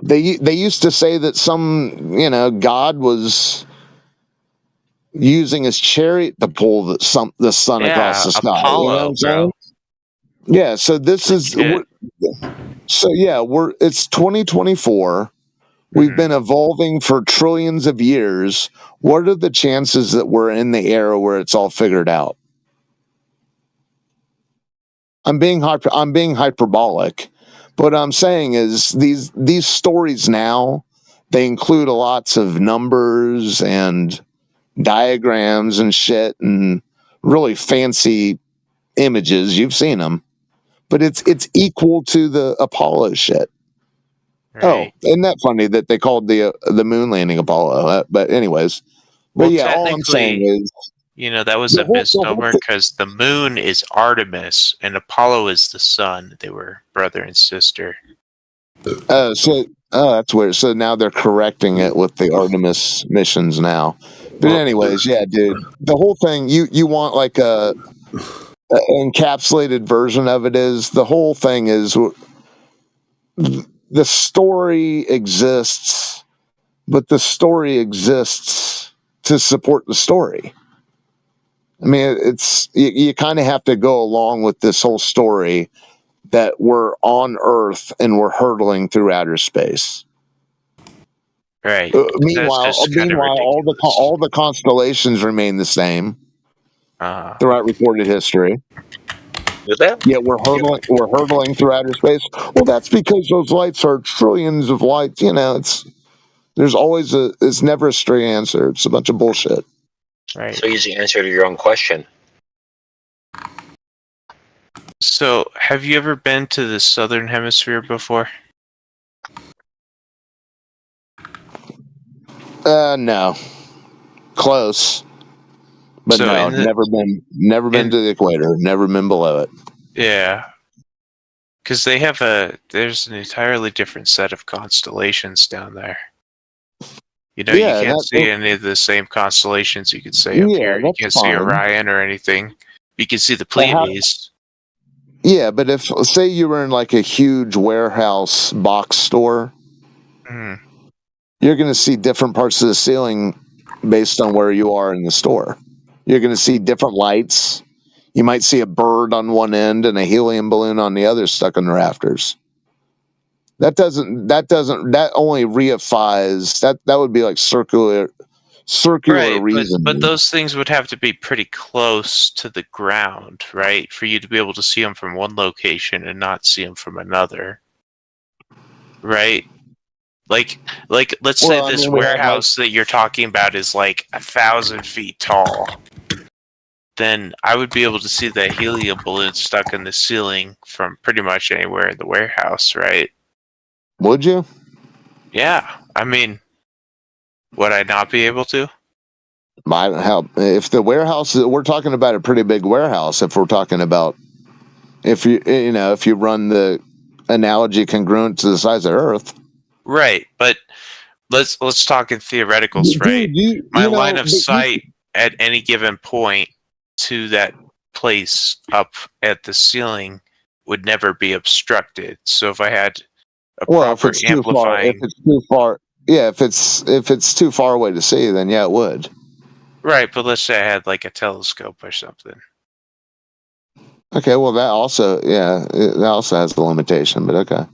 They used to say that some, God was using his chariot to pull the sun across the sky. Apollo, bro. Yeah, so this is it's 2024. We've been evolving for trillions of years. What are the chances that we're in the era where it's all figured out? I'm being hyperbolic. But what I'm saying is these stories now, they include lots of numbers and diagrams and shit and really fancy images. You've seen them. But it's equal to the Apollo shit. Right. Oh, isn't that funny that they called the moon landing Apollo? But anyways, well, all I'm saying is, that was a misnomer because the moon is Artemis and Apollo is the sun. They were brother and sister. That's weird. So now they're correcting it with the Artemis missions now. But anyways, yeah, dude, the whole thing you want like a encapsulated version of it is the whole thing is the story exists, but the story exists to support the story. I mean, it's you kind of have to go along with this whole story that we're on Earth and we're hurtling through outer space. Right. Meanwhile, all the constellations remain the same throughout recorded history. Yeah, we're hurtling through outer space. Well, that's because those lights are trillions of lights. It's never a straight answer. It's a bunch of bullshit. Right. So easy answer to your own question. So, have you ever been to the southern hemisphere before? No, close, but So no, never been to the equator, never been below it. Yeah, because there's an entirely different set of constellations down there. You know, you can't see any of the same constellations you could see up here. You can't see Orion or anything. You can see the Pleiades. Yeah, but if say you were in like a huge warehouse box store, you're going to see different parts of the ceiling based on where you are in the store. You're going to see different lights. You might see a bird on one end and a helium balloon on the other stuck in the rafters. That only reifies that would be like circular Right, reasoning. but those things would have to be pretty close to the ground, right, for you to be able to see them from one location and not see them from another, right? Like let's say this warehouse that you're talking about is like 1,000 feet tall. Then I would be able to see that helium balloon stuck in the ceiling from pretty much anywhere in the warehouse, right? Would you? Yeah, I mean, would I not be able to? If the warehouse, we're talking about a pretty big warehouse. If we're talking about, if you run the analogy congruent to the size of Earth, right? But let's talk in theoreticals, right? My line of sight at any given point to that place up at the ceiling would never be obstructed. So if I had a proper amplifying, if it's too far, if it's too far away to see, then yeah, it would. Right, but let's say I had like a telescope or something. Okay, well that also has a limitation, but okay.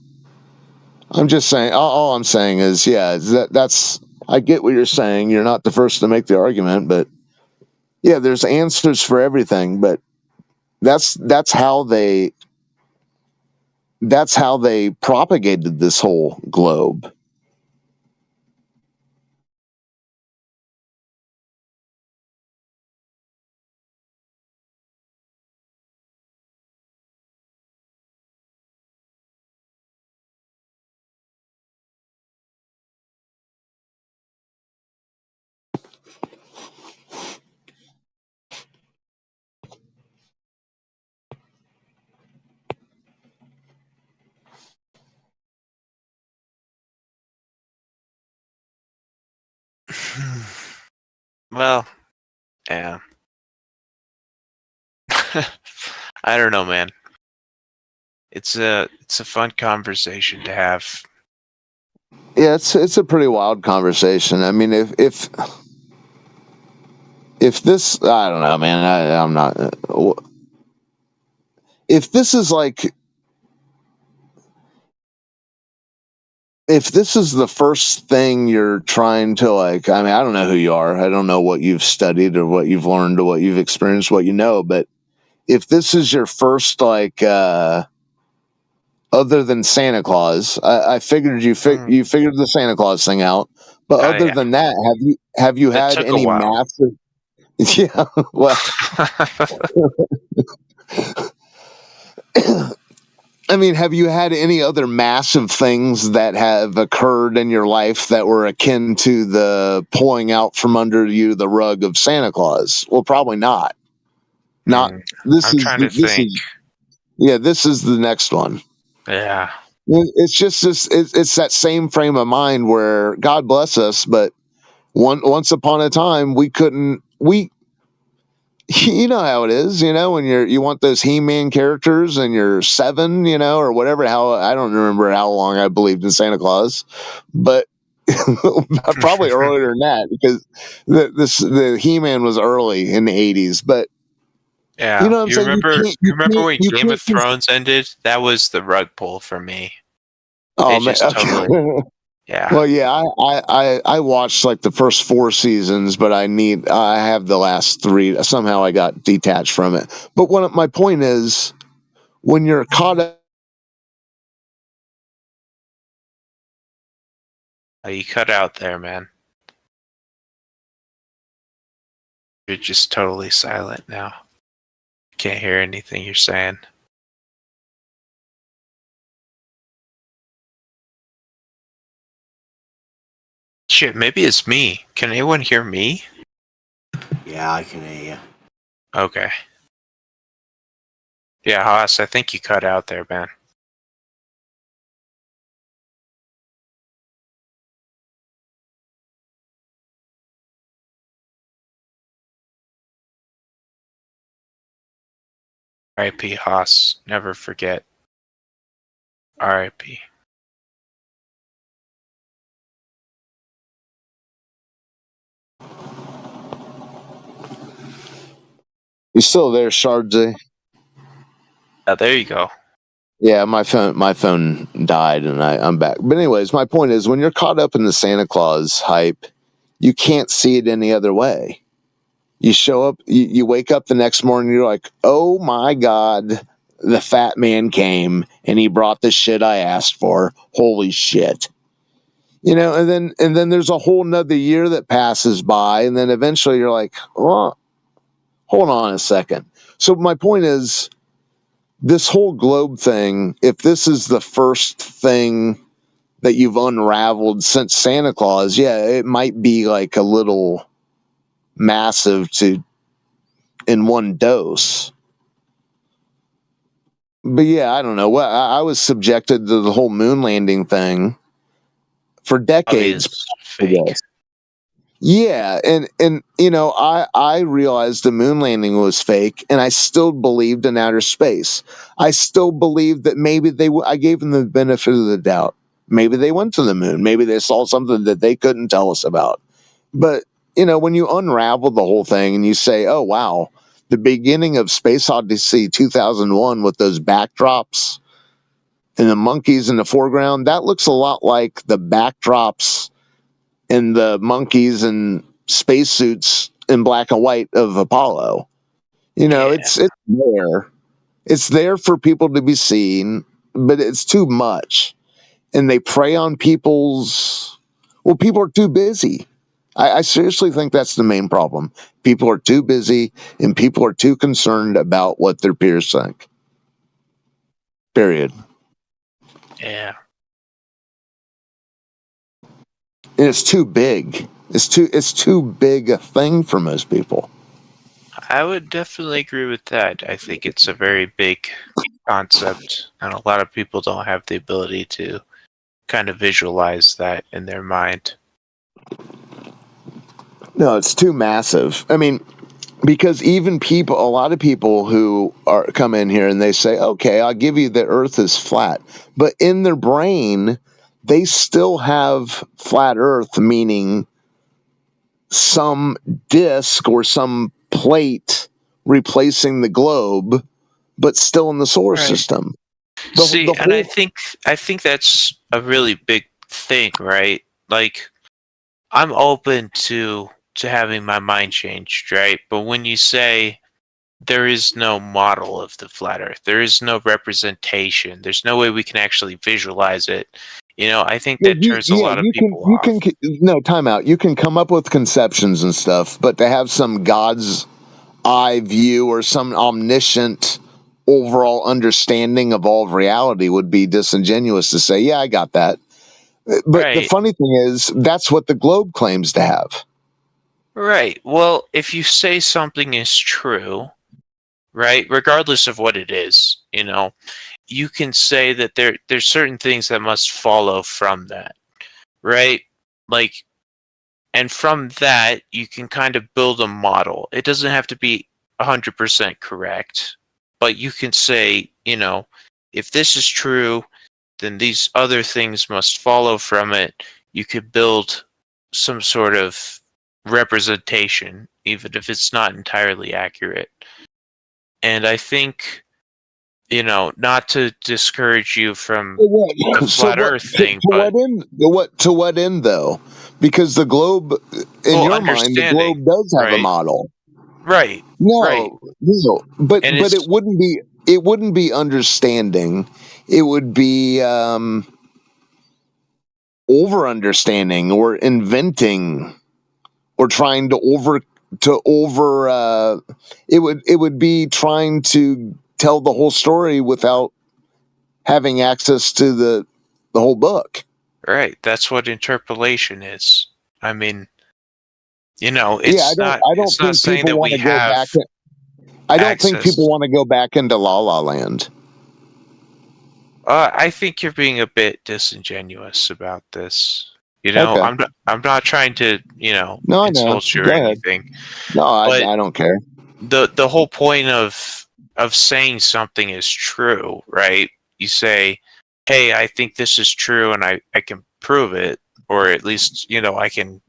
I'm just saying. All I'm saying is, that's. I get what you're saying. You're not the first to make the argument, but yeah, there's answers for everything. But that's how they propagated this whole globe. Well, yeah. I don't know, man. It's a fun conversation to have. Yeah, it's a pretty wild conversation. I mean, if this, I don't know, man. I'm not. If this is like, if this is the first thing you're trying to like, I mean, I don't know who you are. I don't know what you've studied or what you've learned or what you've experienced, what you know. But if this is your first like, other than Santa Claus, I figured you figured the Santa Claus thing out. But other than that, have you had any massive? Yeah, well, I mean, have you had any other massive things that have occurred in your life that were akin to the pulling out from under you the rug of Santa Claus? Well, probably not. This I'm trying to think. This is the next one. Yeah. It's just this. It's that same frame of mind where God bless us, but once upon a time we couldn't. You know how it is, when you want those He-Man characters and you're 7, or whatever. How I don't remember how long I believed in Santa Claus, but probably earlier than that because the He-Man was early in the 80s. But yeah, you know what I'm saying? You remember when Game of Thrones ended? That was the rug pull for me. Oh man, totally. Yeah. Well, yeah, I watched like the first 4 seasons, but I have the last 3. Somehow I got detached from it. But my point is, when you're caught up. You cut out there, man. You're just totally silent now. Can't hear anything you're saying. Shit, maybe it's me. Can anyone hear me? Yeah, I can hear you. Okay. Yeah, Haas, I think you cut out there, man. R.I.P. Haas. Never forget. R.I.P. You still there, Shardzy? There you go. Yeah, my phone died and I'm back. But anyways, my point is when you're caught up in the Santa Claus hype, you can't see it any other way. You show up, you wake up the next morning, you're like, oh my God, the fat man came and he brought the shit I asked for. Holy shit. And then there's a whole nother year that passes by, and then eventually you're like, oh, hold on a second. So my point is, this whole globe thing, if this is the first thing that you've unraveled since Santa Claus, yeah, it might be like a little massive in one dose. But yeah, I don't know. Well, I was subjected to the whole moon landing thing for decades. Fake. Yeah, and I realized the moon landing was fake, and I still believed in outer space. I still believed that maybe I gave them the benefit of the doubt. Maybe they went to the moon. Maybe they saw something that they couldn't tell us about. But when you unravel the whole thing and you say, "Oh wow, the beginning of Space Odyssey 2001 with those backdrops and the monkeys in the foreground, that looks a lot like the backdrops." And the monkeys and spacesuits in black and white of Apollo. It's there. It's there for people to be seen, but it's too much. And they prey on people are too busy. I seriously think that's the main problem. People are too busy and people are too concerned about what their peers think. Period. Yeah. And it's too big. It's too big a thing for most people. I would definitely agree with that. I think it's a very big concept, and a lot of people don't have the ability to kind of visualize that in their mind. No, it's too massive. I mean, because even a lot of people who come in here and they say, okay, I'll give you the earth is flat. But in their brain, they still have flat earth, meaning some disk or some plate replacing the globe, but still in the solar system. I think that's a really big thing, right? Like, I'm open to having my mind changed, right? But when you say there is no model of the flat earth, there is no representation, there's no way we can actually visualize it, I think that turns a lot of people off. No, time out. You can come up with conceptions and stuff, but to have some God's eye view or some omniscient overall understanding of all of reality would be disingenuous to say, yeah, I got that. But the funny thing is, that's what the globe claims to have. Right. Well, if you say something is true, right, regardless of what it is, you can say that there's certain things that must follow from that, right? Like, and from that, you can kind of build a model. It doesn't have to be 100% correct, but you can say, if this is true, then these other things must follow from it. You could build some sort of representation, even if it's not entirely accurate. And I think, not to discourage you from the flat Earth thing, but to what end though? Because the globe, in your mind, the globe does have a model, right? No, but it wouldn't be. It wouldn't be understanding. It would be over understanding or inventing or trying to it would be trying to tell the whole story without having access to the whole book. Right, that's what interpolation is. I mean, it's I don't it's not think saying people that want we to go back. have I don't think access. people want to go back into La La Land. I think you're being a bit disingenuous about this. Okay. I'm not trying to, No, I know. insult you or Go ahead. anything. No, But I don't care. the whole point of saying something is true, right? You say, "Hey, I think this is true, and I can prove it, or at least I can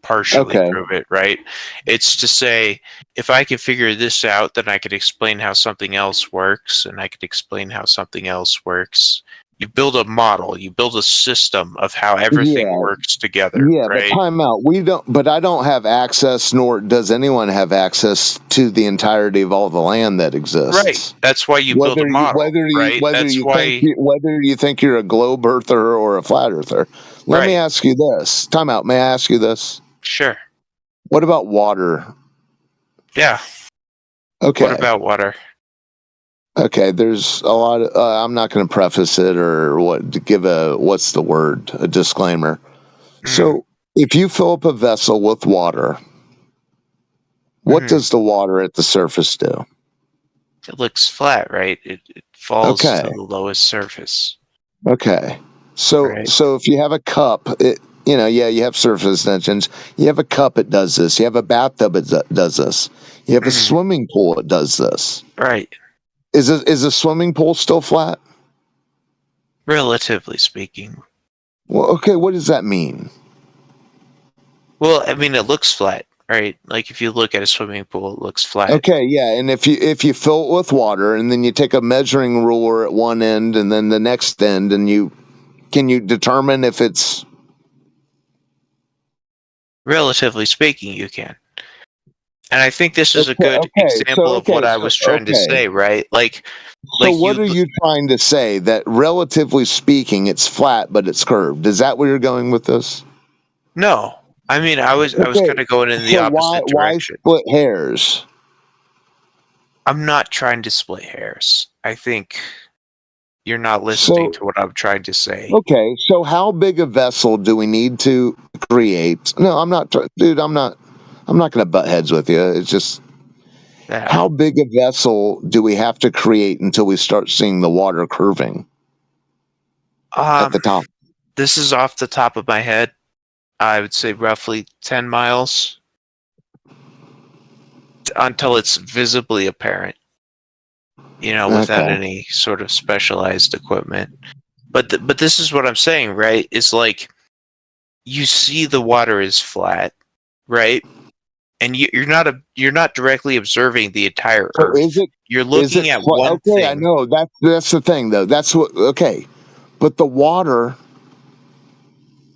partially Okay. prove it," right? It's to say, if I can figure this out, then I could explain how something else works, and I could explain how something else works. You build a model, you build a system of how everything works together, Yeah, right? but time out. But I don't have access, nor does anyone have access to the entirety of all the land that exists. Right. That's why you build a model, right? Whether you think you're a globe earther or a flat earther. Let me ask you this. Time out. May I ask you this? Sure. What about water? Yeah. Okay. What about water? Okay, there's a lot of, I'm not going to preface it or give what's the word, a disclaimer. So if you fill up a vessel with water, what does the water at the surface do? It looks flat, right? It falls to the lowest surface. Okay. So if you have a cup, you have surface tensions. You have a cup, it does this. You have a bathtub, it does this. You have a swimming pool, it does this. Right. Is a swimming pool still flat? Relatively speaking. Well, okay, what does that mean? Well, I mean, it looks flat, right? Like if you look at a swimming pool, it looks flat. Okay, yeah, and if you fill it with water, and then you take a measuring ruler at one end and then the next end, and can you determine if it's? Relatively speaking, you can. And I think this is a good example of what I was trying to say, right? So what are you trying to say? That relatively speaking, it's flat, but it's curved. Is that where you're going with this? No. I mean, I was kind of going in the opposite direction. Why split hairs? I'm not trying to split hairs. I think you're not listening to what I'm trying to say. Okay, so how big a vessel do we need to create? No, I'm not, dude. I'm not going to butt heads with you. It's just how big a vessel do we have to create until we start seeing the water curving at the top? This is off the top of my head. I would say roughly 10 miles until it's visibly apparent, without any sort of specialized equipment. But this is what I'm saying, right? It's like you see the water is flat, right? And you're not directly observing the entire Earth. You're looking at one thing. I know that's the thing, though. That's what. Okay, but the water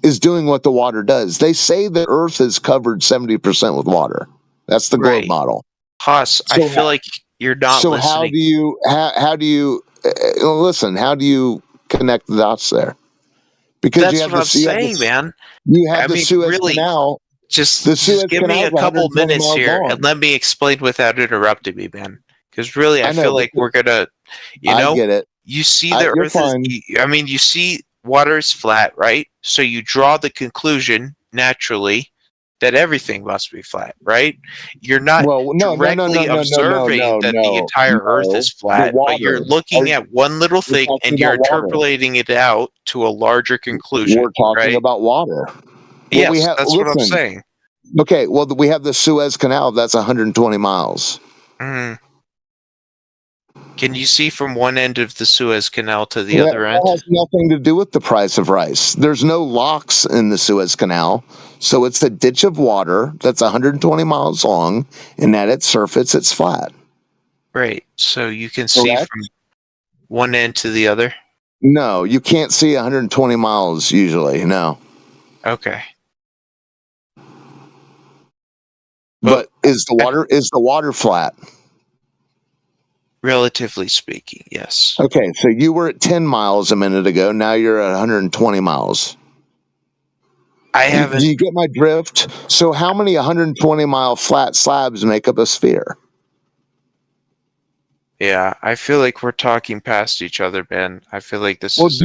is doing what the water does. They say the Earth is covered 70% with water. That's the globe model. Haas, I feel like you're not listening. So how do you listen? How do you connect the dots there? Because that's what I'm saying, man. You have the Suez Canal. Just give me a couple minutes here and let me explain without interrupting me, man. Because really, I feel like we're gonna, I get it. You see the Earth is, you see water is flat, right? So you draw the conclusion naturally that everything must be flat, right? You're not directly observing that the entire Earth is flat, but you're looking at one little thing and you're interpolating it out to a larger conclusion. We're talking about water. Yes, that's what I'm saying. Okay, well, we have the Suez Canal. That's 120 miles. Mm. Can you see from one end of the Suez Canal to the other end? That has nothing to do with the price of rice. There's no locks in the Suez Canal. So it's a ditch of water that's 120 miles long, and at its surface, it's flat. Right. So you can see from one end to the other? No, you can't see 120 miles usually, no. Okay. But is the water flat? Relatively speaking, yes. Okay, so you were at 10 miles a minute ago. Now you're at 120 miles. Do you get my drift? So how many 120-mile flat slabs make up a sphere? Yeah, I feel like we're talking past each other, Ben. I feel like this is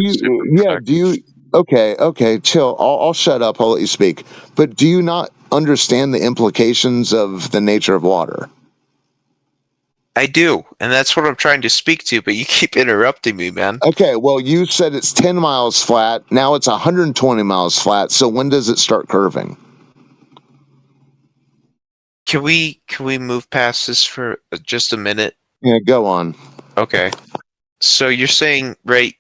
do Okay, chill. I'll shut up. I'll let you speak. But do you not understand the implications of the nature of water? I do, and that's what I'm trying to speak to, but you keep interrupting me, man. Okay, well, you said it's 10 miles flat. Now it's 120 miles flat. So when does it start curving? Can we move past this for just a minute? Yeah, go on. Okay. So you're saying, right,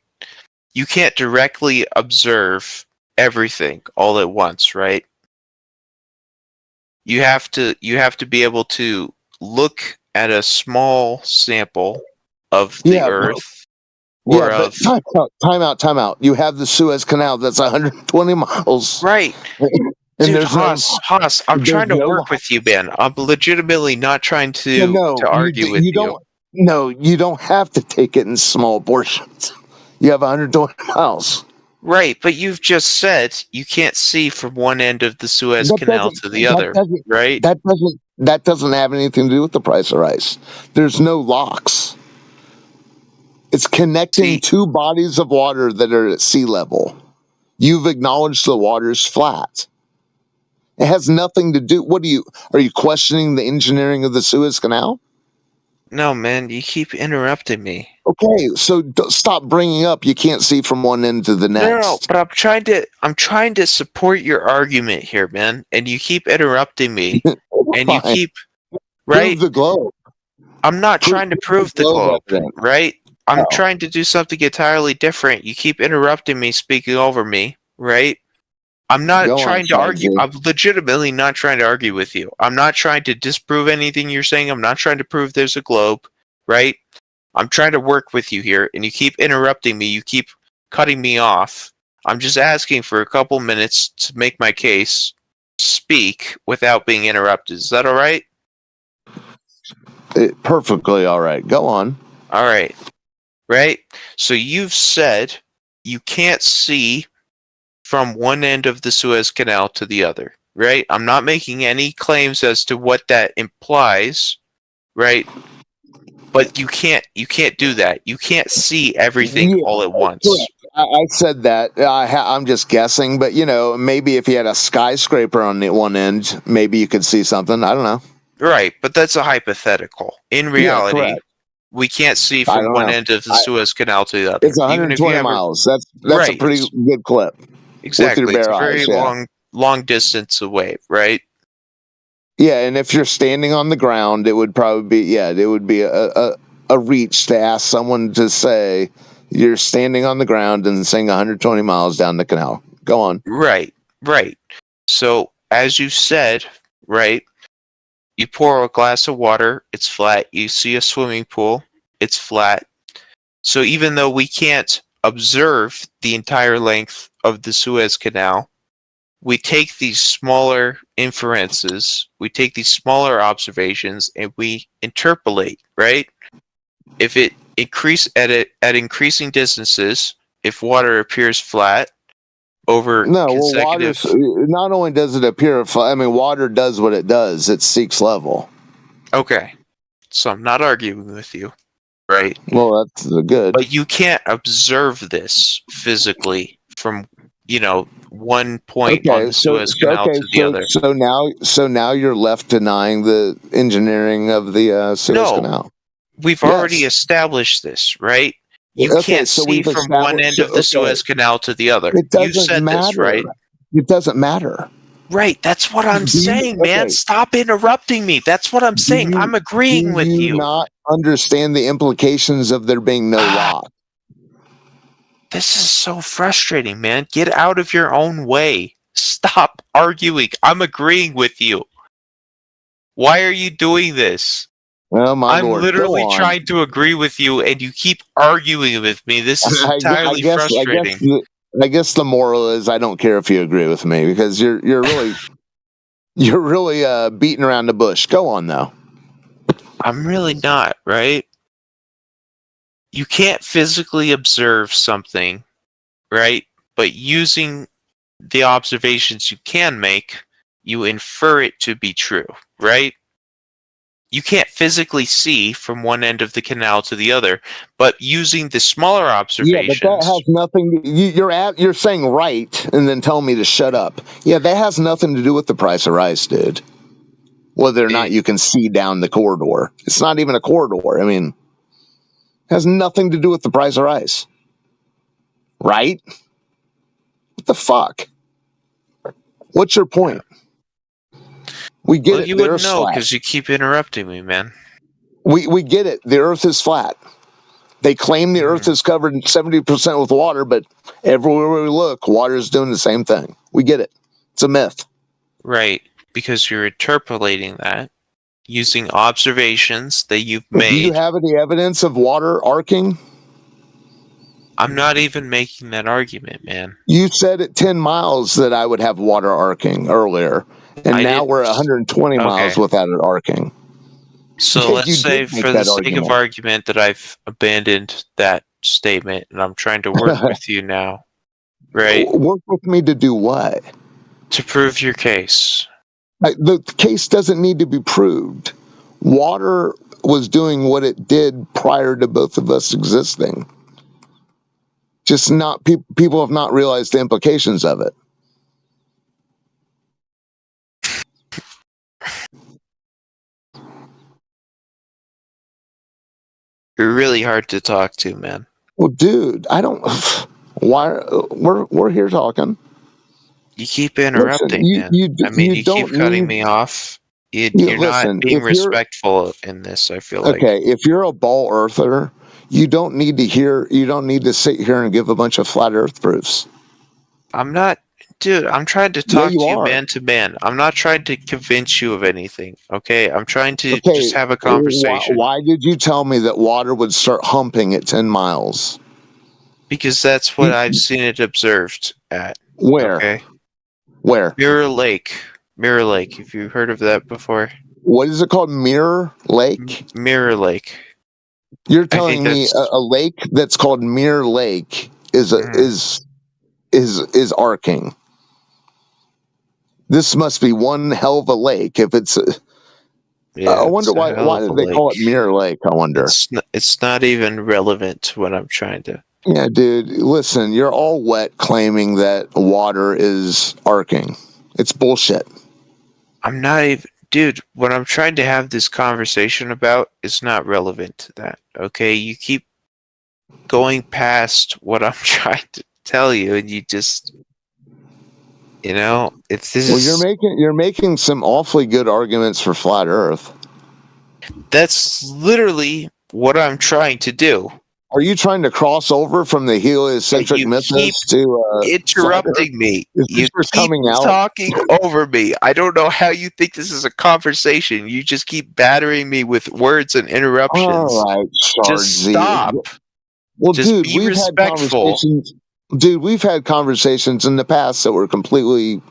you can't directly observe everything all at once, right? You have to be able to look at a small sample of the Earth or but of time out. You have the Suez Canal that's 120 miles. right. And Dude, there's Haas, I'm trying to work with you, man. I'm legitimately not trying to argue with you. No, you don't have to take it in small portions. You have 120 miles. Right, but you've just said you can't see from one end of the Suez Canal to the other, right? That doesn't have anything to do with the price of rice. There's no locks. It's connecting two bodies of water that are at sea level. You've acknowledged the water's flat. It has nothing to do. Are you questioning the engineering of the Suez Canal? No, man, you keep interrupting me. Okay, so stop bringing up you can't see from one end to the next. No, but I'm trying to support your argument here, man, and you keep interrupting me, and you keep right. Prove the globe. I'm not trying to prove the globe, right? I'm trying to do something entirely different. You keep interrupting me, speaking over me, right? I'm not trying to argue. I'm legitimately not trying to argue with you. I'm not trying to disprove anything you're saying. I'm not trying to prove there's a globe, right? I'm trying to work with you here, and you keep interrupting me. You keep cutting me off. I'm just asking for a couple minutes to make my case, speak without being interrupted. Is that all right? Perfectly all right. Go on. All right. Right? So you've said you can't see from one end of the Suez Canal to the other, right? I'm not making any claims as to what that implies, right? But you can't do that. You can't see everything all at once. Correct. I said that. I'm just guessing, but maybe if you had a skyscraper on the one end, maybe you could see something. I don't know. Right, but that's a hypothetical. In reality, we can't see from one end of the Suez Canal to the other. It's 120 miles. That's a pretty good clip. Exactly. With your bare it's a very long distance away, right? Yeah, and if you're standing on the ground, it would probably be a reach to ask someone to say you're standing on the ground and saying 120 miles down the canal. Go on. Right. So, as you said, right, you pour a glass of water, it's flat. You see a swimming pool, it's flat. So even though we can't observe the entire length of the Suez Canal, we take these smaller inferences, we take these smaller observations, and we interpolate, right? If it at increasing distances, if water appears flat over consecutive... not only does it appear flat, water does what it does. It seeks level. Okay. So I'm not arguing with you, right? Well, that's good. But you can't observe this physically from, one point on the Suez Canal to the other. So now you're left denying the engineering of the Suez Canal. We've already established this, right? You can't see from one end of the Suez Canal to the other. You said this, right? It doesn't matter. Right, that's what I'm saying, man. Stop interrupting me. That's what I'm saying. I'm agreeing with you. Do you not understand the implications of there being no lock? This is so frustrating, man. Get out of your own way. Stop arguing. I'm agreeing with you. Why are you doing this? Well, I'm literally trying to agree with you, and you keep arguing with me. This is entirely frustrating. I guess the moral is I don't care if you agree with me because you're really beating around the bush. Go on though. I'm really not, right? You can't physically observe something, right? But using the observations you can make, you infer it to be true, right? You can't physically see from one end of the canal to the other, but using the smaller Yeah, but that observations. has nothing. You're saying right, and then telling me to shut up. Yeah, that has nothing to do with the price of rice, dude. Whether or not you can see down the corridor, it's not even a corridor. I mean, it has nothing to do with the price of rice, right? What the fuck? What's your point? We get Well, it. you The wouldn't Earth's know flat. because you keep interrupting me, man. We get it. The Earth is flat. They claim the Earth is covered 70% with water, but everywhere we look, water is doing the same thing. We get it. It's a myth. Right, because you're interpolating that using observations that you've made. Do you have any evidence of water arcing? I'm not even making that argument, man. You said at 10 miles that I would have water arcing earlier, and now we're 120 miles without it arcing. So Yeah, let's you say, did make for the that sake of argument. argument, that I've abandoned that statement and I'm trying to work with you now, right? Work with me to do what? To prove your case. The case doesn't need to be proved. Water was doing what it did prior to both of us existing. Just not people have not realized the implications of it. You're really hard to talk to, man. Well, dude, I don't. Why we're here talking. You keep interrupting, man. You You keep don't cutting need. me off. You're not Listen, being respectful in this, I feel like. Okay, if you're a ball earther, you don't need to hear. You don't need to sit here and give a bunch of flat Earth proofs. I'm not, dude. I'm trying to talk to you man to man. I'm not trying to convince you of anything. Okay, I'm trying to just have a conversation. Why did you tell me that water would start humping at 10 miles? Because that's what I've seen it observed at. Where? Okay. Where? Mirror Lake. Mirror Lake. Have you heard of that before? What is it called? Mirror Lake? Mirror Lake. You're telling me a lake that's called Mirror Lake is arcing. This must be one hell of a lake. If it's, I wonder why did they call it Mirror Lake? I wonder. It's not even relevant to what I'm trying to. Yeah, dude. Listen, you're all wet claiming that water is arcing. It's bullshit. I'm not even, dude. What I'm trying to have this conversation about is not relevant to that. Okay, you keep going past what I'm trying to tell you, and you just, it's this. Well, you're making some awfully good arguments for flat Earth. That's literally what I'm trying to do. Are you trying to cross over from the heliocentric mythos to interrupting me? You keep talking over me. I don't know how you think this is a conversation. You just keep battering me with words and interruptions. All right, just stop. Well, just dude, be respectful. We've had conversations in the past that were completely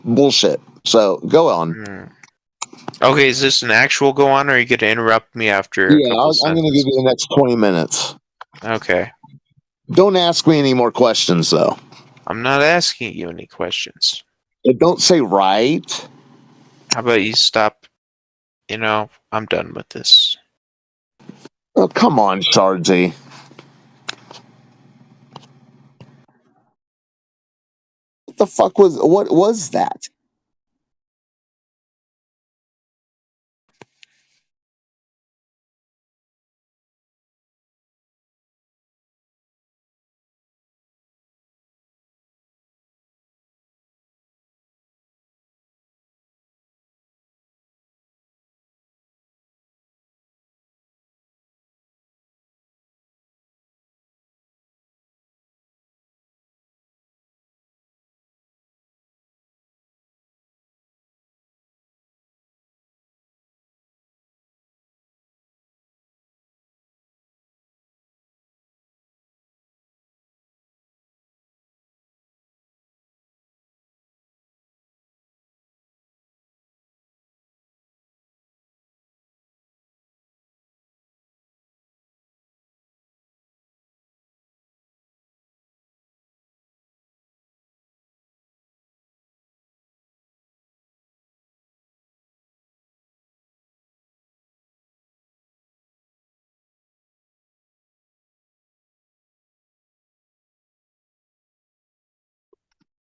bullshit. So go on. Okay, is this an actual go on, or are you going to interrupt me after a couple I'm going to give you the next 20 minutes. Okay. Don't ask me any more questions, though. I'm not asking you any questions. Don't say right. How about you stop? I'm done with this. Oh, come on, Shardsy. What was that?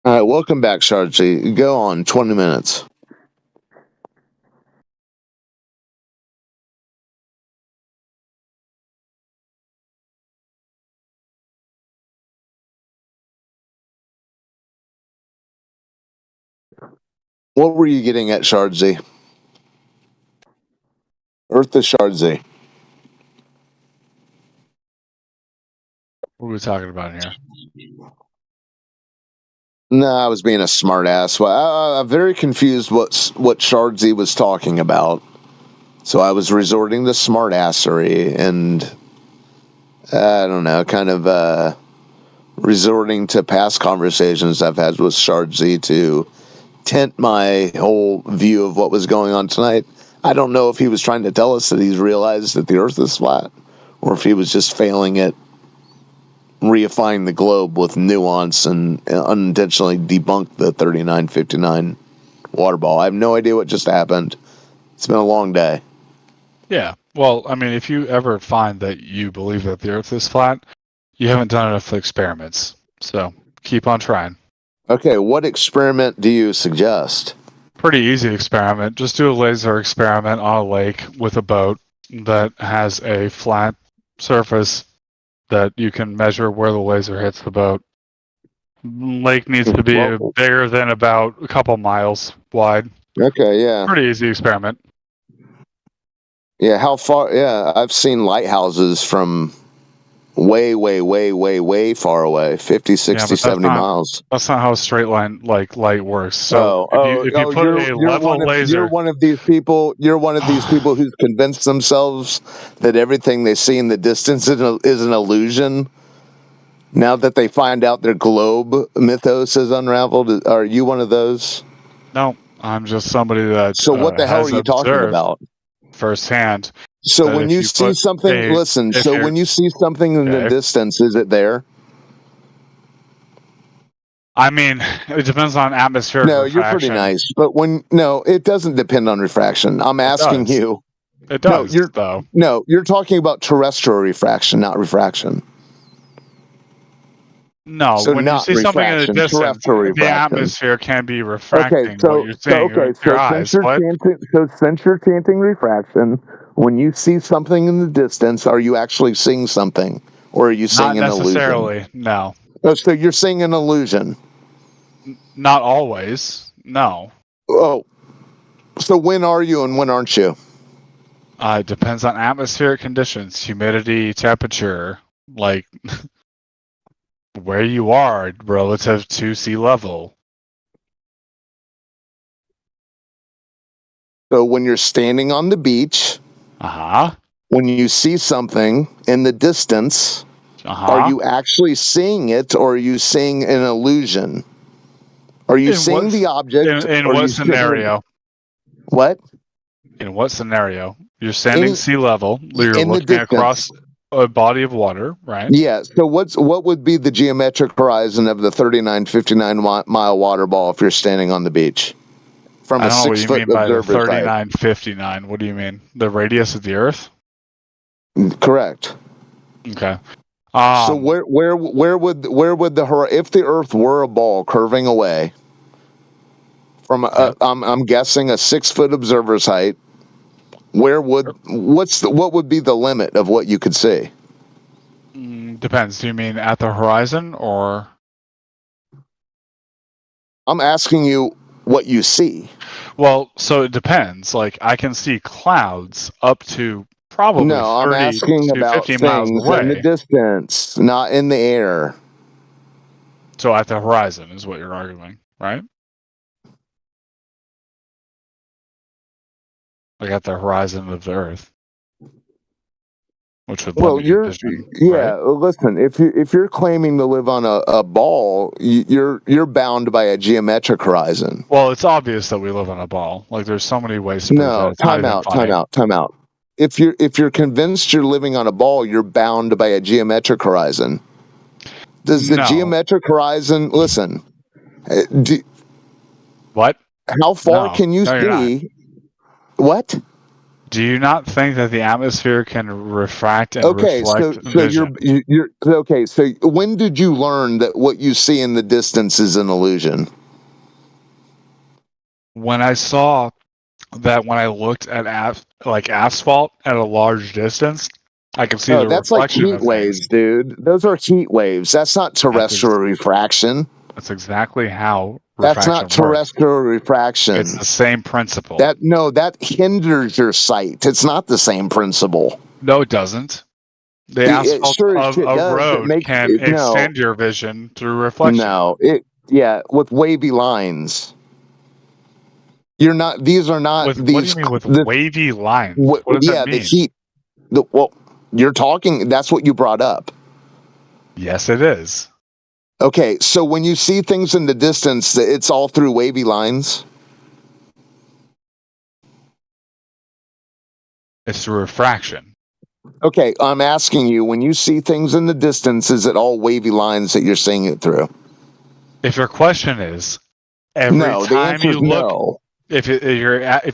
All right, welcome back, Sharchi. Go on, 20 minutes. What were you getting at, Shardzy? Earth to Shardzy. What are we talking about here? No, I was being a smartass. Well, I'm very confused what Shardzy was talking about. So I was resorting to smartassery and I don't know, kind of resorting to past conversations I've had with Shardzy to tint my whole view of what was going on tonight. I don't know if he was trying to tell us that he's realized that the Earth is flat, or if he was just failing at reifying the globe with nuance and unintentionally debunked the 3959 water ball. I have no idea what just happened. It's been a long day. Yeah. Well, I mean, if you ever find that you believe that the Earth is flat, you haven't done enough experiments. So keep on trying. Okay, what experiment do you suggest? Pretty easy experiment. Just do a laser experiment on a lake with a boat that has a flat surface that you can measure where the laser hits the boat. Lake needs to be bigger than about a couple miles wide. Okay, yeah. Pretty easy experiment. Yeah, how far? Yeah, I've seen lighthouses from way far away, 50, 60, 70 miles. That's not how a straight line like light works. So if you put a level laser, you're one of these people. You're one of these people who's convinced themselves that everything they see in the distance is an illusion. Now that they find out their globe mythos is unraveled, are you one of those? No, I'm just somebody that. So what the hell are you talking about? Firsthand. So when you see something, listen. So when you see something in the distance, is it there? I mean, it depends on atmospheric refraction. You're pretty nice, but it doesn't depend on refraction. I'm asking you. It does, though. No, you're talking about terrestrial refraction, not refraction. No, so when you see something in the distance, the atmosphere can be refracting what you're seeing with your eyes. So since you're chanting refraction, when you see something in the distance, are you actually seeing something, or are you seeing an illusion? Not necessarily, no. Oh, so you're seeing an illusion? Not always, no. Oh, so when are you and when aren't you? It depends on atmospheric conditions, humidity, temperature, like where you are relative to sea level. So when you're standing on the beach, when you see something in the distance, are you actually seeing it, or are you seeing an illusion? Are you seeing the object? In what scenario? What? In what scenario? You're standing sea level. You're looking across a body of water, right? Yeah. So what would be the geometric horizon of the 3959 mile water ball if you're standing on the beach? From a 6 foot observer's height. 3959. What do you mean? The radius of the Earth? Correct. Okay. So where would if the Earth were a ball curving away from I'm guessing a 6 foot observer's height, what would be the limit of what you could see? Depends. Do you mean at the horizon or? I'm asking you what you see. Well, so it depends. Like I can see clouds up to probably 30 I'm asking to about 50 miles things away. in the distance, not in the air. So at the horizon is what you're arguing, right? Like at the horizon of the Earth, which would limit your vision, right? Listen, if you're claiming to live on a ball, you're bound by a geometric horizon. Well, it's obvious that we live on a ball. Like there's so many ways to prove that. It's time out. If you're convinced you're living on a ball, you're bound by a geometric horizon. Does the geometric horizon listen? What? How far can you see? What? Do you not think that the atmosphere can refract and Okay, so reflect vision? you're okay. So when did you learn that what you see in the distance is an illusion? When I saw that when I looked at asphalt at a large distance, I could see Oh, the that's like reflection heat of waves, things. dude. Those are heat waves. That's not terrestrial refraction. That's exactly how That's refraction not works. terrestrial refraction. It's the same principle. That hinders your sight. It's not the same principle. No, it doesn't. The It asphalt sure as of shit a does. It road makes can no. extend your vision through reflection. No, with wavy lines. You're not. These are not What these. do you mean with wavy lines? What does that mean? The heat. Well, you're talking. That's what you brought up. Yes, it is. Okay, so when you see things in the distance, it's all through wavy lines. It's through refraction. Okay, I'm asking you, when you see things in the distance, is it all wavy lines that you're seeing it through? If your question is every time you look, if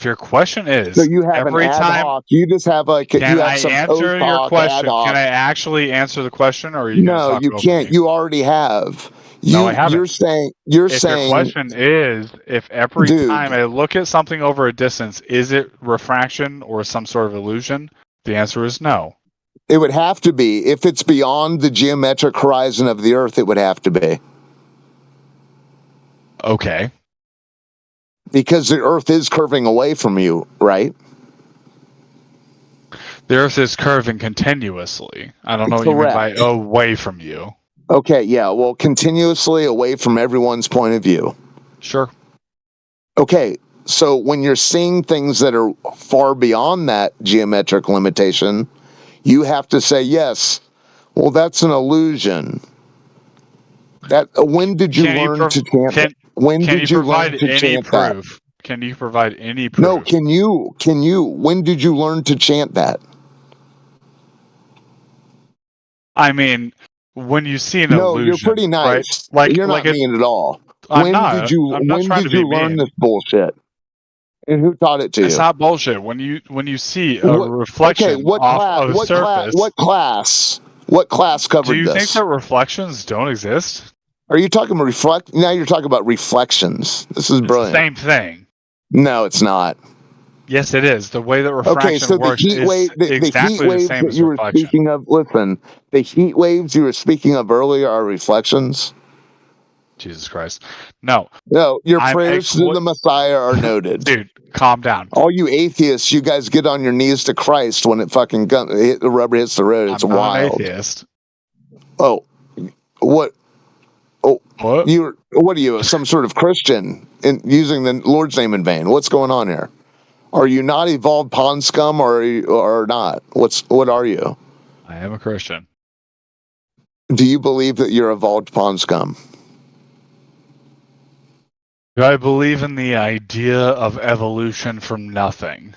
your question is so you have every an ad time, hoc, you just have like you can have I some answer your post-hoc, question? ad hoc. Can I actually answer the question, or are you going to No, talk you over can't. me? You already have. No, I haven't. You're saying if your question is if every time I look at something over a distance, is it refraction or some sort of illusion? The answer is no. It would have to be. If it's beyond the geometric horizon of the Earth, it would have to be. Okay. Because the Earth is curving away from you, right? The Earth is curving continuously. I don't know what you mean by away from you. Okay, yeah, well, continuously away from everyone's point of view. Sure. Okay, so when you're seeing things that are far beyond that geometric limitation, you have to say, yes, well, that's an illusion. When did you learn to chant that? When did you learn to chant that? Can you provide any proof? No, can you, when did you learn to chant that? I mean, when you see an illusion, you're pretty nice. Right? You're not mean at all. I'm not trying to be learn mean. this bullshit? And who taught it to you? It's not bullshit. When you see a reflection off a surface. What class covered this? Do you think that reflections don't exist? Are you talking about now you're talking about reflections. This is brilliant. It's the same thing. No, it's not. Yes, it is. The way that refraction works is exactly the same as reflection. Speaking of, listen, the heat waves you were speaking of earlier are reflections. Jesus Christ. No, your prayers to the Messiah are noted. Dude, calm down. All you atheists, you guys get on your knees to Christ when it fucking the rubber hits the road. It's wild. I'm an atheist. Oh, what? Oh, what? What are you? Some sort of Christian using the Lord's name in vain? What's going on here? Are you not evolved pond scum or not? What are you? I am a Christian. Do you believe that you're evolved pond scum? Do I believe in the idea of evolution from nothing?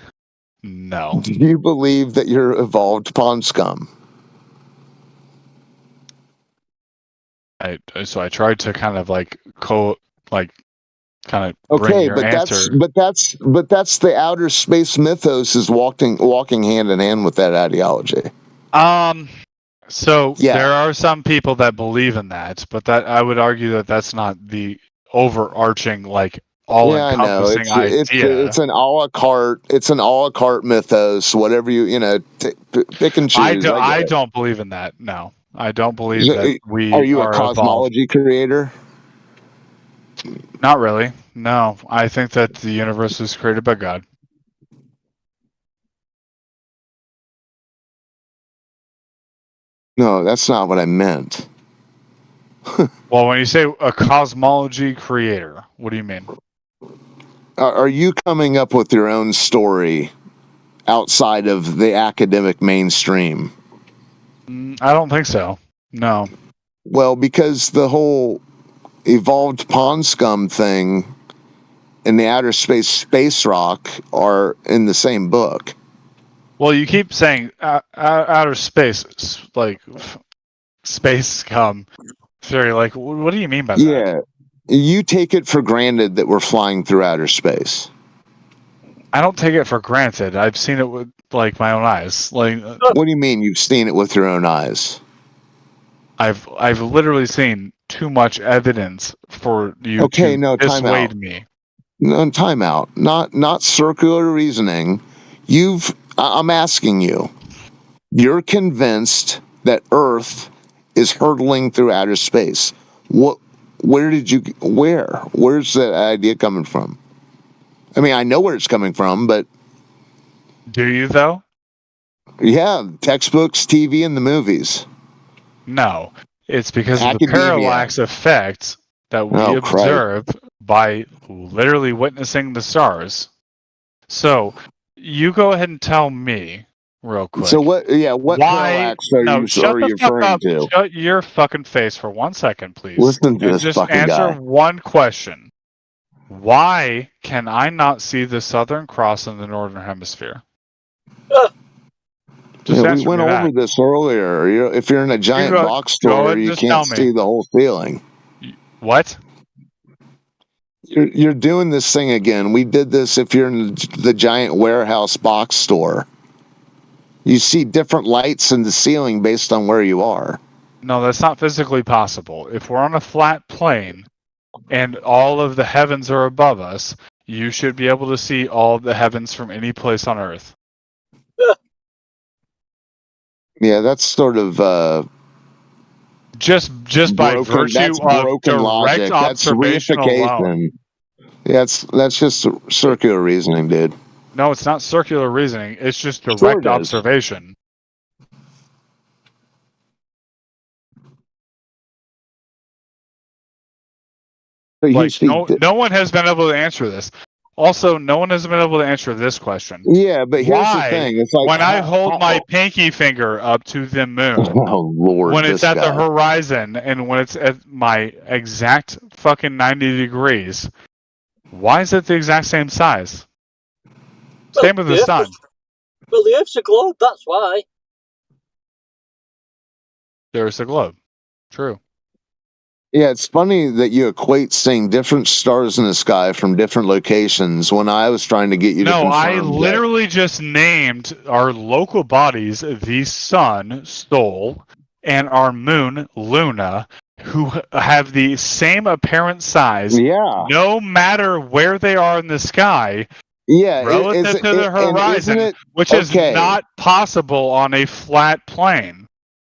No. Do you believe that you're evolved pond scum? So I tried to kind of kind of okay, but that's the outer space mythos is walking hand in hand with that ideology. So there are some people that believe in that, but that I would argue that that's not the overarching all-encompassing idea. It's an a la carte mythos. Whatever pick and choose. I don't believe in that. No, I don't believe that we are you a cosmology creator? Not really. No, I think that the universe was created by God. No, that's not what I meant. Well, when you say a cosmology creator, what do you mean? Are you coming up with your own story outside of the academic mainstream? I don't think so. No. Well, because the whole evolved pond scum thing and the outer space rock are in the same book. Well, you keep saying outer space, like space scum. Sorry, like what do you mean by that? Yeah, you take it for granted that we're flying through outer space. I don't take it for granted. I've seen it with like my own eyes. Like, what do you mean you've seen it with your own eyes? I've literally seen too much evidence for you to dissuade me. No, time out. Not circular reasoning. I'm asking you. You're convinced that Earth is hurtling through outer space. Where's that idea coming from? I mean, I know where it's coming from, but do you though? Yeah, textbooks, TV, and the movies. No, it's because of the parallax effect that we observe by literally witnessing the stars. So, you go ahead and tell me real quick. So what parallax are you referring to? Shut your fucking face for 1 second, please. Listen to this just fucking answer guy. one question. Why can I not see the Southern Cross in the Northern Hemisphere? We went over this earlier. If you're in a giant box store, you can't see the whole ceiling. What? You're doing this thing again. We did this if you're in the giant warehouse box store. You see different lights in the ceiling based on where you are. No, that's not physically possible. If we're on a flat plane and all of the heavens are above us, you should be able to see all of the heavens from any place on Earth. Yeah, that's sort of just by virtue of direct logic. observation alone. Yeah, that's just circular reasoning, dude. No, it's not circular reasoning. It's just direct observation. Like, no one has been able to answer this. Also, no one has been able to answer this question. Yeah, but here's the thing. It's like when I hold my pinky finger up to the moon, oh Lord, when it's at the horizon and when it's at my exact fucking 90 degrees, why is it the exact same size? Same with the sun. Well, the Earth's a globe, that's why. There's a globe. True. Yeah, it's funny that you equate seeing different stars in the sky from different locations when I was trying to get you to confirm. No, I literally just named our local bodies the Sun, Sol, and our moon, Luna, who have the same apparent size. Yeah. No matter where they are in the sky. Yeah, relative to the horizon, which is not possible on a flat plane.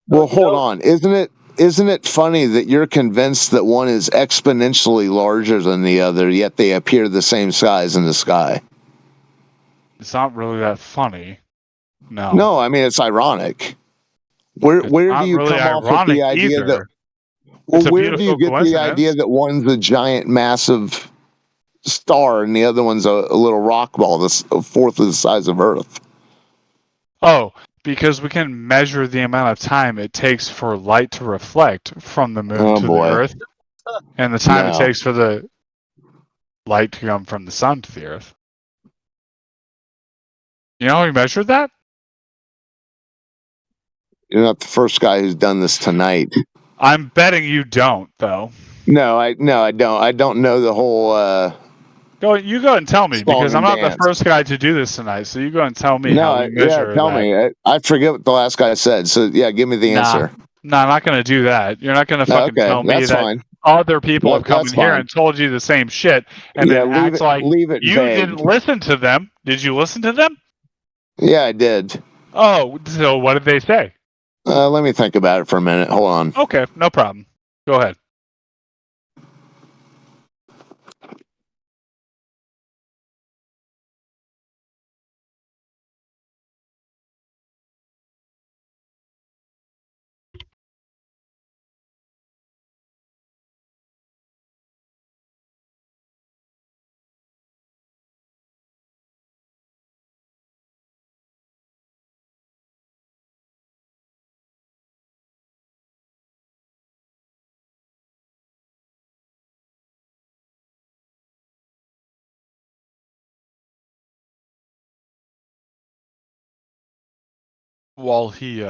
Well, hold on. Isn't it funny that you're convinced that one is exponentially larger than the other, yet they appear the same size in the sky? It's not really that funny. No. No, I mean it's ironic. Where do you come off with the idea that? Well, where do you get the idea that one's a giant, massive star and the other one's a little rock ball that's a fourth of the size of Earth? Oh, because we can measure the amount of time it takes for light to reflect from the moon to the Earth, and the time it takes for the light to come from the sun to the Earth. You know how we measured that? You're not the first guy who's done this tonight. I'm betting you don't, though. No, I don't. I don't know the whole. You go and tell me, because I'm not the first guy to do this tonight. So you go and tell me how we measure tell me. I forget what the last guy said. So yeah, give me the answer. No, I'm not going to do that. You're not going to fucking tell me that other people have come in here and told you the same shit, and then act like you didn't listen to them. Did you listen to them? Yeah, I did. Oh, so what did they say? Let me think about it for a minute. Hold on. Okay, no problem. Go ahead. While he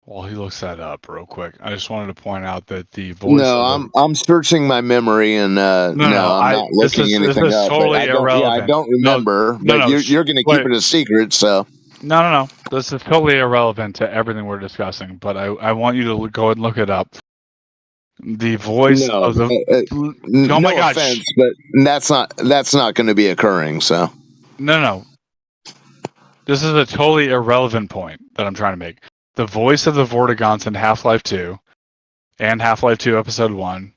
While he looks that up real quick, I just wanted to point out that the voice. No, I'm searching my memory, and I'm not looking anything up. Totally I don't remember. But you're going to keep it a secret, so. No. This is totally irrelevant to everything we're discussing. But I want you to go and look it up. The voice of the. Oh my gosh! Offense, but that's not going to be occurring. So. No. This is a totally irrelevant point that I'm trying to make. The voice of the Vortigaunts in Half-Life 2 and Half-Life 2 Episode 1,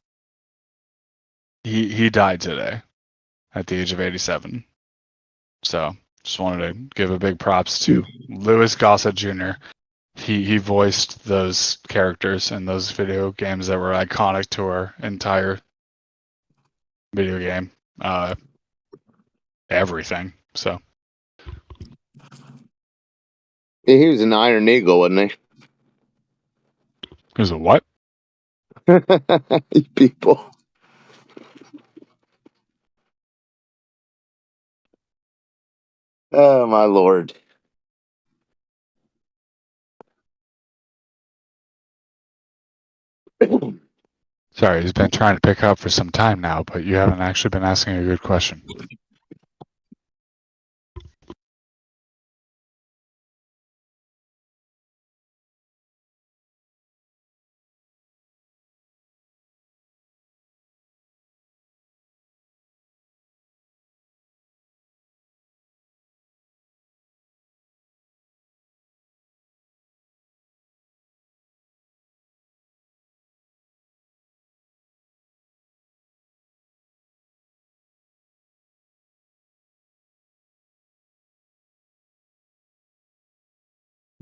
he died today at the age of 87. So, just wanted to give a big props to Louis Gossett Jr. He voiced those characters in those video games that were iconic to our entire video game. Everything. So. He was an Iron Eagle, wasn't he? He was a what? People. Oh, my Lord. Sorry, he's been trying to pick up for some time now, but you haven't actually been asking a good question.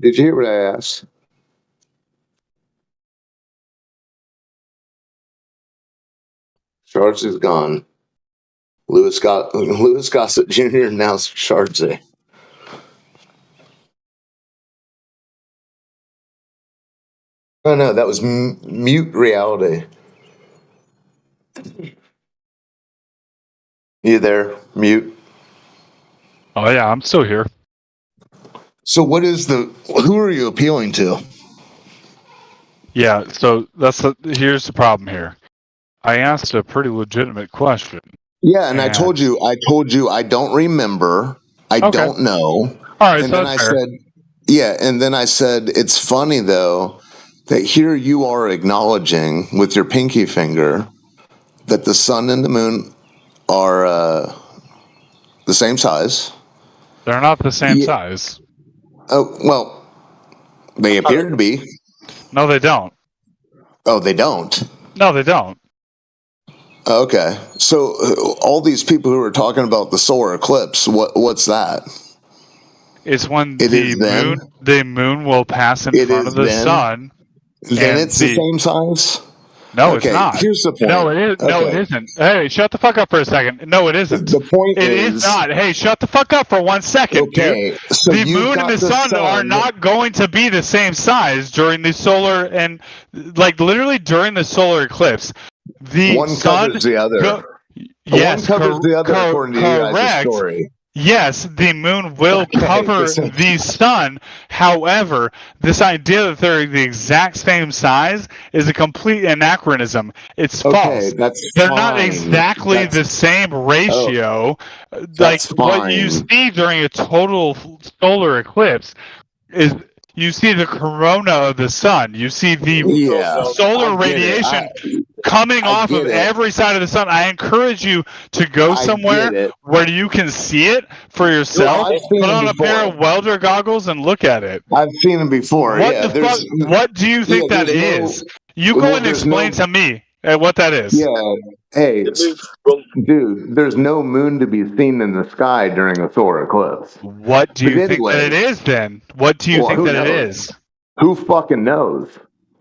Did you hear what I asked? Shards is gone. Louis Gossett Jr. now Shards. Oh no, that was mute reality. You there? Mute. Oh yeah, I'm still here. So who are you appealing to? Yeah, so here's the problem here. I asked a pretty legitimate question. Yeah, and I told you I don't remember. I don't know. All right, and so then I said, yeah, and then I said it's funny though that here you are acknowledging with your pinky finger that the sun and the moon are the same size. They're not the same size. Oh, well, they appear to be. No, they don't. Oh, they don't? No, they don't. Okay. So all these people who are talking about the solar eclipse, what's that? It's when the moon will pass in front of the sun. Then it's the same size? No, it's not. Here's the point. No, it is. Okay. No, it isn't. Hey, shut the fuck up for a second. No, it isn't. The point It is not. Hey, shut the fuck up for 1 second, dude. So the moon and the sun are not going to be the same size during the solar and literally during the solar eclipse. The one sun covers the other. Yes, one covers the other according to you guys' story. Yes, the moon will cover the sun. However, this idea that they're the exact same size is a complete anachronism. It's false. They're not exactly the same ratio. What you see during a total solar eclipse is you see the corona of the sun. You see the solar radiation coming off of every side of the sun. I encourage you to go somewhere where you can see it for yourself. Put on a pair of welder goggles and look at it. I've seen them before. What do you think that is? You go and explain to me what that is. Yeah. Hey, dude, there's no moon to be seen in the sky during a solar eclipse. What do you think that it is then? What do you think that it is? Who fucking knows?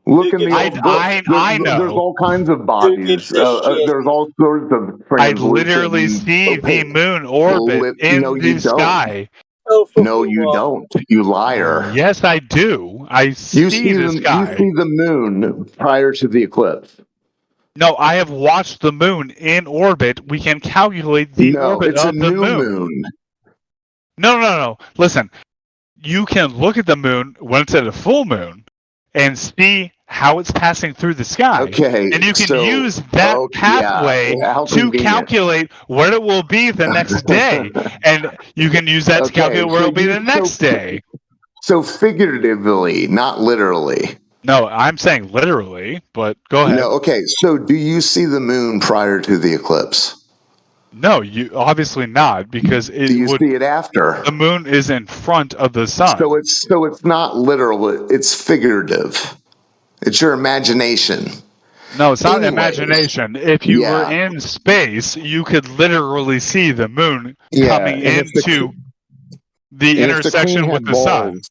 Look in the old books. I know. There's all kinds of bodies. There's all sorts of I literally see the moon orbit in the sky. No, you don't. You liar. Yes, I do. I see the sky. You see the moon prior to the eclipse. No, I have watched the moon in orbit. We can calculate the orbit of the moon. No. Listen, you can look at the moon when it's at a full moon, and see how it's passing through the sky. Okay, And you can so use that pathway how to convenient. calculate where it will be the next day. And you can use that to calculate where it will be the next day. So figuratively, not literally. No, I'm saying literally, but go ahead. No, okay. So do you see the moon prior to the eclipse? No, you obviously not, because it Do you would see it after? the moon is in front of the sun. So it's not literal, it's figurative. It's your imagination. No, it's not Anyways, imagination. If you were in space, you could literally see the moon coming into the intersection with the sun.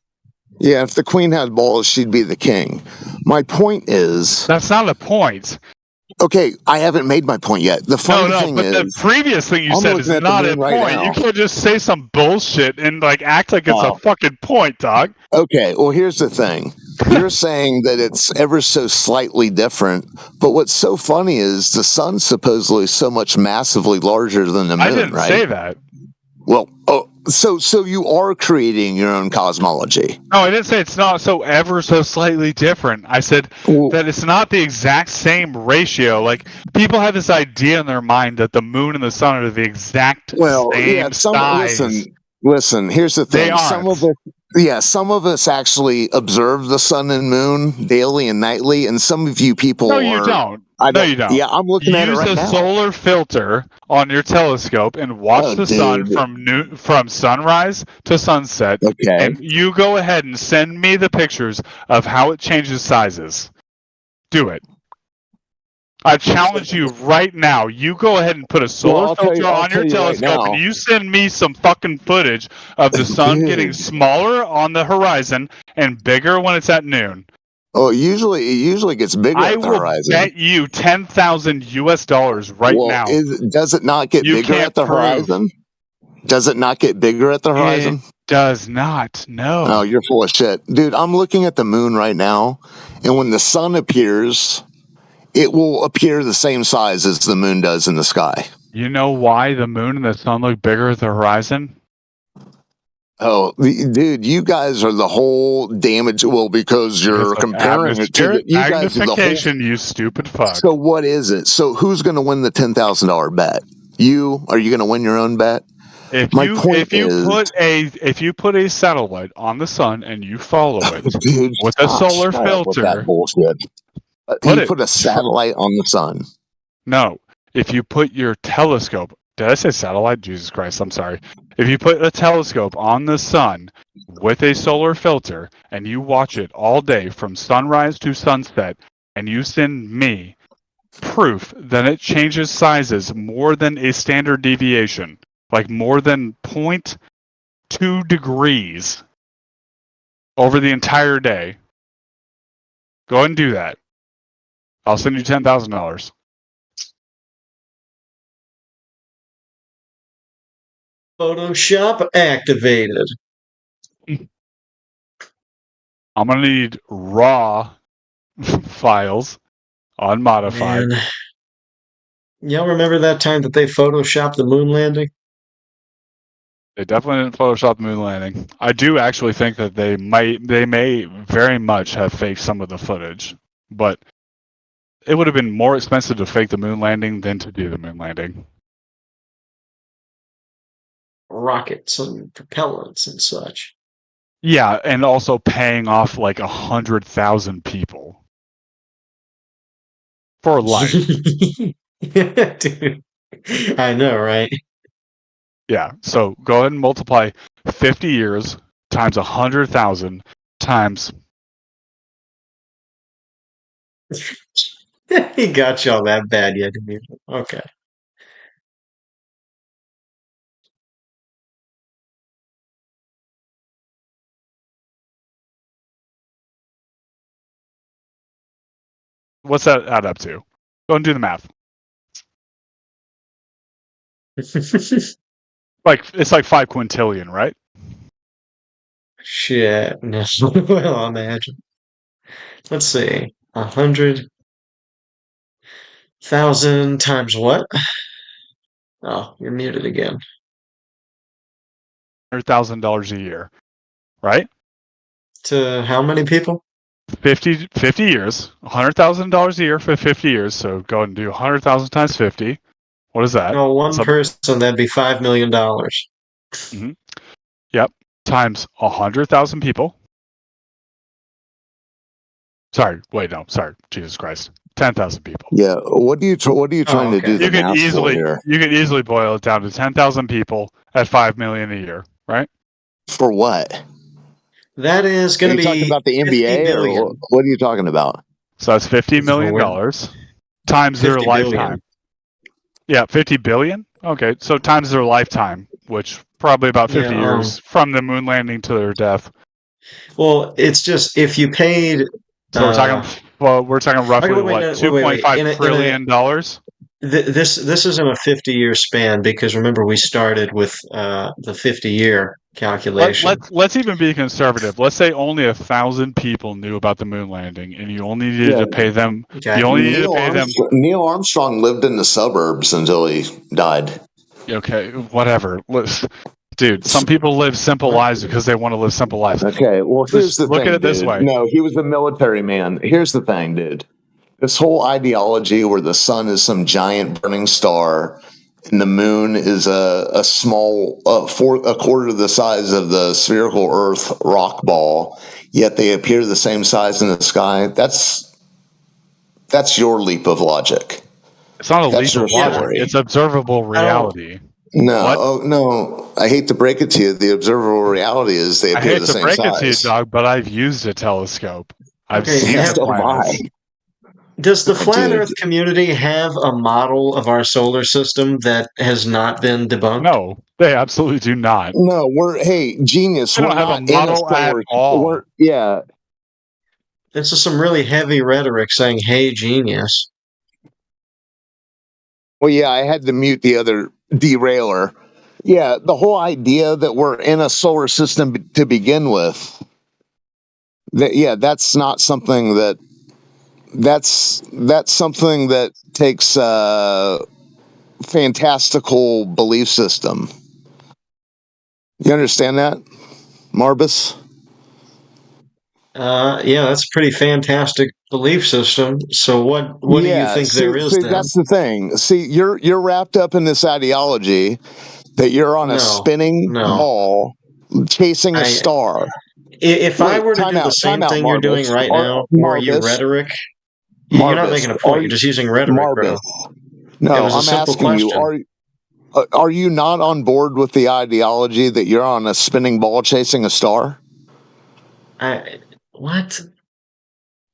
Yeah, if the queen had balls, she'd be the king. My point is... That's not a point. Okay, I haven't made my point yet. The funny thing is... the previous thing you said is not a point. You can't just say some bullshit and act like it's a fucking point, dog. Okay, well, here's the thing. You're saying that it's ever so slightly different, but what's so funny is the sun's supposedly so much massively larger than the moon, I didn't say that. Well, so you are creating your own cosmology. No, I didn't say it's not so ever so slightly different. I said that it's not the exact same ratio. Like, people have this idea in their mind that the moon and the sun are the exact same size. Listen, here's the thing. They aren't. Some of us actually observe the sun and moon daily and nightly, and some of you people No, you don't. No, you don't. Yeah, I'm looking at it right now. Use a solar filter on your telescope and watch the sun from sunrise to sunset. Okay. And you go ahead and send me the pictures of how it changes sizes. Do it. I challenge you right now. You go ahead and put a solar filter on your telescope and you send me some fucking footage of the sun getting smaller on the horizon and bigger when it's at noon. Oh, it usually gets bigger at the horizon. I will bet you $10,000 right now. Does it not get bigger at the horizon? Does it not get bigger at the horizon? It does not. No. Oh, you're full of shit, dude. I'm looking at the moon right now, and when the sun appears, it will appear the same size as the moon does in the sky. You know why the moon and the sun look bigger at the horizon? Oh, dude, you guys are the whole damage. Well, because you're comparing it to you guys are the whole. You stupid fuck. So what is it? So who's going to win the $10,000 bet? You? Are you going to win your own bet? If you put a satellite on the sun and you follow it with a solar filter, that bullshit. You put a satellite on the sun. No, if you put your telescope. Did I say satellite? Jesus Christ, I'm sorry. If you put a telescope on the sun with a solar filter and you watch it all day from sunrise to sunset and you send me proof that it changes sizes more than a standard deviation, like more than 0.2 degrees over the entire day, go ahead and do that. I'll send you $10,000. Photoshop activated. I'm gonna need raw files, unmodified. Man. Y'all remember that time that they photoshopped the moon landing? They definitely didn't Photoshop the moon landing. I do actually think that they may very much have faked some of the footage, but it would have been more expensive to fake the moon landing than to do the moon landing. Rockets and propellants and such. Yeah, and also paying off like 100,000 people for life. Dude, I know, right? Yeah, so go ahead and multiply 50 years times 100,000 times. He got y'all that bad yet, didn't he? Okay. What's that add up to? Go and do the math. It's like 5 quintillion, right? Shit. No. Well, imagine. Let's see. 100,000 times what? Oh, you're muted again. $100,000 a year, right? To how many people? 50 years, $100,000 a year for 50 years. So go ahead and do 100,000 times 50. What is that? No, one person, that'd be $5 million. Mm-hmm. Yep. Times 100,000 people. Sorry. Jesus Christ. 10,000 people. Yeah. What are you trying to do? You can easily boil it down to 10,000 people at $5 million a year, right? For what? That is going to be. Are you talking about the NBA or what are you talking about? So that's $50 million times their lifetime. Billion. Yeah, 50 billion. Okay, so times their lifetime, which probably about 50 years from the moon landing to their death. Well, it's just if you paid. So we're talking roughly $2.5 trillion dollars. This isn't a 50-year span because remember we started with the 50-year calculation. Let's even be conservative. Let's say only 1,000 people knew about the moon landing, and you only needed to pay them. Okay. You only needed to pay them. Neil Armstrong lived in the suburbs until he died. Okay, whatever. Dude, some people live simple lives because they want to live simple lives. Okay, well, here's the thing. Look at it this way. No, he was a military man. Here's the thing, dude. This whole ideology where the sun is some giant burning star and the moon is a small, a quarter the size of the spherical Earth rock ball, yet they appear the same size in the sky. That's your leap of logic. It's not a leap of logic. It's observable reality. No, I hate to break it to you. The observable reality is they appear the same size. I hate to break it to you, dog, but I've used a telescope. I've seen the planets. Does the flat Earth community have a model of our solar system that has not been debunked? No, they absolutely do not. No, genius. We don't have a model at all. Yeah. This is some really heavy rhetoric saying, hey, genius. Well, yeah, I had to mute the other derailer. Yeah, the whole idea that we're in a solar system to begin with, that's not something that that's something that takes a fantastical belief system. You understand that, Marbus? Yeah, that's a pretty fantastic belief system. So what do you think there is then? That's the thing. See, you're wrapped up in this ideology that you're on a spinning ball chasing a star. If I were to do the same thing you're doing right now, or you rhetoric, you're not making a point. You're just using rhetoric, bro. No, I'm asking you, are you not on board with the ideology that you're on a spinning ball chasing a star? What?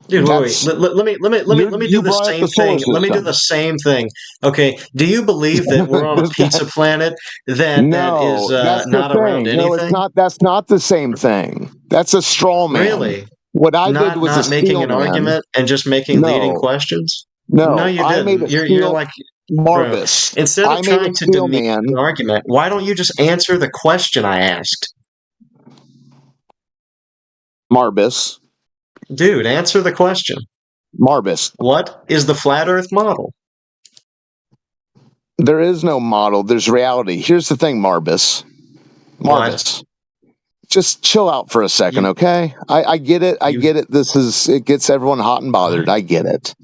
Dude, wait. Let me do the same thing. Let me do the same thing. Okay. Do you believe that we're on a pizza planet that is not around anything? No, it's not. That's not the same thing. That's a straw man. Really? What I did was not making an argument and just making leading questions. No, you didn't. You're like Marbus. Bro, instead of trying to demean an argument, why don't you just answer the question I asked? Marbus. Dude, answer the question. Marbus. What is the flat Earth model? There is no model. There's reality. Here's the thing, Marbus. Marbus. Just chill out for a second, okay? I get it. I get it. It gets everyone hot and bothered. I get it.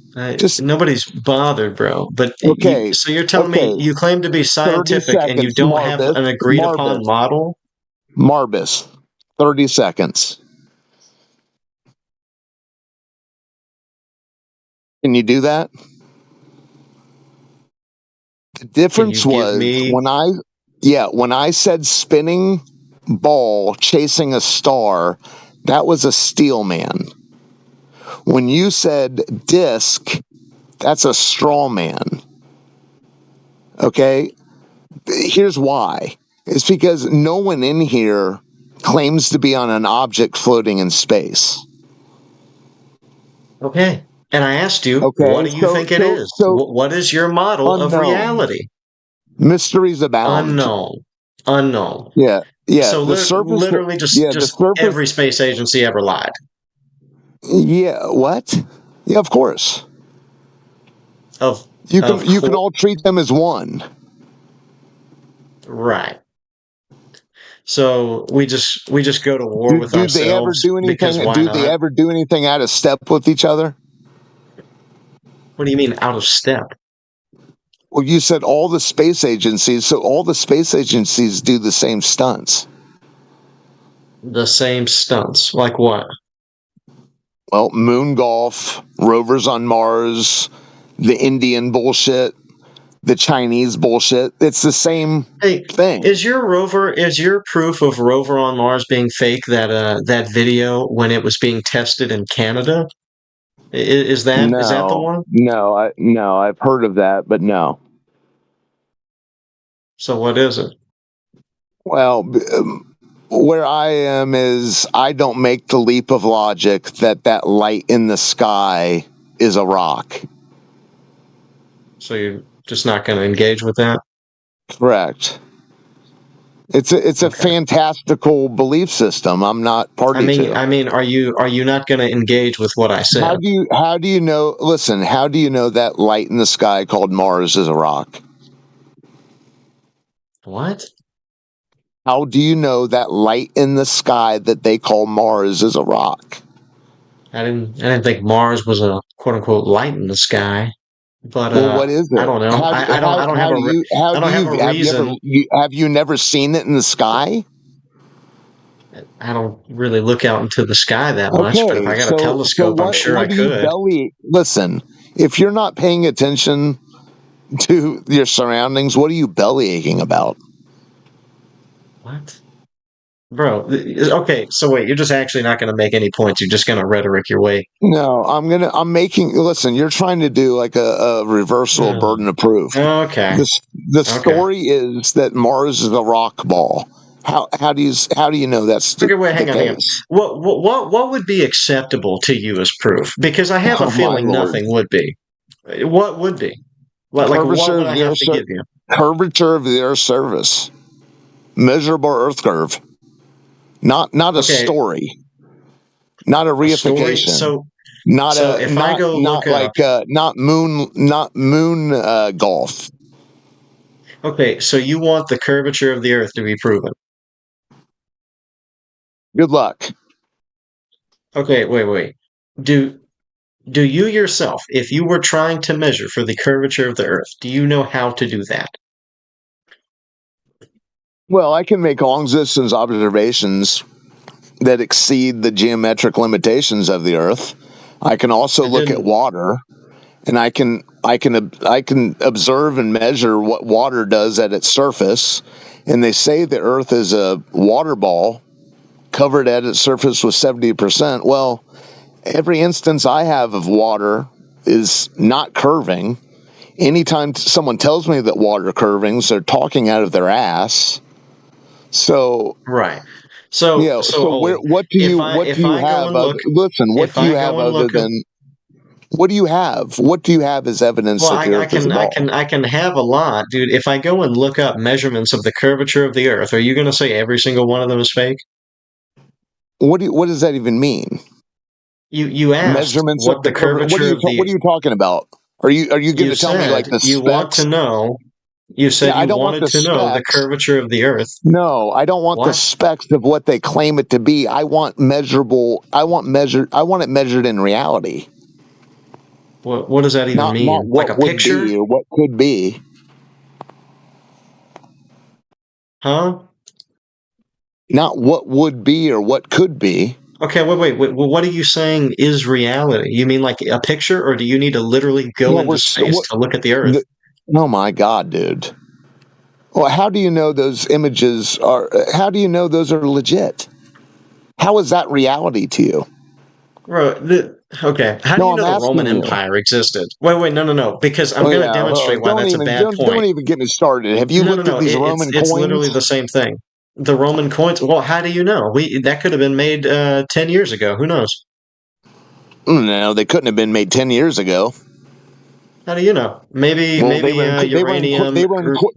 Nobody's bothered, bro. But so you're telling me you claim to be scientific and you don't have an agreed upon model? Marbus. 30 seconds. Can you do that? The difference was when I said spinning ball chasing a star, that was a steel man. When you said disc, that's a straw man. Okay? Here's why. It's because no one in here claims to be on an object floating in space. Okay. And I asked you, what do you think it is? What is your model of reality? Mysteries abound. Unknown. Yeah. So literally just every space agency ever lied. Yeah. What? Yeah, of course. You can all treat them as one. Right. So we just go to war with ourselves. They ever do anything? Because why not? They ever do anything out of step with each other? What do you mean out of step? Well, you said all the space agencies, so all the space agencies do the same stunts. The same stunts, like what? Well, moon golf, rovers on Mars, the Indian bullshit, the Chinese bullshit. It's the same thing. Is your proof of rover on Mars being fake that video when it was being tested in Canada? Is that the one? No, I've heard of that, but no. So what is it? Well, where I am is I don't make the leap of logic that light in the sky is a rock. So you're just not going to engage with that? Correct. It's a fantastical belief system. I'm not party to. I mean, are you not going to engage with what I said? How do you know? Listen, how do you know that light in the sky called Mars is a rock? What? How do you know that light in the sky that they call Mars is a rock? I didn't think Mars was a quote unquote light in the sky. But well, what is it? I don't know. I don't have a reason. Have you never seen it in the sky? I don't really look out into the sky that much, but if I got a telescope, I'm sure I could. Listen, if you're not paying attention to your surroundings, what are you belly aching about? What? Bro, okay, so wait, you're just actually not going to make any points. You're just going to rhetoric your way. No, listen, you're trying to do like a reversal of burden of proof. Okay. The story is that Mars is a rock ball. How do you know that's the, hang on. What would be acceptable to you as proof? Because I have a feeling nothing would be. What would be? What would I have to give you? Curvature of the Earth's surface. Measurable Earth curve. Not a story. Not a reification. Not moon golf. Okay, so you want the curvature of the Earth to be proven. Good luck. Okay, wait. Do you yourself, if you were trying to measure for the curvature of the Earth, do you know how to do that? Well, I can make long distance observations that exceed the geometric limitations of the Earth. I can also look at water, and I can observe and measure what water does at its surface. And they say the Earth is a water ball covered at its surface with 70%. Well, every instance I have of water is not curving. Anytime someone tells me that water curvings, they're talking out of their ass. So right. So what do you have? What do you have? What do you have as evidence that the Earth is a ball? I can have a lot, dude. If I go and look up measurements of the curvature of the Earth, are you going to say every single one of them is fake? What does that even mean? You asked measurements what of the curvature of the. What are you talking about? Are you going to tell me like the you specs? Want to know? You said you wanted to know the curvature of the Earth. No, I don't want the specs of what they claim it to be. I want measurable. I want it measured in reality. What does that even mean? Not what like a picture? Would be or what could be. Huh? Not what would be or what could be. Okay, wait. Well, what are you saying is reality? You mean like a picture, or do you need to literally go into space to look at the Earth? Oh my God, dude. Well, how do you know those images are? How do you know those are legit? How is that reality to you? Okay. How do you know the Roman Empire existed? Wait, no. Because I'm going to demonstrate why that's a bad point. Don't even get me started. Have you looked at these Roman coins? It's literally the same thing. The Roman coins. Well, how do you know? That could have been made 10 years ago. Who knows? No, they couldn't have been made 10 years ago. How do you know? Maybe uranium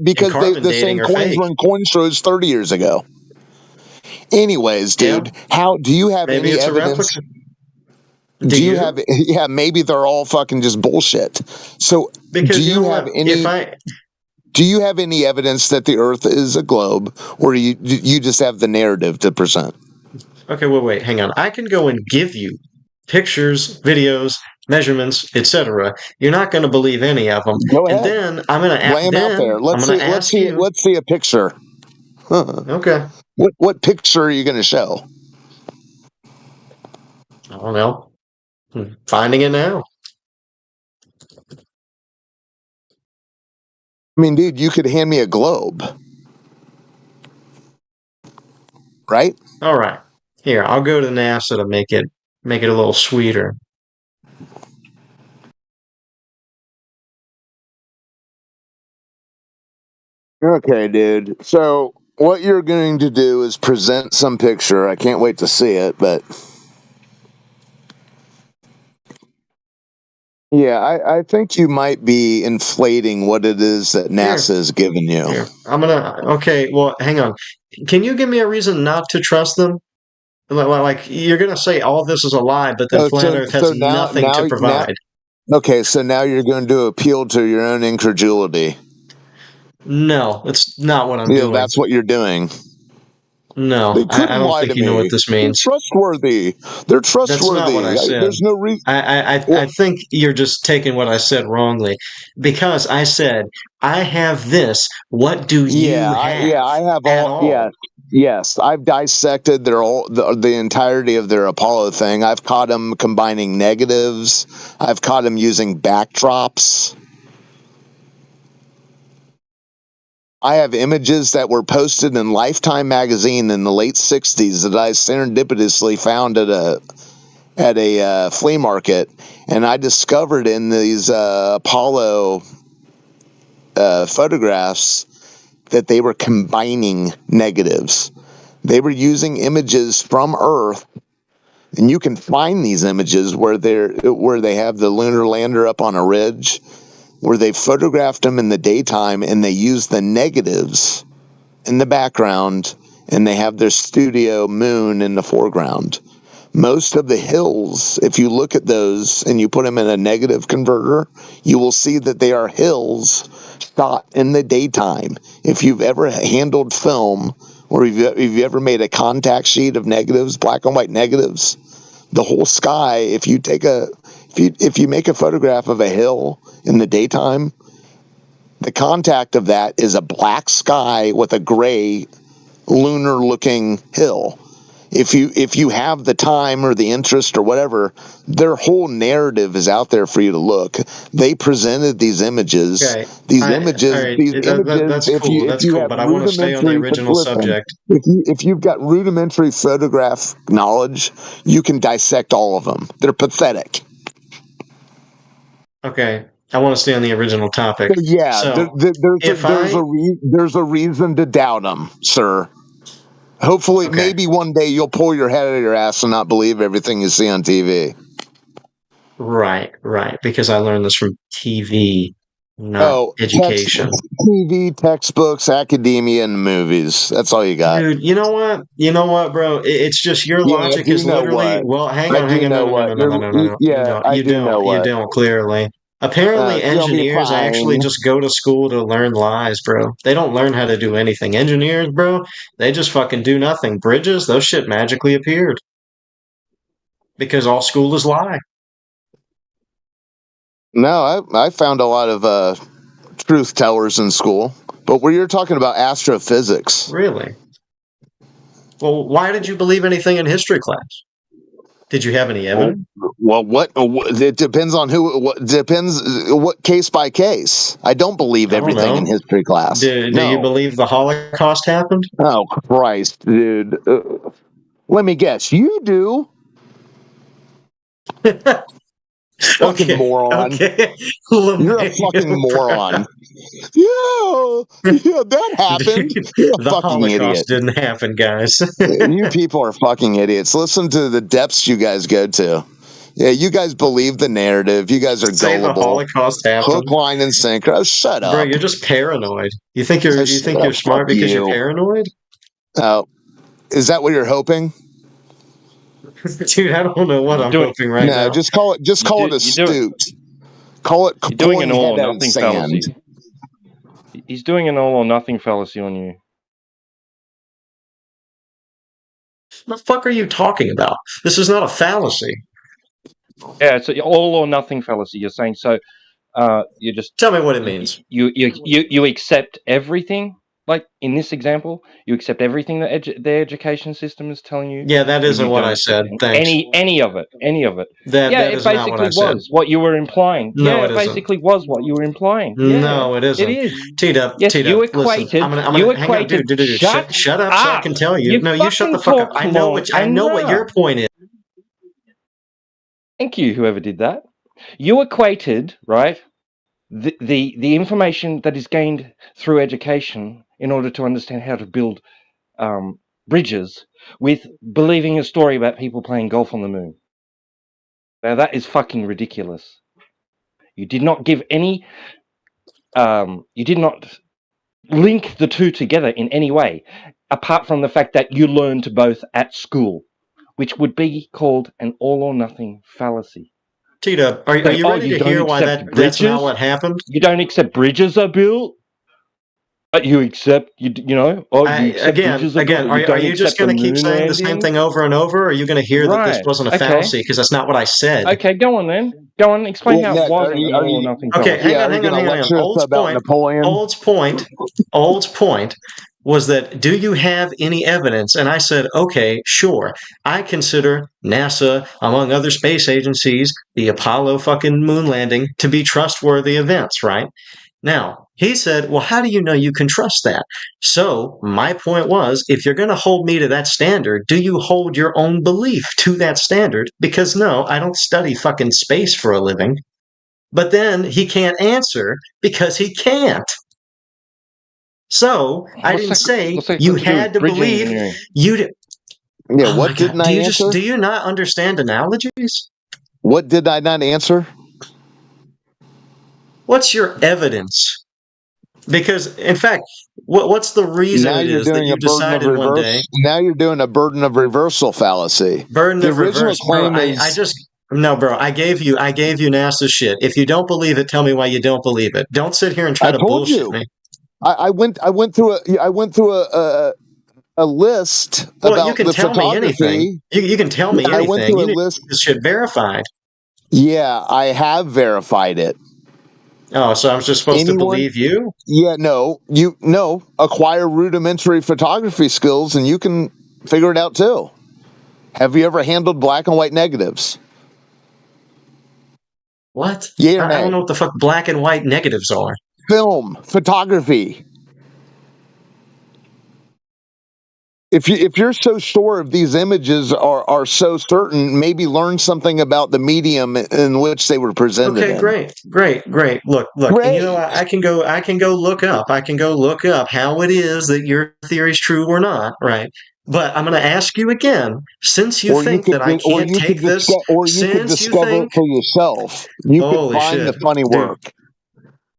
because the same coins fake. were in coin stores 30 years ago. Anyways, dude, how do you have any evidence? Do you have? Yeah, maybe they're all fucking just bullshit. So, because do you have any? Do you have any evidence that the Earth is a globe, or you just have the narrative to present? Okay, wait, hang on. I can go and give you pictures, videos, measurements, etc. You're not going to believe any of them. Go ahead. And then I'm going to lay them out there. Let's see a picture. Okay. What picture are you going to show? I don't know. Finding it now. I mean, dude, you could hand me a globe. Right? All right. Here, I'll go to NASA to make it a little sweeter. Okay, dude. So what you're going to do is present some picture. I can't wait to see it, but yeah, I think you might be inflating what it is that NASA has given you. Here. Okay, well, hang on. Can you give me a reason not to trust them? Like, you're going to say all this is a lie, but then Flat Earth has nothing to provide. Okay, so now you're going to appeal to your own incredulity. No, that's not what I'm doing. That's what you're doing. No, I don't think you know what this means. They're trustworthy. That's not what I said. There's no reason. I think you're just taking what I said wrongly, because I said I have this. What do you have? I have all. Yes, I've dissected the entirety of their Apollo thing. I've caught them combining negatives. I've caught them using backdrops. I have images that were posted in Lifetime magazine in the late 60s that I serendipitously found at a flea market, and I discovered in these Apollo photographs that they were combining negatives. They were using images from Earth, and you can find these images where they have the lunar lander up on a ridge, where they photographed them in the daytime and they use the negatives in the background, and they have their studio moon in the foreground. Most of the hills, if you look at those and you put them in a negative converter, you will see that they are hills shot in the daytime. If you've ever handled film, or if you've ever made a contact sheet of negatives, black and white negatives, the whole sky, if you make a photograph of a hill in the daytime, the contact of that is a black sky with a gray lunar looking hill. If you have the time or the interest or whatever, their whole narrative is out there for you to look. They presented these images. Okay. These images. That's cool. That's cool. But I want to stay on the original subject. If you've got rudimentary photograph knowledge, you can dissect all of them. They're pathetic. Okay, I want to stay on the original topic. Yeah, there's a reason to doubt them, sir. Hopefully, maybe one day you'll pull your head out of your ass and not believe everything you see on TV. Right. Because I learned this from TV, not education. TV, textbooks, academia, and movies. That's all you got. Dude, you know what, bro? It's just your logic is literally... Well, hang on. No. You don't, clearly. Apparently, engineers actually just go to school to learn lies, bro. They don't learn how to do anything. Engineers, bro, they just fucking do nothing. Bridges, those shit magically appeared. Because all school is lie. No, I found a lot of truth tellers in school. But where you're talking about astrophysics. Really? Well, why did you believe anything in history class? Did you have any evidence? Well, it depends on what case by case. I don't believe everything in history class. Do you believe the Holocaust happened? Oh, Christ, dude. Let me guess. You do. Fucking moron. Okay. You're a fucking moron. Yeah, that happened. You're a the fucking Holocaust idiot. didn't happen, guys. You people are fucking idiots. Listen to the depths you guys go to. Yeah, you guys believe the narrative. You guys are gullible. The Holocaust happened. Hook, line, and sinker. Oh, shut up, bro. You're just paranoid. You think you're smart because you're paranoid? Oh, is that what you're hoping? Dude, I don't know what I'm hoping right now. No, just call it astute. Call it you're doing an all or nothing fallacy. He's doing an all or nothing fallacy on you. What the fuck are you talking about? This is not a fallacy. Yeah, it's an all or nothing fallacy. You're saying so. You just tell me what it means. You accept everything. Like in this example, you accept everything that their education system is telling you. Yeah, that isn't what I said. Thanks. Any of it. That is not what I said. Was what you were implying. No, it basically was what you were implying. No, it isn't. It is. T-Dub, yes, T-Dub, you equated. Listen, I'm gonna hang on, dude. Shut up, so I can tell you. No, you shut the fuck up. I know what your point is. Thank you, whoever did that. You equated, right, the information that is gained through education in order to understand how to build bridges with believing a story about people playing golf on the moon. Now that is fucking ridiculous. You did not give any. You did not link the two together in any way, apart from the fact that you learned both at school, which would be called an all or nothing fallacy. Tita, are you ready to hear why that's not what happened? You don't accept bridges are built? But you accept, you know, again, are you just going to keep saying the same thing over and over, or are you going to hear that this wasn't a fallacy? Because that's not what I said. Okay, go on then. Go on, explain how it wasn't an all or nothing fallacy. Okay, hang on. Old's point was that, do you have any evidence? And I said, okay, sure. I consider NASA, among other space agencies, the Apollo fucking moon landing to be trustworthy events, right? Now, he said, well, how do you know you can trust that? So my point was, if you're going to hold me to that standard, do you hold your own belief to that standard? Because no, I don't study fucking space for a living. But then he can't answer because he can't. So I didn't say you had to believe you did. Yeah, what didn't I answer? Do you not understand analogies? What did I not answer? What's your evidence? Because, in fact, what's the reason it is that you decided one day? Now you're doing a burden of reversal fallacy. Burden of reversal. Bro, I gave you NASA shit. If you don't believe it, tell me why you don't believe it. Don't sit here and try to bullshit me. I went through a list. Well, you can tell me anything. You can tell me anything. I went through a list. This shit verified. Yeah, I have verified it. Oh, so I'm just supposed to believe you? Yeah, no. Acquire rudimentary photography skills and you can figure it out too. Have you ever handled black and white negatives? What? Yeah, I don't know what the fuck black and white negatives are. Film, photography. If you're so sure of these images are so certain, maybe learn something about the medium in which they were presented. Okay, great. Look. And you know, I can go look up. How it is that your theory is true or not, right? But I'm going to ask you again, since you think that I can't take this, or you could discover it for yourself. You could find the funny work.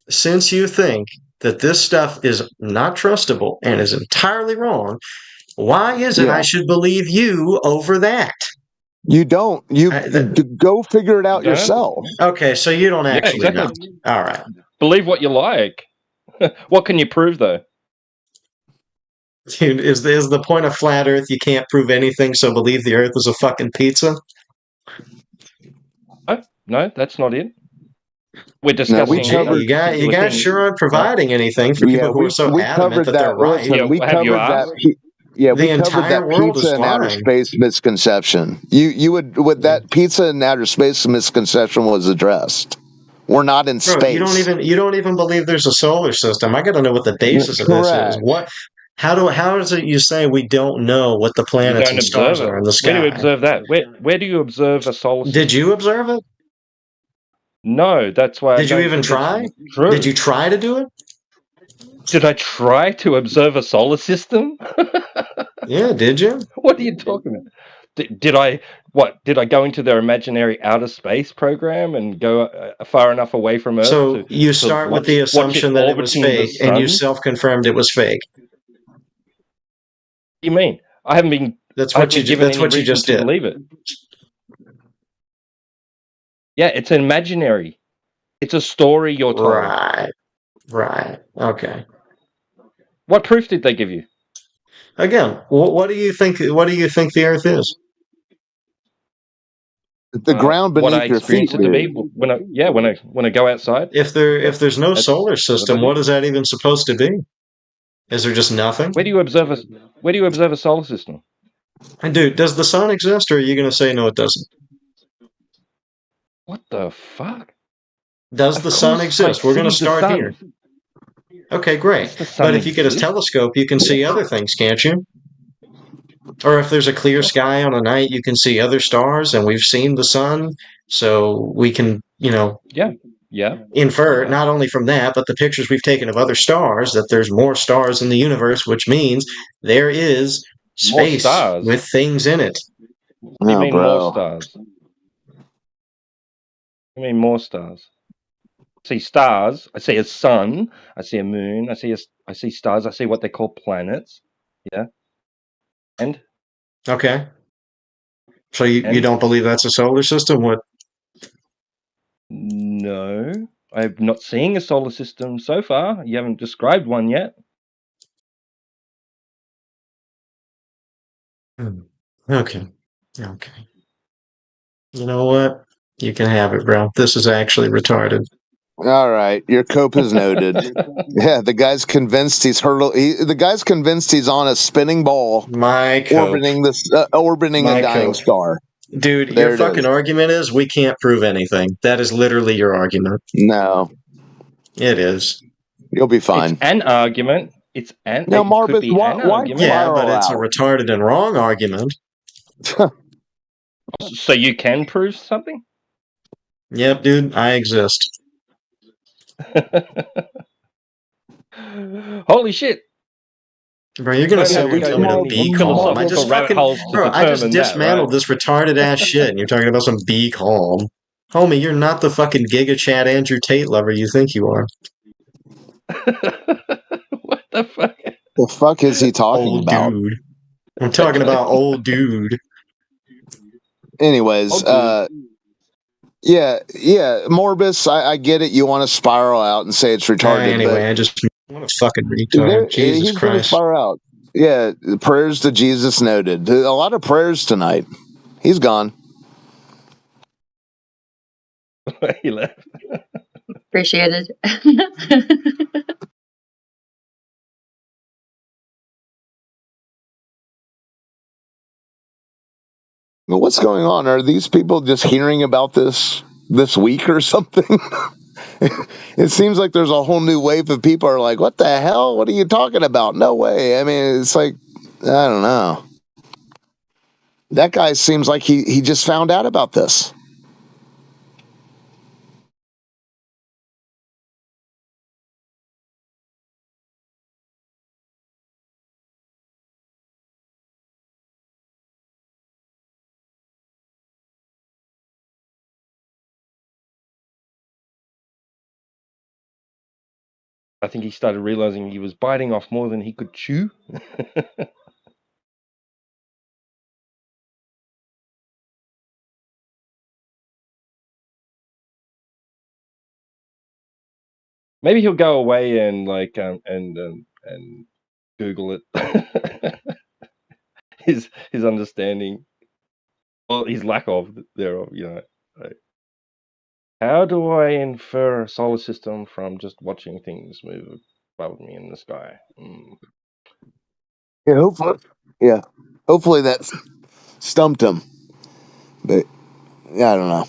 Since you think that this stuff is not trustable and is entirely wrong, why is it I should believe you over that? You don't. You go figure it out yourself. Okay, so you don't actually know. All right. Believe what you like. What can you prove, though? Dude, is the point of flat Earth you can't prove anything, so believe the Earth is a fucking pizza? No, that's not it. We're discussing. You guys sure aren't providing anything for people who are so adamant that they're right. We covered that. Yeah, we covered that pizza and outer space misconception. You would that pizza and outer space misconception was addressed. We're not in space. You don't even believe there's a solar system. I got to know what the basis of this is. What? How is it you say we don't know what the planets and stars are in the sky? Where do you observe that? Where do you observe a solar system? Did you observe it? No, that's why. Did you even try? Did you try to do it? Did I try to observe a solar system? Yeah, did you? What are you talking about? Did I go into their imaginary outer space program and go far enough away from Earth? So you start with the assumption that it was fake, and you self-confirmed it was fake. What do you mean? I haven't been. That's what you just did. Believe it. Yeah, it's imaginary. It's a story you're told. Right. Right. Okay. What proof did they give you? Again, what do you think? What do you think the Earth is? The ground beneath what I your feet, experience it to be when I go outside. If there's no solar system, what what is that even supposed to be? Is there just nothing? Where do you observe a solar system? And dude, does the sun exist, or are you going to say no? It doesn't. What the fuck? Does the sun exist? We're going to start here. Okay, great. But if you get a telescope, you can see other things, can't you? Or if there's a clear sky on a night, you can see other stars, and we've seen the sun, so we can, infer not only from that, but the pictures we've taken of other stars that there's more stars in the universe, which means there is space with things in it. What do you mean more stars? I mean more stars. I see stars. I see a sun. I see a moon. I see stars. I see what they call planets. Yeah. And okay. So you don't believe that's a solar system? What? No, I'm not seeing a solar system so far. You haven't described one yet. Okay. You know what? You can have it, bro. This is actually retarded. All right, your cope is noted. Yeah, the guy's convinced the guy's convinced he's on a spinning ball, orbiting a dying star. Dude, your fucking argument is we can't prove anything. That is literally your argument. No, it is. You'll be fine. It's an argument. It's an no, Marbus. Why? Yeah, but it's a retarded and wrong argument. So you can prove something? Yep, dude, I exist. Holy shit! Bro, you're gonna simply tell me to be calm. I just dismantled this retarded ass shit, and you're talking about some be calm. Homie, you're not the fucking Giga Chad Andrew Tate lover you think you are. What the fuck? The fuck is he talking about? Dude. I'm talking about old dude. Anyways, yeah, Morbus, I get it. You want to spiral out and say it's retarded. Anyway, I just want to fucking retard. Jesus he's Christ. Gonna spiral out. Yeah, prayers to Jesus noted. A lot of prayers tonight. He's gone. He left. Appreciated. Well, what's going on? Are these people just hearing about this week or something? It seems like there's a whole new wave of people are like, what the hell? What are you talking about? No way. I mean, it's like, I don't know. That guy seems like he just found out about this. I think he started realizing he was biting off more than he could chew. Maybe he'll go away and and Google it. his understanding, well, his lack of thereof. Like, how do I infer a solar system from just watching things move above me in the sky? Yeah, hopefully that stumped him. But yeah, I don't know.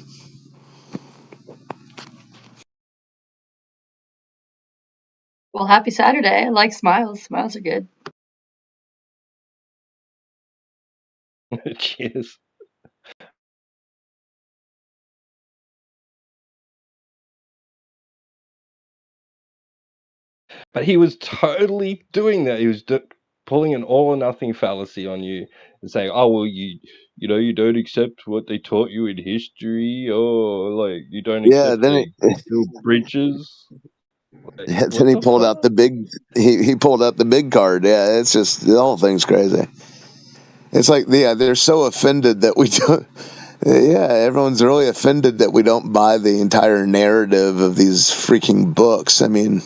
Well, happy Saturday. I like smiles. Smiles are good. Cheers. But he was totally doing that. He was pulling an all or nothing fallacy on you and saying, "Oh well, you don't accept what they taught you in history, or like you don't accept build bridges." Yeah, then he pulled out the big. He pulled out the big card. Yeah, it's just the whole thing's crazy. It's like they're so offended that we don't. Yeah, everyone's really offended that we don't buy the entire narrative of these freaking books. I mean,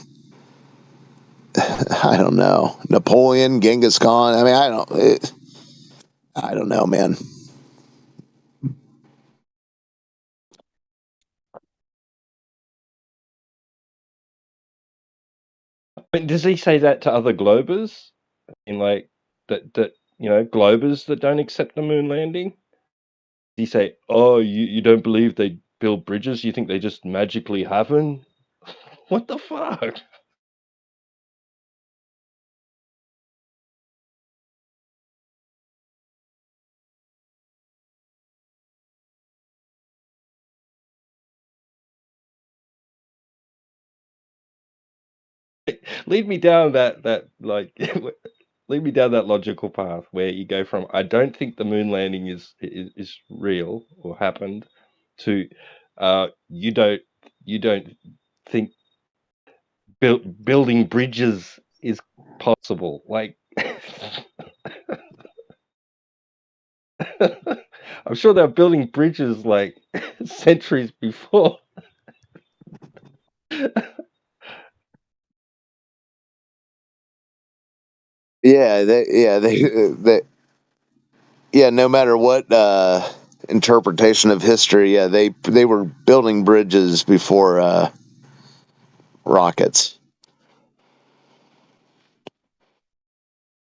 I don't know, Napoleon, Genghis Khan. I mean, I don't know, man. But does he say that to other globers? In like that globers that don't accept the moon landing? Does he say, "Oh, you don't believe they build bridges? You think they just magically happen?" What the fuck? Lead me down that like lead me down that logical path where you go from I don't think the moon landing is real or happened to you don't think building bridges is possible. Like I'm sure they're building bridges like centuries before. Yeah, no matter what interpretation of history, yeah, they were building bridges before rockets.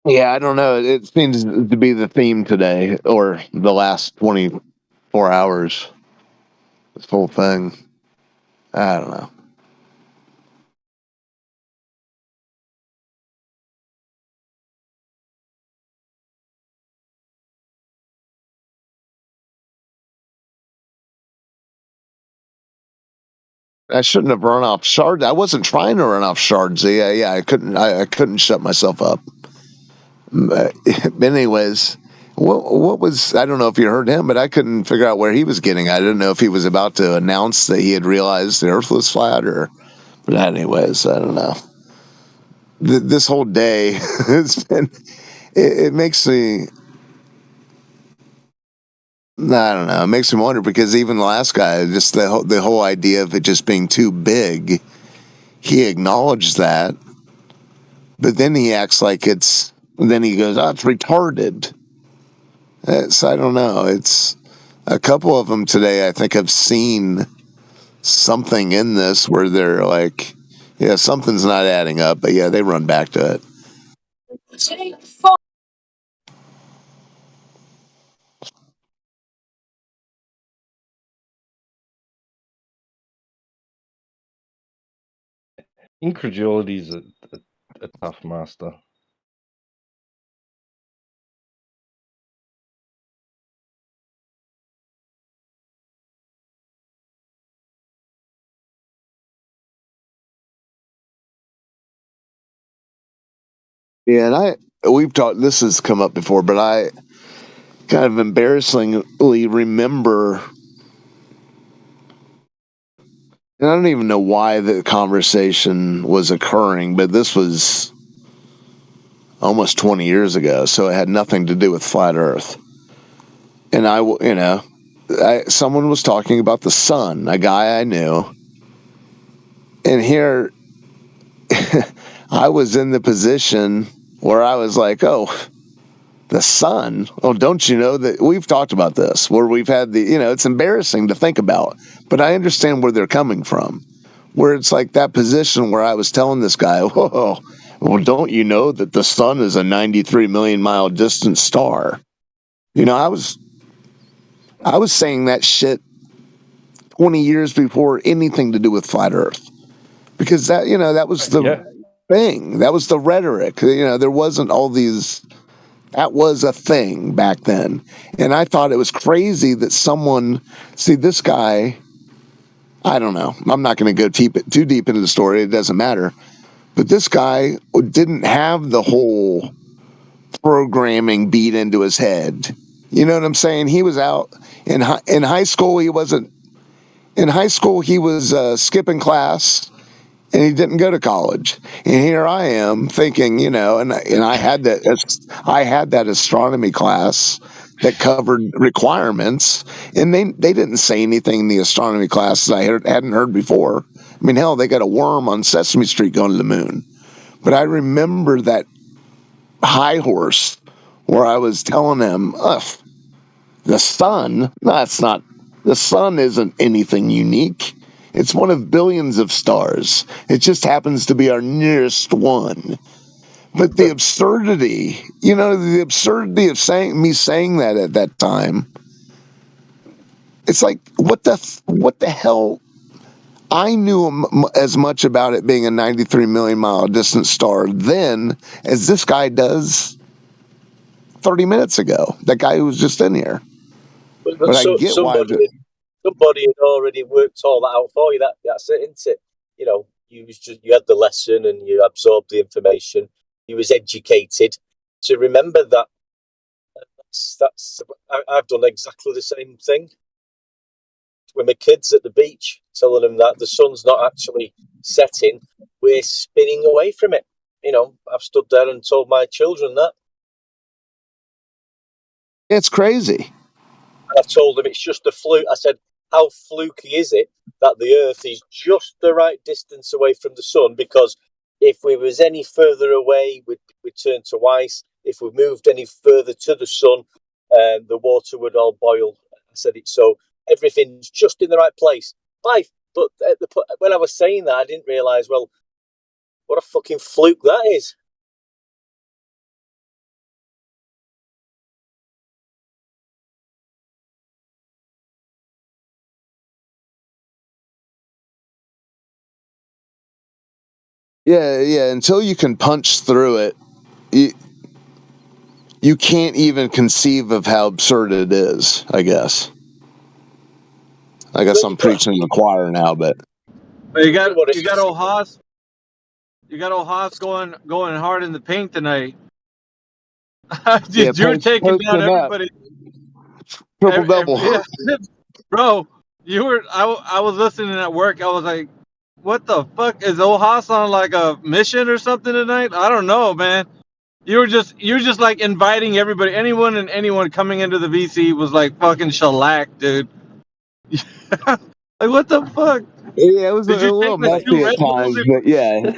Yeah, I don't know. It seems to be the theme today, or the last 24 hours. This whole thing. I don't know. I shouldn't have run off shards. I wasn't trying to run off shards. Yeah, I couldn't. I couldn't shut myself up. But anyways, what was? I don't know if you heard him, but I couldn't figure out where he was getting. I didn't know if he was about to announce that he had realized the Earth was flat, or. But anyways, I don't know. This whole day has been. It makes me. I don't know. It makes me wonder because even the last guy, just the whole idea of it just being too big, he acknowledged that, but then he acts like it's. Then he goes, "Oh, it's retarded." So I don't know. It's a couple of them today. I think I've seen something in this where they're like, "Yeah, something's not adding up," but yeah, they run back to it. Incredulity is a tough master. Yeah, and we've talked. This has come up before, but I kind of embarrassingly remember, and I don't even know why the conversation was occurring, but this was almost 20 years ago, so it had nothing to do with flat Earth. And someone was talking about the sun, a guy I knew, and here I was in the position where I was like, "Oh, the sun? Oh, don't you know that we've talked about this? Where we've had it's embarrassing to think about, but I understand where they're coming from. Where it's like that position where I was telling this guy, "Whoa, well, don't you know that the sun is a 93 million mile distant star?" I was saying that shit 20 years before anything to do with flat Earth, because that was the thing. That was the rhetoric. There wasn't all these. That was a thing back then. And I thought it was crazy that this guy, I don't know. I'm not going to go too deep into the story. It doesn't matter. But this guy didn't have the whole programming beat into his head. You know what I'm saying? He was out in high school. He wasn't in high school. He was skipping class, and he didn't go to college. And here I am thinking, and I had that astronomy class that covered requirements, and they didn't say anything in the astronomy class that I hadn't heard before. I mean, hell, they got a worm on Sesame Street going to the moon. But I remember that high horse where I was telling him, the sun, no, it's not. The sun isn't anything unique. It's one of billions of stars. It just happens to be our nearest one. But the absurdity, the absurdity of saying that at that time, it's like, what the hell? I knew as much about it being a 93 million mile distant star then as this guy does 30 minutes ago. That guy who was just in here. But I get why. Somebody had already worked all that out for you. That's it, isn't it? You had the lesson and you absorbed the information. You was educated. So remember that. I've done exactly the same thing with my kids at the beach, telling them that the sun's not actually setting; we're spinning away from it. I've stood there and told my children that. It's crazy. I told them it's just a fluke. I said, how fluky is it that the Earth is just the right distance away from the sun? Because if we was any further away, we'd turn to ice. If we moved any further to the sun, the water would all boil. I said it so. Everything's just in the right place. But when I was saying that, I didn't realise, well, what a fucking fluke that is. Yeah. Until you can punch through it, you can't even conceive of how absurd it is, I guess. I'm preaching to the choir now, but you got old Haas. You got old Haas going hard in the paint tonight. You're taking down everybody. Triple double. Yeah. Bro, I was listening at work. I was like, what the fuck? Is old Haas on like a mission or something tonight? I don't know, man. You're just like inviting everybody, anyone coming into the VC was like fucking shellacked, dude. Like, what the fuck? Yeah, it was a little messy at times, but yeah.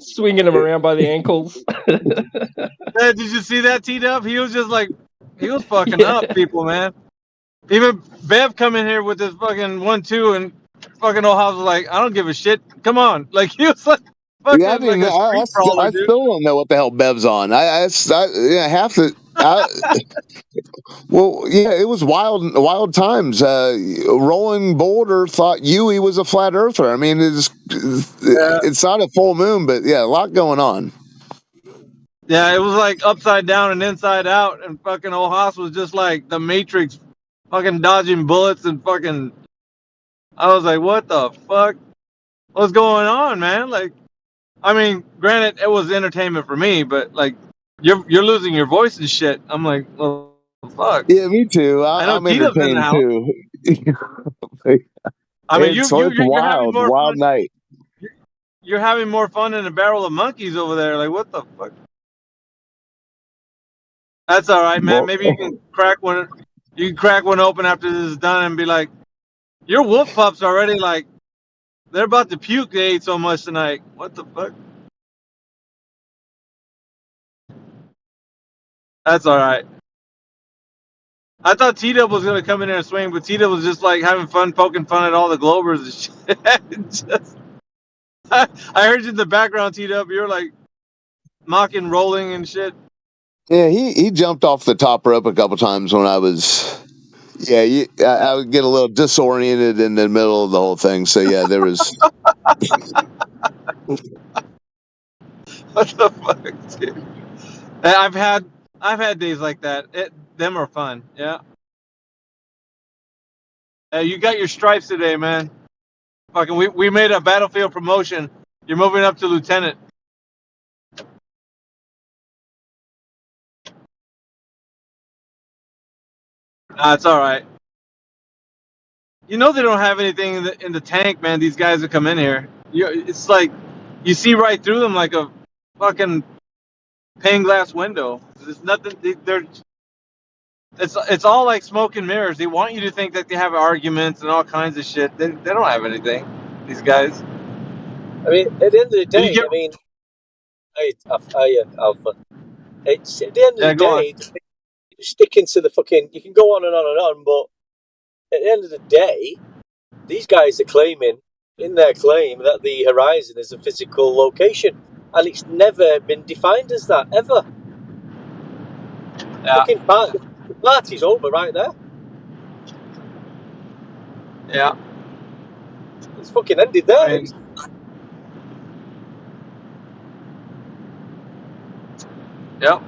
Swinging him around by the ankles. Yeah, did you see that, T-Dub? He was just like, he was fucking up people, man. Even Bev come in here with this fucking 1-2 and fucking old House was like, I don't give a shit. Come on. Like, he was like, fucking I still don't know what the hell Bev's on. Half the... well, yeah, it was wild times. Rolling Boulder thought Yui was a flat earther. I mean, it's not a full moon, but yeah, a lot going on. Yeah, it was like upside down and inside out, and fucking old Haas was just like the Matrix, fucking dodging bullets and fucking. I was like, what the fuck? What's going on, man? Like, I mean, granted, it was entertainment for me, but like, you're losing your voice and shit. I'm like, well, fuck. Yeah, me too. I'm entertained too. I mean, you're wild fun. Night. You're having more fun than a barrel of monkeys over there. Like, what the fuck? That's all right, man. Well, maybe you can crack one. You can crack one open after this is done and be like, your wolf pups already like, they're about to puke. They ate so much tonight. What the fuck? That's all right. I thought T-Dub was gonna come in there and swing, but T-Dub was just like having fun, poking fun at all the Globers and shit. I heard you in the background, T-Dub. You're like mocking, rolling and shit. Yeah, he jumped off the top rope a couple times when I was. Yeah, I would get a little disoriented in the middle of the whole thing. So yeah, there was. What the fuck, dude? I've had days like that. Them are fun. Yeah. You got your stripes today, man. Fucking, we made a battlefield promotion. You're moving up to lieutenant. Nah, it's all right. You know they don't have anything in the tank, man. These guys that come in here, it's like you see right through them like a fucking pane glass window. There's nothing. It's all like smoke and mirrors. They want you to think that they have arguments and all kinds of shit. They don't have anything. These guys. I mean, at the end of the day, Alpha. It's at the end of the day, sticking to the fucking. You can go on and on and on, but at the end of the day, these guys are claiming in their claim that the horizon is a physical location, and it's never been defined as that ever. Yeah. Fucking the party's over right there. Yeah. It's fucking ended there. I mean, yep.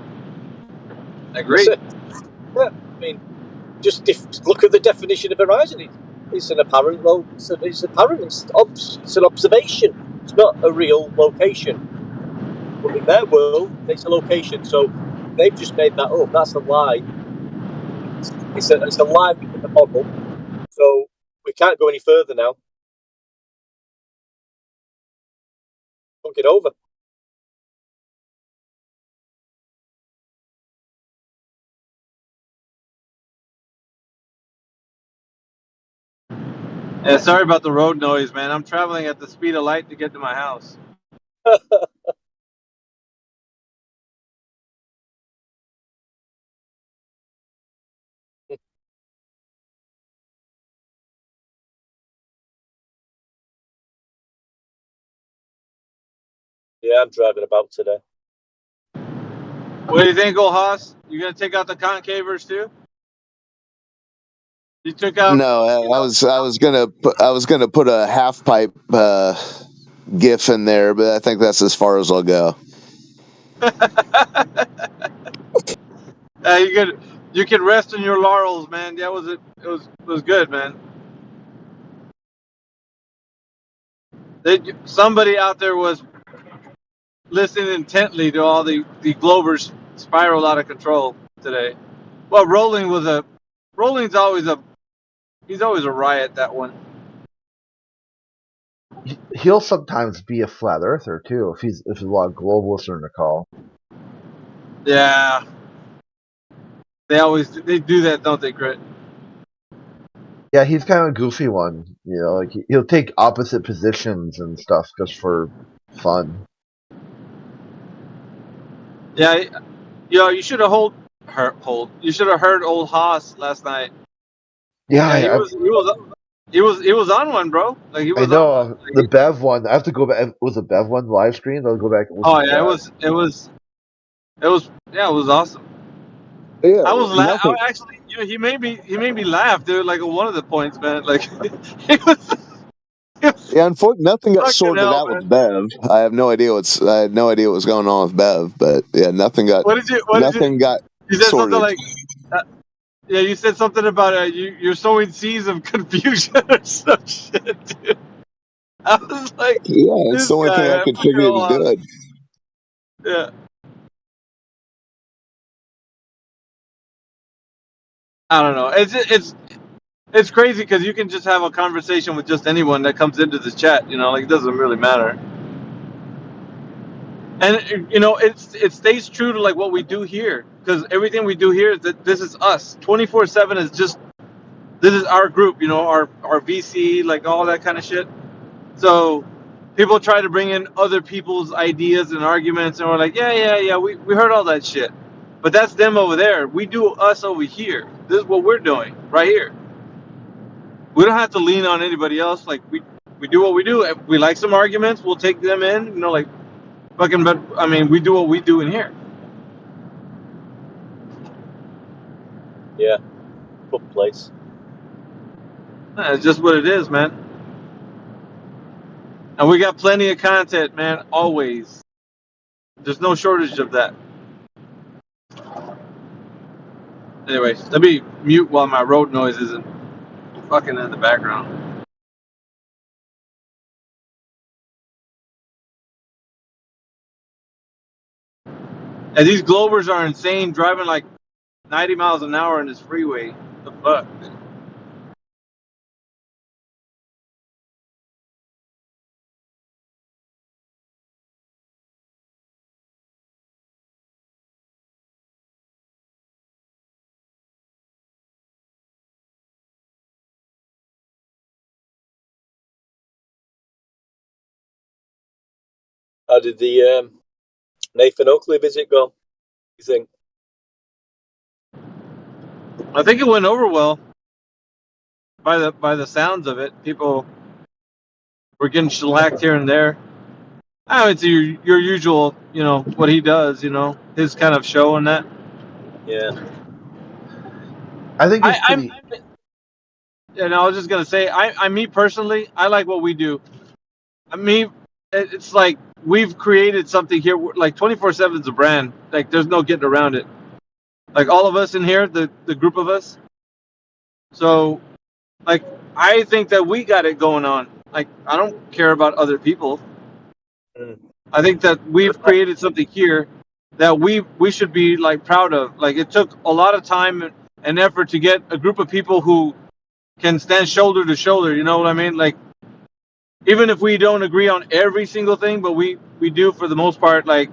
Agreed. Yeah, I mean, just look at the definition of horizon. It's an apparent it's apparent. It's an observation. It's not a real location. But in their world, it's a location. So they've just made that up. That's a lie. It's a lie within the model. So we can't go any further now. Don't get over. Yeah, sorry about the road noise, man. I'm traveling at the speed of light to get to my house. Yeah, I'm driving about today. What do you think, old Haas? You gonna take out the concavers too? You took out. No, I was gonna put a half pipe GIF in there, but I think that's as far as I'll go. You can rest in your laurels, man. That was it. It was good, man. Somebody out there was listening intently to all the Glovers spiral out of control today. Well, Rolling's always a riot. That one. He'll sometimes be a flat earther too if he's a lot of globalists are in the call. Yeah. They do that, don't they, Crit? Yeah, he's kind of a goofy one. You know, like he'll take opposite positions and stuff just for fun. Yeah, you should have You should have heard old Haas last night. Yeah, he was on one, bro. Like he was I know on one. the Bev one. I have to go back. Was the Bev one live streamed? I'll go back and listen. Oh yeah, it was awesome. Yeah, I was actually, he made me laugh, dude. Like at one of the points, man. Like it was. Yeah, unfortunately, nothing got Fucking sorted hell, out man. with Bev. I had no idea what's going on with Bev, but yeah, nothing got What did you? got You said sorted. something like, yeah, you said something about you're sowing seeds of confusion or some shit, dude. I was like, Yeah, it's this the only guy, thing I man, could fucking figure he was old Haas. doing. Yeah. I don't know. It's crazy because you can just have a conversation with just anyone that comes into the chat. You know, like it doesn't really matter. And you know, it stays true to like what we do here because everything we do here is that this is us. 24/7 is just this is our group. You know, our VC, like all that kind of shit. So people try to bring in other people's ideas and arguments, and we're like, yeah, we heard all that shit. But that's them over there. We do us over here. This is what we're doing right here. We don't have to lean on anybody else. Like we do what we do. If we like some arguments, we'll take them in. You know, like fucking. But I mean, we do what we do in here. Yeah, good place. It's just what it is, man. And we got plenty of content, man. Always. There's no shortage of that. Anyway, let me mute while my road noise isn't fucking in the background. And these Glovers are insane, driving like 90 miles an hour in this freeway. What the fuck? How did the Nathan Oakley visit go? You think? I think it went over well. By the sounds of it, people were getting shellacked here and there. It's your usual, what he does, his kind of show and that. Yeah. I think it's pretty. And I was just gonna say, me personally, I like what we do. It's like we've created something here. Like 24/7 is a brand. Like there's no getting around it. Like all of us in here, the group of us. So, like, I think that we got it going on. Like I don't care about other people. I think that we've created something here that we should be like proud of. Like it took a lot of time and effort to get a group of people who can stand shoulder to shoulder. You know what I mean? Like even if we don't agree on every single thing, but we do for the most part. Like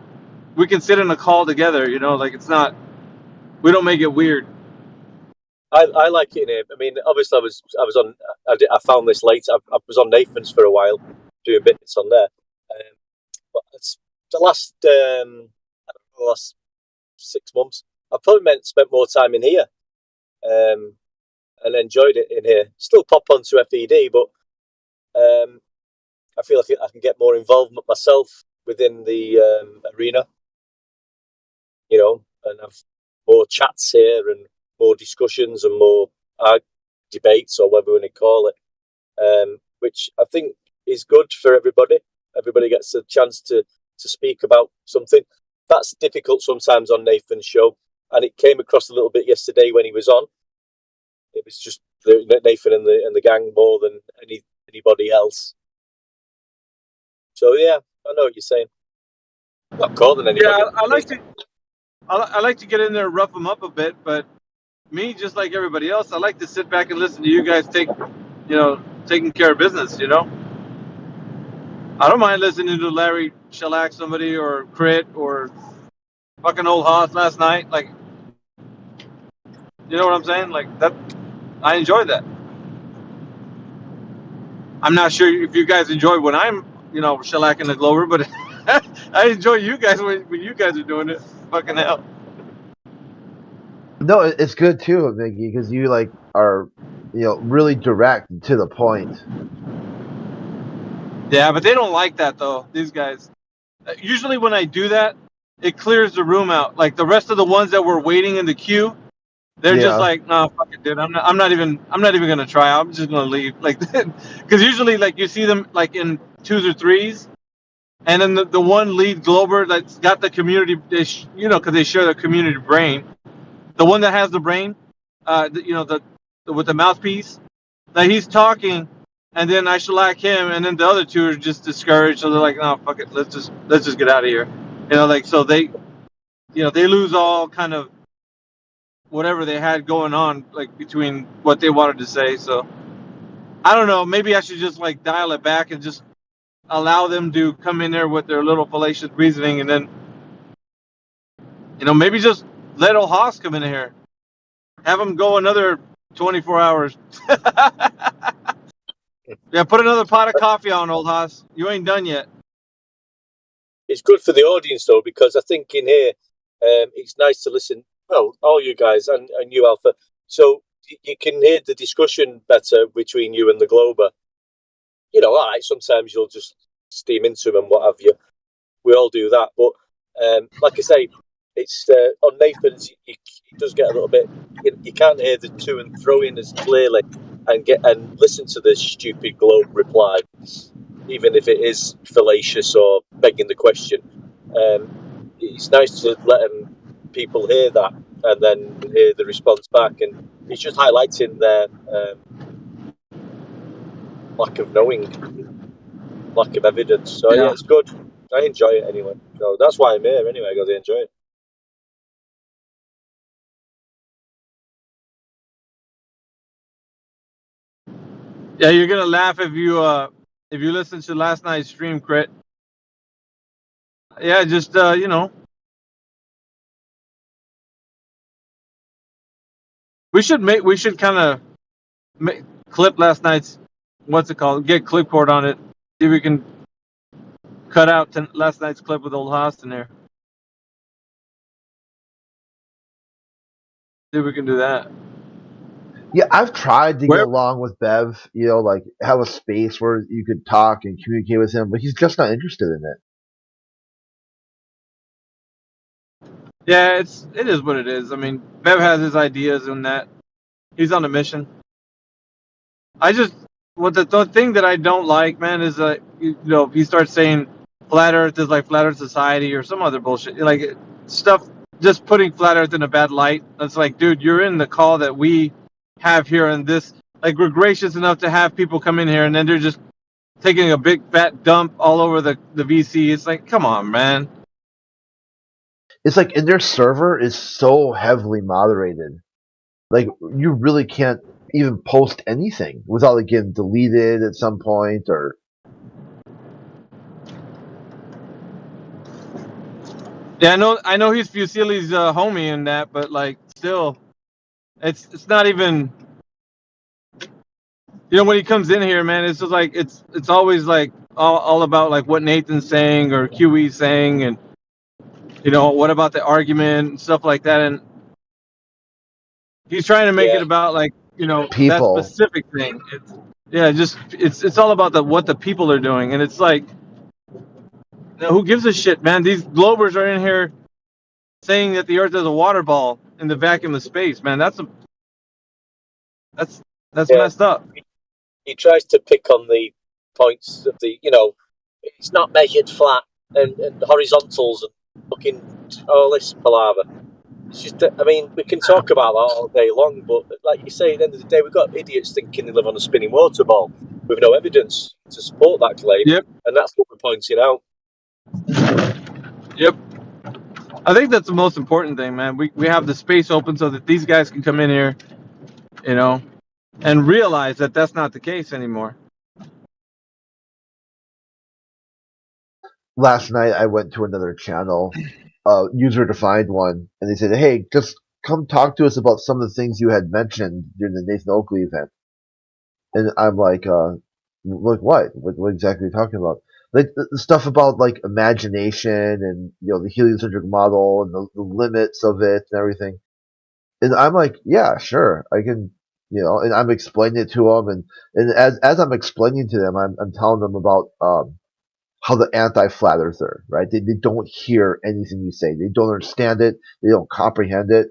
we can sit in a call together. Like it's not. We don't make it weird. I like it in here. I mean, obviously, I was on. I found this late. I was on Nathan's for a while, doing bits on there. But it's the last I don't know, the last 6 months, I've probably spent more time in here, and enjoyed it in here. Still pop onto FED, but I feel like I can get more involvement myself within the arena, and have more chats here and more discussions and more debates, or whatever we want to call it, which I think is good for everybody. Everybody gets a chance to speak about something. That's difficult sometimes on Nathan's show, and it came across a little bit yesterday when he was on. It was just Nathan and the gang more than anybody else. So yeah, I know what you're saying. Not calling anybody. Yeah, I like to get in there and rough them up a bit, but me, just like everybody else, I like to sit back and listen to you guys taking care of business. I don't mind listening to Larry shellac somebody or Crit or fucking old Hoss last night. Like, you know what I'm saying? Like that, I enjoy that. I'm not sure if you guys enjoy when I'm, shellacking the Glover, but I enjoy you guys when you guys are doing it. Fucking hell. No, it's good too, Mickey, because you are, really direct and to the point. Yeah, but they don't like that though. These guys. Usually when I do that, it clears the room out. Like the rest of the ones that were waiting in the queue, they're just like, no, fuck it, dude. I'm not even gonna try. I'm just gonna leave. Like, because usually like you see them like in 2s or 3s, and then the one lead Glober that's got the community, because they share the community brain. The one that has the brain, with the mouthpiece, that he's talking, and then I shellac him, and then the other two are just discouraged. So they're like, no, fuck it, let's just get out of here. So they lose all kind of whatever they had going on, like between what they wanted to say. So I don't know. Maybe I should just like dial it back and just allow them to come in there with their little fallacious reasoning, and then maybe just let old Haas come in here, have him go another 24 hours. Yeah, put another pot of coffee on, old Haas. You ain't done yet. It's good for the audience though, because I think in here it's nice to listen. Well, all you guys and you, Alpha. So you can hear the discussion better between you and the Glober. All right, sometimes you'll just steam into them and what have you. We all do that. But like I say, it's on Nathan's, it does get a little bit... You can't hear the to and throw in as clearly and listen to the stupid Globe reply, even if it is fallacious or begging the question. It's nice to let people hear that and then hear the response back, and it's just highlighting their lack of knowing, lack of evidence. So yeah, it's good. I enjoy it anyway. So that's why I'm here anyway, because I enjoy it. Yeah, you're gonna laugh if you listen to last night's stream, Crit. Yeah, just we should kind of clip last night's, what's it called? Get clipboard on it. See if we can cut out last night's clip with old Haas in there. See if we can do that. Yeah, I've tried to get along with Bev, like have a space where you could talk and communicate with him, but he's just not interested in it. Yeah, it is what it is. I mean, Bev has his ideas and that. He's on a mission. The thing that I don't like, man, is that he starts saying flat Earth is like flat Earth society or some other bullshit, like stuff. Just putting flat Earth in a bad light. It's like, dude, you're in the call that we have here, and this, like, we're gracious enough to have people come in here, and then they're just taking a big fat dump all over the VC. It's like, come on, man. It's like, and their server is so heavily moderated. Like, you really can't even post anything without it getting deleted at some point or. Yeah, I know he's Fusili's homie in that, but like, still, it's not even. When he comes in here, man, it's just like it's always like all about like what Nathan's saying or QE's saying, and what about the argument and stuff like that, and he's trying to make it about like people. that specific thing. It's all about what the people are doing, and it's like, who gives a shit, man? These globers are in here saying that the Earth is a water ball in the vacuum of space, man. That's messed up. He tries to pick on the points of the, it's not measured flat and horizontals and fucking all this palaver. It's just, we can talk about that all day long, but like you say, at the end of the day, we've got idiots thinking they live on a spinning water ball with no evidence to support that claim. Yep. And that's what we're pointing out. Yep. I think that's the most important thing, man. We have the space open so that these guys can come in here, and realize that that's not the case anymore. Last night I went to another channel, user-defined one, and they said, hey, just come talk to us about some of the things you had mentioned during the Nathan Oakley event. And I'm like what? What exactly are you talking about? Like the stuff about like imagination and the heliocentric model and the limits of it and everything. And I'm like, yeah, sure, I can, and I'm explaining it to them, and as I'm explaining to them, I'm telling them about how the anti-flat earther, right? They don't hear anything you say, they don't understand it, they don't comprehend it.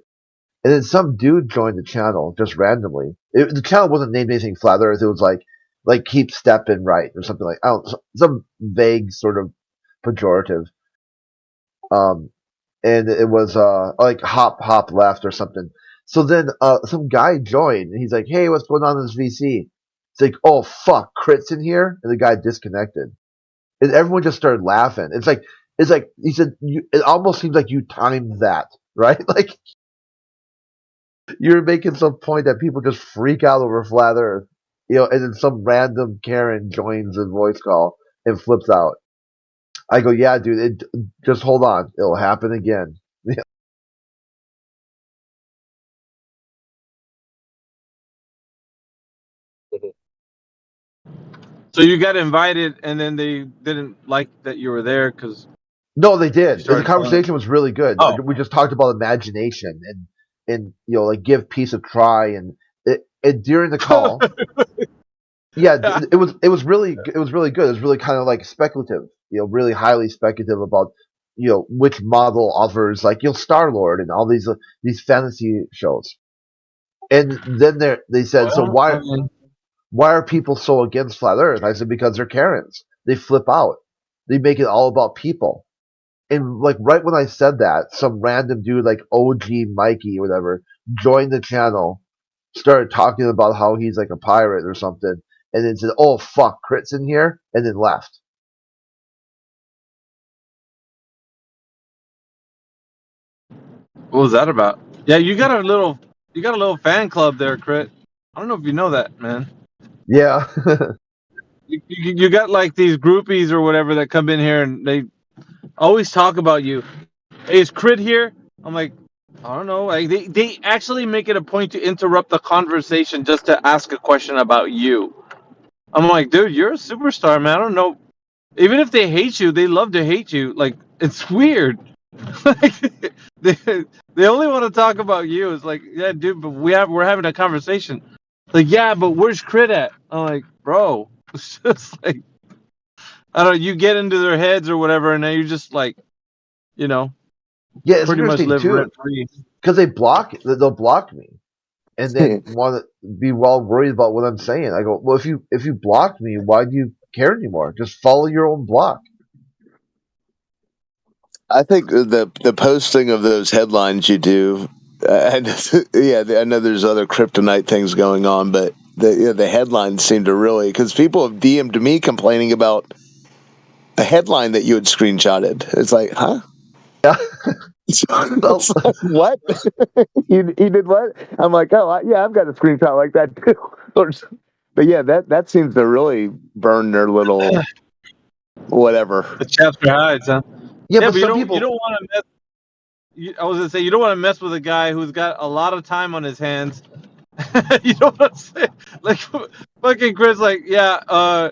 And then some dude joined the channel just randomly. The channel wasn't named anything flat earth. It was like keep stepping right or something like, I don't know, some vague sort of pejorative. And it was like hop left or something. So then some guy joined and he's like, hey, what's going on in this VC? It's like, oh fuck, Crit's in here, and the guy disconnected. And everyone just started laughing. It's like he said, it almost seems like you timed that, right? Like you're making some point that people just freak out over flat earth, and then some random Karen joins a voice call and flips out. I go, yeah, dude, just hold on. It'll happen again. So you got invited, and then they didn't like that you were there because. No, they did. The conversation was really good. Oh. We just talked about imagination and like give peace a try, and during the call, yeah, it was really good. It was really kind of like speculative, really highly speculative about which model offers like Star-Lord and all these fantasy shows. And then they said, so why are people so against flat Earth? I said, because they're Karens. They flip out. They make it all about people. And like right when I said that, some random dude like OG Mikey or whatever joined the channel, started talking about how he's like a pirate or something, and then said, oh fuck, Crit's in here, and then left. What was that about? Yeah, you got a little fan club there, Crit. I don't know if you know that, man. Yeah. you got like these groupies or whatever that come in here and they always talk about you. Hey, is Crit here? I'm like, I don't know. Like they actually make it a point to interrupt the conversation just to ask a question about you. I'm like, dude, you're a superstar, man. I don't know. Even if they hate you, they love to hate you. Like, it's weird. Like, They only want to talk about you. It's like, yeah, dude, but we're having a conversation. Like, yeah, but where's Crit at? I'm like, bro, it's just like, I don't know, you get into their heads or whatever, and then you just like, you know, yeah, it's pretty much interesting live too rent free. because they'll block me, and then want to be well worried about what I'm saying. I go, well, if you blocked me, why do you care anymore? Just follow your own block. I think the posting of those headlines you do, and yeah, I know there's other kryptonite things going on, but the headlines seem to really, because people have DM'd me complaining about a headline that you had screenshotted. It's like, huh? Yeah. It's like, what? he did what? I'm like, oh, yeah, I've got a screenshot like that too. But yeah, that seems to really burn their little whatever. The chapter hides, huh? Yeah, but some you don't want to mess. I was gonna say you don't want to mess with a guy who's got a lot of time on his hands. You don't want to say like fucking Chris, like, yeah,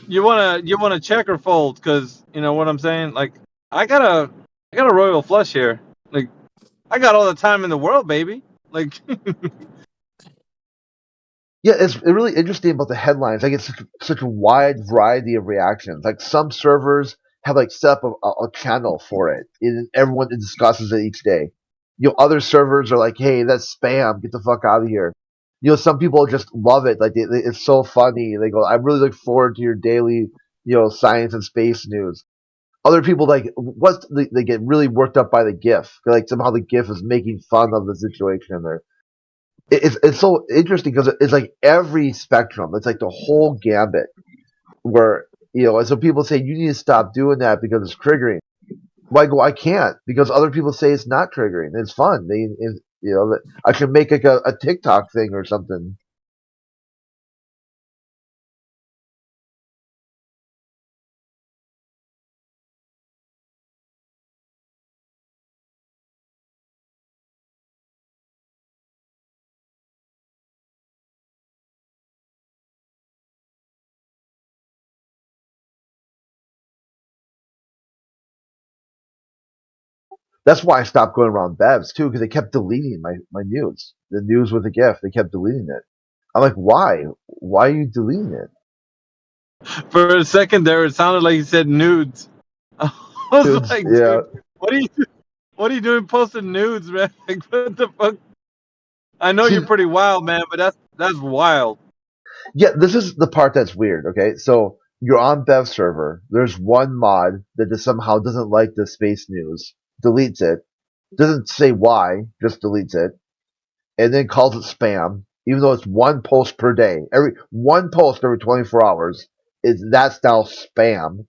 you wanna check or fold, because you know what I'm saying. Like, I got a royal flush here. Like, I got all the time in the world, baby. Like, Yeah, it's really interesting about the headlines. Like, it's such a wide variety of reactions. Like, some servers have like set up a channel for it, and everyone discusses it each day. Other servers are like, "Hey, that's spam. Get the fuck out of here." Some people just love it. Like, it's so funny. They go, "I really look forward to your daily, science and space news." Other people they get really worked up by the GIF. Like, somehow the GIF is making fun of the situation. It's so interesting because it's like every spectrum. It's like the whole gambit where, and so people say you need to stop doing that because it's triggering. Well, I go, I can't, because other people say it's not triggering. It's fun. I should make like a TikTok thing or something. That's why I stopped going around Bev's too, because they kept deleting my news. The news with the GIF, they kept deleting it. I'm like, why? Why are you deleting it? for a second there, it sounded like he said nudes. I was Dudes, like, yeah. dude, what are you doing posting nudes, man? Like, what the fuck? I know you're pretty wild, man, but that's wild. Yeah, this is the part that's weird, okay? So you're on Bev server. There's one mod that just somehow doesn't like the space news, deletes it, doesn't say why, just deletes it, and then calls it spam, even though it's one post per day. One post every 24 hours that's now spam.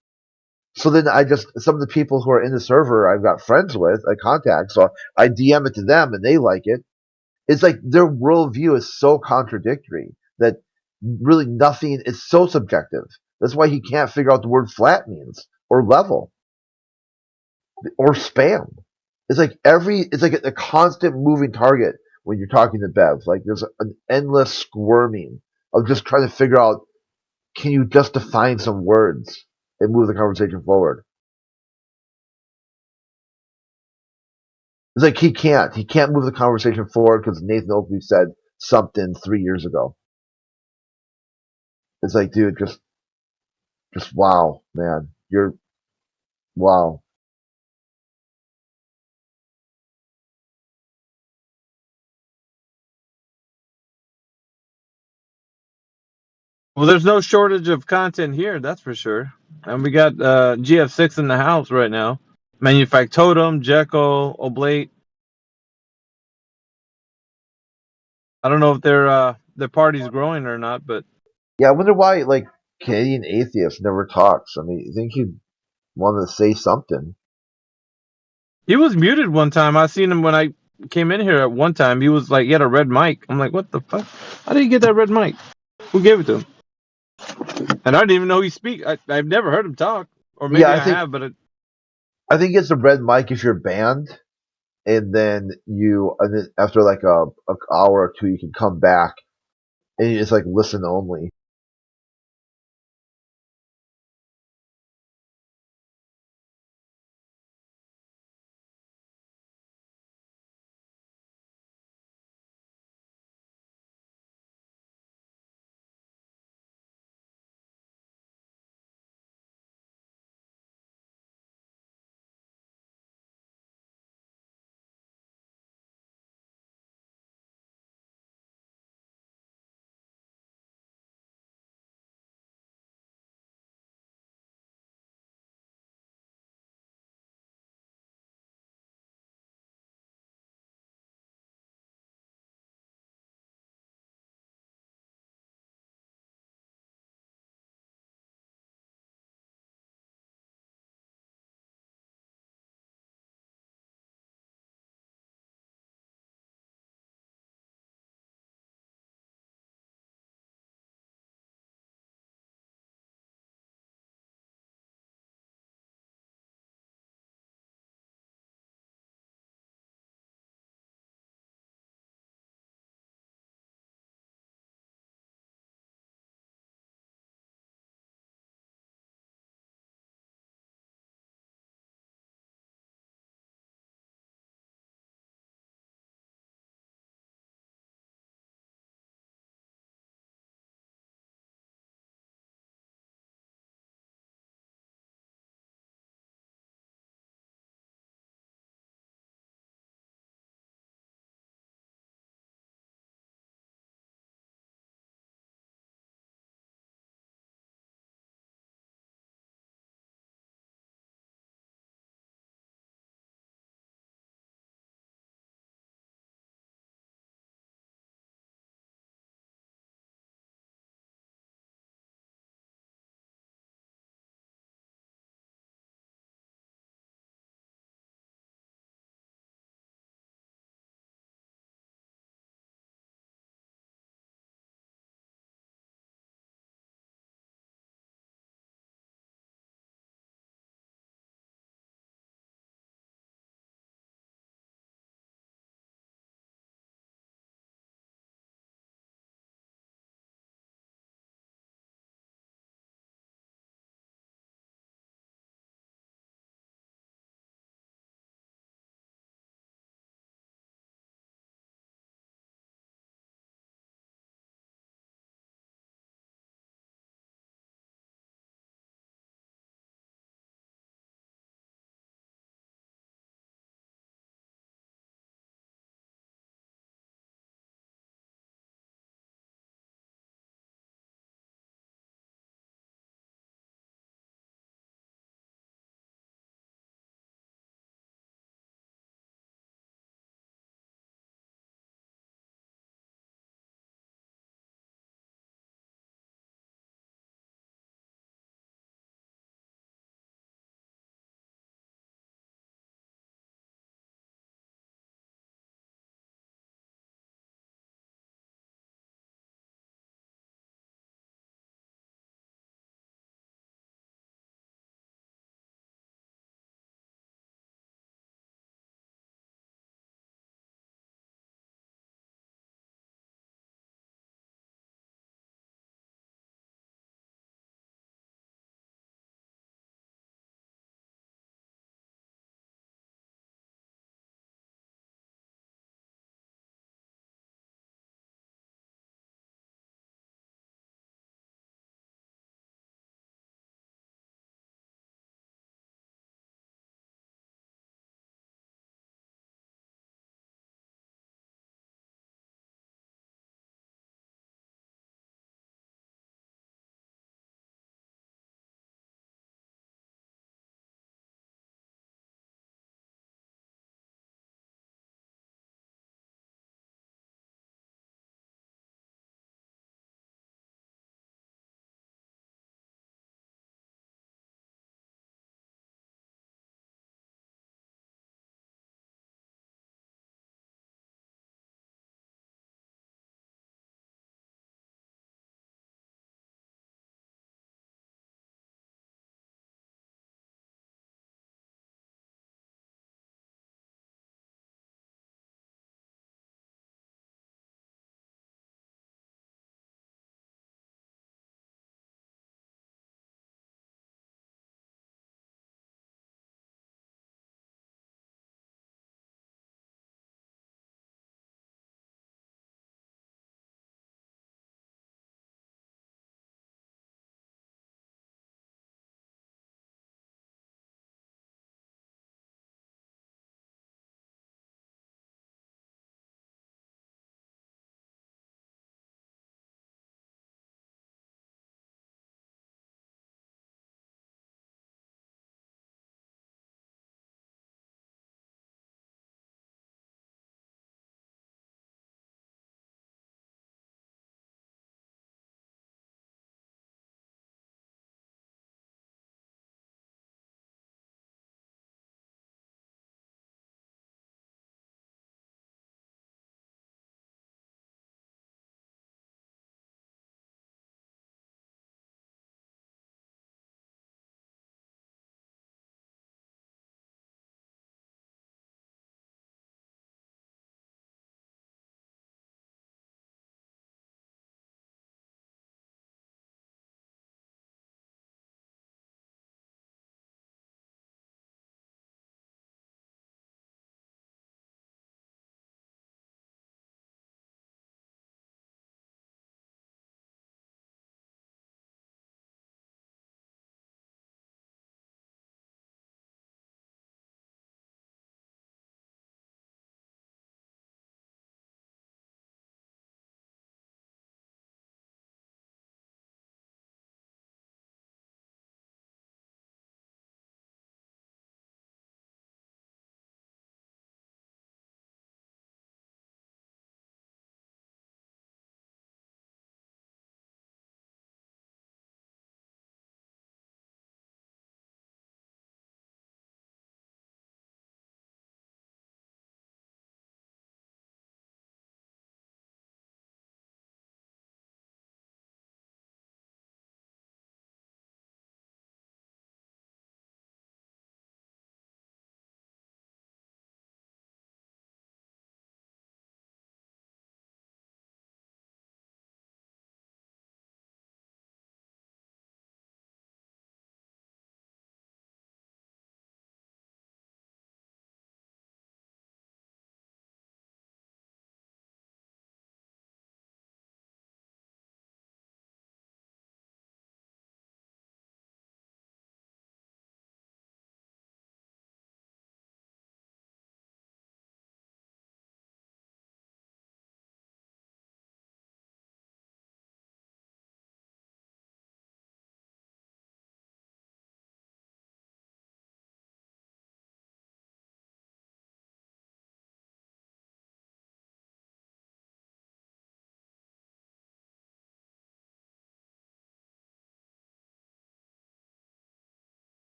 So then some of the people who are in the server I've got friends with, I contact, so I DM it to them and they like it. It's like their worldview is so contradictory that really nothing is so subjective. That's why he can't figure out the word flat means, or level, or spam. It's like a constant moving target when you're talking to Bev. Like, there's an endless squirming of just trying to figure out, can you just define some words and move the conversation forward? It's like he can't move the conversation forward because Nathan Oakley said something 3 years ago. It's like, dude, just wow, man. Wow. Well, there's no shortage of content here, that's for sure. And we got GF6 in the house right now. Manufactotum, Jekyll, Oblate. I don't know if their party's growing or not, but Yeah, I wonder why, like, Canadian atheist never talks. I mean, you think he'd want to say something. he was muted one time. I seen him when I came in here at one time. He was like, he had a red mic. I'm like, what the fuck? How did he get that red mic? Who gave it to him? And I didn't even know he speak. I've never heard him talk, or maybe Yeah, I have, but I think it's a red mic if you're banned, and then after like a hour or two, you can come back, and it's like listen only.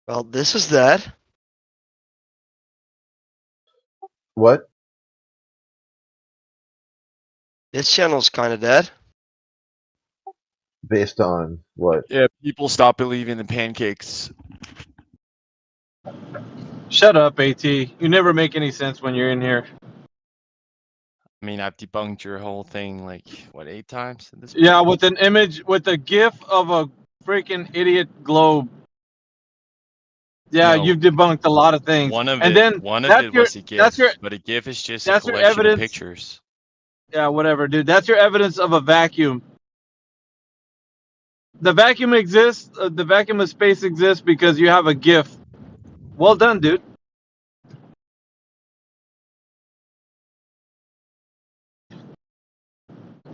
Well, this is dead. What? This channel's kind of dead. Based on what? Yeah, people stop believing in pancakes. Shut up, AT. You never make any sense when you're in here. I mean, I've debunked your whole thing like what 8 times at this point? Yeah, with an image, with a GIF of a freaking idiot globe. Yeah, No. you've debunked a lot of things. One of and it, then one of that's it your, was a GIF, that's your, but a GIF is just a that's your collection of evidence. pictures. Yeah, whatever, dude. That's your evidence of a vacuum. The vacuum exists. The vacuum of space exists because you have a GIF. Well done, dude.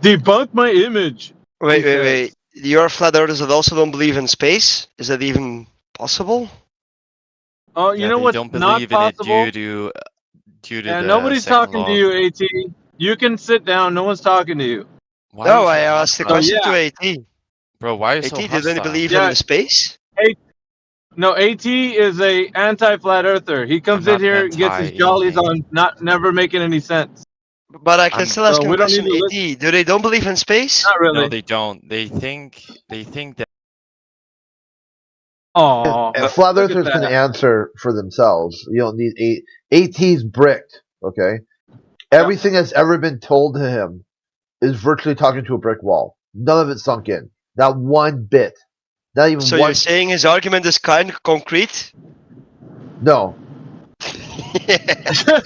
Debunk my image. Wait. You're flat earthers that also don't believe in space? Is that even possible? Oh, you know they what's don't not believe in possible? it due to Yeah, the nobody's second talking law. to you, AT. You can sit down. No one's talking to you. Why No, are I you so asked the hostile? question yeah. to AT. Bro, why are you AT, so do they hostile? believe Yeah. in the space? No, AT is a anti-flat earther. He comes in not here, gets his jollies on, never making any sense. But I can still ask him we a don't need question. to AT, listen. do they don't believe in space? Not really. No, they don't. They think that. Oh, And flat earthers can answer for themselves. You don't need AT's bricked. Okay, everything that's ever been told to him is virtually talking to a brick wall. None of it sunk in. Not one bit. Not even So one. you're saying his argument is kind of concrete? No.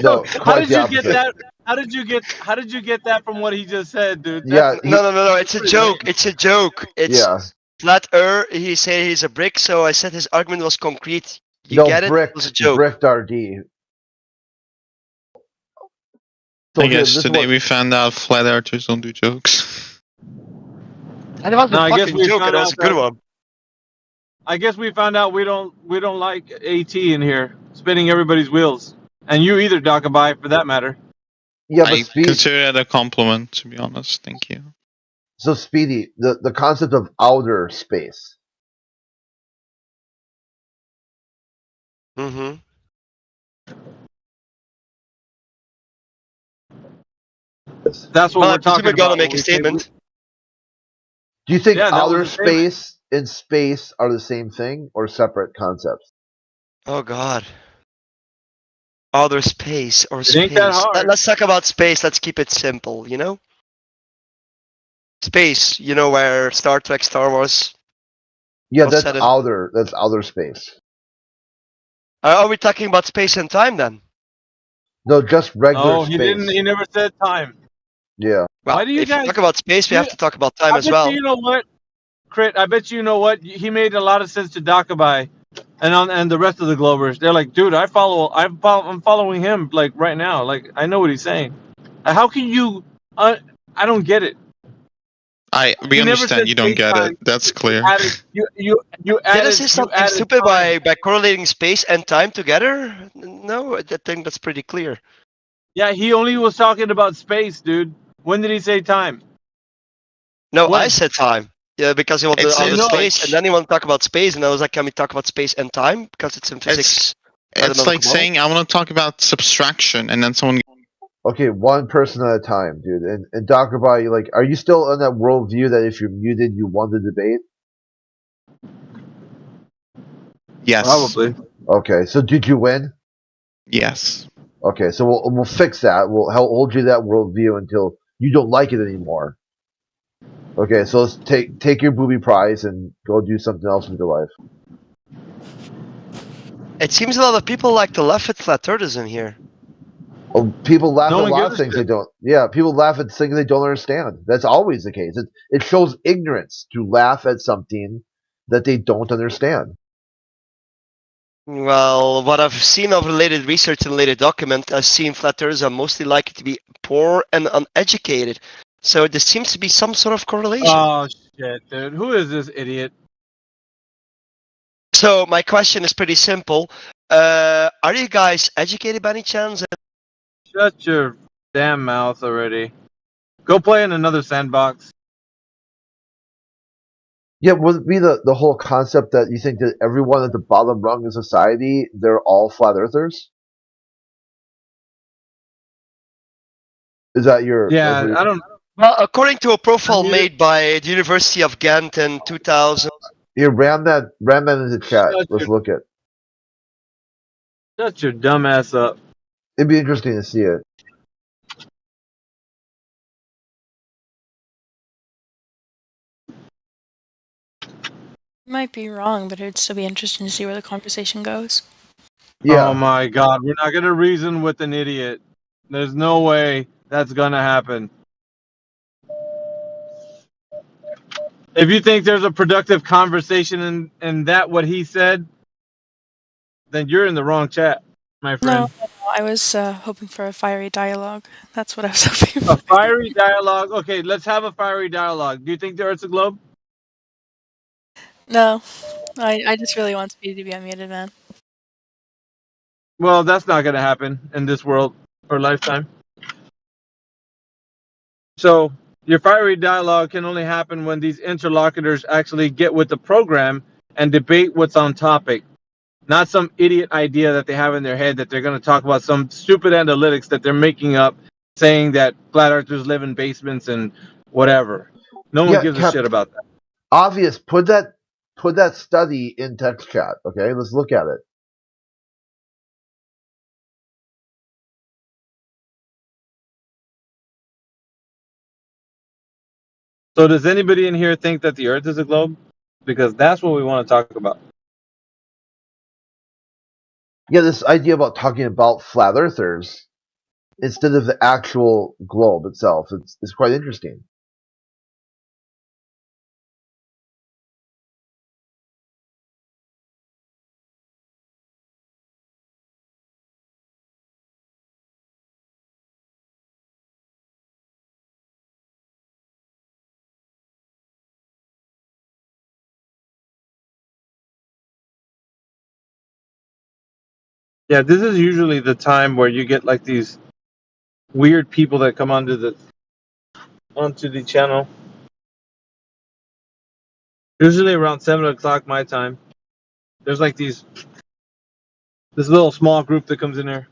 No. How did you get that? How did you get that from what he just said, dude? Yeah. No. It's a joke. It's a joke. It's Yeah. flat earth. He said he's a brick, so I said his argument was concrete. You No, get it? bricked, It was a joke. bricked RD. So I guess today we found out flat earthers don't do jokes. And it was No, a I guess fucking we joke, found and it was out a good that- one. I guess we found out we don't like AT in here spinning everybody's wheels, and you either, Documentaries, for that matter. Yeah, but I consider it a compliment, to be honest. Thank you. So Speedy, the concept of outer space. Mm-hmm. That's what we're talking about. Gotta make a statement. Do you think Yeah, that outer was a statement. space and space are the same thing or separate concepts? Oh God. Outer space or It space. ain't that hard. Let's talk about space. Let's keep it simple, you know? Space, you know, where Star Trek, Star Wars. Yeah, was that's set in. outer. That's outer space. Are we talking about space and time then? No, just regular Oh, space. he didn't. He never said time. Yeah. Well, Why do you if guys you talk about space, we have to talk about time as well. You know what, Crit? I bet you know what. He made a lot of sense to Documentaries and the rest of the Globers. They're like, dude, I'm following him like right now. Like I know what he's saying. How can you? I don't get it. We He never understand said you don't get space-time. it. That's clear. You Did I added. say You something added stupid time. by correlating space and time together? No, I think that's pretty clear. Yeah, he only was talking about space, dude. When did he say time? No, When? I said time. Yeah, because he wanted It's outer like- space, and then he wanted to talk about space, and I was like, can we talk about space and time? Because it's in physics. It's like saying I want to talk about subtraction, and then someone. Okay, one person at a time, dude. And Documentaries, like, are you still on that worldview that if you're muted, you won the debate? Yes. Probably. Okay, so did you win? Yes. Okay, so we'll fix that. We'll hold you to that worldview until you don't like it anymore. Okay, so let's take your booby prize and go do something else with your life. It seems a lot of people like to laugh at flat earthers in here. Oh, people laugh No at a one lot gives of a things shit. they don't. Yeah, people laugh at things they don't understand. That's always the case. It shows ignorance to laugh at something that they don't understand. Well, what I've seen of related research and related document, I've seen flat earthers are mostly likely to be poor and uneducated. So there seems to be some sort of correlation. Oh shit, dude! Who is this idiot? So my question is pretty simple. Are you guys educated by any chance? Shut your damn mouth already. Go play in another sandbox. Yeah, would it be the whole concept that you think that everyone at the bottom rung of society, they're all flat earthers? Is that your... Yeah, I don't... Well, according to a profile made by the University of Ghent in 2000... Here, ram that in the chat. Let's look at. Shut your dumb ass up. It'd be interesting to see it. Might be wrong, but it'd still be interesting to see where the conversation goes. Yeah. Oh my god, we're not gonna reason with an idiot. There's no way that's gonna happen. If you think there's a productive conversation in that what he said, then you're in the wrong chat, my friend. No, I was hoping for a fiery dialogue. That's what I was hoping for. A fiery dialogue? Okay, let's have a fiery dialogue. Do you think the Earth's a globe? No, I just really want Speedy to be unmuted, man. Well, that's not going to happen in this world or lifetime. So your fiery dialogue can only happen when these interlocutors actually get with the program and debate what's on topic. Not some idiot idea that they have in their head that they're going to talk about some stupid analytics that they're making up, saying that flat earthers live in basements and whatever. No one gives a shit about that. Obvious. Put that study in text chat. Okay, let's look at it. So does anybody in here think that the Earth is a globe? Because that's what we want to talk about. Yeah, this idea about talking about flat earthers instead of the actual globe itself, it's quite interesting. Yeah, this is usually the time where you get like these weird people that come onto the channel. Usually around 7 o'clock my time. There's like this little small group that comes in there.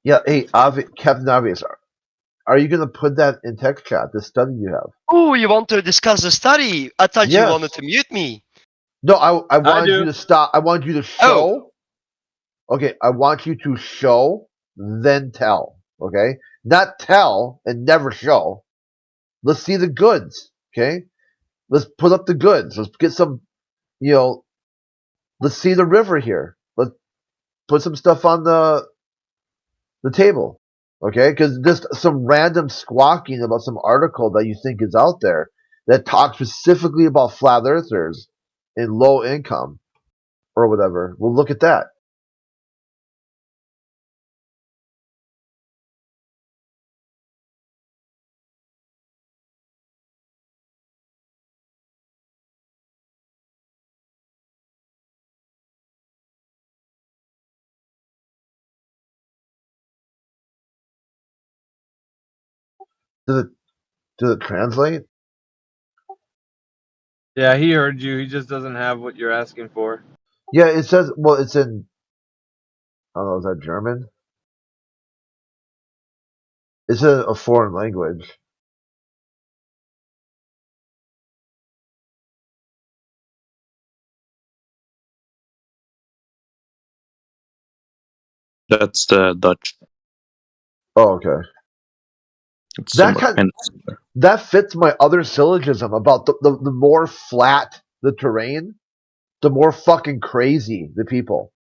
Yeah, hey, Captain Obvious, are you going to put that in text chat, the study you have? Oh, you want to discuss the study? I thought you wanted to mute me. No, I wanted you to stop. I want you to show. Okay, I want you to show, then tell. Okay? Not tell and never show. Let's see the goods. Okay? Let's put up the goods. Let's get some, let's see the river here. Let's put some stuff on the table. Okay? Because just some random squawking about some article that you think is out there that talks specifically about flat earthers in low income or whatever. We'll look at that. Does it translate? Yeah, he heard you. He just doesn't have what you're asking for. Yeah, it says, well, it's in, I don't know, is that German? It's a foreign language. That's the Dutch. Oh, okay. That fits my other syllogism about the more flat the terrain, the more fucking crazy the people.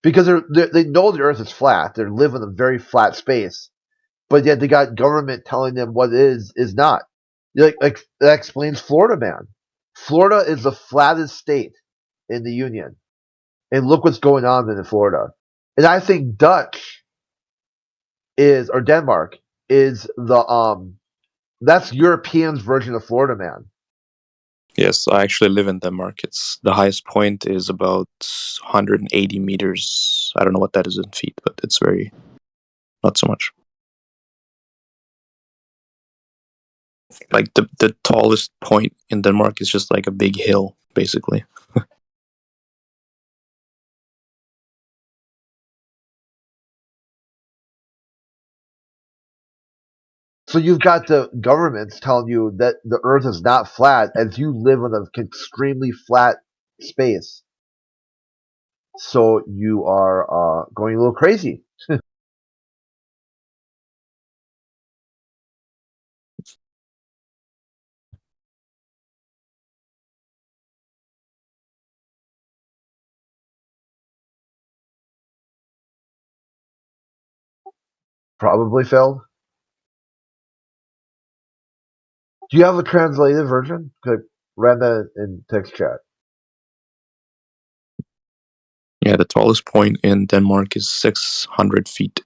Because they know the Earth is flat. They live in a very flat space, but yet they got government telling them what is not. Like that explains Florida, man. Florida is the flattest state in the Union, and look what's going on in Florida. And I think Denmark is that's Europeans' version of Florida, man. Yes, I actually live in Denmark. The highest point is about 180 meters. I don't know what that is in feet, but it's not so much. Like the tallest point in Denmark is just like a big hill, basically. So you've got the governments telling you that the Earth is not flat, as you live in an extremely flat space. So you are going a little crazy. Probably failed. Do you have a translated version? Could read that in text chat. Yeah, the tallest point in Denmark is 600 feet.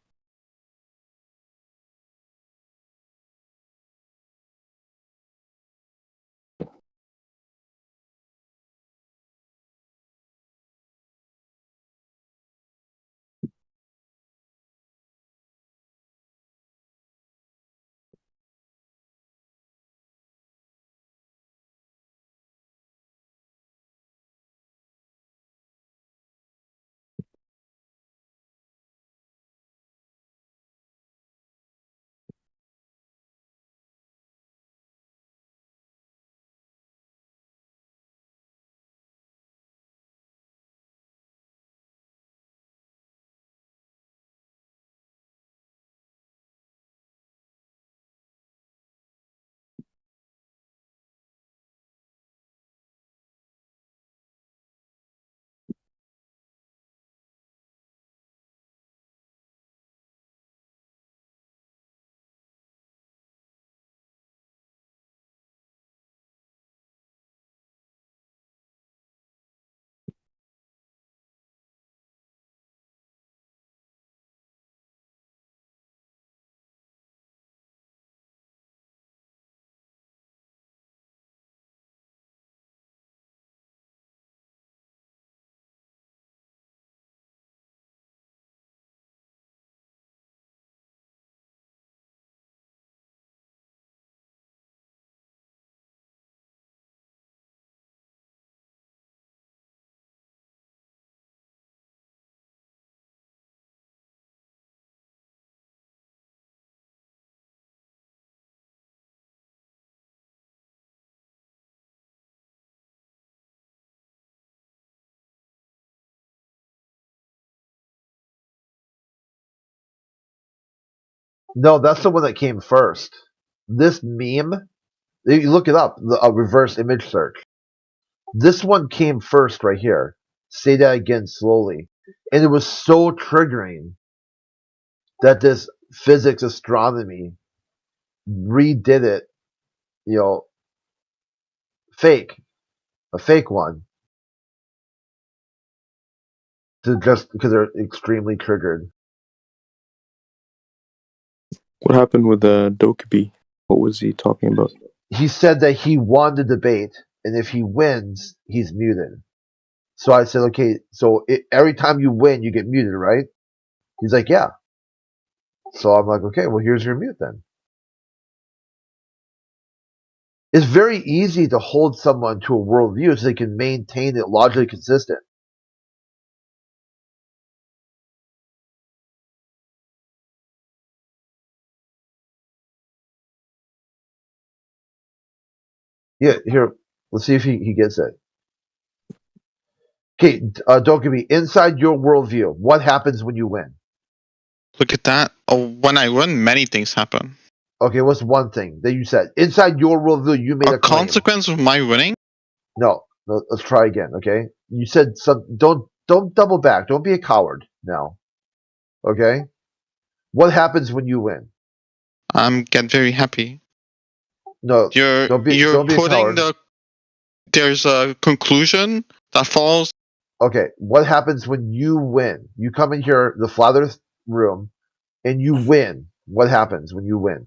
No, that's the one that came first. This meme, you look it up, a reverse image search. This one came first right here. Say that again slowly. And it was so triggering that this physics astronomy redid it, fake, a fake one, to just because they're extremely triggered. What happened with Dokkaebi? What was he talking about? He said that he won the debate, and if he wins, he's muted. So I said, okay, so every time you win, you get muted, right? He's like, yeah. So I'm like, okay, well, here's your mute then. It's very easy to hold someone to a worldview so they can maintain it logically consistent. Yeah, here, let's see if he gets it. Okay, Dokkaebi, inside your worldview, what happens when you win? Look at that. Oh, when I win, many things happen. Okay, what's one thing that you said? Inside your worldview, you made a claim. Consequence of my winning? No, let's try again, okay? You said don't double back. Don't be a coward now. Okay? What happens when you win? Get very happy. No, you're putting there's a conclusion that follows. Okay, what happens when you win? You come in here, the Flat Earth room, and you win. What happens when you win?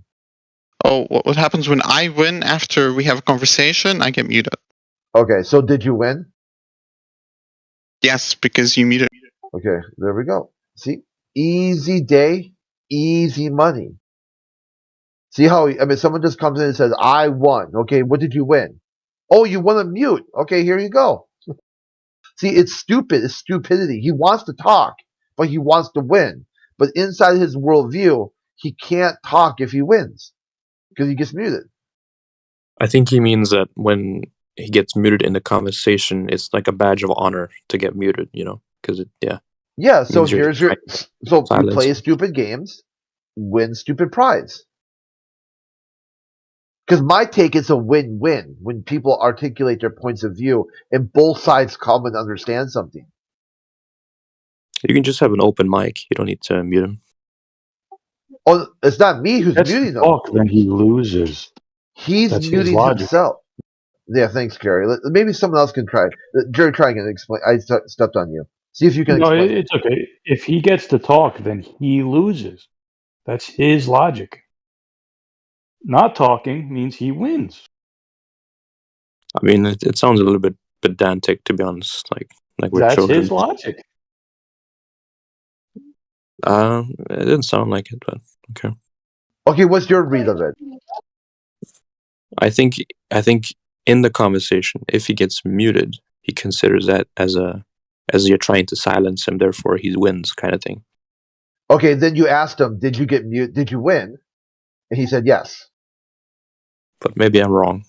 Oh, what happens when I win after we have a conversation? I get muted. Okay, so did you win? Yes, because you muted. Okay, there we go. See? Easy day, easy money. See how, someone just comes in and says, I won. Okay, what did you win? Oh, you won a mute. Okay, here you go. See, it's stupid. It's stupidity. He wants to talk, but he wants to win. But inside his worldview, he can't talk if he wins because he gets muted. I think he means that when he gets muted in the conversation, it's like a badge of honor to get muted, because Yeah, so you play stupid games, win stupid prize. Because my take is a win-win when people articulate their points of view and both sides come and understand something. You can just have an open mic. You don't need to mute him. Oh, it's not me who's muting him. Then he loses. He's muting himself. Yeah, thanks, Jerry. Maybe someone else can try. Jerry, try again. Explain. I stepped on you. See if you can explain. No, it's okay. If he gets to talk, then he loses. That's his logic. Not talking means he wins. I mean, it sounds a little bit pedantic, to be honest. Like we're That's children. his logic. It didn't sound like it, but okay. Okay, what's your read of it? I think in the conversation, if he gets muted, he considers that as you're trying to silence him, therefore he wins, kind of thing. Okay, then you asked him, did you get mute? Did you win? And he said yes. But maybe I'm wrong.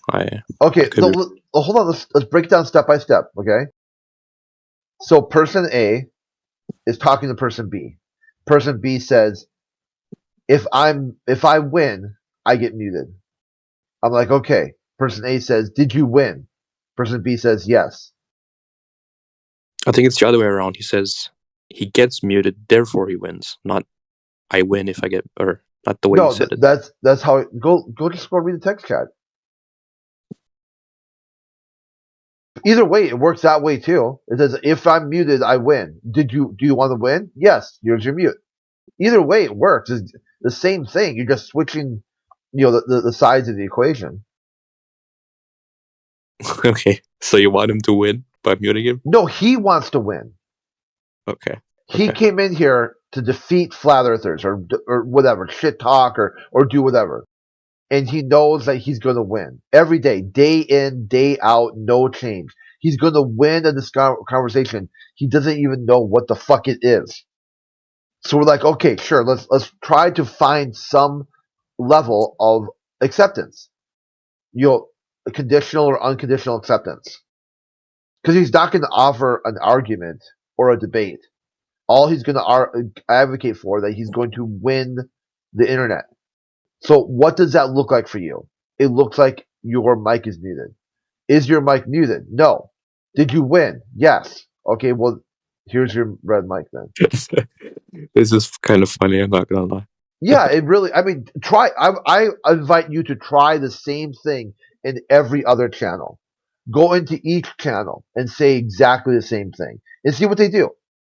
Okay, so hold on. Let's break it down step by step. Okay. So person A is talking to person B. Person B says, if I win, I get muted. I'm like, okay. Person A says, did you win? Person B says yes. I think it's the other way around. He says he gets muted, therefore he wins. Not I win if I get, or not the way you said it. That's how it go just go read the text chat. Either way, it works that way too. It says if I'm muted, I win. Do you want to win? Yes, here's your mute. Either way, it works. It's the same thing. You're just switching, the sides of the equation. Okay, so you want him to win by muting him? No, he wants to win. Okay. He came in here to defeat flat earthers or whatever, shit talk or do whatever. And he knows that he's going to win every day, day in, day out, no change. He's going to win in this conversation. He doesn't even know what the fuck it is. So we're like, okay, sure, let's try to find some level of acceptance. Conditional or unconditional acceptance. Because he's not going to offer an argument or a debate. All he's going to advocate for that he's going to win the internet. So what does that look like for you? It looks like your mic is muted. Is your mic muted? No. Did you win? Yes. Okay, well, here's your red mic then. This is kind of funny, I'm not going to lie. Yeah, it really, try. I invite you to try the same thing in every other channel. Go into each channel and say exactly the same thing and see what they do.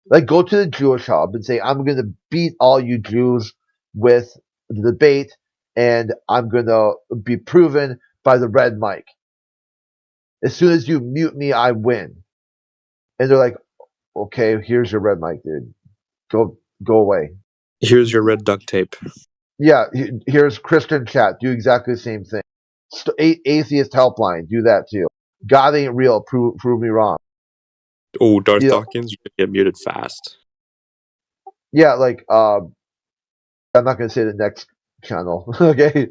Like, go to the Jewish Hub and say, I'm going to beat all you Jews with the debate, and I'm going to be proven by the red mic. As soon as you mute me, I win. And they're like, okay, here's your red mic, dude. Go away. Here's your red duct tape. Yeah, here's Christian chat. Do exactly the same thing. Atheist helpline. Do that too. God ain't real. Prove me wrong. Oh, Darth Dawkins, you can get muted fast. Yeah, like, I'm not going to say the next channel. Okay,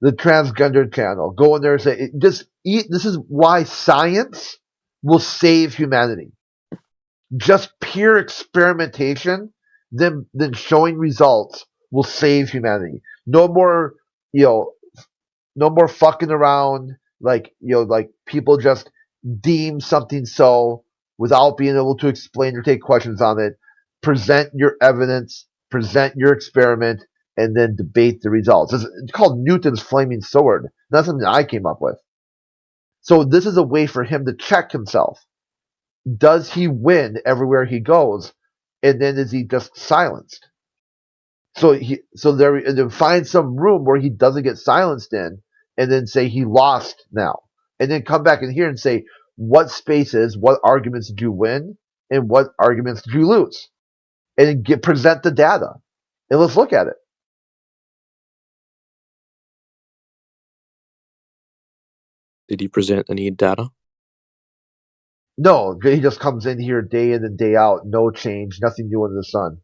the transgender channel. Go in there and say, this is why science will save humanity. Just pure experimentation, then showing results will save humanity. No more, no more fucking around. Like people just deem something so without being able to explain or take questions on it. Present your evidence, present your experiment, and then debate the results. It's called Newton's flaming sword. That's something I came up with. So this is a way for him to check himself. Does he win everywhere he goes, and then is he just silenced? So find some room where he doesn't get silenced in, and then say he lost now, and then come back in here and say what spaces, what arguments did you win, and what arguments did you lose, and present the data, and let's look at it. Did he present any data? No, he just comes in here day in and day out. No change, nothing new under the sun.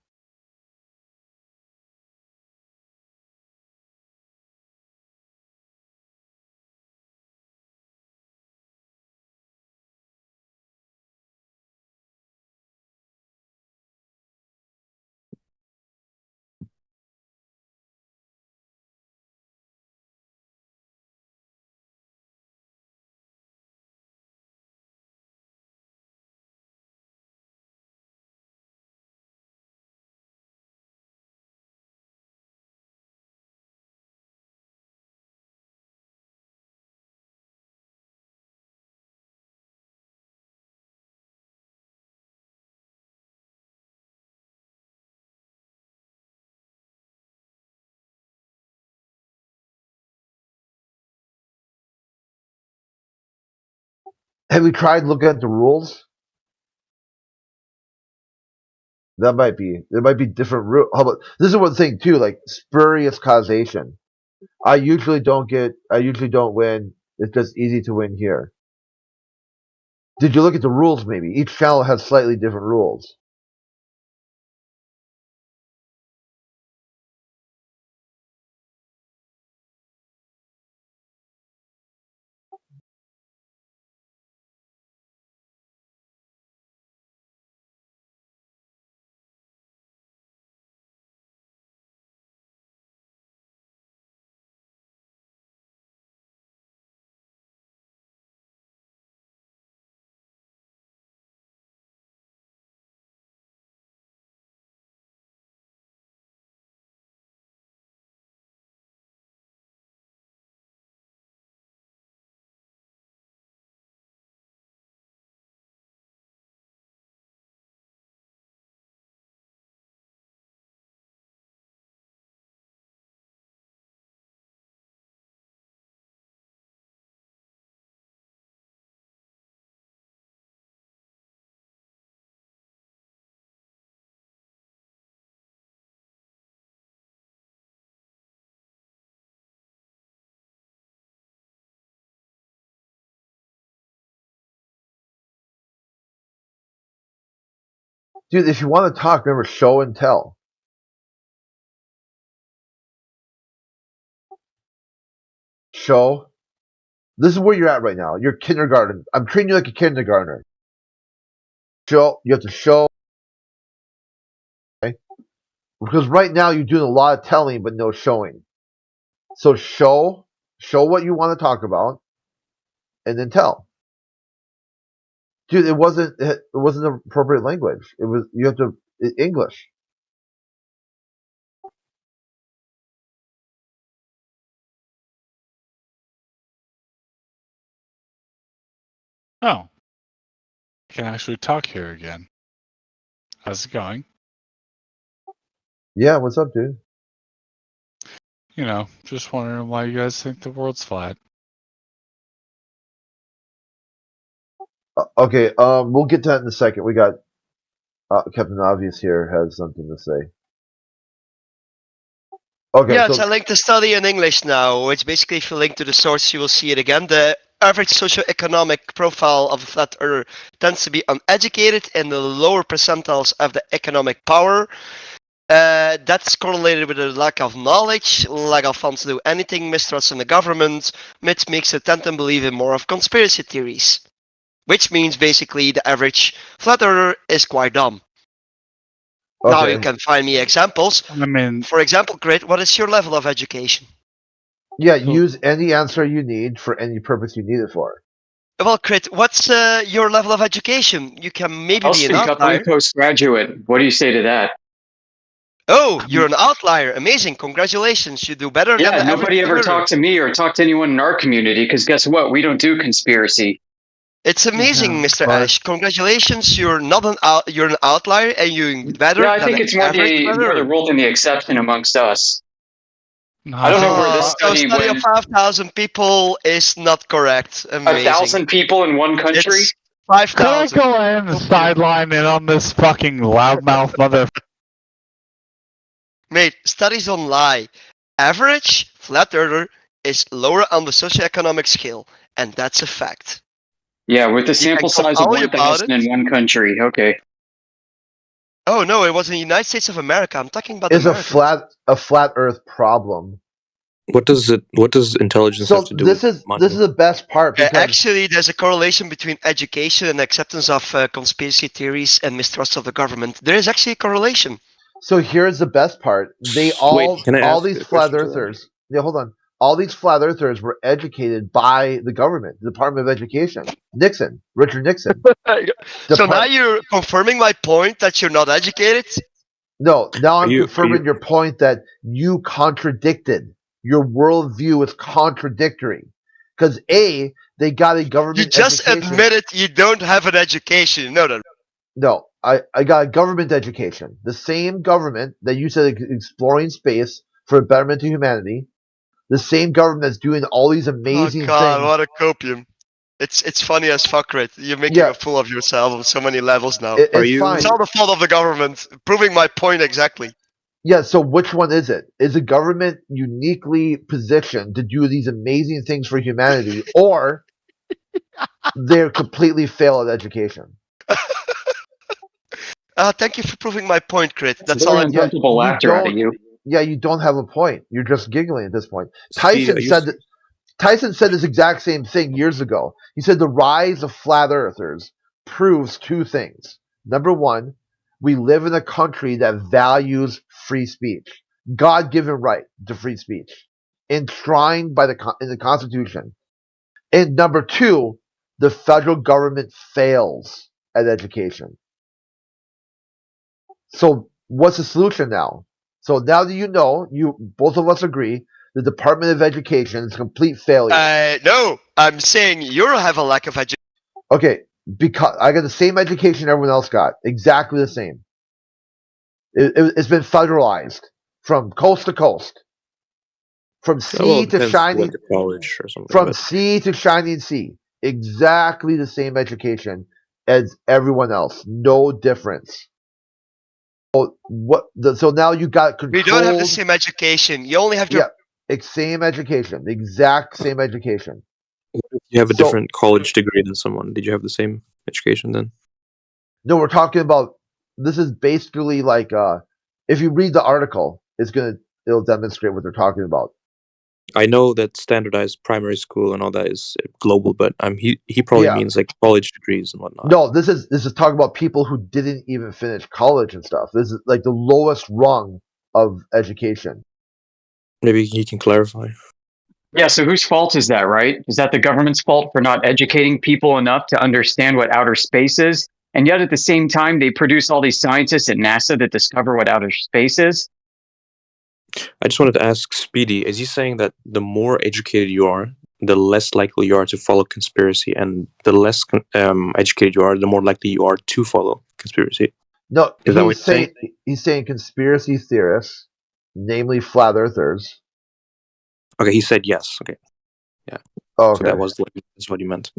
Have you tried looking at the rules? There might be different rules. How about this is one thing too, like spurious causation. I usually don't win. It's just easy to win here. Did you look at the rules maybe? Each channel has slightly different rules. Dude, if you want to talk, remember show and tell. Show. This is where you're at right now. You're kindergarten. I'm treating you like a kindergartner. Show. You have to show. Okay? Because right now you're doing a lot of telling but no showing. So show what you want to talk about, and then tell. Dude, it wasn't the appropriate language. You have to English. Oh, I can actually talk here again. How's it going? Yeah, what's up, dude? You know, just wondering why you guys think the world's flat. Okay, we'll get to that in a second. We got Captain Obvious here has something to say. Okay, yes, I linked the study in English now, which basically, if you link to the source, you will see it again. The average socioeconomic profile of a flat earther tends to be uneducated, and the lower percentiles of the economic power. That's correlated with a lack of knowledge, lack of funds to do anything, mistrust in the government, which makes it tend to believe in more of conspiracy theories. Which means basically the average flat earther is quite dumb. Okay. Now you can find me examples. I mean, for example, Grit, what is your level of education? Yeah, use any answer you need for any purpose you need it for. Well, Crit, what's your level of education? You can maybe I'll be an speak up. outlier. I'm postgraduate. What do you say to that? Oh, you're an outlier. Amazing. Congratulations. You do better than the average. Yeah, nobody ever talked to me or talked to anyone in our community, because guess what? We don't do conspiracy. It's amazing, Mr. Ash. Congratulations. You're not you're an outlier, and you're better. Yeah, I think it's more the rule than the exception amongst us. I don't know where this study went. Of 5,000 people is not correct. Amazing. 1,000 people in one country? 5,000. Can I go in and sideline in on this fucking loudmouth mother? Mate, studies don't lie. Average flat earther is lower on the socioeconomic scale. and that's a fact. Yeah, with a sample size of 1,000 in one country. Okay. Oh no, it was in the United States of America. I'm talking about It's Americans. a flat Earth problem. What does intelligence have to do with money? This is the best part because actually there's a correlation between education and acceptance of conspiracy theories and mistrust of the government. There is actually a correlation. So here's the best part. They all these flat earthers. Yeah, hold on. All these flat earthers were educated by the government, the Department of Education. Richard Nixon. So now you're confirming my point that you're not educated? No, now I'm confirming your point that you contradicted. Your worldview is contradictory. Because A, they got a government You just admitted you don't have an education. You know that. No, I got a government education. The same government that you said exploring space for the betterment of humanity. The same government that's doing all these amazing things. What a copium. It's funny as fuck, right? You're making a fool of yourself on so many levels now. It's fine. It's all the fault of the government, proving my point exactly. Yeah, so which one is it? Is the government uniquely positioned to do these amazing things for humanity, or they're completely fail at education? Thank you for proving my point, Crit. That's all I do. Laughter out of you. Yeah, you don't have a point. You're just giggling at this point. Tyson said this exact same thing years ago. He said the rise of flat earthers proves two things. Number one, we live in a country that values free speech, God-given right to free speech, enshrined in the Constitution. And number two, the federal government fails at education. So what's the solution now? So now that you know, both of us agree, the Department of Education is a complete failure. No, I'm saying you have a lack of education. Okay, because I got the same education everyone else got, exactly the same. It's been federalized from coast to coast, from sea to shining college or something. From sea to shining sea, exactly the same education as everyone else, no difference. So now you got controlled. We don't have the same education. You only have your same education, the exact same education. You have a different college degree than someone. Did you have the same education then? No, we're talking about. This is basically like if you read the article, it'll demonstrate what they're talking about. I know that standardized primary school and all that is global, but he probably means like college degrees and whatnot. No, this is talking about people who didn't even finish college and stuff. This is like the lowest rung of education. Maybe he can clarify. Yeah, so whose fault is that, right? Is that the government's fault for not educating people enough to understand what outer space is? And yet at the same time, they produce all these scientists at NASA that discover what outer space is? I just wanted to ask Speedy, is he saying that the more educated you are, the less likely you are to follow conspiracy, and the less educated you are, the more likely you are to follow conspiracy? No, he's saying conspiracy theorists, namely flat earthers. Okay, he said yes. Okay. Yeah. Oh, okay. So that's what he meant.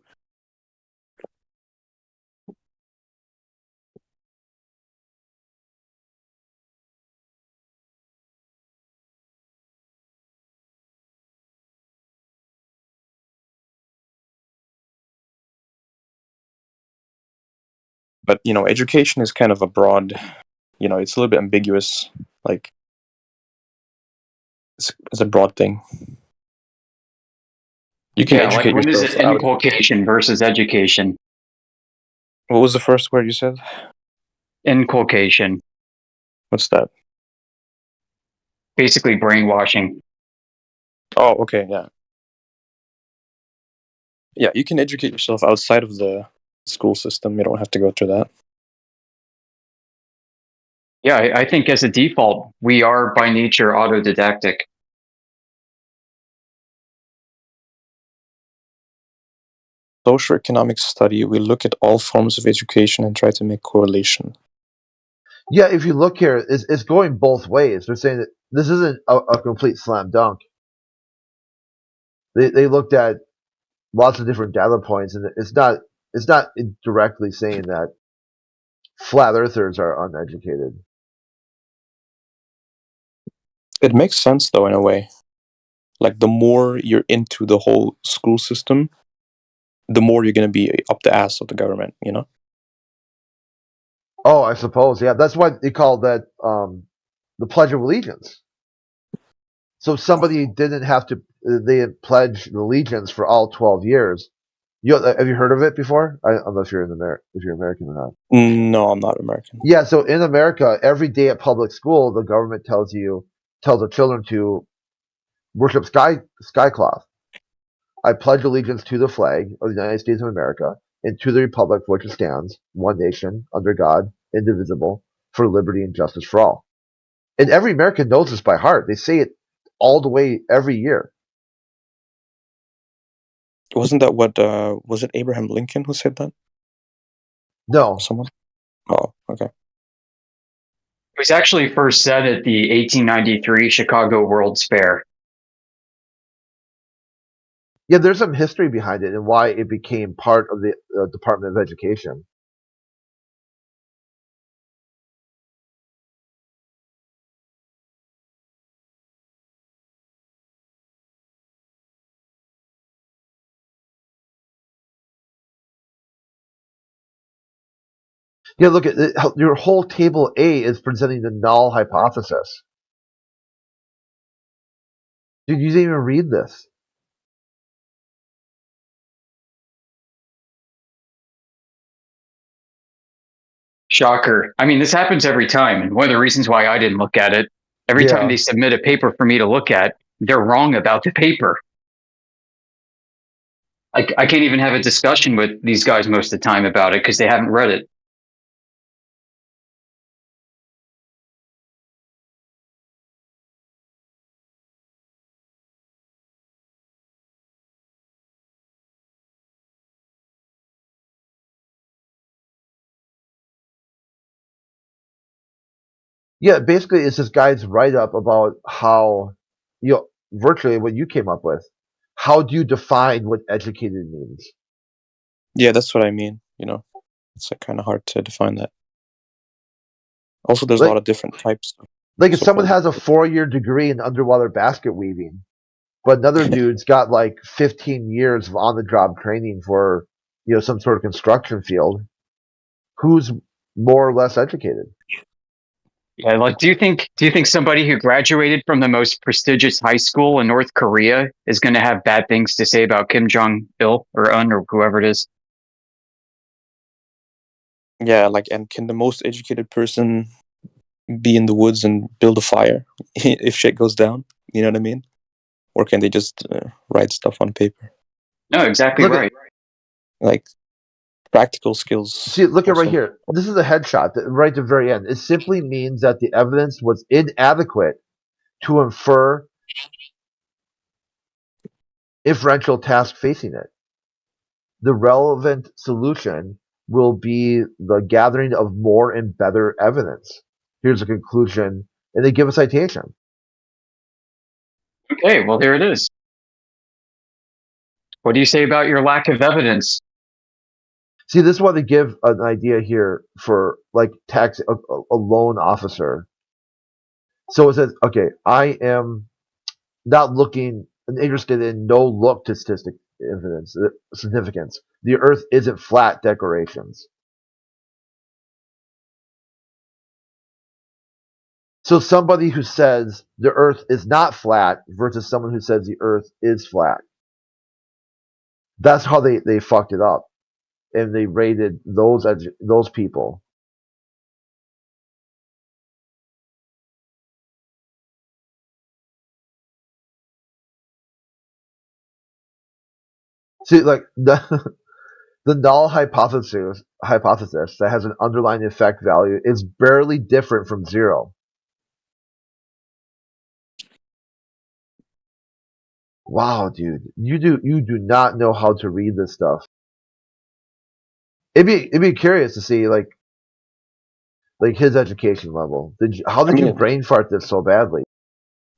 But, education is kind of a broad, it's a little bit ambiguous. Like, it's a broad thing. You can educate what yourself. Is it inculcation versus education? What was the first word you said? Inculcation. What's that? Basically brainwashing. Oh, okay, yeah. Yeah, you can educate yourself outside of the school system. You don't have to go through that. Yeah, I think as a default, we are by nature autodidactic. Socioeconomic study, we look at all forms of education and try to make correlation. Yeah, if you look here, it's going both ways. They're saying that this isn't a complete slam dunk. They looked at lots of different data points, and it's not directly saying that flat earthers are uneducated. It makes sense, though, in a way. Like, the more you're into the whole school system, the more you're going to be up the ass of the government, you know? Oh, I suppose, yeah. That's why they call that the Pledge of Allegiance. So somebody didn't have to, they had pledged allegiance for all 12 years. Have you heard of it before? I don't know if you're if you're American or not. No, I'm not American. Yeah, so in America, every day at public school, the government tells the children to worship skycloth. I pledge allegiance to the flag of the United States of America and to the republic for which it stands, one nation, under God, indivisible, for liberty and justice for all. And every American knows this by heart. They say it all the way every year. Wasn't that was it Abraham Lincoln who said that? No. Someone? Oh, okay. It was actually first said at the 1893 Chicago World's Fair. Yeah, there's some history behind it and why it became part of the Department of Education. Yeah, look at it, your whole table A is presenting the null hypothesis. Dude, you didn't even read this. Shocker. I mean, this happens every time. And one of the reasons why I didn't look at it, every time they submit a paper for me to look at, they're wrong about the paper. I can't even have a discussion with these guys most of the time about it because they haven't read it. Yeah, basically it's this guy's write-up about how, virtually what you came up with. How do you define what educated means? Yeah, that's what I mean, you know. It's kind of hard to define that. Also, there's a lot of different types. Like if someone has a 4-year degree in underwater basket weaving, but another dude's got like 15 years of on-the-job training for, some sort of construction field, who's more or less educated? Yeah, like do you think somebody who graduated from the most prestigious high school in North Korea is going to have bad things to say about Kim Jong-il or Un or whoever it is? Yeah, and can the most educated person be in the woods and build a fire if shit goes down? You know what I mean? Or can they just write stuff on paper? No, exactly right. Practical skills. See, look at right here. This is a headshot right at the very end. It simply means that the evidence was inadequate to infer inferential task facing it. The relevant solution will be the gathering of more and better evidence. Here's a conclusion, and they give a citation. Okay, well, there it is. What do you say about your lack of evidence? See, this is why they give an idea here for tax a loan officer. So it says, okay, I am not interested in no look to statistic significance. The Earth isn't flat decorations. So somebody who says the Earth is not flat versus someone who says the Earth is flat. That's how they fucked it up, and they rated those people. See, the null hypothesis that has an underlying effect value is barely different from zero. Wow, dude, you do not know how to read this stuff. It'd be curious to see like his education level. How did you brain fart this so badly?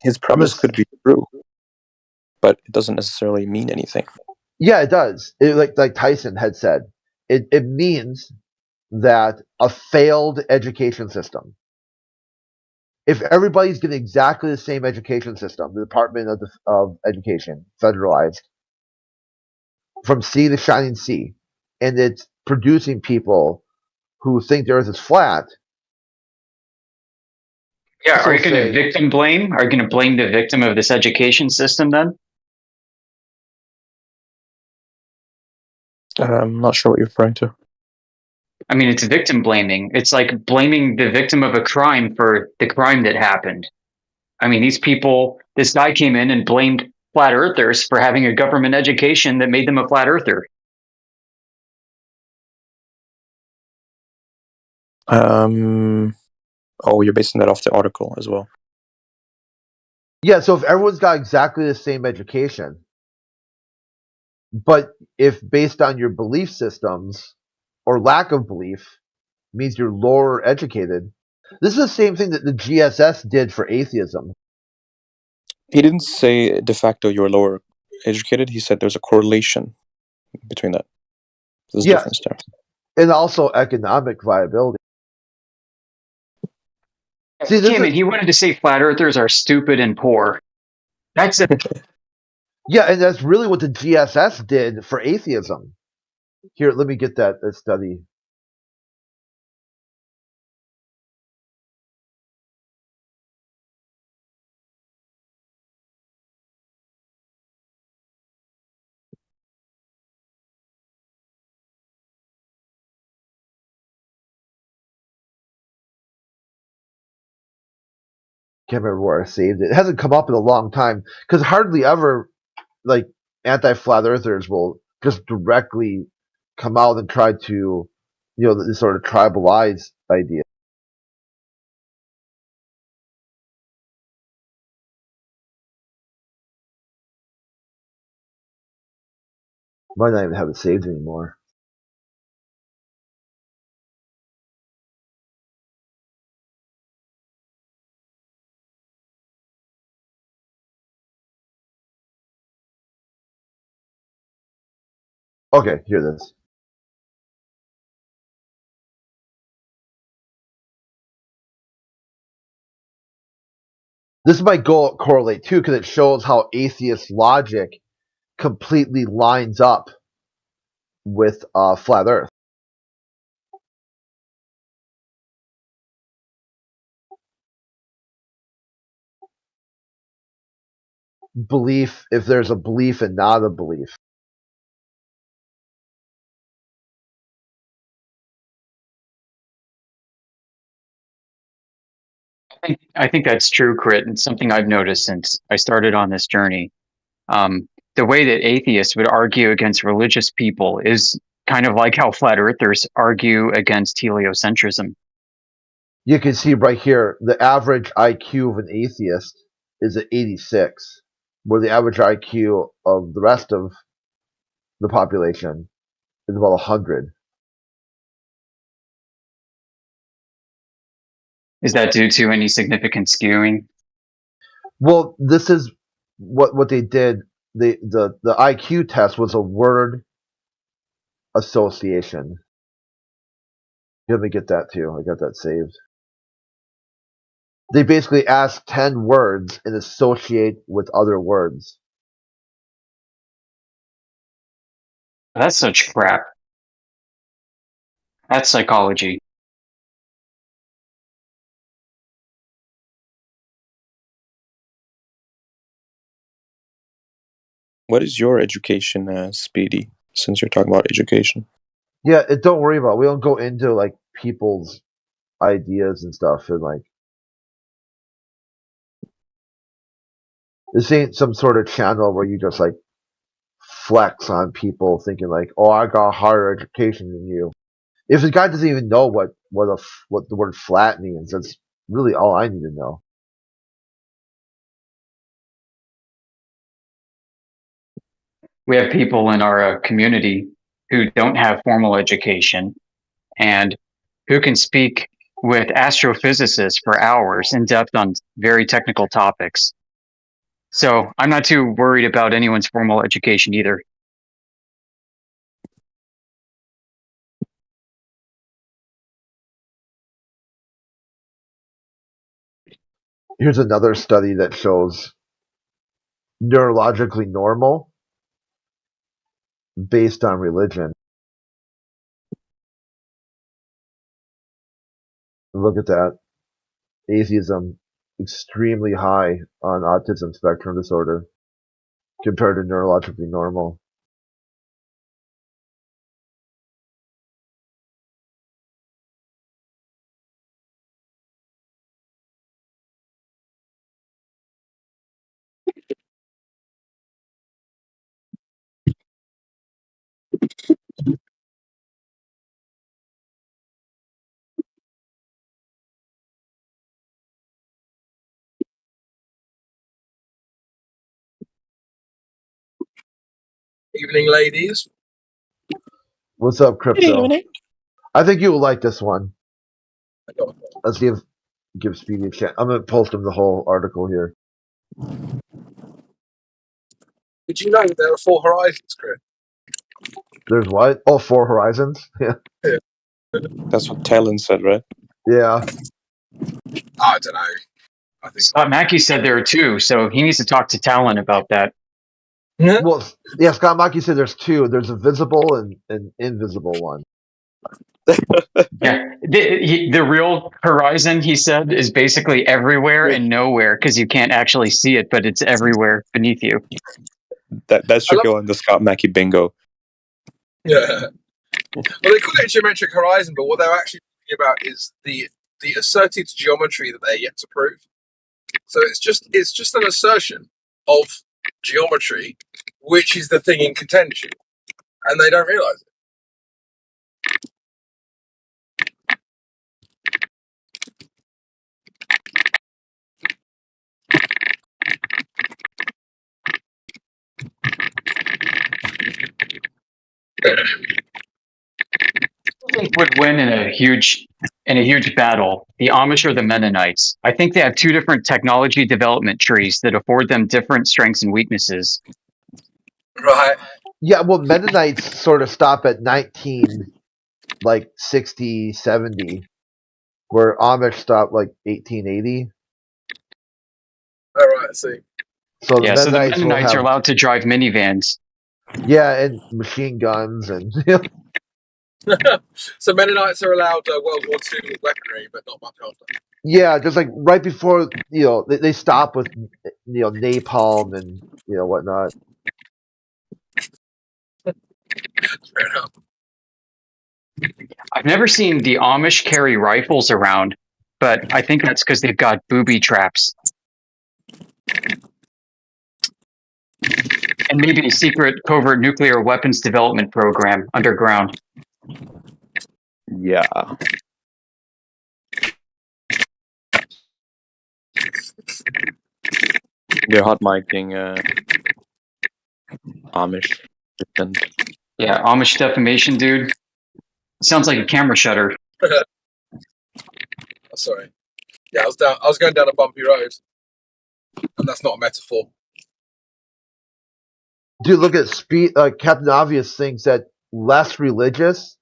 His premise could be true, but it doesn't necessarily mean anything. Yeah, it does. Like Tyson had said, it means that a failed education system. If everybody's getting exactly the same education system, the Department of Education, federalized, from sea to shining sea, and it's producing people who think the Earth is flat. Yeah, are you going to victim blame? Are you going to blame the victim of this education system then? I'm not sure what you're referring to. I mean, it's victim blaming. It's like blaming the victim of a crime for the crime that happened. I mean, these people, this guy came in and blamed flat earthers for having a government education that made them a flat earther. Oh, you're basing that off the article as well. Yeah, so if everyone's got exactly the same education, but if based on your belief systems or lack of belief means you're lower educated, this is the same thing that the GSS did for atheism. He didn't say de facto you're lower educated. He said there's a correlation between that. There's a difference there. And also economic viability. See, he wanted to say flat earthers are stupid and poor. That's it. Yeah, and that's really what the GSS did for atheism. Here, let me get that study. Can't remember where I saved it. It hasn't come up in a long time because hardly ever, like, anti-flat earthers will just directly come out and try to, this sort of tribalize idea. Might not even have it saved anymore. Okay, here it is. This might correlate too because it shows how atheist logic completely lines up with flat Earth. Belief, if there's a belief and not a belief. I think that's true, Crit, and something I've noticed since I started on this journey. The way that atheists would argue against religious people is kind of like how flat earthers argue against heliocentrism. You can see right here the average IQ of an atheist is at 86, where the average IQ of the rest of the population is about 100. Is that due to any significant skewing? Well, this is what they did. The IQ test was a word association. Let me get that too. I got that saved. They basically ask 10 words and associate with other words. That's such crap. That's psychology. What is your education, Speedy, since you're talking about education? Yeah, don't worry about it. We don't go into like people's ideas and stuff and like this ain't some sort of channel where you just like flex on people thinking like, oh, I got a higher education than you. If the guy doesn't even know what the word flat means, that's really all I need to know. We have people in our community who don't have formal education and who can speak with astrophysicists for hours in depth on very technical topics. So I'm not too worried about anyone's formal education either. Here's another study that shows neurologically normal based on religion. Look at that. Atheism extremely high on autism spectrum disorder compared to neurologically normal. Evening, ladies. What's up, Crypto? Evening. I think you will like this one. Let's give Speedy a chance. I'm going to post him the whole article here. Did you know there are 4 horizons, Chris? There's what? Oh, 4 horizons? Yeah. That's what Talon said, right? Yeah. I don't know. I think Scott Mackey said there are 2, so he needs to talk to Talon about that. Well, yeah, Scott Mackey said there's 2. There's a visible and an invisible one. Yeah, the real horizon, he said, is basically everywhere and nowhere because you can't actually see it, but it's everywhere beneath you. That should go on the Scott Mackey bingo. Yeah. Well, they call it a geometric horizon, but what they're actually talking about is the asserted geometry that they're yet to prove. So it's just an assertion of geometry, which is the thing in contention, and they don't realize it. I think would win in a huge battle, the Amish or the Mennonites. I think they have 2 different technology development trees that afford them different strengths and weaknesses. Right. Yeah, well, Mennonites sort of stop at 1960, 70, where Amish stop like 1880. All right, I see. So yeah, the so the Mennonites Mennonites are allowed to drive minivans. Yeah, and machine guns and So Mennonites are allowed World War II weaponry, but not much after. yeah, just like right before they stop with napalm and whatnot. Fair enough. I've never seen the Amish carry rifles around, but I think that's because they've got booby traps. And maybe a secret covert nuclear weapons development program underground. Yeah. They're hot micing Amish. Yeah, Amish defamation, dude. Sounds like a camera shutter. Sorry. Yeah, I was going down a bumpy road, and that's not a metaphor. Dude, look at Speed. Captain Obvious thinks that less religious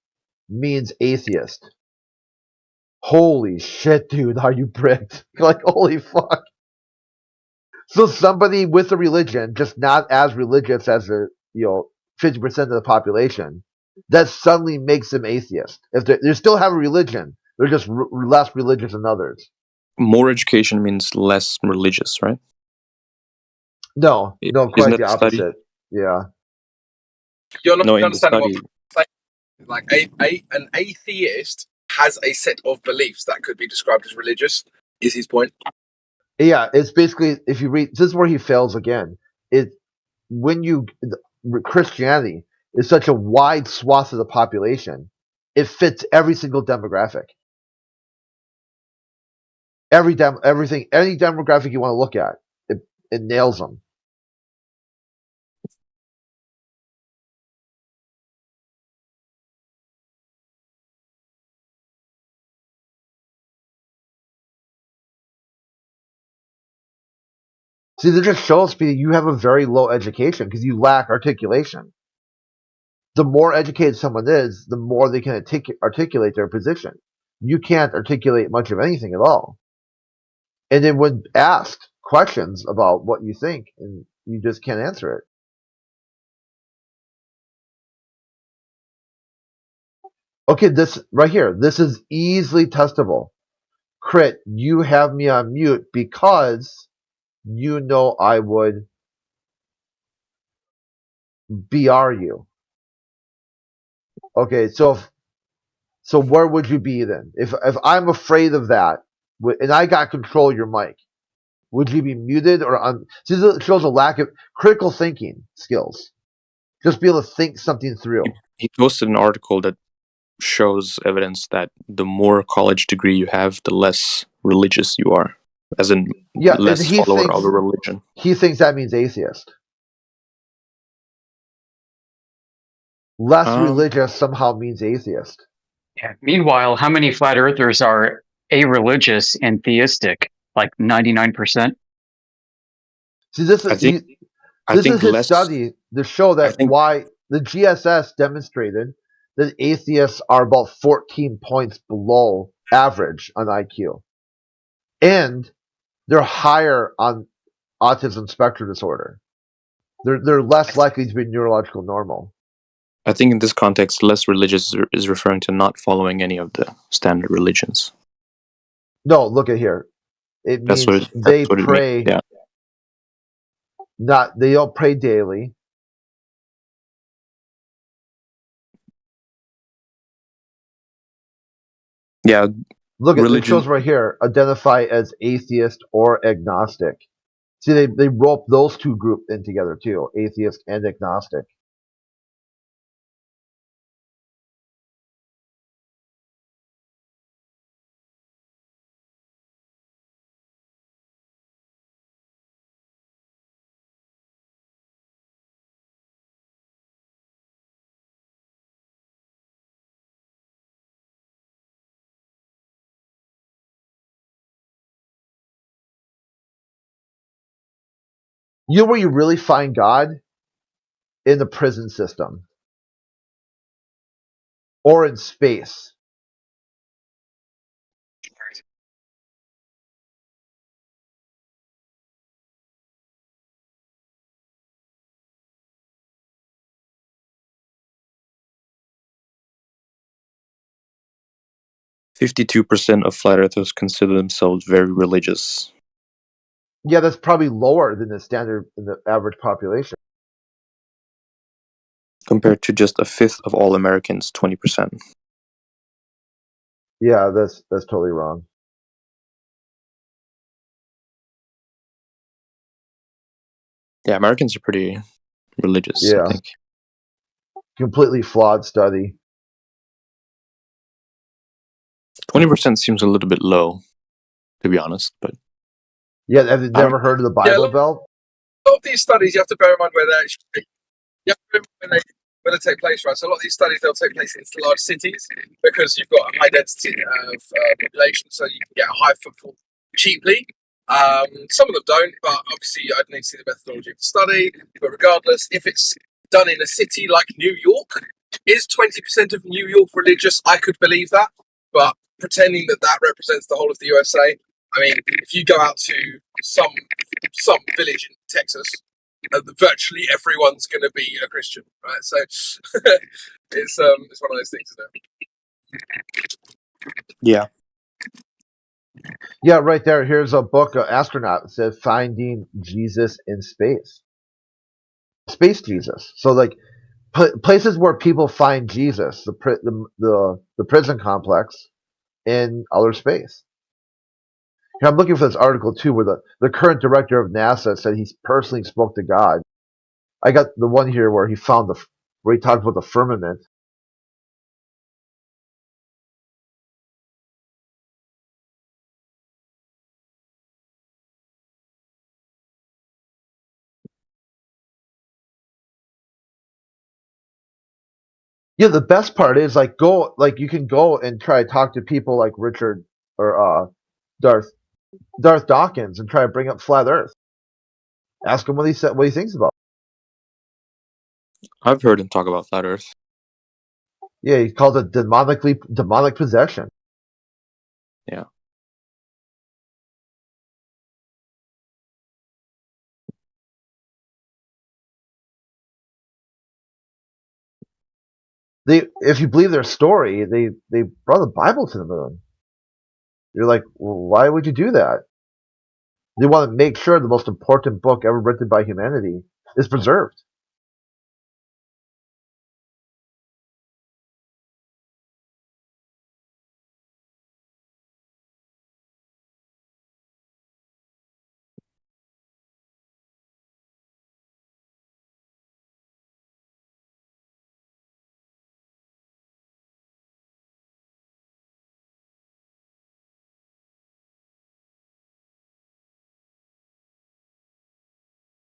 means atheist. Holy shit, dude! Are you bricked? Like, holy fuck! So somebody with a religion, just not as religious as 50% of the population, that suddenly makes them atheist. If they still have a religion, they're just less religious than others. More education means less religious, right? No, quite the opposite. Study? Yeah. You're not understanding what like an atheist has a set of beliefs that could be described as religious, is his point. Yeah, it's basically, if you read, this is where he fails again. Christianity is such a wide swath of the population, it fits every single demographic. Any demographic you want to look at, it nails them. See, that just shows me you have a very low education because you lack articulation. The more educated someone is, the more they can articulate their position. You can't articulate much of anything at all. And then when asked questions about what you think, and you just can't answer it. Okay, this right here. This is easily testable. Crit, you have me on mute because you know I would BR you. Okay, so where would you be then? If I'm afraid of that, and I got control of your mic, would you be muted or on? See, this shows a lack of critical thinking skills. Just be able to think something through. He posted an article that shows evidence that the more college degree you have, the less religious you are, as in less follower of a religion. He thinks that means atheist. Less religious somehow means atheist. Yeah. Meanwhile, how many flat earthers are a-religious and theistic? Like 99%? See, this is his study to show that why the GSS demonstrated that atheists are about 14 points below average on IQ. And they're higher on autism spectrum disorder. They're less likely to be neurological normal. I think in this context, less religious is referring to not following any of the standard religions. No, look at here. It means they pray. Yeah. They don't pray daily. Yeah. Look at it shows right here. Identify as atheist or agnostic. See, they rope those two groups in together too, atheist and agnostic. You know where you really find God? In the prison system. Or in space. %52% of flat earthers consider themselves very religious. Yeah, that's probably lower than the standard in the average population. Compared to just a fifth of all Americans, 20%. Yeah, that's totally wrong. Yeah, Americans are pretty religious, I think. Completely flawed study. 20% seems a little bit low, to be honest. But yeah, have you never heard of the Bible Belt? A lot of these studies, you have to bear in mind where they actually, you have to remember when they take place, right? So a lot of these studies, they'll take place in large cities because you've got a high density of population, so you can get a high footfall cheaply. Some of them don't, but obviously I'd need to see the methodology of the study. But regardless, if it's done in a city like New York, is 20% of New York religious? I could believe that, but pretending that that represents the whole of the USA, I mean, if you go out to some village in Texas, virtually everyone's going to be a Christian, right? So it's one of those things, isn't it? Yeah. Yeah, right there. Here's a book, astronaut. It says "Finding Jesus in Space." Space Jesus. So like places where people find Jesus, the prison complex in outer space. I'm looking for this article too, where the current director of NASA said he personally spoke to God. I got the one here where he found where he talked about the firmament. Yeah, the best part is you can go and try to talk to people like Richard or Darth Dawkins and try to bring up flat Earth. Ask him what he thinks about it. I've heard him talk about flat Earth. Yeah, he calls it demonic possession. Yeah. if you believe their story, they brought the Bible to the moon. You're like, well, why would you do that? They want to make sure the most important book ever written by humanity is preserved.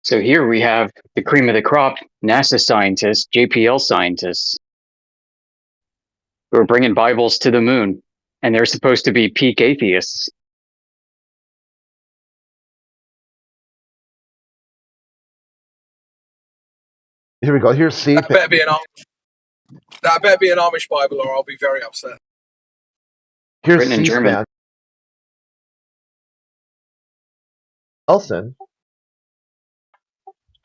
So here we have the cream of the crop, NASA scientists, JPL scientists, who are bringing Bibles to the moon, and they're supposed to be peak atheists. Here we go. Here's C. That better be an Amish Bible, or I'll be very upset. Here's written in German. Nelson,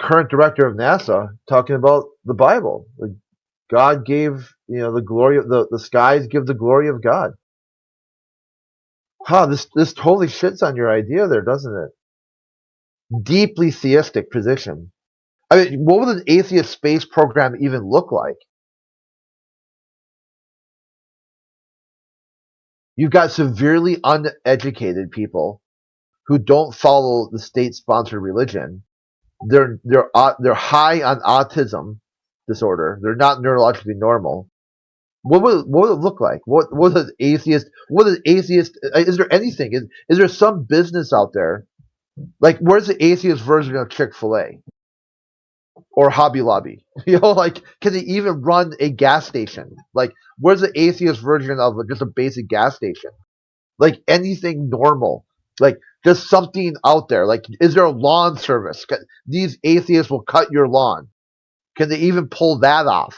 current director of NASA, talking about the Bible. God gave, the glory of the skies give the glory of God. This totally shits on your idea there, doesn't it? Deeply theistic position. I mean, what would an atheist space program even look like? You've got severely uneducated people who don't follow the state-sponsored religion. They're high on autism disorder. They're not neurologically normal. What would it look like? What an atheist? Is there anything? Is there some business out there? Like, where's the atheist version of Chick-fil-A or Hobby Lobby? Can they even run a gas station? Like, where's the atheist version of just a basic gas station? Like, anything normal? Like, just something out there. Like, is there a lawn service? These atheists will cut your lawn. Can they even pull that off?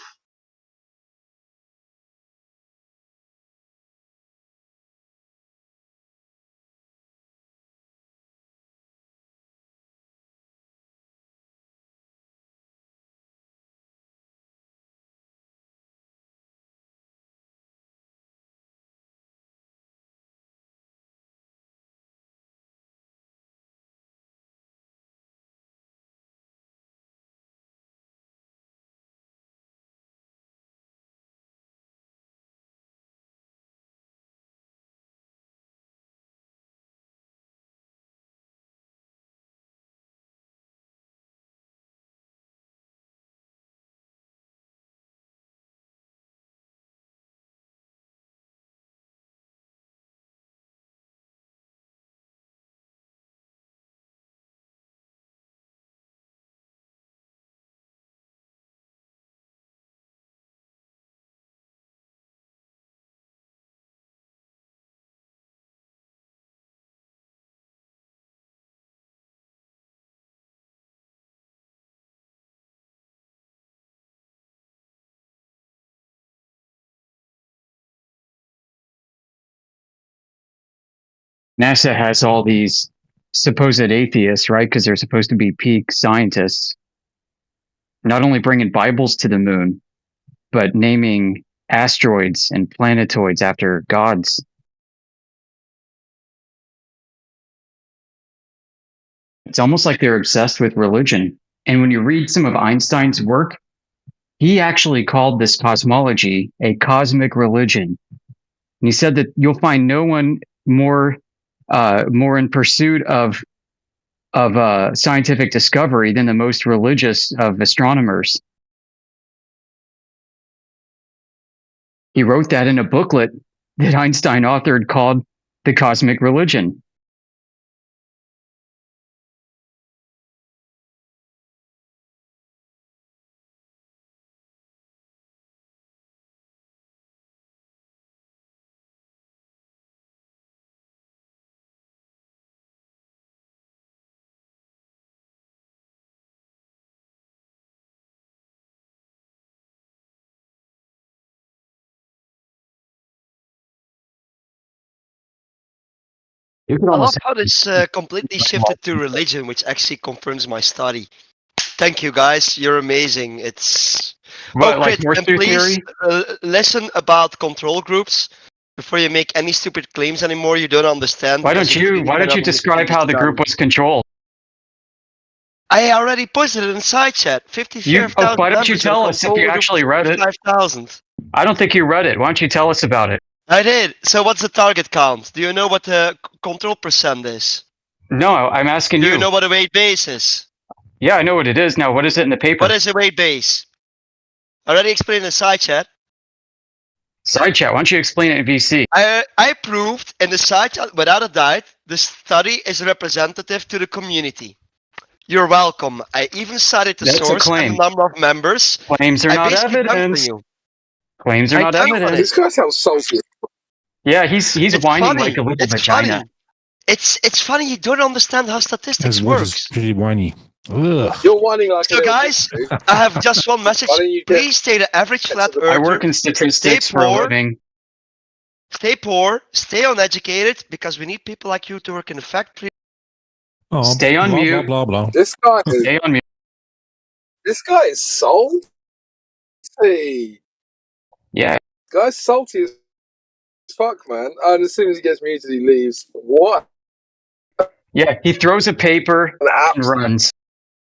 NASA has all these supposed atheists, right? Because they're supposed to be peak scientists. Not only bringing Bibles to the moon, but naming asteroids and planetoids after gods. It's almost like they're obsessed with religion. And when you read some of Einstein's work, he actually called this cosmology a cosmic religion. And he said that you'll find no one more in pursuit of scientific discovery than the most religious of astronomers. He wrote that in a booklet that Einstein authored called The Cosmic Religion. I love how this completely shifted to religion, which actually confirms my study. Thank you, guys. You're amazing. It's What, oh, like Crit, and horseshoe please theory? listen about control groups before you make any stupid claims anymore you don't understand. Why because don't you you really why don't cannot you describe understand how the it. group was controlled? I already posted it in side chat. 55,000 Why don't you members and a tell us if you control group actually read it? 5,000. I don't think you read it. Why don't you tell us about it? I did. So what's the target count? Do you know what the control percent is? No, I'm asking Do you. you know what a weight base is? Yeah, I know what it is. Now, what is it in the paper? What is a weight base? I already explained in side chat. Side chat. Why don't you explain it in VC? I proved in the side chat without a doubt the study is representative to the community. You're welcome. I even cited the That's a source and claim. the number of members. Claims are I not basically dunked on evidence. you. Claims are I not dunked on it. evidence. This guy sounds salty. Yeah, he's It's whining funny. like a little It's vagina. funny. It's funny you don't understand how statistics His works. voice is pretty whiny. Ugh. You're whining like a So little guys, bitch, dude. I have just one message. Why don't you get- Please stay the average flat I earther. work in statistics Stay for a poor. living. Stay poor. Stay uneducated because we need people like you to work in the factory. Oh, Stay on blah, mute. Blah, blah, blah. This guy is. Stay on mute. This guy is salty. Yeah. Guy's salty as fuck, man. And as soon as he gets muted, he leaves. What? Yeah, he throws a paper and runs.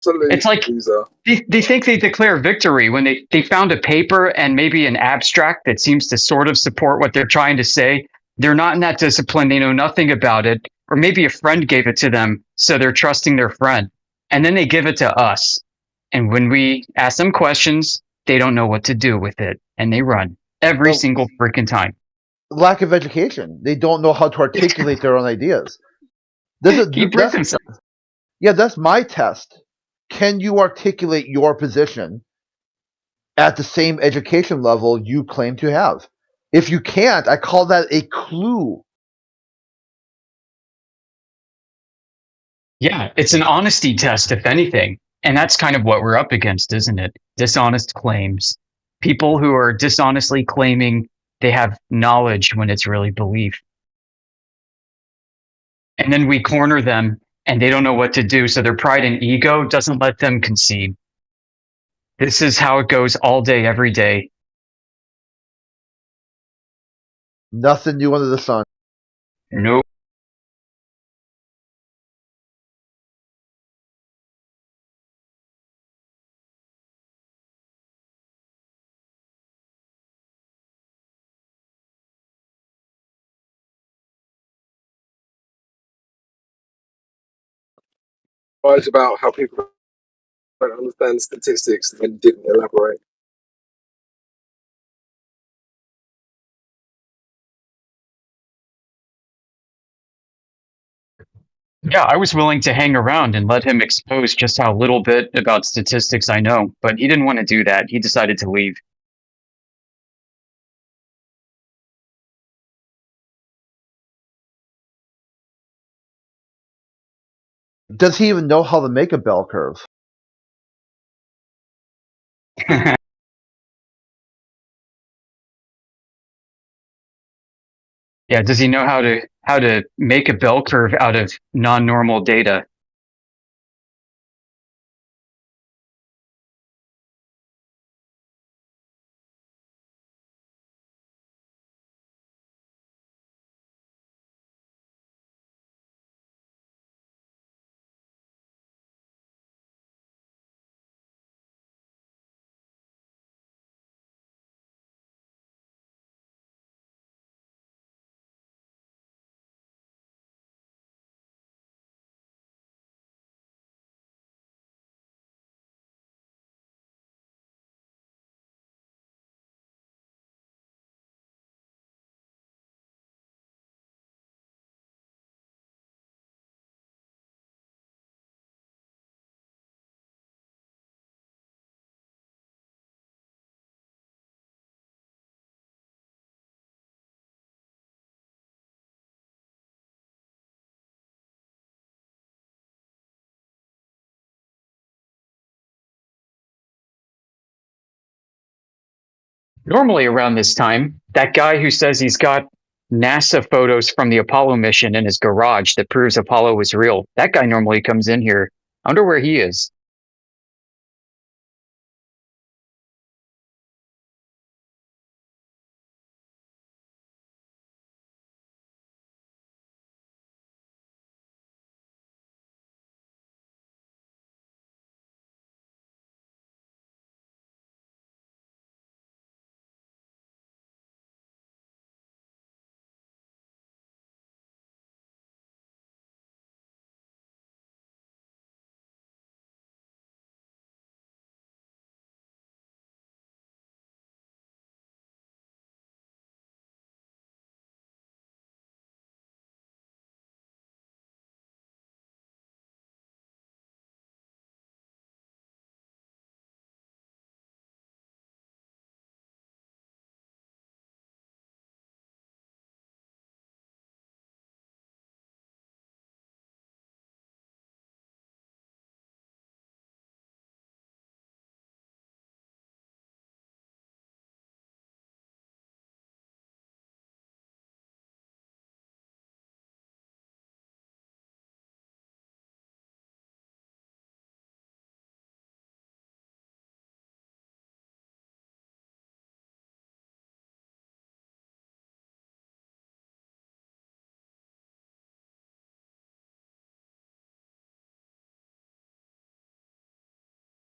It's like loser. they think they declare victory when they found a paper and maybe an abstract that seems to sort of support what they're trying to say. They're not in that discipline. They know nothing about it. Or maybe a friend gave it to them, so they're trusting their friend. And then they give it to us. And when we ask them questions, they don't know what to do with it. And they run every single freaking time. Lack of education. They don't know how to articulate their own ideas. That's my test. Can you articulate your position at the same education level you claim to have? If you can't, I call that a clue. Yeah, it's an honesty test, if anything. And that's kind of what we're up against, isn't it? Dishonest claims. People who are dishonestly claiming they have knowledge when it's really belief. And then we corner them and they don't know what to do. So their pride and ego doesn't let them concede. This is how it goes all day, every day. Nothing new under the sun. Nope. About how people don't understand statistics and didn't elaborate. Yeah, I was willing to hang around and let him expose just how little bit about statistics I know, but he didn't want to do that. He decided to leave. Does he even know how to make a bell curve? Yeah, does he know how to make a bell curve out of non-normal data? Normally around this time, that guy who says he's got NASA photos from the Apollo mission in his garage that proves Apollo was real, that guy normally comes in here. I wonder where he is.